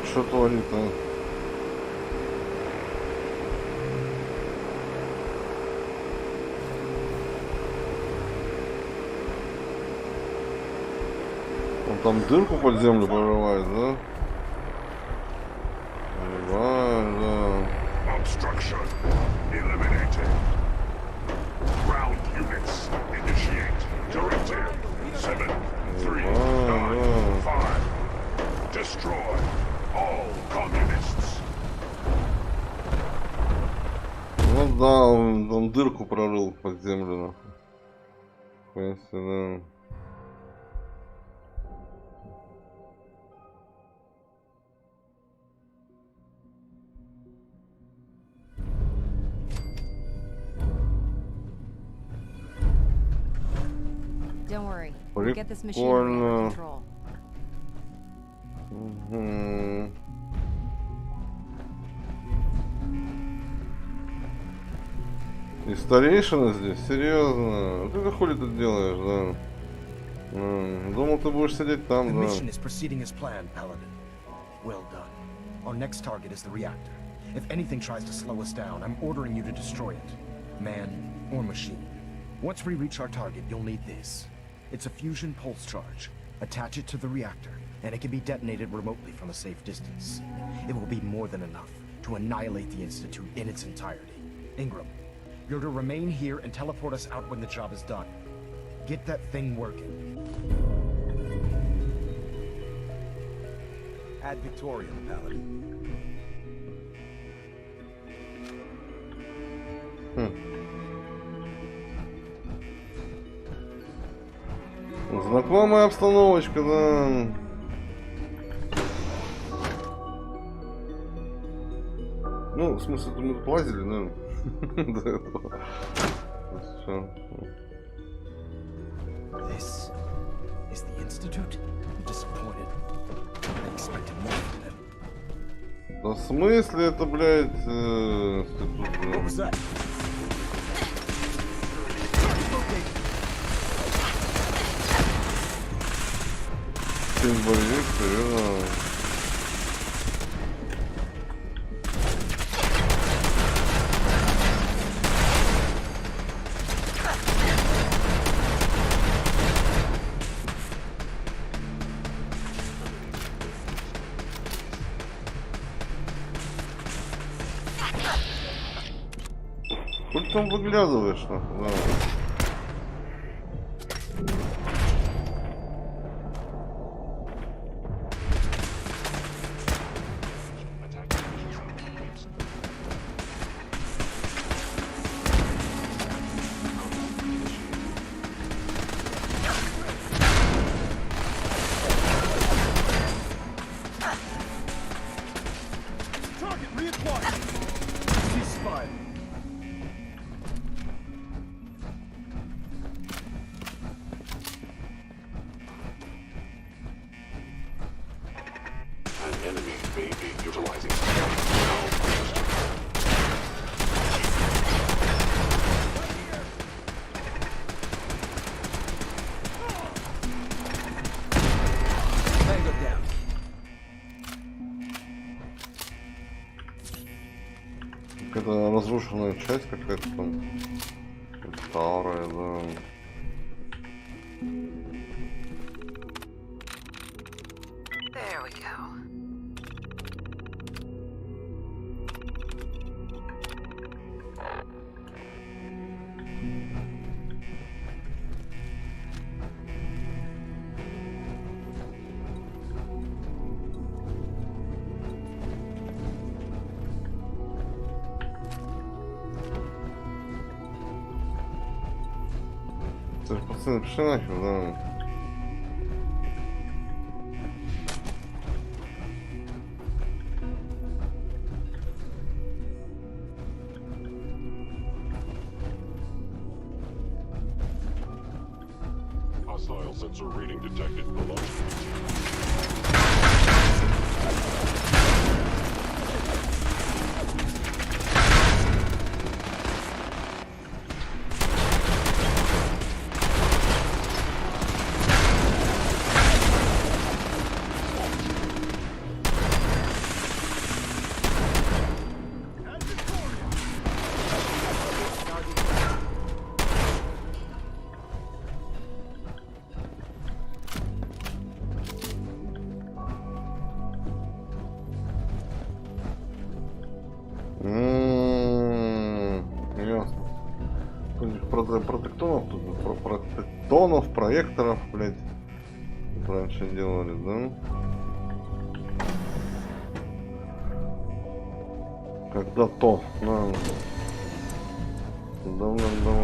Что творит, а? Он там дырку под землю прорывает, да? Прорывает, да. Obstruction eliminated. Ground units initiate. Directive 7, 3, 9, 5. Destroy all communists. Ну да, он дырку прорыл под землю, нахуй. Да. Don't worry. We'll get this machine under control. И старейшина здесь? Серьезно? Ты как хули тут делаешь, да? Думал, ты будешь сидеть там, да? The mission is proceeding as planned, Paladin. Well done. Our next target is the reactor. If anything tries to slow us down, I'm ordering you to destroy it. Man or machine. Once we reach our target, you'll need this. It's a fusion pulse charge. Attach it to the reactor, and it can be detonated remotely from a safe distance. It will be more than enough to annihilate the Institute in its entirety. Ingram, you're to remain here and teleport us out when the job is done. Get that thing working. Ad Victoriam, Paladin. вам и обстановочка, да. Ну, в смысле, мы тут лазили, да. До этого. Все. This is the Institute? I'm disappointed. I expected more from them. Да в смысле это, блядь, институт, What was that? Фильм боевик, наверное. Хоть там выглядываешь, нахуй, да. Это разрушенная часть какая-то там старая, да. There we go. Пацаны, пошли нахер, да. Hostile sensor reading detected below. Ясно. Протектонов тут, протектонов, проекторов, блядь, раньше делали, да? Когда-то, да. Давно, да.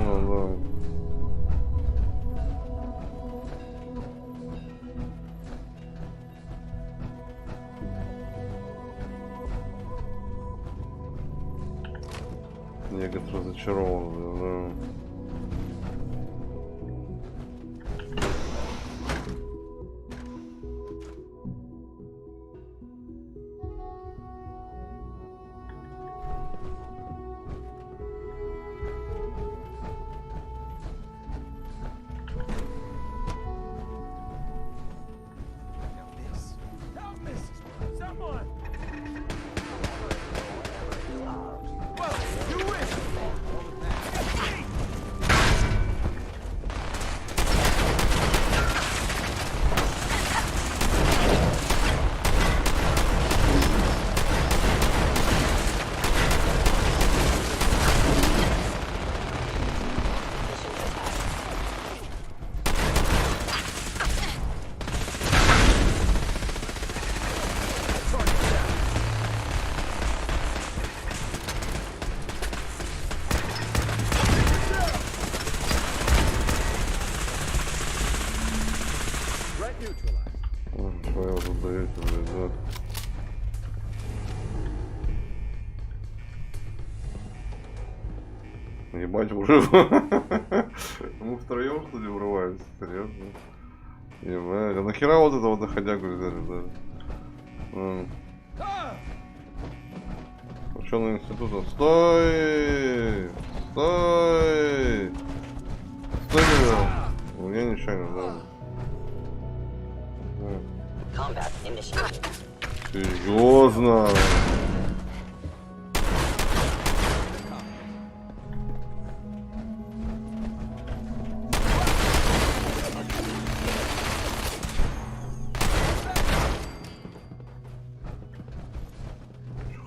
Я как разочарован, да. Ебать, уже. Мы втроем, что ли, врываемся? Серьезно? Ебать, а нахера вот этого доходягу взяли, да? Ученый института. Стой! Стой! Стой, да? Я нечаянно, да. Серьезно?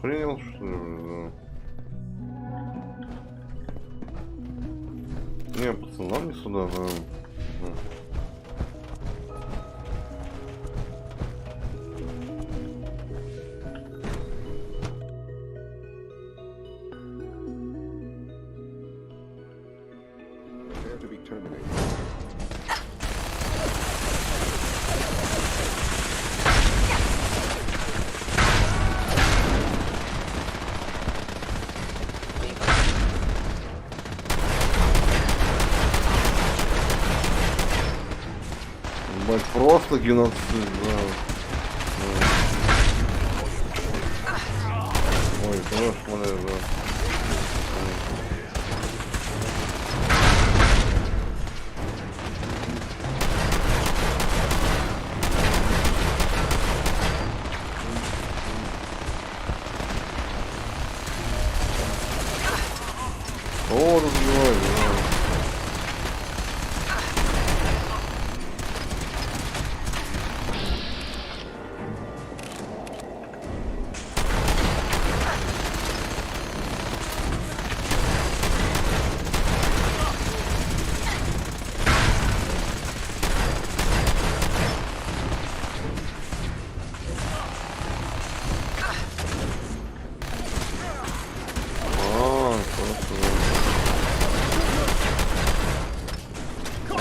Охренел, что ли, да? Не, пацанам не сюда, да. Просто геноцид, да. Ой, конечно, да. О, разбивай, да.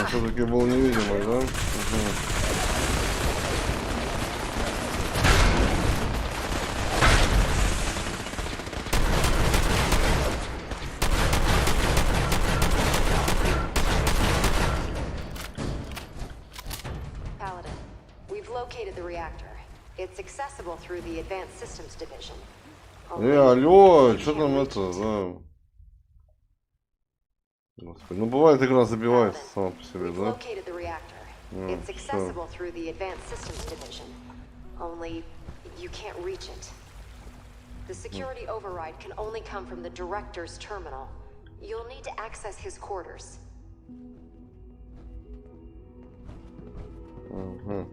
Все-таки был невидимый, да? Paladin, we've located the reactor. It's accessible through the Advanced Systems Division. Алло, что там это, да? Господи, ну бывает игра забивается сама по себе, да? It's accessible through the Advanced Systems Division. Only you can't reach it. The security override can only come from the director's terminal. You'll need to access his quarters. Ага.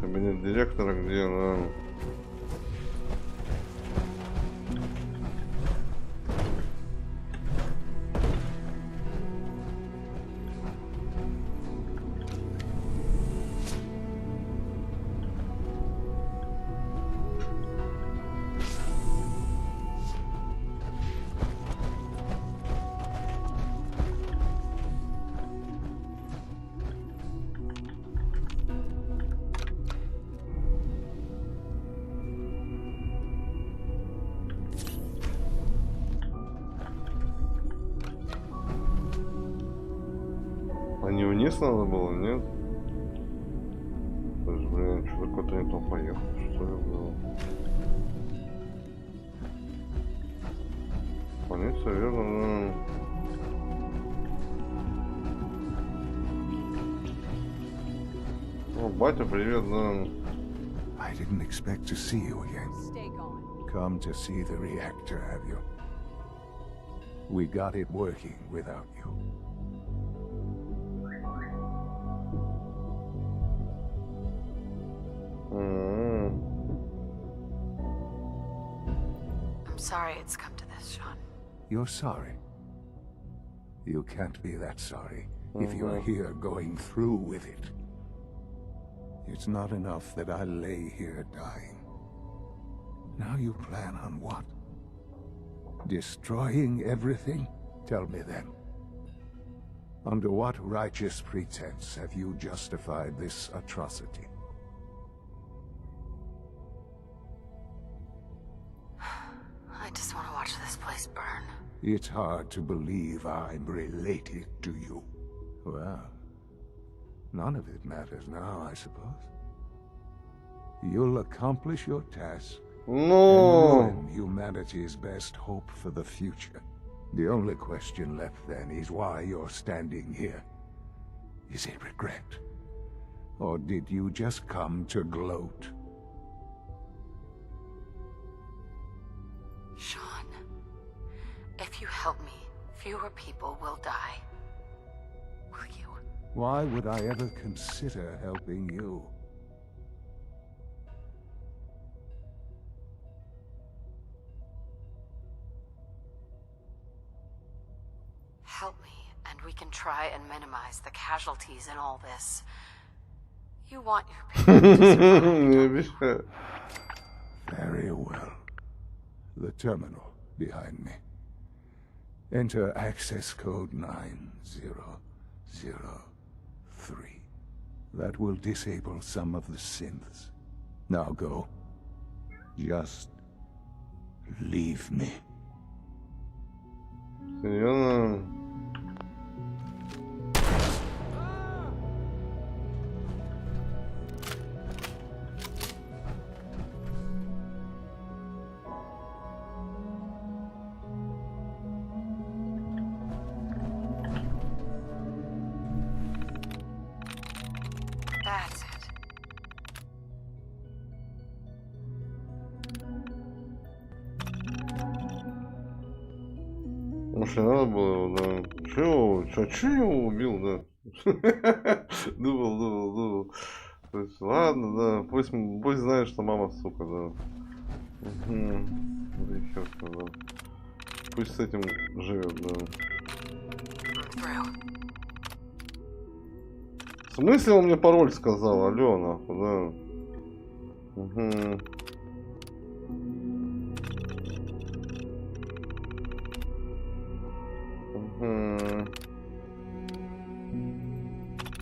Кабинет директора, где она... Не вниз надо было, нет? То есть, блин, что-то куда-то не то поехал, что ли было? Понять, все верно, да. О, батя, привет, да. I didn't expect to see you again. Stay gone. Come to see the reactor, have you? We got it working without you. I'm sorry it's come to this, Sean. You're sorry? You can't be that sorry if you're here going through with it. It's not enough that I lay here dying. Now you plan on what? Destroying everything? Tell me then. Under what righteous pretense have you justified this atrocity? I just want to watch this eyes burn. It's hard to believe I'm related to you. Well, none of it matters now, I suppose. You'll accomplish your task and ruin humanity's best hope for the future. The only question left then is why you're standing here. Is it regret? Or did you just come to gloat? Sean, if you help me, fewer people will die. Will you? Why would I ever consider helping you? Help me, and we can try and minimize the casualties in all this. You want your people to survive. Very well. The terminal behind me. Enter access code 9003. That will disable some of the synths. Now go. Just leave me. Серьезно? That's it. Может, не надо было его, да. Чё его убил, да? Думал. То есть, ладно, да. Пусть знает, что мама сука, да. Да. Пусть с этим живет, да. В смысле он мне пароль сказал, алё, нахуй, да.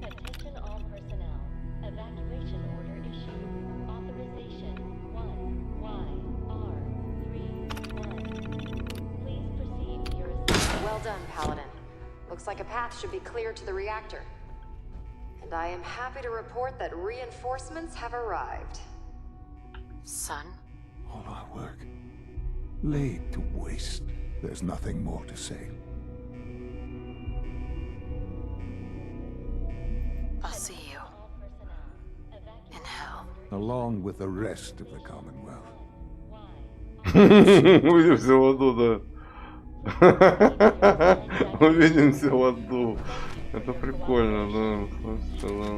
Attention all personnel. Evacuation order issued. Authorization 1YR31. Please proceed to your assignment. Well done, Paladin. Looks like a path should be clear to the reactor. And I am happy to report that reinforcements have arrived. Son? All our work laid to waste. There's nothing more to say. I'll see you in hell. Along with the rest of the Commonwealth. Увидимся в аду, да. Увидимся в аду. Это прикольно, да. Слышишь, да.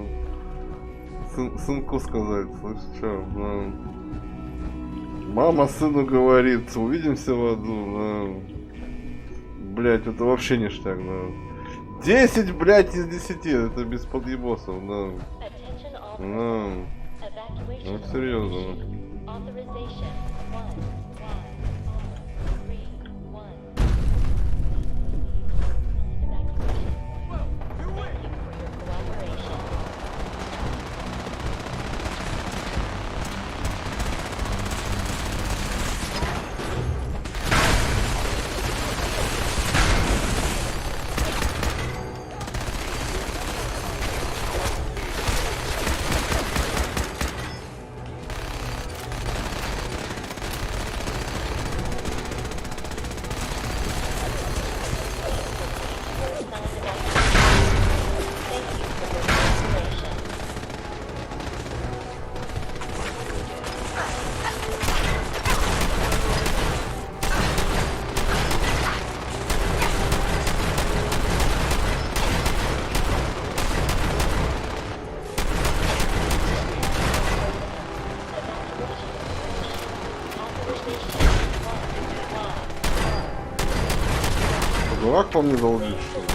Сынку сказать, слышишь, что, да. Мама сыну говорит, увидимся в аду, да. Блять, это вообще ништяк, да. 10, блять, из 10, это без подъебосов, да. Ну, серьезно. Дурак по мне долбит, что ли?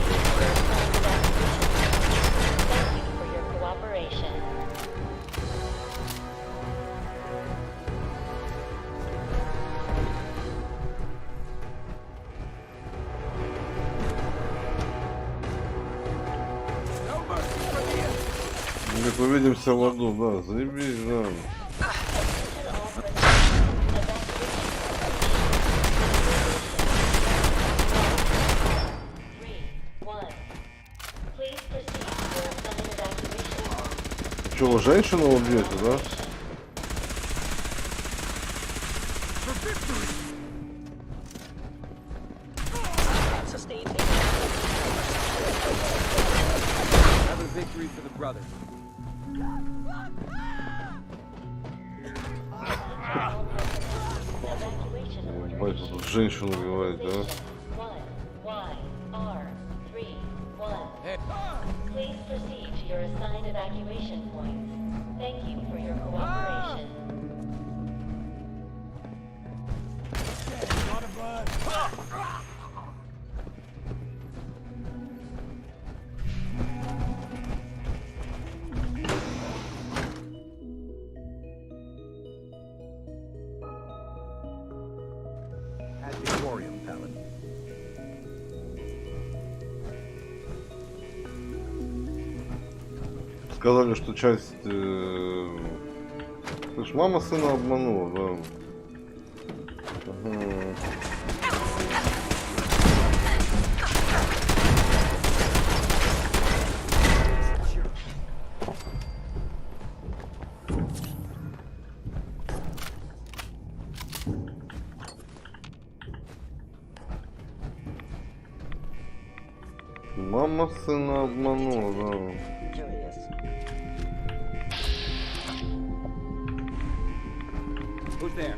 Говорит, увидимся в аду, да, заебись, да. Что, вы женщину убьете, да? Victory for the brother. Ебать, тут женщину убивает, да? Please proceed to your assigned evacuation points. Thank you for your cooperation. Сказали, что часть... Слышь, мама сына обманула, да. Ага. Мама сына обманула, да. Who's there?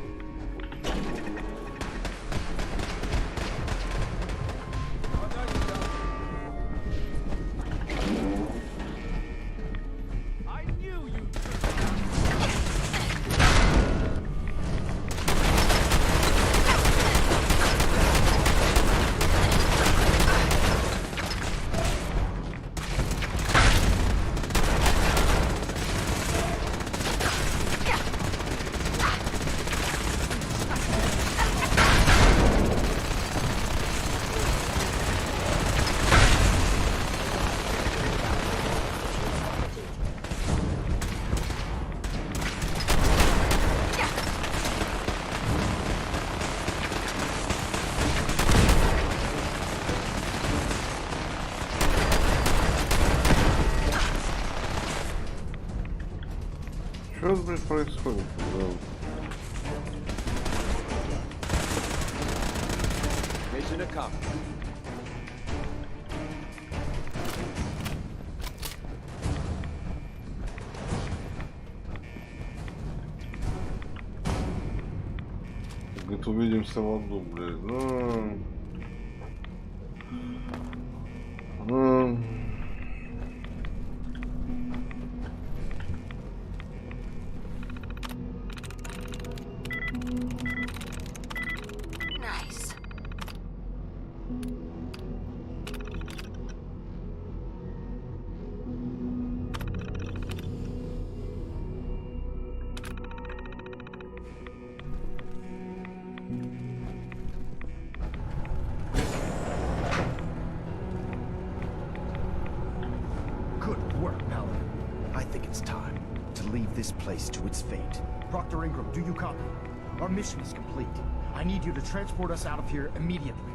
I knew you. Что, блядь, происходит? Да. Mission accomplished. Говорит, увидимся в аду, блядь. Nice. Good work, Paladin. I think it's time to leave this place to its fate. Proctor Ingram, do you copy? Our mission is complete. I need you to transport us out of here immediately.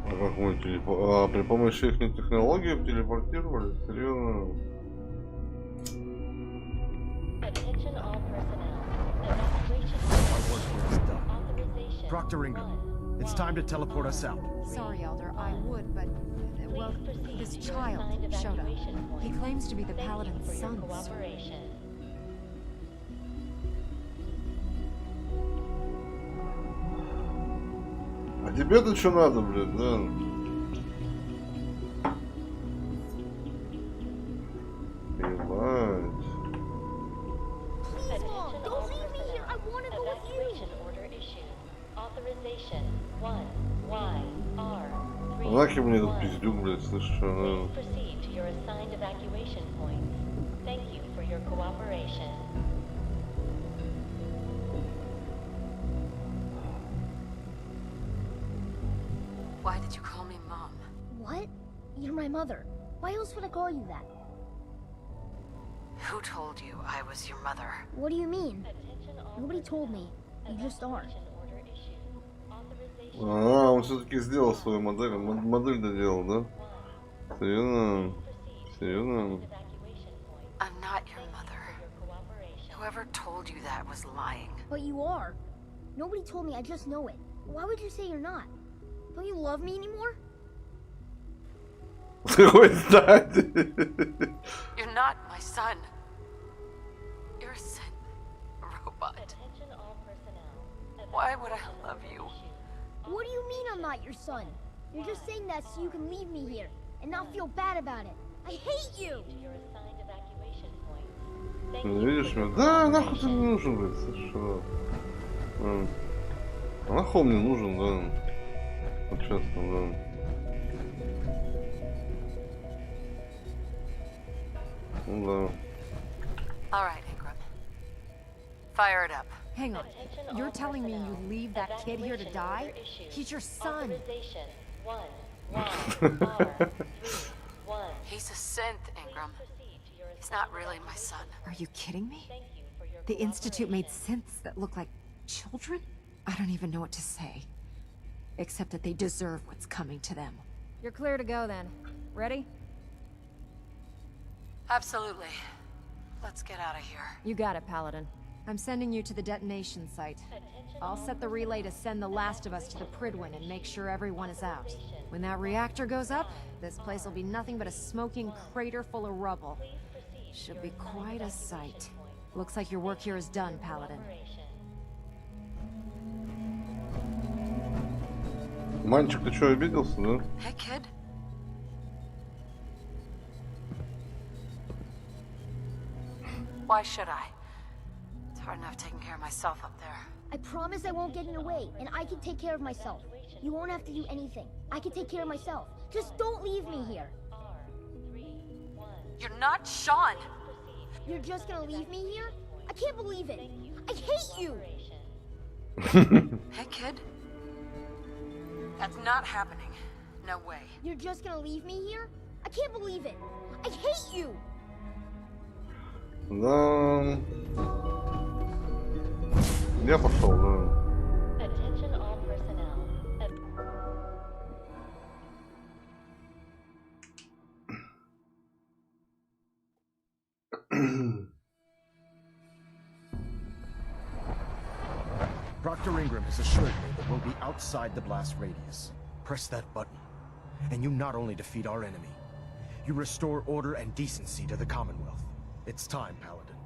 А как мы при помощи их технологий телепортировали? Серьезно? Attention all personnel. Evacuation Our work here is done. Proctor Ingram, it's time to teleport us out. Sorry, Elder, I would, but... well, this child showed up. He claims to be the Paladin's son. А тебе-то что надо, блядь, да? Ебать. Don't leave me here. I want to go with you. Evacuation order issued. Authorization 1YR. Нахер мне этот пиздюк, блядь, слышишь, что? Please proceed to your assigned evacuation points. Thank you for your cooperation. Why did you call me Mom? What? You're my mother. Why else would I call you that? Who told you I was your mother? What do you mean? Nobody told me. You just are. А, он все-таки сделал свою модель, модель доделал, да? Серьезно? Серьезно? I'm not your mother. Whoever told you that was lying. But you are. Nobody told me, I just know it. Why would you say you're not? Don't you love me anymore? Who is that? You're not my son. You're a synth robot. Why would I love you? What do you mean I'm not your son? You're just saying that so you can leave me here and not feel bad about it. I hate you! Видишь меня? Да, нахуй ты не нужен, блядь, что? Нахуй мне нужен, да. Вот честно, да. Ну да. All right, Igru. Fire it up. Hang on. You're telling me you leave that kid here to die? He's your son. He's a synth, Ingram. He's not really my son. Are you kidding me? The Institute made synths that look like children? I don't even know what to say. Except that they deserve what's coming to them. You're clear to go then. Ready? Absolutely. Let's get out of here. You got it, Paladin. I'm sending you to the detonation site. I'll set the relay to send the last of us to the Pridwin and make sure everyone is out. When that reactor goes up, this place will be nothing but a smoking crater full of rubble. Should be quite a sight. Looks like your work here is done, Paladin. Мальчик, ты что, обиделся, да? Hey, kid. Why should I? It's hard enough taking care of myself up there. I promise I won't get in the way, and I can take care of myself. You won't have to do anything. I can take care of myself. Just don't leave me here. You're not Sean! You're just gonna leave me here? I can't believe it. I hate you! Hey, kid. That's not happening. No way. You're just gonna leave me here? I can't believe it. I hate you! Да. Я пошел, да. Attention all personnel. Dr. Ingram has assured me that we'll be outside the blast radius. Press that button, and you not only defeat our enemy, you restore order and decency to the Commonwealth. It's time, Paladin.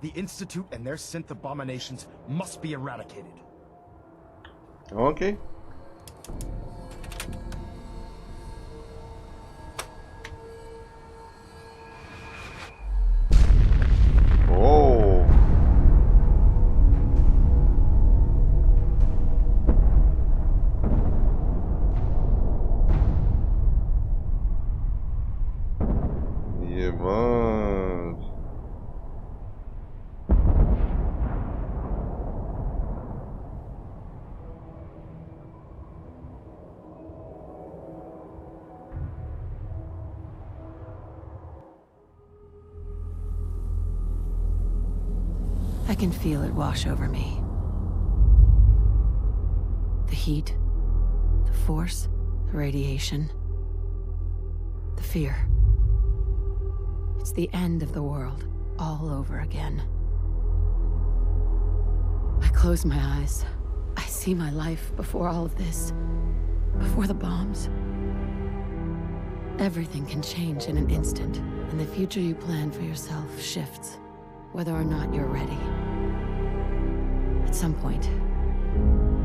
The Institute and their synth abominations must be eradicated. Okay. Oh. Ебать. I can feel it wash over me. The heat, the force, the radiation, the fear. It's the end of the world, all over again. I close my eyes. I see my life before all of this, before the bombs. Everything can change in an instant, and the future you plan for yourself shifts, whether or not you're ready. At some point,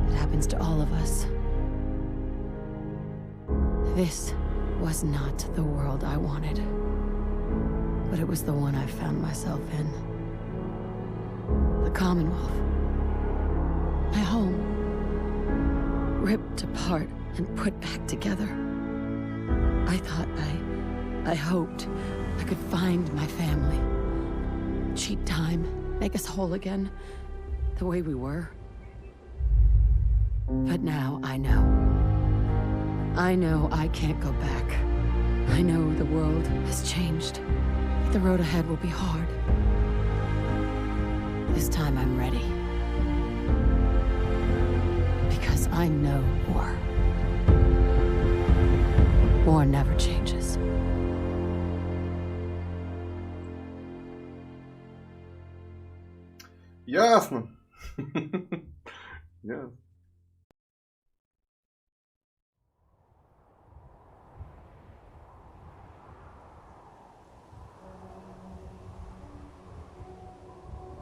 it happens to all of us. This was not the world I wanted, but it was the one I found myself in. The Commonwealth. My home. Ripped apart and put back together. I thought I hoped I could find my family. Cheat time, make us whole again, the way we were. But now I know. I know I can't go back. I know the world has changed. The road ahead will be hard. This time I'm ready. Because I know war. War never changes. Ясно. Ясно.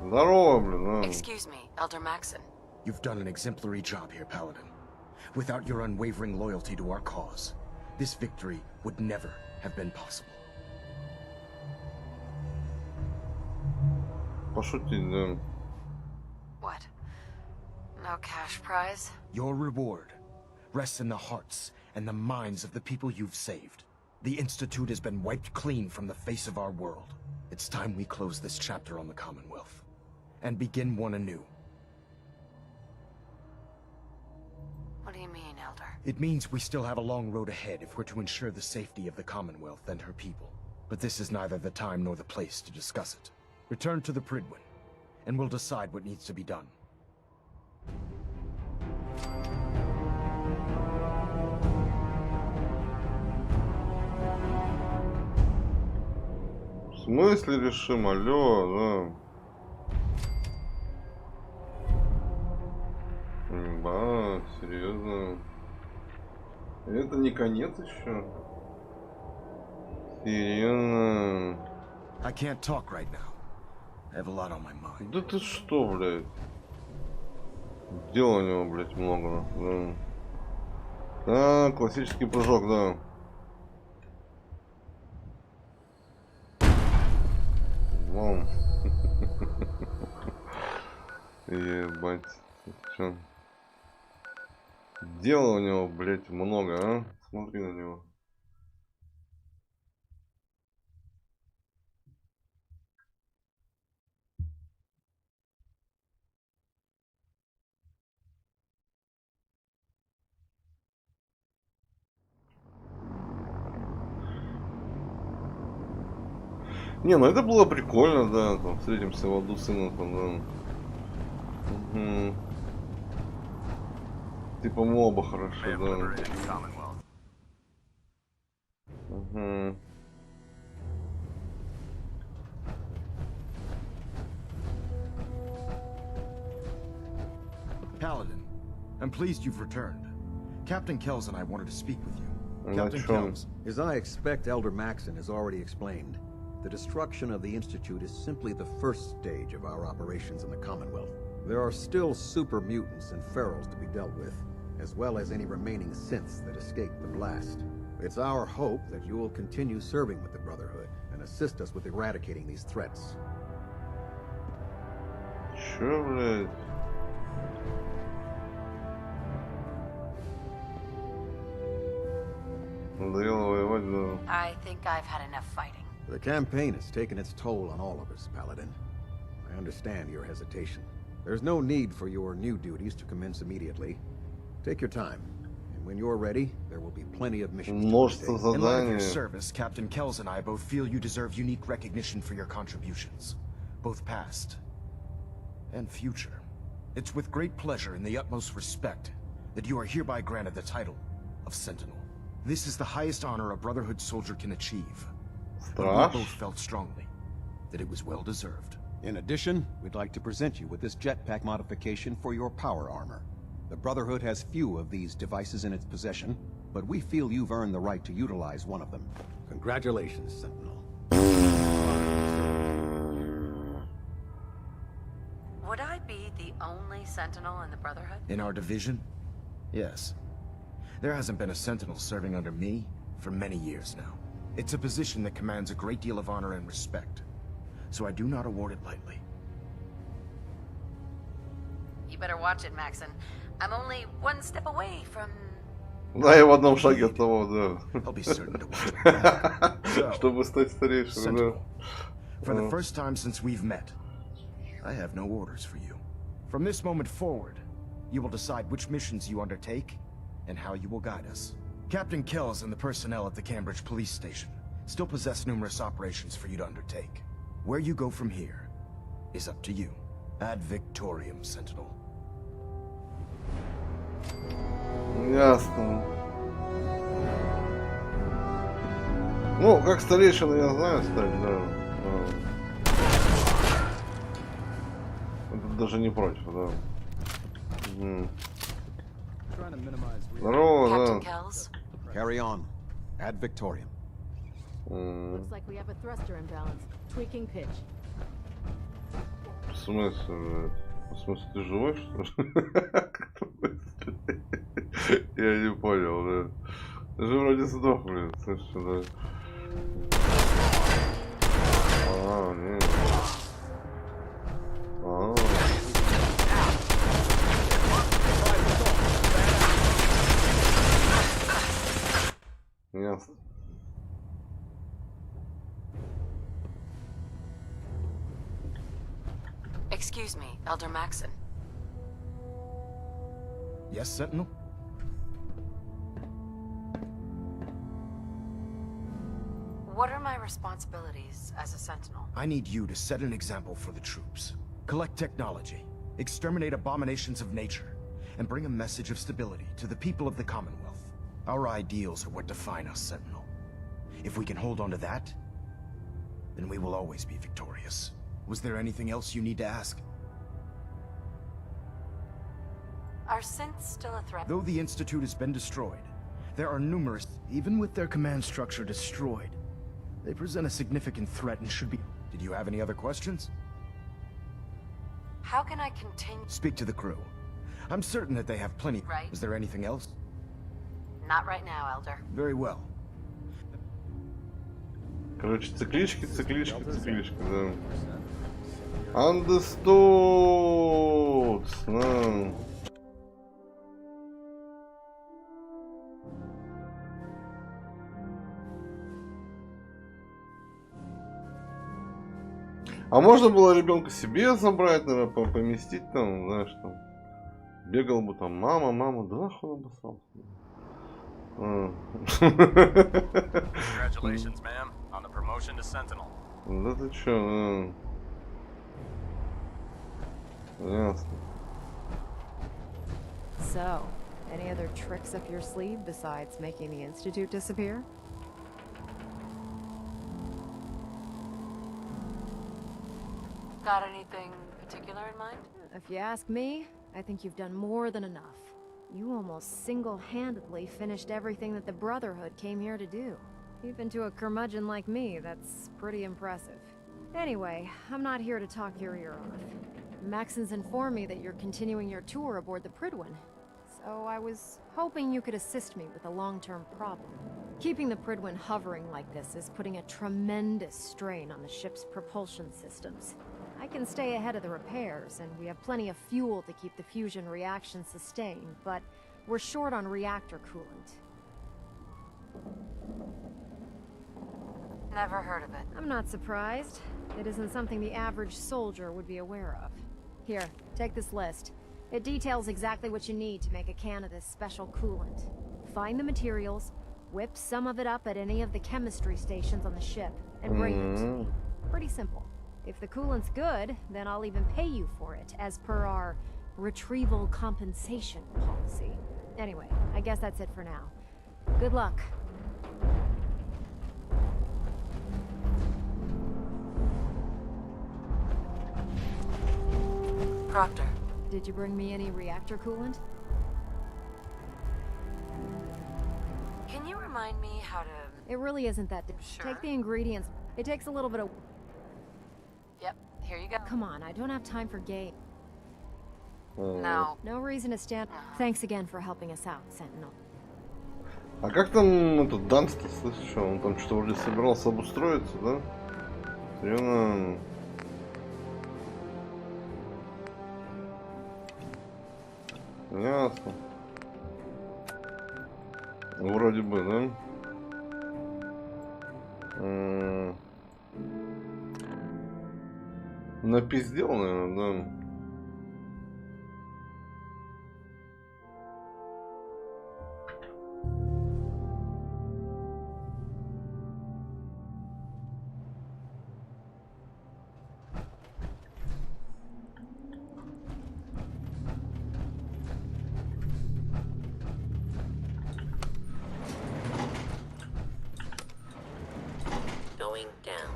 Здорово, блин. Excuse me, Elder Maxon. You've done an exemplary job here, Paladin. Without your unwavering loyalty to our cause, this victory would never have been possible. Пошутить, да. What? No cash prize? Your reward rests in the hearts and the minds of the people you've saved. The Institute has been wiped clean from the face of our world. It's time we close this chapter on the Commonwealth and begin one anew. What do you mean, Elder? It means we still have a long road ahead if we're to ensure the safety of the Commonwealth and her people. But this is neither the time nor the place to discuss it. Return to the Pridwin, and we'll decide what needs to be done. В смысле решим? Алло, да. Ба, серьезно. Это не конец еще? Серьезно. I can't talk right now. I have a lot on my mind. Да ты что, блядь? Дела у него, блядь, много. Да. Так, классический прыжок, да. Вау. Ебать. Чё? Дела у него, блядь, много, а? Смотри на него. Не, ну это было прикольно, да, там встретимся в аду сына, там, да. Угу. Типа моба хорошо, да. Угу. Paladin, I'm pleased you've returned. Captain Kells and I wanted to speak with you. Captain Kells, as I expect Elder Maxon has already explained, the destruction of the Institute is simply the first stage of our operations in the Commonwealth. There are still super mutants and ferals to be dealt with, as well as any remaining synths that escaped the blast. It's our hope that you will continue serving with the Brotherhood and assist us with eradicating these threats. Чё, блядь? Надоело воевать, да. I think I've had enough fighting. The campaign has taken its toll on all of us, Paladin. I understand your hesitation. There's no need for your new duties to commence immediately. Take your time, and when you're ready, there will be plenty of missions to undertake. In light of your service, Captain Kells and I both feel you deserve unique recognition for your contributions, both past and future. It's with great pleasure and the utmost respect that you are hereby granted the title of Sentinel. This is the highest honor a Brotherhood soldier can achieve. We both felt strongly that it was well deserved. In addition, we'd like to present you with this jetpack modification for your power armor. The Brotherhood has few of these devices in its possession, but we feel you've earned the right to utilize one of them. Congratulations, Sentinel. Would I be the only Sentinel in the Brotherhood? In our division? Yes. There hasn't been a Sentinel serving under me for many years now. It's a position that commands a great deal of honor and respect, so I do not award it lightly. You better watch it, Maxon. I'm only one step away from... Да, я в одном шаге от того, да. I'll be certain to watch. Чтобы стать старейшим, да. For the first time since we've met, I have no orders for you. From this moment forward, you will decide which missions you undertake and how you will guide us. Captain Kells and the personnel at the Cambridge police station still possess numerous operations for you to undertake. Where you go from here is up to you. Ad Victorium, Sentinel. Ясно. Ну, как старейшина я знаю стать, да. Это даже не против, да. Здорово, да. Carry on. Ad Victoriam. Looks like we have a thruster imbalance. Tweaking pitch. В смысле, ты живой, что ли? Я не понял, да. Ты же вроде сдох, блин, слышишь, да. Нет. Ясно. Excuse me, Elder Maxon. Yes, Sentinel? What are my responsibilities as a Sentinel? I need you to set an example for the troops. Collect technology, exterminate abominations of nature, and bring a message of stability to the people of the Commonwealth. Our ideals are what define us, Sentinel. If we can hold on to that, then we will always be victorious. Was there anything else you need to ask? Are synths still a threat? Though the Institute has been destroyed, there are numerous, even with their command structure destroyed. They present a significant threat and should be... Did you have any other questions? How can I continue? Speak to the crew. I'm certain that they have plenty. Right. Is there anything else? Not right now, Elder. Very well. Короче, циклички, да. Understood. Да. А можно было ребенка себе забрать, наверное, поместить там, знаешь, там. Бегал бы там, мама, да нахуй обоссался. Congratulations, ma'am, on the promotion to Sentinel. Да ты чё, ясно. So, any other tricks up your sleeve besides making the Institute disappear? Got anything particular in mind? If you ask me, I think you've done more than enough. You almost single-handedly finished everything that the Brotherhood came here to do. Even to a curmudgeon like me, that's pretty impressive. Anyway, I'm not here to talk your ear off. Maxon's informed me that you're continuing your tour aboard the Prydwen. So I was hoping you could assist me with a long-term problem. Keeping the Prydwen hovering like this is putting a tremendous strain on the ship's propulsion systems. I can stay ahead of the repairs, and we have plenty of fuel to keep the fusion reaction sustained, but we're short on reactor coolant. Never heard of it. I'm not surprised. It isn't something the average soldier would be aware of. Here, take this list. It details exactly what you need to make a can of this special coolant. Find the materials, whip some of it up at any of the chemistry stations on the ship, and bring it to me. Pretty simple. If the coolant's good, then I'll even pay you for it, as per our retrieval compensation policy. Anyway, I guess that's it for now. Good luck. Proctor. Did you bring me any reactor coolant? Can you remind me how to... It really isn't that Sure. Take the ingredients. It takes a little bit of... Yep, here you go. Come on, I don't have time for game. No. No reason to stand... Thanks again for helping us out, Sentinel. А как там этот Данс-то, слышишь, что он там что-то вроде собирался обустроиться, да? Серьезно? Ясно. Вроде бы, да? Напиздел, наверное, да. Going down.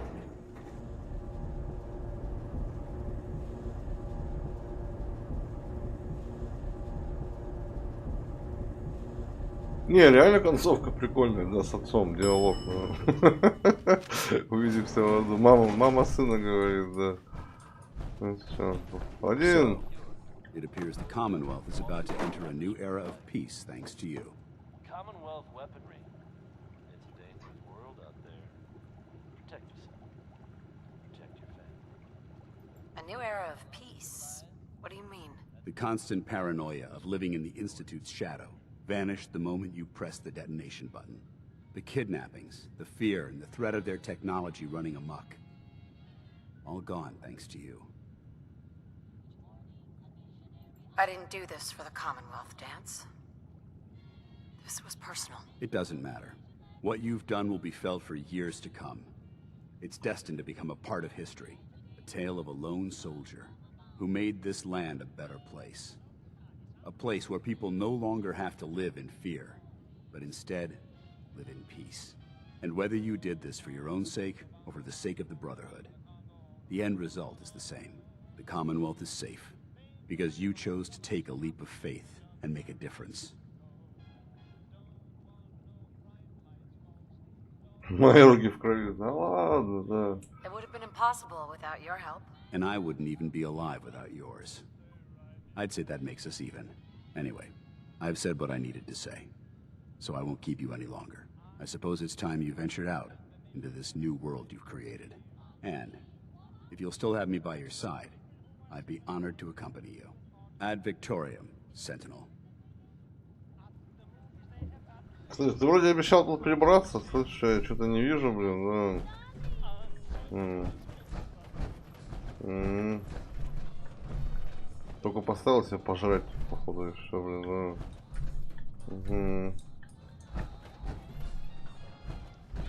Не, реально концовка прикольная, да, с отцом диалог. Увидев все, мама сына говорит, да. Один. It appears the Commonwealth is about to enter a new era of peace thanks to you. Commonwealth weaponry. It's a dangerous world out there. Protect yourself. Protect your family. A new era of peace? What do you mean? The constant paranoia of living in the Institute's shadow vanished the moment you pressed the detonation button. The kidnappings, the fear, and the threat of their technology running amok. All gone thanks to you. I didn't do this for the Commonwealth, Dance. This was personal. It doesn't matter. What you've done will be felt for years to come. It's destined to become a part of history. A tale of a lone soldier who made this land a better place. A place where people no longer have to live in fear, but instead live in peace. And whether you did this for your own sake or for the sake of the Brotherhood, the end result is the same. The Commonwealth is safe, because you chose to take a leap of faith and make a difference. Мои руки в крови. Да ладно, да. It would have been impossible without your help. And I wouldn't even be alive without yours. I'd say that makes us even. Anyway, I've said what I needed to say, so I won't keep you any longer. I suppose it's time you ventured out into this new world you've created. And if you'll still have me by your side, I'd be honored to accompany you. Ad Victoriam, Sentinel. Слушай, ты вроде обещал тут прибраться, слышишь, я что-то не вижу, блин, да. Только поставил себе пожрать, походу, и все, блин, да.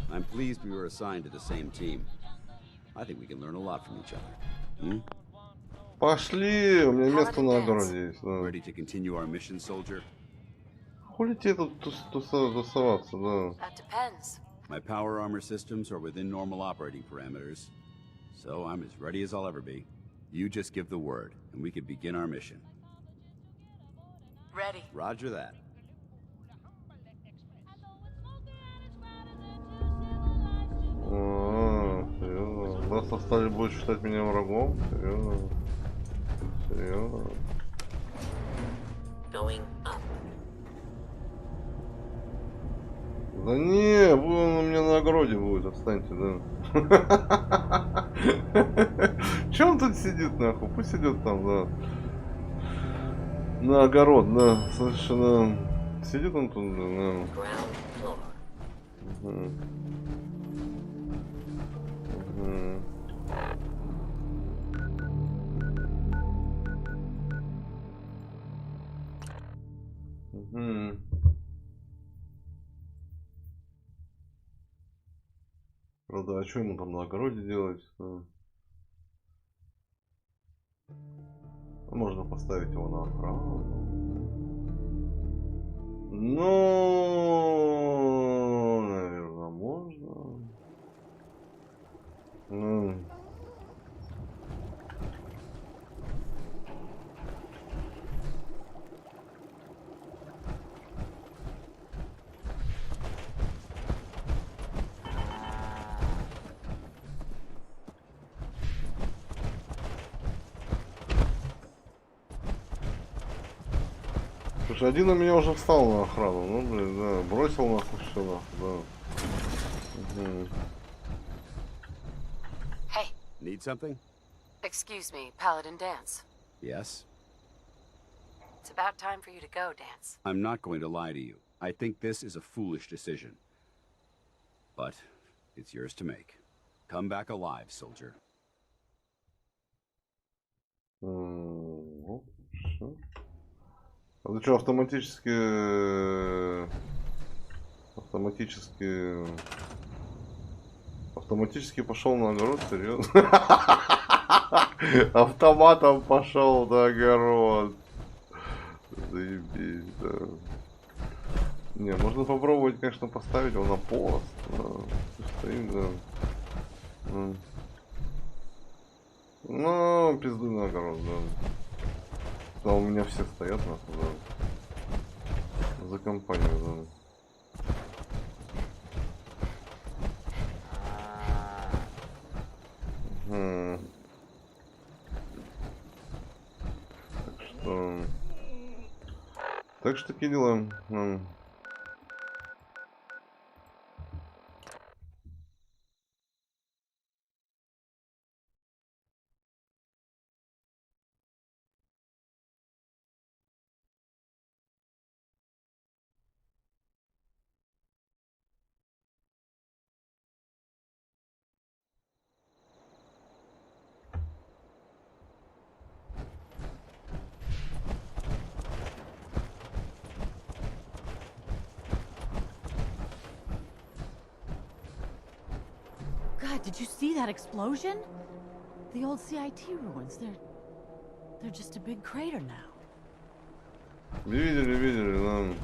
I'm pleased we were assigned to the same team. I think we can learn a lot from each other. Пошли, у меня место на огороде есть. Да. Ready to continue our mission, soldier? Хули тебе тут тусоваться, да. That depends. My power armor systems are within normal operating parameters, so I'm as ready as I'll ever be. You just give the word, and we can begin our mission. Ready. Roger that. Серьезно? Просто стали будет считать меня врагом? Серьезно? Серьезно? Going up. Да не, он у меня на огороде будет, отстаньте, да. Че он тут сидит, нахуй? Пусть идет там, да. На огород, да, совершенно. Сидит он тут, да. Правда, а что ему там на огороде делать? Можно поставить его на охрану. Ну, наверное, можно. Слушай, один у меня уже встал на охрану, ну блин, да, бросил нахуй все нахуй, да. Hey. Need something? Excuse me, Paladin Dance. Yes? It's about time for you to go, Dance. I'm not going to lie to you. I think this is a foolish decision. But it's yours to make. Come back alive, soldier. А ты что, автоматически пошел на огород, серьезно? Автоматом пошел на огород. Заебись, да. Не, можно попробовать, конечно, поставить его на пост. Да. Стоим, да. Ну, пизду на огород, да. Там у меня все стоят, нахуй, да. За компанию, да. Так что такие дела. God, did you see that explosion? The old CIT ruins, they're just a big crater now. Видели, да.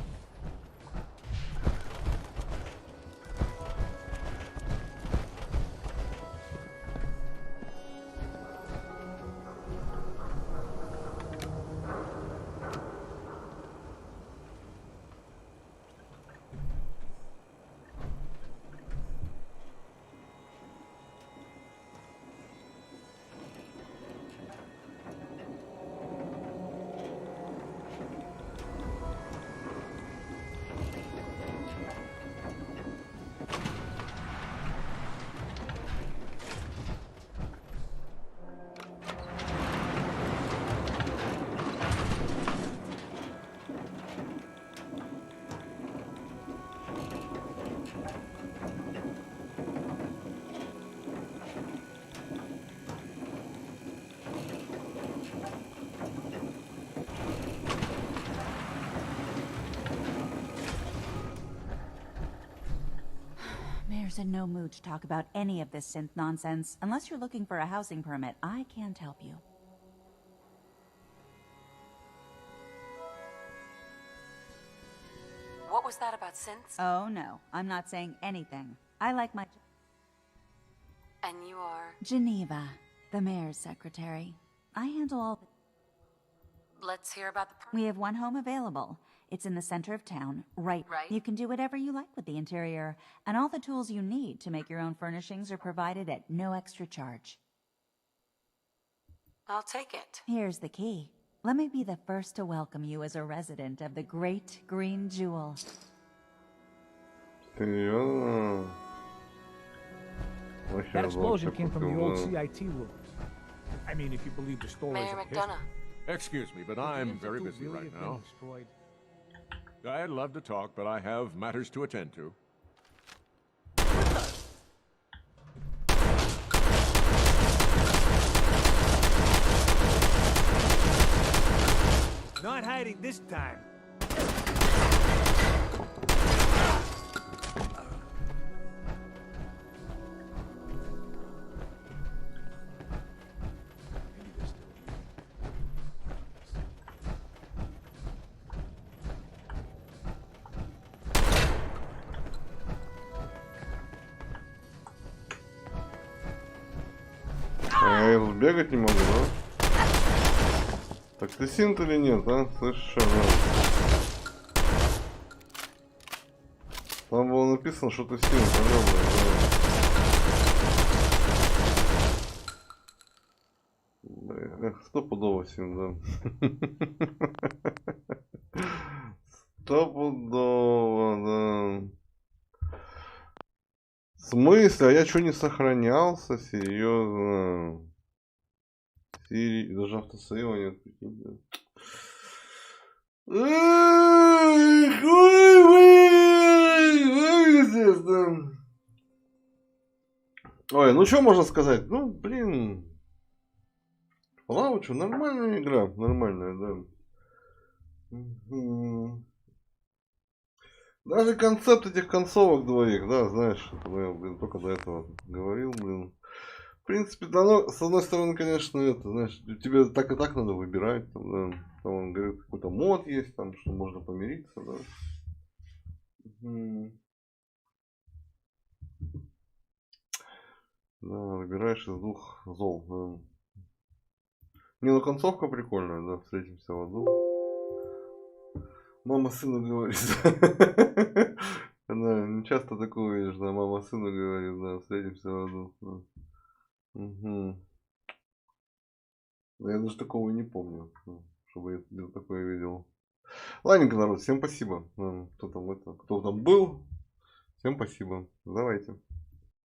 Mayor's in no mood to talk about any of this synth nonsense. Unless you're looking for a housing permit, I can't help you. What was that about synths? Oh, no. I'm not saying anything. I like my... And you are? Geneva, the mayor's secretary. I handle all the... Let's hear about the... We have one home available. It's in the center of town, right? You can do whatever you like with the interior, and all the tools you need to make your own furnishings are provided at no extra charge. I'll take it. Here's the key. Let me be the first to welcome you as a resident of the Great Green Jewel. Серьезно? That explosion came from the old CIT rooms. I mean, if you believe the stories Mayor of history. McDonough. Excuse me, but I'm very busy right now. I'd love to talk, but I have matters to attend to. Not hiding this time. А я бегать не могу, да? Так ты синт или нет, а? Слышишь, что? Там было написано, что ты синт, да. Эх, стопудово синт, да. Стопудово, да. В смысле? А я что, не сохранялся? Серьезно? Даже автосейва нет, прикиньте. Ой, ну что можно сказать? Ну, блин. Fallout, нормальная игра. Нормальная, да. Даже концепт этих концовок двоих, да, знаешь, это я, блин, только до этого говорил, блин. В принципе, да, с одной стороны, конечно, это, знаешь, тебе так и так надо выбирать, там, да. Там, он говорит, какой-то мод есть, там, что можно помириться, да. Да, выбираешь из двух зол, да. Не, ну концовка прикольная, да, встретимся в аду. Мама сыну говорит. Да, не часто такое видишь, да, мама сыну говорит, да, встретимся в аду. Угу. Я даже такого не помню. чтобы я такое видел. Ладненько, народ, всем спасибо. Кто там был. Всем спасибо. Давайте.